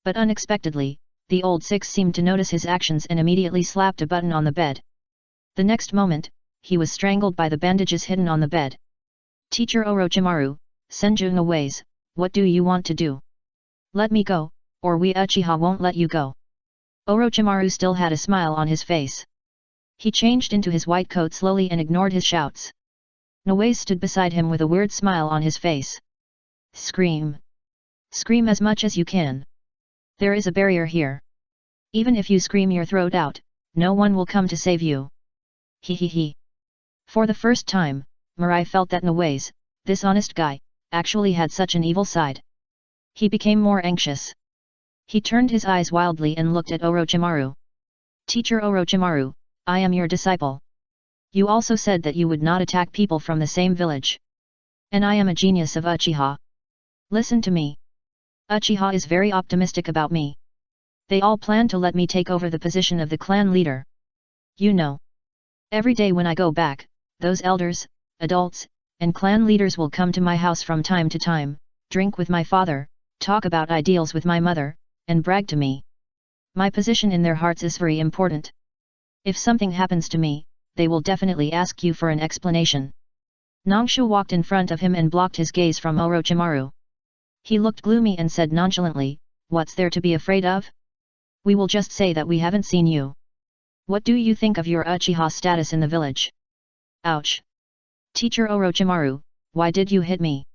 But unexpectedly, the old six seemed to notice his actions and immediately slapped a button on the bed. The next moment, he was strangled by the bandages hidden on the bed. "Teacher Orochimaru, Senju Nawaze, what do you want to do? Let me go, or we Uchiha won't let you go." Orochimaru still had a smile on his face. He changed into his white coat slowly and ignored his shouts. Nawaze stood beside him with a weird smile on his face. "Scream. Scream as much as you can. There is a barrier here. Even if you scream your throat out, no one will come to save you." He. For the first time, Mirai felt that Nawaze, this honest guy, actually had such an evil side. He became more anxious. He turned his eyes wildly and looked at Orochimaru. Teacher Orochimaru, I am your disciple. You also said that you would not attack people from the same village. And I am a genius of Uchiha. Listen to me. Uchiha is very optimistic about me. They all plan to let me take over the position of the clan leader. You know. Every day when I go back, those elders, adults, and clan leaders will come to my house from time to time, drink with my father, talk about ideals with my mother, and brag to me. My position in their hearts is very important. If something happens to me, they will definitely ask you for an explanation. Nangshu walked in front of him and blocked his gaze from Orochimaru. He looked gloomy and said nonchalantly, "What's there to be afraid of? We will just say that we haven't seen you. What do you think of your Uchiha status in the village?" Ouch! Teacher Orochimaru, why did you hit me?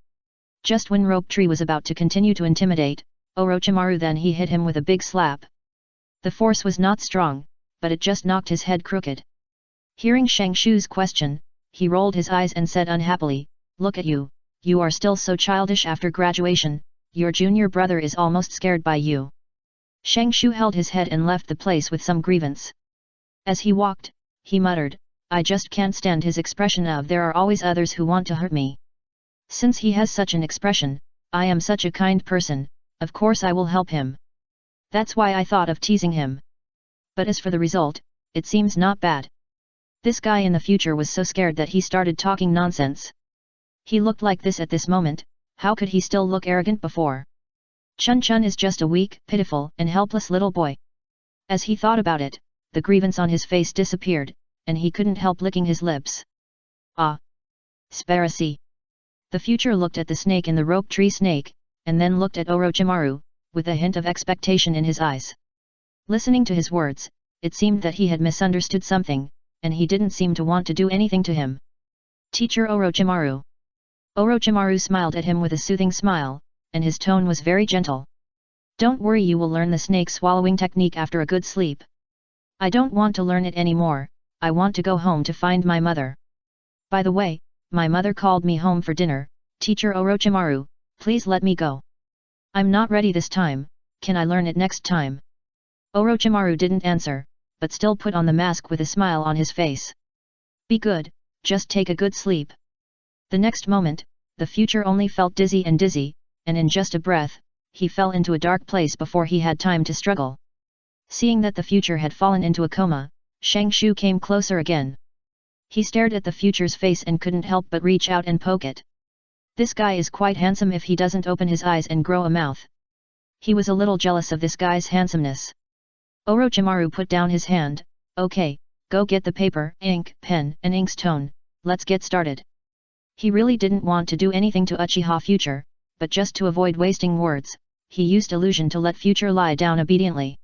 Just when Rope Tree was about to continue to intimidate Orochimaru, then he hit him with a big slap. The force was not strong, but it just knocked his head crooked. Hearing Shang Shu's question, he rolled his eyes and said unhappily, "Look at you, you are still so childish after graduation, your junior brother is almost scared by you." Shang Shu held his head and left the place with some grievance. As he walked, he muttered, "I just can't stand his expression of there are always others who want to hurt me. Since he has such an expression, I am such a kind person, of course I will help him. That's why I thought of teasing him. But as for the result, it seems not bad." This guy in the future was so scared that he started talking nonsense. He looked like this at this moment, how could he still look arrogant before? Chun Chun is just a weak, pitiful, and helpless little boy. As he thought about it, the grievance on his face disappeared, and he couldn't help licking his lips. Ah! Sparacy! The future looked at the snake in the rope tree snake, and then looked at Orochimaru, with a hint of expectation in his eyes. Listening to his words, it seemed that he had misunderstood something, and he didn't seem to want to do anything to him. "Teacher Orochimaru." Orochimaru smiled at him with a soothing smile, and his tone was very gentle. "Don't worry, you will learn the snake swallowing technique after a good sleep. I don't want to learn it anymore, I want to go home to find my mother. By the way, my mother called me home for dinner, Teacher Orochimaru, please let me go. I'm not ready this time, can I learn it next time?" Orochimaru didn't answer, but still put on the mask with a smile on his face. "Be good, just take a good sleep." The next moment, the future only felt dizzy, and in just a breath, he fell into a dark place before he had time to struggle. Seeing that the future had fallen into a coma, Shang Shu came closer again. He stared at the future's face and couldn't help but reach out and poke it. This guy is quite handsome if he doesn't open his eyes and grow a mouth. He was a little jealous of this guy's handsomeness. Orochimaru put down his hand, "Okay, go get the paper, ink, pen, and inkstone, let's get started." He really didn't want to do anything to Uchiha Future, but just to avoid wasting words, he used illusion to let Future lie down obediently.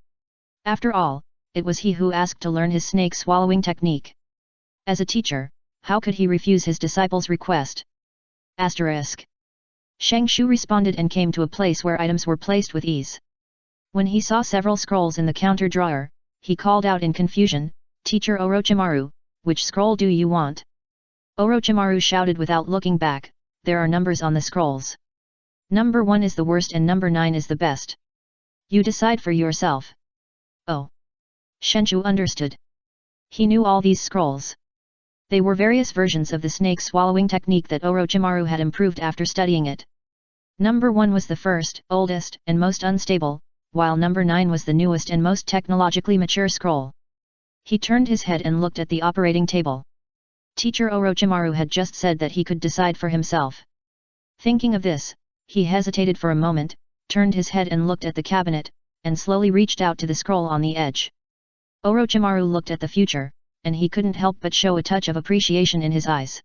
After all, it was he who asked to learn his snake swallowing technique. As a teacher, how could he refuse his disciple's request? Asterisk. Shang Shu responded and came to a place where items were placed with ease. When he saw several scrolls in the counter drawer, he called out in confusion, "Teacher Orochimaru, which scroll do you want?" Orochimaru shouted without looking back, "There are numbers on the scrolls. Number 1 is the worst and number 9 is the best. You decide for yourself." Oh! Shenshu understood. He knew all these scrolls. They were various versions of the snake swallowing technique that Orochimaru had improved after studying it. Number 1 was the first, oldest, and most unstable, while number 9 was the newest and most technologically mature scroll. He turned his head and looked at the operating table. Teacher Orochimaru had just said that he could decide for himself. Thinking of this, he hesitated for a moment, turned his head and looked at the cabinet, and slowly reached out to the scroll on the edge. Orochimaru looked at the future, and he couldn't help but show a touch of appreciation in his eyes.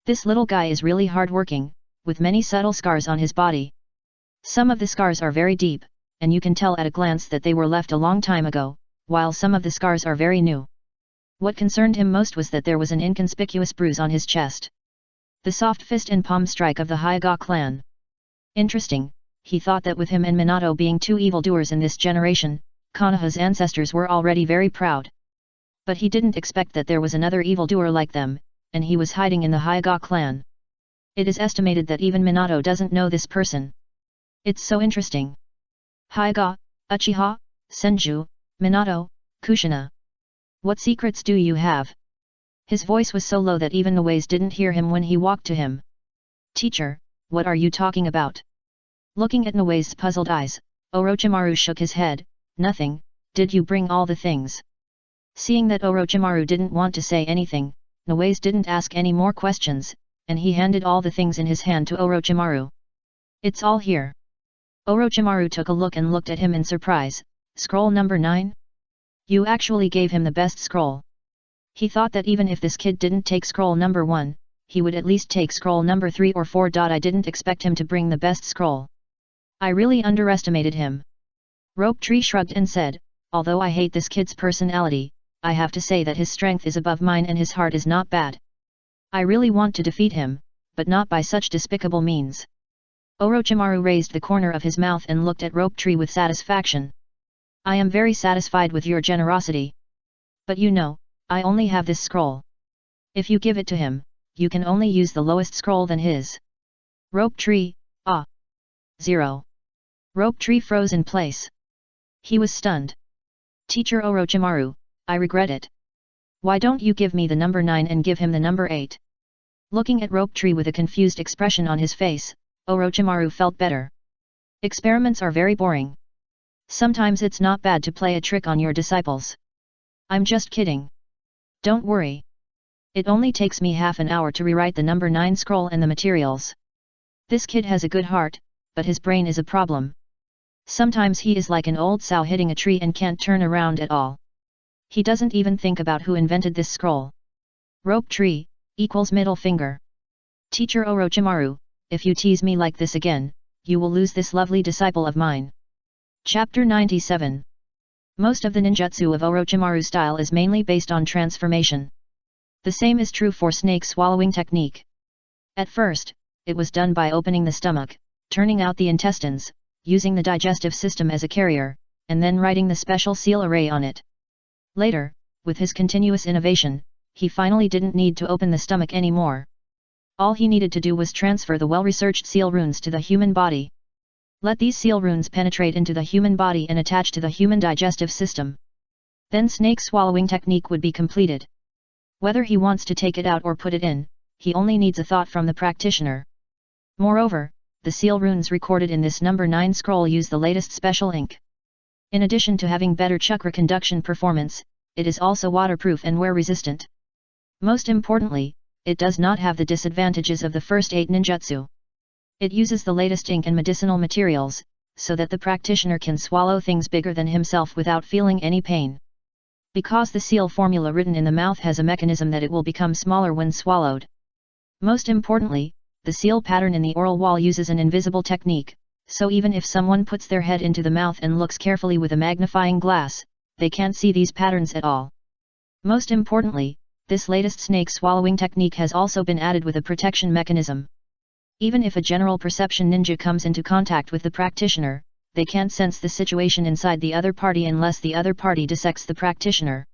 This little guy is really hard-working, with many subtle scars on his body. Some of the scars are very deep, and you can tell at a glance that they were left a long time ago, while some of the scars are very new. What concerned him most was that there was an inconspicuous bruise on his chest. The soft fist and palm strike of the Hyuga clan. Interesting, he thought that with him and Minato being two evildoers in this generation, Konoha's ancestors were already very proud. But he didn't expect that there was another evildoer like them, and he was hiding in the Hyuga clan. It is estimated that even Minato doesn't know this person. It's so interesting. Hyuga, Uchiha, Senju, Minato, Kushina. What secrets do you have? His voice was so low that even Noways didn't hear him when he walked to him. Teacher, what are you talking about? Looking at Noways' puzzled eyes, Orochimaru shook his head. Nothing. Did you bring all the things? Seeing that Orochimaru didn't want to say anything, Noways didn't ask any more questions, and he handed all the things in his hand to Orochimaru. It's all here. Orochimaru took a look and looked at him in surprise. Scroll number 9? You actually gave him the best scroll. He thought that even if this kid didn't take scroll number 1, he would at least take scroll number 3 or 4. I didn't expect him to bring the best scroll. I really underestimated him. Rope Tree shrugged and said, although I hate this kid's personality, I have to say that his strength is above mine and his heart is not bad. I really want to defeat him, but not by such despicable means. Orochimaru raised the corner of his mouth and looked at Rope Tree with satisfaction. I am very satisfied with your generosity. But you know, I only have this scroll. If you give it to him, you can only use the lowest scroll than his. Rope Tree, 0. Rope Tree froze in place. He was stunned. Teacher Orochimaru, I regret it. Why don't you give me the number 9 and give him the number 8? Looking at Rope Tree with a confused expression on his face, Orochimaru felt better. Experiments are very boring. Sometimes it's not bad to play a trick on your disciples. I'm just kidding. Don't worry. It only takes me half an hour to rewrite the number 9 scroll and the materials. This kid has a good heart, but his brain is a problem. Sometimes he is like an old sow hitting a tree and can't turn around at all. He doesn't even think about who invented this scroll. Rope Tree, equals middle finger. Teacher Orochimaru, if you tease me like this again, you will lose this lovely disciple of mine. Chapter 97. Most of the ninjutsu of Orochimaru's style is mainly based on transformation. The same is true for snake swallowing technique. At first, it was done by opening the stomach, turning out the intestines, using the digestive system as a carrier, and then writing the special seal array on it. Later, with his continuous innovation, he finally didn't need to open the stomach anymore. All he needed to do was transfer the well-researched seal runes to the human body. Let these seal runes penetrate into the human body and attach to the human digestive system. Then snake swallowing technique would be completed. Whether he wants to take it out or put it in, he only needs a thought from the practitioner. Moreover, the seal runes recorded in this number 9 scroll use the latest special ink. In addition to having better chakra conduction performance, it is also waterproof and wear resistant. Most importantly, it does not have the disadvantages of the first 8 ninjutsu. It uses the latest ink and medicinal materials, so that the practitioner can swallow things bigger than himself without feeling any pain. Because the seal formula written in the mouth has a mechanism that it will become smaller when swallowed. Most importantly, the seal pattern in the oral wall uses an invisible technique, so even if someone puts their head into the mouth and looks carefully with a magnifying glass, they can't see these patterns at all. Most importantly, this latest snake swallowing technique has also been added with a protection mechanism. Even if a general perception ninja comes into contact with the practitioner, they can't sense the situation inside the other party unless the other party dissects the practitioner.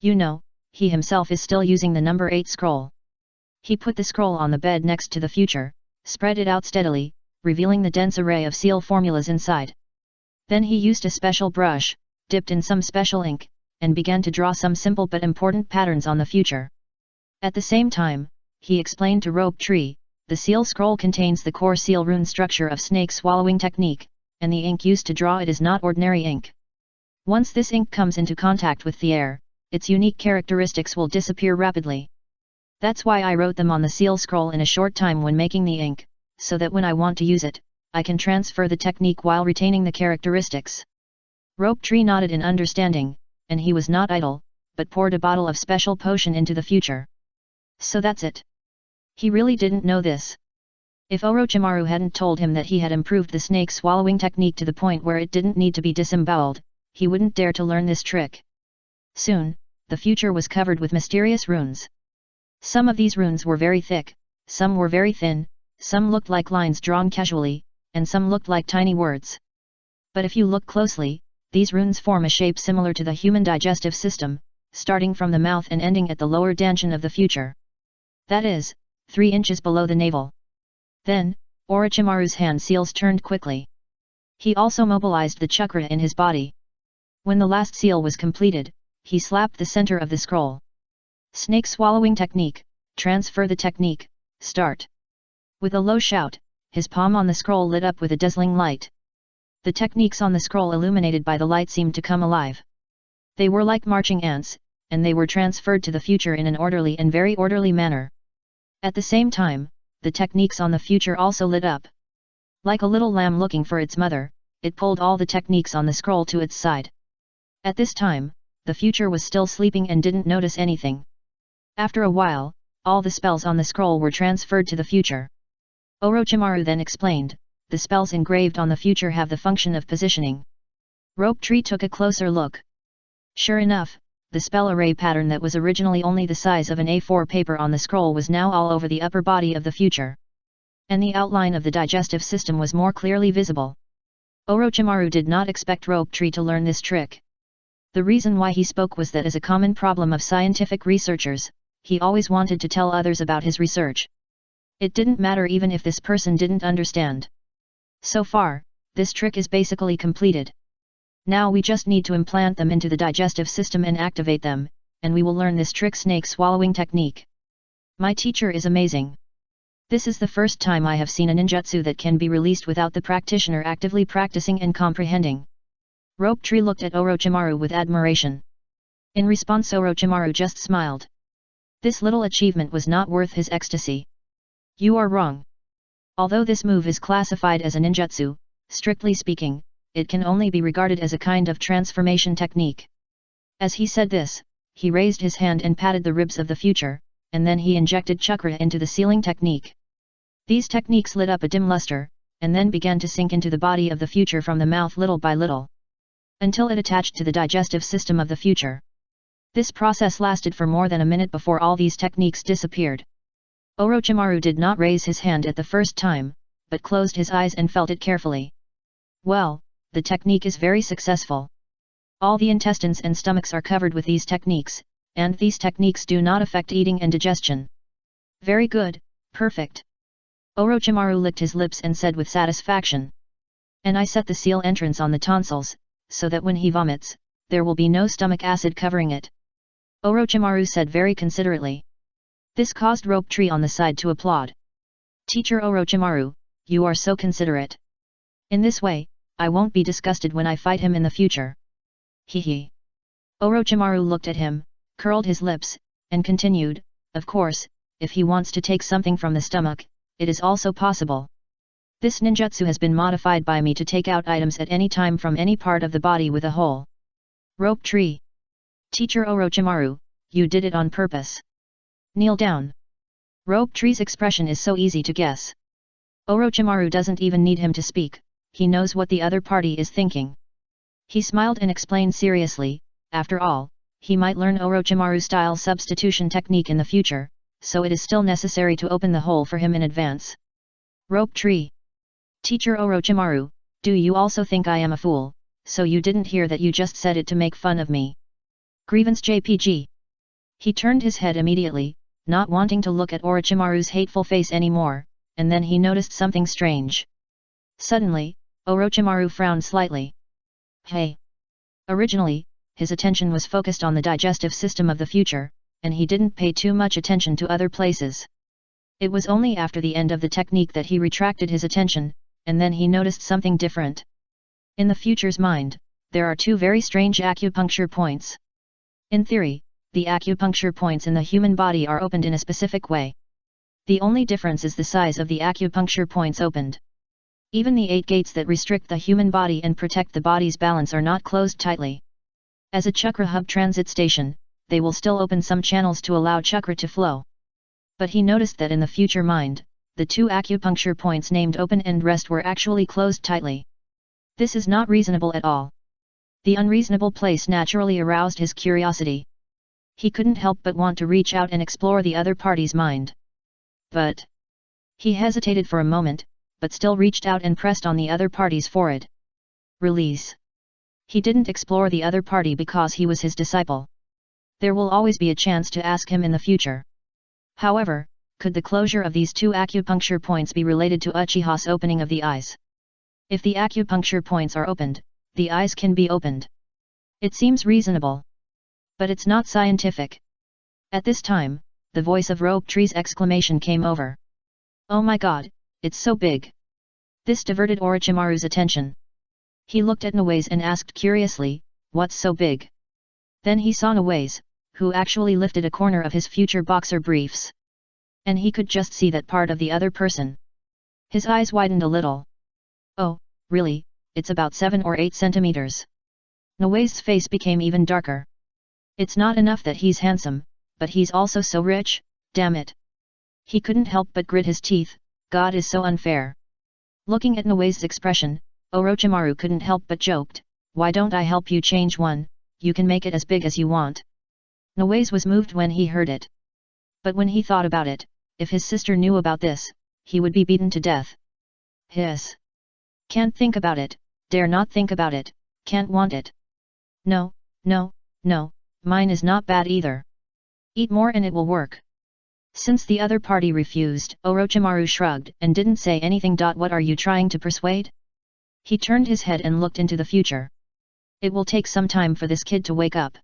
You know, he himself is still using the number 8 scroll. He put the scroll on the bed next to the future, spread it out steadily, revealing the dense array of seal formulas inside. Then he used a special brush, dipped in some special ink, and began to draw some simple but important patterns on the future. At the same time, he explained to Rope Tree, the seal scroll contains the core seal rune structure of snake swallowing technique, and the ink used to draw it is not ordinary ink. Once this ink comes into contact with the air, its unique characteristics will disappear rapidly. That's why I wrote them on the seal scroll in a short time when making the ink, so that when I want to use it, I can transfer the technique while retaining the characteristics. Rope Tree nodded in understanding, and he was not idle, but poured a bottle of special potion into the future. So that's it. He really didn't know this. If Orochimaru hadn't told him that he had improved the snake swallowing technique to the point where it didn't need to be disemboweled, he wouldn't dare to learn this trick. Soon, the future was covered with mysterious runes. Some of these runes were very thick, some were very thin, some looked like lines drawn casually, and some looked like tiny words. But if you look closely, these runes form a shape similar to the human digestive system, starting from the mouth and ending at the lower dantian of the future. That is, 3 inches below the navel. Then, Orochimaru's hand seals turned quickly. He also mobilized the chakra in his body. When the last seal was completed, he slapped the center of the scroll. Snake swallowing technique, transfer the technique, start. With a low shout, his palm on the scroll lit up with a dazzling light. The techniques on the scroll illuminated by the light seemed to come alive. They were like marching ants, and they were transferred to the future in an orderly and very orderly manner. At the same time, the techniques on the future also lit up. Like a little lamb looking for its mother, it pulled all the techniques on the scroll to its side. At this time, the future was still sleeping and didn't notice anything. After a while, all the spells on the scroll were transferred to the future. Orochimaru then explained, the spells engraved on the future have the function of positioning. Rope Tree took a closer look. Sure enough, the spell array pattern that was originally only the size of an A4 paper on the scroll was now all over the upper body of the future. And the outline of the digestive system was more clearly visible. Orochimaru did not expect Rope Tree to learn this trick. The reason why he spoke was that as a common problem of scientific researchers, he always wanted to tell others about his research. It didn't matter even if this person didn't understand. So far, this trick is basically completed. Now we just need to implant them into the digestive system and activate them, and we will learn this trick snake swallowing technique. My teacher is amazing. This is the first time I have seen a ninjutsu that can be released without the practitioner actively practicing and comprehending. Rope Tree looked at Orochimaru with admiration. In response, Orochimaru just smiled. This little achievement was not worth his ecstasy. You are wrong. Although this move is classified as a ninjutsu, strictly speaking, it can only be regarded as a kind of transformation technique. As he said this, he raised his hand and patted the ribs of the future, and then he injected chakra into the sealing technique. These techniques lit up a dim luster, and then began to sink into the body of the future from the mouth little by little, until it attached to the digestive system of the future. This process lasted for more than a minute before all these techniques disappeared. Orochimaru did not raise his hand at the first time, but closed his eyes and felt it carefully. Well, the technique is very successful. All the intestines and stomachs are covered with these techniques, and these techniques do not affect eating and digestion. Very good, perfect. Orochimaru licked his lips and said with satisfaction. And I set the seal entrance on the tonsils, so that when he vomits, there will be no stomach acid covering it. Orochimaru said very considerately. This caused Rope Tree on the side to applaud. Teacher Orochimaru, you are so considerate. In this way, I won't be disgusted when I fight him in the future. Hee. Orochimaru looked at him, curled his lips, and continued, of course, if he wants to take something from the stomach, it is also possible. This ninjutsu has been modified by me to take out items at any time from any part of the body with a hole. Rope Tree. Teacher Orochimaru, you did it on purpose. Kneel down. Rope Tree's expression is so easy to guess. Orochimaru doesn't even need him to speak, he knows what the other party is thinking. He smiled and explained seriously, after all, he might learn Orochimaru-style substitution technique in the future, so it is still necessary to open the hole for him in advance. Rope Tree. Teacher Orochimaru, do you also think I am a fool, so you didn't hear that you just said it to make fun of me? Grievance JPG. He turned his head immediately, not wanting to look at Orochimaru's hateful face anymore, and then he noticed something strange. Suddenly, Orochimaru frowned slightly. Hey! Originally, his attention was focused on the digestive system of the future, and he didn't pay too much attention to other places. It was only after the end of the technique that he retracted his attention, and then he noticed something different. In the future's mind, there are two very strange acupuncture points. In theory, the acupuncture points in the human body are opened in a specific way. The only difference is the size of the acupuncture points opened. Even the 8 gates that restrict the human body and protect the body's balance are not closed tightly. As a chakra hub transit station, they will still open some channels to allow chakra to flow. But he noticed that in the future mind, the 2 acupuncture points named open and rest were actually closed tightly. This is not reasonable at all. The unreasonable place naturally aroused his curiosity. He couldn't help but want to reach out and explore the other party's mind. But he hesitated for a moment, but still reached out and pressed on the other party's forehead. Release. He didn't explore the other party because he was his disciple. There will always be a chance to ask him in the future. However, could the closure of these 2 acupuncture points be related to Uchiha's opening of the eyes? If the acupuncture points are opened, the eyes can be opened. It seems reasonable. But it's not scientific. At this time, the voice of Rope Tree's exclamation came over. Oh my god, it's so big. This diverted Orochimaru's attention. He looked at Nawaze and asked curiously, what's so big? Then he saw Nawaze, who actually lifted a corner of his future boxer briefs. And he could just see that part of the other person. His eyes widened a little. Oh, really, it's about 7 or 8 centimeters. Nawaze's face became even darker. It's not enough that he's handsome, but he's also so rich, damn it. He couldn't help but grit his teeth, God is so unfair. Looking at Nawaze's expression, Orochimaru couldn't help but joked, why don't I help you change one, you can make it as big as you want. Nawaze was moved when he heard it. But when he thought about it, if his sister knew about this, he would be beaten to death. Hiss. Can't think about it, dare not think about it, can't want it. No, no, no, mine is not bad either. Eat more and it will work. Since the other party refused, Orochimaru shrugged and didn't say anything. What are you trying to persuade? He turned his head and looked into the future. It will take some time for this kid to wake up.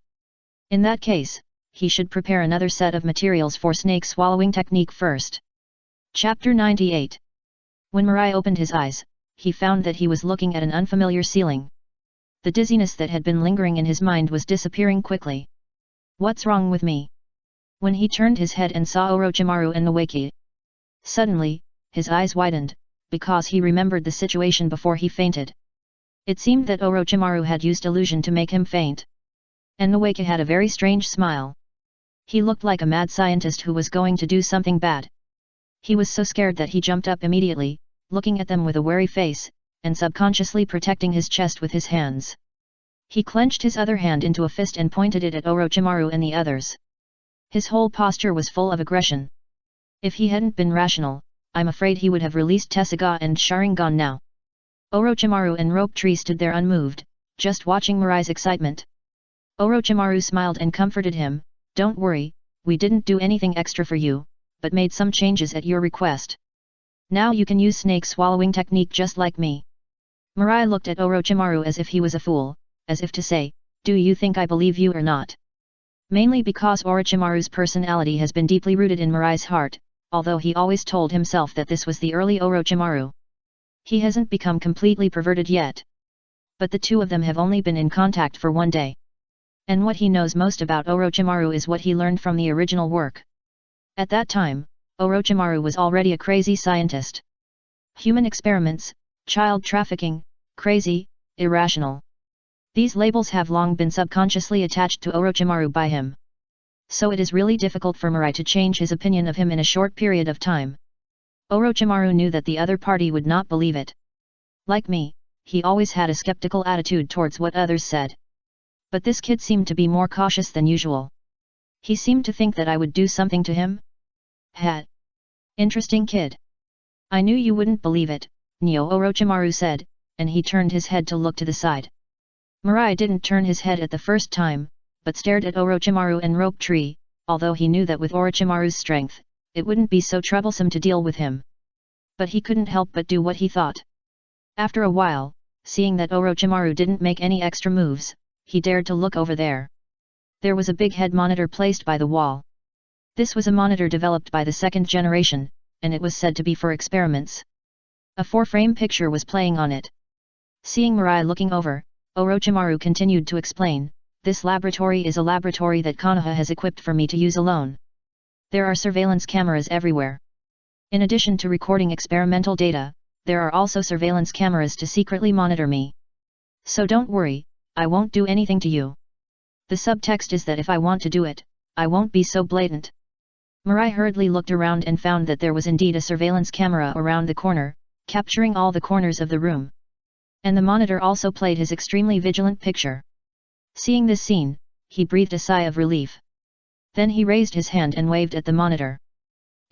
In that case, he should prepare another set of materials for snake swallowing technique first. Chapter 98. When Mirai opened his eyes, he found that he was looking at an unfamiliar ceiling. The dizziness that had been lingering in his mind was disappearing quickly. What's wrong with me? When he turned his head and saw Orochimaru and Nawaki. Suddenly, his eyes widened, because he remembered the situation before he fainted. It seemed that Orochimaru had used illusion to make him faint. And Nawaki had a very strange smile. He looked like a mad scientist who was going to do something bad. He was so scared that he jumped up immediately, looking at them with a wary face, and subconsciously protecting his chest with his hands. He clenched his other hand into a fist and pointed it at Orochimaru and the others. His whole posture was full of aggression. If he hadn't been rational, I'm afraid he would have released Tessaigan and Sharingan now. Orochimaru and Rope Tree stood there unmoved, just watching Mirai's excitement. Orochimaru smiled and comforted him, don't worry, we didn't do anything extra for you, but made some changes at your request. Now you can use snake swallowing technique just like me. Mirai looked at Orochimaru as if he was a fool, as if to say, do you think I believe you or not? Mainly because Orochimaru's personality has been deeply rooted in Mirai's heart, although he always told himself that this was the early Orochimaru. He hasn't become completely perverted yet. But the two of them have only been in contact for one day. And what he knows most about Orochimaru is what he learned from the original work. At that time, Orochimaru was already a crazy scientist. Human experiments, child trafficking, crazy, irrational. These labels have long been subconsciously attached to Orochimaru by him. So it is really difficult for Mirai to change his opinion of him in a short period of time. Orochimaru knew that the other party would not believe it. Like me, he always had a skeptical attitude towards what others said. But this kid seemed to be more cautious than usual. He seemed to think that I would do something to him. Interesting kid. I knew you wouldn't believe it, Neo, Orochimaru said, and he turned his head to look to the side. Mirai didn't turn his head at the first time, but stared at Orochimaru and Rope Tree, although he knew that with Orochimaru's strength, it wouldn't be so troublesome to deal with him. But he couldn't help but do what he thought. After a while, seeing that Orochimaru didn't make any extra moves, he dared to look over there. There was a big head monitor placed by the wall. This was a monitor developed by the second generation, and it was said to be for experiments. A 4-frame picture was playing on it. Seeing Mirai looking over, Orochimaru continued to explain, this laboratory is a laboratory that Konoha has equipped for me to use alone. There are surveillance cameras everywhere. In addition to recording experimental data, there are also surveillance cameras to secretly monitor me. So don't worry, I won't do anything to you. The subtext is that if I want to do it, I won't be so blatant. Mirai hurriedly looked around and found that there was indeed a surveillance camera around the corner, capturing all the corners of the room. And the monitor also played his extremely vigilant picture. Seeing this scene, he breathed a sigh of relief. Then he raised his hand and waved at the monitor.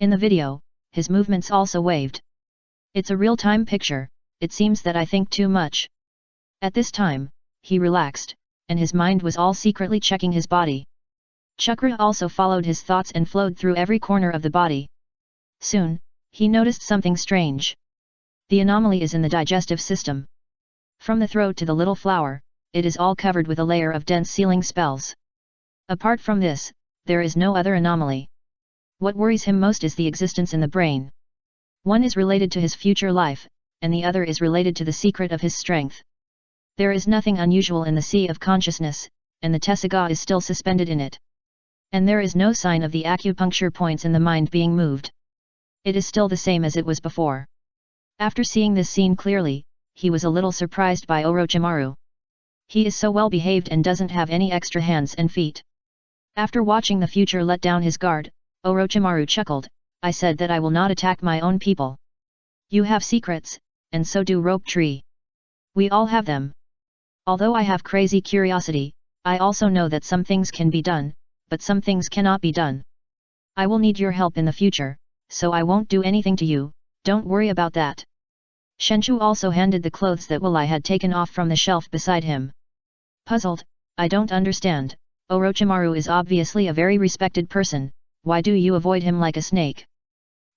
In the video, his movements also waved. It's a real-time picture, it seems that I think too much. At this time, he relaxed, and his mind was all secretly checking his body. Chakra also followed his thoughts and flowed through every corner of the body. Soon, he noticed something strange. The anomaly is in the digestive system. From the throat to the little flower, it is all covered with a layer of dense sealing spells. Apart from this, there is no other anomaly. What worries him most is the existence in the brain. One is related to his future life, and the other is related to the secret of his strength. There is nothing unusual in the sea of consciousness, and the Tessaigan is still suspended in it. And there is no sign of the acupuncture points in the mind being moved. It is still the same as it was before. After seeing this scene clearly, he was a little surprised by Orochimaru. He is so well behaved and doesn't have any extra hands and feet. After watching the future let down his guard, Orochimaru chuckled, "I said that I will not attack my own people. You have secrets, and so do Rope Tree. We all have them. Although I have crazy curiosity, I also know that some things can be done, but some things cannot be done. I will need your help in the future, so I won't do anything to you, don't worry about that." Shenchu also handed the clothes that Walai had taken off from the shelf beside him. Puzzled, "I don't understand, Orochimaru is obviously a very respected person, why do you avoid him like a snake?"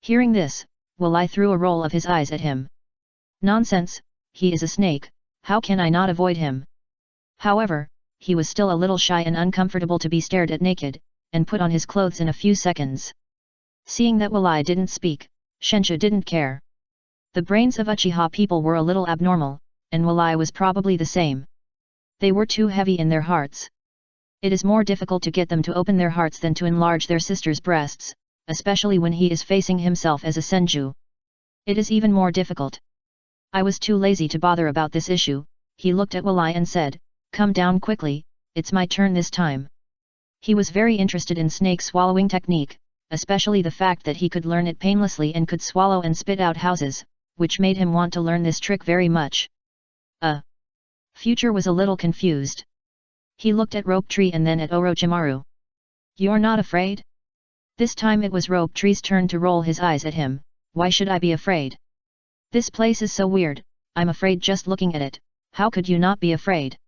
Hearing this, Walai threw a roll of his eyes at him. "Nonsense, he is a snake, how can I not avoid him?" However, he was still a little shy and uncomfortable to be stared at naked, and put on his clothes in a few seconds. Seeing that Walai didn't speak, Shenchu didn't care. The brains of Uchiha people were a little abnormal, and Walai was probably the same. They were too heavy in their hearts. It is more difficult to get them to open their hearts than to enlarge their sister's breasts, especially when he is facing himself as a senju. It is even more difficult. "I was too lazy to bother about this issue," he looked at Walai and said, "Come down quickly, it's my turn this time." He was very interested in snake swallowing technique, especially the fact that he could learn it painlessly and could swallow and spit out houses, which made him want to learn this trick very much. Future was a little confused. He looked at Rope Tree and then at Orochimaru. "You're not afraid?" This time it was Rope Tree's turn to roll his eyes at him. "Why should I be afraid? This place is so weird, I'm afraid just looking at it, how could you not be afraid?"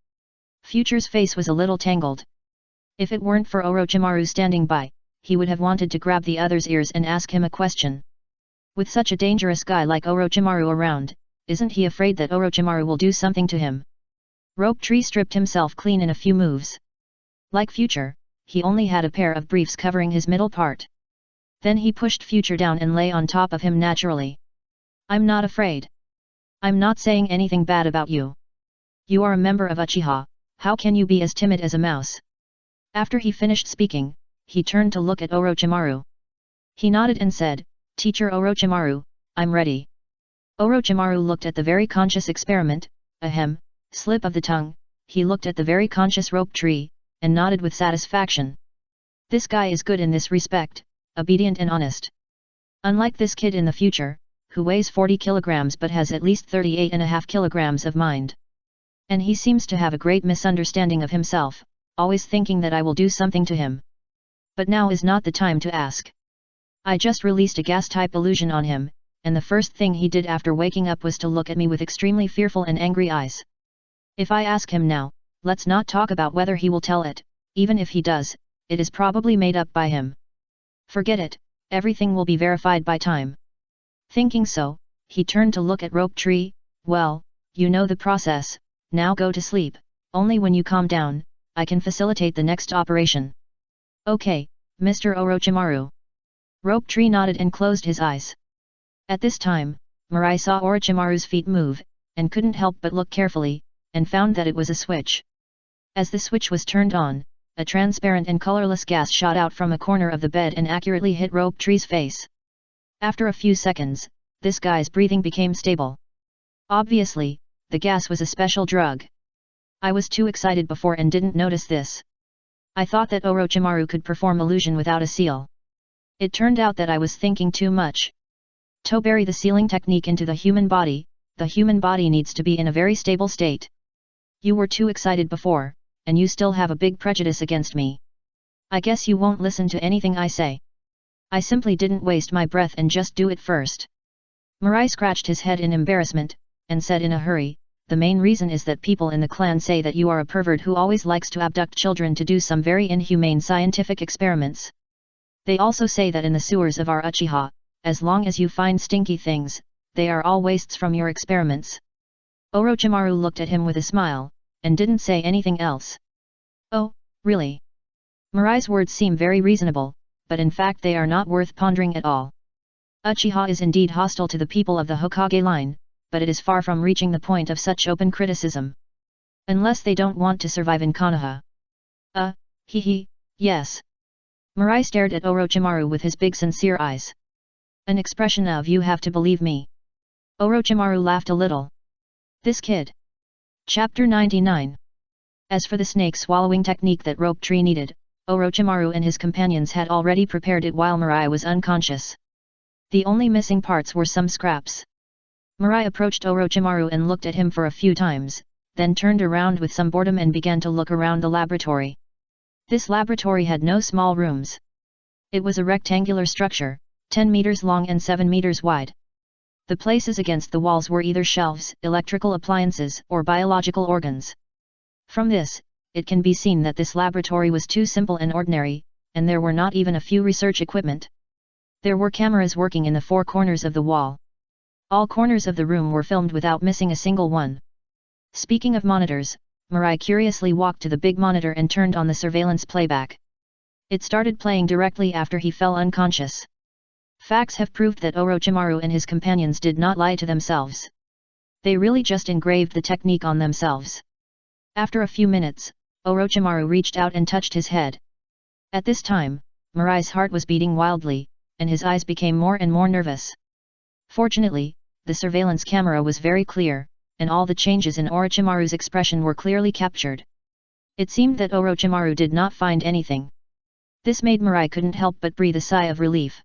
Future's face was a little tangled. If it weren't for Orochimaru standing by, he would have wanted to grab the other's ears and ask him a question. With such a dangerous guy like Orochimaru around, isn't he afraid that Orochimaru will do something to him? Rope Tree stripped himself clean in a few moves. Like Future, he only had a pair of briefs covering his middle part. Then he pushed Future down and lay on top of him naturally. "I'm not afraid. I'm not saying anything bad about you. You are a member of Uchiha, how can you be as timid as a mouse?" After he finished speaking, he turned to look at Orochimaru. He nodded and said, "Teacher Orochimaru, I'm ready." Orochimaru looked at the very conscious experiment, slip of the tongue, he looked at the very conscious Rope Tree, and nodded with satisfaction. This guy is good in this respect, obedient and honest. Unlike this kid in the future, who weighs 40 kilograms but has at least 38.5 kilograms of mind. And he seems to have a great misunderstanding of himself, always thinking that I will do something to him. But now is not the time to ask. I just released a gas-type illusion on him, and the first thing he did after waking up was to look at me with extremely fearful and angry eyes. If I ask him now, let's not talk about whether he will tell it, even if he does, it is probably made up by him. Forget it, everything will be verified by time. Thinking so, he turned to look at Rope Tree. "Well, you know the process, now go to sleep, only when you calm down, I can facilitate the next operation." "Okay, Mr. Orochimaru." Rope Tree nodded and closed his eyes. At this time, Mirai saw Orochimaru's feet move, and couldn't help but look carefully, and found that it was a switch. As the switch was turned on, a transparent and colorless gas shot out from a corner of the bed and accurately hit Rope Tree's face. After a few seconds, this guy's breathing became stable. Obviously, the gas was a special drug. I was too excited before and didn't notice this. I thought that Orochimaru could perform illusion without a seal. It turned out that I was thinking too much. To bury the sealing technique into the human body needs to be in a very stable state. You were too excited before, and you still have a big prejudice against me. I guess you won't listen to anything I say. I simply didn't waste my breath and just do it first. Mirai scratched his head in embarrassment, and said in a hurry, "The main reason is that people in the clan say that you are a pervert who always likes to abduct children to do some very inhumane scientific experiments. They also say that in the sewers of our Uchiha, as long as you find stinky things, they are all wastes from your experiments. Orochimaru looked at him with a smile, and didn't say anything else. Oh, really? Mirai's words seem very reasonable, but in fact they are not worth pondering at all. Uchiha is indeed hostile to the people of the Hokage line, but it is far from reaching the point of such open criticism. Unless they don't want to survive in Konoha. Yes. Mirai stared at Orochimaru with his big sincere eyes. An expression of "you have to believe me." Orochimaru laughed a little. This kid. Chapter 99. As for the snake swallowing technique that Rope Tree needed, Orochimaru and his companions had already prepared it while Mirai was unconscious. The only missing parts were some scraps. Mirai approached Orochimaru and looked at him for a few times, then turned around with some boredom and began to look around the laboratory. This laboratory had no small rooms. It was a rectangular structure, 10 meters long and 7 meters wide. The places against the walls were either shelves, electrical appliances, or biological organs. From this, it can be seen that this laboratory was too simple and ordinary, and there were not even a few research equipment. There were cameras working in the 4 corners of the wall. All corners of the room were filmed without missing a single one. Speaking of monitors, Mirai curiously walked to the big monitor and turned on the surveillance playback. It started playing directly after he fell unconscious. Facts have proved that Orochimaru and his companions did not lie to themselves. They really just engraved the technique on themselves. After a few minutes, Orochimaru reached out and touched his head. At this time, Mirai's heart was beating wildly, and his eyes became more and more nervous. Fortunately, the surveillance camera was very clear, and all the changes in Orochimaru's expression were clearly captured. It seemed that Orochimaru did not find anything. This made Mirai couldn't help but breathe a sigh of relief.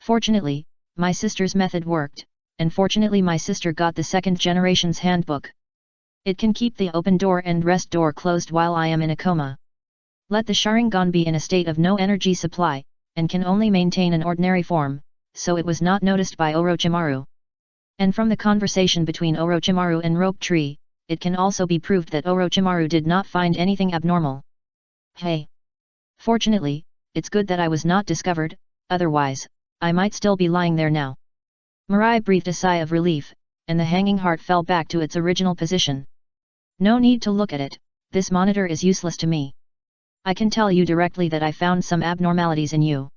Fortunately, my sister's method worked, and fortunately my sister got the second generation's handbook. It can keep the open door and rest door closed while I am in a coma. Let the Sharingan be in a state of no energy supply, and can only maintain an ordinary form, so it was not noticed by Orochimaru. And from the conversation between Orochimaru and Rope Tree, it can also be proved that Orochimaru did not find anything abnormal. Hey! Fortunately, it's good that I was not discovered, otherwise, I might still be lying there now. Mirai breathed a sigh of relief, and the hanging heart fell back to its original position. No need to look at it, this monitor is useless to me. I can tell you directly that I found some abnormalities in you.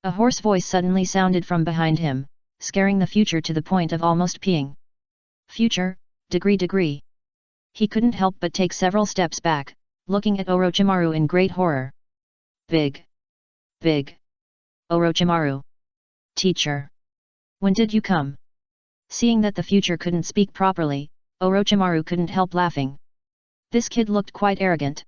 A hoarse voice suddenly sounded from behind him, scaring the future to the point of almost peeing. Future, degree. He couldn't help but take several steps back, looking at Orochimaru in great horror. Big. Orochimaru. Teacher. When did you come? Seeing that the future couldn't speak properly, Orochimaru couldn't help laughing. This kid looked quite arrogant.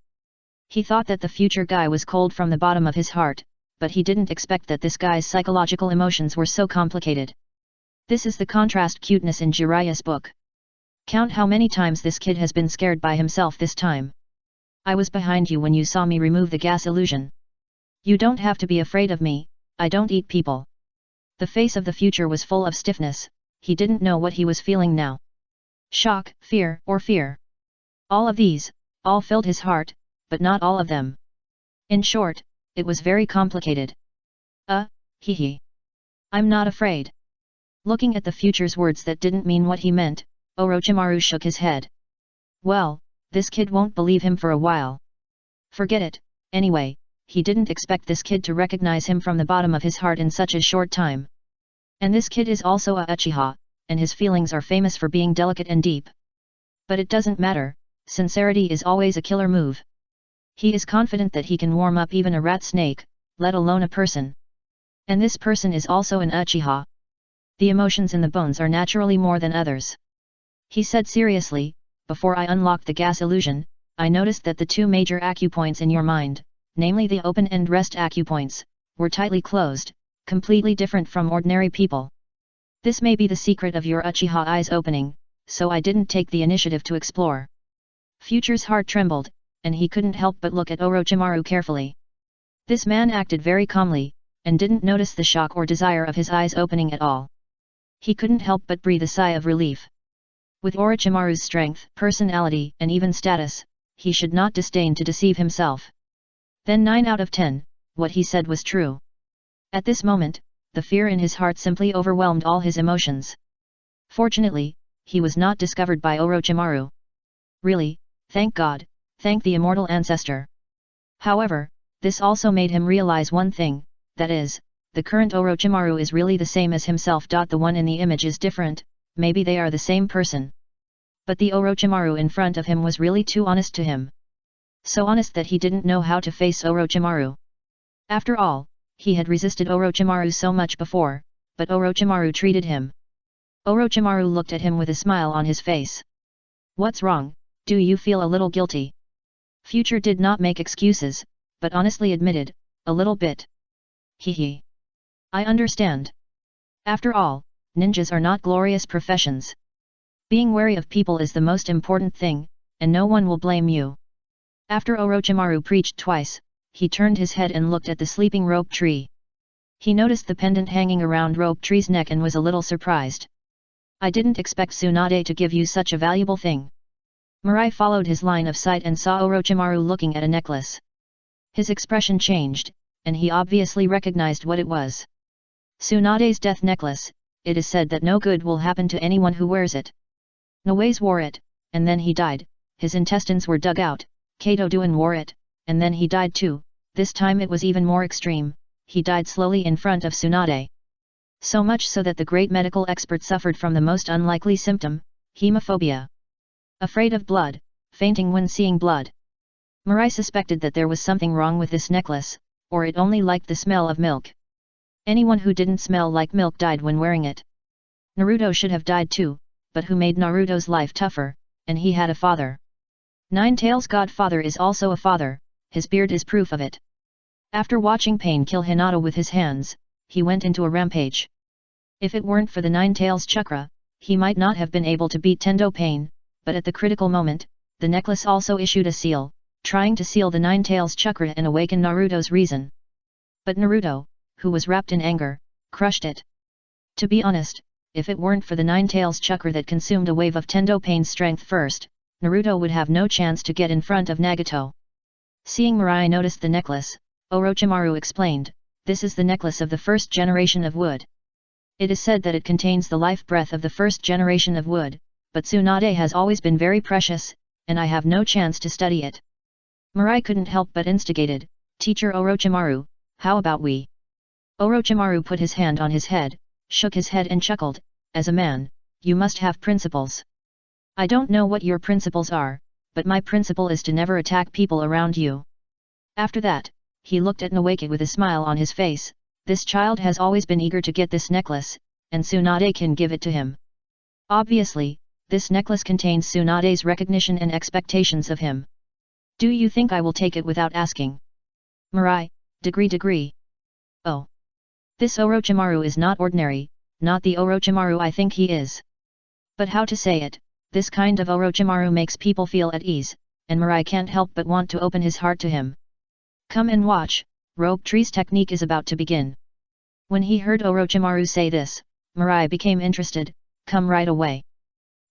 He thought that the future guy was cold from the bottom of his heart, but he didn't expect that this guy's psychological emotions were so complicated. This is the contrast cuteness in Jiraiya's book. Count how many times this kid has been scared by himself this time. I was behind you when you saw me remove the gas illusion. You don't have to be afraid of me, I don't eat people. The face of the future was full of stiffness, he didn't know what he was feeling now. Shock, fear, or fear. All of these, all filled his heart, but not all of them. In short, it was very complicated. I'm not afraid. Looking at the future's words that didn't mean what he meant, Orochimaru shook his head. Well, this kid won't believe him for a while. Forget it, anyway, he didn't expect this kid to recognize him from the bottom of his heart in such a short time. And this kid is also a Uchiha, and his feelings are famous for being delicate and deep. But it doesn't matter, sincerity is always a killer move. He is confident that he can warm up even a rat snake, let alone a person. And this person is also an Uchiha. The emotions in the bones are naturally more than others. He said seriously, before I unlocked the gas illusion, I noticed that the 2 major acupoints in your mind, namely the open and rest acupoints, were tightly closed, completely different from ordinary people. This may be the secret of your Uchiha eyes opening, so I didn't take the initiative to explore. Future's heart trembled, and he couldn't help but look at Orochimaru carefully. This man acted very calmly, and didn't notice the shock or desire of his eyes opening at all. He couldn't help but breathe a sigh of relief. With Orochimaru's strength, personality, and even status, he should not disdain to deceive himself. Then 9 out of 10, what he said was true. At this moment, the fear in his heart simply overwhelmed all his emotions. Fortunately, he was not discovered by Orochimaru. Really, thank God, thank the immortal ancestor. However, this also made him realize one thing, that is, the current Orochimaru is really the same as himself. The one in the image is different, maybe they are the same person. But the Orochimaru in front of him was really too honest to him. So honest that he didn't know how to face Orochimaru. After all, he had resisted Orochimaru so much before, but Orochimaru treated him. Orochimaru looked at him with a smile on his face. What's wrong, do you feel a little guilty? Future did not make excuses, but honestly admitted, a little bit. Hee. I understand. After all, ninjas are not glorious professions. Being wary of people is the most important thing, and no one will blame you. After Orochimaru preached twice, he turned his head and looked at the sleeping rope tree. He noticed the pendant hanging around rope tree's neck and was a little surprised. I didn't expect Tsunade to give you such a valuable thing. Mirai followed his line of sight and saw Orochimaru looking at a necklace. His expression changed, and he obviously recognized what it was. Tsunade's death necklace. It is said that no good will happen to anyone who wears it. Nowaze wore it, and then he died, his intestines were dug out. Kato Duan wore it, and then he died too. This time it was even more extreme, he died slowly in front of Tsunade. So much so that the great medical expert suffered from the most unlikely symptom, hemophobia. Afraid of blood, fainting when seeing blood. Mirai suspected that there was something wrong with this necklace, or it only liked the smell of milk. Anyone who didn't smell like milk died when wearing it. Naruto should have died too, but who made Naruto's life tougher, and he had a father. Nine-Tails' godfather is also a father, his beard is proof of it. After watching Pain kill Hinata with his hands, he went into a rampage. If it weren't for the Nine-Tails chakra, he might not have been able to beat Tendo Pain, but at the critical moment, the necklace also issued a seal, trying to seal the Nine-Tails chakra and awaken Naruto's reason. But Naruto, who was wrapped in anger, crushed it. To be honest, if it weren't for the Nine-Tails chakra that consumed a wave of Tendo Pain's strength first, Naruto would have no chance to get in front of Nagato. Seeing Mirai noticed the necklace, Orochimaru explained, this is the necklace of the first generation of wood. It is said that it contains the life breath of the first generation of wood, but Tsunade has always been very precious, and I have no chance to study it. Mirai couldn't help but instigated, Teacher Orochimaru, how about we? Orochimaru put his hand on his head, shook his head and chuckled, as a man, you must have principles. I don't know what your principles are, but my principle is to never attack people around you. After that, he looked at Nawake with a smile on his face, this child has always been eager to get this necklace, and Tsunade can give it to him. Obviously, this necklace contains Tsunade's recognition and expectations of him. Do you think I will take it without asking? Mirai, degree. Oh. This Orochimaru is not ordinary, not the Orochimaru I think he is. But how to say it, this kind of Orochimaru makes people feel at ease, and Mirai can't help but want to open his heart to him. Come and watch, rope tree's technique is about to begin. When he heard Orochimaru say this, Mirai became interested, come right away.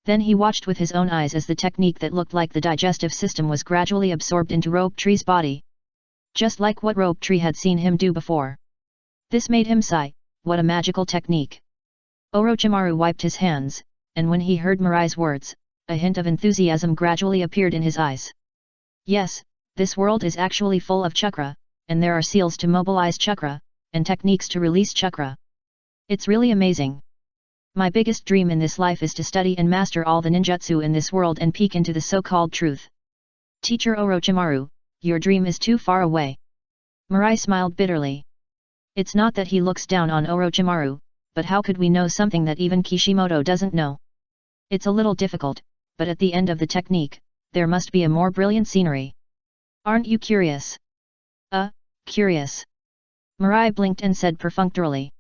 Then he watched with his own eyes as the technique that looked like the digestive system was gradually absorbed into rope tree's body. Just like what rope tree had seen him do before. This made him sigh, what a magical technique. Orochimaru wiped his hands, and when he heard Mirai's words, a hint of enthusiasm gradually appeared in his eyes. Yes, this world is actually full of chakra, and there are seals to mobilize chakra, and techniques to release chakra. It's really amazing. My biggest dream in this life is to study and master all the ninjutsu in this world and peek into the so-called truth. Teacher Orochimaru, your dream is too far away. Mirai smiled bitterly. It's not that he looks down on Orochimaru, but how could we know something that even Kishimoto doesn't know? It's a little difficult, but at the end of the technique, there must be a more brilliant scenery. Aren't you curious? Curious. Mirai blinked and said perfunctorily.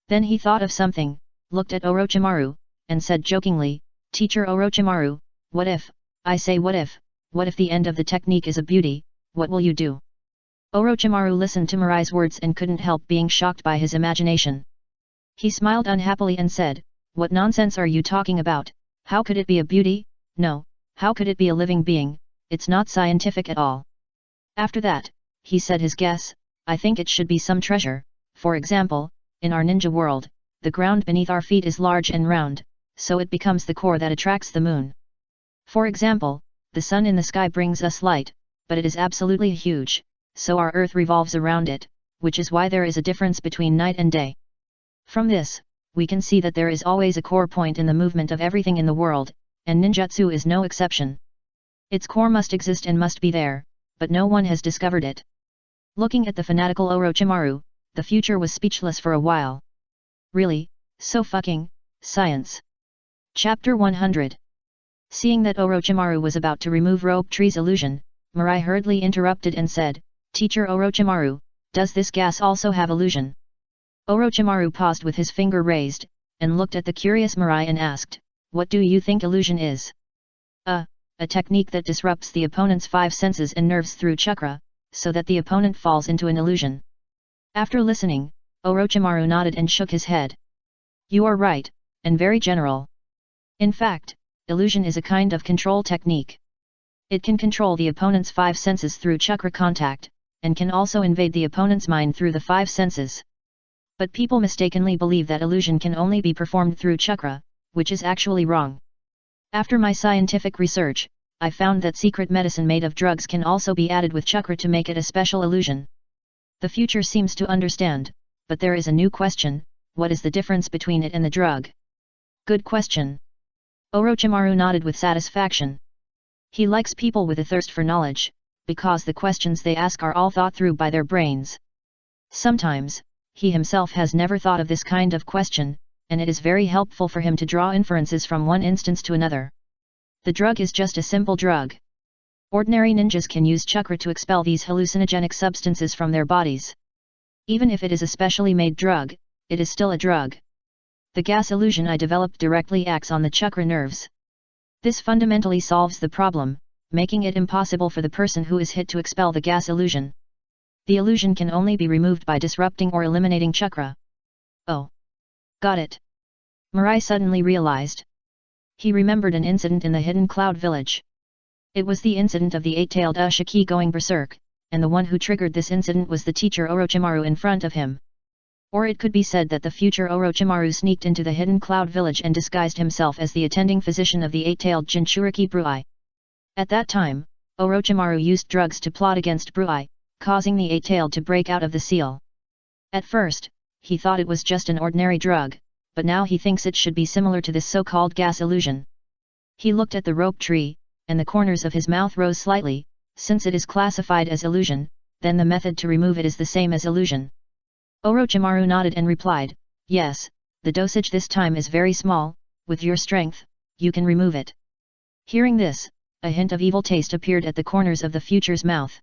Then he thought of something, looked at Orochimaru, and said jokingly, Teacher Orochimaru, what if the end of the technique is a beauty, what will you do? Orochimaru listened to Mirai's words and couldn't help being shocked by his imagination. He smiled unhappily and said, what nonsense are you talking about, how could it be a beauty? No, how could it be a living being, it's not scientific at all. After that, he said his guess, I think it should be some treasure, for example, in our ninja world, the ground beneath our feet is large and round, so it becomes the core that attracts the moon. For example, the sun in the sky brings us light, but it is absolutely huge, so our earth revolves around it, which is why there is a difference between night and day. From this, we can see that there is always a core point in the movement of everything in the world, and ninjutsu is no exception. Its core must exist and must be there, but no one has discovered it. Looking at the fanatical Orochimaru, the future was speechless for a while. Really, so fucking, science. Chapter 100. Seeing that Orochimaru was about to remove Rope Tree's illusion, Mirai hurriedly interrupted and said, "Teacher Orochimaru, does this gas also have illusion?" Orochimaru paused with his finger raised, and looked at the curious Mirai and asked, "What do you think illusion is?" A technique that disrupts the opponent's 5 senses and nerves through chakra, so that the opponent falls into an illusion. After listening, Orochimaru nodded and shook his head. "You are right, and very general. In fact, illusion is a kind of control technique. It can control the opponent's 5 senses through chakra contact, and can also invade the opponent's mind through the 5 senses. But people mistakenly believe that illusion can only be performed through chakra, which is actually wrong. After my scientific research, I found that secret medicine made of drugs can also be added with chakra to make it a special illusion. The future seems to understand, but there is a new question: what is the difference between it and the drug?" "Good question." Orochimaru nodded with satisfaction. He likes people with a thirst for knowledge, because the questions they ask are all thought through by their brains. Sometimes, he himself has never thought of this kind of question, and it is very helpful for him to draw inferences from one instance to another. The drug is just a simple drug. Ordinary ninjas can use chakra to expel these hallucinogenic substances from their bodies. Even if it is a specially made drug, it is still a drug. The gas illusion I developed directly acts on the chakra nerves. This fundamentally solves the problem, making it impossible for the person who is hit to expel the gas illusion. The illusion can only be removed by disrupting or eliminating chakra. Oh. Got it. Mirai suddenly realized. He remembered an incident in the Hidden Cloud Village. It was the incident of the 8-tailed Ushiki going berserk, and the one who triggered this incident was the teacher Orochimaru in front of him. Or it could be said that the future Orochimaru sneaked into the Hidden Cloud Village and disguised himself as the attending physician of the 8-tailed Jinchuriki Bruai. At that time, Orochimaru used drugs to plot against Bruai, causing the 8-tailed to break out of the seal. At first, he thought it was just an ordinary drug, but now he thinks it should be similar to this so-called gas illusion. He looked at the rope tree, and the corners of his mouth rose slightly. Since it is classified as illusion, then the method to remove it is the same as illusion. Orochimaru nodded and replied, "Yes, the dosage this time is very small. With your strength, you can remove it." Hearing this, a hint of evil taste appeared at the corners of the future's mouth.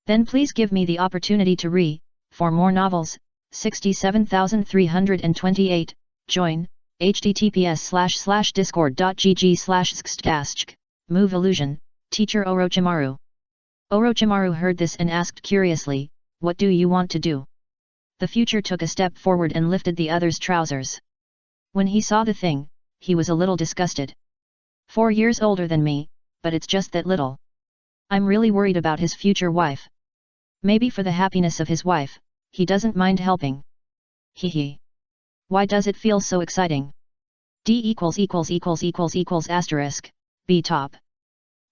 "Then please give me the opportunity to for more novels. 67328, join, https://discord.gg/xtastk, move illusion, teacher Orochimaru." Orochimaru heard this and asked curiously, "What do you want to do?" The future took a step forward and lifted the other's trousers. When he saw the thing, he was a little disgusted. 4 years older than me, but it's just that little. I'm really worried about his future wife. Maybe for the happiness of his wife, he doesn't mind helping. Hee. Why does it feel so exciting? D == B top.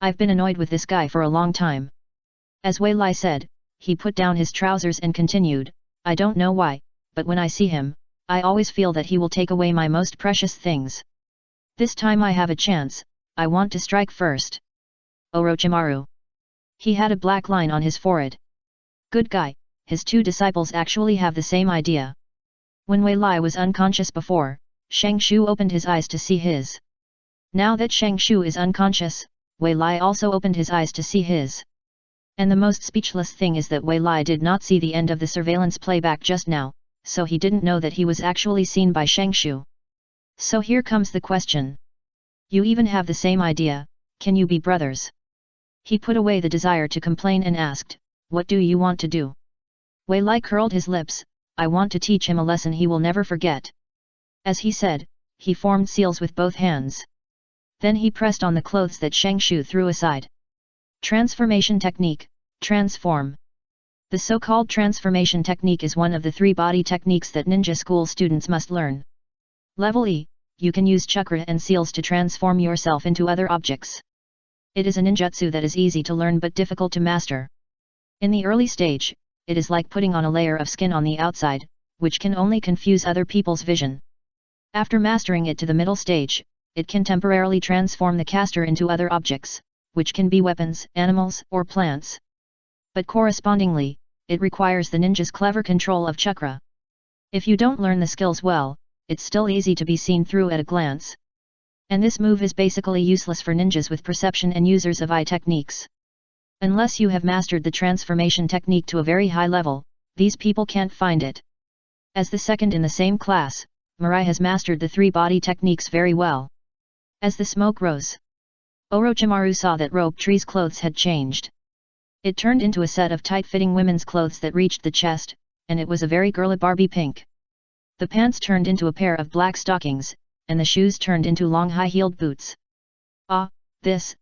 I've been annoyed with this guy for a long time. As Wei Lai said, he put down his trousers and continued, "I don't know why, but when I see him, I always feel that he will take away my most precious things. This time I have a chance, I want to strike first." Orochimaru. He had a black line on his forehead. Good guy. His 2 disciples actually have the same idea. When Wei Lai was unconscious before, Shang Shu opened his eyes to see his. Now that Shang Shu is unconscious, Wei Lai also opened his eyes to see his. And the most speechless thing is that Wei Lai did not see the end of the surveillance playback just now, so he didn't know that he was actually seen by Shang Shu. So here comes the question. You even have the same idea, can you be brothers? He put away the desire to complain and asked, "What do you want to do?" Wei Lai curled his lips, "I want to teach him a lesson he will never forget." As he said, he formed seals with both hands. Then he pressed on the clothes that Shang Shu threw aside. Transformation technique, transform. The so-called transformation technique is one of the 3 body techniques that ninja school students must learn. Level E, you can use chakra and seals to transform yourself into other objects. It is a ninjutsu that is easy to learn but difficult to master. In the early stage, it is like putting on a layer of skin on the outside, which can only confuse other people's vision. After mastering it to the middle stage, it can temporarily transform the caster into other objects, which can be weapons, animals, or plants. But correspondingly, it requires the ninja's clever control of chakra. If you don't learn the skills well, it's still easy to be seen through at a glance. And this move is basically useless for ninjas with perception and users of eye techniques. Unless you have mastered the transformation technique to a very high level, these people can't find it. As the second in the same class, Mirai has mastered the 3 body techniques very well. As the smoke rose, Orochimaru saw that Rope Tree's clothes had changed. It turned into a set of tight-fitting women's clothes that reached the chest, and it was a very girly Barbie pink. The pants turned into a pair of black stockings, and the shoes turned into long high-heeled boots. Ah, this.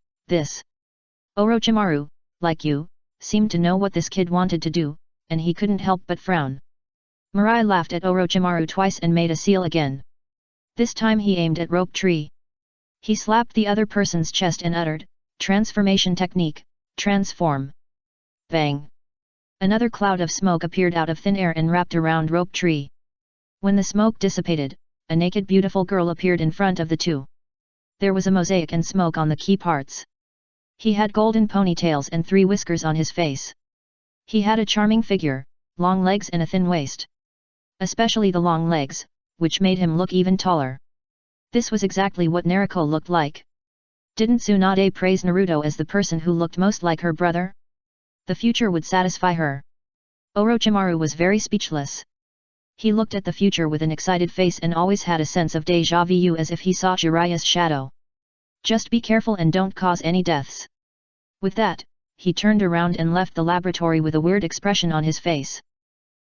Orochimaru, like you, seemed to know what this kid wanted to do, and he couldn't help but frown. Mirai laughed at Orochimaru twice and made a seal again. This time he aimed at Rope Tree. He slapped the other person's chest and uttered, "Transformation technique, transform." Bang! Another cloud of smoke appeared out of thin air and wrapped around Rope Tree. When the smoke dissipated, a naked beautiful girl appeared in front of the two. There was a mosaic and smoke on the key parts. He had golden ponytails and 3 whiskers on his face. He had a charming figure, long legs and a thin waist. Especially the long legs, which made him look even taller. This was exactly what Naruto looked like. Didn't Tsunade praise Naruto as the person who looked most like her brother? The future would satisfy her. Orochimaru was very speechless. He looked at the future with an excited face and always had a sense of déjà vu as if he saw Jiraiya's shadow. Just be careful and don't cause any deaths. With that, he turned around and left the laboratory with a weird expression on his face.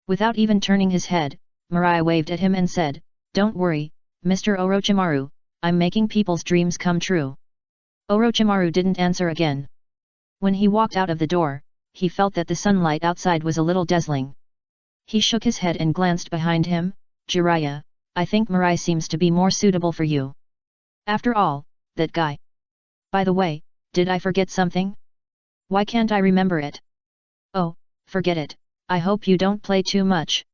Without even turning his head, Mirai waved at him and said, "Don't worry, Mr. Orochimaru, I'm making people's dreams come true." Orochimaru didn't answer again. When he walked out of the door, he felt that the sunlight outside was a little dazzling. He shook his head and glanced behind him. "Jiraiya, I think Mirai seems to be more suitable for you. After all, that guy. By the way, did I forget something? Why can't I remember it?" "Oh, forget it, I hope you don't play too much."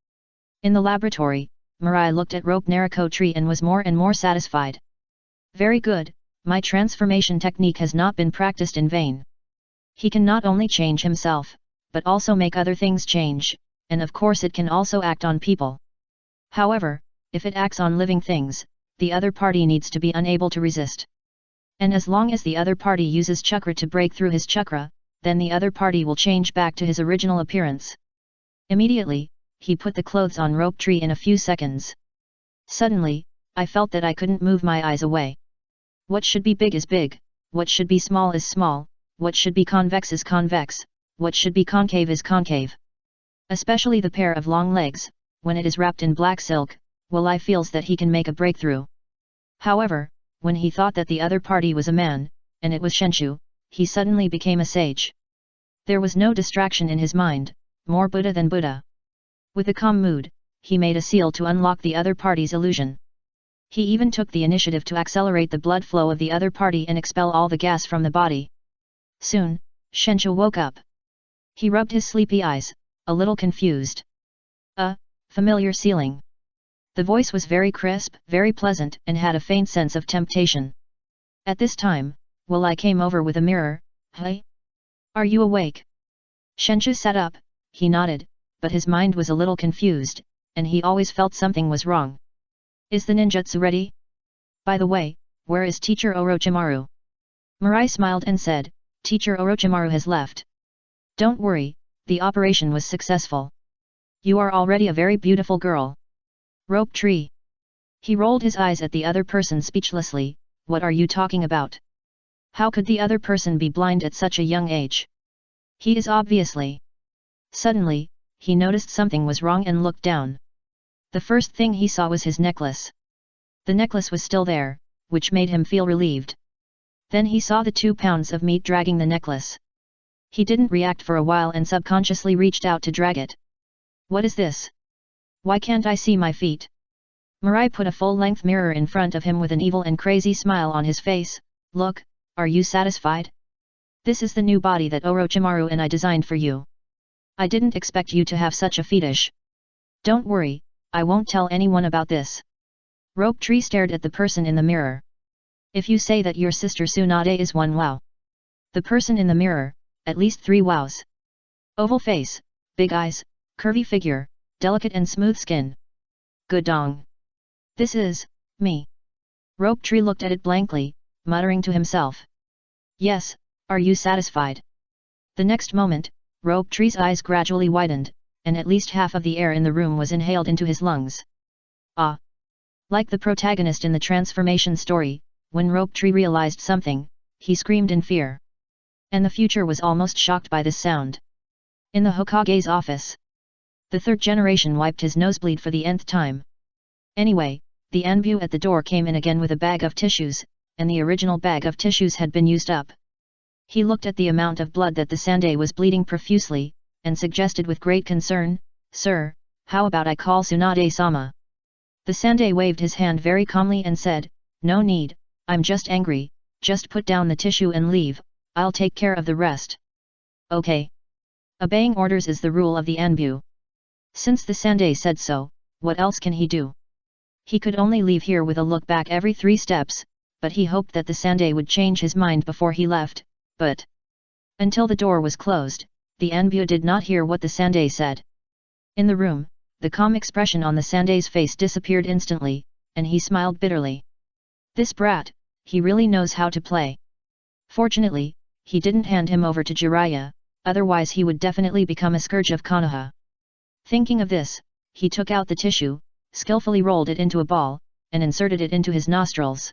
In the laboratory, Mirai looked at Rope Naruto Tree and was more and more satisfied. "Very good, my transformation technique has not been practiced in vain. He can not only change himself, but also make other things change, and of course it can also act on people. However, if it acts on living things, the other party needs to be unable to resist. And as long as the other party uses chakra to break through his chakra, then the other party will change back to his original appearance." Immediately, he put the clothes on Rope Tree in a few seconds. Suddenly, I felt that I couldn't move my eyes away. What should be big is big, what should be small is small, what should be convex is convex, what should be concave is concave. Especially the pair of long legs, when it is wrapped in black silk, I feels that he can make a breakthrough. However, when he thought that the other party was a man, and it was Shenshu, he suddenly became a sage. There was no distraction in his mind, more Buddha than Buddha. With a calm mood, he made a seal to unlock the other party's illusion. He even took the initiative to accelerate the blood flow of the other party and expel all the gas from the body. Soon, Shenshu woke up. He rubbed his sleepy eyes, a little confused. Familiar sealing. The voice was very crisp, very pleasant, and had a faint sense of temptation. At this time, I came over with a mirror. "Hey? Are you awake?" Shenshu sat up, he nodded, but his mind was a little confused, and he always felt something was wrong. "Is the ninjutsu ready? By the way, where is Teacher Orochimaru?" Mirai smiled and said, "Teacher Orochimaru has left. Don't worry, the operation was successful. You are already a very beautiful girl." Rope Tree. He rolled his eyes at the other person speechlessly. "What are you talking about? How could the other person be blind at such a young age? He is obviously..." Suddenly, he noticed something was wrong and looked down. The first thing he saw was his necklace. The necklace was still there, which made him feel relieved. Then he saw the 2 pounds of meat dragging the necklace. He didn't react for a while and subconsciously reached out to drag it. What is this? Why can't I see my feet? Mirai put a full-length mirror in front of him with an evil and crazy smile on his face. Look, are you satisfied? This is the new body that Orochimaru and I designed for you. I didn't expect you to have such a fetish. Don't worry, I won't tell anyone about this. Rope Tree stared at the person in the mirror. If you say that your sister Tsunade is one wow. The person in the mirror, at least 3 wows. Oval face, big eyes, curvy figure, delicate and smooth skin. Good dong. This is, me. Rope Tree looked at it blankly, muttering to himself. Yes, are you satisfied? The next moment, Rope Tree's eyes gradually widened, and at least half of the air in the room was inhaled into his lungs. Ah! Like the protagonist in the transformation story, when Rope Tree realized something, he screamed in fear. And the future was almost shocked by this sound. In the Hokage's office, the third generation wiped his nosebleed for the nth time. Anyway, the Anbu at the door came in again with a bag of tissues, and the original bag of tissues had been used up. He looked at the amount of blood that the Sandai was bleeding profusely, and suggested with great concern, Sir, how about I call Tsunade-sama? The Sandai waved his hand very calmly and said, No need, I'm just angry, just put down the tissue and leave, I'll take care of the rest. Okay. Obeying orders is the rule of the Anbu. Since the Sandai said so, what else can he do? He could only leave here with a look back every 3 steps, but he hoped that the Sandai would change his mind before he left, but until the door was closed, the Anbu did not hear what the Sandai said. In the room, the calm expression on the Sandai's face disappeared instantly, and he smiled bitterly. This brat, he really knows how to play. Fortunately, he didn't hand him over to Jiraiya, otherwise he would definitely become a scourge of Konoha. Thinking of this, he took out the tissue, skillfully rolled it into a ball, and inserted it into his nostrils.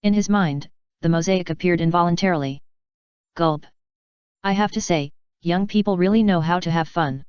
In his mind, the mosaic appeared involuntarily. Gulp. I have to say, young people really know how to have fun.